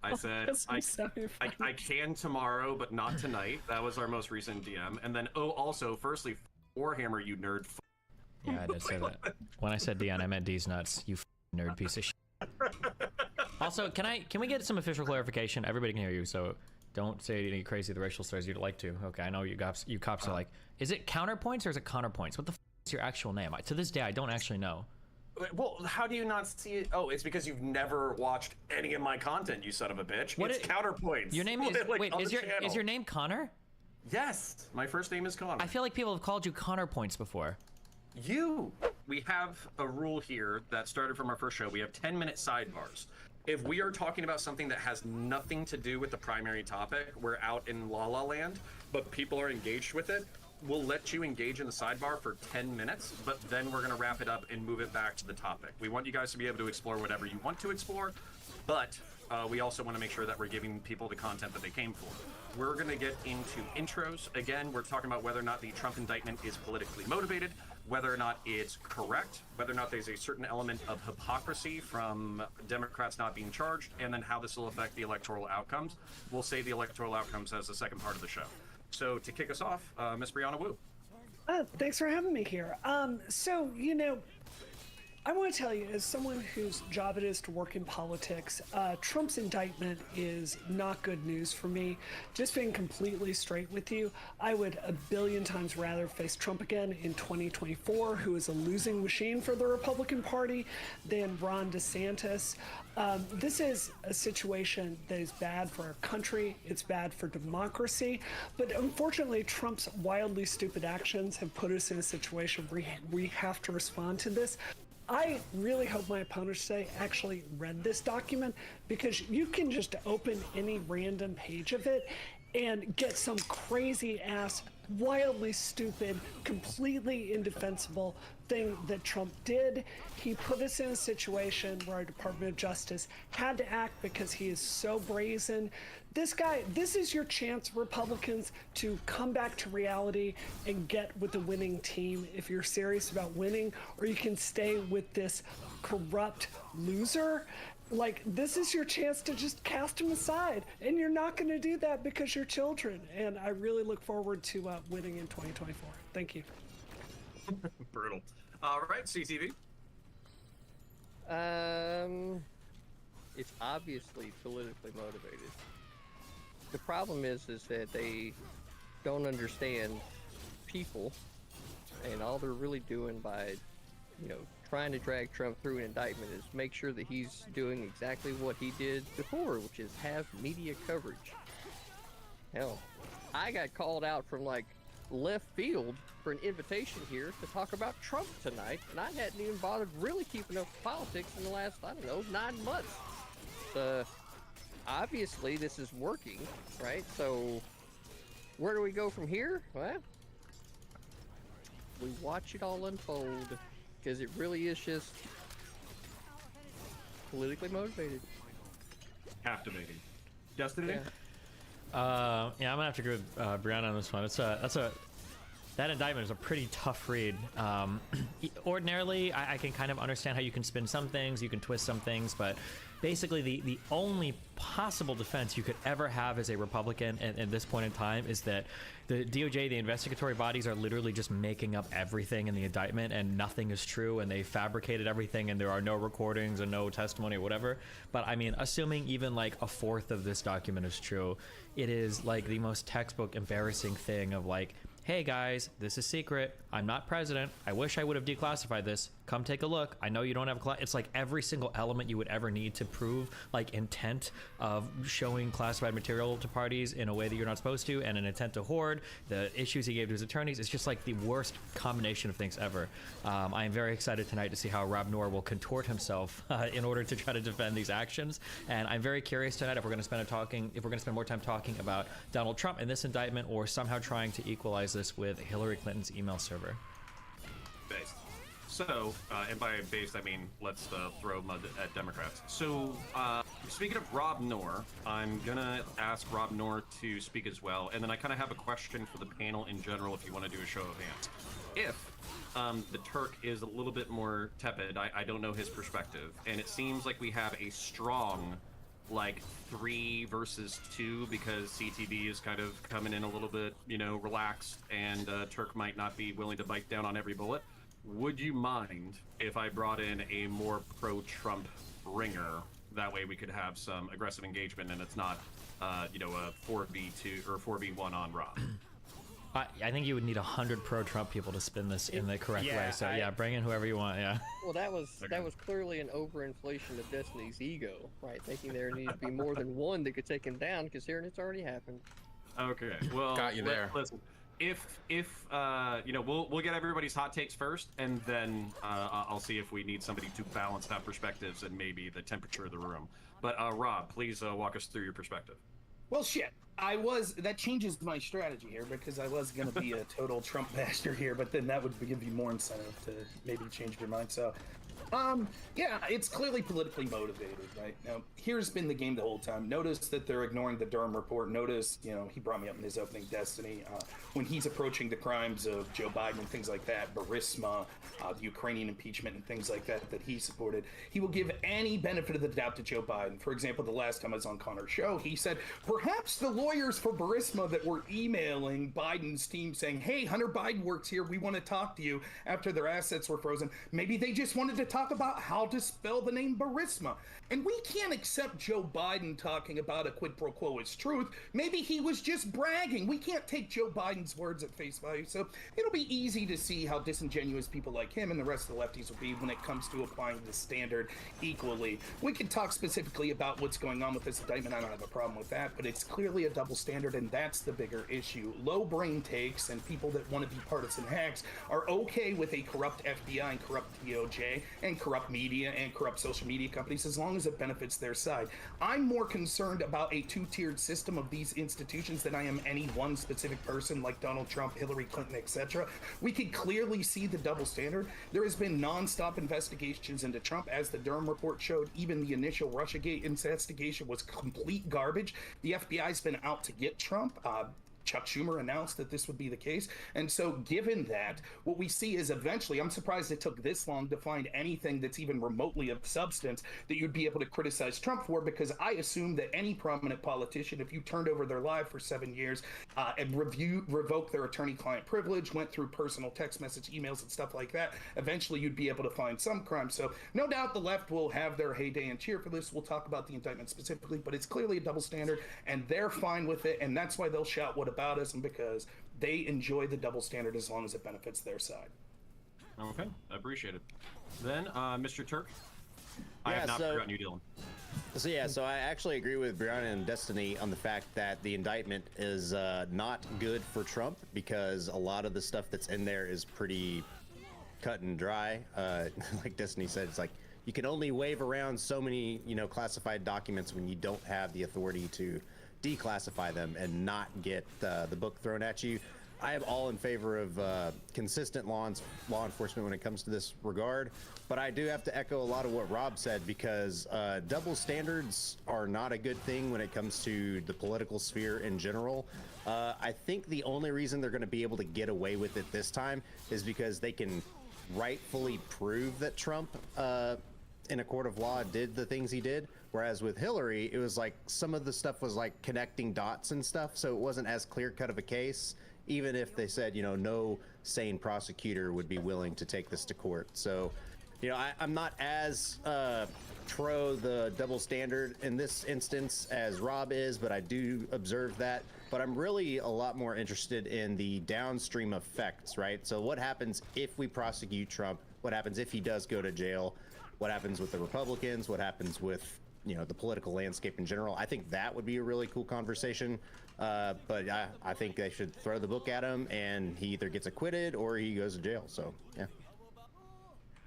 I said, I can tomorrow, but not tonight. That was our most recent DM. And then, oh, also, firstly, Warhammer, you nerd. Yeah, I did say that. When I said Dion, I meant D's nuts. You nerd piece of shit. Also, can we get some official clarification? Everybody can hear you, so don't say any crazy the racial slurs you'd like to. Okay, I know you cops are like, is it counterpoints or is it counterpoints? What the is your actual name? To this day, I don't actually know. Well, how do you not see it? Oh, it's because you've never watched any of my content, you son of a bitch. It's counterpoints. Your name is Like, wait, is your name Connor? Yes, my first name is Connor. I feel like people have called you Connor Points before. We have a rule here that started from our first show. We have 10-minute sidebars. If we are talking about something that has nothing to do with the primary topic, we're out in La La Land, but people are engaged with it, we'll let you engage in the sidebar for 10 minutes, but then we're going to wrap it up and move it back to the topic. We want you guys to be able to explore whatever you want to explore, but we also want to make sure that we're giving people the content that they came for. We're going to get into intros. Again, we're talking about whether or not the Trump indictment is politically motivated, whether or not it's correct, whether or not there's a certain element of hypocrisy from Democrats not being charged, and then how this will affect the electoral outcomes. We'll save the electoral outcomes as the second part of the show. So to kick us off, Miss Brianna Wu. Thanks for having me here. So, you know, I want to tell you, as someone whose job it is to work in politics, Trump's indictment is not good news for me. Just being completely straight with you, I would a billion times rather face Trump again in 2024, who is a losing machine for the Republican Party, than Ron DeSantis. This is a situation that is bad for our country. It's bad for democracy. But unfortunately, Trump's wildly stupid actions have put us in a situation where we have to respond to this. I really hope my opponents today actually read this document, because you can just open any random page of it and get some crazy ass, wildly stupid, completely indefensible thing that Trump did. He put us in a situation where our Department of Justice had to act because he is so brazen. This guy, this is your chance, Republicans, to come back to reality and get with the winning team if you're serious about winning, or you can stay with this corrupt loser. Like, this is your chance to just cast him aside, and you're not going to do that because you're children. And I really look forward to winning in 2024. Thank you. Brutal. All right, CTV. It's obviously politically motivated. The problem is that they don't understand people, and all they're really doing by, you know, trying to drag Trump through an indictment is make sure that he's doing exactly what he did before, which is have media coverage. Hell, I got called out from like left field for an invitation here to talk about Trump tonight, and I hadn't even bothered really keeping up with politics in the last, I don't know, 9 months. Obviously this is working, right? So where do we go from here? Well, we watch it all unfold, because it really is just politically motivated. Captivating. Destiny? Yeah, I'm gonna have to go with Brianna on this one. That indictment is a pretty tough read. Ordinarily, I can kind of understand how you can spin some things, you can twist some things, but basically the only possible defense you could ever have as a Republican at this point in time is that the DOJ, the investigatory bodies, are literally just making up everything in the indictment, and nothing is true, and they fabricated everything, and there are no recordings and no testimony or whatever. But I mean, assuming even like a fourth of this document is true, it is like the most textbook embarrassing thing of like, hey guys, this is secret. I'm not president. I wish I would have declassified this. Come take a look. I know you don't have it's like every single element you would ever need to prove like intent of showing classified material to parties in a way that you're not supposed to, and an intent to hoard, the issues he gave to his attorneys. It's just like the worst combination of things ever. I am very excited tonight to see how Rob Noor will contort himself in order to try to defend these actions. And I'm very curious tonight if we're going to spend more time talking about Donald Trump in this indictment, or somehow trying to equalize this with Hillary Clinton's email server. Based. So, and by based, I mean let's throw mud at Democrats. So, speaking of Rob Noor, I'm gonna ask Rob Noor to speak as well, and then I kind of have a question for the panel in general if you want to do a show of hands. If the Turk is a little bit more tepid, I don't know his perspective, and it seems like we have a strong like 3 versus 2 because CTV is kind of coming in a little bit, you know, relaxed, and Turk might not be willing to bite down on every bullet. would you mind if I brought in a more pro-Trump ringer? That way we could have some aggressive engagement, and it's not, you know, a 4v2 or 4v1 on Rob. I think you would need 100 pro-Trump people to spin this in the correct way. So yeah, bring in whoever you want. Yeah. Well, that was clearly an overinflation of Destiny's ego, right? Thinking there needed to be more than one that could take him down, considering it's already happened. Okay, well, got you there. Listen, if you know, we'll get everybody's hot takes first, and then I'll see if we need somebody to balance out perspectives and maybe the temperature of the room. But Rob, please walk us through your perspective. Well, shit. That changes my strategy here, because I was going to be a total Trump bastard here, but then that would give you more incentive to maybe change your mind. So, yeah, it's clearly politically motivated, right? Now, here's been the game the whole time. Notice that they're ignoring the Durham report. Notice, you know, he brought me up in his opening Destiny. When he's approaching the crimes of Joe Biden and things like that, Burisma, the Ukrainian impeachment and things like that he supported, he will give any benefit of the doubt to Joe Biden. For example, the last time I was on Connor's show, he said, perhaps the lawyers for Burisma that were emailing Biden's team saying, hey, Hunter Biden works here, we want to talk to you, after their assets were frozen, maybe they just wanted to talk about how to spell the name Burisma. And we can't accept Joe Biden talking about a quid pro quo as truth. Maybe he was just bragging. We can't take Joe Biden's words at face value. So it'll be easy to see how disingenuous people like him and the rest of the lefties will be when it comes to applying the standard equally. We could talk specifically about what's going on with this indictment. I don't have a problem with that, but it's clearly a double standard, and that's the bigger issue. Low brain takes and people that want to be partisan hacks are okay with a corrupt FBI and corrupt DOJ and corrupt media and corrupt social media companies as long as it benefits their side. I'm more concerned about a two-tiered system of these institutions than I am any one specific person like Donald Trump, Hillary Clinton, etc. We can clearly see the double standard. There has been non-stop investigations into Trump, as the Durham report showed. Even the initial Russiagate investigation was complete garbage. The FBI's been out to get Trump. Chuck Schumer announced that this would be the case. And so given that, what we see is eventually, I'm surprised it took this long to find anything that's even remotely of substance that you'd be able to criticize Trump for, because I assume that any prominent politician, if you turned over their life for 7 years and revoked their attorney-client privilege, went through personal text message, emails, and stuff like that, eventually you'd be able to find some crime. So no doubt the left will have their heyday and cheer for this. We'll talk about the indictment specifically, but it's clearly a double standard, and they're fine with it, and that's why they'll shout what about us, and because they enjoy the double standard as long as it benefits their side. Okay, I appreciate it. Then, Mr. Turk, I have not forgotten you, Dylan. So I actually agree with Brianna and Destiny on the fact that the indictment is not good for Trump, because a lot of the stuff that's in there is pretty cut and dry. Like Destiny said, it's like you can only wave around so many, classified documents when you don't have the authority to declassify them and not get the book thrown at you. I am all in favor of consistent law enforcement when it comes to this regard, but I do have to echo a lot of what Rob said, because double standards are not a good thing when it comes to the political sphere in general. I think the only reason they're going to be able to get away with it this time is because they can rightfully prove that Trump in a court of law did the things he did. Whereas with Hillary, it was like some of the stuff was like connecting dots and stuff, so it wasn't as clear-cut of a case, even if they said, no sane prosecutor would be willing to take this to court. So, I'm not as pro the double standard in this instance as Rob is, but I do observe that. But I'm really a lot more interested in the downstream effects, right? So what happens if we prosecute Trump? What happens if he does go to jail? What happens with the Republicans? What happens with the political landscape in general? I think that would be a really cool conversation. But I think they should throw the book at him, and he either gets acquitted or he goes to jail. So, yeah.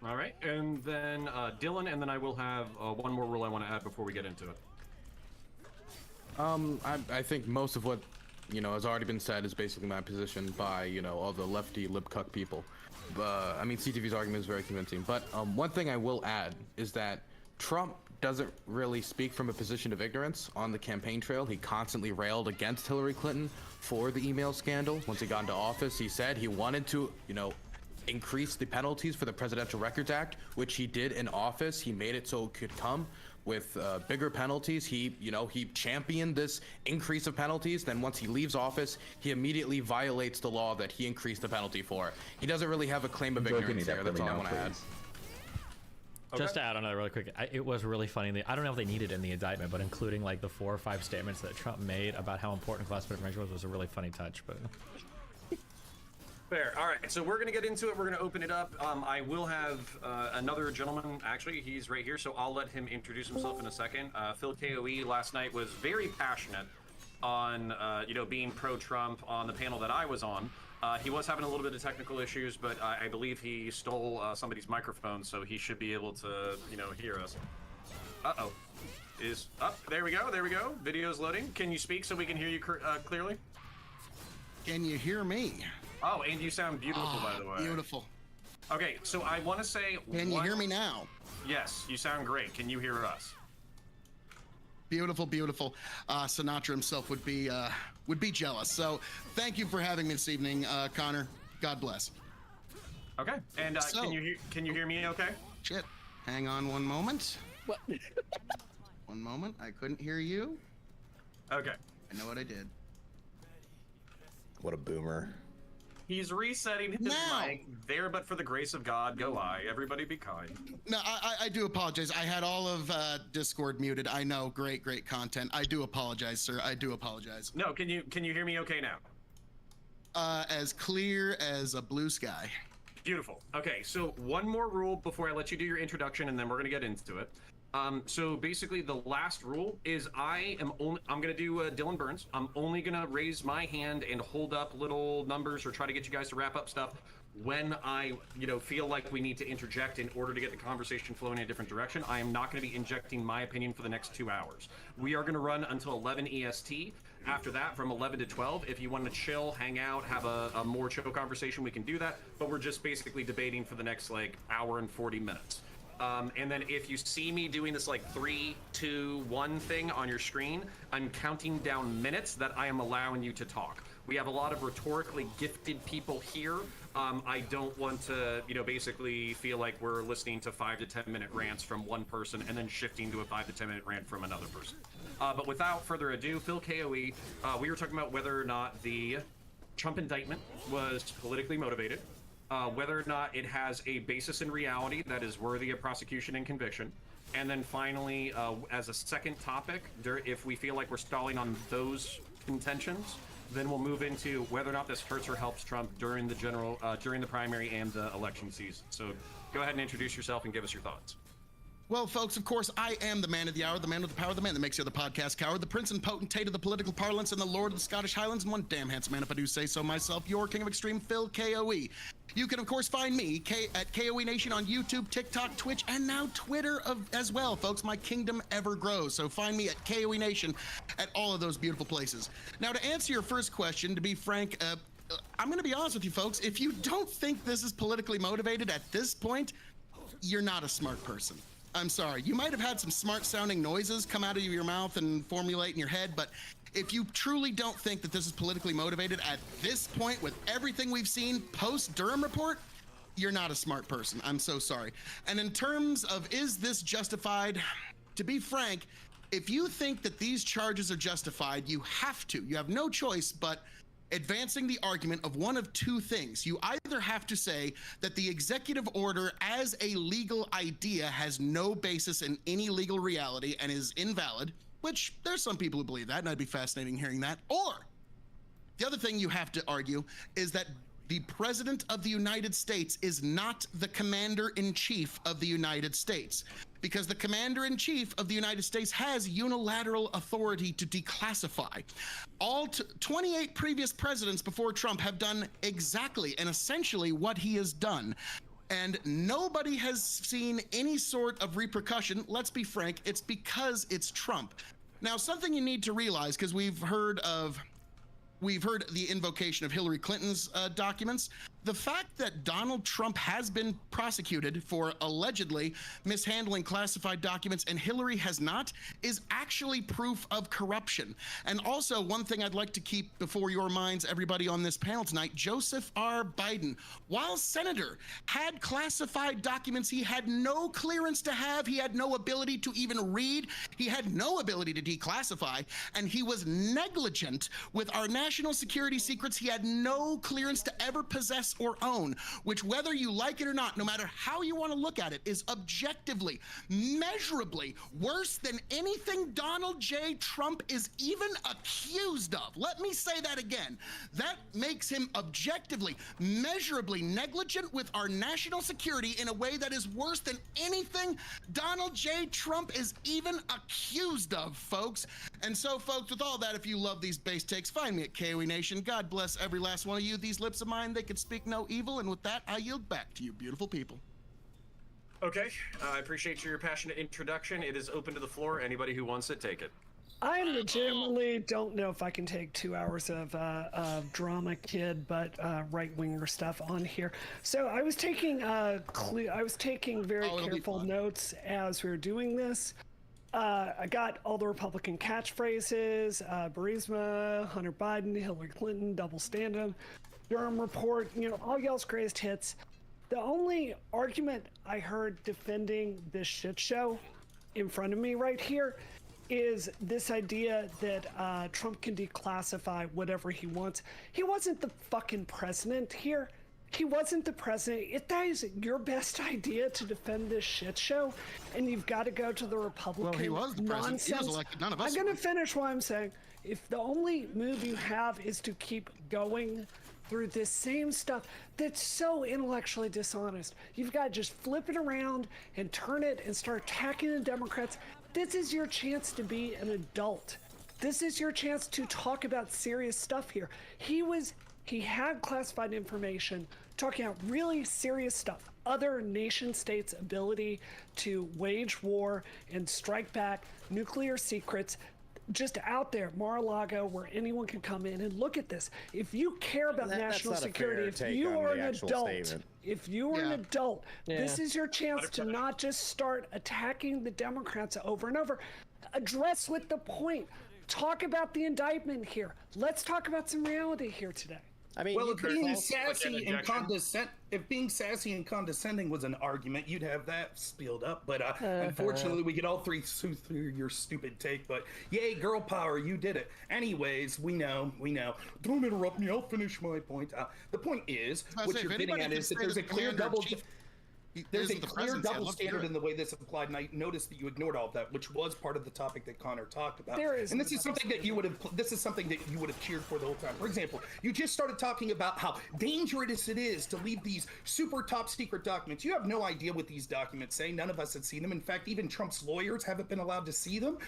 All right, and then Dylan, and then I will have one more rule I want to add before we get into it. I think most of what, has already been said is basically my position by, all the lefty lip cuck people. CTV's argument is very convincing. But one thing I will add is that Trump doesn't really speak from a position of ignorance on the campaign trail. He constantly railed against Hillary Clinton for the email scandal. Once he got into office, he said he wanted to, increase the penalties for the Presidential Records Act, which he did in office. He made it so it could come. with bigger penalties. He championed this increase of penalties. Then once he leaves office, he immediately violates the law that he increased the penalty for. He doesn't really have a claim of ignorance there. That's all I want to add. Just to add on that really quick, it was really funny. I don't know if they needed it in the indictment, but including like the 4 or 5 statements that Trump made about how important classified information was a really funny touch. But fair. All right, so we're gonna get into it. We're gonna open it up. I will have another gentleman. Actually, he's right here, so I'll let him introduce himself in a second. Phil KOE last night was very passionate on being pro-Trump on the panel that I was on. He was having a little bit of technical issues, but I believe he stole somebody's microphone, so he should be able to, hear us. Uh-oh. Is up. There we go. There we go. Video's loading. Can you speak so we can hear you clearly? Can you hear me? Oh, and you sound beautiful, by the way. Beautiful. Okay, so I want to say... Can you hear me now? Yes, you sound great. Can you hear us? Beautiful, beautiful. Sinatra himself would be jealous. So thank you for having me this evening, Connor. God bless. Okay, and can you hear me okay? Shit. Hang on one moment. What? One moment. I couldn't hear you. Okay. I know what I did. What a boomer. He's resetting his mic there, but for the grace of God, go I. Everybody be kind. No, I do apologize. I had all of Discord muted. I know, great content. I do apologize, sir. I do apologize. No, can you hear me okay now? As clear as a blue sky. Beautiful. Okay, so one more rule before I let you do your introduction, and then we're gonna get into it. So basically, the last rule is I'm gonna do Dylan Burns. I'm only gonna raise my hand and hold up little numbers or try to get you guys to wrap up stuff when I, feel like we need to interject in order to get the conversation flowing in a different direction. I am not gonna be injecting my opinion for the next 2 hours. We are gonna run until 11 EST. After that, from 11 to 12, if you want to chill, hang out, have a more chill conversation, we can do that. But we're just basically debating for the next hour and 40 minutes. And then if you see me doing this 3, 2, 1 thing on your screen, I'm counting down minutes that I am allowing you to talk. We have a lot of rhetorically gifted people here. I don't want to, basically feel like we're listening to 5 to 10 minute rants from one person and then shifting to a 5 to 10 minute rant from another person. But without further ado, Phil KOE, we were talking about whether or not the Trump indictment was politically motivated. Whether or not it has a basis in reality that is worthy of prosecution and conviction. And then finally, as a second topic, if we feel like we're stalling on those contentions, then we'll move into whether or not this hurts or helps Trump during the primary and the election season. So go ahead and introduce yourself and give us your thoughts. Well, folks, of course, I am the man of the hour, the man with the power, the man that makes you the podcast coward, the prince and potentate of the political parlance, and the lord of the Scottish Highlands, and one damn handsome man, if I do say so myself, your king of extreme, Phil KOE. You can, of course, find me at KOE Nation on YouTube, TikTok, Twitch, and now Twitter as well, folks. My kingdom ever grows, so find me at KOE Nation at all of those beautiful places. Now, to answer your first question, to be frank, I'm going to be honest with you, folks. If you don't think this is politically motivated at this point, you're not a smart person. I'm sorry. You might have had some smart-sounding noises come out of your mouth and formulate in your head, but if you truly don't think that this is politically motivated at this point with everything we've seen post-Durham report, you're not a smart person. I'm so sorry. And in terms of is this justified, to be frank, if you think that these charges are justified, you have to. You have no choice but advancing the argument of one of two things. You either have to say that the executive order as a legal idea has no basis in any legal reality and is invalid, which there's some people who believe that, and I'd be fascinating hearing that. Or the other thing you have to argue is that the President of the United States is not the Commander-in-Chief of the United States, because the Commander-in-Chief of the United States has unilateral authority to declassify. All 28 previous presidents before Trump have done exactly and essentially what he has done. And nobody has seen any sort of repercussion. Let's be frank, it's because it's Trump. Now, something you need to realize, because we've heard the invocation of Hillary Clinton's documents. the fact that Donald Trump has been prosecuted for allegedly mishandling classified documents and Hillary has not is actually proof of corruption. And also, one thing I'd like to keep before your minds, everybody on this panel tonight, Joseph R. Biden, while senator, had classified documents he had no clearance to have, he had no ability to even read, he had no ability to declassify, and he was negligent with our national security secrets he had no clearance to ever possess or own, which, whether you like it or not, no matter how you want to look at it, is objectively, measurably worse than anything Donald J. Trump is even accused of. Let me say that again. That makes him objectively, measurably negligent with our national security in a way that is worse than anything Donald J. Trump is even accused of, folks. And so, folks, with all that, if you love these base takes, find me at KOE Nation. God bless every last one of you. These lips of mine, they can speak no evil. And with that, I yield back to you, beautiful people. Okay, I appreciate your passionate introduction. It is open to the floor. Anybody who wants it, take it. I legitimately don't know if I can take 2 hours of drama kid, but right-winger stuff on here. So I was taking very careful notes as we were doing this. I got all the Republican catchphrases, Burisma, Hunter Biden, Hillary Clinton, double stand-up, Durham report, all y'all's greatest hits. The only argument I heard defending this shit show in front of me right here is this idea that Trump can declassify whatever he wants. He wasn't the fucking president here. He wasn't the president. If that is your best idea to defend this shit show, and you've got to go to the Republican Well, he was the president. nonsense. He was elected. None of us I'm going were. to finish what I'm saying. If the only move you have is to keep going through this same stuff that's so intellectually dishonest, you've got to just flip it around and turn it and start attacking the Democrats. This is your chance to be an adult. This is your chance to talk about serious stuff here. He had classified information talking about really serious stuff. Other nation states' ability to wage war and strike back, nuclear secrets, just out there, Mar-a-Lago, where anyone can come in and look at this. If you care about national security, if you are an adult, this is your chance to not just start attacking the Democrats over and over. Address with the point. Talk about the indictment here. Let's talk about some reality here today. I mean, well, if being sassy and condescending was an argument, you'd have that spilled up. But unfortunately, we get all three through your stupid take. But yay, girl power, you did it. Anyways, we know. Don't interrupt me. I'll finish my point. The point is, what you're getting at is that there's a clear double. There's a clear double standard in the way this applied, and I noticed that you ignored all of that, which was part of the topic that Connor talked about. And this is something that you would have cheered for the whole time. For example, you just started talking about how dangerous it is to leave these super top secret documents. You have no idea what these documents say. None of us had seen them. In fact, even Trump's lawyers haven't been allowed to see them.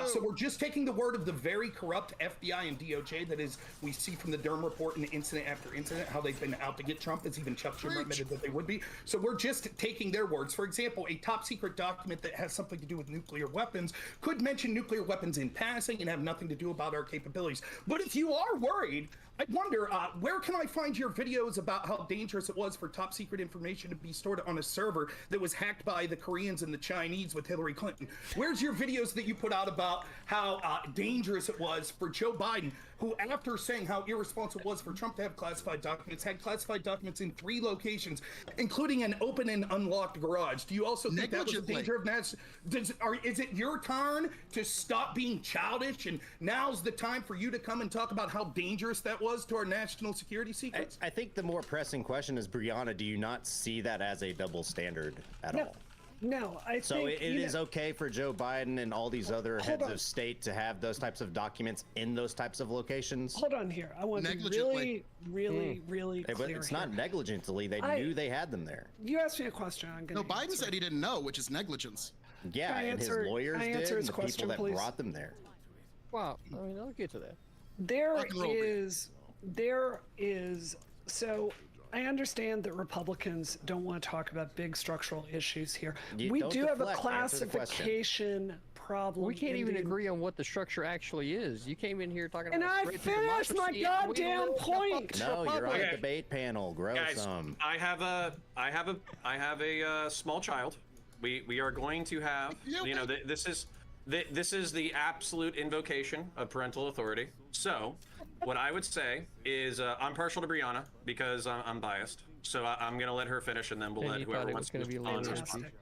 So we're just taking the word of the very corrupt FBI and DOJ that is, we see from the Durham report and incident after incident, how they've been out to get Trump, as even Chuck Schumer admitted that they would be. So we're just taking their words. For example, a top secret document that has something to do with nuclear weapons could mention nuclear weapons in passing and have nothing to do about our capabilities. But if you are worried, I wonder, where can I find your videos about how dangerous it was for top secret information to be stored on a server that was hacked by the Koreans and the Chinese with Hillary Clinton? Where's your videos that you put out about how dangerous it was for Joe Biden, who, after saying how irresponsible it was for Trump to have classified documents, had classified documents in 3 locations, including an open and unlocked garage? Do you also think that was a danger of mass? Is it your turn to stop being childish, and now's the time for you to come and talk about how dangerous that was to our national security secrets? I think the more pressing question is, Brianna, do you not see that as a double standard at all? No, I think... So it is okay for Joe Biden and all these other heads of state to have those types of documents in those types of locations? Hold on here. I want to be really clear. But it's not negligently. They knew they had them there. You asked me a question. I'm going to Biden said he didn't know, which is negligence. Yeah, and his lawyers did, and the people that brought them there. Well, I mean, I'll get to that. So I understand that Republicans don't want to talk about big structural issues here. You We don't do have a deflect, answer the question. classification problem. We can't even Indian- agree on what the structure actually is. You came in here talking And about I straight to finished my democracy, and we goddamn live in a point. fucking No, you're on republic. a debate panel. Grow Guys, some. I have a small child. We are going to have, you know, this is the absolute invocation of parental authority. So, what I would say is, I'm partial to Brianna because I'm biased. So I'm gonna let her finish, and then we'll And let you whoever thought it wants was to gonna be respond. Fantastic.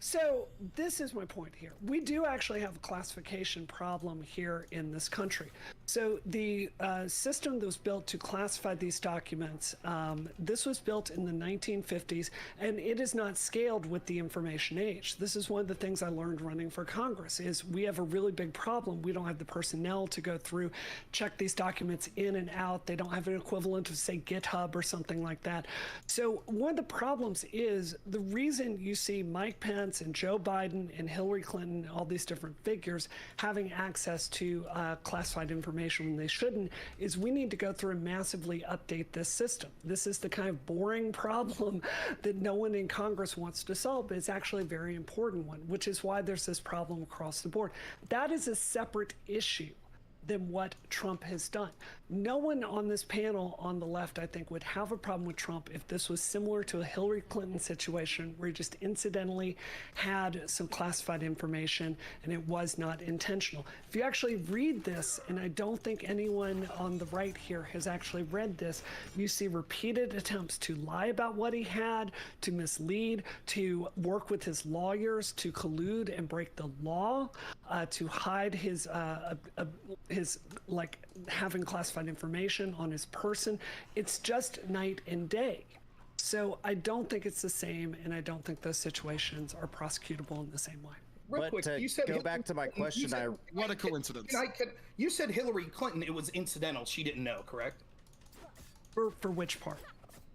So this is my point here. We do actually have a classification problem here in this country. So the system that was built to classify these documents, this was built in the 1950s, and it is not scaled with the information age. This is one of the things I learned running for Congress, is we have a really big problem. We don't have the personnel to go through, check these documents in and out. They don't have an equivalent of, say, GitHub or something like that. So one of the problems is the reason you see Mike Pence and Joe Biden and Hillary Clinton, all these different figures, having access to classified information when they shouldn't, is we need to go through and massively update this system. This is the kind of boring problem that no one in Congress wants to solve, but it's actually a very important one, which is why there's this problem across the board. That is a separate issue than what Trump has done. No one on this panel on the left, I think, would have a problem with Trump if this was similar to a Hillary Clinton situation where he just incidentally had some classified information and it was not intentional. If you actually read this, and I don't think anyone on the right here has actually read this, you see repeated attempts to lie about what he had, to mislead, to work with his lawyers, to collude and break the law, to hide his like having classified information on his person. It's just night and day. So I don't think it's the same, and I don't think those situations are prosecutable in the same way. Real But quick, to you said go back to my question, What a coincidence. You said Hillary Clinton, it was incidental. She didn't know, correct? For which part?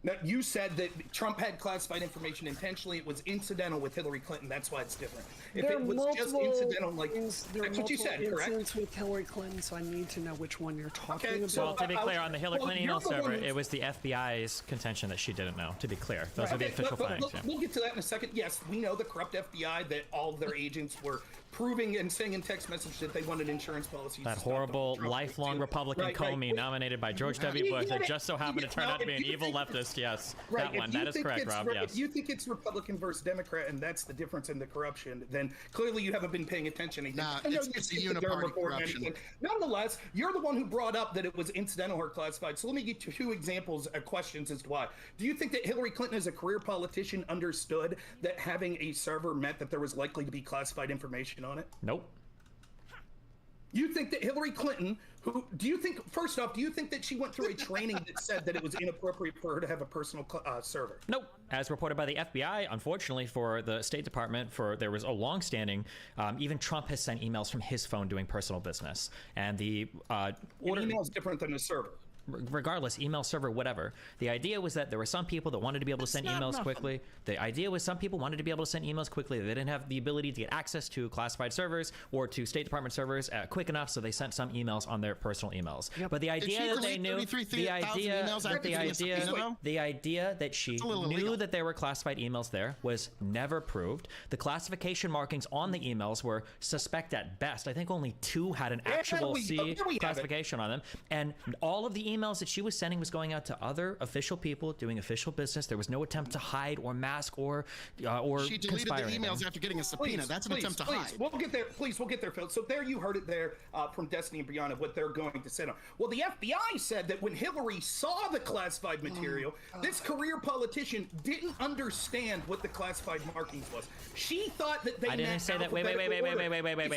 No, you said that Trump had classified information intentionally. It was incidental with Hillary Clinton. That's why it's different. If There it are was just multiple incidental, like things- there are that's what you said, multiple correct? incidents with Hillary Clinton, so I need to know which one you're talking Okay, about. so Well, to be clear, on the Hillary Clinton email you're the one server, who's- it was the FBI's contention that she didn't know, to be clear. Those are the Okay, official but findings. yeah. We'll get to that in a second. Yes, we know the corrupt FBI, that all of their agents were proving and saying in text message that they wanted insurance policies. That to stop horrible, Trump lifelong too. Republican Right, Comey, right. nominated by George Yeah, W. Bush, that yeah, just so happened to turn now, out to be if an you evil think- leftist. Yes, Right, that if one. you That is think correct, it's Rob. If Yes. you think it's Republican versus Democrat, and that's the difference in the corruption, then clearly you haven't been paying attention. Nah, I know it's you a skipped the Durham uniparty report and corruption. everything. Nonetheless, you're the one who brought up that it was incidental or classified. So let me give you two examples of questions as to why. Do you think that Hillary Clinton, as a career politician, understood that having a server meant that there was likely to be classified information on it? Nope. You think that Hillary Clinton, first off, do you think that she went through a training that said that it was inappropriate for her to have a personal server? Nope. As reported by the FBI, unfortunately for the State Department, there was a long-standing, even Trump has sent emails from his phone doing personal business. And the email is different than a server. Regardless, email server, whatever. The idea was that there were some people that wanted to be able to send emails quickly. The idea was some people wanted to be able to send emails quickly. They didn't have the ability to get access to classified servers or to State Department servers quick enough, so they sent some emails on their personal emails. Yep. But the idea that they knew, the idea that she knew that there were classified emails there was never proved. The classification markings on the emails were suspect at best. I think only 2 had an actual C classification on them, and all of the emails that she was sending was going out to other official people doing official business. There was no attempt to hide or mask or She deleted the conspire emails anything. after getting a subpoena. That's an attempt to hide. We'll get there. Please, we'll get there, Phil. So there you heard it there from Destiny and Brianna, what they're going to send on. Well, the FBI said that when Hillary saw the classified material, this career politician didn't understand what the classified markings was. She thought that they I didn't meant say that. Wait.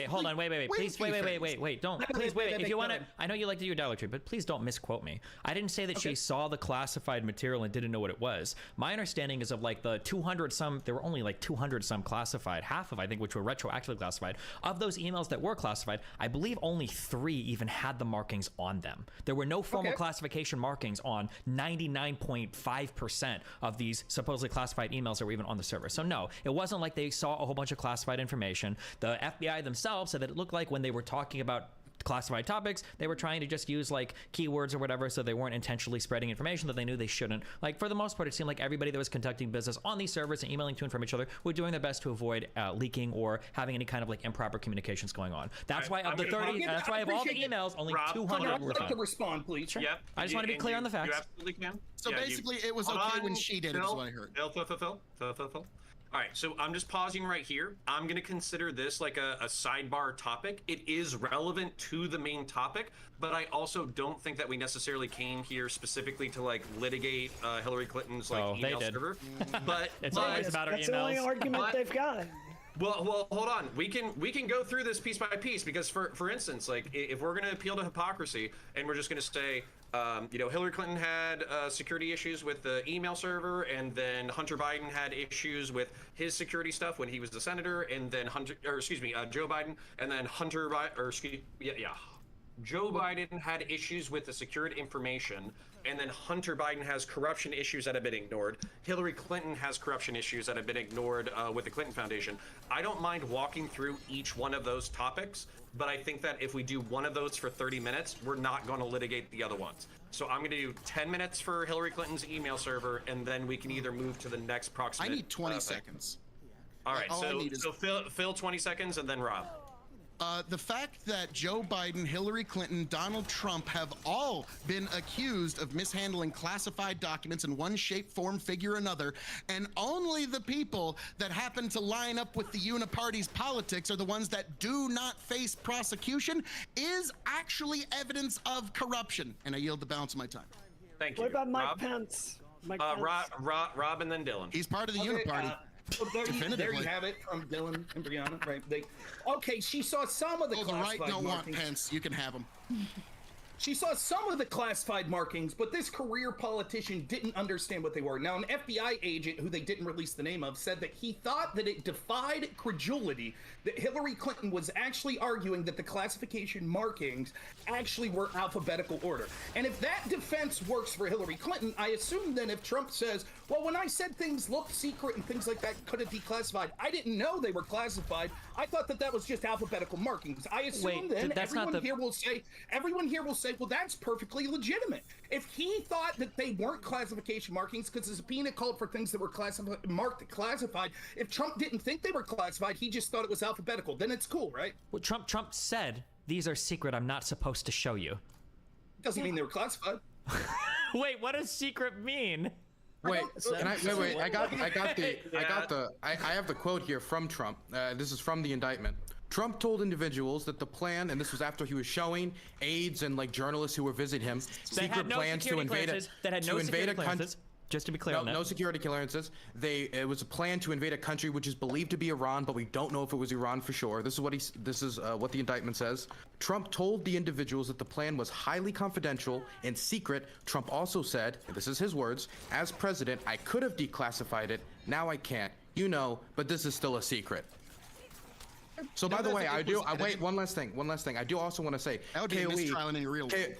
Hold on. Please, wait. Don't. Please, wait. If you want to, I know you like to do your Dollar Tree, but please don't misquote me. I didn't say that she saw the classified material and didn't know what it was. My understanding is of like the 200 some, there were only like 200 some classified, half of I think which were retroactively classified. Of those emails that were classified, I believe only 3 even had the markings on them. There were no formal classification markings on 99.5% of these supposedly classified emails that were even on the server. So no, it wasn't like they saw a whole bunch of classified information. The FBI themselves said that it looked like when they were talking about classified topics. They were trying to just use like keywords or whatever, so they weren't intentionally spreading information that they knew they shouldn't. Like for the most part, it seemed like everybody that was conducting business on these servers and emailing to and from each other were doing their best to avoid leaking or having any kind of like improper communications going on. That's why of the 30, that's why of all the emails, only Rob, 200 I'd were like to found. respond, please. Sure. Yep. I just want to be clear on the facts. You absolutely can. So Yeah, basically, it was Hold okay on, when she did it, is Phil, what I heard. Phil. All right, so I'm just pausing right here. I'm going to consider this like a sidebar topic. It is relevant to the main topic, but I also don't think that we necessarily came here specifically to like litigate Hillary Clinton's like email server. But it's always about her emails. That's the only argument they've got. Well, hold on. We can go through this piece by piece because, for instance, like if we're going to appeal to hypocrisy and we're just going to say, Hillary Clinton had security issues with the email server, and then Hunter Biden had issues with his security stuff when he was the senator, and then Joe Biden, and then Joe Biden had issues with the secured information, and then Hunter Biden has corruption issues that have been ignored. Hillary Clinton has corruption issues that have been ignored with the Clinton Foundation. I don't mind walking through each one of those topics, but I think that if we do one of those for 30 minutes, we're not going to litigate the other ones. So I'm going to do 10 minutes for Hillary Clinton's email server, and then we can either move to the next proximate. I need 20 seconds. All right, All I need is- so Phil 20 seconds, and then Rob. The fact that Joe Biden, Hillary Clinton, Donald Trump have all been accused of mishandling classified documents in one shape, form, figure, or another, and only the people that happen to line up with the uniparty's politics are the ones that do not face prosecution is actually evidence of corruption. And I yield the balance of my time. Thank you. What about Mike Rob? Pence? Rob, and then Dylan. He's part of the Okay, uniparty. So there you Definitively. have it from Dylan and Brianna. Right? Okay, she saw some of the Oh, the right classified don't want markings. Pence. You can have him. She saw some of the classified markings, but this career politician didn't understand what they were. Now, an FBI agent, who they didn't release the name of, said that he thought that it defied credulity that Hillary Clinton was actually arguing that the classification markings actually were alphabetical order. And if that defense works for Hillary Clinton, I assume then if Trump says, well, when I said things looked secret and things like that could have declassified, I didn't know they were classified. I thought that that was just alphabetical markings. I assume then everyone here will say, well, that's perfectly legitimate. If he thought that they weren't classification markings because the subpoena called for things that were marked classified, if Trump didn't think they were classified, he just thought it was alphabetical, then it's cool, right? Well, Trump said, these are secret, I'm not supposed to show you. Doesn't mean they were classified. Wait, what does secret mean? Wait, I have the quote here from Trump. This is from the indictment. Trump told individuals that the plan, and this was after he was showing aides and like journalists who were visiting him, secret plans to invade a country. Just to be clear on that. No security clearances. It was a plan to invade a country which is believed to be Iran, but we don't know if it was Iran for sure. This is what the indictment says. Trump told the individuals that the plan was highly confidential and secret. Trump also said, and this is his words, as president, I could have declassified it. Now I can't. You know, but this is still a secret. So by the way, wait, one last thing. I do also want to say, that would be a mistrial in any real way.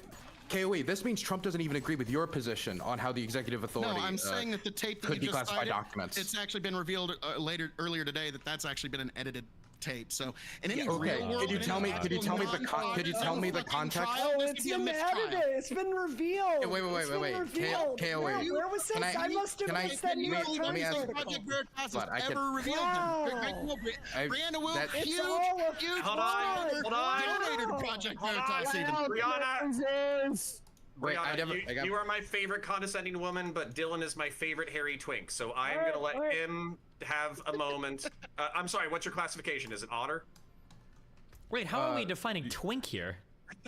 KOE, this means Trump doesn't even agree with your position on how the executive authority No, I'm saying that the tape that could you just declassify cited, documents. it's actually been revealed earlier today that that's actually been an edited tape. So in any real world, could you tell me the context? Oh, it's been edited. It's been revealed. Wait. KOE. Where was this? I must have missed that New York Times article. Project Veritas has ever revealed them. Brianna will, huge Hold on. donator to Project Veritas even. Brianna. Wait, you are my favorite condescending woman, but Dylan is my favorite hairy twink. So I'm going to let him have a moment. I'm sorry, what's your classification? Is it otter? Wait, how are we defining twink here?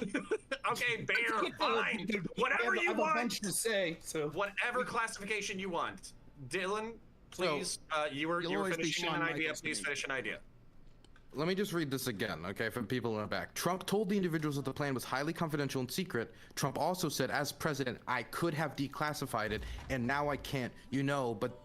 Okay, bear, fine. Whatever you want. To say, so. Whatever classification you want. Dylan, please, you were finishing an idea. Please finish an idea. Let me just read this again, okay, for people in the back. Trump told the individuals that the plan was highly confidential and secret. Trump also said, as president, I could have declassified it, and now I can't. You know, but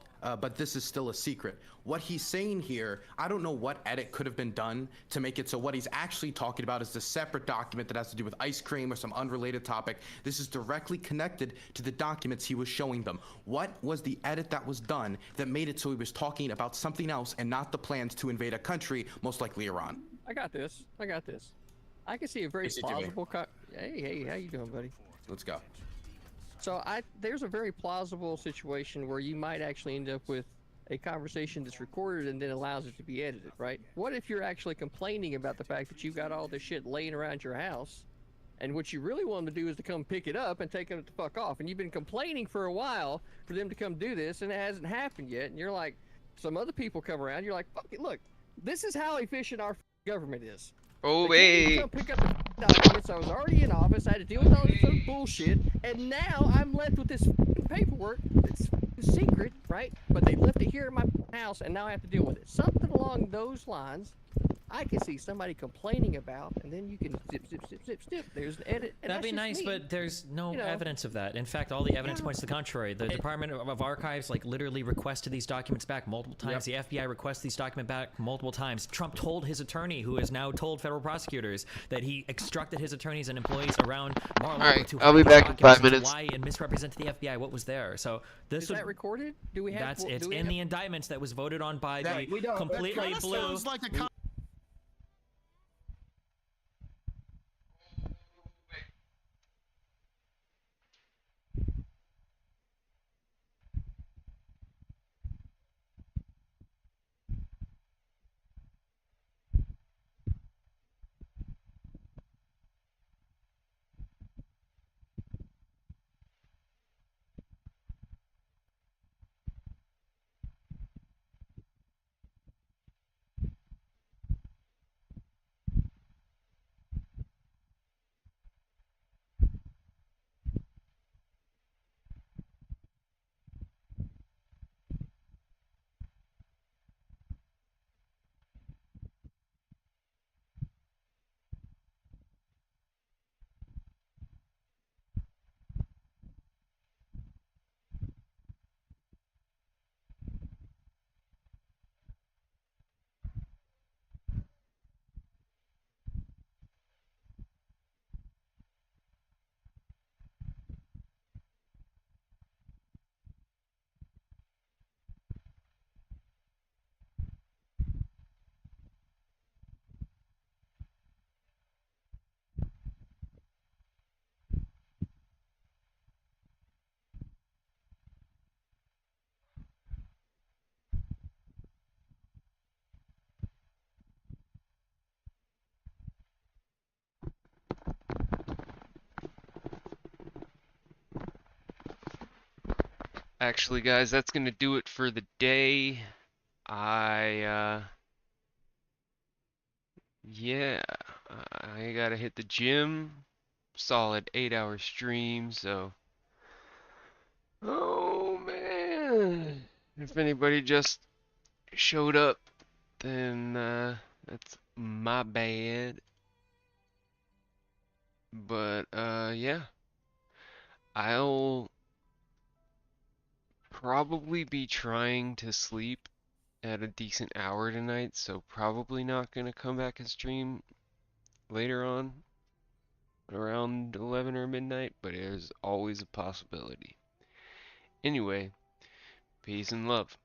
this is still a secret. What he's saying here, I don't know what edit could have been done to make it so what he's actually talking about is the separate document that has to do with ice cream or some unrelated topic. This is directly connected to the documents he was showing them. What was the edit that was done that made it so he was talking about something else and not the plans to invade a country, most likely Iran? I got this. I can see a very Hey, CTV. plausible. Hey, how you doing, buddy? Let's go. So there's a very plausible situation where you might actually end up with a conversation that's recorded and then allows it to be edited, right? What if you're actually complaining about the fact that you got all this shit laying around your house, and what you really want them to do is to come pick it up and take it the fuck off, and you've been complaining for a while for them to come do this, and it hasn't happened yet, and you're like, some other people come around, you're like, fuck it, look, this is how efficient our government is. Oh, They can't even hey. come pick up the documents. I was already in office. I had to deal with all this other bullshit, and now I'm left with this paperwork that's secret, right? But they left it here in my house, and now I have to deal with it. Something along those lines, I can see somebody complaining about, and then you can zip, zip, zip, zip, zip. There's an edit. And That'd be that's nice, just me. but there's no You know. evidence of that. In fact, all the evidence points to the contrary. The Department of Archives, like, literally requested these documents back multiple times. The FBI requested these documents back multiple times. Trump told his attorney, who has now told federal prosecutors, that he instructed his attorneys and employees around Mar-a-Lago Alright, to I'll hide be these back in 5 documents and to minutes. lie and misrepresent to the FBI what was there. So this Is that recorded? Do we have? It's in the indictments that was voted on by the we don't. completely That blue. sounds like a Actually, guys, that's gonna do it for the day. Yeah, I gotta hit the gym. Solid 8-hour stream, so. Oh man. If anybody just showed up, then that's my bad. But yeah. I'll probably be trying to sleep at a decent hour tonight, so probably not gonna come back and stream later on around 11 or midnight, but there's always a possibility. Anyway, peace and love.